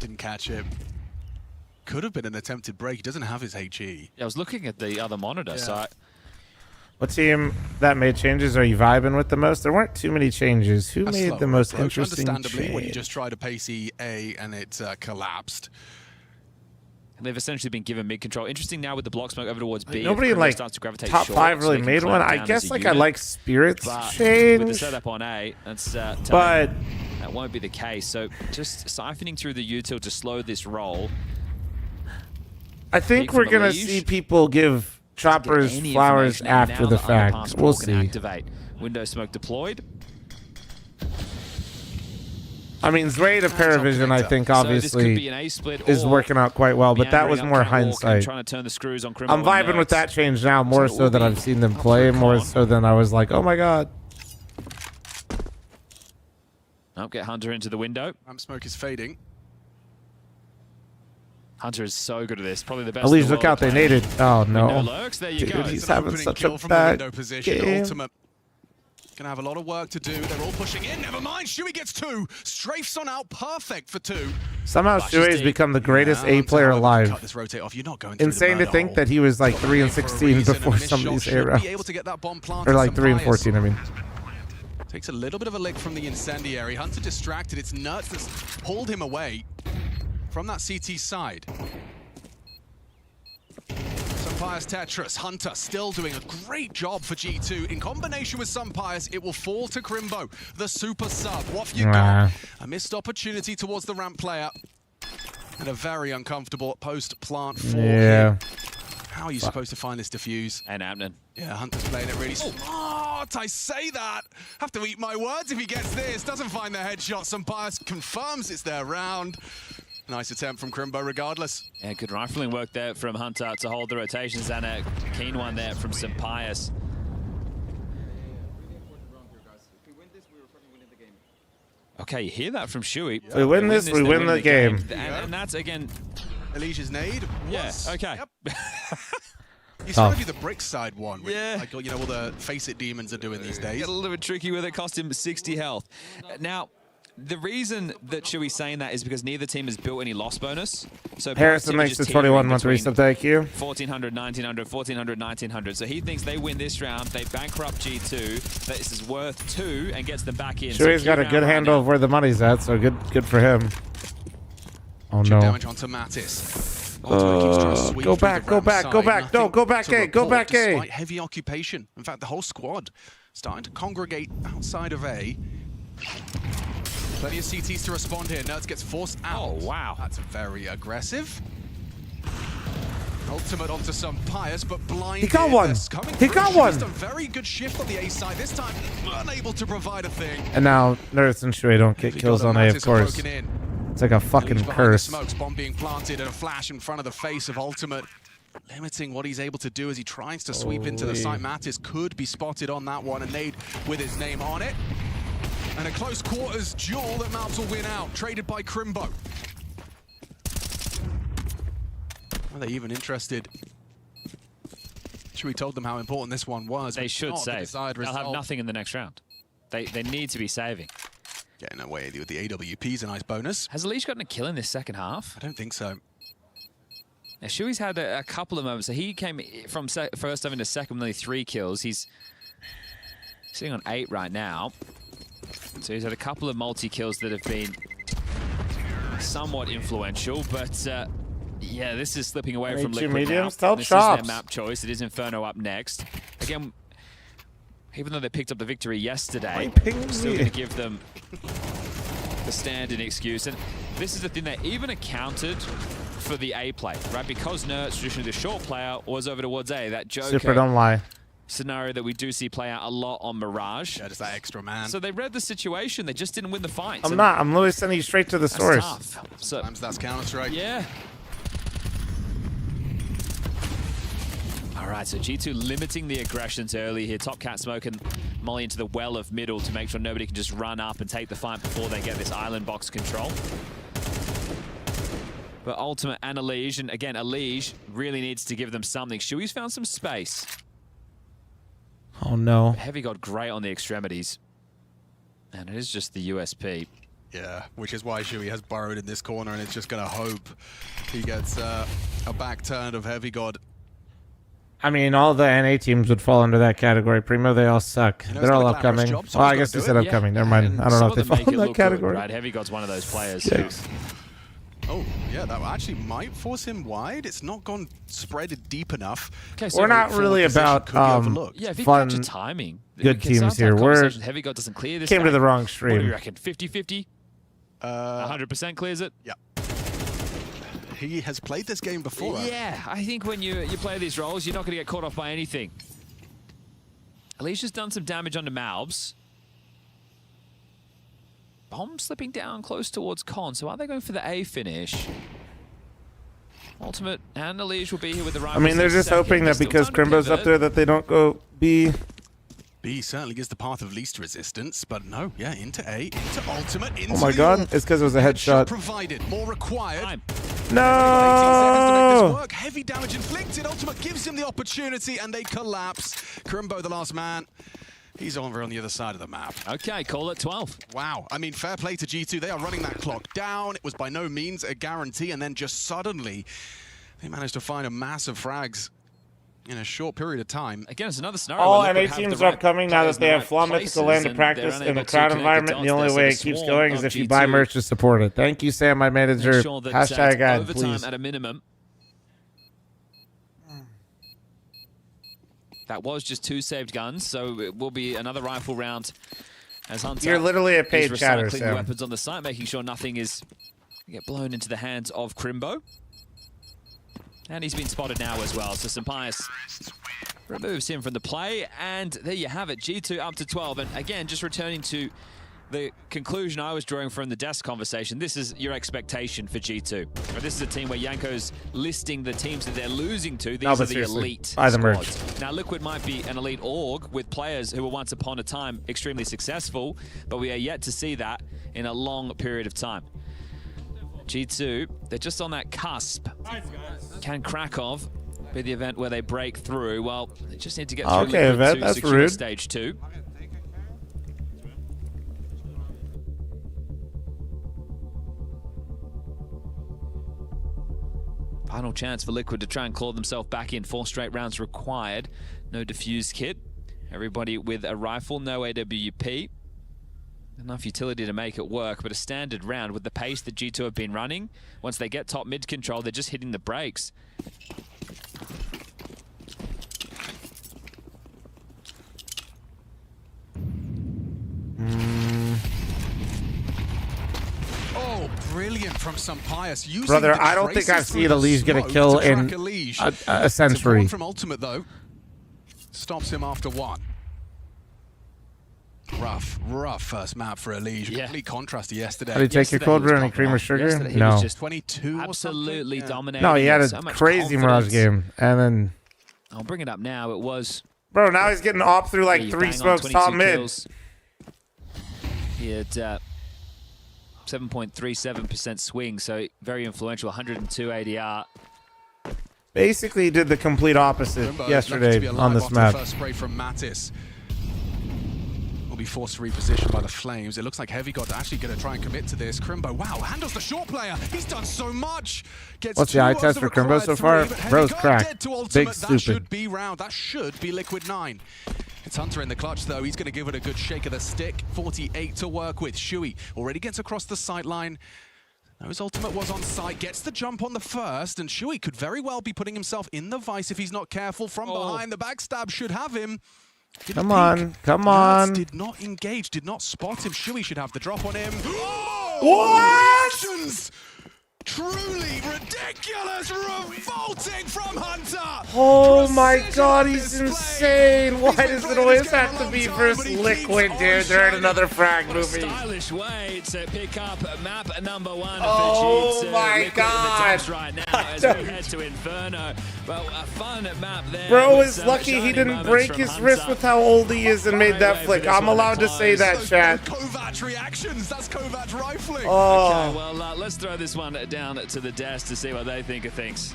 Didn't catch it. Could have been an attempted break. He doesn't have his HE. Yeah, I was looking at the other monitor, so I... What team that made changes are you vibing with the most? There weren't too many changes. Who A made slower the most approach, interesting understandably, change? when you just tried a pacey A and it collapsed. And they've essentially been given mid control. Interesting now with the block smoke over towards B. Nobody If like starts to gravitate top short, 5 so really they can made one. clamp I down guess as a like I unit. like Spirit's But change. with the setup on A, that's But that won't be the case. So just siphoning through the util to slow this roll. I think we're gonna see people give choppers Any flowers information, and after now the Underpass fact. Paul We'll can see. Activate. Window smoke deployed. I mean, Zray to Parivision, I think, So this could obviously, be an A-split is or working out quite well, but that was meandering more up catwalk and hindsight. trying to turn the screws on I'm Crimbo and vibing with Nerds. that change now, more So it so will than be I've seen them play, more so than I was like, oh my god. Oh, get Hunter into the window. Ramp smoke is fading. Hunter is so good at this. Probably the best. At least in the look world out, they playing. naded. Oh no. Window lurks. There you Dude, go. he's It's an having opening such kill a from the bad window position. game. Ultimate gonna have a lot of work to do. They're all pushing in. Never mind. Shuey gets 2. Strafes on out. Perfect for 2. Somehow Flashes Shuey's deep. become the greatest Yeah, A Hunter, player however, alive. cut this rotate off. You're not going through the Insane to murder think hole. that he was like 3 and For a 16 reason, before and this some of shot these should era. be able to get that bomb planted. Or like 3 and Sampaio 14, I mean. Takes a little bit of a lick from the incendiary. Hunter distracted. It's Nuts that's pulled him away from that CT side. Sampaio's Tetris. Hunter still doing a great job for G2. In combination with Sampaio's, it will fall to Crimbo, the super sub. What have you got? A missed opportunity towards the ramp player. And a very uncomfortable post-plant fall here. How are you supposed to find this defuse? And Abnan. Yeah, Hunter's playing it really smart. I say that. Have to eat my words if he gets this. Doesn't find the headshot. Sampaio confirms it's their round. Nice attempt from Crimbo regardless. Yeah, good rifling work there from Hunter to hold the rotations, and a keen one there from Sampaio. Okay, you hear that from Shuey. If we win this, we win the game. And that's, again... Alicia's nade. Yeah, okay. Yep. He's trying to do the brick side one. Yeah. Like, you know, all the face it demons are doing these days. Get a little bit tricky with it, cost him 60 health. Now, the reason that Shuey's saying that is because neither team has built any loss bonus. So Harrison makes the 21-month reset, thank you. 1400, 1900, 1400, 1900. So he thinks they win this round, they bankrupt G2. This is worth 2 and gets them back in. Shuey's got a good handle of where the money's at, so good for him. Oh Chip no. damage onto Mattis. Go back, go back, go back. No, go back A, go back A. Despite heavy occupation. In fact, the whole squad starting to congregate outside of A. Plenty of CTs to respond here. Nerds gets forced out. Oh, wow. That's very aggressive. Ultimate onto Sampaio, but blind. He got one. He got one. He's done very good shift on the A side. This time, unable to provide a thing. And now Nerds and Shuey don't get kills on A, of course. It's like a fucking curse. Smokes, bomb being planted and a flash in front of the face of Ultimate. Limiting what he's able to do as he tries to sweep into the site. Mattis could be spotted on that one and nade with his name on it. And a close quarters duel that Mouths will win out. Traded by Crimbo. Are they even interested? Should we told them how important this one was? They should Not the save. desired They'll have result. nothing in the next round. They need to be saving. Getting away with the AWP's a nice bonus. Has Alicia gotten a kill in this second half? I don't think so. Now, Shuey's had a couple of moments. So he came from first time into second with only 3 kills. He's sitting on 8 right now. So he's had a couple of multi-kills that have been somewhat influential, but yeah, this is slipping away from Liquid mediums, now. tell This Chops. is their map choice. It is Inferno up next. Again, even though they picked up the victory yesterday, I'm still going to give them the stand-in excuse. And this is the thing, they even accounted for the A play, right? Because Nert's traditionally the short player was over towards A. That Joker Super, don't lie. scenario that we do see play out a lot on Mirage. Yeah, just that extra man. So they read the situation. They just didn't win the fight. I'm not. I'm literally sending you straight to the source. Tough. So, Sometimes that's Counter-Strike. yeah. All right, so G2 limiting the aggressions early here. Top Cat smoking Molly into the well of middle to make sure nobody can just run up and take the fight before they get this island box control. But Ultimate and Elige, and again, Elige really needs to give them something. Shui's found some space. Oh, no. Heavy got great on the extremities. And it is just the USP. Yeah, which is why Shui has burrowed in this corner, and it's just going to hope he gets a back turn of Heavy God. I mean, all the NA teams would fall under that category. Primo, they all suck. You know, They're all it's not a glamorous upcoming. job, so Well, he's I guess gotta they do said it. upcoming. Never mind. And I don't know if they some of them fall in make it that look category. good, right? Heavy God's one of those players. Jeez. Oh, yeah, that actually might force him wide. It's not gone spread deep enough. Okay, so We're not really about yeah, if he fun, catches timing, good teams here. We're Heavy God doesn't clear this. came to the wrong What do you stream. reckon? 50-50? 100% clears it? Yeah. He has played this game before. Yeah, I think when you play these roles, you're not going to get caught off by anything. Alicia's done some damage onto Malbs. Bomb slipping down close towards Con, so are they going for the A finish? Ultimate and Elige will be here with the rifles. I mean, they're just hoping that because Crimbo's up there that they don't go B. B certainly gives the path of least resistance, but no, yeah, into A, into Ultimate, into Oh my the god, AWP. it's because it was a headshot. Provided, more required. 18 seconds to make No! this work. Heavy damage inflicted. Ultimate gives him the opportunity, and they collapse. Crimbo, the last man. He's over on the other side of the map. Okay, call it 12. Wow. I mean, fair play to G2. They are running that clock down. It was by no means a guarantee, and then just suddenly, they managed to find a massive frags in a short period of time. Again, it's another scenario. All NA teams are upcoming now that they have fl0m Mythical Land to practice in a crowd environment. The only way it keeps going is if you buy merch to support it. Thank you, Sam, my manager. Hashtag ad, please. At a minimum. That was just 2 saved guns, so it will be another rifle round as Hunter. You're literally a paid is chatter, recycling Sam. weapons on the site, making sure nothing is get blown into the hands of Crimbo. And he's been spotted now as well, so Sampaius removes him from the play, and there you have it, G2 up to 12. And again, just returning to the conclusion I was drawing from the desk conversation, this is your expectation for G2. This is a team where Yanko's listing the teams that they're losing to. These are the elite buy the merch. squads. Now, Liquid might be an elite org with players who were once upon a time extremely successful, but we are yet to see that in a long period of time. G2, they're just on that cusp. Can Krakow be the event where they break through? Well, they just need to get through Okay, Liquid Yvette, to that's secure rude. stage 2. Final chance for Liquid to try and claw themselves back in. 4 straight rounds required. No defuse kit. Everybody with a rifle, no AWP. Enough utility to make it work, but a standard round with the pace that G2 have been running. Once they get top mid control, they're just hitting the brakes. Oh, brilliant from Sampaius. Using Brother, the I don't think I've traces seen through the Elige get a smoke kill to track in Elige. a century. It's a one from Ultimate, though. Stops him after 1. Rough first map for Elige. Yeah. Complete contrast to yesterday. How did he take your cold brew? Any cream or sugar? Yesterday he No. was just 22 absolutely dominating. No, he had a so much crazy Mirage confidence. game. And then, I'll bring it up now. It was... bro, now he's getting op through like Yeah, you 3 bang on smokes 22 top mid. kills. He had 7.37% swing, so very influential, 102 ADR. Basically, he did the complete opposite Crimbo yesterday lucky to be alive on this after map. The first spray from Mattis will be forced to reposition by the Flames. It looks like Heavy God actually going to try and commit to this. Crimbo, wow, handles the short player. He's done so much. Gets What's the eye test for Crimbo so far? Bro's cracked. Big That stupid. should be round. That should be Liquid 9. It's Hunter in the clutch, though. He's going to give it a good shake of the stick. 48 to work with. Shui already gets across the sight line. Now his ultimate was on site, gets the jump on the first, and Shui could very well be putting himself in the vice if he's not careful. From behind, the backstab should have him. Come on, come on. Did not engage, did not spot him. Shui should have the drop on him. What? Truly ridiculous, revolting from Hunter. Oh my god, he's insane. Why does it always have to be versus Liquid, dude? They're in another frag movie. Stylish way to pick up map number 1 Oh for G2. my Liquid god. in the right now as we head to Inferno. Well, a fun map there. Bro is lucky he didn't break his wrist with how old he is and made that flick. I'm allowed to say that, chat. Kovac reactions, that's Kovac rifling. Oh. Okay, well, let's throw this one down to the desk to see what they think of things.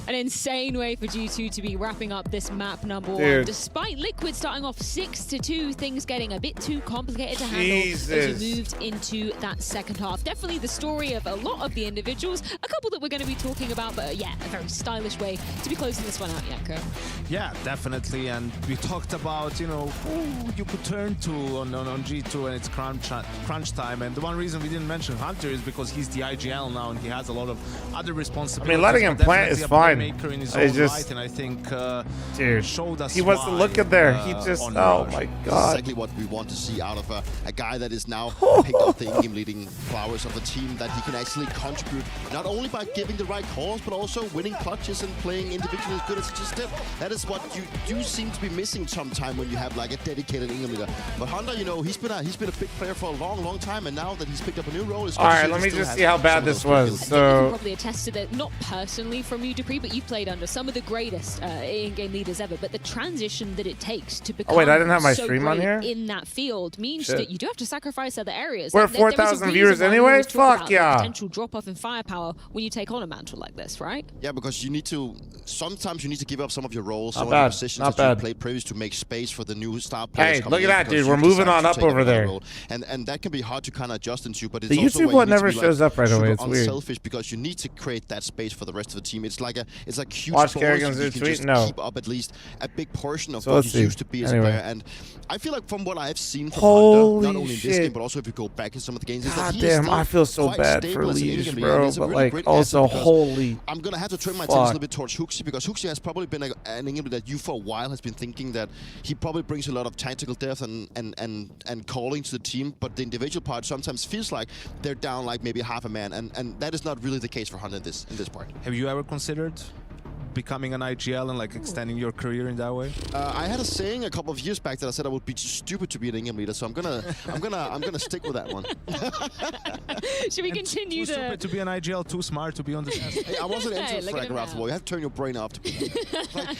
An insane way for G2 to be wrapping up this map number 1. Dude. Despite Liquid starting off 6-2, things getting a bit too complicated to handle Jesus. as we moved into that second half. Definitely the story of a lot of the individuals. A couple that we're going to be talking about, but yeah, a very stylish way to be closing this one out, Yanko. Yeah, definitely. And we talked about, you know, who you could turn to on G2 and it's crunch time. And the one reason we didn't mention Hunter is because he's the IGL now and he has a lot of other responsibilities. I mean, letting him plant is fine. In his It's own just, right, and I think dude, showed us he wasn't looking there. He just, oh my god. Exactly what we want to see out of a guy that is now picked up the in-game leading flowers of the team, that he can actually contribute not only by giving the right calls, but also winning clutches and playing individually as good as he just did. That is what you do seem to be missing sometime when you have like a dedicated in-game leader. But Honda, you know, he's been a big player for a long time, and now that he's picked up a new role, it's all right, let me just see how bad this was. You So probably attest to that, not personally from you, Dupree, but you've played under some of the greatest in-game leaders ever. But the transition that it takes to become wait, I didn't have my so stream on great here? In that field means Shit. that you do have to sacrifice other areas. We're Like, there is a 4,000 reason viewers why we anyway? always talk Fuck about yeah. the potential drop-off in firepower when you take on a mantle like this, right? Yeah, because you need to, sometimes you need to give up some of your roles, Not some bad, of the positions not that you bad. played previous to make space for the new star players. hey, coming look at in, that, because dude. you We're moving decide on to up take over another there. role. And that can be hard to kind of adjust into, but it's The also YouTube where one you need to never be, shows up right super away. It's weird. unselfish, because you need to create that space for the rest of the team. It's like a huge Watch bonus Kerrigan's if you can tweet? just No. keep up at least a big portion of So what let's you see. used to be as Anyway. a player. And I feel like from what I've seen from Holy Hunter, not only in this shit. game, but also if you go back in some of the games, is that God he is damn, still I feel so quite bad stable for as an Liege, in-game leader. bro. It's a But really like, great also, asset, because holy. I'm gonna have to turn my fuck. attention a little bit towards Huxi, because Huxi has probably been an in-game leader that you for a while has been thinking that he probably brings a lot of tactical depth and calling to the team, but the individual part sometimes feels like they're down like maybe half a man, and that is not really the case for Hunter in this part. Have you ever considered becoming an IGL and like extending your career in that way? I had a saying a couple of years back that I said I would be stupid to be an in-game leader, so I'm gonna stick with that one. Should we continue Too stupid to be an IGL, too smart to be on the desk. Hey, I wasn't into Hey, the look at frag him around the now. wall. You have to turn your brain off to be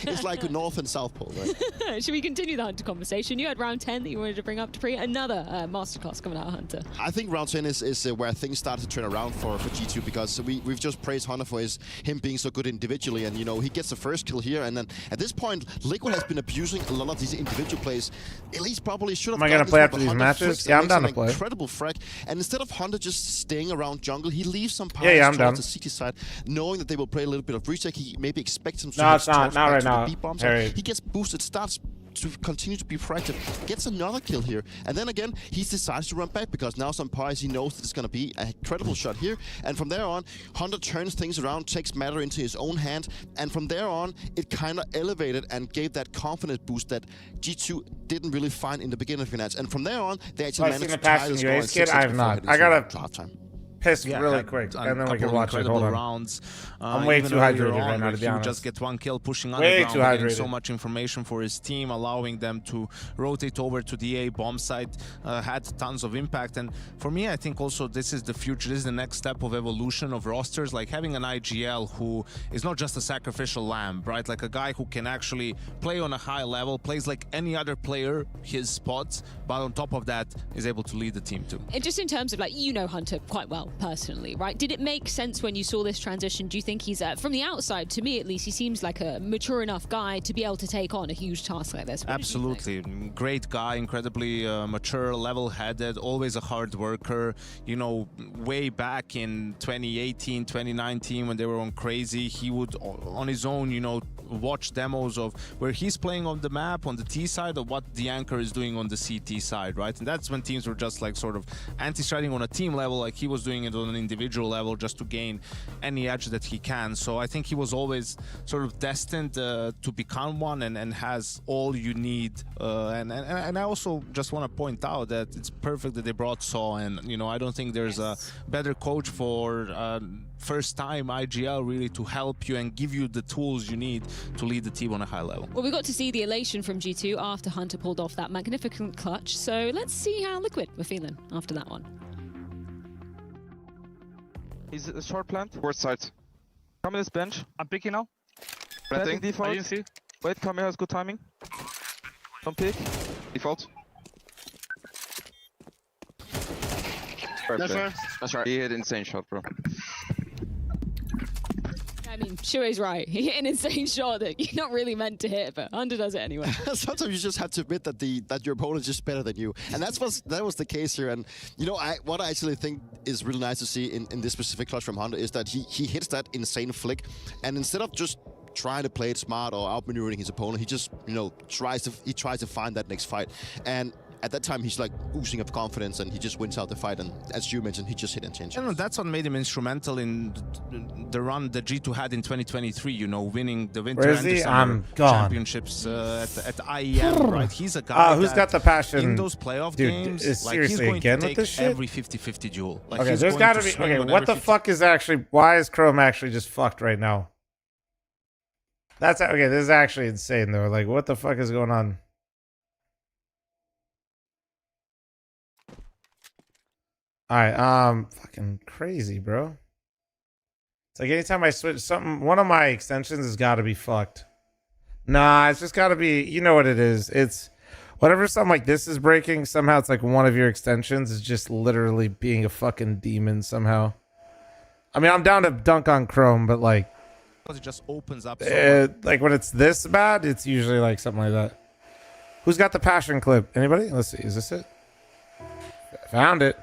it's like a North and South Pole, right? Should we continue the Hunter conversation? You had round 10 that you wanted to bring up, Dupree. Another masterclass coming out of Hunter. I think round 10 is where things started to turn around for G2, because we've just praised Hunter for him being so good individually, and you know, he gets the first kill here, and then at this point Liquid has been abusing a lot of these individual plays. At least probably should have. Am I gonna play after these matches? Yeah, I'm down to play. Incredible frag, and instead of Hunter just staying around jungle, he leaves some powers Yeah, I'm down. towards the CT side, knowing that they will play a little bit of retake. He maybe expects him to. No, it's not. charge Not back right to the now, B bombs. Harry. He gets boosted, starts to continue to be fractured, gets another kill here, and then again he decides to run back, because now some pies he knows that it's going to be a credible shot here, and from there on Hunter turns things around, takes matter into his own hand, and from there on it kind of elevated and gave that confidence boost that G2 didn't really find in the beginning of the match, and from there on they actually I've seen managed the to tie passing the you score in ace kid. 6 I have before not. heading I to gotta halftime. piss Yeah, really had quick, a and then we couple can watch it. incredible Hold on. rounds. I'm way Even too earlier hydrated right on, now, where to be he would honest. just get one kill, pushing Way underground, too getting so hydrated. much information for his team, allowing them to rotate over to the A bomb site, had tons of impact. And for me, I think also this is the future. This is the next step of evolution of rosters, like having an IGL who is not just a sacrificial lamb, right? Like a guy who can actually play on a high level, plays like any other player his spots, but on top of that is able to lead the team too. And just in terms of, like, you know Hunter quite well personally, right? Did it make sense when you saw this transition? Do you think he's, from the outside, to me at least, he seems like a mature enough guy to be able to take on a huge task like this? What did you think? Absolutely. Great guy, incredibly mature, level-headed, always a hard worker. You know, way back in 2018, 2019, when they were on Crazy, he would, on his own, you know, watch demos of where he's playing on the map on the T side of what the anchor is doing on the CT side, right? And that's when teams were just like sort of anti-striding on a team level, like he was doing doing it on an individual level just to gain any edge that he can. So I think he was always sort of destined to become one, and has all you need. And I also just want to point out that it's perfect that they brought Saw, and you know, I don't think there's a better coach for first time IGL really to help you and give you the tools you need to lead the team on a high level. Well, we got to see the elation from G2 after Hunter pulled off that magnificent clutch, so let's see how Liquid were feeling after that one. He's a short plant. Fourth side. Come in this bench. I'm picking now. Planting default. I didn't see. Wait, Camille has good timing. Don't pick. Default. Perfect. That's right. He hit insane shot, bro. I mean, Shuei's right. He hit an insane shot that you're not really meant to hit, but Hunter does it anyway. Sometimes you just have to admit that your opponent is just better than you, and that was the case here. And you know, what I actually think is really nice to see in this specific clutch from Hunter is that he hits that insane flick, and instead of just trying to play it smart or outmaneuvering his opponent, he just, you know, tries to find that next fight. And at that time, he's like oozing of confidence, and he just wins out the fight. And as you mentioned, he just hit and changed. I know, that's what made him instrumental in the run that G2 had in 2023. You know, winning the Winter and the Summer Championships at IEM. Right, he's a guy who's got the passion in those playoff games. Like, he's going again to with take this shit? every 50-50 duel. Like, okay, there's got to be. Okay, what the fuck is actually? Why is Chrome actually just fucked right now? That's okay. This is actually insane though. Like, what the fuck is going on? All right, fucking crazy, bro. It's like anytime I switch something, one of my extensions has got to be fucked. Nah, it's just got to be, you know what it is. It's whatever something like this is breaking, somehow it's like one of your extensions is just literally being a fucking demon somehow. I mean, I'm down to dunk on Chrome, but like, it just opens up. Like when it's this bad, it's usually like something like that. Who's got the passion clip? Anybody? Let's see. Is this it? Found it.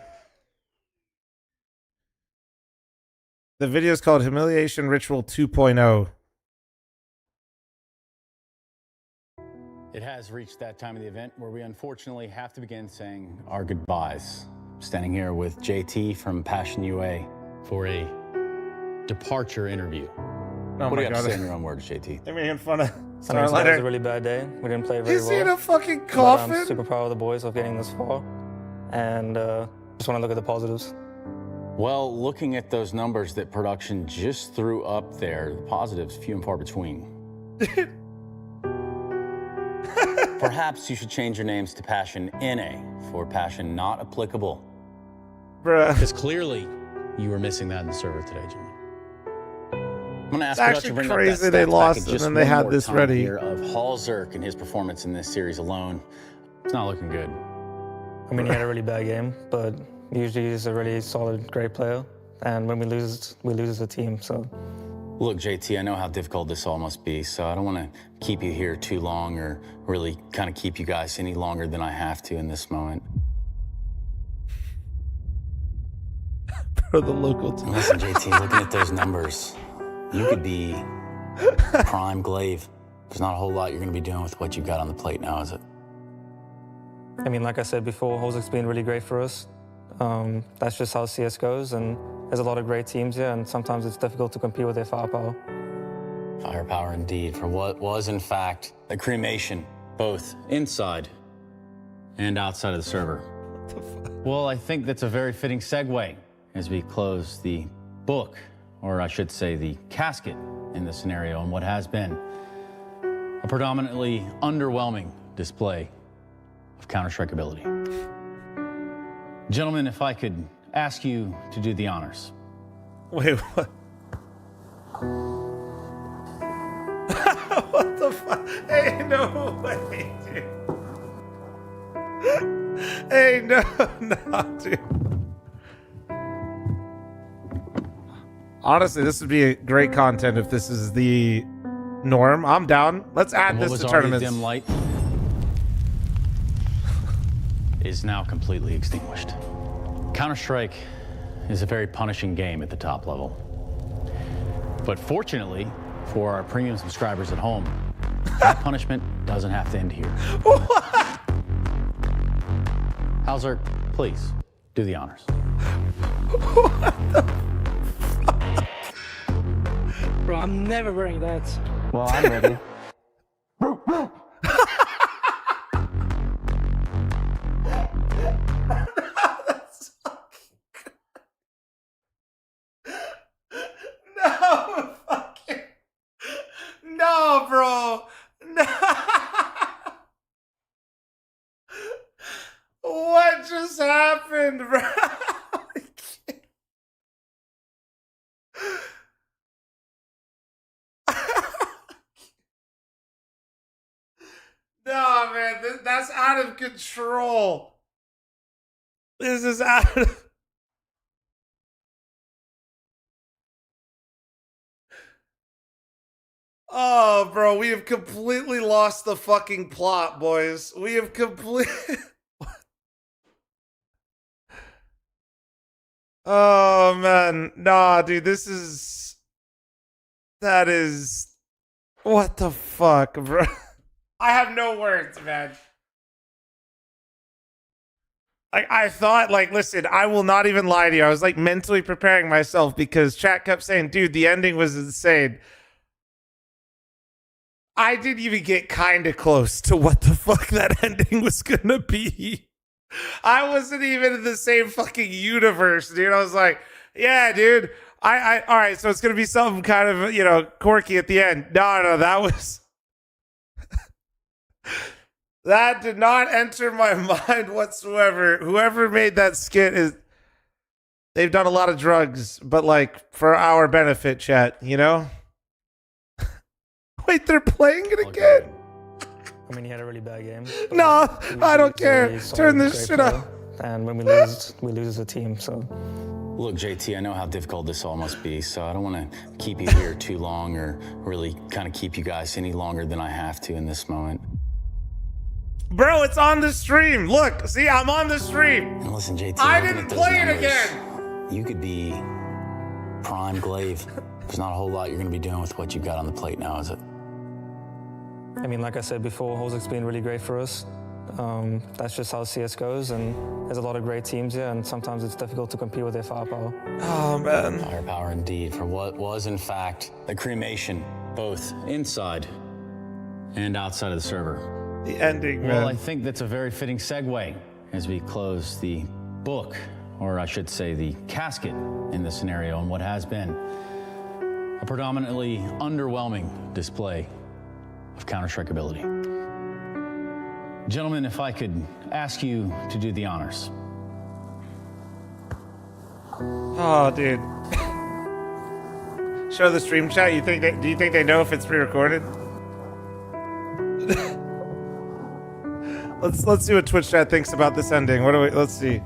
The video is called Humiliation Ritual 2.0. It has reached that time of the event where we unfortunately have to begin saying our goodbyes. Standing here with JT from Passion UA for a departure interview. Oh what do my you have God. to say in your own words, JT? They're making fun of I mean, today was a really bad day. We didn't play very well. Is he in a fucking But coffin? I'm super proud of the boys of getting this far. And just want to look at the positives. Well, looking at those numbers that production just threw up there, the positives few and far between. Perhaps you should change your names to Passion NA for Passion Not Applicable. Bruh. Because clearly you were missing that in the server today, Jimmy. I'm going to ask It's production actually to bring crazy up that they stats lost package and just then they one had more this time ready. here of Halzerk and his performance in this series alone. It's not looking good. I mean, he had a really bad game, but usually he's a really solid, great player. And when we lose as a team, so. Look, JT, I know how difficult this all must be, so I don't want to keep you here too long or really kind of keep you guys any longer than I have to in this moment. For the local team. Listen, JT, looking at those numbers, you could be prime Glaive. There's not a whole lot you're going to be doing with what you've got on the plate now, is it? I mean, like I said before, Halzerk's been really great for us. That's just how CS goes, and there's a lot of great teams here, and sometimes it's difficult to compete with their firepower. Firepower indeed, for what was, in fact, a cremation, both inside and outside of the server. What the fuck? Well, I think that's a very fitting segue as we close the book, or I should say the casket in this scenario, and what has been a predominantly underwhelming display of Counter-Strike ability. Gentlemen, if I could ask you to do the honors. Wait, what? What the fuck? Hey, no way, dude. Hey, no, dude. Honestly, this would be great content if this is the norm. I'm down. Let's add this to tournaments. Dim light is now completely extinguished. Counter-Strike is a very punishing game at the top level. But fortunately, for our premium subscribers at home, that punishment doesn't have to end here. Halzerk, please do the honors. Bro, I'm never wearing that. Well, I'm ready. No, fucking. No, bro. No. What just happened, bro? No, man, that's out of control. This is out of... Oh, bro, we have completely lost the fucking plot, boys. We have completely... Oh, man. Nah, dude, this is... That is... What the fuck, bro? I have no words, man. Like, I thought, like, listen, I will not even lie to you. I was, like, mentally preparing myself because chat kept saying, dude, the ending was insane. I didn't even get kind of close to what the fuck that ending was gonna be. I wasn't even in the same fucking universe, dude. I was like, yeah, dude. All right, so it's gonna be something kind of, you know, quirky at the end. No, that was... That did not enter my mind whatsoever. Whoever made that skit is... They've done a lot of drugs, but like for our benefit, chat, you know? Wait, they're playing it again? I mean, he had a really bad game. No, I don't care. Turn this shit up. And when we lose as a team, so... Look, JT, I know how difficult this all must be, so I don't want to keep you here too long or really kind of keep you guys any longer than I have to in this moment. Bro, it's on the stream. Look, see, I'm on the stream. Now listen, JT, I didn't play it again. You could be prime glaive. There's not a whole lot you're going to be doing with what you've got on the plate now, is it? I mean, like I said before, Hozek's been really great for us. That's just how CS goes, and there's a lot of great teams here, and sometimes it's difficult to compete with their firepower. Oh, man. Firepower indeed for what was, in fact, a cremation, both inside and outside of the server. The ending, man. Well, I think that's a very fitting segue as we close the book, or I should say the casket in this scenario, and what has been a predominantly underwhelming display of Counter-Strike ability. Gentlemen, if I could ask you to do the honors. Oh, dude. Show the stream chat. Do you think they know if it's pre-recorded? Let's see what Twitch chat thinks about this ending. Let's see.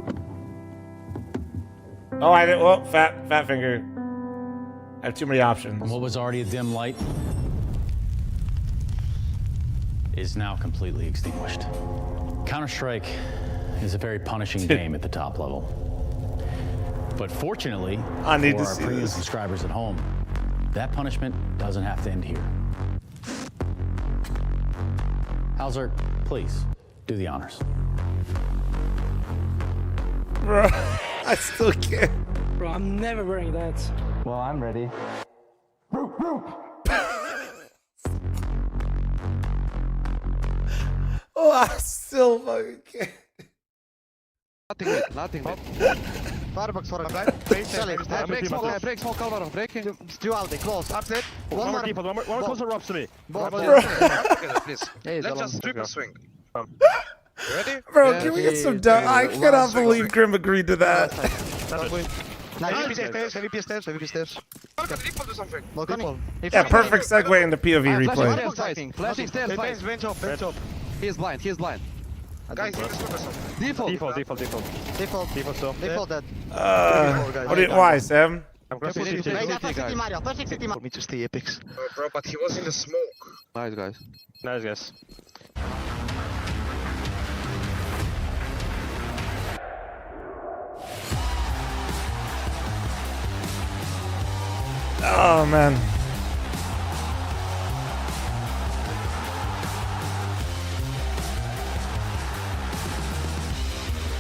Oh, I didn't. Well, fat finger. I have too many options. What was already a dim light is now completely extinguished. Counter-Strike is a very punishing game at the top level. But fortunately, I need for to our see premium this. subscribers at home, that punishment doesn't have to end here. Hauser, please do the honors. Bro, I still can't. Bro, I'm never wearing that. Well, I'm ready. Oh, I still fucking can't. Nothing mid. Firebox for a blind. Break smoke, Alvaro. Breaking. Duality, close. Upset. One more default, one more closer robs to me. Please. Let's just triple swing. You ready? Bro, can we get some done? I cannot believe Grim agreed to that. MVP stairs. Default do something. Yeah, perfect segue into POV replay. Flashing stairs, bench off. He is blind. Guys, he is default dead. Why, Sam? I'm going to city, guys. Perfect city Mario. For me to stay epics. Bro, but he was in the smoke. Nice, guys. Oh, man.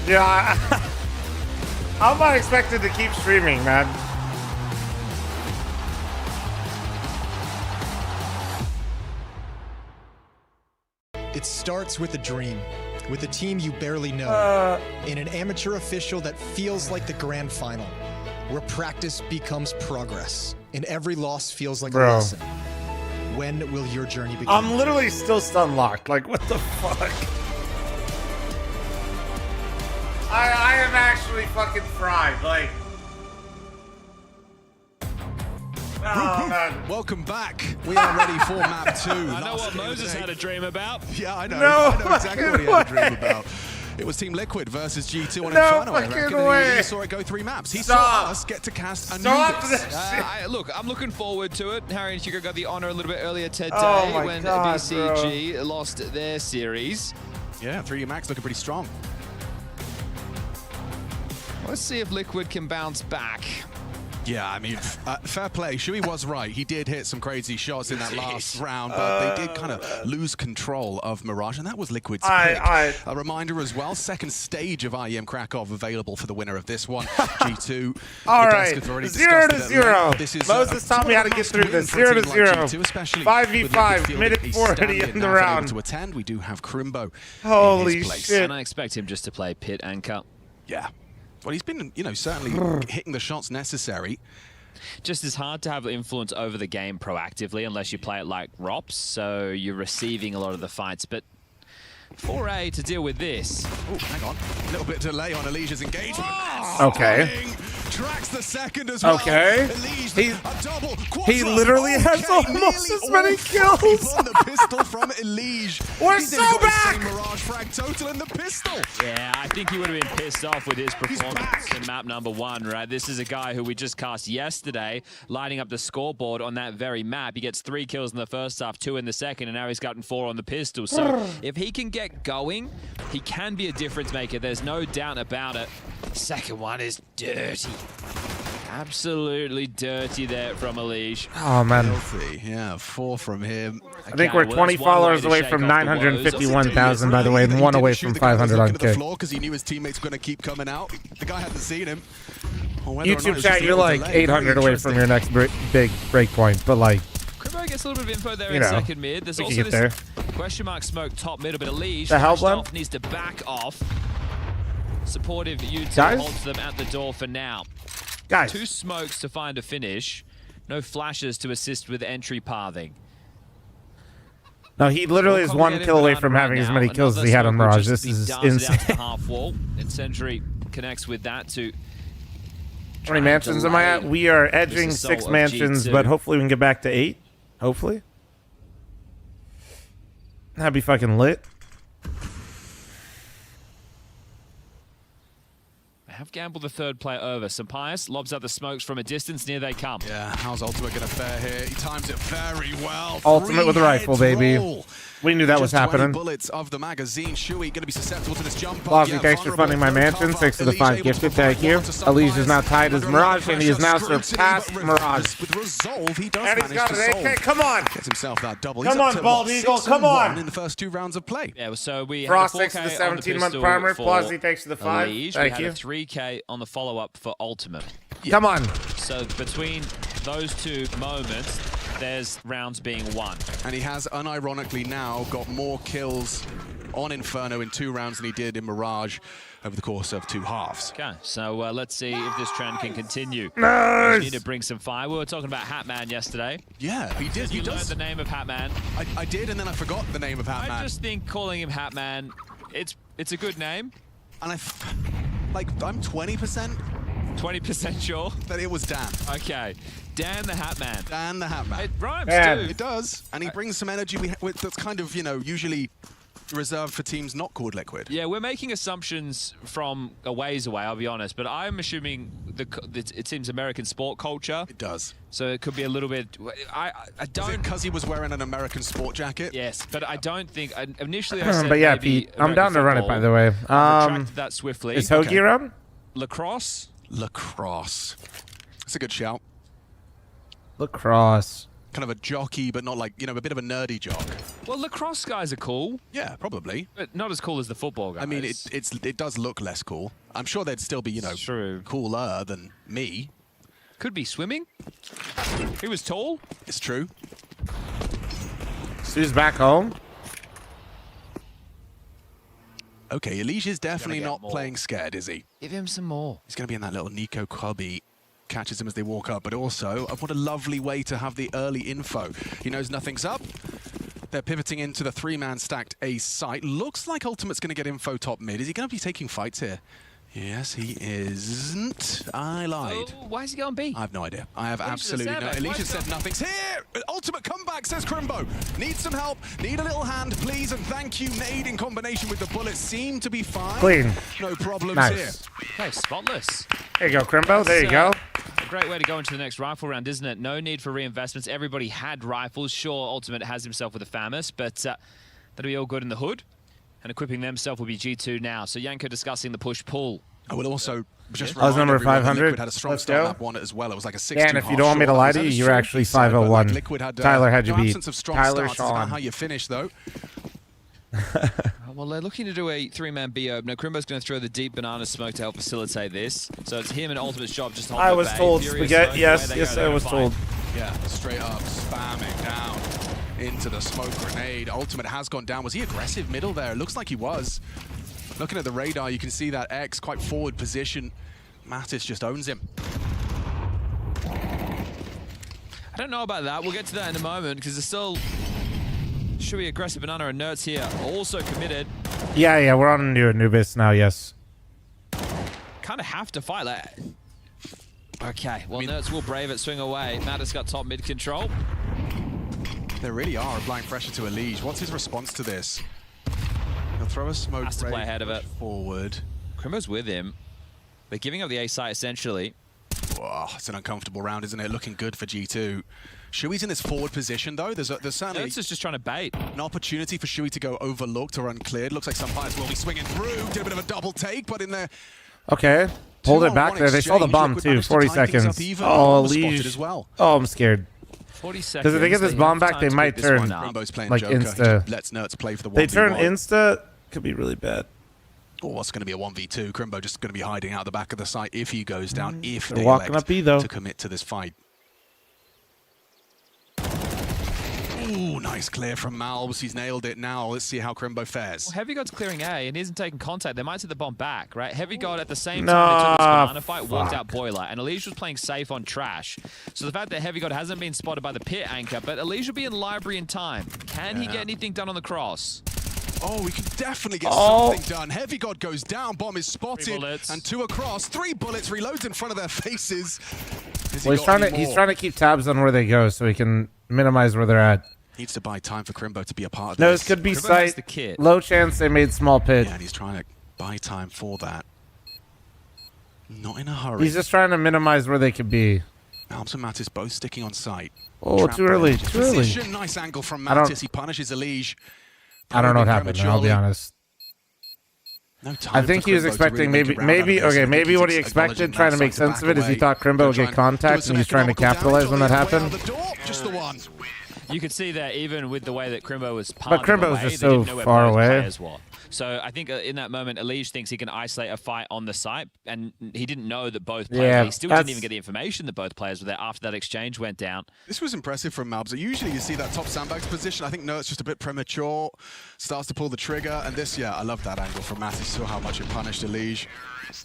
Yeah, How am I expected to keep streaming, man? It starts with a dream, with a team you barely know, and an amateur official that feels like the grand final, where practice becomes progress, and every loss feels like a lesson. When will your journey begin? I'm literally still stun locked. Like, what the fuck? I am actually fucking fried. Like, oh, man. Welcome back. We are ready for map 2. I know what Moses had a dream about. Yeah, I know. No I know exactly what he had a fucking dream about. It was Team Liquid versus G2 on No Inferno. I fucking reckon, and way. he saw it go 3 maps. He Stop. saw us get to cast Stop Anubis. this shit. Look, I'm looking forward to it. Harry and Chico got the honor a little bit earlier today Oh when God, BCG lost their series. Yeah, 3D Max looking pretty strong. Let's see if Liquid can bounce back. Yeah, I mean, fair play. Shui was right. He did hit some crazy shots in that last round, but they did kind of lose control of Mirage, and that was Liquid's pick. A reminder as well, second stage of IEM Krakow available for the winner of this one, G2. All right, 0-0. Moses taught me how to get through this. 0-0. 5v5, minute 40 in the round. To attend, we do have Crimbo. Holy shit! And I expect him just to play pit and cut. Yeah. Well, he's been, you know, certainly hitting the shots necessary. Just as hard to have influence over the game proactively unless you play it like ROPS, so you're receiving a lot of the fights. But 4A to deal with this. Oh, hang on. A little bit delay on Elige's engagement. Okay. Tracks the second as well. Okay. He literally has almost as many kills. On the pistol from Elige. We're so back. Mirage frag total in the pistol. Yeah, I think he would have been pissed off with his performance in map number 1, right? This is a guy who we just cast yesterday, lighting up the scoreboard on that very map. He gets 3 kills in the first half, 2 in the second, and now he's gotten 4 on the pistol. So if he can get going, he can be a difference maker. There's no doubt about it. Second one is dirty. Absolutely dirty there from Elige. Oh, man. Filthy. Yeah, 4 from him. I think we're 20 followers away from 951,000, by the way, and 1 away from 500 on kick. Because he knew his teammates were going to keep coming out. The guy hadn't seen him. YouTube chat, you're like 800 away from your next big break point, but like... Crimbo gets a little bit of info there in second mid. There's also this question mark smoke top mid, but Elige needs to back off. Supportive U2 holds them at the door for now. Guys. 2 smokes to find a finish. No flashes to assist with entry pathing. No, he literally is 1 kill away from having as many kills as he had on Mirage. This is insane. The half wall, and Sentry connects with that to... How many mansions am I at? We are edging 6 mansions, but hopefully we can get back to 8. Hopefully. That'd be fucking lit. Have gambled the third player over. Sampaius lobs out the smokes from a distance. Near they come. Yeah, how's Ultimate going to fare here? He times it very well. Ultimate with a rifle, baby. We knew that was happening. Bullets of the magazine. Shui going to be susceptible to this jump. Blosky, thanks for funding my mansion. 6 to the 5 gifted. Thank you. Elige is now tied as Mirage, and he is now surpassed Mirage. With resolve, he does and he's got an AK. Come on. Gets himself that double. Come on, Bald Eagle. Come on. In the first 2 rounds of play. Yeah, so we Frost have 6 to the 17-month primer. Blosky, thanks to the 5. Thank you. We had a 3K on the follow-up for Ultimate. Come on. So between those 2 moments, there's rounds being won. And he has unironically now got more kills on Inferno in 2 rounds than he did in Mirage over the course of 2 halves. Okay, so let's see if this trend can continue. Nice. We need to bring some fire. We were talking about Hatman yesterday. Yeah, he did. You learned the name of Hatman. I did, and then I forgot the name of Hatman. I just think calling him Hatman, it's a good name. And I'm 20%. 20% sure that it was Dan. Okay, Dan the Hatman. Dan the Hatman. It rhymes too. too. It does, and he brings some energy that's kind of, you know, usually reserved for teams not called Liquid. Yeah, we're making assumptions from a ways away, I'll be honest, but I'm assuming it seems American sport culture. It does. So it could be a little bit... I don't... Because he was wearing an American sport jacket? Yes, but I don't think... Initially I said but yeah, maybe Pete, I'm down to run it, by the way. Retracted that swiftly. Is Hoagie around? Lacrosse? Lacrosse. That's a good shout. Lacrosse. kind of a jockey, but not like, you know, a bit of a nerdy jock. Well, lacrosse guys are cool. Yeah, probably. But not as cool as the football guys. I mean, it does look less cool. I'm sure they'd still be, you know, cooler than me. Could be swimming. He was tall. It's true. Sue's back home. Okay, Elige is definitely not playing scared, is he? Give him some more. He's going to be in that little Nico cubby. Catches him as they walk up, but also, what a lovely way to have the early info. He knows nothing's up. They're pivoting into the 3-man stacked A site. Looks like Ultimate's going to get info top mid. Is he going to be taking fights here? Yes, he isn't. I lied. Oh, why is he going B? I have no idea. I have absolutely no... Alicia said nothing's here! Ultimate comeback, says Crimbo. Need some help. Need a little hand, please, and thank you. Nade in combination with the bullets seem to be fine. Clean. No problems nice. here. Okay, spotless. There you go, Crimbo. There you go. A great way to go into the next rifle round, isn't it? No need for reinvestments. Everybody had rifles. Sure, Ultimate has himself with a FAMAS, but that'll be all good in the hood. And equipping themselves will be G2 now. So Yanko discussing the push-pull. I will also just I was number 500. Liquid had a strong start map on it as well. It was like a 6-2 and if you don't want me to lie to you, you're actually 501. Tyler had you beat. Tyler Sean. How you finish though. Well, they're looking to do a 3-man B opener. Crimbo's going to throw the deep banana smoke to help facilitate this. So it's him and Ultimate's job just to hold I was told spaghetti. Yes, I was told. Yeah, straight up spamming down into the smoke grenade. Ultimate has gone down. Was he aggressive middle there? It looks like he was. Looking at the radar, you can see that X quite forward position. Mattis just owns him. I don't know about that. We'll get to that in a moment because there's still should be aggressive banana and Nerds here also committed. Yeah, we're on new Anubis now. Yes. Kind of have to fight that. Okay, well, Nerds will brave it, swing away. Mattis got top mid control. They really are applying pressure to Elige. What's his response to this? He'll throw a smoke has to play ahead of it. Forward. Crimbo's with him. They're giving up the A site essentially. Whoa, it's an uncomfortable round, isn't it? Looking good for G2. Shui's in this forward position, though. There's certainly Nerds is just trying to bait. An opportunity for Shui to go overlooked or uncleared. Looks like some players will be swinging through. Did a bit of a double take, but in there. Okay. Hold it back there. They saw the bomb too. 40 seconds. Oh, Elige. Well. Oh, I'm scared. 40 seconds. Because if they get this bomb back, they might turn like insta. Lets Nerds play for the 1v1. They turn insta. Could be really bad. Oh, it's going to be a 1v2. Crimbo just going to be hiding out the back of the site if he goes down, if They're they walking elect up B, though. to commit to this fight. Ooh, nice clear from Malbs. He's nailed it now. Let's see how Crimbo fares. Well, Heavy God's clearing A and isn't taking contact. They might take the bomb back, right? Heavy God at the same time they took this banana fight, walked out Boiler, and Elige was playing safe on Trash. So the fact that Heavy God hasn't been spotted by the pit anchor, but Elige will be in library in time. Can he get anything done on the cross? Oh, we can definitely get something done. Heavy God goes down. Bomb is spotted. And 2 across. 3 bullets. Reloads in front of their faces. Well, he's trying to keep tabs on where they go so he can minimize where they're at. Needs to buy time for Crimbo to be a part of No, this. this could be sight. Low chance they made small pit. Yeah, and he's trying to buy time for that. Not in a hurry. He's just trying to minimize where they could be. Malbs and Mattis both sticking on site. Oh, too early. Too early. Nice angle from Mattis. He punishes Elige. I don't know what happened. I'll be honest. No time I think he was expecting maybe what he expected, trying to make sense of it, is he thought Crimbo would get contact and he's trying to capitalize when that happened. Just the one. You could see that even with the way that Crimbo was But Crimbo was just so far away. So I think in that moment, Elige thinks he can isolate a fight on the site, and he didn't know that both players, he still didn't even get the information that both players were there after that exchange went down. This was impressive from Malbs. Usually you see that top sandbags position. I think no, it's just a bit premature. Starts to pull the trigger, and this, yeah, I love that angle from Mattis. Saw how much it punished Elige.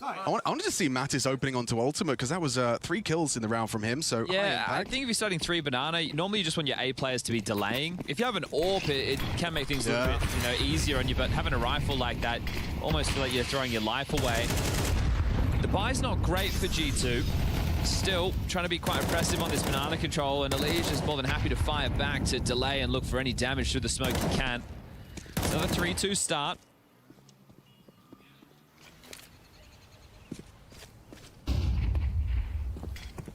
I wanted to see Mattis opening onto Ultimate because that was 3 kills in the round from him. So yeah, I think if you're starting 3 banana, normally you just want your A players to be delaying. If you have an AWP, it can make things a little bit easier on you. But having a rifle like that, almost feel like you're throwing your life away. The buy's not great for G2. Still trying to be quite impressive on this banana control, and Elige is more than happy to fire back to delay and look for any damage through the smoke he can. It's another 3-2 start.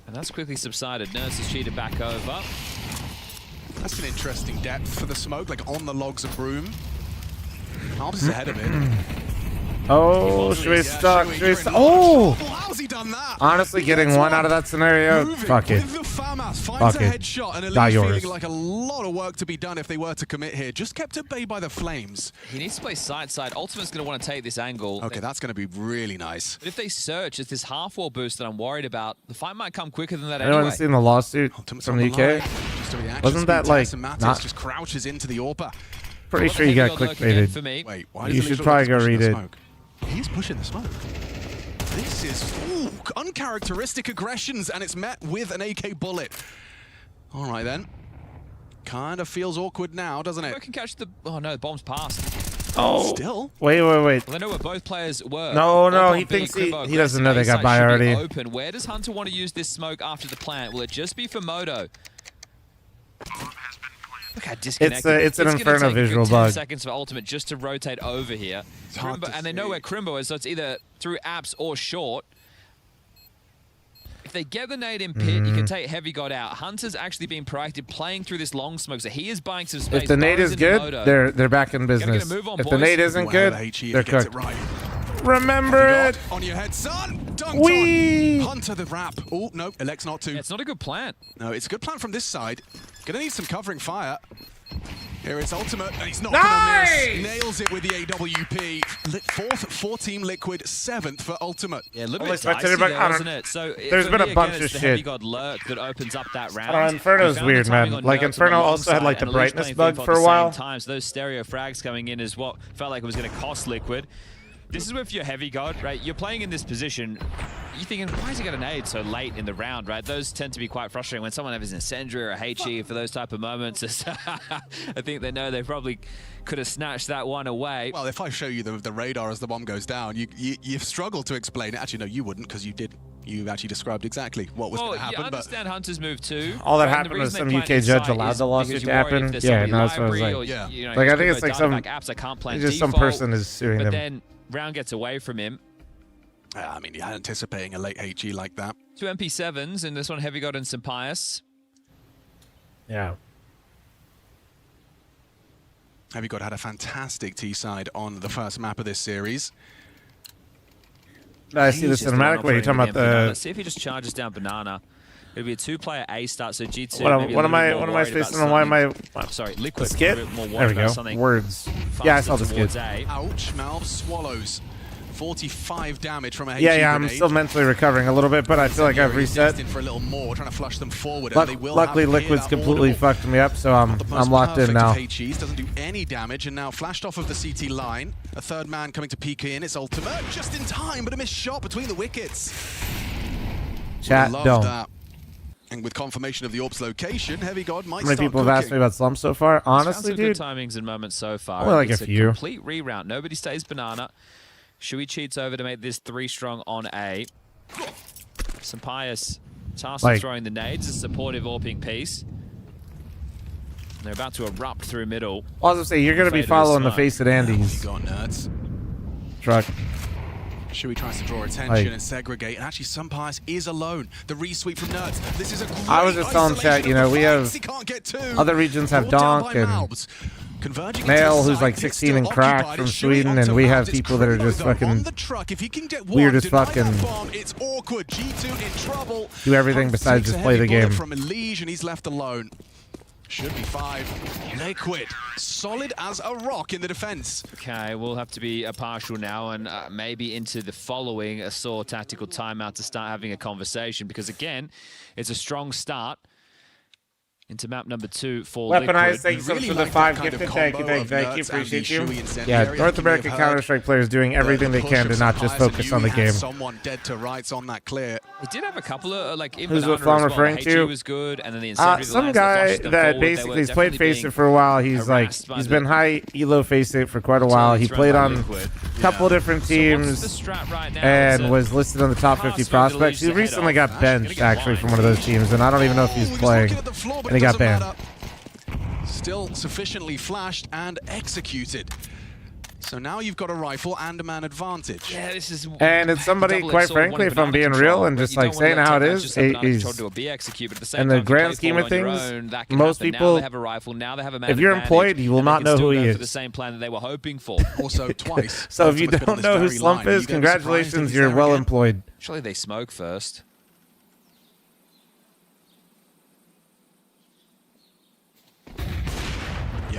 And that's quickly subsided. Nurse is cheated back over. That's an interesting depth for the smoke, like on the logs of Broom. Malbs is ahead of it. Oh, Shui's stuck. Oh! How's he done that? Honestly, getting one out of that scenario, fuck it. With the FAMAS finds Fuck a it. headshot, and Die Elite yours. feeling like a lot of work to be done if they were to commit here. Just kept at bay by the flames. He needs to play side. Ultimate's going to want to take this angle. Okay, that's going to be really nice. But if they search, it's this half-wall boost that I'm worried about. The fight might come quicker than that Anyone anyway. seen the lawsuit Ultimate's from on the line. UK? Just a reaction Wasn't that speed like test, and Mattis not? just crouches into the AWP. Pretty sure you got clickbaited. Wait, why You does should Elite probably go pushing read the it. smoke? He's pushing the smoke. This is uncharacteristic aggressions, and it's met with an AK bullet. All right, then. Kind of feels awkward now, doesn't it? I can catch the... Oh, no, the bomb's passed. Oh. Still? Wait. Well, they know where both players were. No, he thinks he doesn't know they got by already. Open. Where does Hunter want to use this smoke after the plant? Will it just be for Moto? Look how disconnected. It's an Inferno take visual 10 bug. seconds for Ultimate just to rotate over here. And they know where Crimbo is, so it's either through apps or short. If they get the nade in pit, you can take Heavy God out. Hunter's actually been proactive playing through this long smoke, so he is buying some space. If the nade is good, they're back in business. If the nade isn't good, they're cooked. Remember it. On your head, son. Dunked Wee. on. Hunter the wrap. Oh, no, elects not to. Yeah, it's not a good plan. No, it's a good plan from this side. Gonna need some covering fire. Here it's Ultimate, and he's not Nice! gonna miss. Nails it with the AWP. Fourth, 4-team liquid, 7th for Ultimate. Yeah, a little Only bit dicey spectator, but there, I don't- wasn't it? So there's for been me, a bunch again, of it's the Heavy shit. God lurk that opens up that round. I don't know, Inferno's We found weird, the timing man. on Like, Nerds on Inferno the long also had, side, like, the and Elite's brightness playing bug FIFA for at a the while. same time, so those stereo frags coming in is what felt like it was going to cost Liquid. This is where if you're Heavy God, right, you're playing in this position, you're thinking, why is he got an aid so late in the round, right? Those tend to be quite frustrating when someone has an Incendiary or a HE for those type of moments. I think they know they probably could have snatched that one away. Well, if I show you the radar as the bomb goes down, you've struggled to explain it. Actually, no, you wouldn't, because you actually described exactly what was going to happen. You understand Hunter's move too. All that right? happened was some And the UK reason they judge plant allowed inside the is lawsuit because to you worry if happen. there's Yeah, somebody no, that's what I was library like. or, you know, Like, I think Crimbo it's like data back some, apps that can't plan it's just some default, person is suing but them. then round gets away from him. I mean, you're anticipating a late HE like that. 2 MP7s, and this one Heavy God and Sampius. Yeah. Heavy God had a fantastic T-side on the first map of this series. I see the cinematic where you're talking about the... Let's see if he just charges down Banana. It'll be a 2-player A start, so G2. What am I spacing on? Why am I... Sorry, Liquid. The skit? A bit more There we worried about go. something Words. Yeah, I saw the towards skit. A. Ouch, Malv swallows 45 damage from a HE Yeah, I'm grenade. still mentally recovering a little bit, but I feel like I've reset. For a little more, trying to flush them forward. And they will Luckily, have Liquid's completely audible. fucked me up, so I'm locked in now. HEs, doesn't do any damage, and now flashed off of the CT line. A third man coming to peek in. It's Ultimate, just in time, but a missed shot between the wickets. Chat, Love don't. that. And with confirmation of the AWP's location, Heavy God might How many start people have asked me about Slum so far? Honestly, Some dude. good timings and moments so far. Only like It's a few. Complete reroute. Nobody stays Banana. Shui cheats over to make this 3 strong on A. Sampius tasked with throwing the nades, a supportive AWPing piece. And they're about to erupt through middle. I was gonna say, you're gonna be following the face at Andy's You got nerds. truck. Shui tries to draw attention and segregate, and actually Sampius is alone. The resweep from Nerds. This is a great I was just telling chat, you know, we have other regions have Donk and Male, who's like 16 and cracked from Sweden, and we have people that are just fucking weird as fuck and it's awkward. G2 in trouble. do everything besides just play the game. From Mirage, and he's left alone. Should be 5. Liquid, solid as a rock in the defense. Okay, we'll have to be a partial now and maybe into the following a sore tactical timeout to start having a conversation, because again, it's a strong start into map number 2 for Weaponized, Liquid. thank you so much for the 5 gifted. Thank you, appreciate you. Yeah, North American Counter-Strike players doing everything they can to not just focus on the game. Someone dead to rights on that clear. He did have a couple of like. Who's what fl0m referring to? Was good, and then the some guy that basically has played Face It for a while. He's like he's been high elo Face It for quite a while. He played on a couple different teams and was listed on the top 50 prospects. He recently got benched actually from one of those teams, and I don't even know if he's playing. And he got banned. Still sufficiently flashed and executed. So now you've got a rifle and a man advantage. Yeah, this is. And it's somebody, quite frankly, if I'm being real and just like saying how it is, in the grand scheme of things, most people, if you're employed, you will not know who he is. The same plan that they were hoping for. Also twice. So if you don't know who Slump is, congratulations, you're well employed. Surely they smoke first.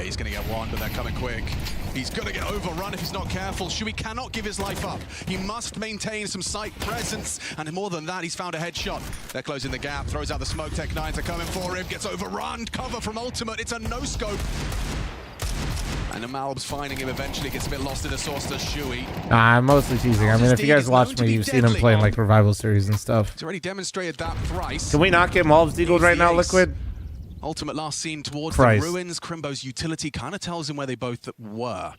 Yeah, he's going to get one, but they're coming quick. He's going to get overrun if he's not careful. Shui cannot give his life up. He must maintain some site presence, and more than that, he's found a headshot. They're closing the gap, throws out the smoke. Tech9s are coming for him, gets overrun. Cover from Ultimate. It's a no-scope. And Amalb's finding him eventually, gets a bit lost in the source to Shui. Nah, I'm mostly teasing. I mean, if you guys watch me, you've seen him playing like Revival Series and stuff. He's already demonstrated that thrice. Can we not get Malbs deagled right now, Liquid? Ultimate last seen towards Christ. the ruins. Crimbo's utility kind of tells him where they both were.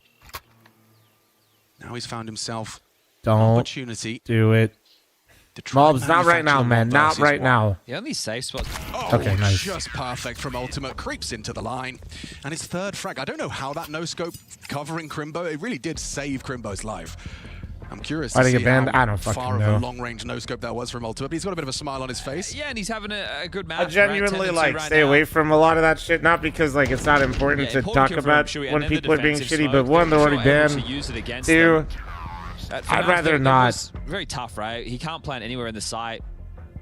Now he's found himself an opportunity. Do it. Malbs, not right now, man. Not right now. The only safe spot. Oh, okay, nice. Just perfect from Ultimate. Creeps into the line. And his third frag. I don't know how that no-scope covering Crimbo, it really did save Crimbo's life. I'm curious to see how far of a long-range no-scope that was from Ultimate. But he's got a bit of a smile on his face. Yeah, and he's having a good match. I genuinely stay away from a lot of that shit, not because like it's not important to talk about when people are being shitty, but one, they're already banned. Two, I'd rather not. Very tough, right? He can't plant anywhere in the site.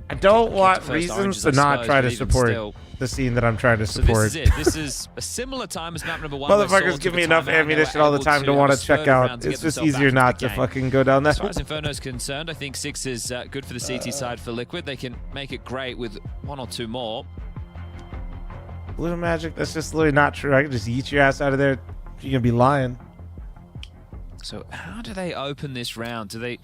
I don't want reasons to not try to support the scene that I'm trying to support. So this is it. This is a similar time as map number 1. Motherfuckers give me enough ammunition all the time to want to check out. It's just easier not to fucking go down that. As far as Inferno is concerned, I think 6 is good for the CT side for Liquid. They can make it great with 1 or 2 more. Blue Magic, that's just literally not true. I can just eat your ass out of there. You're gonna be lying. So how do they open this round? Do they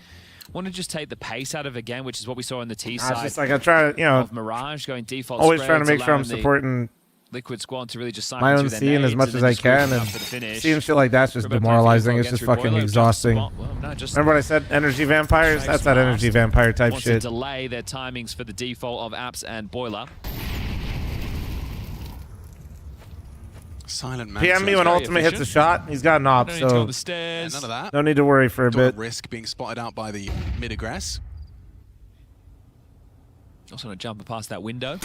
want to just take the pace out of it again, which is what we saw on the T side? It's just like I try to, of Mirage going default. Always trying to make sure I'm supporting Liquid squad to really just my own scene as much as I can, and seeing shit like that's just demoralizing. It's just fucking exhausting. Remember what I said? Energy vampires? That's that energy vampire type shit. To delay their timings for the default of Apps and Boiler. Silent man. PM me when Ultimate hits a shot. He's got an op, so none of that. No need to worry for a bit. Risk being spotted out by the mid-aggress. Also want to jump past that window.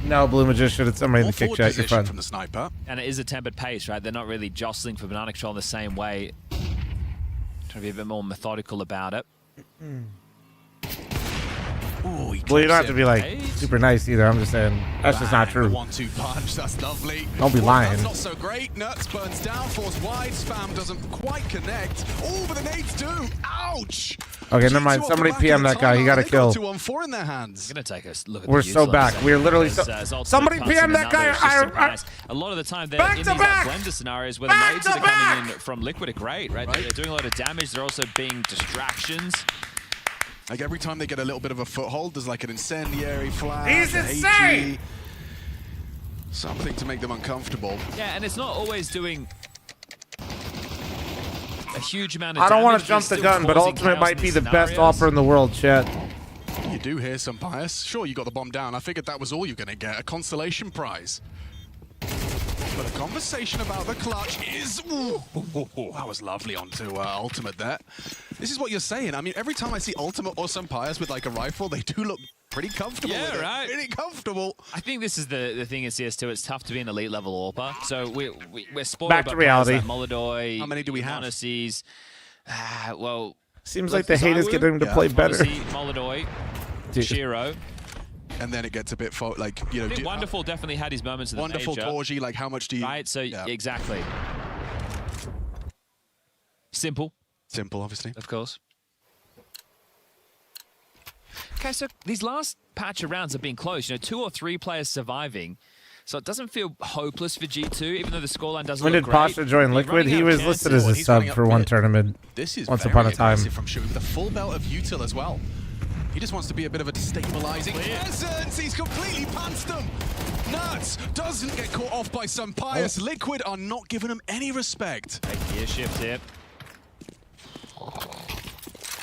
No, Blue Magician, it's somebody in the kick shot. You're fine. From the sniper. And it is a tempered pace, right? They're not really jostling for banana control in the same way. Trying to be a bit more methodical about it. Ooh, well, you don't have to be like super nice either. I'm just saying that's just not true. 1-2 punch, that's lovely. Don't be lying. That's not so great. Nuts burns down, force wide. Spam doesn't quite connect. Oh, but the nades do. Ouch. Okay, never mind. Somebody PM that guy. He got a kill. 2-on-4 in their hands. Gonna take a look at We're so back. We're literally somebody PM that guy. A lot of the time they're in these blender scenarios where the nades are coming in from Liquid are great, right? They're doing a lot of damage. They're also being distractions. Like every time they get a little bit of a foothold, there's like an incendiary flash. He's insane! Something to make them uncomfortable. Yeah, and it's not always doing a huge amount of damage. I don't want to jump the gun, but Ultimate might be the best offer in the world, chat. You do hear some bias. Sure, you got the bomb down. I figured that was all you're going to get, a consolation prize. But a conversation about the clutch is... Ooh, that was lovely onto Ultimate there. This is what you're saying. I mean, every time I see Ultimate or some Pius with like a rifle, they do look pretty comfortable with it. Right? Pretty comfortable. I think this is the thing in CS2. It's tough to be an elite level AWPer. So we're spoiled Back by to reality. Like Molodoi. How many do we have? Monacies. Well... Seems like the hate is getting him to play better. Molodoi. Shiro. And then it gets a bit like, you know... I think Wonderful definitely had his moments in the Wonderful, major. Torgy, like how much do you... Right, so exactly. Simple. Simple, obviously. Of course. Okay, so these last patch of rounds have been close. You know, 2 or 3 players surviving. So it doesn't feel hopeless for G2, even though the scoreline doesn't When look did great. Pasha join Liquid? He was listed as a sub for one tournament. This is once upon a time. From Shui with a full belt of util as well. He just wants to be a bit of a destabilizing presence. He's completely pantsed them. Nuts doesn't get caught off by some Pius. Liquid are not giving him any respect. A gear shift here.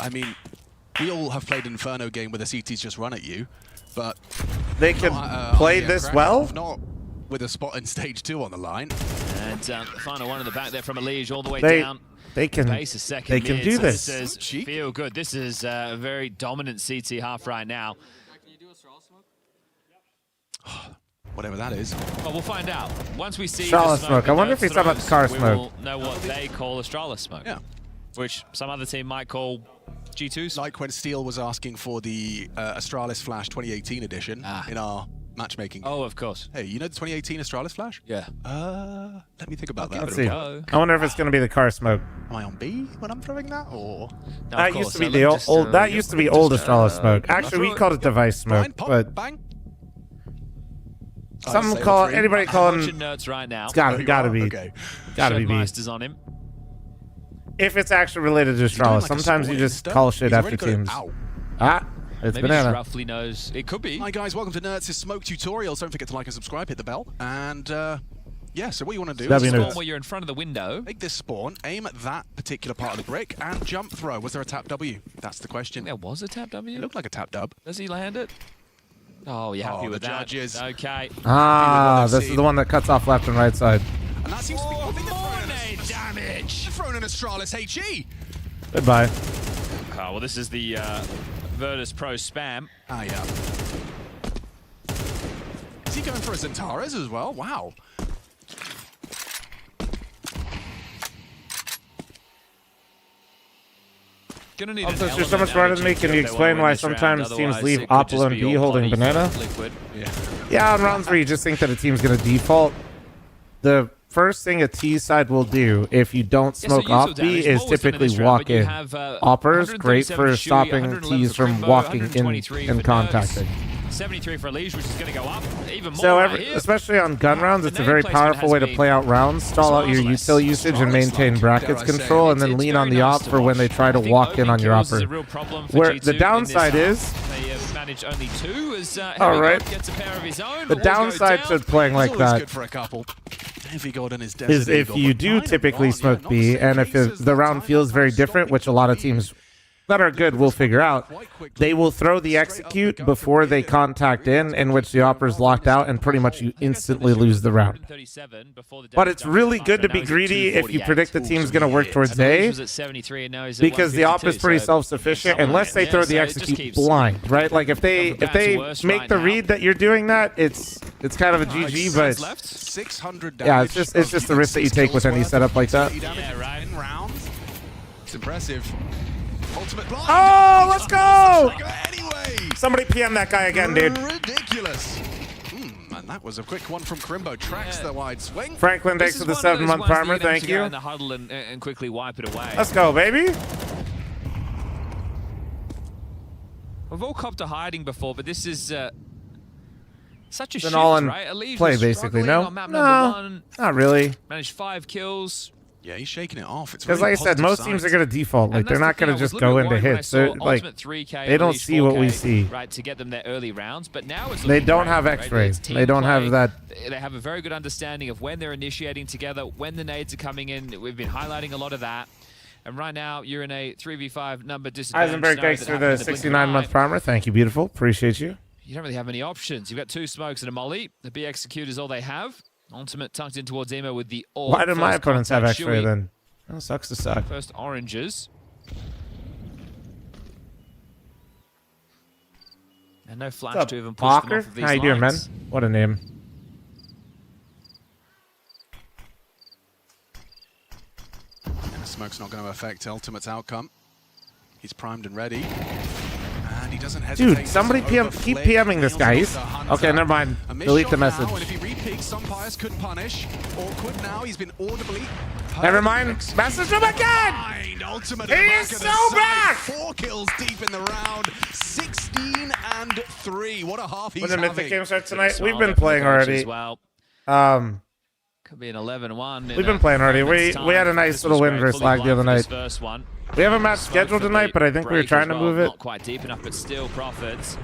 I mean, we all have played an Inferno game where the CTs just run at you, but they can play this well. Not with a spot in stage 2 on the line. And the final one in the back there from Elige all the way down. They can. Pace a second They can mid, do so this. This is feel good. This is a very dominant CT half right now. Whatever that is. Well, we'll find out once we see Astralis smoke. I wonder if he's talking about the car smoke. We will know what they call Astralis smoke. Yeah. Which some other team might call G2's. Like when Steel was asking for the Astralis Flash 2018 edition in our matchmaking. Oh, of course. Hey, you know the 2018 Astralis Flash? Yeah. Let me think about that. Let's see. I wonder if it's going to be the car smoke. Am I on B when I'm throwing that, or? That used to be the old. That used to be old Astralis smoke. Actually, we called it device smoke, but some call anybody calling. Nerds right now. It's gotta be. Okay. Gotta be B. Shed on him. If it's actually related to Astralis, sometimes you just call shit after teams. It's Maybe banana. just roughly knows. It could be. Hi guys, welcome to Nerds' smoke tutorials. Don't forget to like and subscribe, hit the bell, and yeah. So what you want to do is spawn where you're in front of the window. Take this spawn, aim at that particular part of the brick, and jump throw. Was there a tap W? That's the question. There was a tap W. It looked like a tap dub. Does he land it? Oh, you happy with the that? judges. Okay. This is the one that cuts off left and right side. And that seems to be damage. They're throwing an Astralis HE. Goodbye. Oh, well, this is the Virtus Pro spam. Ah, yeah. Is he going for a Zentares as well? Wow. Gonna need Also, you're so much smarter than me. Can you explain why sometimes teams leave Opal and B holding banana? Yeah, on rounds where you just think that a team's going to default, the first thing a T side will do if you don't smoke off B is typically walk in. Oppers, great for stopping Ts from walking in and contacting. 73 for Liege, which is going to go up even more. So, especially on gun rounds, it's a very powerful way to play out rounds. Stall out your util usage and maintain brackets control, and then lean on the op for when they try to walk in on your opper. Where the downside is, managed only 2 as all right, gets a pair of his own. the downside to playing like that is if you do typically smoke B, and if the round feels very different, which a lot of teams that are good will figure out, they will throw the execute before they contact in which the opper is locked out, and pretty much you instantly lose the round. But it's really good to be greedy if you predict the team's going to work towards A, because the op is pretty self-sufficient unless they throw the execute blind, right? Like if they make the read that you're doing that, it's kind of a GG, but yeah, it's just the risk that you take with any setup like that. Yeah, right. It's impressive. Oh, let's go! Somebody PM that guy again, dude. Ridiculous. And that was a quick one from Crimbo. Tracks the wide swing. Franklin, thanks for the 7-month primer. Thank you. In the huddle and quickly wipe it away. Let's go, baby. We've all copped a hiding before, but this is such a shift, all in right? play, basically. No, not really. Managed 5 kills. Yeah, he's shaking it off. Because like I said, most teams are going to default. Like they're not going to just go into hits. They're like they don't see what we see. Right, to get them their early rounds, but now it's they don't have X-ray. They don't have that. They have a very good understanding of when they're initiating together, when the nades are coming in. We've been highlighting a lot of that. And right now, you're in a 3v5 number disadvantage. Eisenberg, thanks for the 69-month primer. Thank you, beautiful. Appreciate you. You don't really have any options. You've got 2 smokes and a molly. The B execute is all they have. Ultimate tucked in towards Emo with the all. Why do my opponents have X-ray then? Oh, sucks to suck. First oranges. And no flash to even push them off of these How you doing, man? What a name. And the smoke's not going to affect Ultimate's outcome. He's primed and ready. And he doesn't hesitate. Dude, somebody keep PMing this guy. Okay, never mind. Delete the message. And if he repeats, some players could punish. Awkward now. He's been audibly. Never mind. Message him again. Ultimate he is so back. 4 kills deep in the round. 16 and 3. What a half he's when the having. Mythic game starts tonight, we've been playing already. Well. Could be an 11-1. We've been playing already. We had a nice little win versus Lag the other night. We have a match scheduled tonight, but I think we were trying to move it. Not quite deep enough, but still profits.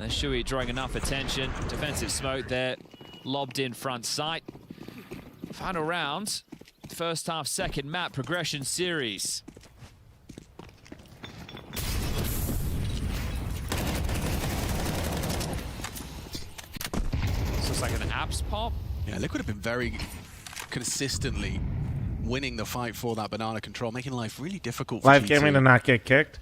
And Shui drawing enough attention. Defensive smoke there. Lobbed in front sight. Final round. First half, second map, progression series. This looks like an apps pop. Yeah, Liquid have been very consistently winning the fight for that banana control, making life really difficult for Live G2. gaming to not get kicked.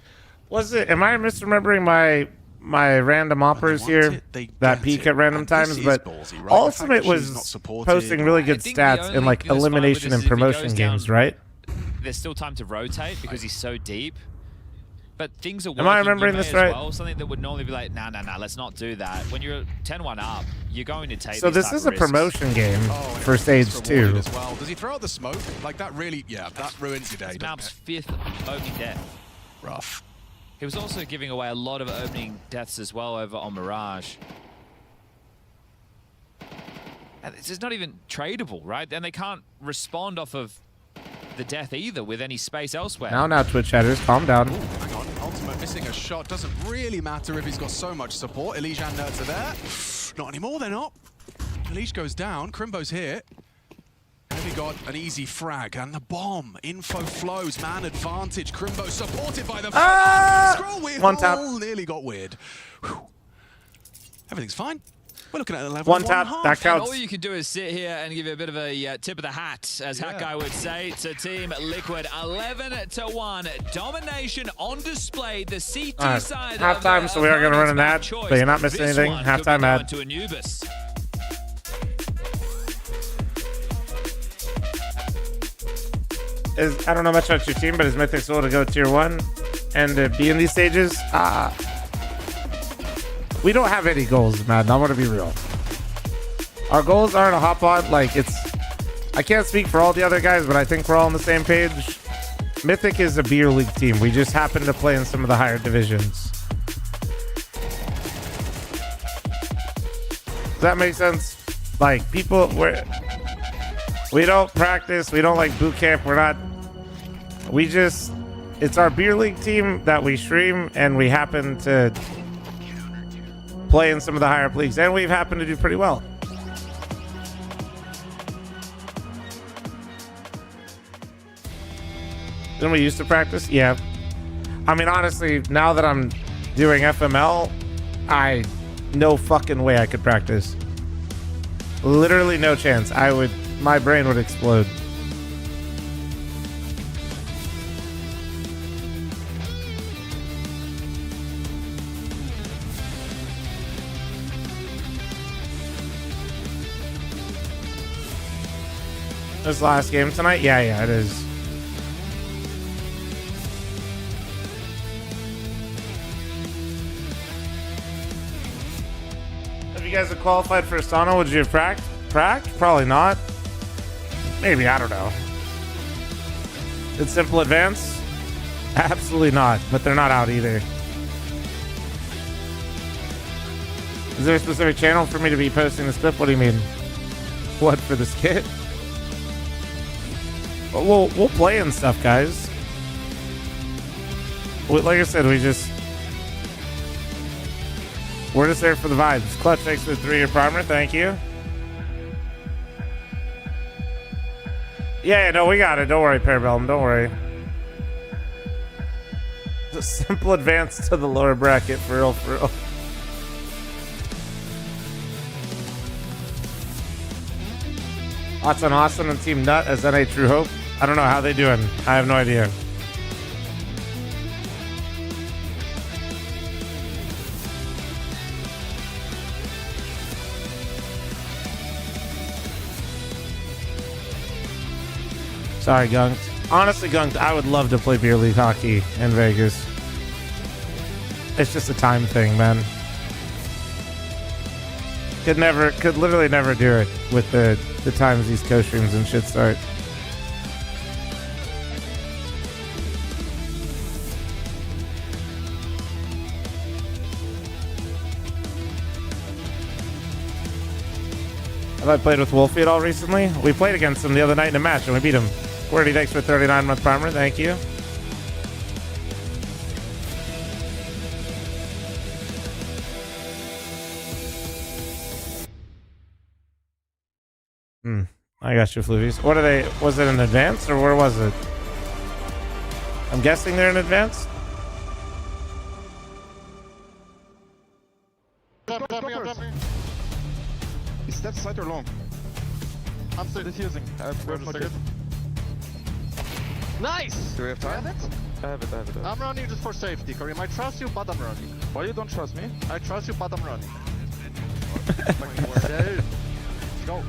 Was it? Am I misremembering my random oppers here that peak at random times? But ballsy, right? Ultimate was posting really good stats in like elimination and promotion games, right? There's still time to rotate because he's so deep. But things are working. Am I remembering you may this as right? Well. Something that would normally be like, nah, let's not do that. When you're 10-1 up, you're going to take. So this is a promotion game for stage 2. As well. Does he throw out the smoke? Like that really, yeah, that ruins your day. Map's 5th opening death. Rough. He was also giving away a lot of opening deaths as well over on Mirage. And this is not even tradable, right? And they can't respond off of the death either with any space elsewhere. Now, Twitch chatters, calm down. Ooh, hang on, Ultimate missing a shot. Doesn't really matter if he's got so much support. Elige and Nerds are there. Not anymore, they're not. Elige goes down, Crimbo's here. And we got an easy frag and the bomb. Info flows, man advantage. Crimbo supported by the scroll wheel. One tap. Nearly got weird. Whew. Everything's fine. We're looking at 11. One tap, that counts. And all you can do is sit here and give you a bit of a tip of the hat, as Hat Guy would say, to Team Liquid. 11-1, domination on display. The CT side. Halftime, so we are going to run an ad, but you're not missing anything. Halftime ad. To Anubis. I don't know much about your team, but is Mythic's goal to go tier 1 and be in these stages? We don't have any goals, man. I want to be real. Our goals aren't a hop on. Like, I can't speak for all the other guys, but I think we're all on the same page. Mythic is a beer league team. We just happen to play in some of the higher divisions. Does that make sense? Like, people, we don't practice. We don't like boot camp. It's our beer league team that we stream, and we happen to play in some of the higher leagues, and we've happened to do pretty well. Didn't we used to practice? Yeah. I mean, honestly, now that I'm doing FML, no fucking way I could practice. Literally no chance. My brain would explode. This last game tonight? Yeah, it is. If you guys have qualified for Asana, would you have pracked? Probably not. Maybe, I don't know. Did Simple advance? Absolutely not, but they're not out either. Is there a specific channel for me to be posting this clip? What do you mean? What, for the skit? We'll play and stuff, guys. Like I said, we're just there for the vibes. Clutch, thanks for the 3-year primer. Thank you. Yeah, no, we got it. Don't worry, Parabellum. Don't worry. Just simple advance to the lower bracket, for real, for real. Lots on Austin and Team Nut as NA True Hope. I don't know how they doing. I have no idea. Sorry, Gunked. Honestly, Gunked, I would love to play beer league hockey in Vegas. It's just a time thing, man. Could literally never do it with the times these co-streams and shit start. Have I played with Wolfie at all recently? We played against him the other night in a match and we beat him. Wordy, thanks for 39-month primer. Thank you. I got you, Fluvies. What are they? Was it in advance or where was it? I'm guessing they're in advance. Is that side or long? I'm still defusing. Nice! Do we have time? I have it. I'm running just for safety, Karim. I trust you, but I'm running. Why you don't trust me? I trust you, but I'm running. Let's go.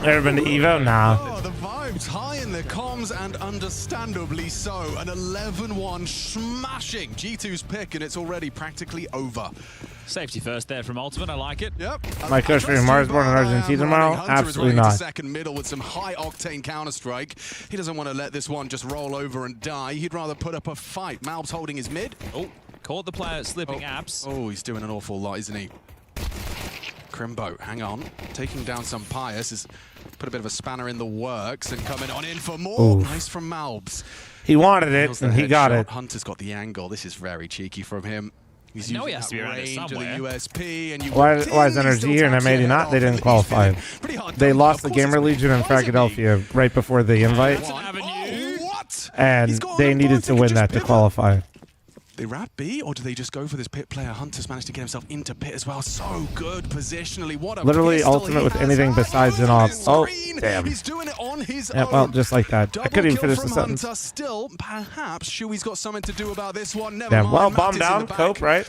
Ever been to Evo? Nah. Oh, the vibes high in the comms, and understandably so. An 11-1 smashing G2's pick, and it's already practically over. Safety first there from Ultimate. I like it. Yep. My coach for Mars born in Argentina tomorrow? Absolutely not. Second middle with some high octane counter-strike. He doesn't want to let this one just roll over and die. He'd rather put up a fight. Malb's holding his mid. Oh, caught the player slipping apps. Oh, he's doing an awful lot, isn't he? Crimbo, hang on. Taking down some Pius has put a bit of a spanner in the works and coming on in for more. Oof. Nice from Malbs. He wanted it, and he got it. Hunter's got the angle. This is very cheeky from him. He's I know using he has to be around it range of the somewhere. USP, and you Why is Energy here and M80 not? They didn't qualify. They lost the Gamer Legion in Philadelphia right before the invite, and they needed to win that to qualify. They wrap B, or do they just go for this pit player? Hunter's managed to get himself into pit as well. So good positionally. What a Literally pistol ultimate he with has. anything besides an off. Oh, damn. He's doing it on his Yeah, own. well, just like that. I couldn't even finish the From sentence. Hunter. Still, perhaps Shui's got something to do about this one. Never Damn, mind. well, Matt bomb is in down, the back. Cope, right?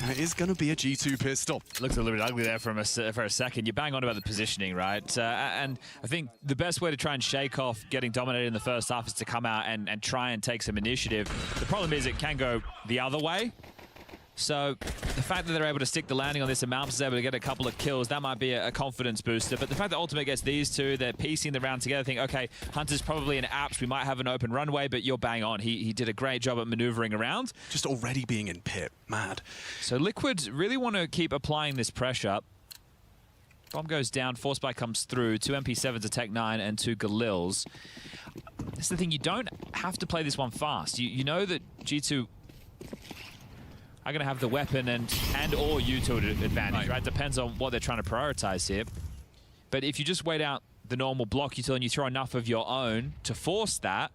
And it is going to be a G2 pistol. Looks a little bit ugly there for a second. You bang on about the positioning, right? And I think the best way to try and shake off getting dominated in the first half is to come out and try and take some initiative. The problem is it can go the other way. So the fact that they're able to stick the landing on this and Malbs is able to get a couple of kills, that might be a confidence booster. But the fact that Ultimate gets these two, they're piecing the round together, think, okay, Hunter's probably in apps, we might have an open runway, but you're bang on. He did a great job at maneuvering around. Just already being in pit, mad. So Liquid really want to keep applying this pressure. Bomb goes down, Force Spike comes through, 2 MP7s to Tech 9 and 2 Galils. That's the thing, you don't have to play this one fast. You know that G2 are going to have the weapon and or utility advantage, right? Depends on what they're trying to prioritize here. But if you just wait out the normal block util and you throw enough of your own to force that,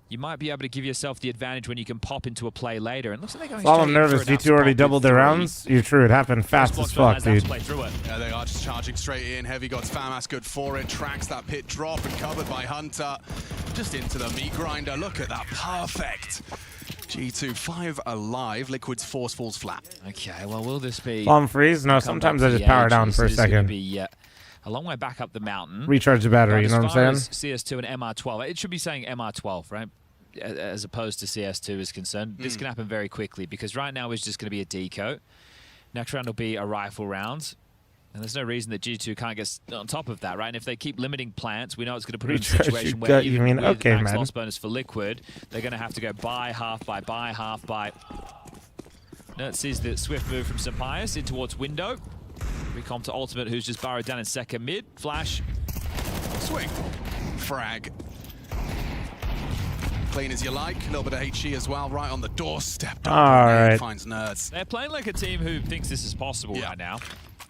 you might be able to give yourself the advantage when you can pop into a play later. And looks like they're going While I'm nervous, G2 already doubled their rounds. You're true, it happened fast as fuck, dude. Yeah, they are just charging straight in. Heavy got FAMAS good for it. Tracks that pit drop and covered by Hunter. Just into the meat grinder. Look at that. Perfect. G2 5 alive. Liquid's force falls flat. Okay, well, will this be... Bomb freeze? No, sometimes I just power down for a second. Be, a long way back up the mountain. Recharge the battery, you know what I'm saying? CS2 and MR12. It should be saying MR12, right? As opposed to CS2 is concerned. This can happen very quickly because right now it's just going to be a deco. Next round will be a rifle round. And there's no reason that G2 can't get on top of that, right? And if they keep limiting plants, we know it's going to put them in a situation where even with max loss bonus for Liquid, they're going to have to go buy, half buy, half buy. Nerd sees the swift move from Sapias in towards window. Recom to Ultimate, who's just burrowed down in second mid. Flash. Swing. Frag. Clean as you like. A little bit of HE as well, right on the doorstep. All right. Finds Nerds. They're playing like a team who thinks this is possible right now.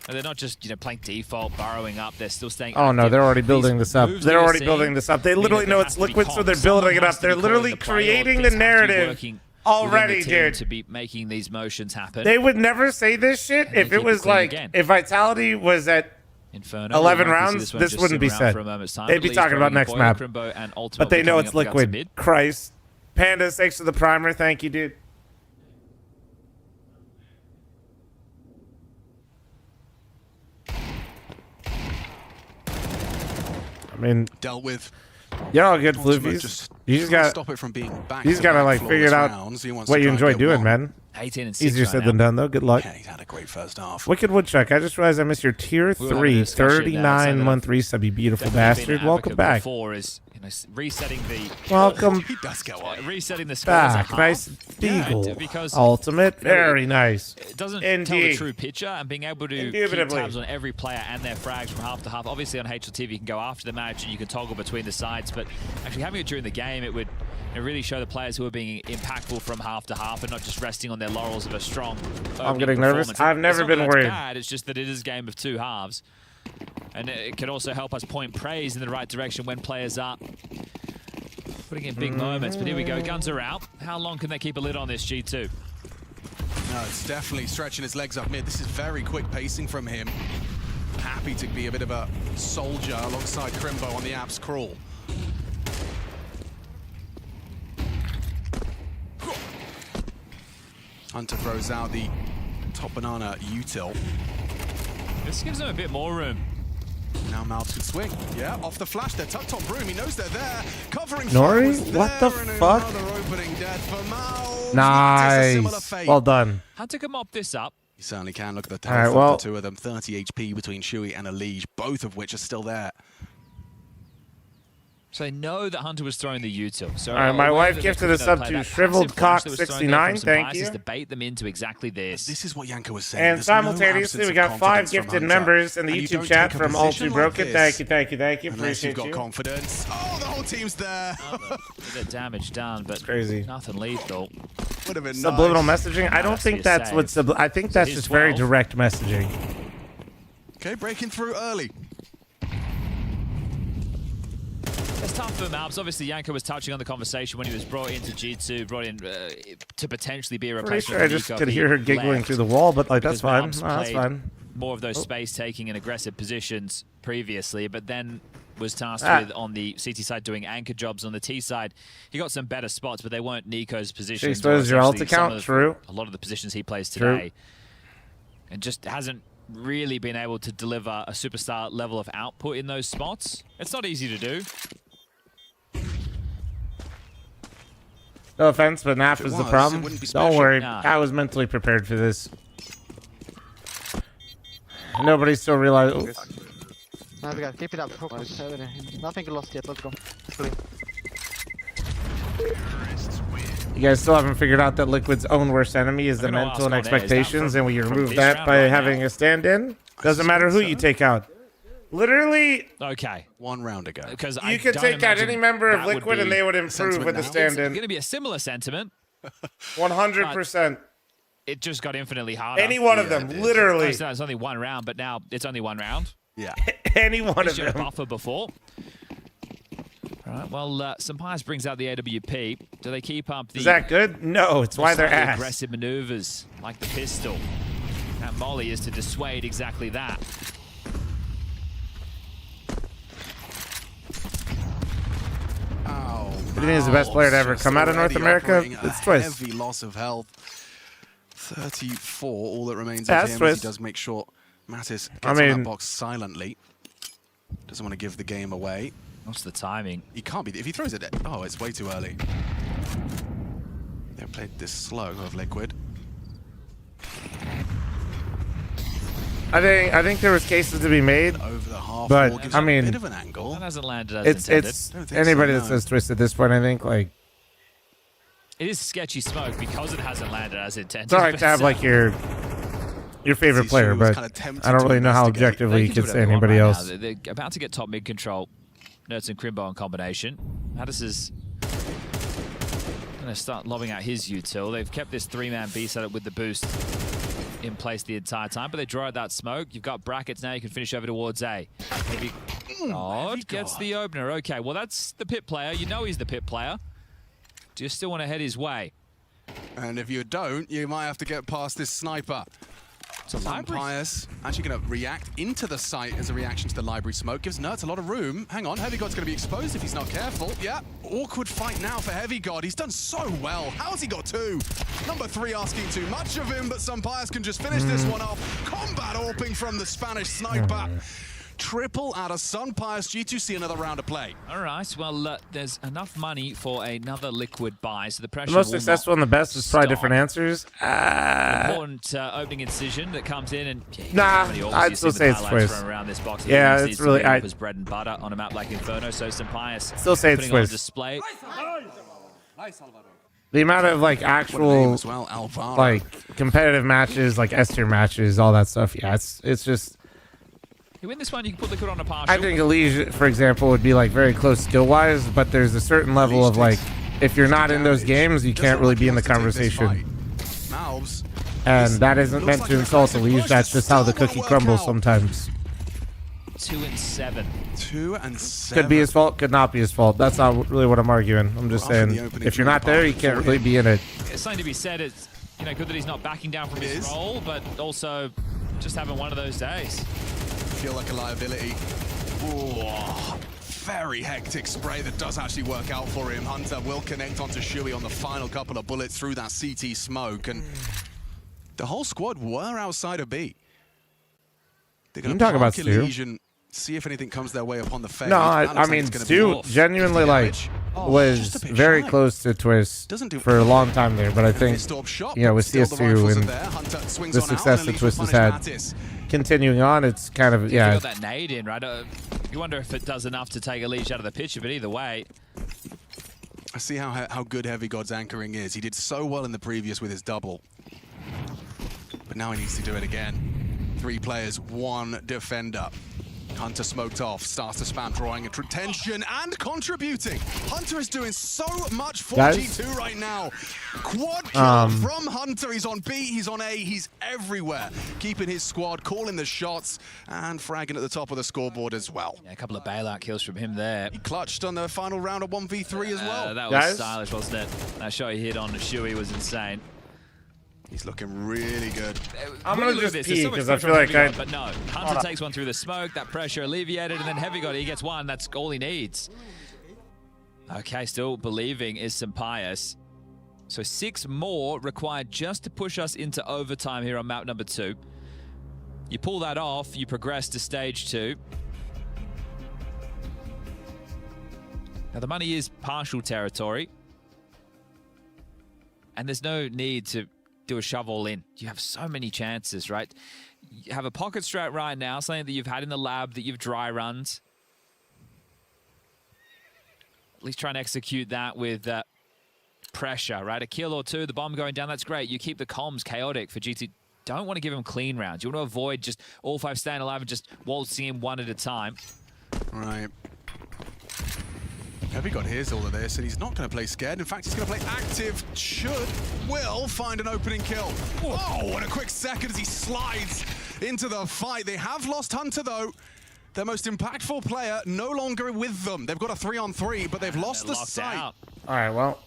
And they're not just, playing default, burrowing up. They're still staying Oh, no, active. they're already building this up. They're already seeing, building this up. They literally know it's Liquid, so they're building it up. They're literally creating the narrative already, dude. To be making these motions happen. They would never say this shit if it was like, if Vitality was at Inferno, 11 rounds, this wouldn't be said. They'd be talking about next map. But they know it's Liquid. Christ. Pandas, thanks for the primer. Thank you, dude. I mean, dealt with. You're all good, Floofies. You just gotta stop it from being back. You just gotta like figure it out what you enjoy doing, man. 18 and 6 Easier said than done, though. Good luck. Yeah, he's had a great first half. Wicked Woodchuck, I just realized I missed your tier 3 39-month resub, you beautiful bastard. Welcome back. Is, resetting the welcome. He does go on. Resetting the scores back. Nice Deagle. Because Ultimate, very nice. It doesn't tell the true picture, and being able to keep tabs on every player and their frags from half to half. Obviously on HLTV you can go after the match and you can toggle between the sides, but actually having it during the game, it would really show the players who are being impactful from half to half and not just resting on their laurels of a strong I'm getting nervous. I've never been worried. Bad, it's just that it is a game of two halves. And it can also help us point praise in the right direction when players are putting in big moments. But here we go, guns are out. How long can they keep a lid on this, G2? No, it's definitely stretching his legs up mid. This is very quick pacing from him. Happy to be a bit of a soldier alongside Crimbo on the apps crawl. Hunter throws out the top banana util. This gives them a bit more room. Now Malbs can swing. Yeah, off the flash. They're tucked on Broom. He knows they're there. Covering Nori? What the fuck? Nice. Well done. Hunter can mop this up. You certainly can. Look at the All right, health well, of the two of them. 30 HP between Shuey and Elige, both of which are still there. So they know that Hunter was throwing the util. So all right, my wife gifted us up to Shriveled Cock 69. Thank you. To bait them into exactly this. This is what Yanko was saying. And simultaneously, we got 5 gifted members in the YouTube chat from All Too Broken. Thank you, thank you, thank you. Appreciate you've got confidence. Oh, the whole team's there. A bit of damage done, but crazy. Nothing lethal. Would have been Subliminal nice. messaging? I don't think that's what I think that's just very direct messaging. Okay, breaking through early. It's tough for Malbs. Obviously, Yanko was touching on the conversation when he was brought into G2, brought in to potentially be a Pretty replacement. sure I just could hear her giggling through the wall, but like that's fine. No, that's fine. More of those space-taking and aggressive positions previously, but then was tasked with on the CT side doing anchor jobs on the T side. He got some better spots, but they weren't Nico's positions. She exposed your ult account. True. A lot of the positions he plays today, and just hasn't really been able to deliver a superstar level of output in those spots. It's not easy to do. No offense, but NAF is the problem. Don't worry, I was mentally prepared for this. Nobody still realized. Keep it up. Focus. Nothing lost yet. Let's go. You guys still haven't figured out that Liquid's own worst enemy is the mental and expectations, and we remove that by having a stand-in. Doesn't matter who you take out. Literally, okay. 1 round ago. Because you could take out any member of Liquid and they would improve with the stand-in. It's going to be a similar sentiment. 100%. It just got infinitely harder. Any one of them, literally. It's only 1 round, but now it's only 1 round. Yeah. Any one of them. Buffer before. All right. Well, Sampires brings out the AWP. Do they keep up the? Is that good? No. It's why they're ass. Aggressive maneuvers like the pistol. And Molly is to dissuade exactly that. Oh, Who do you think is the best player to ever come out of North America? It's Twist. Heavy loss of health. 34. All that remains of him. He does make sure Mattis gets on that box silently. Doesn't want to give the game away. What's the timing? He can't be. If he throws it, oh, it's way too early. They played this slow of Liquid. I think there was cases to be made, over the half but I mean, a bit of an angle. That hasn't landed as intended. It's anybody that says Twist at this point. I think like it is sketchy smoke because it hasn't landed as intended. It's alright to have like your favorite player, but I don't really know how objectively you could say anybody else. They're about to get top mid control. Nerds and Crimbo in combination. Mattis is going to start lobbing out his util. They've kept this 3-man B setup with the boost in place the entire time, but they draw out that smoke. You've got brackets now. You can finish over towards A. Heavy God gets the opener. Okay, well, that's the pit player. You know he's the pit player. Do you still want to head his way? And if you don't, you might have to get past this sniper. So Pius actually going to react into the site as a reaction to the library smoke. Gives Nerds a lot of room. Hang on, Heavy God's going to be exposed if he's not careful. Yeah, awkward fight now for Heavy God. He's done so well. How's he got 2? Number 3 asking too much of him, but Pius can just finish this one off. Combat AWPing from the Spanish sniper. Triple out of Pius. G2C another round of play. All right, well, there's enough money for another Liquid buy, so the pressure the most successful and the best is probably different answers. Important opening incision that comes in, and nah, I'd still say it's Twist. Around this box. Yeah, it's really was bread and butter on a map like Inferno. So Pius still say it's Twist. Display. The amount of like actual like competitive matches, like S-tier matches, all that stuff. Yeah, it's just. You win this one, you can put Liquid on a partial. I think Elige, for example, would be like very close skill-wise, but there's a certain level of like, if you're not in those games, you can't really be in the conversation. And that isn't meant to insult Elige. That's just how the cookie crumbles sometimes. 2 and 7. 2 and 7. Could be his fault, could not be his fault. That's not really what I'm arguing. I'm just saying, if you're not there, you can't really be in it. It's something to be said. It's good that he's not backing down from his role, but also just having one of those days. Feel like a liability. Ooh, very hectic spray that does actually work out for him. Hunter will connect onto Shuey on the final couple of bullets through that CT smoke, and the whole squad were outside of B. They're going to talk about Elysian see if anything comes their way upon the fade. No, I mean, Stu genuinely was very close to Twist for a long time there, but I think, you know, with CS2 and the success that Twist has had, continuing on, it's kind of, You got that nade in, right? You wonder if it does enough to take Elise out of the picture, but either way. I see how good Heavy God's anchoring is. He did so well in the previous with his double. But now he needs to do it again. 3 players, 1 defender. Hunter smoked off, starts to spam, drawing attention and contributing. Hunter is doing so much for G2 right now. Quad kill from Hunter. He's on B, he's on A, he's everywhere. Keeping his squad, calling the shots, and fragging at the top of the scoreboard as well. Yeah, a couple of bailout kills from him there. He clutched on the final round of 1v3 as well. That was stylish, wasn't it? That shot he hit on Shui was insane. He's looking really good. I'm going to just pee because I feel like I... But no, Hunter takes one through the smoke, that pressure alleviated, and then Heavy God, he gets one. That's all he needs. Okay, still believing is Sampaius. So 6 more required just to push us into overtime here on map number 2. You pull that off, you progress to stage 2. Now the money is partial territory. And there's no need to do a shove all in. You have so many chances, right? You have a pocket strat right now, something that you've had in the lab that you've dry runned. At least try and execute that with pressure, right? A kill or 2, the bomb going down, that's great. You keep the comms chaotic for GT. Don't want to give him clean rounds. You want to avoid just all 5 staying alive and just waltzing him 1 at a time. Right. Heavy God hears all of this, and he's not going to play scared. In fact, he's going to play active. Will find an opening kill. Oh, what a quick second as he slides into the fight. They have lost Hunter, though. Their most impactful player no longer with them. They've got a 3-on-3, but they've lost the sight. All right, well.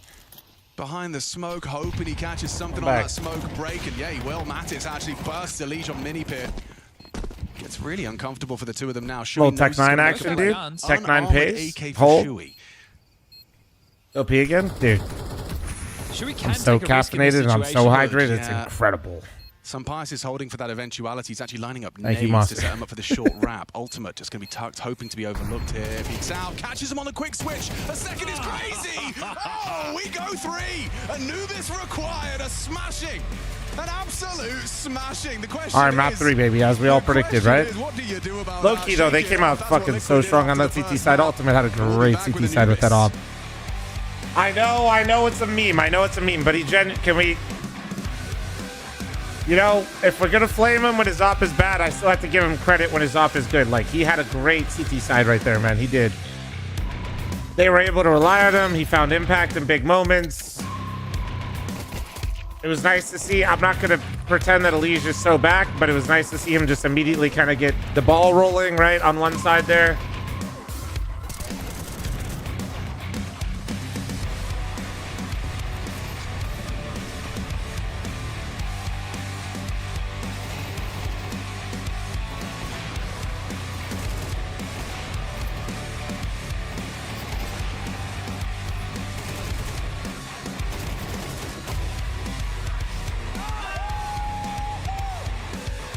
Behind the smoke, hoping he catches something on that smoke break. And yeah, he will. Mattis actually bursts Elise on mini pit. It's really uncomfortable for the 2 of them now. Little Tech 9 action, dude. Tech 9 pace. Hold. OP again? Dude. I'm so caffeinated and I'm so hydrated. It's incredible. Sampaius is holding for that eventuality. He's actually lining up nades to set him up for the short wrap. Ultimate just going to be tucked, hoping to be overlooked here. Peeks out, catches him on the quick switch. A second is crazy. Oh, we go 3. Anubis required a smashing. An absolute smashing. The question all right, map 3, baby, as we all predicted, right? What do you do about Low-key, though, they came out fucking so strong on that CT side. Ultimate had a great CT side with that op. I know it's a meme. I know it's a meme, but can we... You know, if we're going to flame him when his op is bad, I still have to give him credit when his op is good. Like, he had a great CT side right there, man. He did. They were able to rely on him. He found impact in big moments. It was nice to see. I'm not going to pretend that Elise is so back, but it was nice to see him just immediately kind of get the ball rolling, right, on one side there.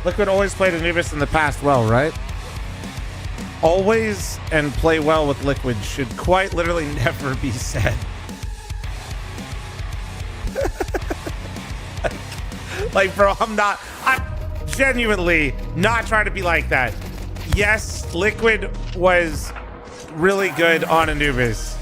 Liquid always played Anubis in the past well, right? Always and play well with Liquid should quite literally never be said. Like, bro, I'm genuinely not trying to be like that. Yes, Liquid was really good on Anubis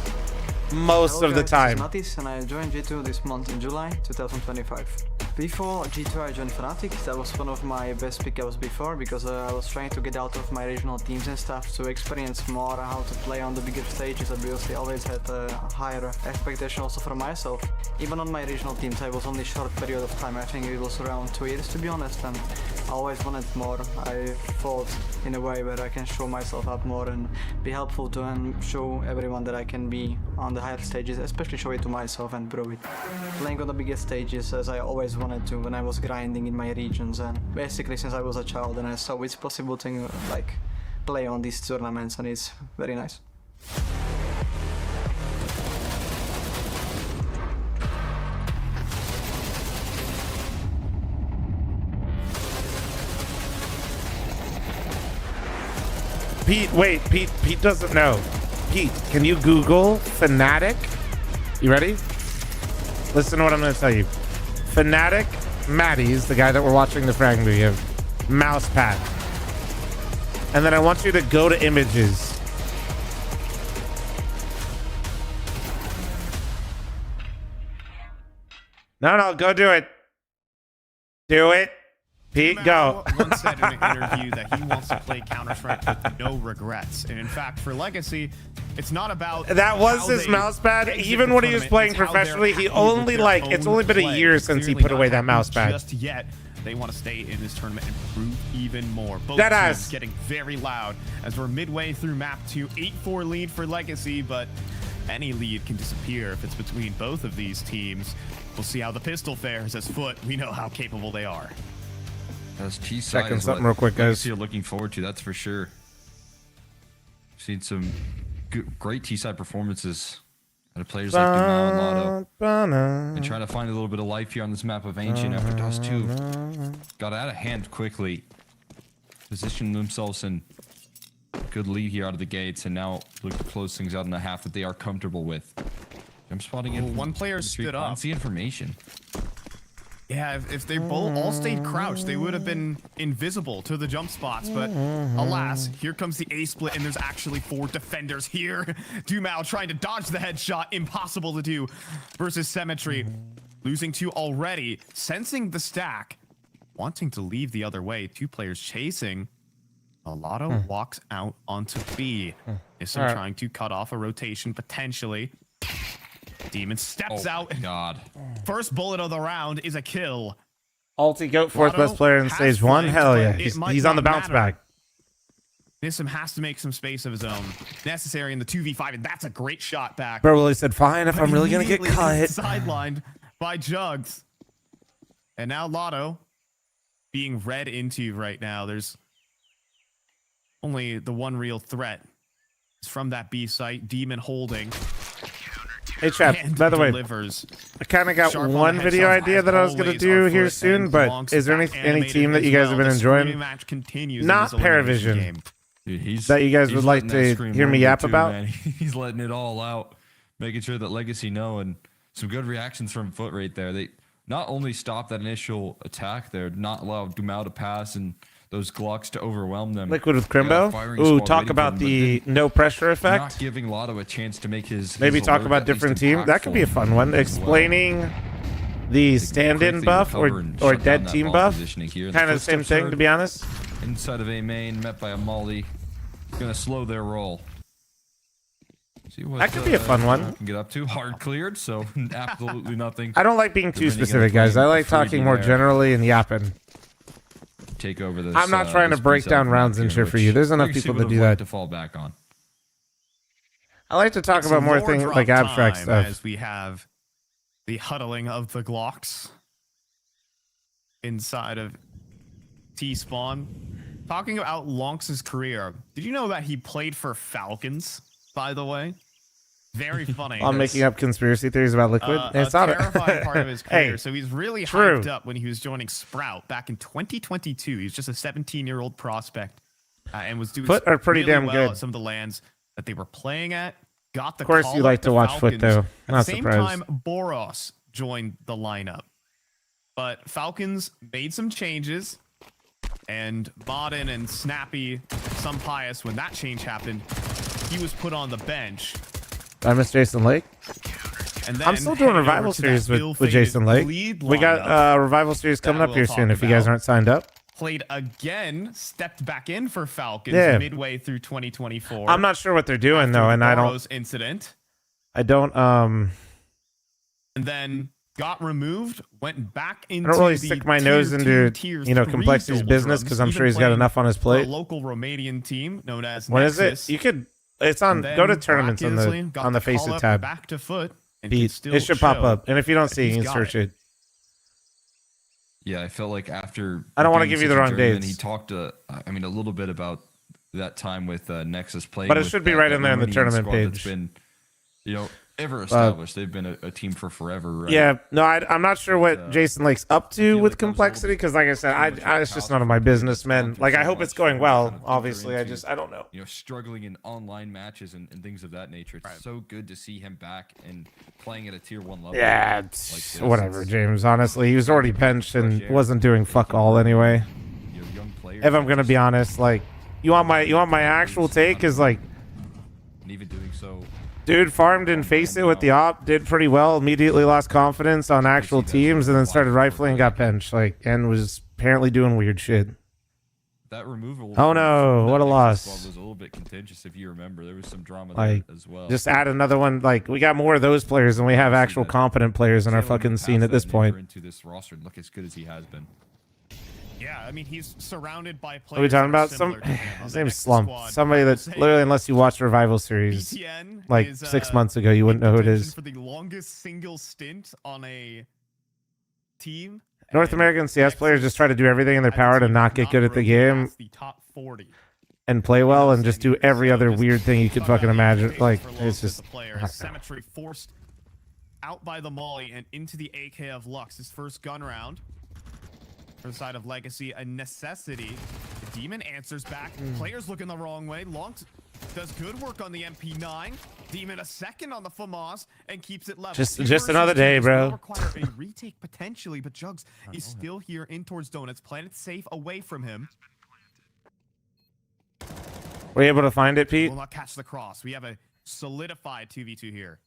most of the time. This is Mattis, and I joined G2 this month in July 2025. Before G2 I joined Fnatic. That was one of my best pickups before because I was trying to get out of my regional teams and stuff to experience more how to play on the bigger stages. Obviously, I always had a higher expectation also for myself. Even on my regional teams I was only a short period of time. I think it was around 2 years to be honest, and I always wanted more. I thought in a way where I can show myself up more and be helpful to and show everyone that I can be on the higher stages, especially show it to myself and prove it. Playing on the biggest stages as I always wanted to when I was grinding in my regions, and basically since I was a child, and I saw it's possible to like play on these tournaments, and it's very nice. Pete, wait, Pete doesn't know. Pete, can you Google Fnatic? You ready? Listen to what I'm going to tell you. Fnatic Maddie's, the guy that we're watching the frag video, mouse pad. And then I want you to go to images. No, go do it. Do it. Pete, go. Once said in an interview that he wants to play Counter-Strike with no regrets. And in fact, for Legacy, it's not about... That was his mouse pad. Even when he was playing professionally, he only it's only been a year since he put away that mouse pad. Just yet, they want to stay in this tournament and prove even more. Both Deadass. teams getting very loud as we're midway through map 2. 8-4 lead for Legacy, but any lead can disappear if it's between both of these teams. We'll see how the pistol fares as Foot. We know how capable they are. That's T-side. Checking something real quick, guys. You're looking forward to, that's for sure. Seen some great T-side performances out of players like Dumao and Lotto. And trying to find a little bit of life here on this map of Ancient after Dust 2 got out of hand quickly. Positioned themselves in good lead here out of the gates, and now look to close things out in the half that they are comfortable with. Jump spotting in. One player stood up. That's the information. Yeah, if they both all stayed crouched, they would have been invisible to the jump spots. But alas, here comes the A split, and there's actually 4 defenders here. Dumao trying to dodge the headshot, impossible to do versus Symmetry. Losing 2 already, sensing the stack, wanting to leave the other way. 2 players chasing. Lotto walks out onto B. Ism trying to cut off a rotation potentially. Demon steps out. God. First bullet of the round is a kill. Alti Goat, 4th best player in stage 1. Hell yeah. He's on the bounce back. Nissim has to make some space of his own. Necessary in the 2v5, and that's a great shot back. Bro really said, fine, if I'm really going to get cut. Sidelined by Jugs. And now Lotto being read into right now. There's only the one real threat. It's from that B site. Demon holding. Hey chat, by the way, I kind of got one video idea that I was going to do here soon, but is there any team that you guys have been enjoying? Not Parivision. Dude, that you guys would like to hear me yap about? Man. He's letting it all out, making sure that Legacy know, and some good reactions from Foot right there. They not only stopped that initial attack there, not allow Dumao to pass and those Glocks to overwhelm them. Liquid with Crimbo. Ooh, talk about the no pressure effect. Not giving Lotto a chance to make his maybe talk about different teams. That could be a fun one. Explaining the stand-in buff or dead team buff. Kind of the same thing, to be honest. Inside of A main, met by a Molly. Gonna slow their roll. See what, that could be a fun one. Can get up to hard cleared, so absolutely nothing. I don't like being too specific, guys. I like talking more generally and yapping. Take over this. I'm not trying to break down rounds and shit for you. There's enough people to do that. To fall back on. I like to talk about more things like abstract stuff. As we have the huddling of the Glocks inside of T-Spawn. Talking about Lonx's career, did you know that he played for Falcons, by the way? Very funny. I'm making up conspiracy theories about Liquid. It's not a terrifying part of his career. Hey, so he's really hyped up when he was joining Sprout back in 2022. He was just a 17-year-old prospect and was doing Foot are pretty really damn well good at some of the lands that they were playing at. Got the of course, call you like up to watch Falcons. Foot, though. At Not the same surprised. time, Boros joined the lineup. But Falcons made some changes. And Modern and Snappy, some pious, when that change happened, he was put on the bench. I miss Jason Lake. And then I'm still doing revival series with Jason Lake. We got revival series coming up here soon if you guys aren't signed up. Played again, stepped back in for Falcons midway through 2024. I'm not sure what they're doing though, and I don't. Incident. I don't. And then got removed, went back into. I don't really stick my nose into Complexity's business because I'm sure he's got enough on his plate. A local Romanian team known as What Nexus. is it? You could. It's on. Go to tournaments on the Faceit tab. Back to Foot. Pete, it should pop up, and if you don't see it, you can search it. Yeah, I felt like after. I don't want to give you the wrong dates. He talked, a little bit about that time with Nexus playing. But it should be right in there in the tournament page. That's been you know, ever established. They've been a team for forever, right? Yeah, no, I'm not sure what Jason Lake's up to with complexity, because like I said, it's just none of my business, man. Like, I hope it's going well. Obviously, I don't know. You know, struggling in online matches and things of that nature. It's so good to see him back and playing at a tier 1 level. Yeah, whatever, James. Honestly, he was already benched and wasn't doing fuck all anyway. If I'm gonna be honest, like, you want my actual take is like, and even doing so. Dude farmed and faced it with the op, did pretty well, immediately lost confidence on actual teams, and then started rifling and got benched, like, and was apparently doing weird shit. That removal. Oh no, what a loss. Was a little bit contentious, if you remember. There was some drama Like, there as well. just add another one. Like, we got more of those players than we have actual competent players in our fucking scene at this point. Into this roster and look as good as he has been. Yeah, I mean, he's surrounded by players. What are we talking about? His name's Slump. Somebody that literally, unless you watched Revival series like 6 months ago, you wouldn't know who it is. For the longest single stint on a team. North American CS players just try to do everything in their power to not get good at the game and play well and just do every other weird thing you could fucking imagine. Like, it's just... Symmetry forced out by the Molly and into the AK of Lux. His first gun round. For the side of Legacy, a necessity. The Demon answers back. Players looking the wrong way. Long does good work on the MP9. Demon a second on the FAMAS and keeps it level. Just another day, bro. Require a retake potentially, but Jugs is still here in towards Donuts. Planet safe away from him. Were you able to find it, Pete? Will not catch the cross. We have a solidified 2v2 here.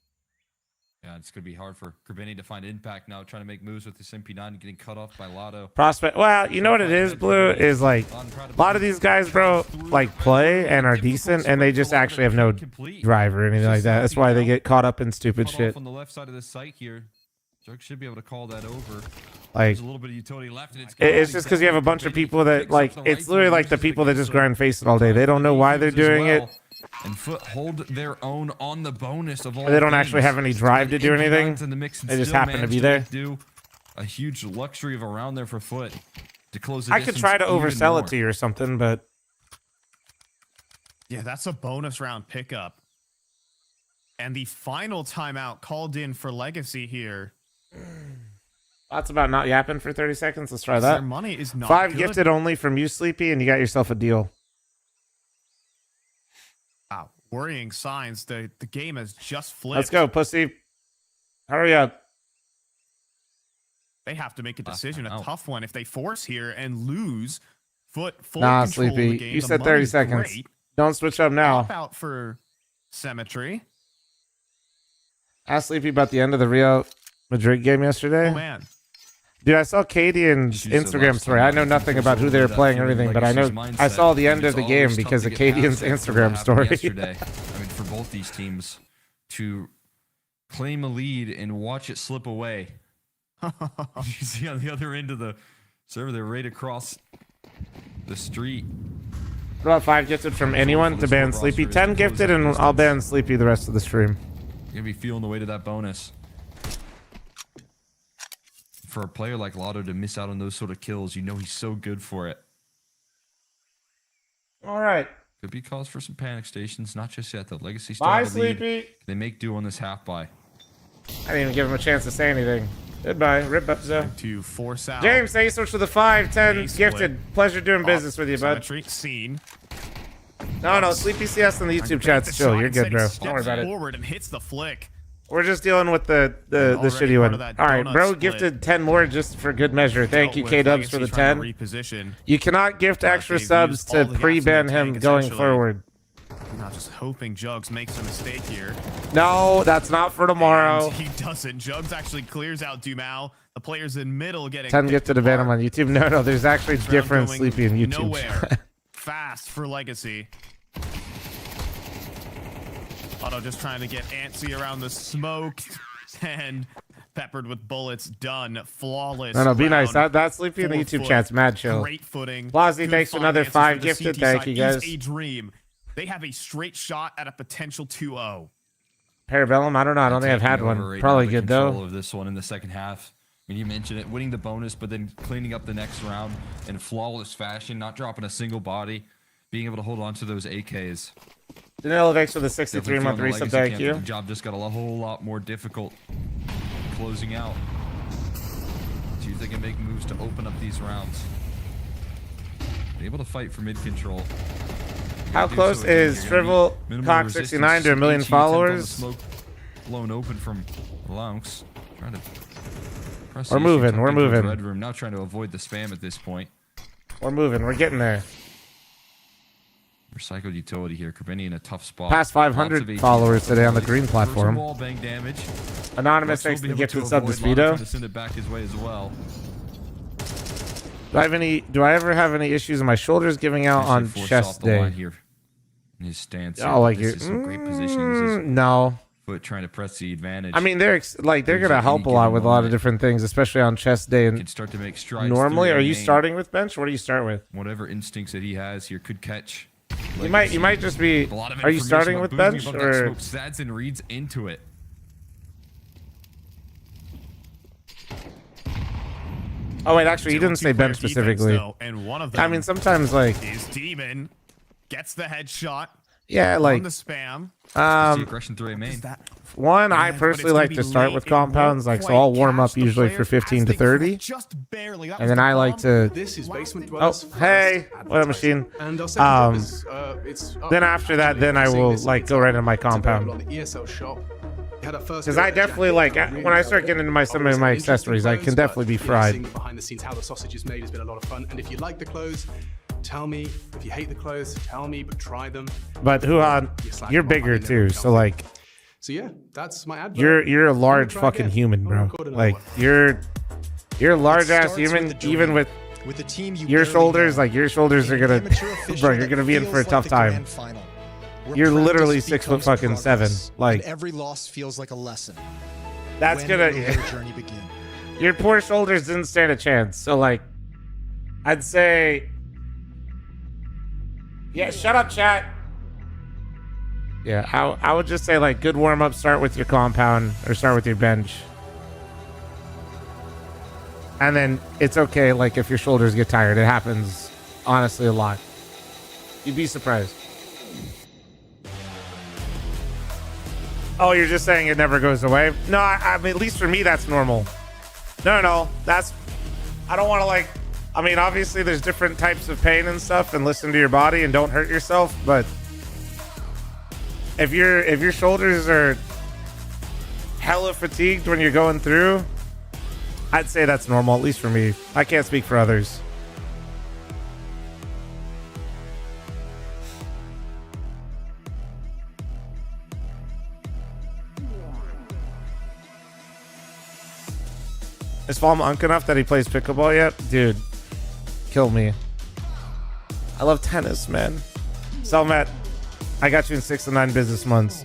Yeah, it's going to be hard for Krabini to find impact now, trying to make moves with this MP9, getting cut off by Lotto. Prospect. Well, you know what it is, Blue, is like a lot of these guys, bro, like play and are decent, and they just actually have no drive or anything like that. That's why they get caught up in stupid shit. On the left side of the site here, Jerk should be able to call that over. Like, there's a little bit of utility left, and it's just because you have a bunch of people that, like, it's literally like the people that just grind face it all day. They don't know why they're doing it. And Foot hold their own on the bonus of all. They don't actually have any drive to do anything. They just happen to be there. Do a huge luxury of a round there for Foot to close. I could try to oversell it to you or something, but yeah, that's a bonus round pickup. And the final timeout called in for Legacy here. That's about not yapping for 30 seconds. Let's try that. Their money is not 5 good. gifted only from you, Sleepy, and you got yourself a deal. Wow, worrying signs. The game has just flipped. Let's go, pussy. Hurry up. They have to make a decision, a tough one. If they force here and lose, Foot full Nah, control of the Sleepy. game. You The said 30 money's seconds. great. Don't switch up now. Pop out for Symmetry. Ask Sleepy about the end of the Real Madrid game yesterday. Oh, man. Dude, I saw Katie and Instagram story. I know nothing about who they were playing or anything, but I saw the end of the game because of Katie and Instagram story. Yesterday, I mean, for both these teams to claim a lead and watch it slip away. You see on the other end of the server, they're right across the street. What about 5 gifted from anyone to ban Sleepy? 10 gifted, and I'll ban Sleepy the rest of the stream. You're gonna be feeling the weight of that bonus. For a player like Lotto to miss out on those sort of kills, you know he's so good for it. All right. Could be cause for some panic stations, not just yet. The Legacy still Bye, have the lead. Sleepy. They make do on this half buy. I didn't even give him a chance to say anything. Goodbye. Rip up, Zoe. To force out. James, thank you so much for the 5, 10 gifted. Pleasure doing business with you, bud. Scene. No, Sleepy CS on the YouTube chat's chill. You're good, bro. Don't worry about it. Forward and hits the flick. We're just dealing with the shitty one. All right, bro, gifted 10 more just for good measure. Thank you, K-Dubs, for the 10. You cannot gift extra subs to pre-ban him going forward. Not just hoping Jugs makes a mistake here. No, that's not for tomorrow. And he doesn't. Jugs actually clears out Dumal. The players in middle getting 10 gifted to ban him on YouTube. No, there's actually different Sleepy in YouTube. Nowhere. Fast for Legacy. Otto just trying to get antsy around the smoke and peppered with bullets. Done. Flawless. No, be nice. round. That Sleepy in the YouTube chat's mad chill. Great footing. Blasi, thanks for another finances 5 for the gifted. CT Thank side you, guys. is a dream. They have a straight shot at a potential 2-0. Parabellum, I don't know. I don't think I've had one. Probably good, though. Of this one in the second half. I mean, you mentioned it, winning the bonus, but then cleaning up the next round in flawless fashion, not dropping a single body. being able to hold on to those AKs. Danilo, thanks for the 63-month resub. Thank you. The job just got a whole lot more difficult closing out. See if they can make moves to open up these rounds. Be able to fight for mid control. How close is Shrivel Cock 69 to 1 million followers? Smoke blown open from Lunks. Trying to press. We're moving. We're moving. Red room. Now trying to avoid the spam at this point. We're moving. We're getting there. Recycled utility here. Kerbini in a tough spot. Past 500 followers today on the green platform. Wall bang damage. Anonymous thanks to get to sub to Speedo. To send it back his way as well. Do I ever have any issues in my shoulders giving out on chest day? Here. In his stance. Oh, like you're great positioning. No. Foot trying to press the advantage. I mean, they're gonna help a lot with a lot of different things, especially on chest day. And can start to make strides. Normally, are you starting with bench? What do you start with? Whatever instincts that he has here could catch. You might just be. Are you starting with bench or? Stats and reads into it. Oh wait, actually, he didn't say bench specifically. And one of them, I mean, sometimes like is Demon gets the headshot. Yeah, like on the spam. Aggression through a main. One, I personally like to start with compounds, like so I'll warm up usually for 15 to 30, and then I like to. Oh, hey, what up, machine? Then after that, then I will like go right into my compound. Because I definitely like when I start getting into some of my accessories, I can definitely be fried. Behind the scenes, how the sausage is made has been a lot of fun, and if you like the clothes, tell me. If you hate the clothes, tell me, but try them. But you're bigger too, so like. So yeah, that's my advert. You're a large fucking human, bro. Like you're a large ass human, even with the team your shoulders. Like your shoulders are gonna, bro. You're gonna be in for a tough time. You're literally 6'7". Like every loss feels like a lesson. That's gonna. Journey begin. Your poor shoulders didn't stand a chance. So like, I'd say. Yeah, shut up, chat. Yeah, I would just say like good warm up. Start with your compound or start with your bench, and then it's okay. Like if your shoulders get tired, it happens honestly a lot. You'd be surprised. Oh, you're just saying it never goes away? No, I mean at least for me that's normal. No, that's. I don't want to like. I mean obviously there's different types of pain and stuff, and listen to your body and don't hurt yourself, but. If your shoulders are hella fatigued when you're going through, I'd say that's normal, at least for me. I can't speak for others. Is fl0m unk enough that he plays pickleball yet? Dude, kill me. I love tennis, man. Selmat. I got you in 6 to 9 business months.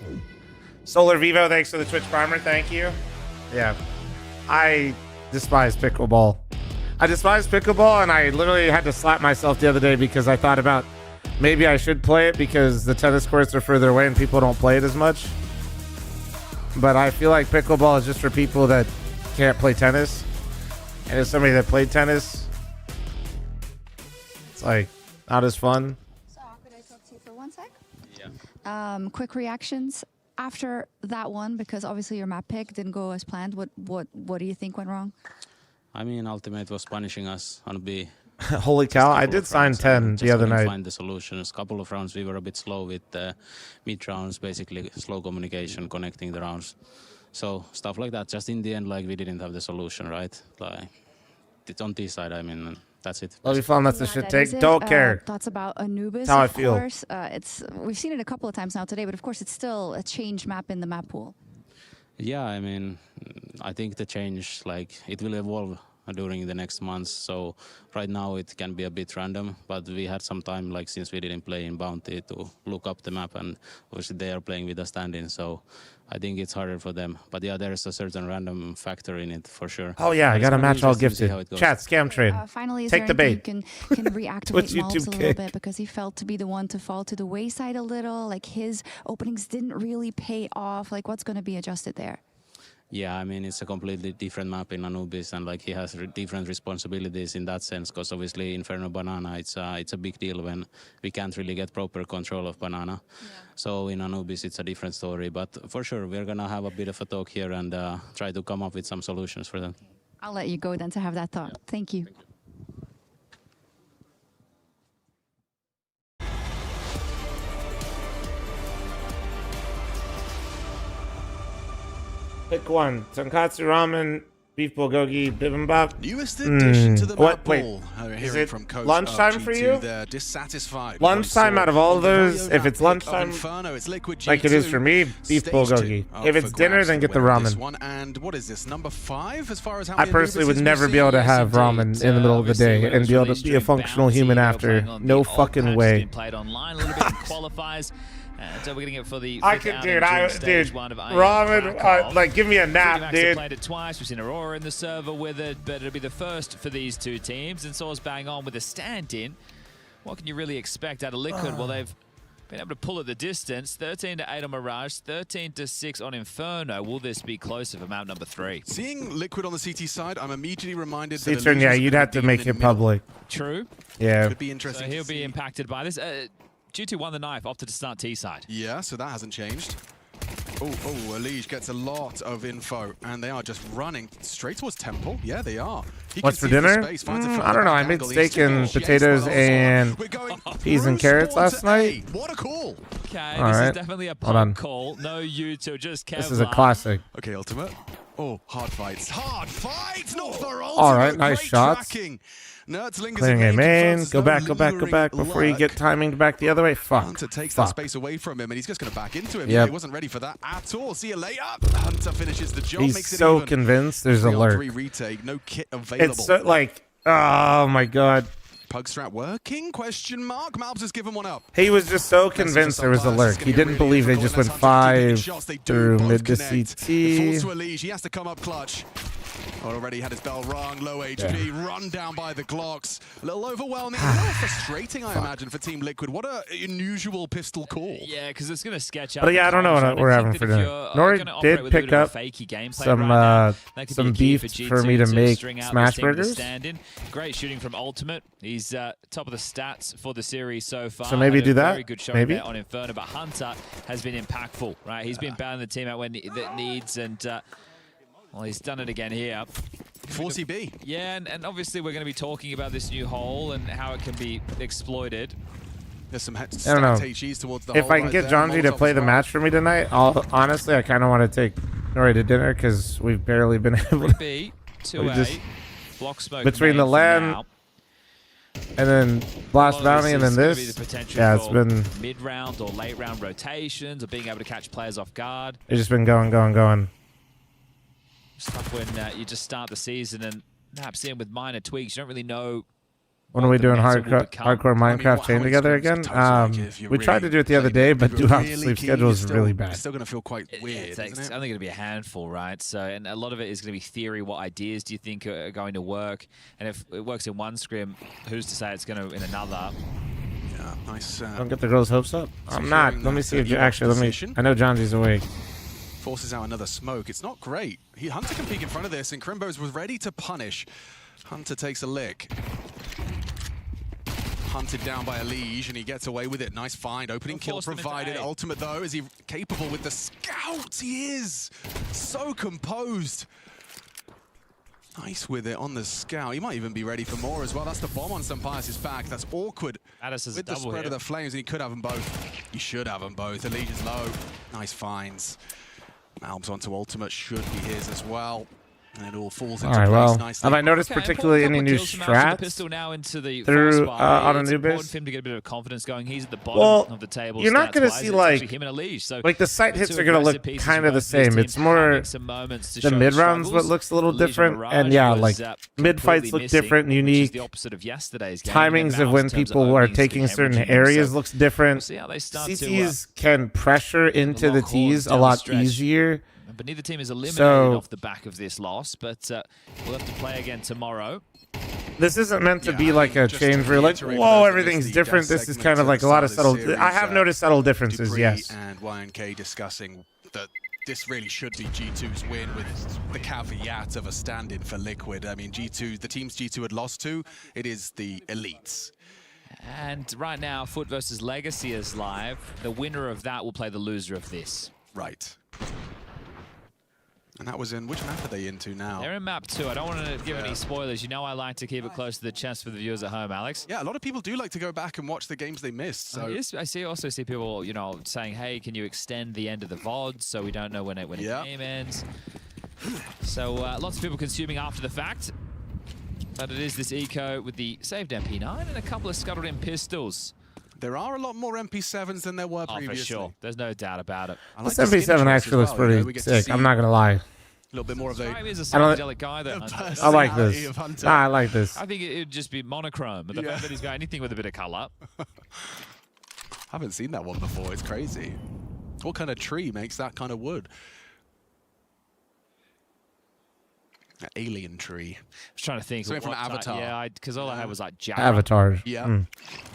Solar Vivo, thanks for the Twitch primer. Thank you. Yeah. I despise pickleball. And I literally had to slap myself the other day because I thought about maybe I should play it because the tennis courts are further away and people don't play it as much. But I feel like pickleball is just for people that can't play tennis. And as somebody that played tennis, it's like not as fun. Quick reactions after that one, because obviously your map pick didn't go as planned. What do you think went wrong? I mean, Ultimate was punishing us on B. Holy cow! I did sign 10 the other night. Find the solutions. Couple of rounds we were a bit slow with mid rounds, basically slow communication, connecting the rounds. So stuff like that. Just in the end, like we didn't have the solution, right? Like it's on T side. I mean. That's it. Love you, fl0m. That's the shit take. Don't care. Thoughts about Anubis? That's how I feel. feel. We've seen it a couple of times now today, but of course it's still a changed map in the map pool. Yeah, I mean, I think the change, like, it will evolve during the next months. So right now it can be a bit random, but we had some time, like, since we didn't play in Bounty, to look up the map, and obviously they are playing with a stand-in, so I think it's harder for them. But yeah, there's a certain random factor in it for sure. Oh yeah, I got a match all gifted. Chat, scam trade. Finally, is take the bait. You can reactivate Malbs a little bit, because he felt to be the one to fall to the wayside a little. Like his openings didn't really pay off. Like what's going to be adjusted there? Yeah, I mean, it's a completely different map in Anubis, and like he has different responsibilities in that sense, because obviously Inferno Banana, it's a big deal when we can't really get proper control of Banana. Yeah. So in Anubis, it's a different story, but for sure, we're going to have a bit of a talk here and try to come up with some solutions for them. I'll let you go then to have that thought. Yeah. Thank you. Pick one. Tonkatsu ramen, beef bulgogi, bibimbap. Newest addition to the map ball. Is it lunchtime for you? They're dissatisfied. Lunchtime out of all of those, if it's lunchtime, like it is for me, beef bulgogi. If it's dinner, then get the ramen. And what is this, number 5 as far as how I personally would never be able to have ramen in the middle of the day and be able to be a functional human after. No fucking way. Played online a little bit in qualifiers. So we're getting it for the dude, ramen, like give me a nap, dude. Played it twice. We've seen Aurora in the server with it, but it'll be the first for these two teams. And Sour's bang on with a stand-in. What can you really expect out of Liquid? Well, they've been able to pull at the distance. 13-8 on Mirage, 13-6 on Inferno. Will this be closer for map number 3? Seeing Liquid on the CT side, I'm immediately reminded that yeah, you'd have to make it public. True. Yeah. Could be interesting. So he'll be impacted by this. G2 won the knife, opted to start T side. Yeah, so that hasn't changed. Elige gets a lot of info, and they are just running straight towards Temple. Yeah, they are. What's for dinner? I don't know. I made steak and potatoes and peas and carrots last night. What a call! Okay, this is definitely a pump call. No U2, just Kevlar. This is a classic. Okay, Ultimate. Oh, hard fights. Hard fights! Not for Ultimate. All right, nice shots. Clearing a main. Go back before you get timing back the other way. Fuck. Hunter takes that space away from him, and he's just going to back into him. Yeah, he wasn't ready for that at all. See you later. Hunter finishes the job. He's so convinced there's a lurk. Retake, no kit available. It's so, like, oh my god. Pug strat working? Question mark. Malbs has given one up. He was just so convinced there was a lurk. He didn't believe they just went 5 through mid to CT. Falls to Elige. He has to come up clutch. Already had his bell rung, low HP, run down by the Glocks. A little overwhelming, a little frustrating, I imagine, for Team Liquid. What an unusual pistol call. Yeah, because it's going to sketch out. But yeah, I don't know what we're having for dinner. Nori did pick up some beef for me to make smash burgers. Great shooting from Ultimate. He's top of the stats for the series so far. So maybe do that. Very good showing there on Inferno, but Hunter has been impactful, right? He's been bailing the team out when it needs, and well, he's done it again here. 40B. Yeah, and obviously we're going to be talking about this new hole and how it can be exploited. There's some I don't know. If I can get Jonji to play the match for me tonight, honestly, I kind of want to take Nori to dinner because we've barely been able to. 3B, 2A, block smoke between the LAN and then Blast Bounty and then this. Yeah, it's been mid-round or late-round rotations or being able to catch players off guard. It's just been going. Stuff when you just start the season and perhaps in with minor tweaks, you don't really know. When are we doing hardcore Minecraft chain together again? We tried to do it the other day, but do sleep schedule is really bad. It's still going to feel quite weird, isn't it? It's only going to be a handful, right? So, and a lot of it is going to be theory. What ideas do you think are going to work? And if it works in one scrim, who's to say it's going to in another? Yeah, nice. Don't get the girls' hopes up. I'm not. Let me see if actually. I know Jonji's awake. Forces out another smoke. It's not great. Hunter can peek in front of this, and Crimbos was ready to punish. Hunter takes a lick. Hunted down by Elige, and he gets away with it. Nice find. Opening kill provided. Ultimate, though, is he capable with the scout? He is so composed. Nice with it on the scout. He might even be ready for more as well. That's the bomb on Sampaio's back. That's awkward. With the spread of the flames, and he could have them both. He should have them both. Elige is low. Nice finds. Malbs onto Ultimate should be his as well. And it all falls into place nicely. Have I noticed particularly any new strats now into the through on Anubis? It's important for him to get a bit of confidence going. He's at the bottom of the table. You're not going to see like the site hits are going to look kind of the same. It's more the mid rounds what looks a little different, and yeah, like mid fights look different, unique. Timings of when people are taking certain areas looks different. CTs can pressure into the Ts a lot easier. But neither team is eliminated off the back of this loss, but we'll have to play again tomorrow. This isn't meant to be like a change where you're like, whoa, everything's different. This is kind of like a lot of subtle. I have noticed subtle differences, yes. And YNK discussing that this really should be G2's win with the caveat of a stand-in for Liquid. I mean, G2, the teams G2 had lost to, it is the elites. And right now, Foot versus Legacy is live. The winner of that will play the loser of this. Right. And that was in, which map are they into now? They're in map 2. I don't want to give any spoilers. You know I like to keep it close to the chest for the viewers at home, Alex. Yeah, a lot of people do like to go back and watch the games they missed. So I also see people, you know, saying, hey, can you extend the end of the VOD so we don't know when a game ends? So lots of people consuming after the fact. But it is this eco with the saved MP9 and a couple of scuttled in pistols. There are a lot more MP7s than there were previously. For sure. There's no doubt about it. This MP7 actually looks pretty sick. I'm not going to lie. A little bit more of a... He's a psychedelic guy, though. I like this. I like this. I think it would just be monochrome. But the fact that he's got anything with a bit of color. Haven't seen that one before. It's crazy. What kind of tree makes that kind of wood? An alien tree. I was trying to think. Something from Avatar. Yeah, because all I had was like Jarrah. Avatar. Yeah.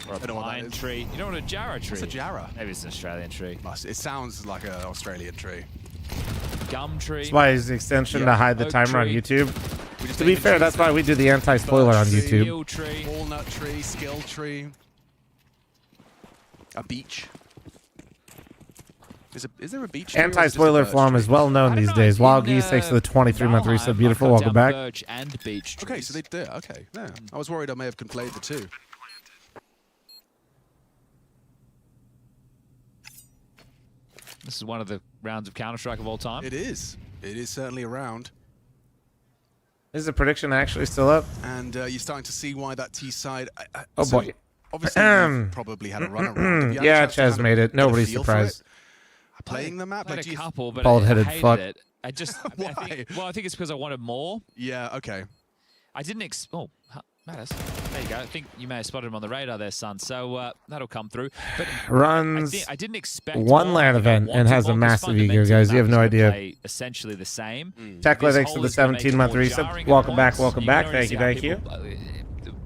Or a pine tree. You know what a Jarrah tree? What's a Jarrah? Maybe it's an Australian tree. It sounds like an Australian tree. Gum tree. That's why it's the extension to hide the timer on YouTube. To be fair, that's why we do the anti-spoiler on YouTube. Skill tree. Walnut tree, skill tree. A beach. Is there a beach? Anti-spoiler fl0m is well known these days. Wild Geese takes the 23-month resub. Beautiful, welcome back. Okay, so they did. Okay, yeah. I was worried I may have conflated the two. This is one of the rounds of Counter-Strike of all time. It is. It is certainly a round. Is the prediction actually still up? And you're starting to see why that T side. Oh boy. Obviously, you've probably had a run around. Yeah, Chaz made it. Nobody's surprised. Playing the map, like a couple, but bald-headed I hated fuck. it. I just Why? I think it's because I wanted more. Yeah. Okay. I didn't Mattis. There you go. I think you may have spotted him on the radar there, son. So that'll come through. But runs I didn't expect one LAN event and has a massive ego, guys. You have no idea. Essentially the same. Techlytics to the 17-month resub. Welcome back. Welcome back. Thank you. Thank you.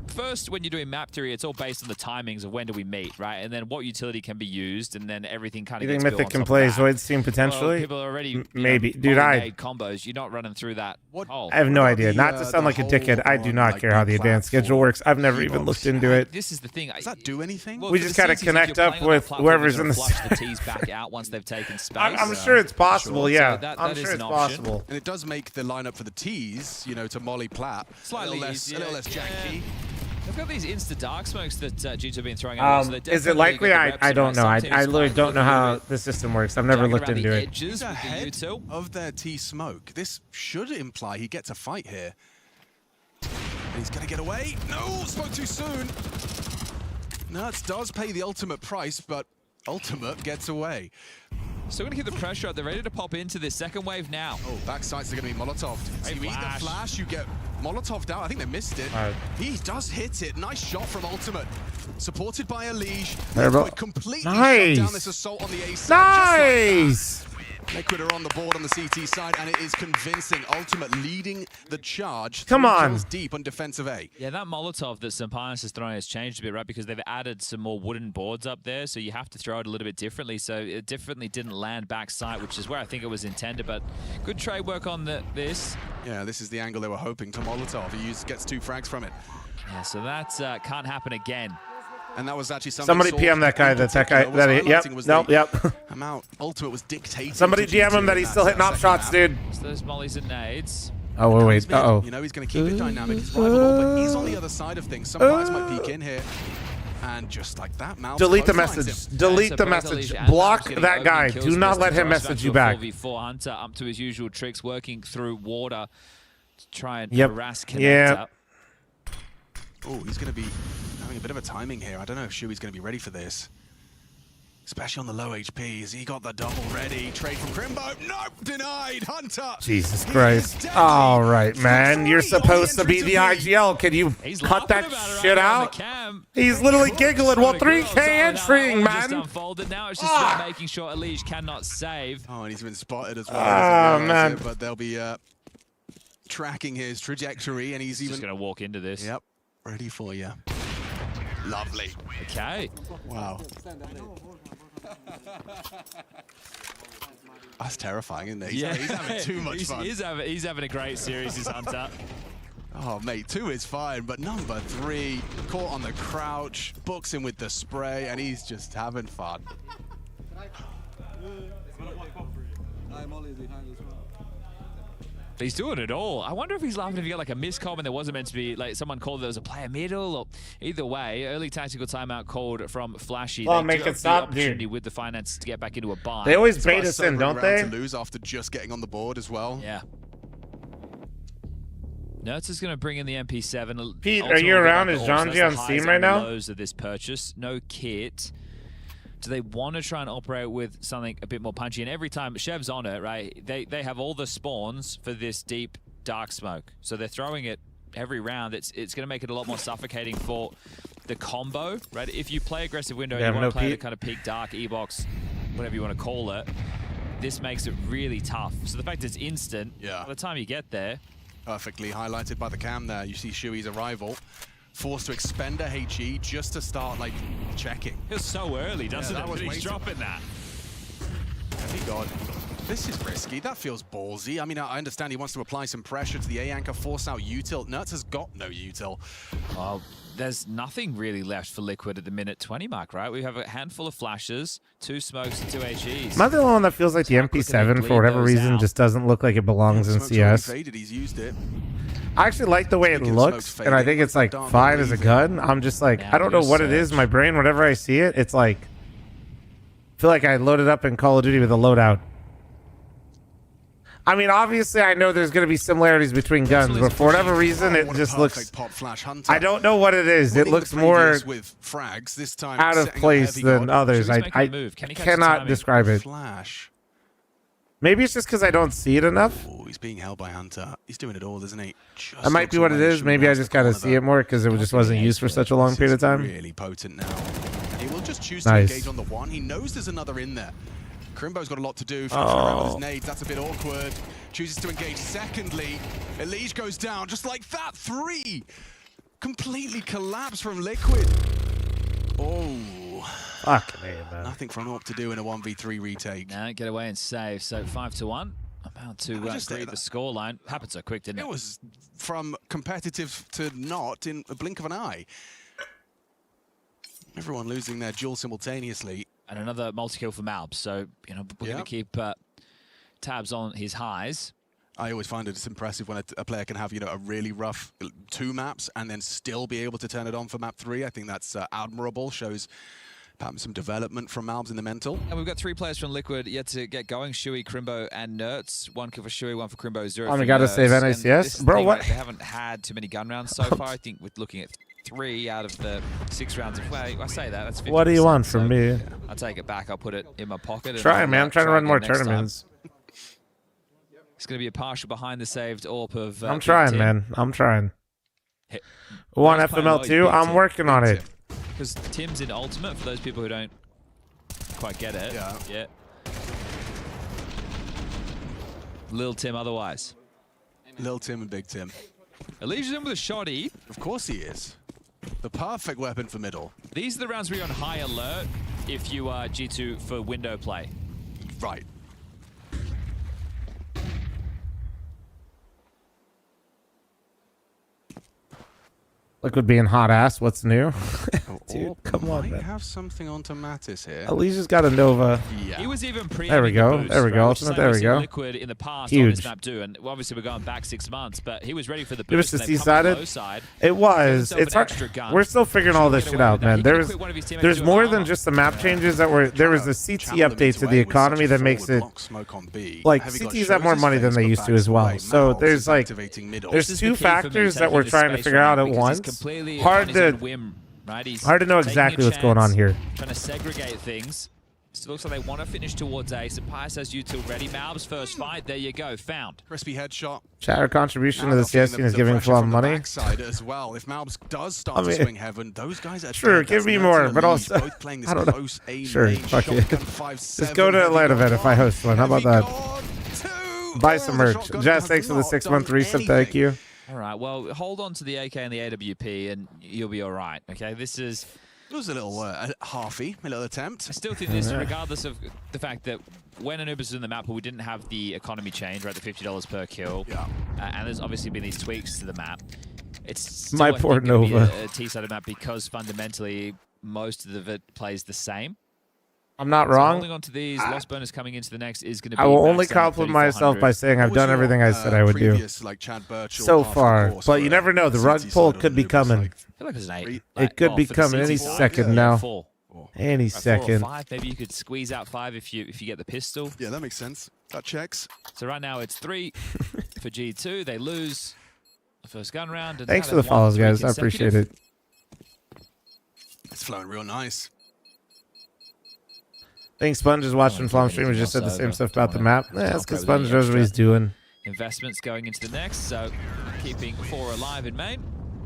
First, when you're doing map theory, it's all based on the timings of when do we meet, right? And then what utility can be used, and then everything kind of. You gets think Mythic can play Zoid's team potentially? Well, people are already maybe, dude. Combos. You're not running through that. I have no idea. Not to sound like a dickhead, I do not care how the advanced schedule works. I've never even looked into it. This is the thing. Does that do anything? We just gotta connect up with whoever's in the. Flush the T's back out once they've taken space. I'm sure it's possible. Yeah, So I'm sure it's possible. And it does make the lineup for the T's, you know, to Molly Platt Slightly a little less janky. They've got these insta-dark smokes that G2 have been throwing out. So is it likely? I don't know. I literally don't know how the system works. I've never looked into it. He's ahead of their T smoke. This should imply he gets a fight here. He's going to get away. No, spoke too soon. Nuts does pay the ultimate price, but ultimate gets away. Still going to keep the pressure up. They're ready to pop into this second wave now. Oh, backsides are going to be Molotov'd. So you eat the flash, you get Molotov'd out. I think they missed it. He does hit it. Nice shot from Ultimate. Supported by Elige. Liquid completely shut down this assault on the A side. Nice! Liquid are on the board on the CT side, and it is convincing. Ultimate leading the charge. Come on. Deep on defensive A. Yeah, that Molotov that Sampanis is throwing has changed a bit, right? Because they've added some more wooden boards up there, so you have to throw it a little bit differently. So it definitely didn't land backside, which is where I think it was intended. But good trade work on this. Yeah, this is the angle they were hoping to Molotov. He gets 2 frags from it. Yeah, so that can't happen again. And that was actually somebody PM that guy. That's that guy. Yep. Amount Ultimate was dictated. Somebody DM him that he's still hitting op shots, dude. So those mollies and nades. Oh wait. Uh-oh. You know he's going to keep it dynamic. He's rivalable, but he's on the other side of things. Some players might peek in here. And just like that, Mouse delete the message. Delete the message. Block that guy. Do not let him message you back. 4v4 Hunter up to his usual tricks, working through water to try and yep. harass Connector. Yeah. Oh, he's going to be having a bit of a timing here. I don't know if Shui's going to be ready for this. Especially on the low HPs. He got the double ready. Trade from Crimbo. Nope, denied. Hunter. Jesus Christ. All right, man. You're supposed to be the IGL. Can you cut that shit out? He's literally giggling while 3K entering, man. Just unfolded. Now it's just about making sure Elige cannot save. Oh, and he's been spotted as well. Oh, man. But they'll be tracking his trajectory, and he's even just going to walk into this. Yep. Ready for you. Lovely. Okay. Wow. That's terrifying, isn't it? Yeah. He's having too much fun. He's having a great series, is Hunter. Oh, mate, 2 is fine, but number 3, caught on the crouch, books him with the spray, and he's just having fun. He's doing it all. I wonder if he's laughing if he got like a miscom and there wasn't meant to be like someone called there was a player middle, or either way, early tactical timeout called from Flashy. Oh, They make do it have stop, the opportunity dude. with the finance to get back into a buy. They always It's bait got a us in, don't sobering they? round to lose after just getting on the board as well. Yeah. Nertz is going to bring in the MP7. Pete, are you around? Is John G on Steam right now? Lows of this purchase. No kit. Do they want to try and operate with something a bit more punchy? And every time Chev's on it, right, they have all the spawns for this deep dark smoke. So they're throwing it every round. It's going to make it a lot more suffocating for the combo, right? If you play aggressive window and you want to play the kind of peak dark, E-box, whatever you want to call it, this makes it really tough. So the fact it's instant, by the time you get there, Perfectly highlighted by the cam there. You see Shui's arrival. Forced to expend a HE just to start, like, checking. It's so early, doesn't it? But he's dropping that. Heavy God. This is risky. That feels ballsy. I mean, I understand he wants to apply some pressure to the A anchor, force out util. Nertz has got no util. Well, there's nothing really left for Liquid at the minute 20 mark, right? We have a handful of flashes, 2 smokes, and 2 HEs. Am I the only one that feels like the MP7 for whatever reason just doesn't look like it belongs in CS? Faded, he's used it. I actually like the way it looks, and I think it's like fine as a gun. I'm just like, I don't know what it is. My brain, whenever I see it, it's like, I feel like I loaded up in Call of Duty with a loadout. I mean, obviously, I know there's going to be similarities between guns, but for whatever reason, it just looks... I don't know what it is. It looks more with frags, this time out of place than others. I cannot describe it. Maybe it's just because I don't see it enough. Oh, he's being held by Hunter. He's doing it all, isn't he? That might be what it is. Maybe I just got to see it more because it just wasn't used for such a long period of time. Really potent now. He will just choose to engage on the one. He knows there's another in there. Crimbo's got a lot to do. Finishing around with his nades, that's a bit awkward. Chooses to engage secondly. Elige goes down just like that. 3! Completely collapsed from Liquid. Oh. Fuck me, man. Nothing for an AWP to do in a 1v3 retake. No, get away and save. So 5-1. About to agree the scoreline. Happened so quick, didn't it? It was from competitive to not in a blink of an eye. Everyone losing their duel simultaneously. And another multi-kill for Malbs. So, you know, we're going to keep tabs on his highs. I always find it's impressive when a player can have, you know, a really rough 2 maps and then still be able to turn it on for map 3. I think that's admirable. Shows perhaps some development from Malbs in the mental. And we've got 3 players from Liquid yet to get going. Shui, Crimbo, and Nertz. 1 kill for Shui, 1 for Crimbo, 0 Oh, for we got to save NACS? Bro, what? They haven't had too many gun rounds so far. I think we're looking at 3 out of the 6 rounds of play. I say that, that's 50%. What do you want from me? I'll take it back. I'll put it in my pocket. Try, man. I'm trying to run more tournaments. It's going to be a partial behind the saved AWP of... I'm trying, man. I'm trying. Want FML too? I'm working on it. Because Tim's in Ultimate, for those people who don't quite get it. Yeah. Lil Tim otherwise. Lil Tim and Big Tim. Alicia's in with a shoddy. Of course he is. The perfect weapon for middle. These are the rounds where you're on high alert if you are G2 for window play. Right. Liquid being hot ass. What's new? Dude, come on, might man. have something on to Mattis here. Alicia's got a Nova. Yeah. He was even pre. There we go. Boost, there we go. right? Ultimate, there we go. Liquid in the past Huge. on this map too, and obviously we're going back 6 months, but he was ready for the boost. It was the and they've come C-sided. low side. It was. It's hard. We're still figuring all this shit out, man. There's more than just the map changes that were. There was a CT update to the economy that makes it like CTs have more money than they used to as well. So there's like there's 2 factors that we're trying to figure out at once. Hard to know exactly what's going on here. Trying to segregate things. Still looks like they want to finish towards ace. And Pius has util ready. Malb's first fight. There you go. Found. Crispy headshot. Chatter contribution to the CS team is giving fl0m money. As well. If Malbs does start to swing heaven, those guys are sure, give me more, but also I don't know. Sure, fuck it. Just go to Atlanta event if I host one. How about that? Buy some merch. Jazz, thanks for the 6-month resub. Thank you. All right. Well, hold on to the AK and the AWP, and you'll be all right. Okay. This is It was a little halfy, a little attempt. I still think this, regardless of the fact that when Anubis was in the map, we didn't have the economy change, right? The $50 per kill. Yeah. And there's obviously been these tweaks to the map. It's still, My poor Nova. a T-sided map because fundamentally most of it plays the same. I'm not So wrong. holding on to these, loss bonus coming into the next is going to be. I will only maxed out at compliment myself by 3,400. saying I've done everything I said I would do. Like Chad Birchall So half far, course but for you never know. The rug CT pull side could of be Anubis, coming. like, I feel like it's an 8. It could be for the coming any CT side, second yeah, now. 4. Any Like 4 or second. 5. Maybe you could squeeze out 5 if you get the pistol. Yeah, that makes sense. That checks. So right now it's 3 for G2. They lose the first gun round. And Thanks now for the they've won follows, 3 guys. I appreciate consecutive. it. It's flowing real nice. I think Sponge is watching fl0m stream. We just said the same stuff about the map. Yeah, that's because Sponge knows what he's doing. Investments going into the next, so keeping 4 alive in main.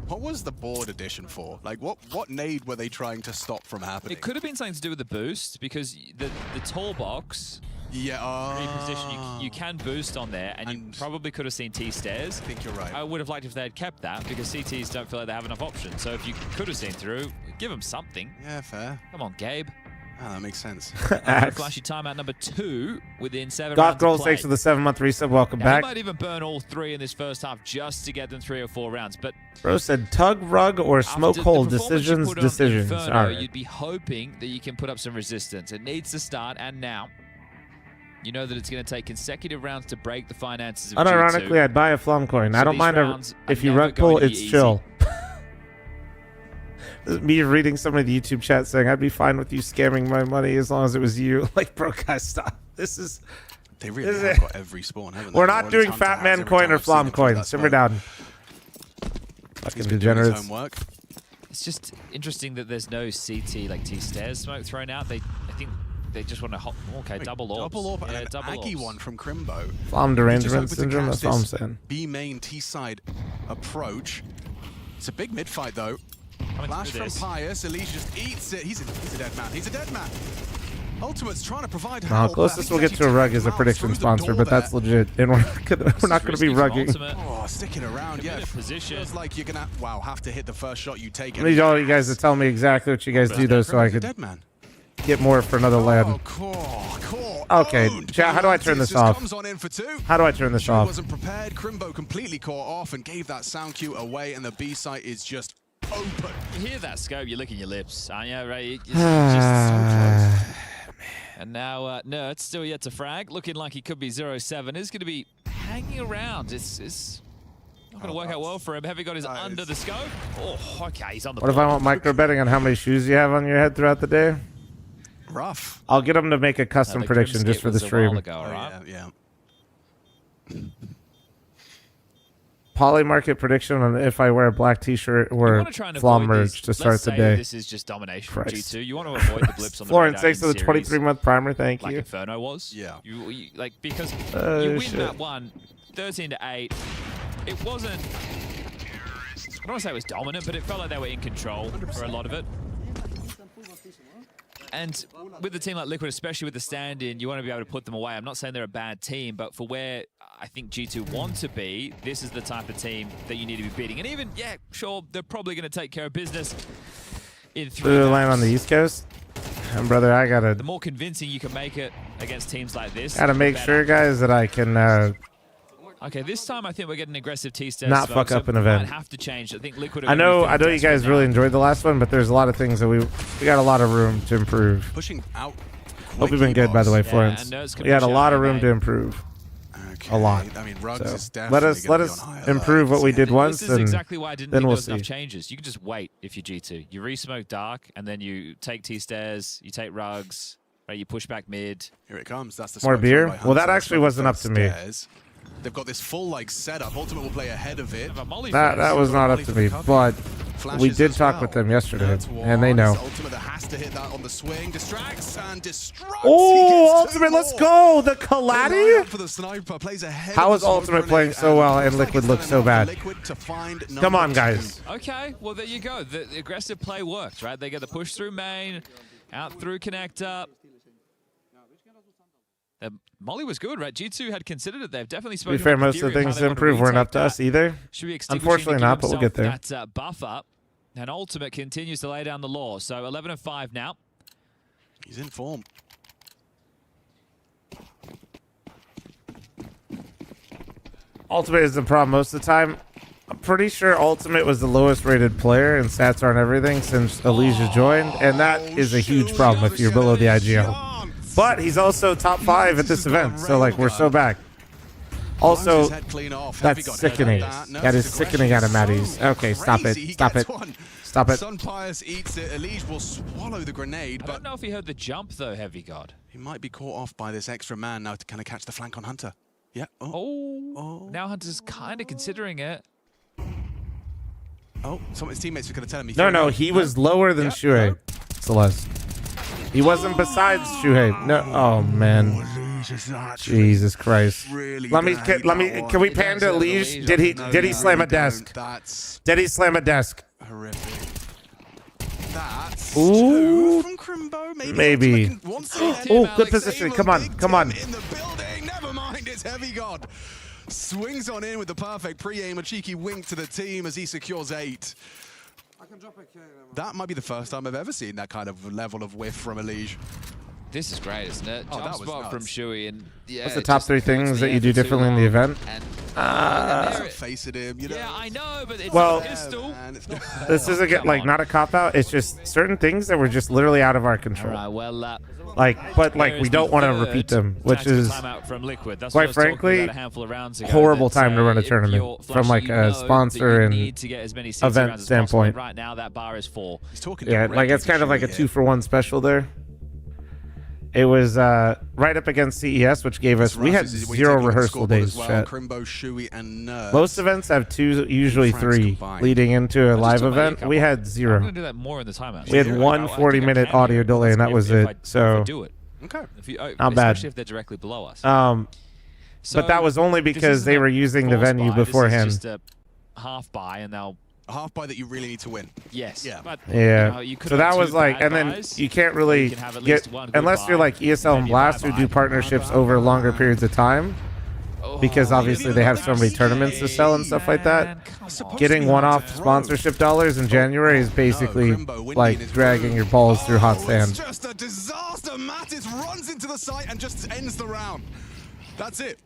What was the board addition for? Like, what nade were they trying to stop from happening? It could have been something to do with the boost, because the tall box, reposition, you can boost on there, and you probably could have seen T-stairs. I think you're right. I would have liked if they had kept that, because CTs don't feel like they have enough options. So if you could have seen through, give them something. Yeah, fair. Come on, Gabe. Ah, that makes sense. Flashy timeout number 2 within 7 Goth rounds of Girls, play. thanks for the 7-month resub. Welcome Now, back. He might even burn all 3 in this first half just to get them 3 or 4 rounds. But Bro said tug, rug, or smoke after hole. the performance you Decisions, put on decisions. Inferno, All right. you'd be hoping that you can put up some resistance. It needs to start, and now. You know that it's going to take consecutive rounds to break the finances of Unironically, G2. I'd buy a fl0m coin. So I don't these mind rounds if are you never rug pull, going to be it's easy. chill. Me reading some of the YouTube chat saying I'd be fine with you scamming my money as long as it was you. Like, bro, guys, stop. This is. They really have got every spawn, haven't they? We're not doing Fat Man coin or fl0m coin. Simmer down. Fucking degenerates. It's just interesting that there's no CT like T-stairs smoke thrown out. I think they just want to double orbs. Double orb Yeah, and double an Aggie orbs. one from Crimbo. fl0m derangement Just syndrome. hoping That's to all I'm cast saying. this B main T side approach. It's a big mid fight though. Flash from Pius. Elise just eats it. He's a dead man. He's a dead man. Ultimate's trying to provide No, help. closest we'll get to a rug is a prediction sponsor, but that's legit, and we're not gonna be rugging. Oh, sticking around, yeah. Position. Feels like you're gonna have to hit the first shot you take. I need all you guys to tell me exactly what you guys do, though, so I could get more for another land. Okay, chat, how do I turn this off? How do I turn this off? Wasn't prepared. Crimbo completely caught off and gave that sound cue away, and the B site is just open. You hear that scope, you're licking your lips, aren't you? Right? It's just so close. And now Nert's still yet to frag, looking like he could be 0-7. Is going to be hanging around. It's not going to work out well for him. Heavy got his under the scope. Oh, okay, he's on the What if I want micro betting on how many shoes you have on your head throughout the day? Rough. I'll get him to make a custom the prediction Grim just Skit for the was a stream. while ago, right? Yeah. Poly market prediction on if I wear a black t-shirt or fl0m merch to start the day. This is just domination from Christ. G2. You want to avoid the blips on the Florence, radar thanks for in the series, 23-month primer. Thank like you. Inferno was. Yeah. You like because Oh, you win shit. that one, 13-8. It wasn't. I don't want to say it was dominant, but it felt like they were in control for a lot of it. And with a team like Liquid, especially with the stand-in, you want to be able to put them away. I'm not saying they're a bad team, but for where I think G2 want to be, this is the type of team that you need to be beating. And even, yeah, sure, they're probably going to take care of business in 3 Blue land rounds. on the East Coast. And brother, I gotta The more convincing you can make it against teams like this, gotta make the better. sure, guys, that I can Okay, this time I think we're getting aggressive T-stairs. not so fuck up an might event. have to change. I think Liquid. Are I know gonna be you guys really enjoyed the last one, but there's a lot of things that we got a lot of room to improve. Pushing out. Hope you've been good, by the way, Yeah, Florence. and Nerds can We had a push lot out, of room mate. to improve. A lot. I mean, Ruggs So is let definitely us gonna be on higher improve what we did once, This is and exactly why I didn't then think we'll there was enough see. changes. You can just wait if you're G2. You re-smoke dark, and then you take T-stairs, you take rugs, right? You push back mid. Here it comes. That's the More smoke beer? thrown by Well, that Hunter. actually Smoke wasn't up from to me. stairs. They've got this full setup. Ultimate will play ahead of it. That was not up to me, but we did talk with them yesterday, and they know. Ultimate that has to hit that on the swing. Distracts and destructs. Oh, Ultimate, let's go! The Kaladi? For the sniper plays ahead. How of is the smoke Ultimate playing grenade, so well and Liquid looks so bad? Liquid to find Come on, number guys. Okay, well, there you go. The aggressive play works, right? They get the push through main, out through connector. Molly was good, right? G2 had considered it. They've definitely To spoken be fair, about most of the Ethereum, how things they to want improve weren't retake up to us that. either. Should be extinguishing Unfortunately to not, give but we'll get there. himself that buffer. And Ultimate continues to lay down the law. So 11-5 now. He's in form. Ultimate is the problem most of the time. I'm pretty sure Ultimate was the lowest rated player in stats on everything since Elijah joined, and that is a huge problem if you're below the IGL. But he's also top 5 at this event, so like we're so back. Also, that's sickening. That is sickening out of Matties. Okay, stop it. Stop it. Stop it. Sunpius eats it. Elige will swallow the grenade, I don't know if he heard the jump though, Heavy God. He might be caught off by this extra man now to kind of catch the flank on Hunter. Yeah. Now Hunter's kind of considering it. Oh, some of his teammates are going to tell him. No, he was lower than Shuhei, Celeste. He wasn't besides Shuhei. No, oh man. Jesus Christ. Let me. Can we pan to Elige? Did he slam a desk? Did he slam a desk? Horrific. That's Ooh, from Crimbo. Maybe. Oh, good position. Come on, come on. In the building. Never mind. It's Heavy God. Swings on in with the perfect pre-aim. A cheeky wink to the team as he secures 8. That might be the first time I've ever seen that kind of level of whiff from Elige. This is great, isn't it? Jump spot from Shuey, and yeah. What's the top 3 things that you do differently in the event? Face at him, you know. Yeah, I know, but it's well, a pistol. This isn't like not a cop out. It's just certain things that were just literally out of our control. All right, well, but we don't want to repeat them, which is quite frankly horrible time to run a tournament from like a sponsor and event standpoint. Right now, that bar is 4. Yeah, like it's kind of like a 2-for-1 special there. It was right up against CES, which gave us, we had 0 rehearsal days. Most events have 2, usually 3, leading into a live event. We had 0. I'm going to do that more in the timeout. We had 1 40-minute audio delay, and that was it. So, okay. Not bad. Especially if they're directly below us. But that was only because they were using the venue beforehand. This is just a half buy, and they'll... A half buy that you really need to win. Yes. Yeah. But, yeah. You know, so that was like, and then you can't really get, unless you're like ESL and Blast who do partnerships over longer periods of time, because obviously they have so many tournaments to sell and stuff like that. Getting one-off sponsorship dollars in January is basically like dragging your balls through hot sand. Just a disaster. Mattis runs into the site and just ends the round. That's it.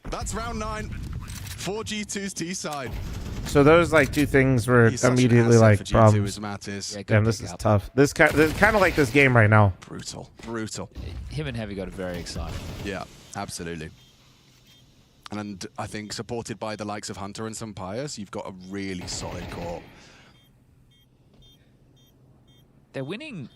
That's round 9 for G2's T side. So those like 2 things were immediately like problems. Damn, this is tough. This kind of like this game right now. Brutal. Him and Heavy got very excited. Yeah, absolutely. And I think supported by the likes of Hunter and Sunpius, you've got a really solid core. They're winning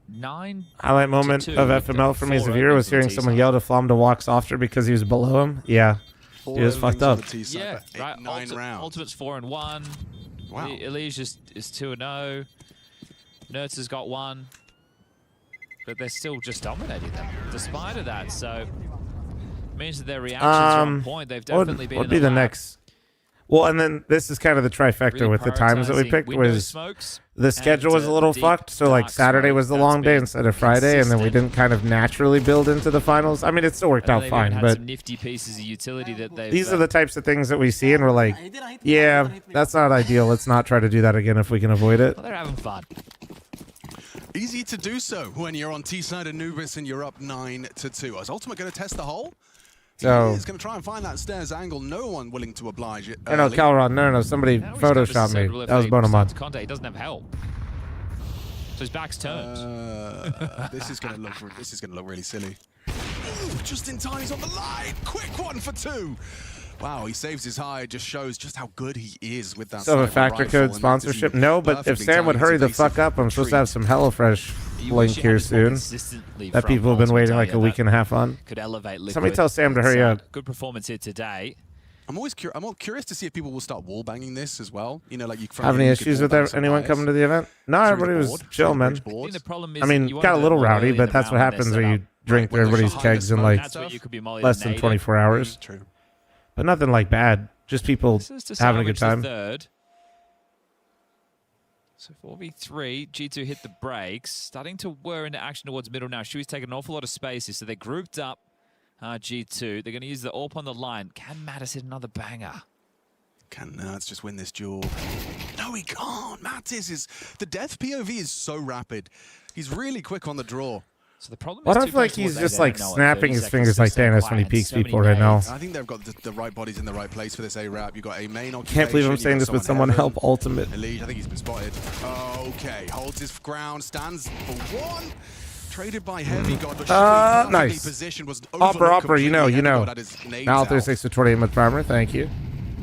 9. Highlight moment of FML for me as a viewer was hearing someone yell to fl0m to walk softer because he was below him. Yeah. He was fucked up. Yeah, right. 9 rounds. Ultimate's 4-1. Wow. Elige is 2-0. Nerds has got 1. But they're still just dominating them, despite of that. So, it means that their reactions are on point. They've definitely been. What would be the next? Well, and then this is kind of the trifecta really with the times that we picked was the schedule was a little fucked. So like Saturday was the long day instead of Friday, and then we didn't kind of naturally build into the finals. I mean, it still worked out fine, but some nifty pieces of utility that these are the types of things that we see, and we're like, yeah, that's not ideal. Let's not try to do that again if we can avoid it. Well, they're having fun. Easy to do so when you're on T-side Anubis and you're up 9-2. Is Ultimate going to test the hole? So he's going to try and find that stairs angle. No one willing to oblige it. No, Calron. No. Somebody photoshopped me. That was Bonamon. He doesn't have help. So his back's turned. This is going to look really silly. Ooh, just in time, he's on the line. Quick one for 2. Wow, he saves his high. Just shows just how good he is with that. So a factor code sponsorship? No, but if Sam would hurry the fuck up, I'm supposed to have some HelloFresh link here soon that people have been waiting like a week and a half on. Could elevate Liquid. Somebody tell Sam to hurry up. Good performance here today. I'm more curious to see if people will start wall banging this as well. You know, like you have any issues with anyone coming to the event? No, everybody was chill, man. I mean, got a little rowdy, but that's what happens when you drink everybody's kegs in like less than 24 hours. True. But nothing like bad. Just people having a good time. Third. So 4v3, G2 hit the brakes. Starting to whir into action towards middle now. Shui's taking an awful lot of spaces, so they're grouped up. G2, they're going to use the AWP on the line. Can Mattis hit another banger? Can Nerds just win this duel? No, No, he can't. Mattis is... The death POV is so rapid. He's really quick on the draw. So the problem I don't feel like he's just like snapping his fingers like Thanos when he peeks people right now. I think they've got the right bodies in the right place for this A-Rap. You've got a main occupation. Can't believe I'm saying this, but someone help Ultimate. Elite, I think he's been spotted. Okay, holds his ground, stands for one. Traded by Heavy God, but nice. position was Opera, you know. Now 36 to 28 with primer, thank you.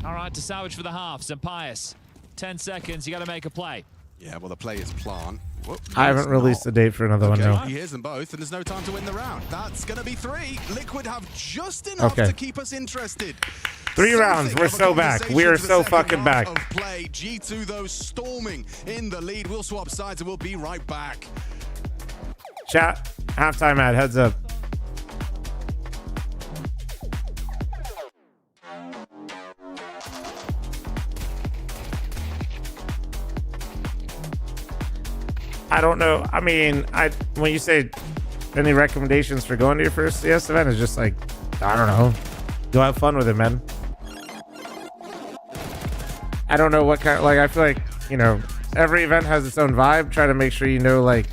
All right, to salvage for the half, Zampius. 10 seconds, you got to make a play. Yeah, well, the play is plant. Whoop, I haven't released a date for another one, no. He hears them both, and there's no time to win the round. That's going to be 3. Liquid have just enough to keep us interested. 3 rounds, we're so back. We are so fucking back. Play. G2, though, storming in the lead. We'll swap sides, and we'll be right back. Chat, halftime ad, heads up. I don't know. I mean, when you say any recommendations for going to your first CS event, it's just like, I don't know. Go have fun with it, man. I don't know what kind, like, I feel like, you know, every event has its own vibe. Try to make sure you know, like,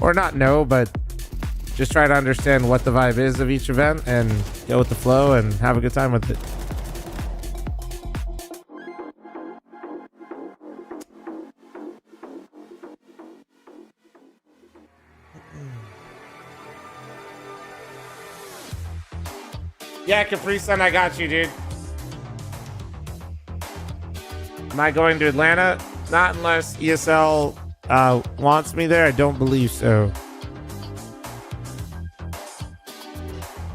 or not know, but just try to understand what the vibe is of each event and go with the flow and have a good time with it. Yeah, Capri Sun, I got you, dude. Am I going to Atlanta? Not unless ESL wants me there. I don't believe so.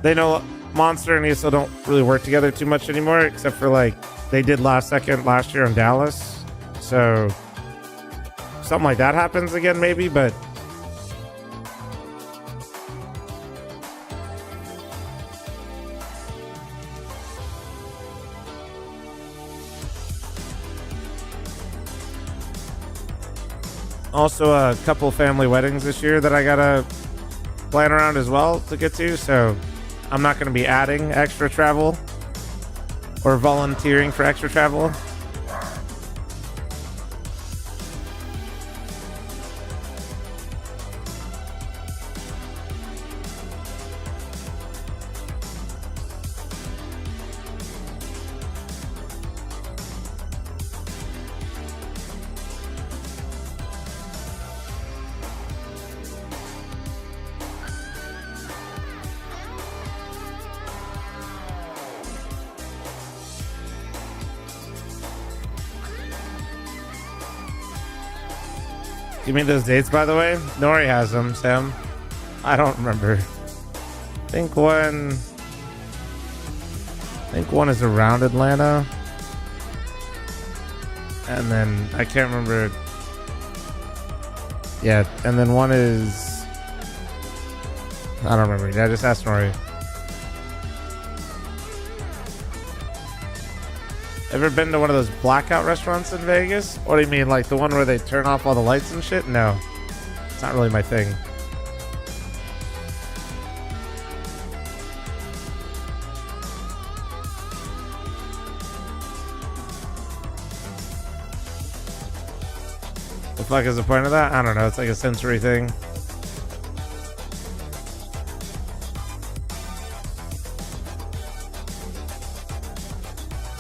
They know Monster and ESL don't really work together too much anymore, except for like they did last year in Dallas. So something like that happens again, maybe, but also a couple family weddings this year that I gotta plan around as well to get to, so I'm not going to be adding extra travel or volunteering for extra travel. Give me those dates, by the way. Nori has them, Sam. I don't remember. I think one is around Atlanta. And then I can't remember. Yeah, and then one is, I don't remember. Yeah, just ask Nori. Ever been to one of those blackout restaurants in Vegas? What do you mean, like the one where they turn off all the lights and shit? No, it's not really my thing. The fuck is the point of that? I don't know. It's like a sensory thing.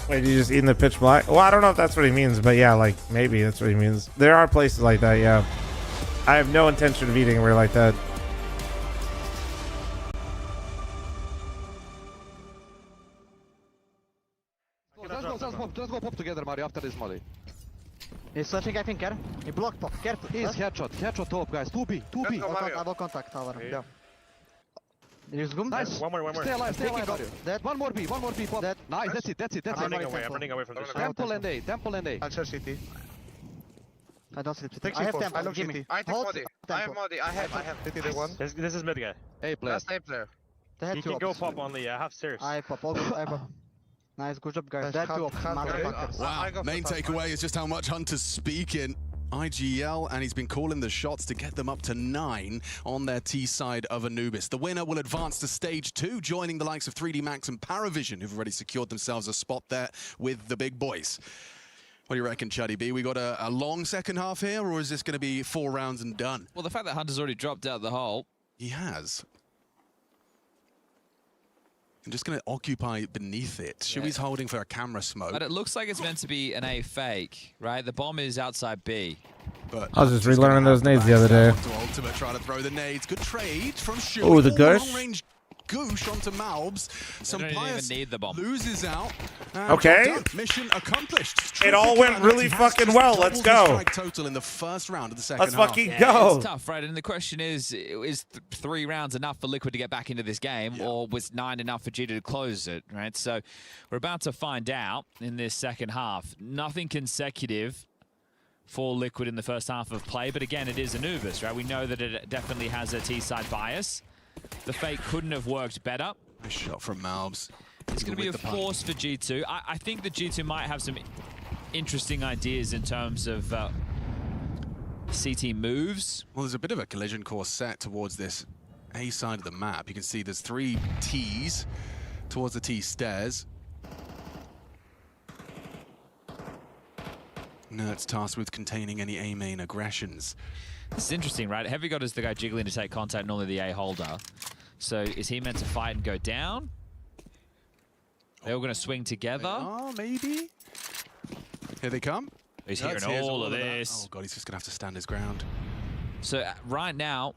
Wait, you just eating the pitch black? Well, I don't know if that's what he means, but yeah, like maybe that's what he means. There are places like that, yeah. I have no intention of eating anywhere like that. Let's go pop together, Mario, after this molly. He's flashing, I think, Ker. He blocked pop, careful. He's headshot top, guys. 2B. I will contact tower. Yeah. There's Gum. Nice. One more. Stay alive, Mario. Dead. One more B, pop. Dead. Nice, that's it. I'm running away from this. Temple and A. I'll share CT. I don't sleep. Take I have C4. Temple. I love Give me. CT. I take Modi. I have Modi. I have. CT day one. This is mid guy. A player. Last A player. He can go pop only, yeah. Half stairs. I pop. All good. I pop. Nice, good job, guys. That two motherfuckers. Wow, main takeaway is just how much Hunter's speaking. IGL, and he's been calling the shots to get them up to 9 on their T side of Anubis. The winner will advance to stage 2, joining the likes of 3D Max and Parivision, who've already secured themselves a spot there with the big boys. What do you reckon, Chuddy B? We got a long second half here, or is this going to be 4 rounds and done? Well, the fact that Hunter's already dropped out the hole. He has. I'm just going to occupy beneath it. Shui's holding for a camera smoke. But it looks like it's meant to be an A fake, right? The bomb is outside B. But I was just relearning those nades the other day. Ultimate trying to throw the nades. Good trade from Shui. Oh, the gush. Long-range goosh onto Malbs. Some don't even need the bomb. Loses out. Okay. Mission accomplished. It all went really fucking well. Let's go. Total in the first round of the second Let's half. fucking go. It's tough, right? And the question is 3 rounds enough for Liquid to get back into this game, or was 9 enough for G2 to close it, right? So we're about to find out in this second half. Nothing consecutive for Liquid in the first half of play, but again, it is Anubis, right? We know that it definitely has a T-side bias. The fake couldn't have worked better. Nice shot from Malbs. It's going to be a force for G2. I think that G2 might have some interesting ideas in terms of CT moves. Well, there's a bit of a collision course set towards this A side of the map. You can see there's 3 Ts towards the T stairs. Nerds tasked with containing any A main aggressions. This is interesting, right? Heavy God is the guy jiggling to take contact, normally the A holder. So is he meant to fight and go down? They're all going to swing together. Oh, maybe. Here they come. He's hearing all of this. Oh, God, he's just going to have to stand his ground. So right now,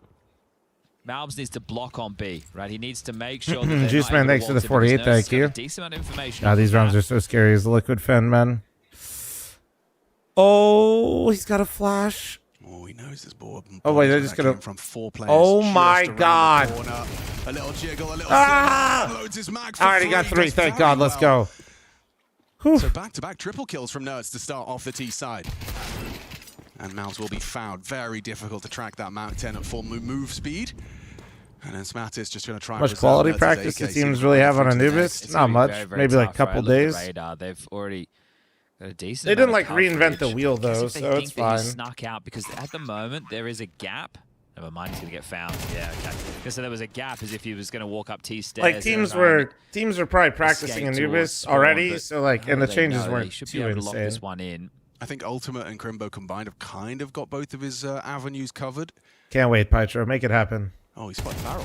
Malbs needs to block on B, right? He needs to make sure that Juice Man, thanks for the 48 IQ. Decent amount of information. God, these rounds are so scary as a Liquid fan, man. Oh, he's got a flash. Oh, he knows this board. Oh wait, they're just gonna. From 4 players. Oh my God! A little jiggle, a little. Loads his mag. All right, he got 3. Thank God. Let's go. So back-to-back triple kills from Nerds to start off the T side. And Malbs will be fouled. Very difficult to track that Mount 10 at full move speed. And then Smatis just going to try. Much quality practice the teams really have on Anubis? Not much. Very, very maybe like a tough, couple right? Look at days. the radar. They've already got a decent. They didn't amount like of reinvent the coverage. wheel though, If they so think it's that he fine. snuck out because at the moment there is a gap. Never mind, he's gonna get found. Yeah, okay. Because there was a gap as if he was gonna walk up T stairs. Like teams were probably practicing Anubis already, so like, and the changes weren't too lock insane. this one in. I think Ultimate and Crimbo combined have kind of got both of his avenues covered. Can't wait, Pytro. Make it happen. Oh, he's spotted Barrel.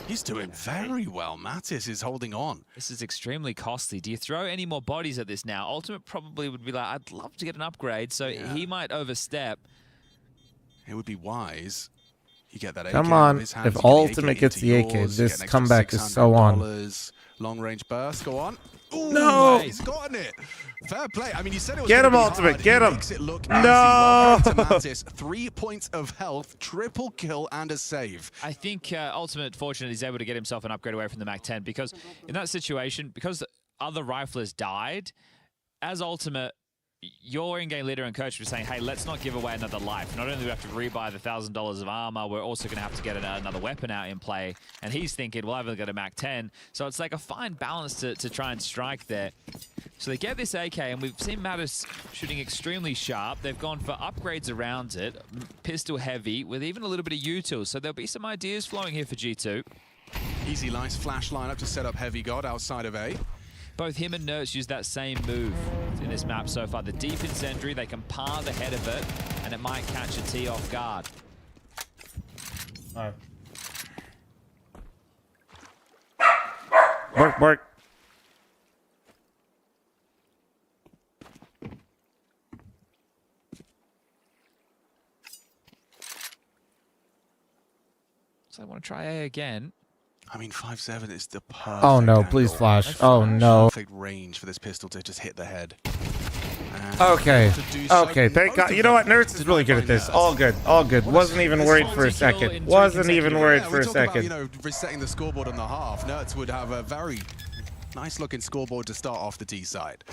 He's doing very well. Mattis is holding on. This is extremely costly. Do you throw any more bodies at this now? Ultimate probably would be like, I'd love to get an upgrade, so he might overstep. It would be wise. You get that AK Come on. in his hands, If you get the Ultimate AK gets into the AK, yours, you this get an extra comeback is so on. Long range burst. Go on. Ooh, No! He's gotten it. Fair play. I mean, you said it was Get gonna him, be Ultimate. hard. Get He him. makes it look No! easy. Well done to Mattis. 3 points of health, triple kill, and a save. I think Ultimate, fortunately, is able to get himself an upgrade away from the MAC-10 because in that situation, because the other riflers died, as Ultimate, your in-game leader and coach were saying, hey, let's not give away another life. Not only do we have to rebuy the $1,000 of armor, we're also going to have to get another weapon out in play. And he's thinking, well, I've only got a MAC-10. So it's like a fine balance to try and strike there. So they get this AK, and we've seen Mattis shooting extremely sharp. They've gone for upgrades around it, pistol heavy, with even a little bit of util. So there'll be some ideas flowing here for G2. Easy, nice flash lineup to set up Heavy God outside of A. Both him and Nerds use that same move in this map so far. The deep incendiary, they can par the head of it, and it might catch a T off guard. All right. Bark. So I want to try A again. I mean, 5-7 is the perfect Oh no, angle. please flash. Oh no. Perfect range for this pistol to just hit the head. Okay. Okay, thank God. You know what? Nerds is really good at this. All good. All good. Wasn't even worried for a second. Wasn't even worried for a second. You know, resetting the scoreboard on the half, Nerds would have a very nice looking scoreboard to start off the T side.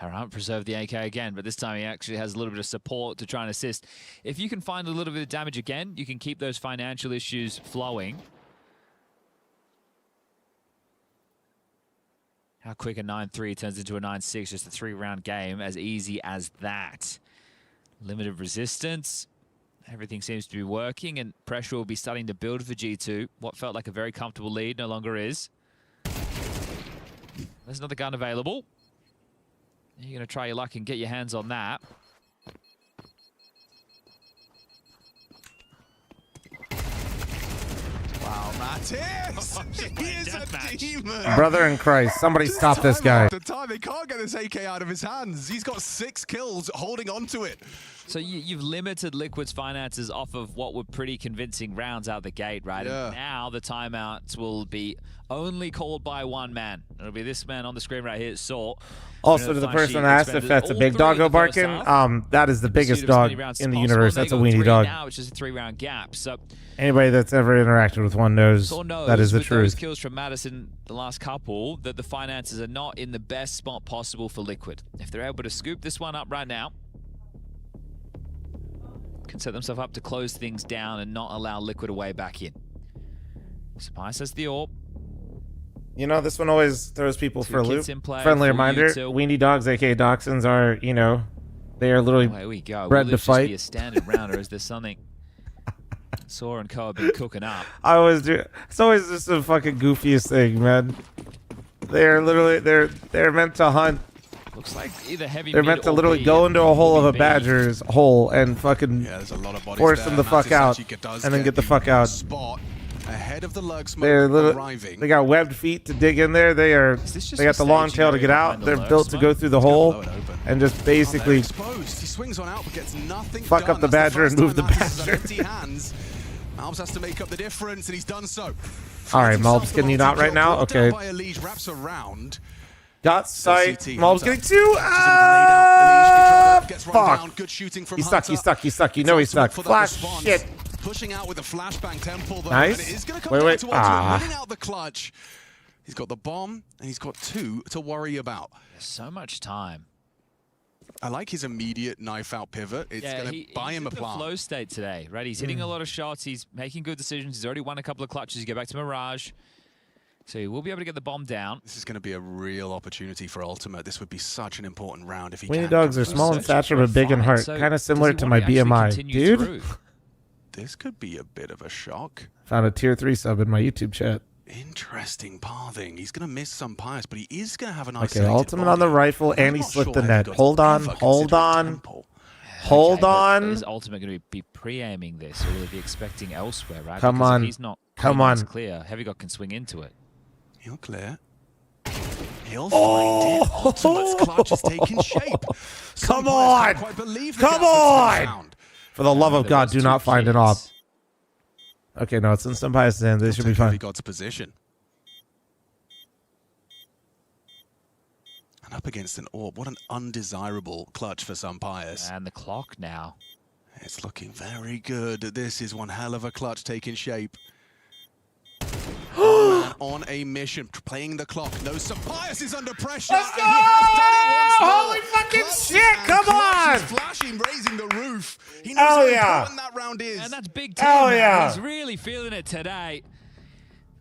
Harant preserved the AK again, but this time he actually has a little bit of support to try and assist. If you can find a little bit of damage again, you can keep those financial issues flowing. How quick a 9-3 turns into a 9-6, just a 3-round game, as easy as that. Limited resistance. Everything seems to be working, and pressure will be starting to build for G2. What felt like a very comfortable lead no longer is. There's another gun available. You're going to try your luck and get your hands on that. Wow, Mattis! He is a demon! Brother in Christ, somebody stop this guy. After time, they can't get this AK out of his hands. He's got 6 kills holding on to it. So you've limited Liquid's finances off of what were pretty convincing rounds out the gate, right? Yeah. And now the timeouts will be only called by one man. It'll be this man on the screen right here, Saw. Also, to the person that asked if that's a big doggo barking, that is the biggest dog in the universe. That's a weenie dog. Now, which is a 3-round gap. So anybody that's ever interacted with one knows that is the with truth. those kills from Madison the last couple, that the finances are not in the best spot possible for Liquid. If they're able to scoop this one up right now, can set themselves up to close things down and not allow Liquid away back in. Spice has the AWP. You know, this one always throws people for a loop. Play, Friendly reminder, weenie dogs, aka dachshunds, are, you know, they are literally bred to fight. Be a standard round, or is there something Saw and Co have been cooking up? I always do. It's always just the fucking goofiest thing, man. They're literally, they're meant to hunt. Looks like either heavy. They're meant to literally go into a hole of a badger's hole and fucking force them the fuck out, and then get the fuck out. Ahead of the lurk smoke They're arriving. They got webbed feet to dig in there. They got the long tail to get out. They're built to go through the hole and just basically He swings on out, but gets nothing fuck done. up the That's badger and move the first time badger. empty hands. Malbs has to make up the difference, and he's done so. All right, Malbs getting you out right now. Okay. Wraps around. Got sight. Malbs getting 2. Fuck. Good shooting from He's stuck. He's stuck. He's stuck. You know he's stuck. Flash. Shit. Pushing out with a flashbang temple, though. Nice. And it is going to come down Wait. to Ultimate winning out the clutch. He's got the bomb, and he's got 2 to worry about. There's so much time. I like his immediate knife out pivot. It's going to buy him a plant. Flow state today, right? He's hitting a lot of shots. He's making good decisions. He's already won a couple of clutches. You go back to Mirage. So he will be able to get the bomb down. This is going to be a real opportunity for Ultimate. This would be such an important round if he Weenie can. dogs are small in stature but big in heart. So kind of similar to my BMI. Dude. This could be a bit of a shock. Found a tier 3 sub in my YouTube chat. Interesting pathing. He's going to miss some pies, but he is going to have an isolated Okay, Ultimate body. on the rifle, and he slipped the net. Hold on. Hold on. Hold on. Is Ultimate going to be pre-aiming this, or will he be expecting elsewhere, right? Come because on. If he's not clear, Heavy God can swing into it. He'll clear. He'll find it. Ultimate's clutch is taking shape. Come on. Come on. For the love of God, do not find an op. Okay, no, it's in some bias hand. They should be fine. God's position. And up against an orb. What an undesirable clutch for some Pius. And the clock now. It's looking very good. This is one hell of a clutch taking shape. Man on a mission, playing the clock. No, Pius is under pressure. Let's go! And he has done it once more. Holy fucking shit! Come on! He's flashing, raising the roof. He knows how important that round is. And that's Big Tim. Hell yeah. He's really feeling it today.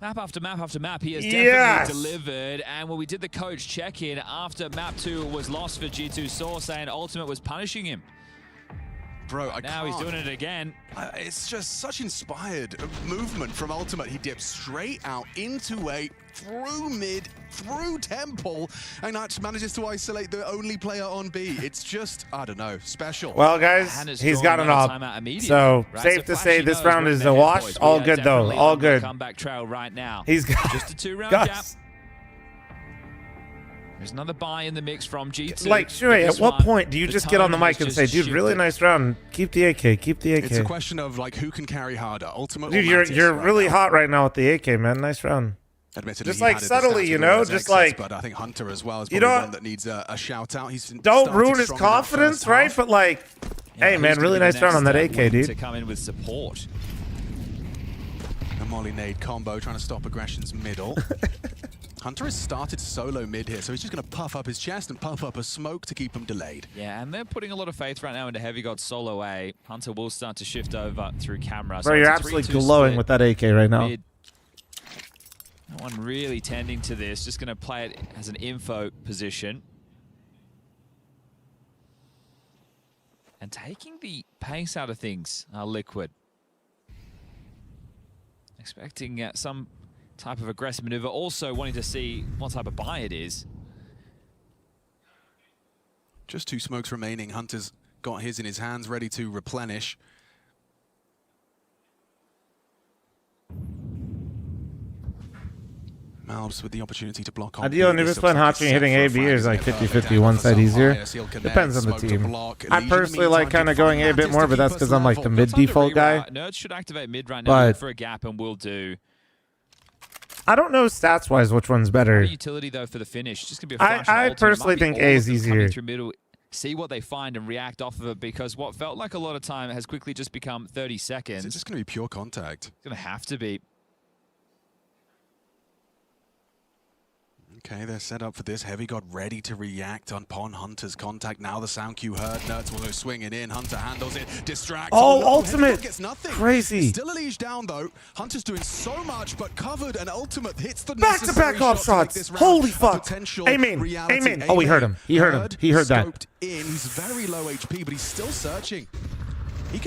Map after map after map, he has definitely delivered. And when we did the coach check-in after map 2 was lost for G2 Saw, saying Ultimate was punishing him. Bro, now he's doing it again. It's just such inspired movement from Ultimate. He dips straight out into A, through mid, through temple, and manages to isolate the only player on B. It's just, I don't know, special. Well, guys, he's got an op. So, safe to say this round is a wash. All good, though. All good. Comeback trail right now. He's got just a 2-round gap. There's another buy in the mix from G2. Like, sure, at what point do you just get on the mic and say, dude, really nice round. Keep the AK. Keep the AK. It's a question of, like, who can carry harder. Ultimate dude, or you're really hot right now with the AK, man. Nice round. Admittedly, just like subtly, you know, just like. But I think Hunter as well is probably one that needs a shout out. He's don't ruin his confidence, right? But like, hey, man, really nice round on that AK, dude. To come in with support. The Molly nade combo trying to stop aggression's middle. Hunter has started solo mid here, so he's just going to puff up his chest and puff up a smoke to keep him delayed. Yeah, and they're putting a lot of faith right now into Heavy God solo A. Hunter will start to shift over through camera. Bro, you're absolutely glowing with that AK right now. Mid. No one really tending to this, just going to play it as an info position. And taking the pace out of things, Liquid. Expecting some type of aggressive maneuver, also wanting to see what type of buy it is. Just 2 smokes remaining. Hunter's got his in his hands, ready to replenish. Malbs with the opportunity to block on. Ideal Anubis playing Hachi and hitting AB is like 50-50, one side easier. Depends on the team. I personally like kind of going A bit more, but that's because I'm like the mid default guy. Nerds should activate mid right now for a gap, and we'll do. I don't know stats wise which one's better. Utility though for the finish, just gonna be a flash. I personally think A is easier. Through middle, see what they find and react off of it, because what felt like a lot of time has quickly just become 30 seconds. It's just gonna be pure contact. It's gonna have to be. Okay, they're set up for this. Heavy got ready to react upon Hunter's contact. Now the sound cue heard. Nerds will go swinging in. Hunter handles it. Distracts. Oh, ultimate! Gets nothing. Crazy. Still a leash down though. Hunter's doing so much, but covered, and ultimate hits the back-to-back off shots. Holy fuck! Amen. Amen. Oh, he heard him. He heard him. He heard that. He's very low HP, but he's still searching.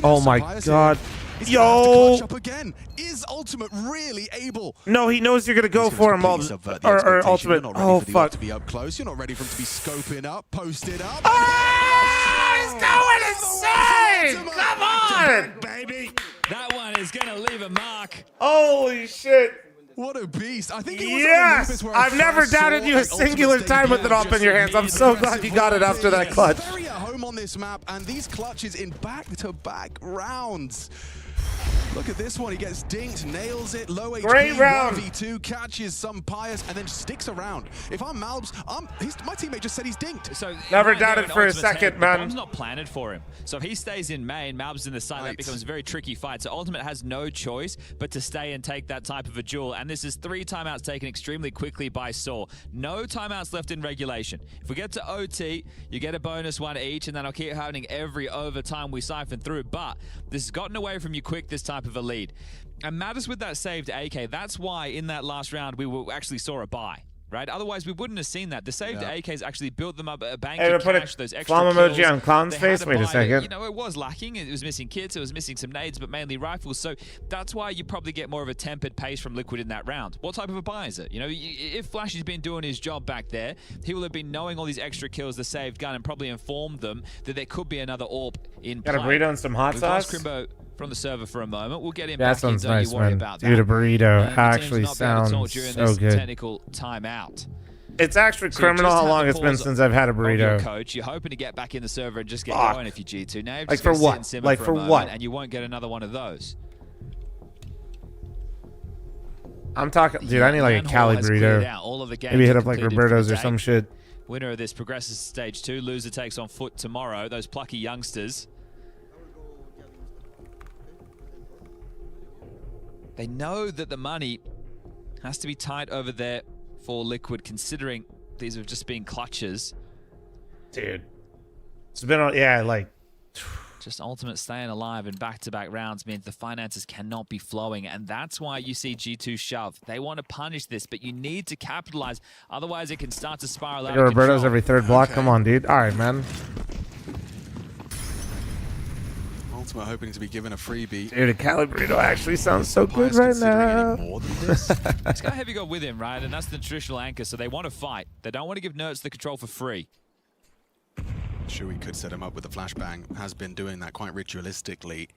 Oh my god. Yo! Up again. Is ultimate really able? No, he knows you're gonna go for him. Or ultimate. Oh fuck! To be up close, you're not ready for him to be scoping up, posted up. Oh, he's going insane! Come on, baby. That one is gonna leave a mark. Holy shit! What a beast! I think it was yes, I've never doubted you a singular time with it off in your hands. I'm so glad you got it after that clutch. Very at home on this map, and these clutches in back-to-back rounds. Look at this one. He gets dinked, nails it, low HP. Great round. 1v2, catches some Pius, and then sticks around. If I'm Malbs, my teammate just said he's dinked. So never doubted for a second, man. The bomb's not planted for him. So if he stays in main, Malbs in the side, that becomes a very tricky fight. So Ultimate has no choice but to stay and take that type of a duel. And this is 3 timeouts taken extremely quickly by Saw. No timeouts left in regulation. If we get to OT, you get a bonus 1 each, and then I'll keep happening every overtime we siphon through. But this has gotten away from you quick, this type of a lead. And matters with that saved AK. That's why in that last round we actually saw a buy, right? Otherwise we wouldn't have seen that. The saved AKs actually built them up a bank of cash, those extra fl0m emoji kills. on Clown's face. Wait a second. You know, it was lacking. It was missing kits. It was missing some nades, but mainly rifles. So that's why you probably get more of a tempered pace from Liquid in that round. What type of a buy is it? You know, if Flashy's been doing his job back there, he will have been knowing all these extra kills, the saved gun, and probably informed them that there could be another AWP in play. Got a burrito and some hot sauce? Crimbo from the server for a moment. We'll get him that back sounds in. Don't nice, you worry man. about Dude, that. a burrito actually team's not sounds during so this good. Technical timeout. It's actually criminal how long it's been since I've had a burrito. Coach, you're hoping to get back in the server and just get going if you G2. Now you've like just for got to sit what? and simmer Like for for a moment, what? and you won't get another one of those. I'm talking, dude. I need like a Cali burrito. Maybe hit up like Roberto's or some shit. Winner of this progresses to stage 2. Loser takes on foot tomorrow. Those plucky youngsters. They know that the money has to be tight over there for Liquid, considering these have just been clutches. Dude, it's been like just Ultimate staying alive in back-to-back rounds means the finances cannot be flowing, and that's why you see G2 shove. They want to punish this, but you need to capitalize, otherwise it can start to spiral out of Roberto's control. every third block. Come on, dude. All right, man. Ultimate hoping to be given a freebie. Dude, a Cali burrito actually sounds so good right now. He's got Heavy God with him, right? And that's the traditional anchor, so they want to fight. They don't want to give Nerds the control for free. Sure, we could set him up with a flashbang. Has been doing that quite ritualistically.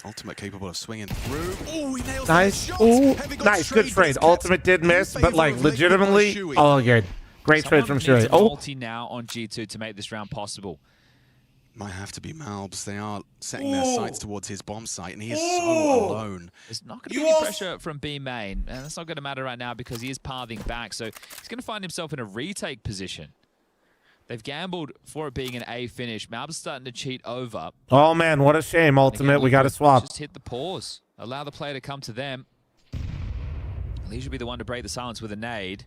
Ultimate capable of swinging through. Oh, he nails nice. Ooh, nice. Good trade. Ultimate did miss, but like legitimately, all good. Great trade from Shui. Oh, multi now on G2 to make this round possible. Might have to be Malbs. They are setting their sights towards his bomb site, and he is so alone. There's not going to be any pressure from B main, and that's not going to matter right now because he is pathing back, so he's going to find himself in a retake position. They've gambled for it being an A finish. Malbs starting to cheat over. Oh man, what a shame. Ultimate, we got to swap. Just hit the pause. Allow the player to come to them. He should be the one to break the silence with a nade.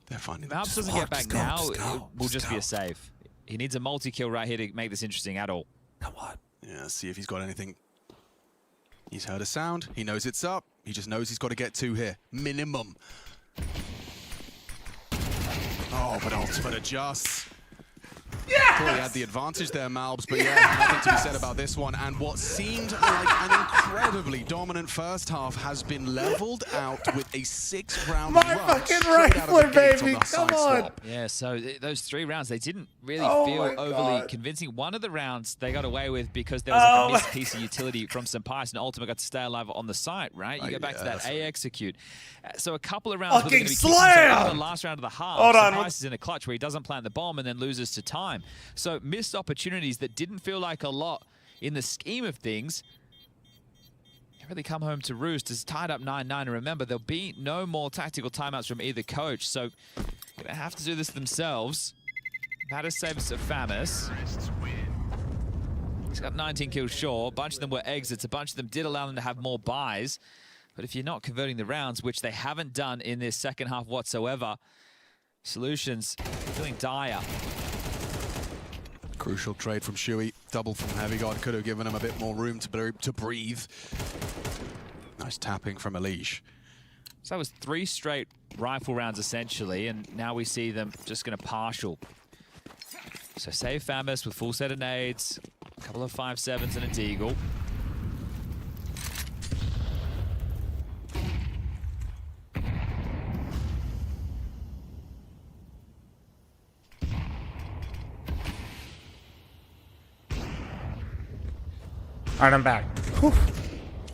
They're finding Malbs doesn't get back now, it will just be a save. He needs a multi-kill right here to make this interesting at all. Come on. Yeah, see if he's got anything. He's heard a sound. He knows it's up. He just knows he's got to get 2 here. Minimum. Oh, but Ultimate adjusts. Yeah! Thought he had the advantage there, Malbs, but yeah, nothing to be said about this one. And what seemed like an incredibly dominant first half has been leveled out with a 6-round run. My fucking rifler, baby, come on! Yeah, so those 3 rounds, they didn't really feel overly convincing. One of the rounds they got away with because there was like a missed piece of utility from Sampais, and Ultima got to stay alive on the site, right? You go back to that A execute. So a couple of rounds fucking were going to be slam! the last round of the half. Hold on. Sampais is in a clutch where he doesn't plant the bomb and then loses to time. So missed opportunities that didn't feel like a lot in the scheme of things. Really come home to roost. It's tied up 9-9, and remember, there'll be no more tactical timeouts from either coach, so gonna have to do this themselves. Matter saves fl0m. He's got 19 kills short. A bunch of them were exits. A bunch of them did allow them to have more buys, but if you're not converting the rounds, which they haven't done in this second half whatsoever, Solutions feeling dire. Crucial trade from Shuey. Double from Heavy God could have given him a bit more room to breathe. Nice tapping from Elish. So that was 3 straight rifle rounds, essentially, and now we see them just going to partial. So save fl0m with full set of nades, a couple of 5.7s and a deagle. All right, I'm back. Whew.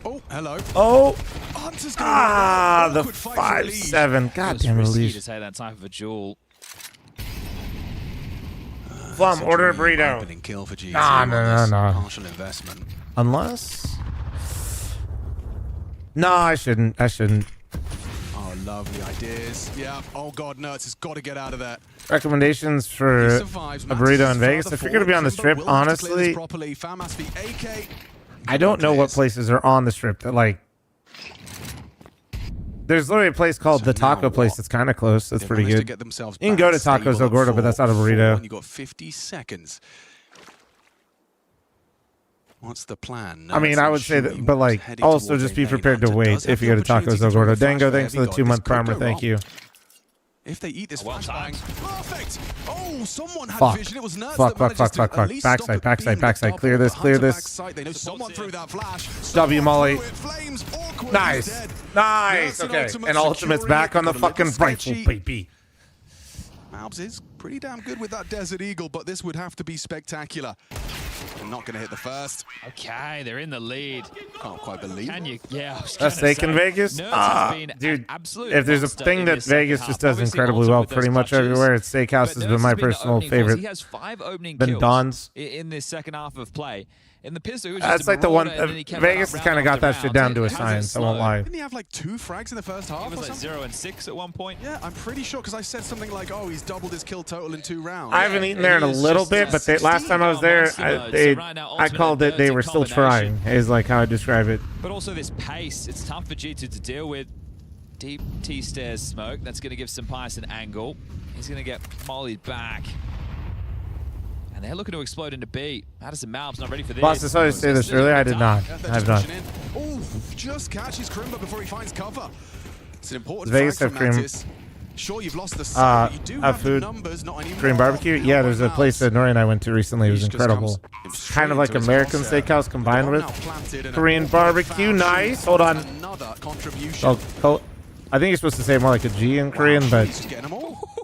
Oh, hello. Oh. The 5.7. God damn it, risky Elish. to say that type of a duel. fl0m, order a burrito. Opening kill for G2 No. partial investment. Unless... No, I shouldn't. Oh, lovely ideas. Yeah. Oh, God, Nerds has got to get out of there. Recommendations for a burrito in Vegas. If you're going to be on the strip, honestly, I don't know what places are on the strip that, like... There's literally a place called the Taco Place that's kind of close. That's pretty good. You can go to Tacos El Gordo, but that's not a burrito. You got 50 seconds. What's the plan? I mean, I would say that, but like, also just be prepared to wait if you go to Tacos El Gordo. Dango, thanks for the 2-month primer. Thank you. If they eat this flashbang, perfect. Oh, someone had Fuck. vision. It was Nerds Fuck. that managed to at least stop it being the Backside. double. Clear this. Hunter backside. They know someone threw that flash. W Molly. Flames awkwardly Nice. dead. Nice. Nerds and Okay. Ultimate And Ultimate's securing back it. on the Got a little fucking rifle, sketchy. baby. Malbs is pretty damn good with that Desert Eagle, but this would have to be spectacular. I'm not going to hit the first. Okay, they're in the lead. Can't quite believe. Can you? Yeah. A steak in Vegas? Dude, if there's a thing that Vegas just does incredibly well pretty much everywhere, it's steakhouse has been my personal favorite. He has 5 opening Then kills Don's. in this second half of play. In the pistol, it was That's just a like the one. marauder, and then he kept Vegas it up has kind of round got after that shit round. down to a It was science. I won't slow. lie. Didn't he have like 2 frags in the first half? It was or like something? 0 and 6 at one point. Yeah, I'm pretty sure because I said something like, "Oh, he's doubled his kill total in 2 rounds." I haven't eaten there in a little bit, but last time I was there, I called it. They were still trying. Is like how I describe it. But also this pace, it's tough for G2 to deal with. Deep T-stairs smoke. That's going to give Sampais an angle. He's going to get mollied back. And they're looking to explode into B. Madison Malb's not ready for this. Boss, I saw you say this earlier. I did not. I have not. Oh, just catches Krimbo before he finds cover. It's an important Vegas fact have from cream. Mantis. Sure, you've lost the side, but you do have food. the numbers, not anymore. Korean barbecue? Yeah, there's a place that Nori and I went to recently. It was incredible. It's kind of like American steakhouse combined with Korean barbecue. Nice. Hold on. Oh, I think you're supposed to say more like a G in Korean, but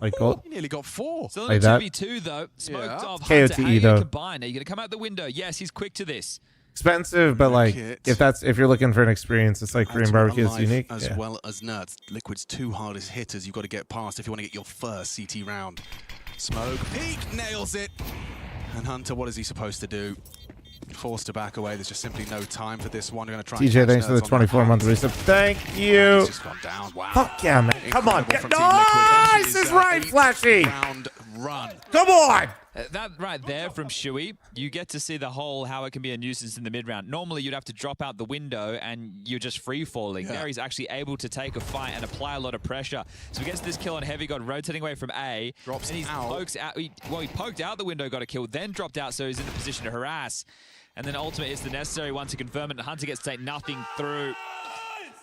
like He nearly got 4. Still like in a that. 2v2 though. Smoked off KOTE Hunter. How are you though. gonna combine? Are you gonna come out the window? Yes, he's quick to this. Expensive, but like if you're looking for an experience, it's like Korean barbecue is unique. As well as Nerds. Liquid's 2 hardest hitters you've got to get past if you want to get your first CT round. Smoke, peek, nails it. And Hunter, what is he supposed to do? Forced to back away. There's just simply no time for this one. We're going to try. TJ, thanks for the 24-month resub. Thank you. He's just gone down. Wow. Fuck yeah, man. Come on. Incredible from Get Team Liquid. nice This is is, right, Flashy. Round run. Come on. That right there from Shuey, you get to see the whole how it can be a nuisance in the mid-round. Normally, you'd have to drop out the window and you're just free-falling. There he's actually able to take a fight and apply a lot of pressure. So he gets this kill on Heavy God, rotating away from A. Drops and he pokes out. He poked out the window, got a kill, then dropped out, so he's in a position to harass. And then Ultimate is the necessary one to confirm it, and Hunter gets to take nothing through.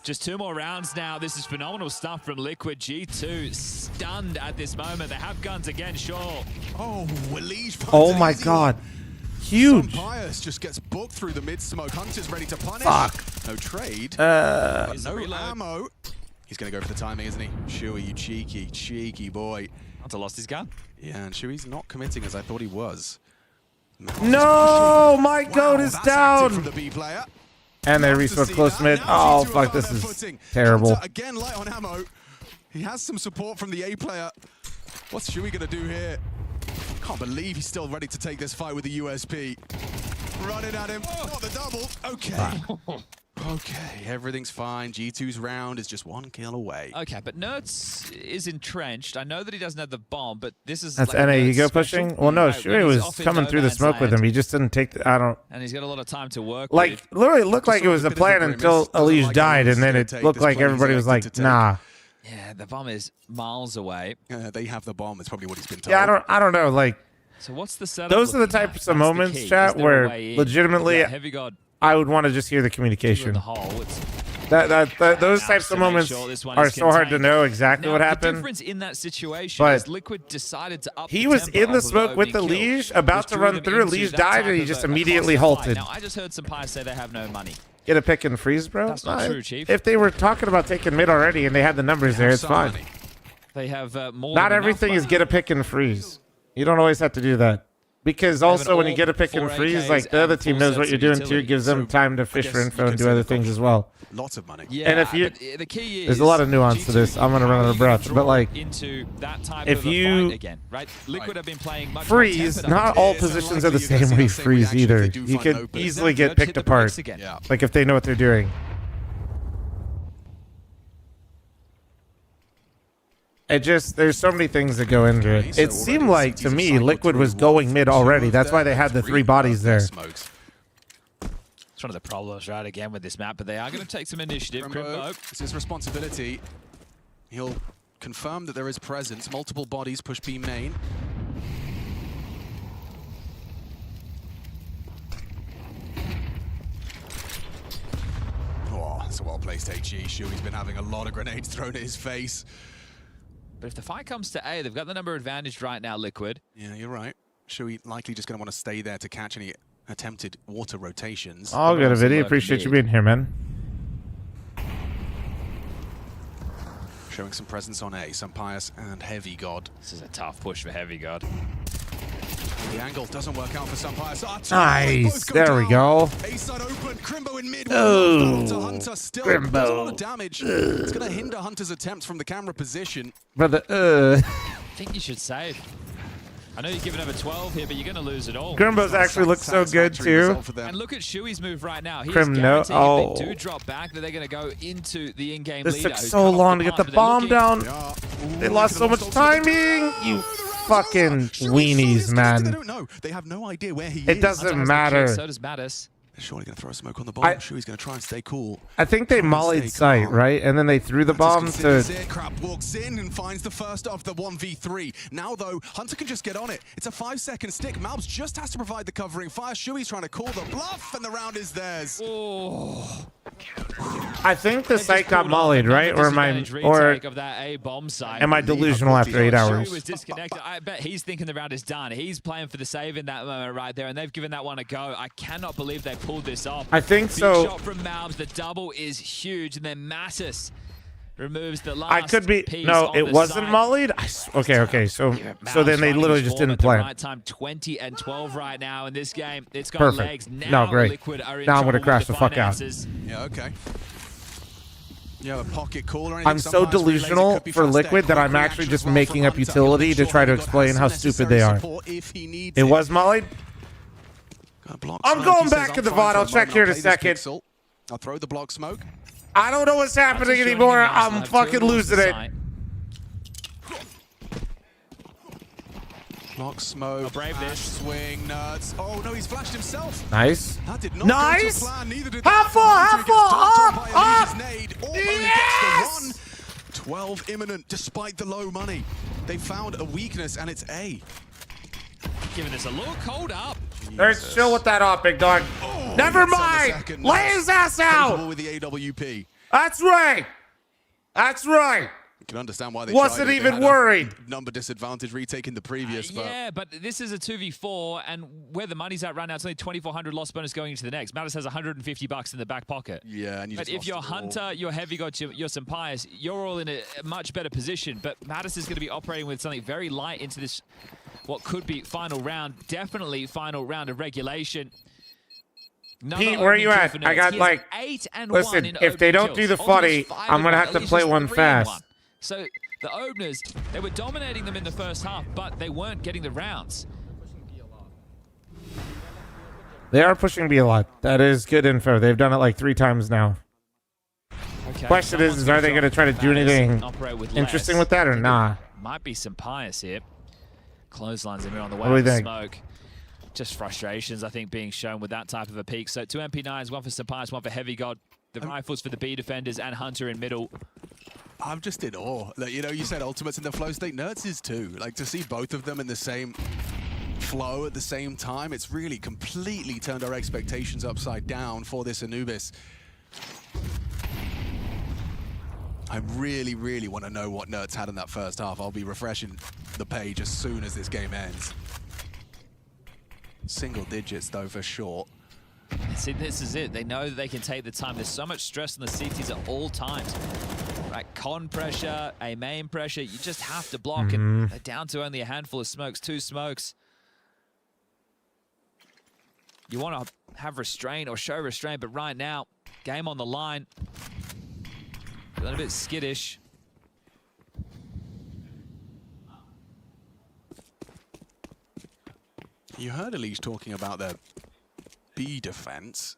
Just 2 more rounds now. This is phenomenal stuff from Liquid. G2 stunned at this moment. They have guns again, sure. Oh, Elise. Oh my god. Huge. Pius just gets booked through the mid-smoke. Hunter's ready to punish. Fuck. No trade. No ammo. He's going to go for the timing, isn't he? Shuey, you cheeky boy. Hunter lost his gun. Yeah, and Shuey's not committing as I thought he was. No, my goat is down. From the B player. And they respawn close mid. Oh, fuck, this is terrible. Hunter again light on ammo. He has some support from the A player. What's Shuey going to do here? Can't believe he's still ready to take this fight with the USP. Running at him. Not the double. Okay. Okay, everything's fine. G2's round is just 1 kill away. Okay, but Nerds is entrenched. I know that he doesn't have the bomb, but this is That's like NA Nerds Ego special. pushing? Well, no, Right, Shuey when he's was off in coming no through the man's smoke with land. him. He just didn't take the, I don't... And he's got a lot of time to work Like, with. literally looked like it was a plan until Elise died, and then it looked like everybody was like, nah. Yeah, the bomb is miles away. They have the bomb. That's probably what he's been told. Yeah, I don't know, like... So what's the setup? Those are the types of moments, chat, where legitimately I would want to just hear the communication. Those types of moments are so hard to know exactly what happened. The difference in that situation But is Liquid decided to up he the was tempo in the of smoke with the opening leash, kill, about which to drew run them through. into Leash that died, type and he of just a immediately costly fight. halted. Now, I just heard some players say they have no money. Get a pick and freeze, bro? That's not true, Chief. If they were talking about taking mid already and they had the numbers there, it's fine. They have more Not than everything enough is get a pick and freeze. You don't always have to do that. Because also when you get a pick and freeze, like the other team knows what you're doing too, gives them time to fish for info and do other things as well. Lots of money. Yeah, and if you, the key there's a lot of nuance to this. I'm gonna run out of breath, but like, into that type if of a you fight again, right? Liquid have been playing much freeze, not all positions are the same way freeze either. You could easily get picked apart, like if they know what they're doing. It just, there's so many things that go into it. It seemed like, to me, Liquid was going mid already. That's why they had the 3 bodies there. It's one of the problems, right, again, with this map, but they are going to take some initiative. Crimbo. It's his responsibility. He'll confirm that there is presence. Multiple bodies push B main. Oh, that's a well-placed HE. Shuey's been having a lot of grenades thrown at his face. But if the fight comes to A, they've got the number advantage right now, Liquid. Yeah, you're right. Shuey likely just going to want to stay there to catch any attempted water rotations. All good, Viddy. Appreciate you being here, man. Showing some presence on A, some Pius and Heavy God. This is a tough push for Heavy God. The angle doesn't work out for some Pius. Nice. There we go. A side open. Crimbo in mid. Oh, Hunter still Crimbo. does a lot of damage. It's going to hinder Hunter's attempts from the camera position. Brother, I think you should save. I know you're giving over 12 here, but you're going to lose it all. Grimbo's actually looks so good too. And look at Shuey's move right now. He's Crim, no. guaranteeing if they do drop back, that they're going to go into the in-game leader. This took so long to get the bomb down. They lost so much timing. You fucking weenies, man. They don't know. They have no idea where he is. It doesn't matter. So does Mattis. They're surely going to throw a smoke on the bomb. I'm sure he's going to try and stay cool. I think they mollied sight, right? And then they threw the bomb to... Crap walks in and finds the first of the 1v3. Now, though, Hunter can just get on it. It's a 5-second stick. Malbs just has to provide the covering fire. Shuey's trying to call the bluff, and the round is theirs. Oh. I think the site got mollied, right? Or am I... Or of that A bomb site. am I delusional after 8 hours? Shuey was disconnected. I bet he's thinking the round is done. He's playing for the save in that moment right there, and they've given that one a go. I cannot believe they pulled this off. I think Big so. shot from Malbs. The double is huge, and then Mattis removes the last I could be... piece No, on it the wasn't site. mollied? Okay. So then they literally just didn't plan. Right time, 20 and 12 right now in this game. It's got Perfect. legs. Now No, great. Liquid are in Now I'm going to trouble crash with the fuck out. finances. Yeah, okay. You have a pocket call or anything? I'm so delusional for Liquid that I'm actually just making up utility to try to explain how stupid they are. It was mollied? I'm going back to the VOD. I'll check here in a second. I'll throw the block smoke. I don't know what's happening anymore. I'm fucking losing it. Block smoke. Brave this. Swing nuts. Oh no, he's flashed himself. Nice. That did not Nice. go to plan. Neither did Half full, Hunter half gets full. dunked Up. by Elise's nade. Oh, Yes. only gets the 12 imminent despite the low money. They found a weakness and it's A. Giving this a look. Hold up. Let's chill with that up, big dog. Never mind. Lay his ass out. With the AWP. That's right. That's right. You can understand why they wasn't tried it. even They had worried. a number disadvantage retaking the previous. But Yeah, but this is a 2v4, and where the money's at right now, it's only 2,400 loss bonus going into the next. Mattis has $150 in the back pocket. Yeah, and you but just if you're lost it all. Hunter, you're Heavy God, you're Sampaius, you're all in a much better position. But Mattis is going to be operating with something very light into this, what could be final round, definitely final round of regulation. Pete, where are you at? I got like, 8 and 1 listen, in if they opening don't do kills. the footy, Ultimate's 5 I'm going to and have 1. to play Elysia's one 3 and 1. fast. So the Openers, they were dominating them in the first half, but they weren't getting the rounds. They are pushing B a lot. That is good info. They've done it like 3 times now. Okay, Question is are they going to try to do anything interesting with that or nah? Might be some pious here. Clotheslines him on the way What do we with think? smoke. Just frustrations, I think, being shown with that type of a peak. So 2 MP9s, 1 for Sampaius, 1 for Heavy God. The rifles for the B defenders and Hunter in middle. I'm just in awe. Like, you know, you said Ultimates in the flow state. Nerds is too. Like, to see both of them in the same flow at the same time, it's really completely turned our expectations upside down for this Anubis. I really, really want to know what Nerds had in that first half. I'll be refreshing the page as soon as this game ends. Single digits, though, for sure. See, this is it. They know that they can take the time. There's so much stress on the CTs at all times. Right, con pressure, a main pressure. You just have to block, and they're down to only a handful of smokes, 2 smokes. You want to have restraint or show restraint, but right now, game on the line. A little bit skittish. You heard Elise talking about their B defense.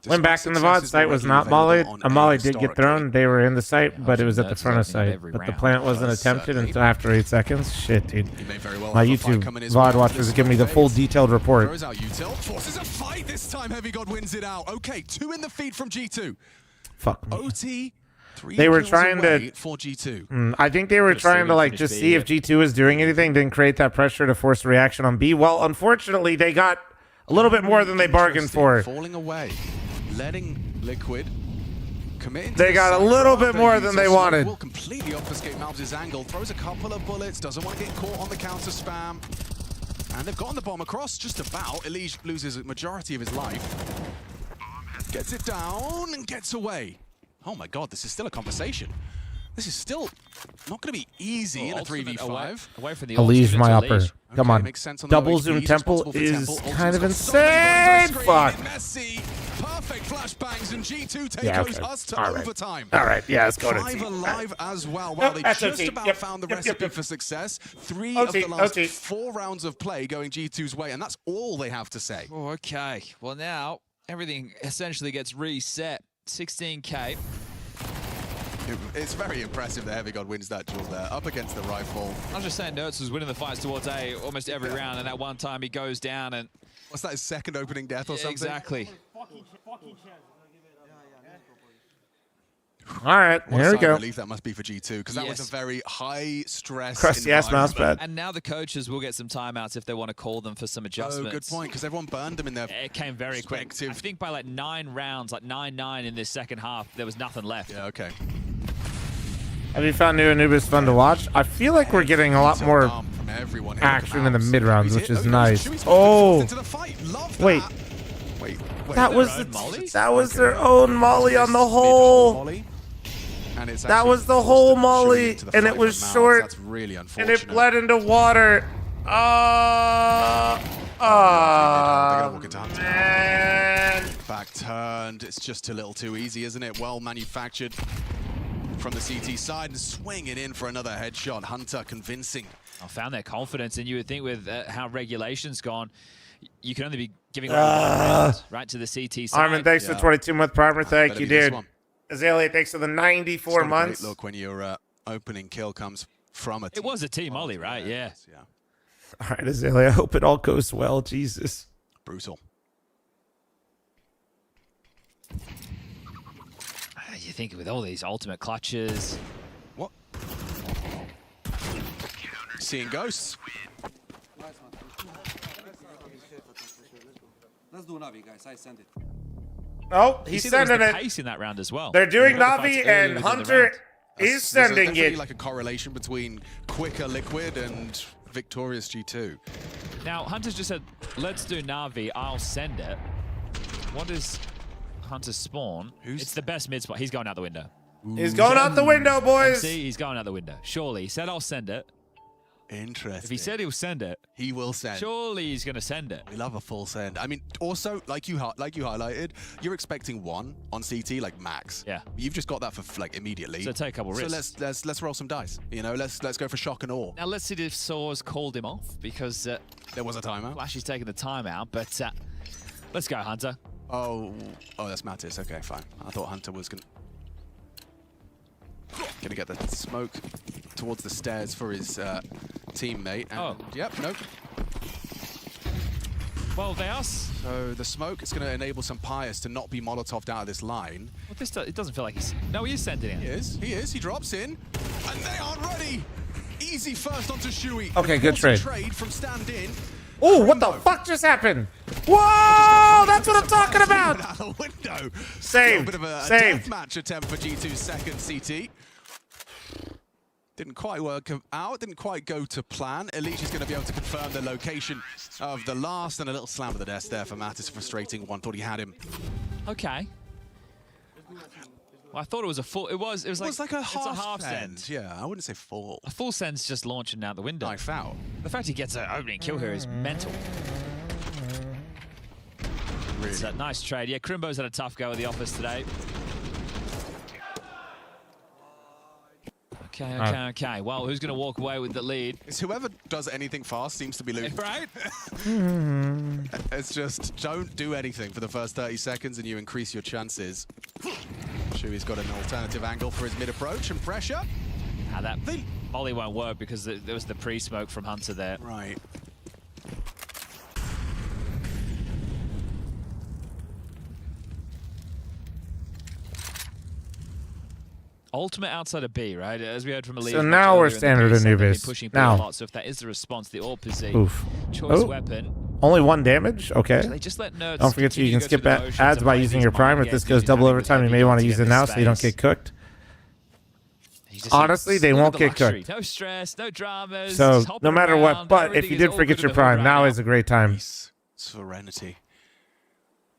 Went back in the VOD site was not mollied. A molly did get thrown. They were in the site, but it was at the front of site. But the plant wasn't attempted until after 8 seconds. Shit, dude. My YouTube VOD watchers give me the full detailed report. Throws out util, forces a fight this time. Heavy God wins it out. Okay, 2 in the feed from G2. Fuck me. OT. 3 They were kills trying away to for G2. I think they were trying to like just see if G2 was doing anything, didn't create that pressure to force a reaction on B. Well, unfortunately, they got a little bit more than they bargained for. Falling away, letting Liquid commit. They got a little bit more than they wanted. Will completely obfuscate Malbs' angle. Throws a couple of bullets. Doesn't want to get caught on the counter spam. And they've gotten the bomb across just about. Elige loses a majority of his life. Gets it down and gets away. Oh my god, this is still a conversation. This is still not going to be easy in a 3v5. Away from the Elige my upper. Come on. makes sense on the Double low zoom HP, temple responsible for is temple. kind of Ultimate's got insane. so many Fuck. Messi, perfect flashbangs, and G2 take Yeah, okay. us to All right. overtime. All right, yeah, let's go to 5 team. alive as well, while they just SOT. about Yep. found the Yep, recipe yep. for success. 3 OT, of the last OT. 4 rounds of play going G2's way, and that's all they have to say. Oh, okay. Well, now everything essentially gets reset. 16K. It's very impressive that Heavy God wins that duel there, up against the rifle. I was just saying, Nerds was winning the fights towards A almost every round, and that one time he goes down and... What's that, his second opening death or something? Exactly. All right, What a here we sigh go. of relief that must be for G2, because that was a very high stress Crusty ass mouse pad. And now the coaches will get some timeouts if they want to call them for some adjustments. Oh, good point, because everyone burned them in their It came very quick. I think by like 9 rounds, like 9-9 in this second half, there was nothing left. Yeah, okay. Have you found new Anubis fun to watch? I feel like we're getting a lot more action in the mid rounds, which is nice. Oh, wait. That was their own molly on the hole. That was the whole molly, and it was short, That's really and unfortunate. it bled into water. Man. Back turned. It's just a little too easy, isn't it? Well manufactured from the CT side and swinging in for another headshot. Hunter convincing. I found their confidence, and you would think with how regulation's gone, you can only be giving away 1 round, right to the CT side. Armin, thanks for the 22-month primer. Thank you, dude. Azalea, thanks for the 94 months. Look, when your opening kill comes from a team. It was a team Ollie, right? Yeah. All right, Azalea, I hope it all goes well. Jesus. Brutal. You think with all these ultimate clutches. What? Seeing ghosts. Let's do Navi, guys. I send it. Oh, You he's see there was sending the it. pace in that round as well. They're doing Remember the Navi, fights earlier and within the Hunter round. is There's sending definitely it. like a correlation between quicker Liquid and victorious G2. Now, Hunter's just said, let's do Navi, I'll send it. What is Hunter's spawn? It's the best mid spot. He's going out the window. He's going out the window, boys. See, he's going out the window. Surely. He said, I'll send it. Interesting. If he said he'll send it, he will send. Surely he's going to send it. We love a full send. I mean, also, like you highlighted, you're expecting one on CT, like max. Yeah. You've just got that for like immediately. So take a couple risks. So let's roll some dice. You know, let's go for shock and awe. Now let's see if Soar's called him off because there was a timeout. Flash is taking the timeout, but let's go, Hunter. Oh, that's Mattis. Okay, fine. I thought Hunter was gonna get the smoke towards the stairs for his teammate. And, yep, nope. Well, they are. So the smoke is going to enable some Pius to not be Molotov'd out of this line. Well, it doesn't feel like he's. No, he is sending it. He is. He drops in, and they aren't ready. Easy first onto Shui. Okay, good trade. Trade from stand in. Oh, what the fuck just happened? Whoa, that's what I'm talking about. Out the window. Saved. A bit of a Saved. deathmatch attempt for G2's second CT. Didn't quite work out, didn't quite go to plan. Elish is going to be able to confirm the location of the last, and a little slam of the desk there for Mattis, frustrating one. Thought he had him. Okay. Well, I thought it was a full. It was like a half, it's a half send. Yeah, I wouldn't say full. A full send's just launching out the window. Knife out. The fact he gets an opening kill here is mental. Really? It's a nice trade. Yeah, Crimbo's had a tough go at the office today. Okay. Well, who's going to walk away with the lead? It's whoever does anything fast seems to be losing. Right? It's just don't do anything for the first 30 seconds and you increase your chances. Shui's got an alternative angle for his mid-approach and pressure. That volley won't work because there was the pre-smoke from Hunter there. Right. Ultimate outside of B, right? As we heard from Elise. So now we're standard Anubis. Now. So if that is the response, the AWP is a choice weapon. Only 1 damage? Okay. They just let nerds Don't forget you can skip ads by using your prime. If this goes double overtime, you may want to use it now so you don't get cooked. Honestly, they won't get cooked. No stress, no dramas. So no matter what, but if you did forget your prime, now is a great time. Serenity.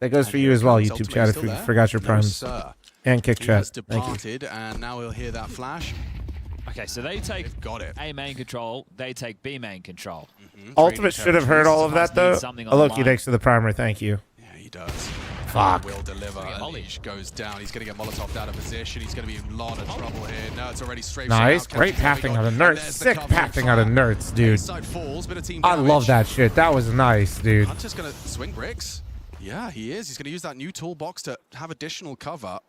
That goes for you as well, YouTube chat, if you forgot your primes. And kick chat. Thank you. And now we'll hear that flash. Okay, so they take it. A main control, they take B main control. Ultimate should have heard all of that, though. Oh, look, thanks for the primer. Thank you. Yeah, he does. Fuck. Will deliver. Elish goes down. He's going to get Molotov'd out of position. He's going to be in a lot of trouble here. No, it's already straight. Nice. Great pathing out of Nerds. Sick pathing out of Nerds, dude. I love that shit. That was nice, dude. Hunter's going to swing bricks. Yeah, he is. He's going to use that new toolbox to have additional cover.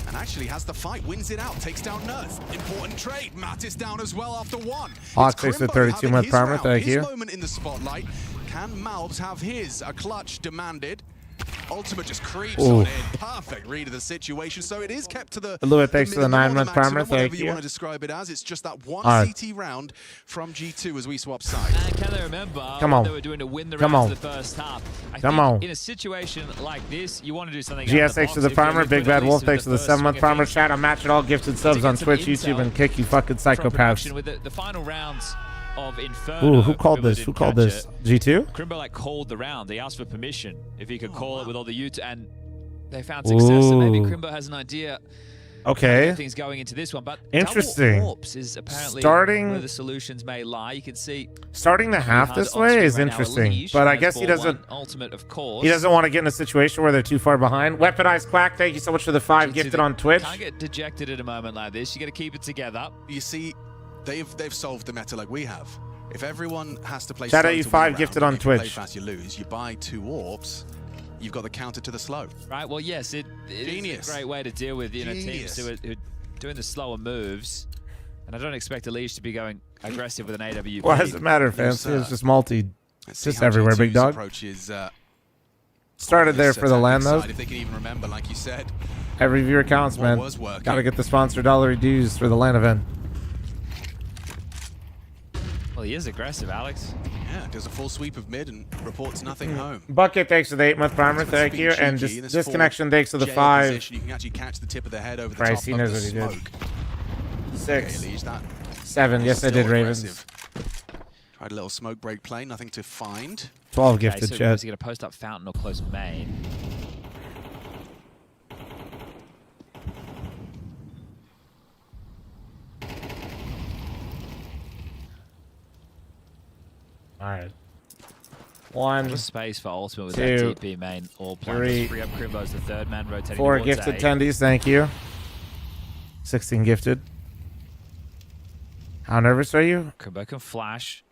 And actually has the fight, wins it out, takes down Nerth. Important trade. Mattis down as well after one. Hawk takes the 32-month primer. Thank you. His moment in the spotlight. Can Malbs have his? A clutch demanded. Ultimate just creeps on in. Perfect read of the situation. So it is kept to the. Louis, thanks for the 9-month primer. Thank you. You want to describe it as? It's just that one CT round from G2 as we swap sides. And can they remember what they were doing to win the round in the first half? I think in a situation like this, you want to do something. GS thanks for the primer. Big Bad Wolf thanks for the 7-month primer. Shout out, match it all. Gifted subs on Twitch, YouTube, and kick you fucking psychopaths. With the final rounds of Inferno. Ooh, who called this? Who called this? G2? Crimbo called the round. They asked for permission if he could call it with all the YouTube, and they found success. So maybe Crimbo has an idea. Okay. Things going into this one, but interesting. Double AWPs is apparently where the solutions may lie. You can see starting the half this way is interesting, but I guess he doesn't. Ultimate, of course. He doesn't want to get in a situation where they're too far behind. Weaponized Quack, thank you so much for the 5 gifted on Twitch. Can't get dejected at a moment like this. You got to keep it together. You see, they've solved the meta like we have. If everyone has to play shout slow out you to 5 win gifted round, on Twitch. Play fast, you lose. You buy 2 AWPs, you've got the counter to the slow. Right. Well, yes, it is a great way to deal with teams who are doing the slower moves. And I don't expect Elish to be going aggressive with an AWP. Why does it matter, fans? It's just multi. It's just everywhere, big dog. Started there for the land, though. If they can even remember, like you said. Every viewer counts, man. Gotta get the sponsor dollar dues for the LAN event. Well, he is aggressive, Alex. Yeah, does a full sweep of mid and reports nothing home. Bucket, thanks for the 8-month primer, thank you. And disconnection, thanks for the 5. You can actually catch the tip of the head over the Christ, top he of knows the what he smoke. did. 6. Okay, Lige, that 7. Yes, I did, Ravens. aggressive. Tried a little smoke break play, nothing to find. 12 gifted, so chat. is he going to post up fountain or close main? Alright. 1. Just space for ultimate with 2, that TP main. All planned. 3. Free up Crimbo's the third man rotating 4 towards gifted A. tendies, thank you. 16 gifted. How nervous are you? Crimbo can flash.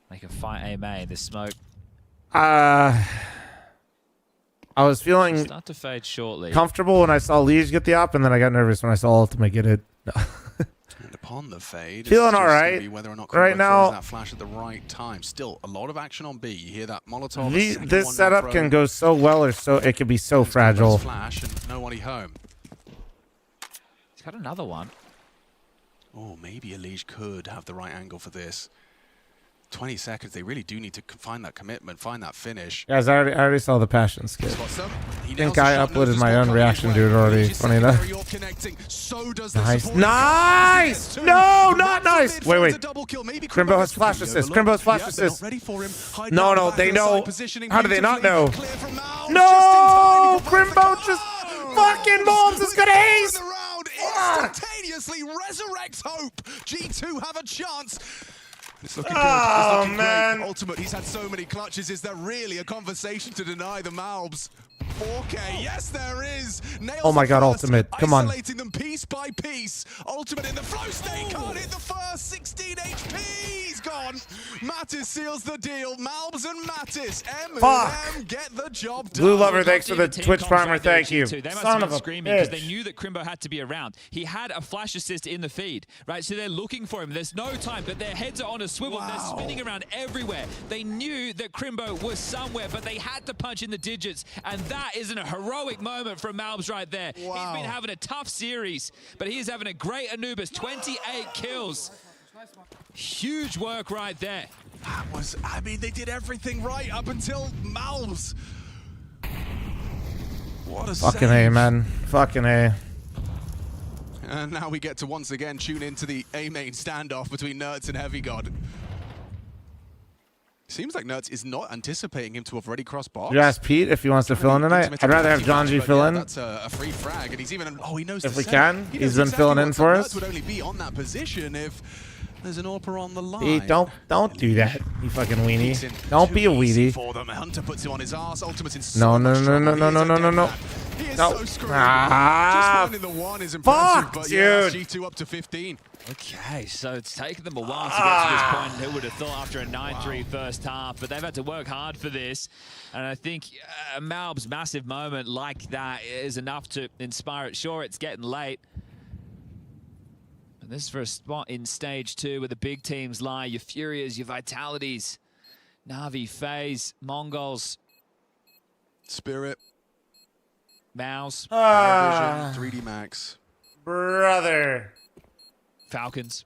They can fight A main. This smoke. I was feeling Start to fade shortly. comfortable when I saw Lige get the op, and then I got nervous when I saw Ultimate get it. And upon the fade, Feeling it's all just right. gonna be whether or not Right Crimbo now, throws that flash at the right time. Still, a lot of action on B. You hear that Molotov. This setup can go so well, or so it can be so fragile. Flash and nobody home. He's got another one. Oh, maybe Elige could have the right angle for this. 20 seconds. They really do need to find that commitment, find that finish. Guys, I already saw the passion skit. I think I uploaded my own reaction to it already. Funny enough. Nice. Nice! No, not nice! Wait. Crimbo has flash assist. Crimbo has flash assist. No, they know. How do they not know? No! Crimbo just fucking bombs is gonna ace! Instantaneously resurrects hope. G2 have a chance. It's looking good. Oh, It's looking man. great. Ultimate, he's had so many clutches. Is there really a conversation to deny the Malbs? 4K, yes there is. Nails Oh my the god, first, Ultimate. Come on. Isolating them piece by piece. Ultimate in the flow state, can't hit the first. 16 HP, he's gone. Mattis seals the deal. Malbs and Mattis. M get the job done. Blue Lover, thanks for the Twitch primer. Thank you. They must Son have of been a screaming because bitch. they knew that Crimbo had to be around. He had a flash assist in the feed, right? So they're looking for him. There's no time, but their heads are on a swivel. They're spinning around everywhere. They knew that Crimbo was somewhere, but they had to punch in the digits, and that isn't a heroic moment from Malbs right there. He's been having a tough series, but he is having a great Anubis. 28 kills. Huge work right there. That was, I mean, they did everything right up until Malbs. What a Fucking save. A, man. Fucking A. And now we get to once again tune into the A main standoff between Nerds and Heavy God. Seems like Nerds is not anticipating him to have already crossed box. You ask Pete if he wants to fill in tonight. I'd rather have John G fill in. That's a free frag, and he's even. Oh, he knows. If to we say. can. He He's knows been filling in what for Nerds us. would only be on that position if there's an AWPer on the line. Pete, don't do that, you fucking weenie. Don't be a weenie. For them, Hunter puts him on his ass. Ultimate's in so No. much trouble. He is a dead man. No. He is No. so screwed. Ah, Just finding the one is impressive, fuck, but yeah, dude. G2 up to 15. Okay, so it's taken them a while to get to this point. Who would have thought after a 9-3 first half? But they've had to work hard for this. And I think a Malb's massive moment like that is enough to inspire it. Sure, it's getting late. And this is for a spot in stage 2 where the big teams lie. Your Furias, your Vitalities, Na'Vi, FaZe, Mongols. Spirit. Mouse. Parivision, 3D Max. Brother. Falcons.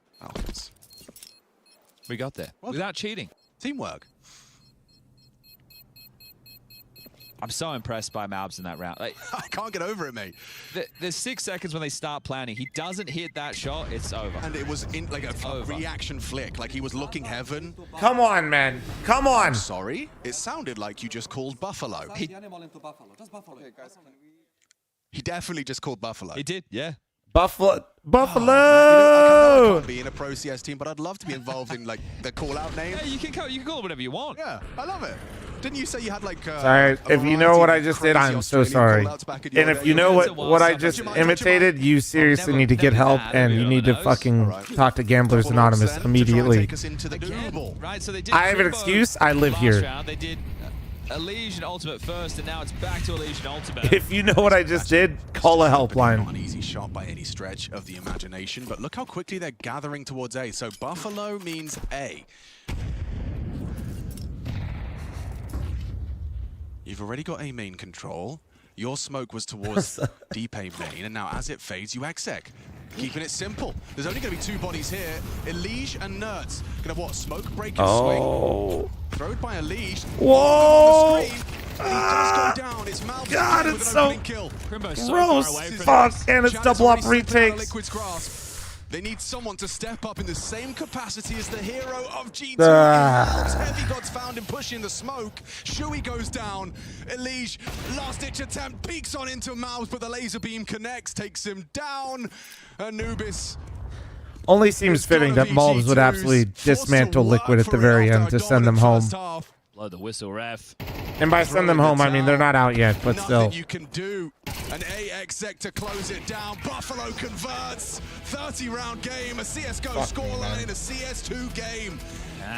We got there. Without cheating. Teamwork. I'm so impressed by Malbs in that round. Like, I can't get over it, mate. There's 6 seconds when they start planning. He doesn't hit that shot, it's over. And it was in like a reaction flick, like he was looking heaven. Come on, man. Come on. Sorry, it sounded like you just called Buffalo. He definitely just called Buffalo. He did, yeah. Buffalo. I can't be in a Pro CS team, but I'd love to be involved in like the call-out name. Yeah, you can call it whatever you want. Yeah, I love it. Didn't you say you had like? Sorry, if you know what I just did, I'm so sorry. And if you know what I just imitated, you seriously need to get help, and you need to fucking talk to Gamblers Anonymous immediately. Right, so they did I have an excuse. I live here. They did Elysian Ultimate first, and now it's back to Elysian Ultimate. If you know what I just did, call a helpline. Not an easy shot by any stretch of the imagination, but look how quickly they're gathering towards A. So Buffalo means A. You've already got A main control. Your smoke was towards deep A main, and now as it fades, you exec. keeping it simple. There's only going to be 2 bodies here. Elige and Nerds. Going to what? Smoke break and swing. Thrown by Elige. Whoa! He does go down. It's Malv. God, with it's an so opening kill. gross. Fuck, and it's double up retakes. Liquid's grasp. They need someone to step up in the same capacity as the hero of G2. Heavy God's found him pushing the smoke. Shui goes down. Elige, last-ditch attempt, peeks on into Malv, but the laser beam connects, takes him down. Anubis. Only seems fitting that Malvs would absolutely dismantle Liquid at the very end to send them home. Blow the whistle, ref. And by send them home, I mean they're not out yet, but still. Nothing you can do. An AXEC to close it down. Buffalo converts. 30-round game. A CSGO scoreline in a CS2 game.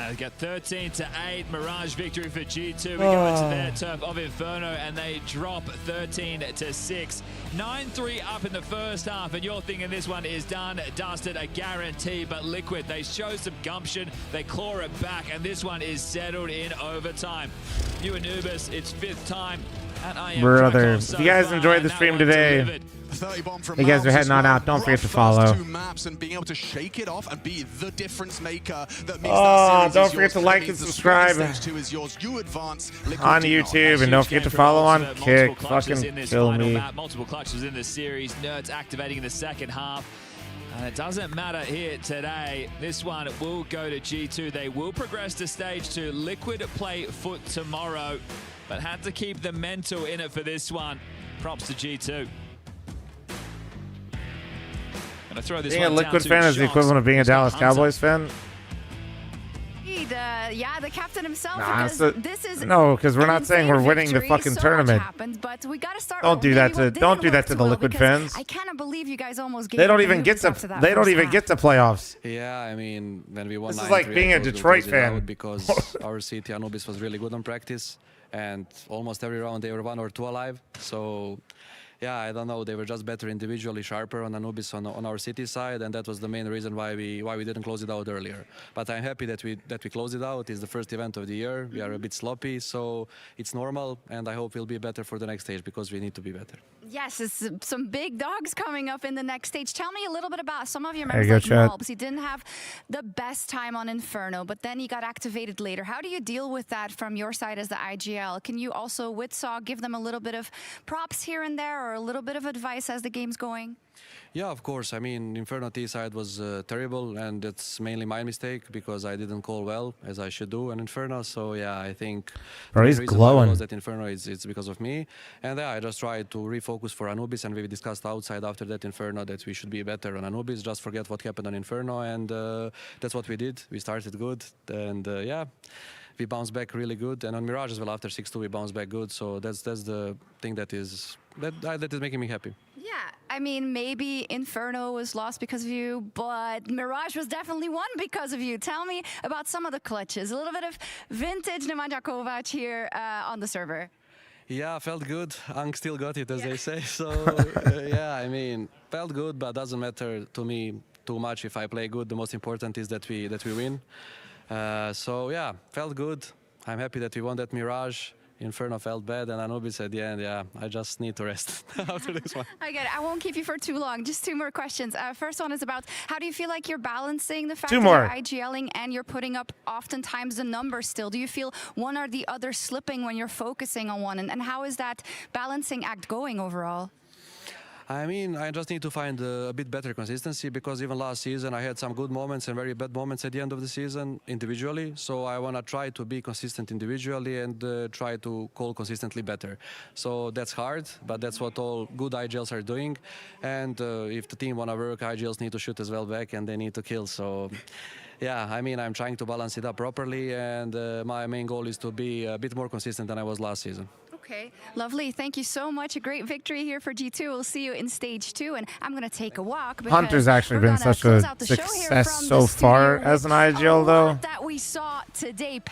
They got 13-8 Mirage victory for G2. We go into their turf of Inferno and they drop 13-6. 9-3 up in the first half, and you're thinking this one is done, dusted, a guarantee. But Liquid, they show some gumption, they claw it back, and this one is settled in overtime. You Anubis, it's 5th time at IEM. Brother, if you guys enjoyed the stream today, you guys are heading on out. Don't forget to follow. And being able to shake it off and be the difference maker that means don't forget to like and subscribe on YouTube, and don't forget to follow on Kick. Fucking kill me. Multiple clutches in the series. Nerds activating in the second half. And it doesn't matter here today. This one will go to G2. They will progress to stage 2. Liquid play Foot tomorrow, but had to keep the mental in it for this one. Props to G2. Being a Liquid fan is the equivalent of being a Dallas Cowboys fan. Yeah, the captain himself. No, because we're not saying we're winning the fucking tournament. But we gotta start. Don't do that to the Liquid fans. I cannot believe you guys almost gave. They don't even get to. They don't even get to playoffs. Yeah, I mean, when we won. This is like being a Detroit fan. Because our city Anubis was really good on practice, and almost every round they were 1 or 2 alive. So. Yeah, I don't know. They were just better individually, sharper on Anubis on our city side, and that was the main reason why we didn't close it out earlier. But I'm happy that we closed it out. It's the first event of the year. We are a bit sloppy, so it's normal, and I hope we'll be better for the next stage because we need to be better. Yes, it's some big dogs coming up in the next stage. Tell me a little bit about some of your members like Malbs. He didn't have the best time on Inferno, but then he got activated later. How do you deal with that from your side as the IGL? Can you also, with Saw, give them a little bit of props here and there, or a little bit of advice as the game's going? Yeah, of course. I mean, Inferno T side was terrible, and it's mainly my mistake because I didn't call well as I should do on Inferno. So yeah, I think the reason glowing. Was that Inferno it's because of me, and yeah, I just tried to refocus for Anubis, and we discussed outside after that Inferno that we should be better on Anubis, just forget what happened on Inferno, and that's what we did. We started good, and yeah. We bounced back really good, and on Mirage as well after 6-2 we bounced back good. So that's the thing that is making me happy. Yeah, I mean, maybe Inferno was lost because of you, but Mirage was definitely won because of you. Tell me about some of the clutches. A little bit of vintage Nemanja Kovac here on the server. Yeah, felt good. Ang still got it, as they say. So yeah, I mean, felt good, but doesn't matter to me too much if I play good. The most important is that we win. So yeah, felt good. I'm happy that we won that Mirage. Inferno felt bad, and Anubis at the end, yeah, I just need to rest after this one. I get it. I won't keep you for too long. Just 2 more questions. First one is about how do you feel like you're balancing the fact that you're IGLing and you're putting up oftentimes the numbers still? Do you feel one or the other slipping when you're focusing on one? And how is that balancing act going overall? I mean, I just need to find a bit better consistency because even last season I had some good moments and very bad moments at the end of the season individually. So I want to try to be consistent individually and try to call consistently better. So that's hard, but that's what all good IGLs are doing. And if the team want to work, IGLs need to shoot as well back and they need to kill. So yeah, I mean, I'm trying to balance it up properly, and my main goal is to be a bit more consistent than I was last season. Okay, lovely. Thank you so much. A great victory here for G2. We'll see you in stage 2, and I'm going to take a walk. Hunter's actually been such a success so far as an IGL, though.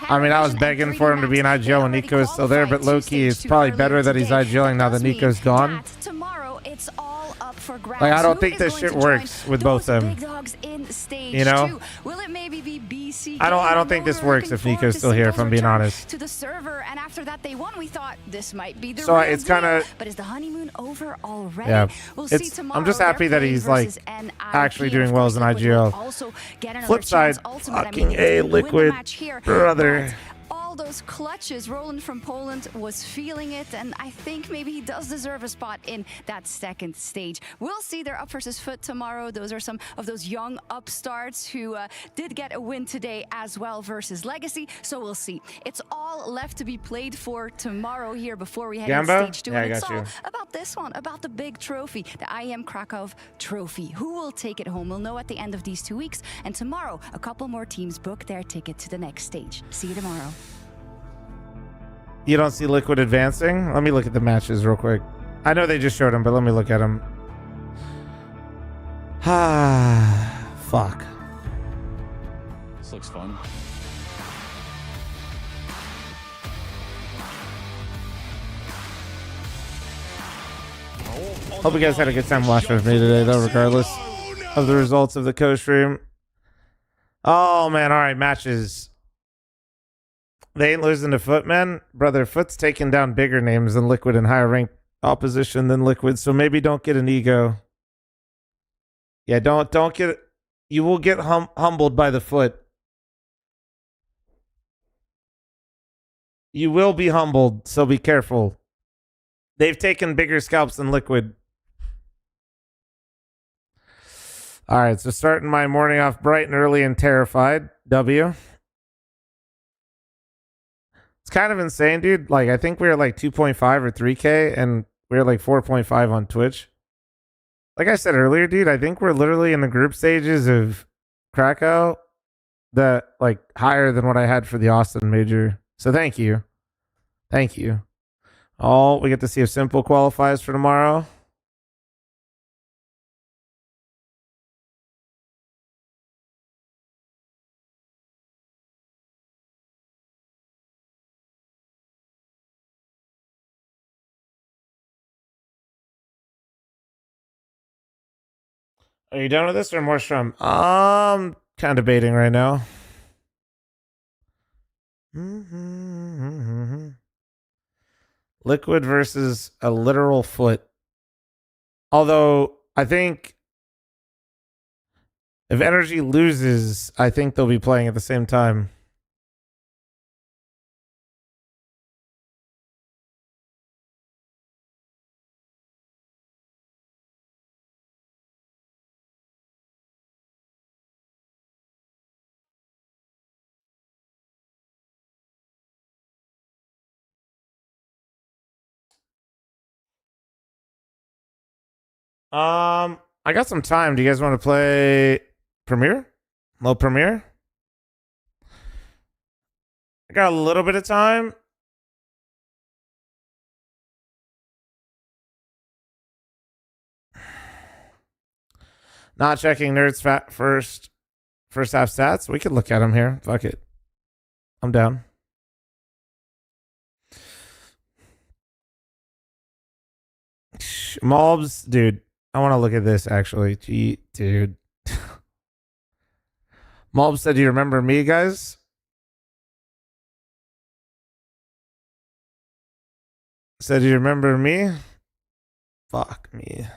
I mean, I was begging for him to be an IGL when Nico is still there, but low-key, it's probably better that he's IGLing now that Nico's gone. Tomorrow it's all up for grabs. Like, I don't Who think is this going shit to join works with both those them. big dogs in stage You know? 2? Will it maybe be BC? I don't think this works if Nico's still here, if I'm being honest. To the server, and after that they won. We thought this might be the So real it's deal. kinda- But is the honeymoon over already? Yeah. We'll see It's, tomorrow. I'm just They're happy that playing he's like versus NIP, actually and doing of well course as an Liquid will IGL. also get another Flip side, chance. Ultimate, fucking they A, win the Liquid, match here, brother. but all those clutches, Roland from Poland was feeling it, and I think maybe he does deserve a spot in that second stage. We'll see. They're up versus Foot tomorrow. Those are some of those young upstarts who did get a win today as well versus Legacy, so we'll see. It's all left to be played for tomorrow here before we head into Gambo? stage 2, Yeah, I and it's got all you. about this one, about the big trophy, the IEM Krakow trophy. Who will take it home? We'll know at the end of these 2 weeks, and tomorrow a couple more teams book their ticket to the next stage. See you tomorrow. You don't see Liquid advancing? Let me look at the matches real quick. I know they just showed them, but let me look at them. Ah, fuck. This looks fun. Hope you guys had a good time watching with me today, though, regardless of the results of the co-stream. Oh, man. All right, matches. They ain't losing to Foot, man. Brother, Foot's taking down bigger names than Liquid and higher ranked opposition than Liquid, so maybe don't get an ego. Yeah, don't get... You will get humbled by the Foot. You will be humbled, so be careful. They've taken bigger scalps than Liquid. All right, so starting my morning off bright and early and terrified. W. It's kind of insane, dude. Like, I think we were like 2.5 or 3K, and we were like 4.5 on Twitch. Like I said earlier, dude, I think we're literally in the group stages of Krakow that, like, higher than what I had for the Austin major. So thank you. Thank you. Oh, we get to see if Simple qualifies for tomorrow. Are you done with this or more Strum? Kind of debating right now. Liquid versus a literal Foot. Although, I think if Energy loses, I think they'll be playing at the same time. I got some time. Do you guys want to play Premiere? Low Premiere? I got a little bit of time. Not checking Nerds Fat first half stats. We could look at them here. Fuck it. I'm down. Mobs, dude. I want to look at this actually. Gee, dude. Mobs said, "Do you remember me, guys?" Said, "Do you remember me?" Fuck me.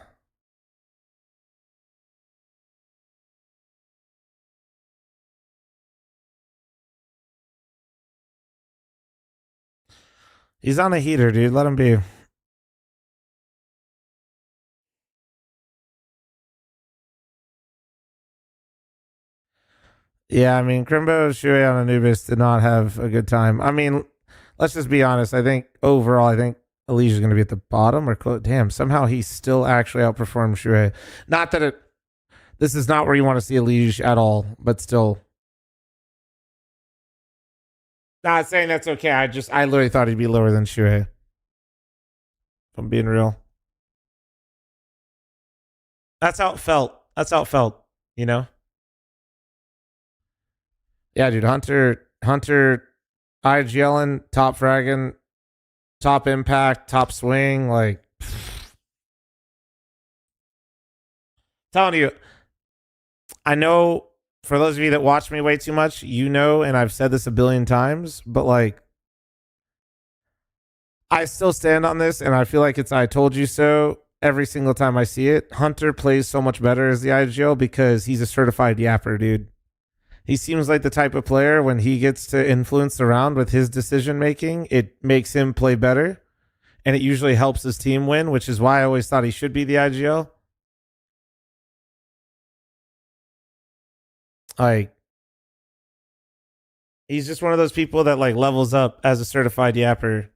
He's on a heater, dude. Let him be. Yeah, I mean, Crimbo, Shui, and Anubis did not have a good time. I mean, let's just be honest. I think overall, I think Elijah's going to be at the bottom or close. Damn, somehow he still actually outperformed Shui. Not that this is not where you want to see Elijah at all, but still. Not saying that's okay. I literally thought he'd be lower than Shui. If I'm being real. That's how it felt. That's how it felt, you know? Yeah, dude. Hunter, IGLing, top fragging, top impact, top swing. Like, Telling you, I know for those of you that watch me way too much, you know, and I've said this a billion times, but like, I still stand on this, and I feel like it's I told you so every single time I see it. Hunter plays so much better as the IGL because he's a certified yapper, dude. He seems like the type of player when he gets to influence the round with his decision making, it makes him play better, and it usually helps his team win, which is why I always thought he should be the IGL. Like, he's just one of those people that like levels up as a certified yapper.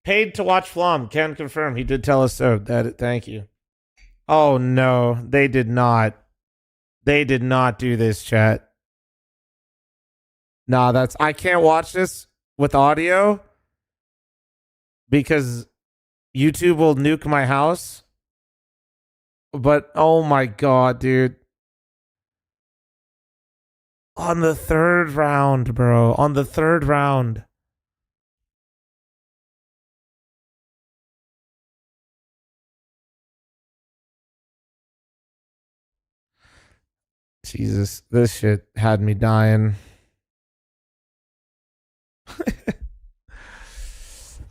Paid to watch fl0m. Can confirm. He did tell us so. Thank you. Oh no, they did not. They did not do this, chat. Nah, I can't watch this with audio because YouTube will nuke my house. But oh my god, dude. On the third round, bro. On the third round. Jesus, this shit had me dying.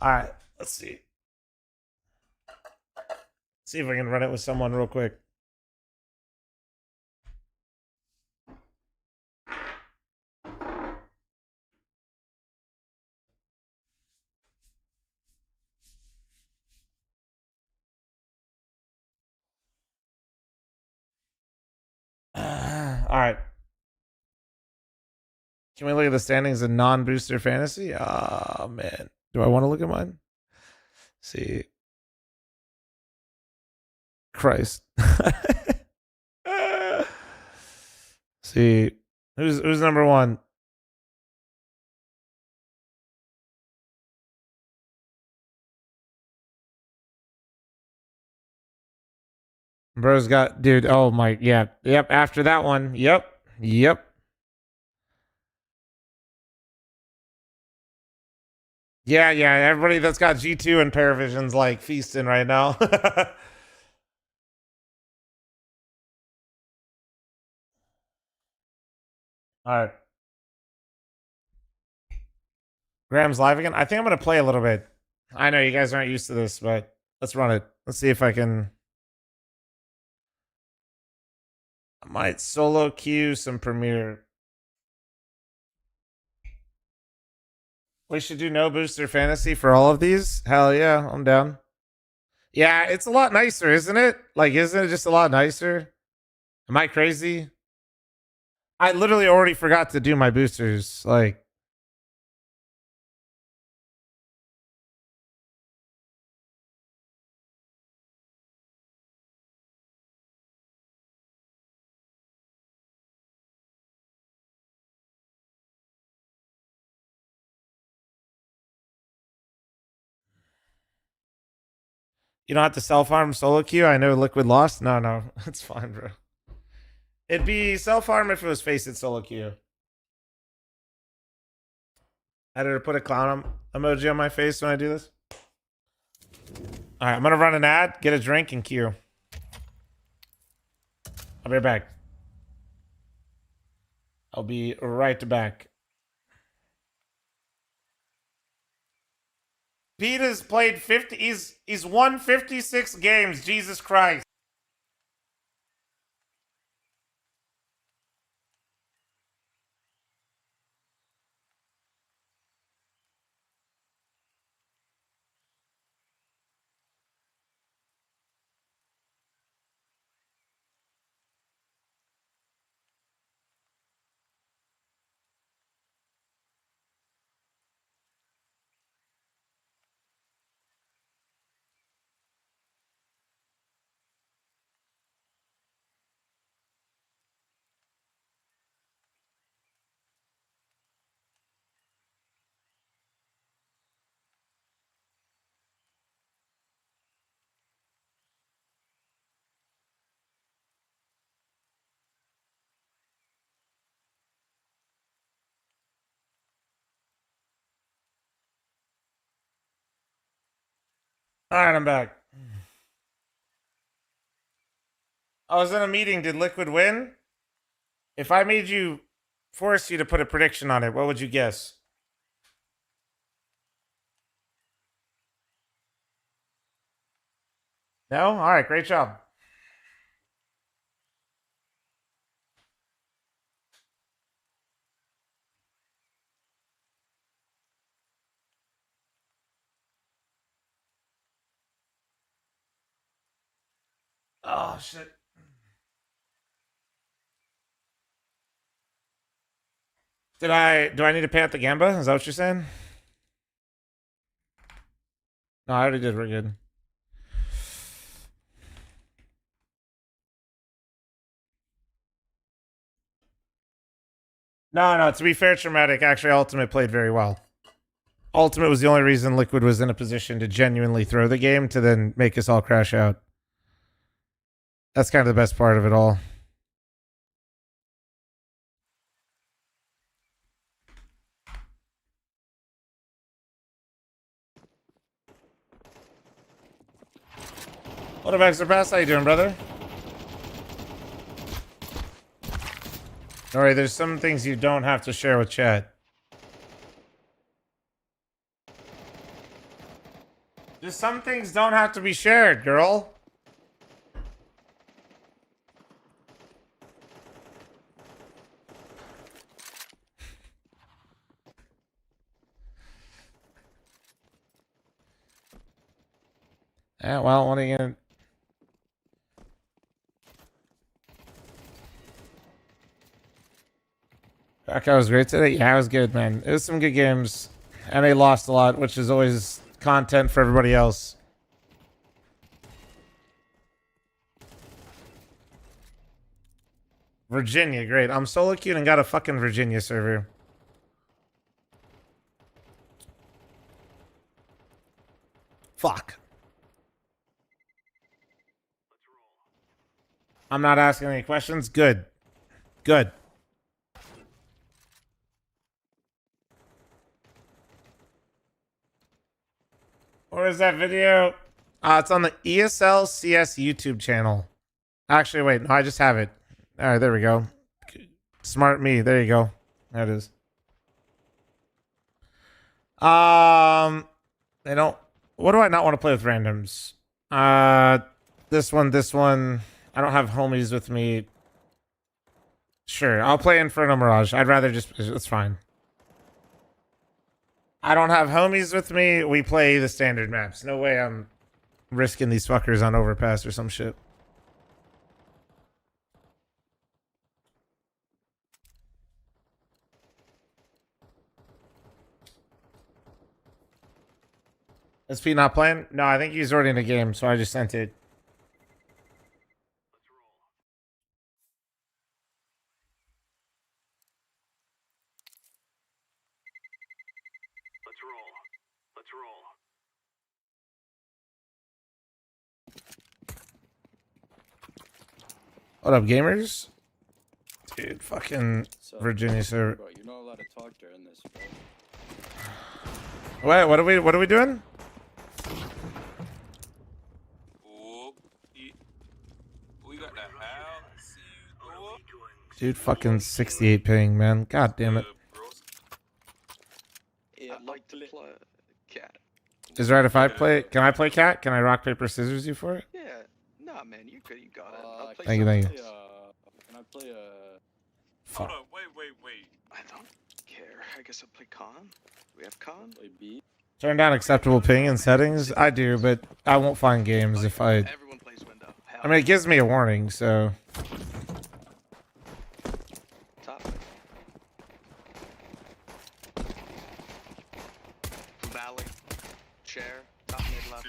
All right, let's see. See if I can run it with someone real quick. All right. Can we look at the standings in non-booster fantasy? Oh, man. Do I want to look at mine? See. Christ. See. Who's number one? Bro's got, dude. Oh my, yeah, yep. After that one, yep. Yeah. Everybody that's got G2 and Parivision's like feasting right now. All right. Graham's live again. I think I'm gonna play a little bit. I know you guys aren't used to this, but let's run it. Let's see if I can. I might solo queue some Premiere. We should do no booster fantasy for all of these. Hell yeah, I'm down. Yeah, it's a lot nicer, isn't it? Like, isn't it just a lot nicer? Am I crazy? I literally already forgot to do my boosters. Like, you don't have to self-harm solo queue. I know Liquid lost. No, it's fine, bro. It'd be self-harm if it was face it solo queue. I had to put a clown emoji on my face when I do this. All right, I'm gonna run an ad, get a drink, and queue. I'll be right back. I'll be right back. Pete has played 50. He's won 56 games. Jesus Christ. All right, I'm back. I was in a meeting. Did Liquid win? If I made you, force you to put a prediction on it, what would you guess? No? All right, great job. Oh, shit. Do I need to pay out the Gamba? Is that what you're saying? No, I already did. We're good. No, to be fair, Traumatic, actually, Ultimate played very well. Ultimate was the only reason Liquid was in a position to genuinely throw the game to then make us all crash out. That's kind of the best part of it all. What up, Extra Pass? How you doing, brother? Alright, there's some things you don't have to share with chat. Just some things don't have to be shared, girl. Yeah, well, what are you gonna... Krakow was great today. Yeah, it was good, man. It was some good games. And they lost a lot, which is always content for everybody else. Virginia, great. I'm solo queued and got a fucking Virginia server. Fuck. I'm not asking any questions. Good. Good. Where is that video? It's on the ESL CS YouTube channel. Actually, wait. No, I just have it. All right, there we go. Smart me. There you go. There it is. They don't... What do I not want to play with randoms? This one. I don't have homies with me. Sure, I'll play Inferno Mirage. I'd rather just... It's fine. I don't have homies with me. We play the standard maps. No way I'm risking these fuckers on Overpass or some shit. Is Pete not playing? No, I think he's already in the game, so I just sent it. What up, gamers? Dude, fucking Virginia server. Bro, you're not allowed to talk during this, bro. Wait, what are we doing? Dude, fucking 68 ping, man. God damn it. Yeah, I'd like to play cat. Is it right if I play? Can I play cat? Can I rock, paper, scissors you for it? Yeah, nah, man, you got it. I'll play Thank you. can I play Fuck. Hold on, wait. I don't care. I guess I'll play con. We have con. Play B. Turn down acceptable ping in settings? I do, but I won't find games if I... Everyone plays window. I mean, it gives me a warning, so... Top. Valley. Chair. Top mid left.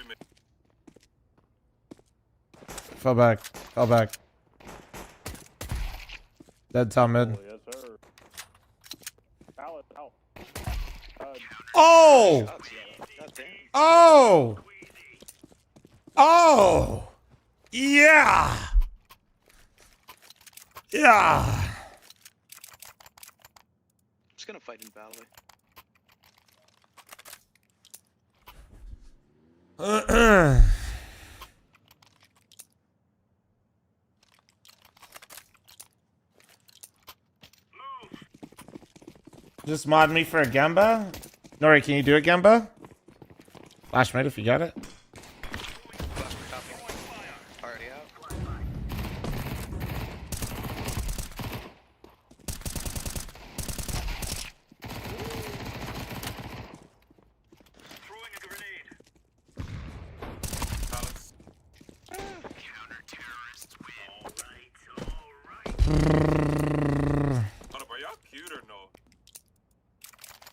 Fell back. Dead top mid. Yes, sir. Oh! Oh! Oh! Yeah! Yeah! Just gonna fight in Valley. Just mod me for a Gemba? Nori, can you do a Gemba? Flash mid if you got it.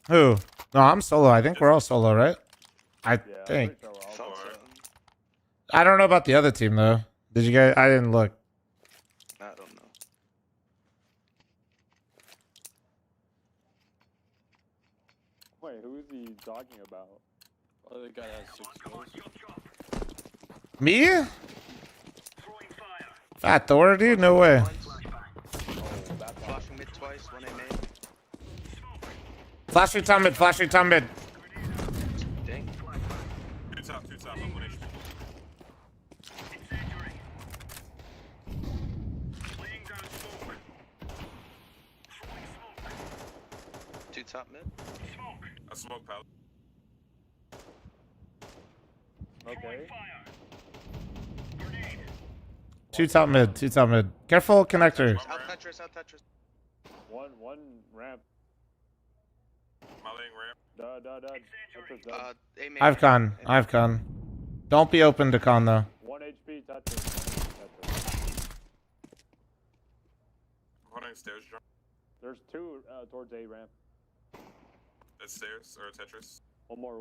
Who? No, I'm solo. I think we're all solo, right? I think. I don't know about the other team though. Did you guys? I didn't look. I don't know. Wait, who is he talking about? Oh, the guy has 6 kills. Me? Fat Thor, dude? No way. Flashing mid twice, one I made. Flashing top mid, flashing top mid. Dang. Two top, I'm 1 HP. Two top mid. A smoke pallet. Okay. Two top mid, two top mid. Careful connector. Out Tetris, out Tetris. One ramp. My laying ramp. I've con. Don't be open to con though. 1 HP, Tetris. Holding stairs drop. There's 2 towards A ramp. That's stairs or Tetris. One more.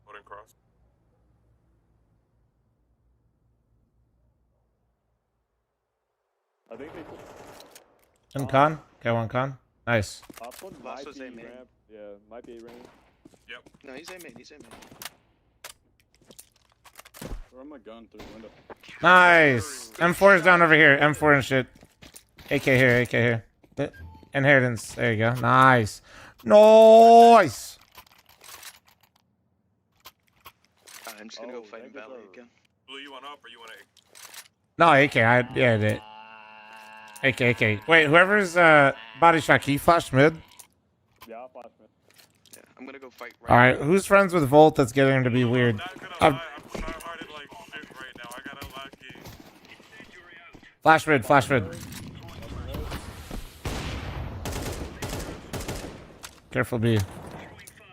Holding cross. I think they. And con? Okay, one con. Nice. One might be ramp. Yeah, might be A ramp. Yep. No, he's A main, he's A main. Throw my gun through the window. Nice. M4 is down over here. M4 and shit. AK here. Inheritance. There you go. Nice. Nice. I'm just gonna go fight in Valley again. Blue, you want up or you want A? No, AK. I did. AK. Wait, whoever's body shot, can you flash mid? Yeah, I'll flash mid. Yeah, I'm gonna go fight All right, who's friends with Volt that's getting him to be weird? I'm tryharded like shit right now. I got a lucky. Flash mid. Careful B.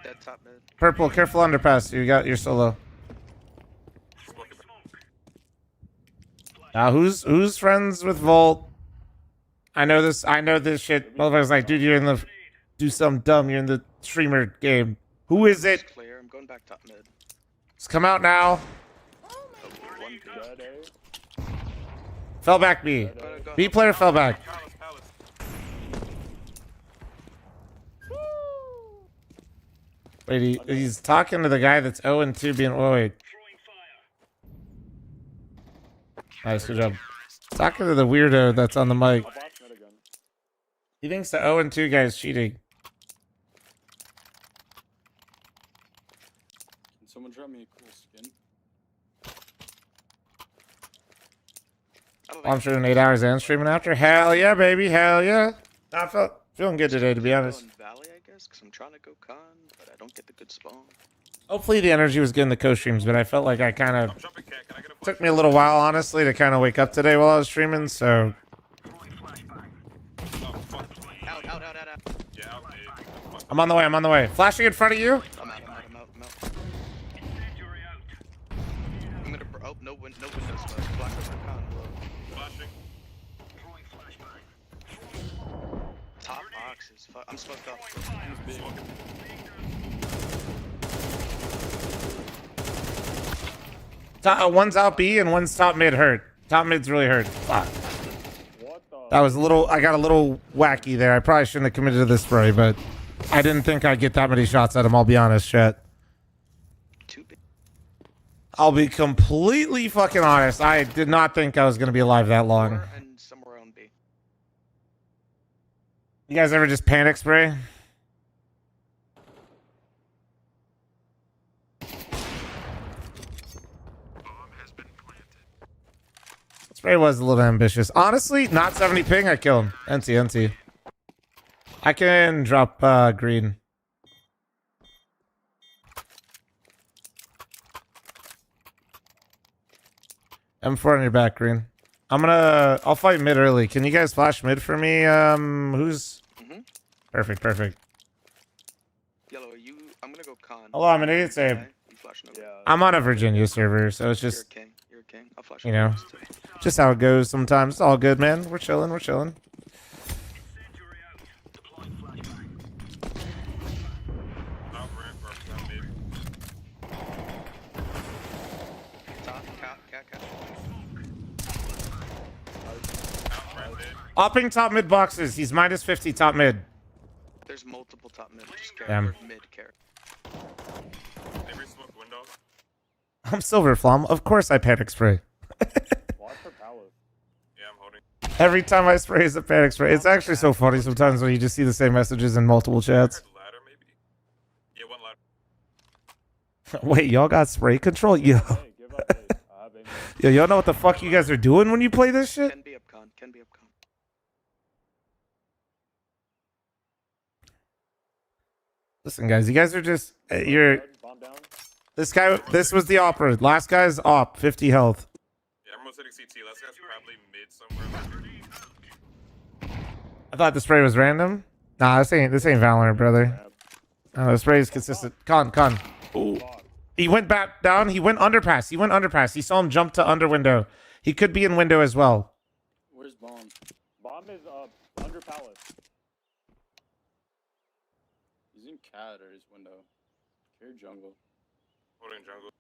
Dead top mid. Purple, careful underpass. You got your solo. Now who's friends with Volt? I know this shit. Motherfucker's like, dude, you're in the do something dumb. You're in the streamer game. Who is it? It's clear. I'm going back top mid. Let's come out now. Fell back B. B player fell back. Wait, he's talking to the guy that's 0-2 being. Oh, wait. Nice, good job. Talking to the weirdo that's on the mic. He thinks the 0-2 guy is cheating. Can someone drop me a cool skin? I'm shooting 8 hours and streaming after. Hell yeah, baby. Hell yeah. I feeling good today, to be honest. Valley, I guess, because I'm trying to go con, but I don't get the good spawn. Hopefully the energy was good in the co-streams, but I felt like I kind of took me a little while, honestly, to kind of wake up today while I was streaming. So I'm on the way. Flashing in front of you. I'm out. I'm gonna. Oh, no window smoke. Flash over con. Flashing. Top boxes. I'm smoked up. One's out B and one's top mid hurt. Top mid's really hurt. Fuck. That was I got a little wacky there. I probably shouldn't have committed to this spray, but I didn't think I'd get that many shots at him, I'll be honest, chat. I'll be completely fucking honest. I did not think I was going to be alive that long. And somewhere on B. You guys ever just panic spray? Spray was a little ambitious. Honestly, not 70 ping, I kill him. NT. I can drop green. M4 on your back, green. I'll fight mid early. Can you guys flash mid for me? Who's... Perfect. Yellow, I'm gonna go con. Hello, I'm an idiot, Abe. I'm on a Virginia server, so it's just... You're a king. I'll flash you know, just how it goes sometimes. It's all good, man. We're chilling. Opping top mid boxes. He's minus 50 top mid. There's multiple top mid. Just Damn. Mid carry. I'm silver fl0m. Of course I panic spray. Every time I spray is a panic spray. It's actually so funny sometimes when you just see the same messages in multiple chats. Wait, y'all got spray control? Yo. Yo, y'all know what the fuck you guys are doing when you play this shit? Can be up con. Listen, guys, you guys are just... This was the opera. Last guy's op, 50 health. Yeah, everyone's hitting CT. Last guy's probably mid somewhere. I thought the spray was random. Nah, this ain't Valorant, brother. The spray is consistent. Con. Ooh. He went back down. He went underpass. He saw him jump to under window. He could be in window as well. Where's bomb? Bomb is under palace. He's in cat or his window. Carry jungle. Holding jungle.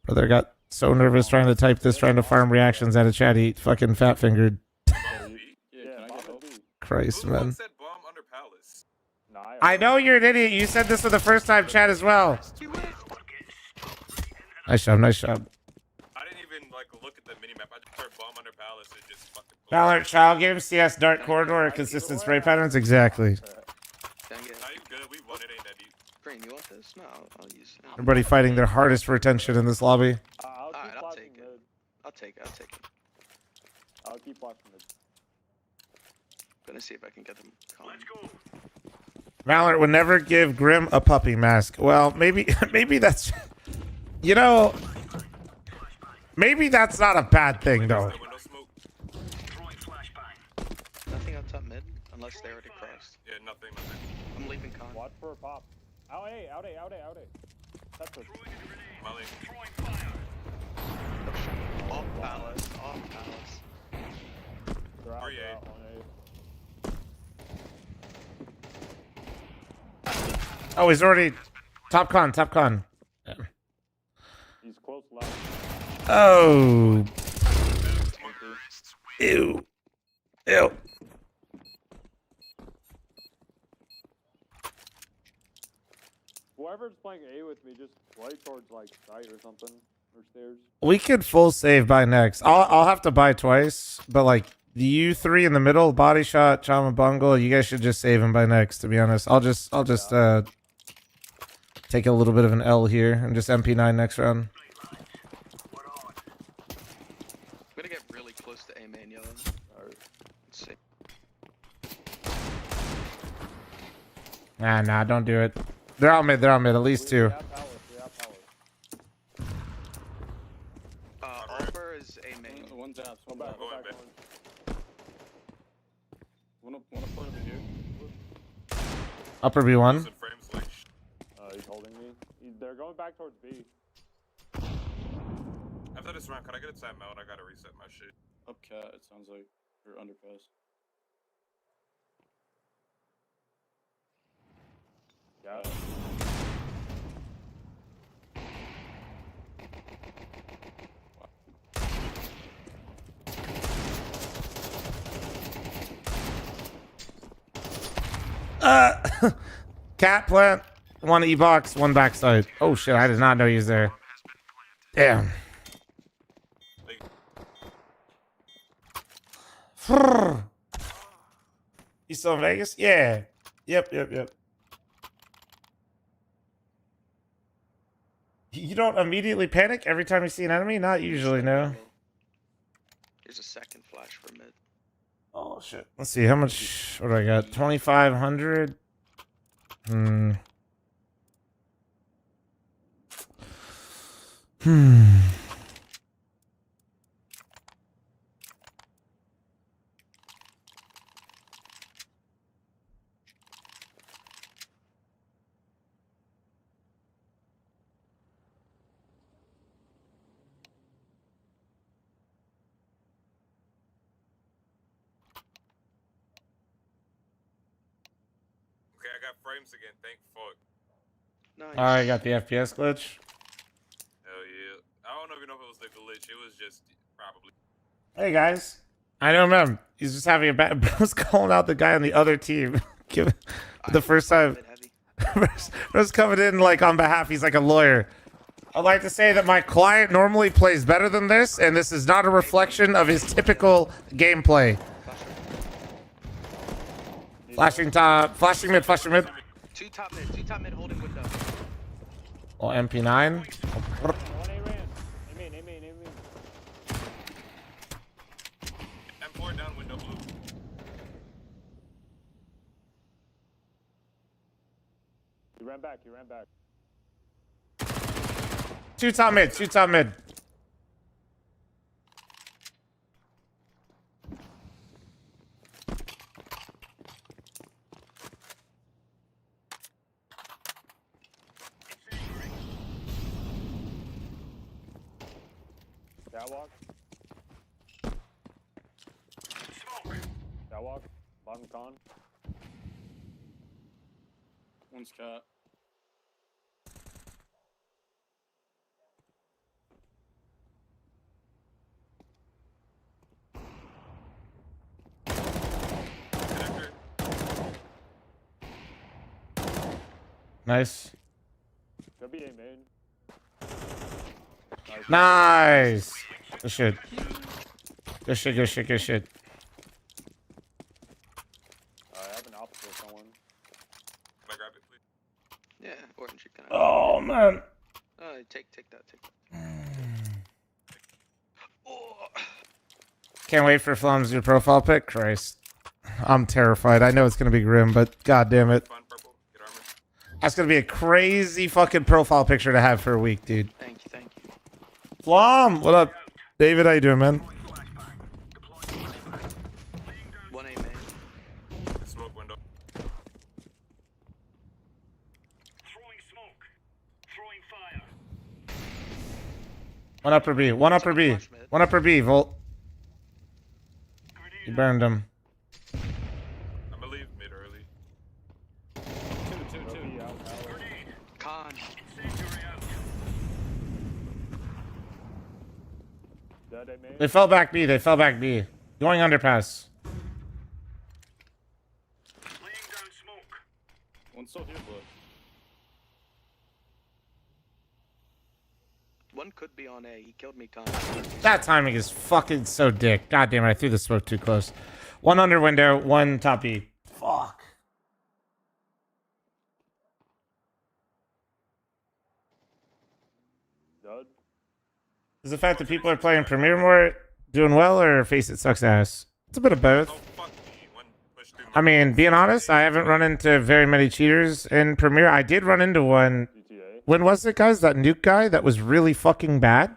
Brother got so nervous trying to type this, trying to farm reactions out of chat. He fucking fat fingered. Christ, man. I know you're an idiot. You said this for the first time, chat, as well. Nice job. I didn't even look at the minimap. I just heard bomb under palace and just fucking. Valorant child game, CS dark corridor, consistent spray patterns. Exactly. Now you good. We won it. Ain't that deep. Green, you want this? No, I'll use it. Everybody fighting their hardest for attention in this lobby. Alright, I'll take it. I'll take it. I'll keep watching it. Gonna see if I can get them. Let's go. Valorant would never give Grim a puppy mask. Well, maybe that's... You know... Maybe that's not a bad thing, though. Nothing on top mid, unless they already crossed. Yeah, nothing. I'm leaving con. Watch for a pop. Out A. That's it. Molly. Off palace. They're out, They're out on Oh, he's already... Top con. A. He's close left. Oh. Ew. Whoever's playing A with me, just play towards side or something, or stairs. We could full save by next. I'll have to buy twice, but you three in the middle, body shot, Chama Bungle, you guys should just save him by next, to be honest. I'll just take a little bit of an L here and just MP9 next round. I'm gonna get really close to A main yellow. Let's see. Nah, don't do it. They're out mid, at least two. Alpha is A main. One tap, one back. One up front of you. Upper B1. He's holding me. They're going back towards B. After this round, can I get a timeout? I gotta reset my shit. Up cat, it sounds like. Or underpass. Yeah. Cat plant, one E-box, one backside. Oh shit, I did not know he was there. Damn. You still in Vegas? Yeah. Yep. You don't immediately panic every time you see an enemy? Not usually, no. Shit. Let's see how much. What do I got? 2,500. Okay, I got frames again. Thank fuck. Nice. All right, got the FPS glitch. Hell yeah. I don't even know if it was the glitch. It was just probably. Hey guys, I know him. He's just having a bad. Bro's calling out the guy on the other team. The first time, Bro's coming in like on behalf. He's like a lawyer. I'd like to say that my client normally plays better than this, and this is not a reflection of his typical gameplay. Flashing top, flashing mid, flashing mid. Two top mid holding window. Oh, MP9. M4 down window blue. He ran back. Two top mid, two top mid. Catwalk. Catwalk. Bottom con. One's cat. Nice. Could be a main. Nice. Good shit. Good shit, good shit, good shit. I have an opposite for someone. Can I grab it, please? Yeah, orange. Can I? Oh, man. Take that. Can't wait for fl0m's new profile pic. Christ. I'm terrified. I know it's going to be grim, but god damn it. That's going to be a crazy fucking profile picture to have for a week, dude. Thank you. fl0m, what up? David, how you doing, man? 1A main. Smoke window. One upper B, one upper B. One upper B, Volt. You burned him. I'm gonna leave mid early. Two. Con. They fell back B, Going underpass. One's still here, but one could be on A. He killed me, Con. That timing is fucking so dick. God damn it, I threw the smoke too close. One under window, one top B. Fuck. Dud. Is the fact that people are playing Premiere more doing well, or Face It sucks ass? It's a bit of both. I mean, being honest, I haven't run into very many cheaters in Premiere. I did run into one. When was it, guys? That nuke guy that was really fucking bad?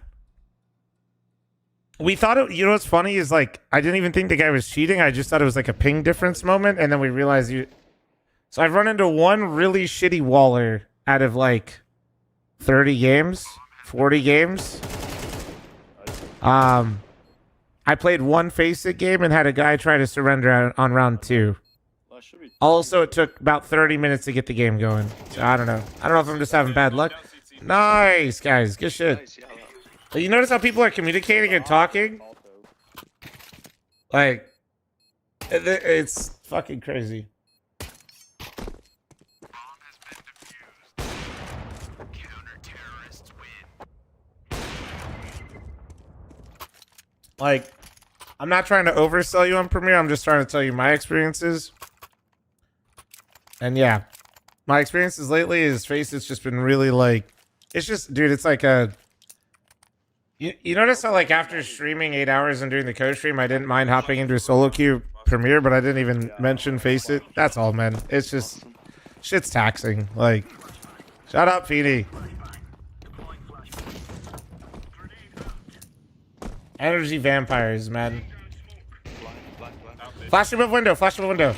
We thought it, you know what's funny is like, I didn't even think the guy was cheating. I just thought it was like a ping difference moment. And then we realized so I've run into one really shitty waller out of like 30 games, 40 games. I played one Face It game and had a guy try to surrender on round 2. Also, it took about 30 minutes to get the game going. So I don't know. I don't know if I'm just having bad luck. Nice, guys. Good shit. You notice how people are communicating and talking? Like, it's fucking crazy. Like, I'm not trying to oversell you on Premiere. I'm just trying to tell you my experiences. And yeah, my experiences lately is Face It's just been really like, it's just, dude, it's like a, you notice how like after streaming 8 hours and doing the co-stream, I didn't mind hopping into a solo queue Premiere, but I didn't even mention Face It. That's all, man. It's just shit's taxing. Like, shut up, Feeny. Energy vampires, man. Flash above window. Flash above window.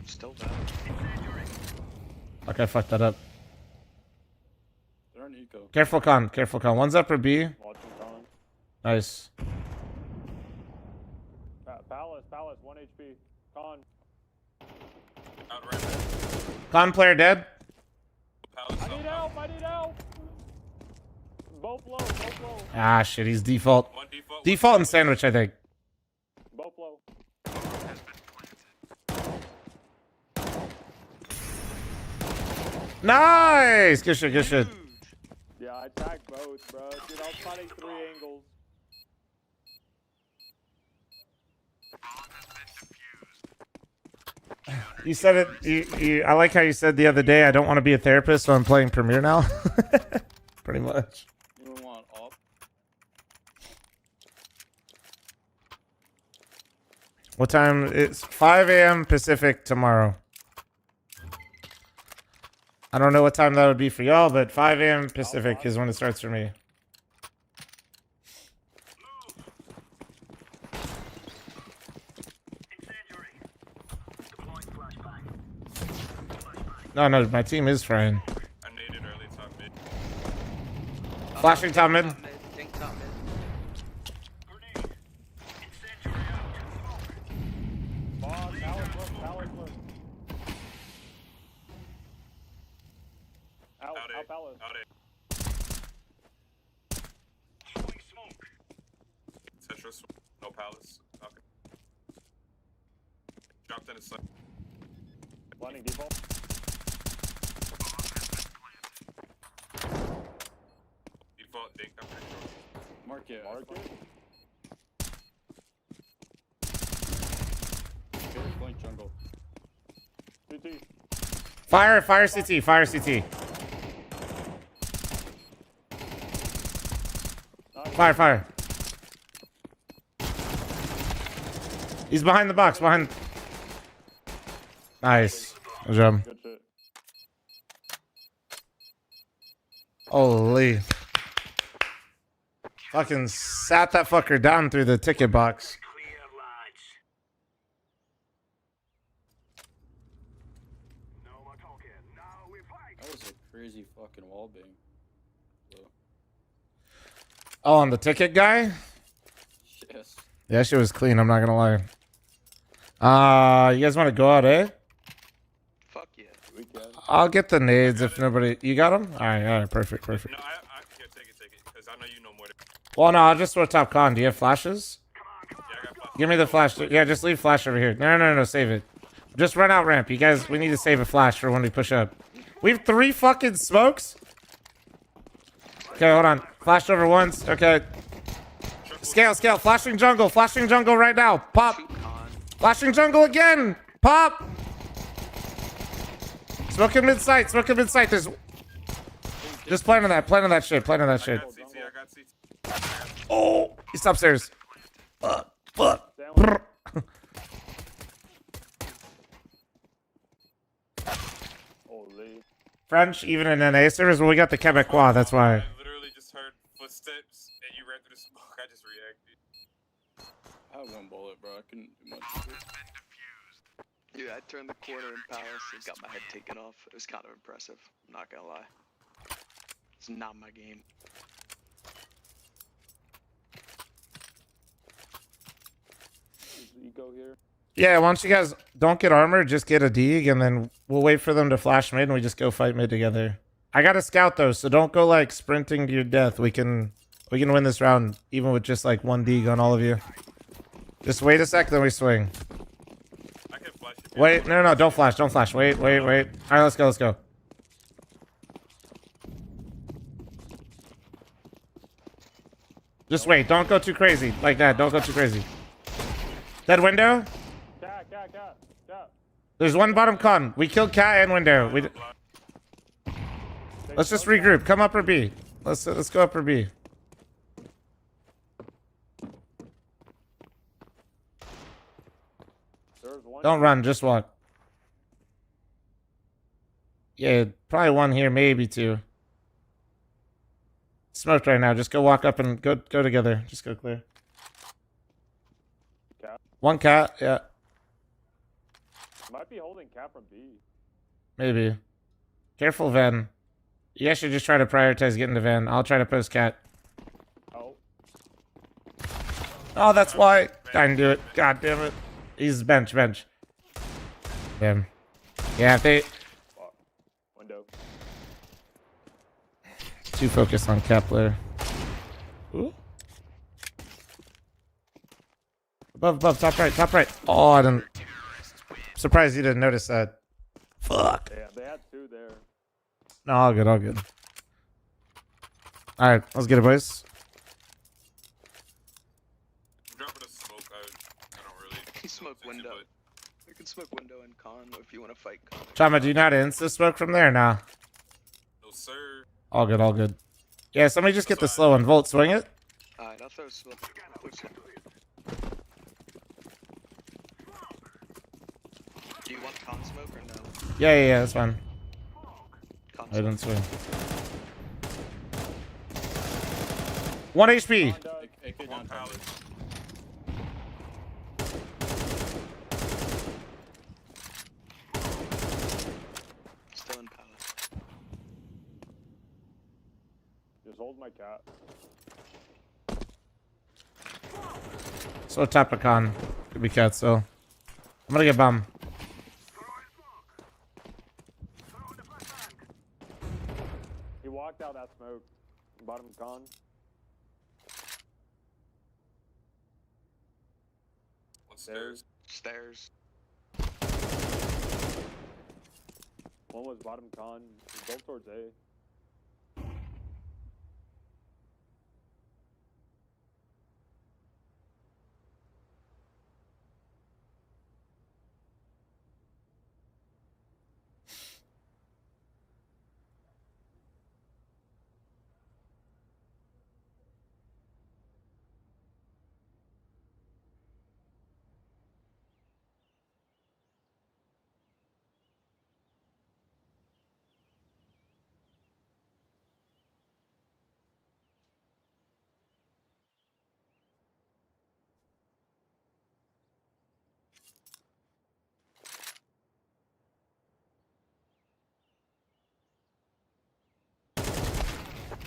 Still down. Okay, I fucked that up. They're on eco. Careful, con. Careful, con. One's upper B. Watching con. Nice. Palace, 1 HP. Con. Con player dead. I need help, I need help! Both low, both low. Ah, shit. He's default. Default and sandwich, I think. Both low. Nice! Good shit, good shit. Yeah, I tagged both, bro. Dude, I was fighting 3 angles. You said it. I like how you said the other day, I don't want to be a therapist, so I'm playing Premiere now. Pretty much. You want up? What time? It's 5 a.m. Pacific tomorrow. I don't know what time that would be for y'all, but 5 a.m. Pacific is when it starts for me. No, my team is frying. I needed early top mid. Flashing top mid. Think top mid. Out palace. Tetris, no palace. Okay. Dropped in a slip. Blinding default. Default dink, I'm pretty sure. Mark it. Mark it. Point jungle. CT. Fire CT, fire CT. Fire. He's behind the box, behind. Nice. Good job. Good shit. Holy. Fucking sat that fucker down through the ticket box. That was a crazy fucking wall bang. Oh, on the ticket guy? Yes. Yeah, that shit was clean, I'm not gonna lie. You guys want to go out, eh? Fuck yeah. We can. I'll get the nades if nobody... You got them? Alright, perfect. No, I here, take it, because I know you know more than... Well, no, I'll just throw top con. Do you have flashes? Yeah, I got flash. Give me the flash. Yeah, just leave flash over here. No, save it. Just run out ramp. You guys, we need to save a flash for when we push up. We have 3 fucking smokes? Okay, hold on. Flash over once. Okay. Scale. Flashing jungle right now. Pop. Flashing jungle again. Pop. Smoking mid sight. There's... Just plan on that shit. I got CT. Oh, he's upstairs. Fuck. Holy. French, even in NA servers, well, we got the Quebecois, that's why. I literally just heard footsteps and you ran through the smoke. I just reacted. I had 1 bullet, bro. I couldn't do much. Dude, I turned the corner in Palace and got my head taken off. It was kind of impressive. I'm not gonna lie. It's not my game. Is eco here? Yeah, once you guys don't get armor, just get a dig, and then we'll wait for them to flash mid, and we just go fight mid together. I got a scout, though, so don't go, like, sprinting to your death. We can win this round, even with just, like, 1 dig on all of you. Just wait a sec, then we swing. I can flash you. Wait, no, don't flash. Wait. Alright, let's go. Just wait, don't go too crazy. Like that, don't go too crazy. That window? Cat. There's 1 bottom con. We killed cat and window. Let's just regroup. Come upper B. Let's go upper B. Don't run, just walk. Yeah, probably one here, maybe two. Smoked right now. Just go walk up and go together. Just go clear. Cat. One cat, yeah. Might be holding cat from B. Maybe. Careful, Van. You guys should just try to prioritize getting to Van. I'll try to post cat. Oh. Oh, that's why. I didn't do it. God damn it. He's bench. Damn. Yeah, if they... Window. Too focused on cap player. Ooh. Above, top right. Oh, I didn't... Surprised you didn't notice that. Fuck. Yeah, they had two there. No, all good. Alright, let's get it, boys. I'm dropping a smoke. I don't really... You can smoke window. You can smoke window and con if you want to fight con. Chama, do you know how to insta smoke from there? Nah. No, sir. All good. Yeah, somebody just get the slow one. Volt, swing it. Alright, I'll throw smoke. Do you want con smoke or no? Yeah, that's fine. Con I didn't swing. 1 HP. One pallet. Still in pallet. Just hold my cat. So top of con. Could be cat still. I'm gonna get bomb. He walked out that smoke. Bottom con. Stairs. One was bottom con. Both towards A.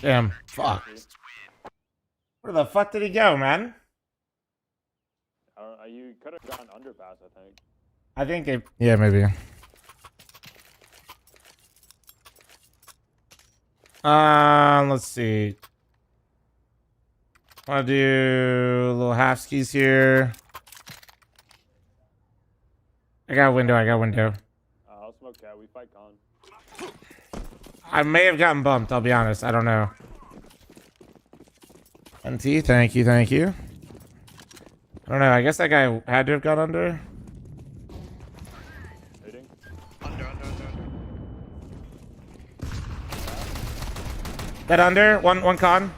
Damn. Fuck. Where the fuck did he go, man? You could have gone underpass, I think. I think they... Yeah, maybe. Let's see. Want to do little half skis here. I got a window. I'll smoke cat. We fight con. I may have gotten bumped, I'll be honest. I don't know. NT, thank you. I don't know. I guess that guy had to have got under. Under. That under. One con.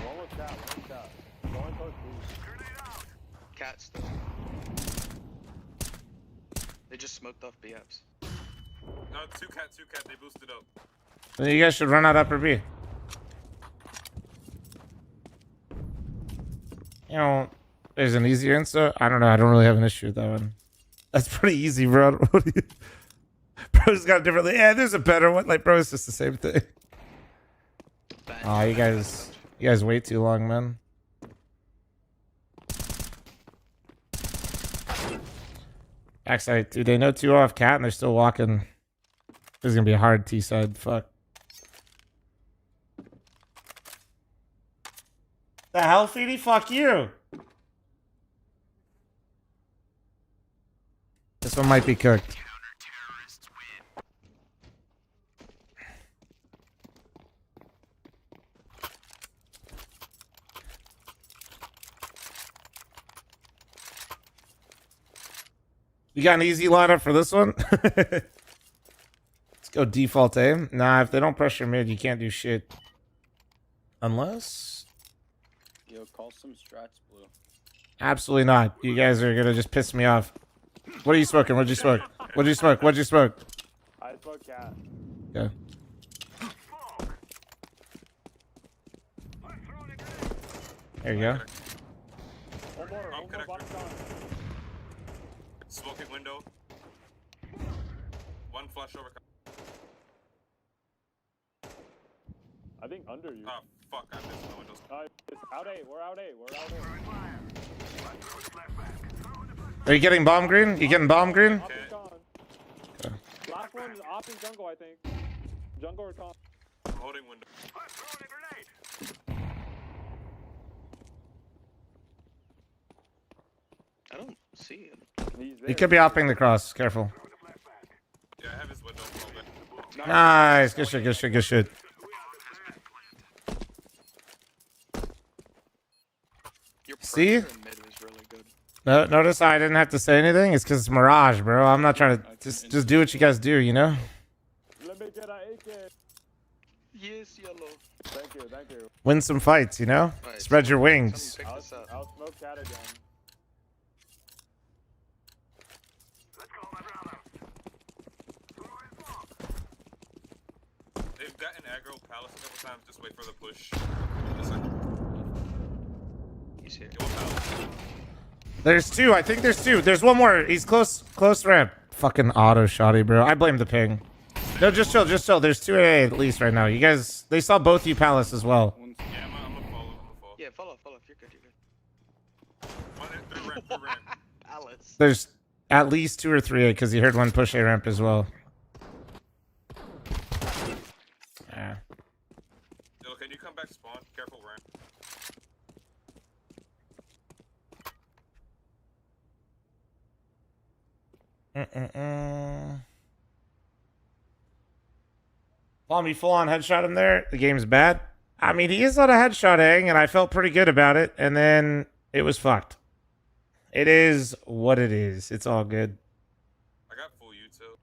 One was cat. Going towards B. Cats. They just smoked off BFs. No, two cat. They boosted up. Then you guys should run out upper B. You know, there's an easier insta. I don't know. I don't really have an issue with that one. That's pretty easy, bro. Bro's got a different... Yeah, there's a better one. Like, bro, it's just the same thing. Oh, you guys wait too long, man. Backside, dude, they know 2 off cat and they're still walking. This is gonna be a hard T side. Fuck. The hell, Feedy? Fuck you. This one might be cooked. You got an easy lineup for this one? Let's go default aim. Nah, if they don't pressure mid, you can't do shit. Unless... Yo, call some strats, blue. Absolutely not. You guys are gonna just piss me off. What are you smoking? What'd you smoke? What'd you smoke? What'd you smoke? I smoke cat. Okay. There you go. One more box gone. Smoking window. One flash over. I think under you. Oh, fuck, I missed the windows. It's out 8. We're out 8. We're out 8. Are you getting bomb green? You getting bomb green? Okay. Last one is off in jungle, I think. Jungle or top. I'm holding window. I don't see him. He could be hopping the cross. Careful. Yeah, I have his window open. Nice. Good shit, good shit, good shit. See? Mid was really good. No, notice I didn't have to say anything. It's because it's Mirage, bro. I'm not trying to just do what you guys do, you know? Let me get an AK. Yes, yellow. Thank you, thank you. Win some fights, you know? Right, Spread your wings. I'll smoke cat again. They've gotten aggro palace a couple times. Just wait for the push. He's here. There's two. I think there's two. There's one more. He's close ramp. Fucking auto shotty, bro. I blame the ping. No, just chill, just chill. There's 2 AA at least right now. You guys, they saw both you palace as well. Yeah, I'm gonna follow. Yeah, follow. You're good. One in 3 ramp, 3 ramp. Palace. There's at least 2 or 3 A because you heard one push A ramp as well. Yeah. Yo, can you come back spawn? Careful ramp. Palmy full on headshot him there. The game's bad. I mean, he is on a headshot hang, and I felt pretty good about it. And then it was fucked. It is what it is. It's all good. I got full util.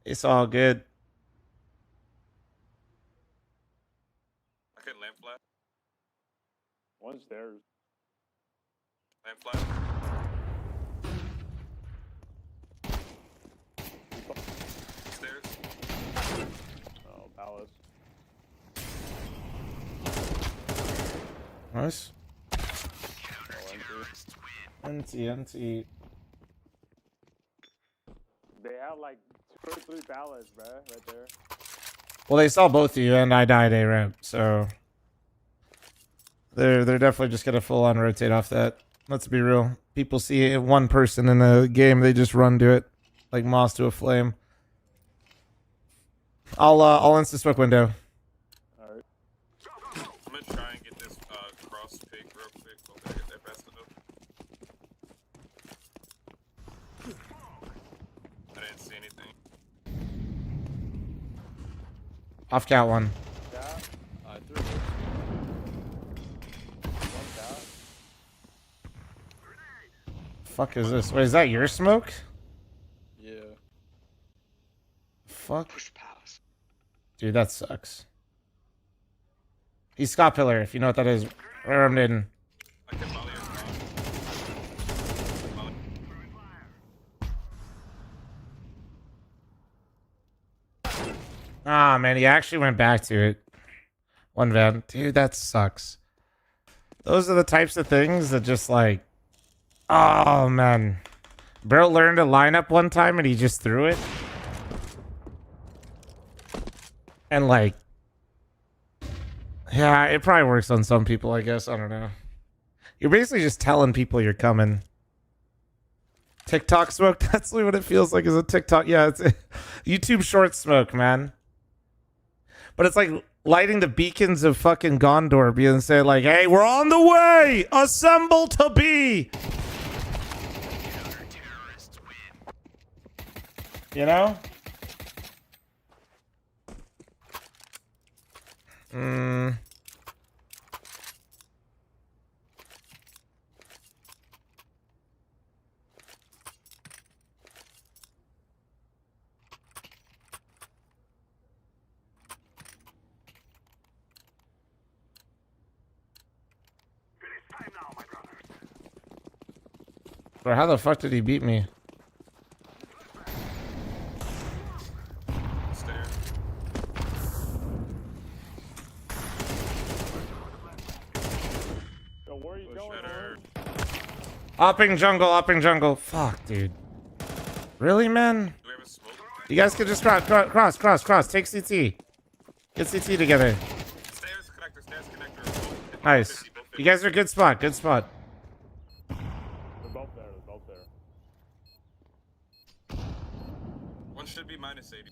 It's all good. I can lamp flash. One's theirs. Lamp flash. Stairs. Oh, palace. Nice. NT. They have like 2 or 3 pallets, bruh, right there. Well, they saw both of you, and I died A ramp, so they're definitely just gonna full on rotate off that. Let's be real. People see one person in a game, they just run to it, like moss to a flame. I'll insta smoke window. Alright. I'm gonna try and get this cross pick real quick. Hope I get that fast enough. I didn't see anything. Off cat one. Yeah. I threw it. One cat. Fuck is this? Wait, is that your smoke? Yeah. Fuck. Push palace. Dude, that sucks. He's Scott Pillar, if you know what that is. Rammed in. I can molly Ah, man, he actually went back to it. One van. Dude, that sucks. Those are the types of things that just like... Oh, man. Bro learned a lineup one time and he just threw it. And like... Yeah, it probably works on some people, I guess. I don't know. You're basically just telling people you're coming. TikTok smoke? That's what it feels like is a TikTok. Yeah, it's a YouTube short smoke, man. But it's like lighting the beacons of fucking Gondor being say like, hey, we're on the way! Assemble to be! You know? Bro, how the fuck did he beat me? Stairs. Yo, where are you going? Upping jungle. Fuck, dude. Really, man? Do we have a smoke? You guys could just cross. Take CT. Get CT together. Stairs connector. Nice. You guys are good spot. They're both there. One should be minus 80.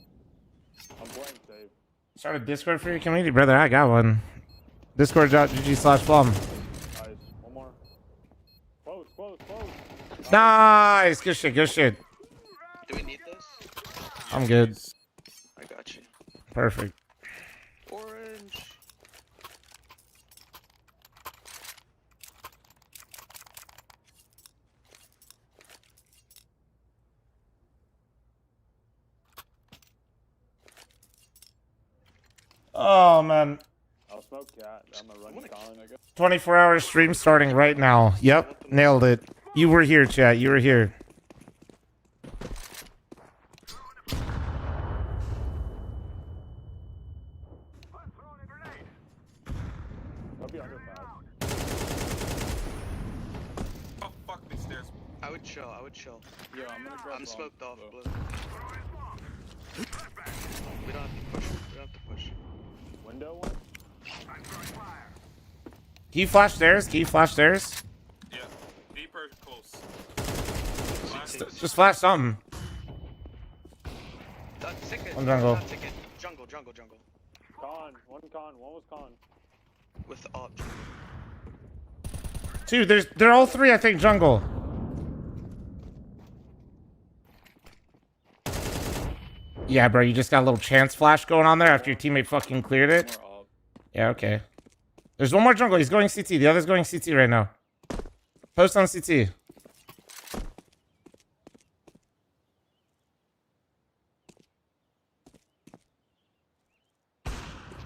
I'm playing safe. Start a Discord for your community, brother. I got one. Discord.gg/fl0m. Nice. One more. Close. Nice. Good shit. Do we need this? I'm good. I got you. Perfect. Orange. Oh, man. I'll smoke cat. I'm gonna run con, I guess. 24-hour stream starting right now. Yep. Nailed it. You were here, chat. You were here. I'll be under fast. Oh, fuck these stairs. I would chill. Yeah, I'm gonna grab I'm bomb. smoked off, So. blue. We don't have to push. Window one? Can you flash stairs? Yeah. Deeper, close. Just flash something. Ticket. One jungle. Ticket. Jungle. Con. One was con. With up. Two. They're all three, I think, jungle. Yeah, bro, you just got a little chance flash going on there after your teammate fucking cleared it. Yeah, okay. There's one more jungle. He's going CT. The other's going CT right now. Post on CT.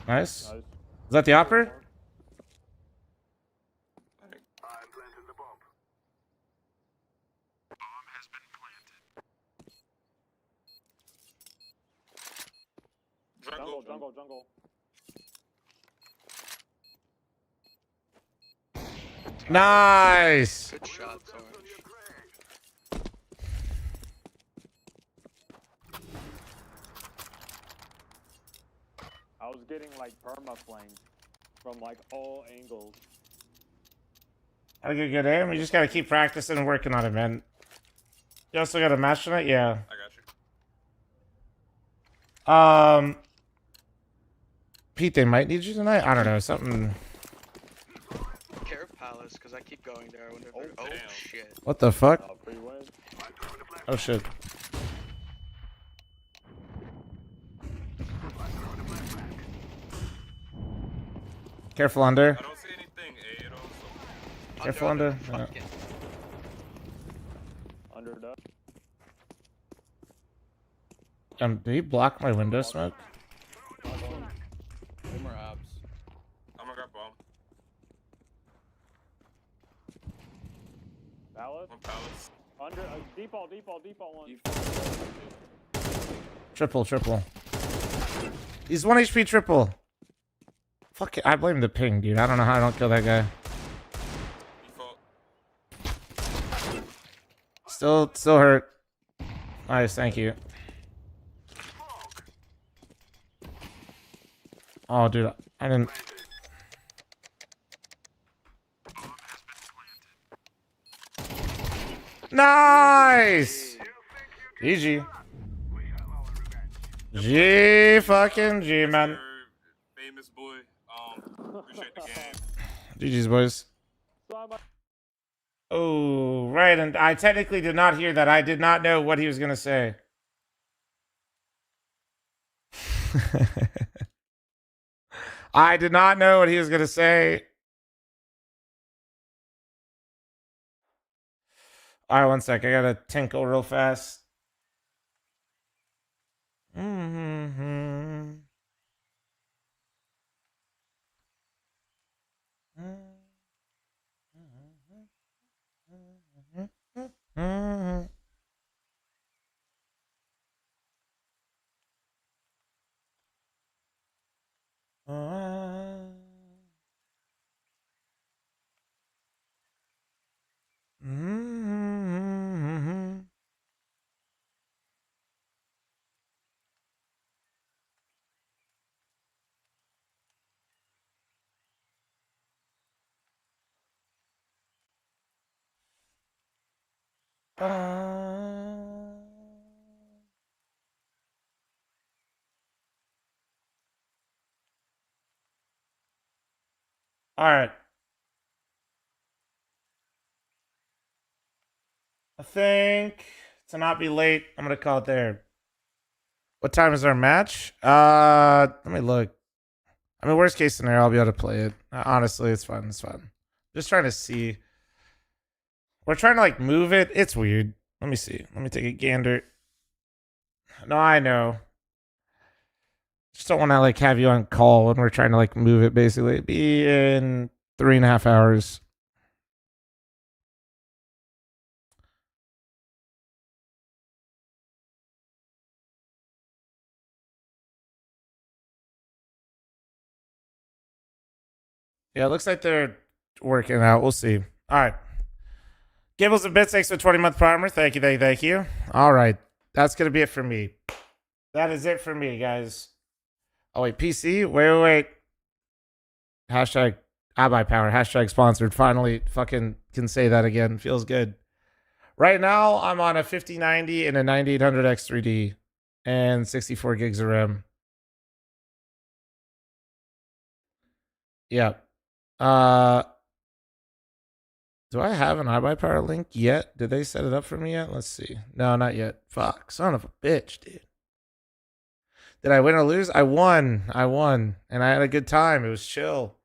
Nice. Is that the opper? Jungle. Nice. Good shots, Orange. I was getting like perma flanked from like all angles. Gotta get good aim. You just gotta keep practicing and working on it, man. You also got a match tonight? Yeah. I got you. Pete, they might need you tonight? I don't know, something... Care Palace, because I keep going there whenever... Oh, shit. What the fuck? Oh, shit. Careful under. I don't see anything, A at all. So. Careful under. Yeah. Under duck. Did he block my window smoke? More abs. I'm gonna grab bomb. Palace? One palace. Under, default one. Triple. He's 1 HP triple. Fuck it, I blame the ping, dude. I don't know how I don't kill that guy. Default. Still hurt. Nice, thank you. Oh, dude, I didn't... Nice! GG. G fucking G, man. Famous boy. Appreciate the game. GG's, boys. Oh, right, and I technically did not hear that. I did not know what he was gonna say. I did not know what he was gonna say. All right, one sec. I gotta tinkle real fast. All right. I think to not be late, I'm gonna call it there. What time is our match? Let me look. I mean, worst case scenario, I'll be able to play it. Honestly, it's fun. It's fun. Just trying to see. We're trying to like move it. It's weird. Let me see. Let me take a gander. No, I know. Just don't want to like have you on call when we're trying to like move it. Basically, it'd be in 3.5 hours. Yeah, it looks like they're working out. We'll see. All right. Gibbles and Bits, thanks for 20-month primer. Thank you, thank you, thank you. All right. That's going to be it for me. That is it for me, guys. Oh, wait. PC? Wait. Hashtag I buy power. Hashtag sponsored. Finally fucking can say that again. Feels good. Right now, I'm on a 5090 and a 9800X 3D and 64 gigs of RAM. Yeah. Do I have an iBuyPower link yet? Did they set it up for me yet? Let's see. No, not yet. Fuck. Son of a bitch, dude. Did I win or lose? I won. And I had a good time. It was chill.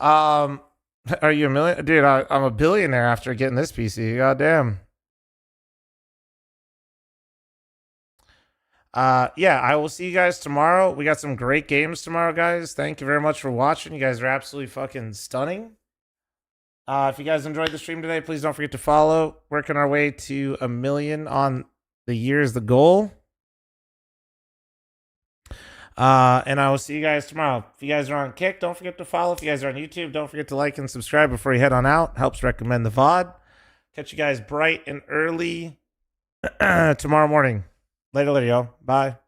Are you a million? Dude, I'm a billionaire after getting this PC. Goddamn. Yeah, I will see you guys tomorrow. We got some great games tomorrow, guys. Thank you very much for watching. You guys are absolutely fucking stunning. If you guys enjoyed the stream today, please don't forget to follow. Working our way to 1 million on the year is the goal. And I will see you guys tomorrow. If you guys are on Kick, don't forget to follow. If you guys are on YouTube, don't forget to like and subscribe before you head on out. Helps recommend the VOD. Catch you guys bright and early tomorrow morning. Later, y'all. Bye.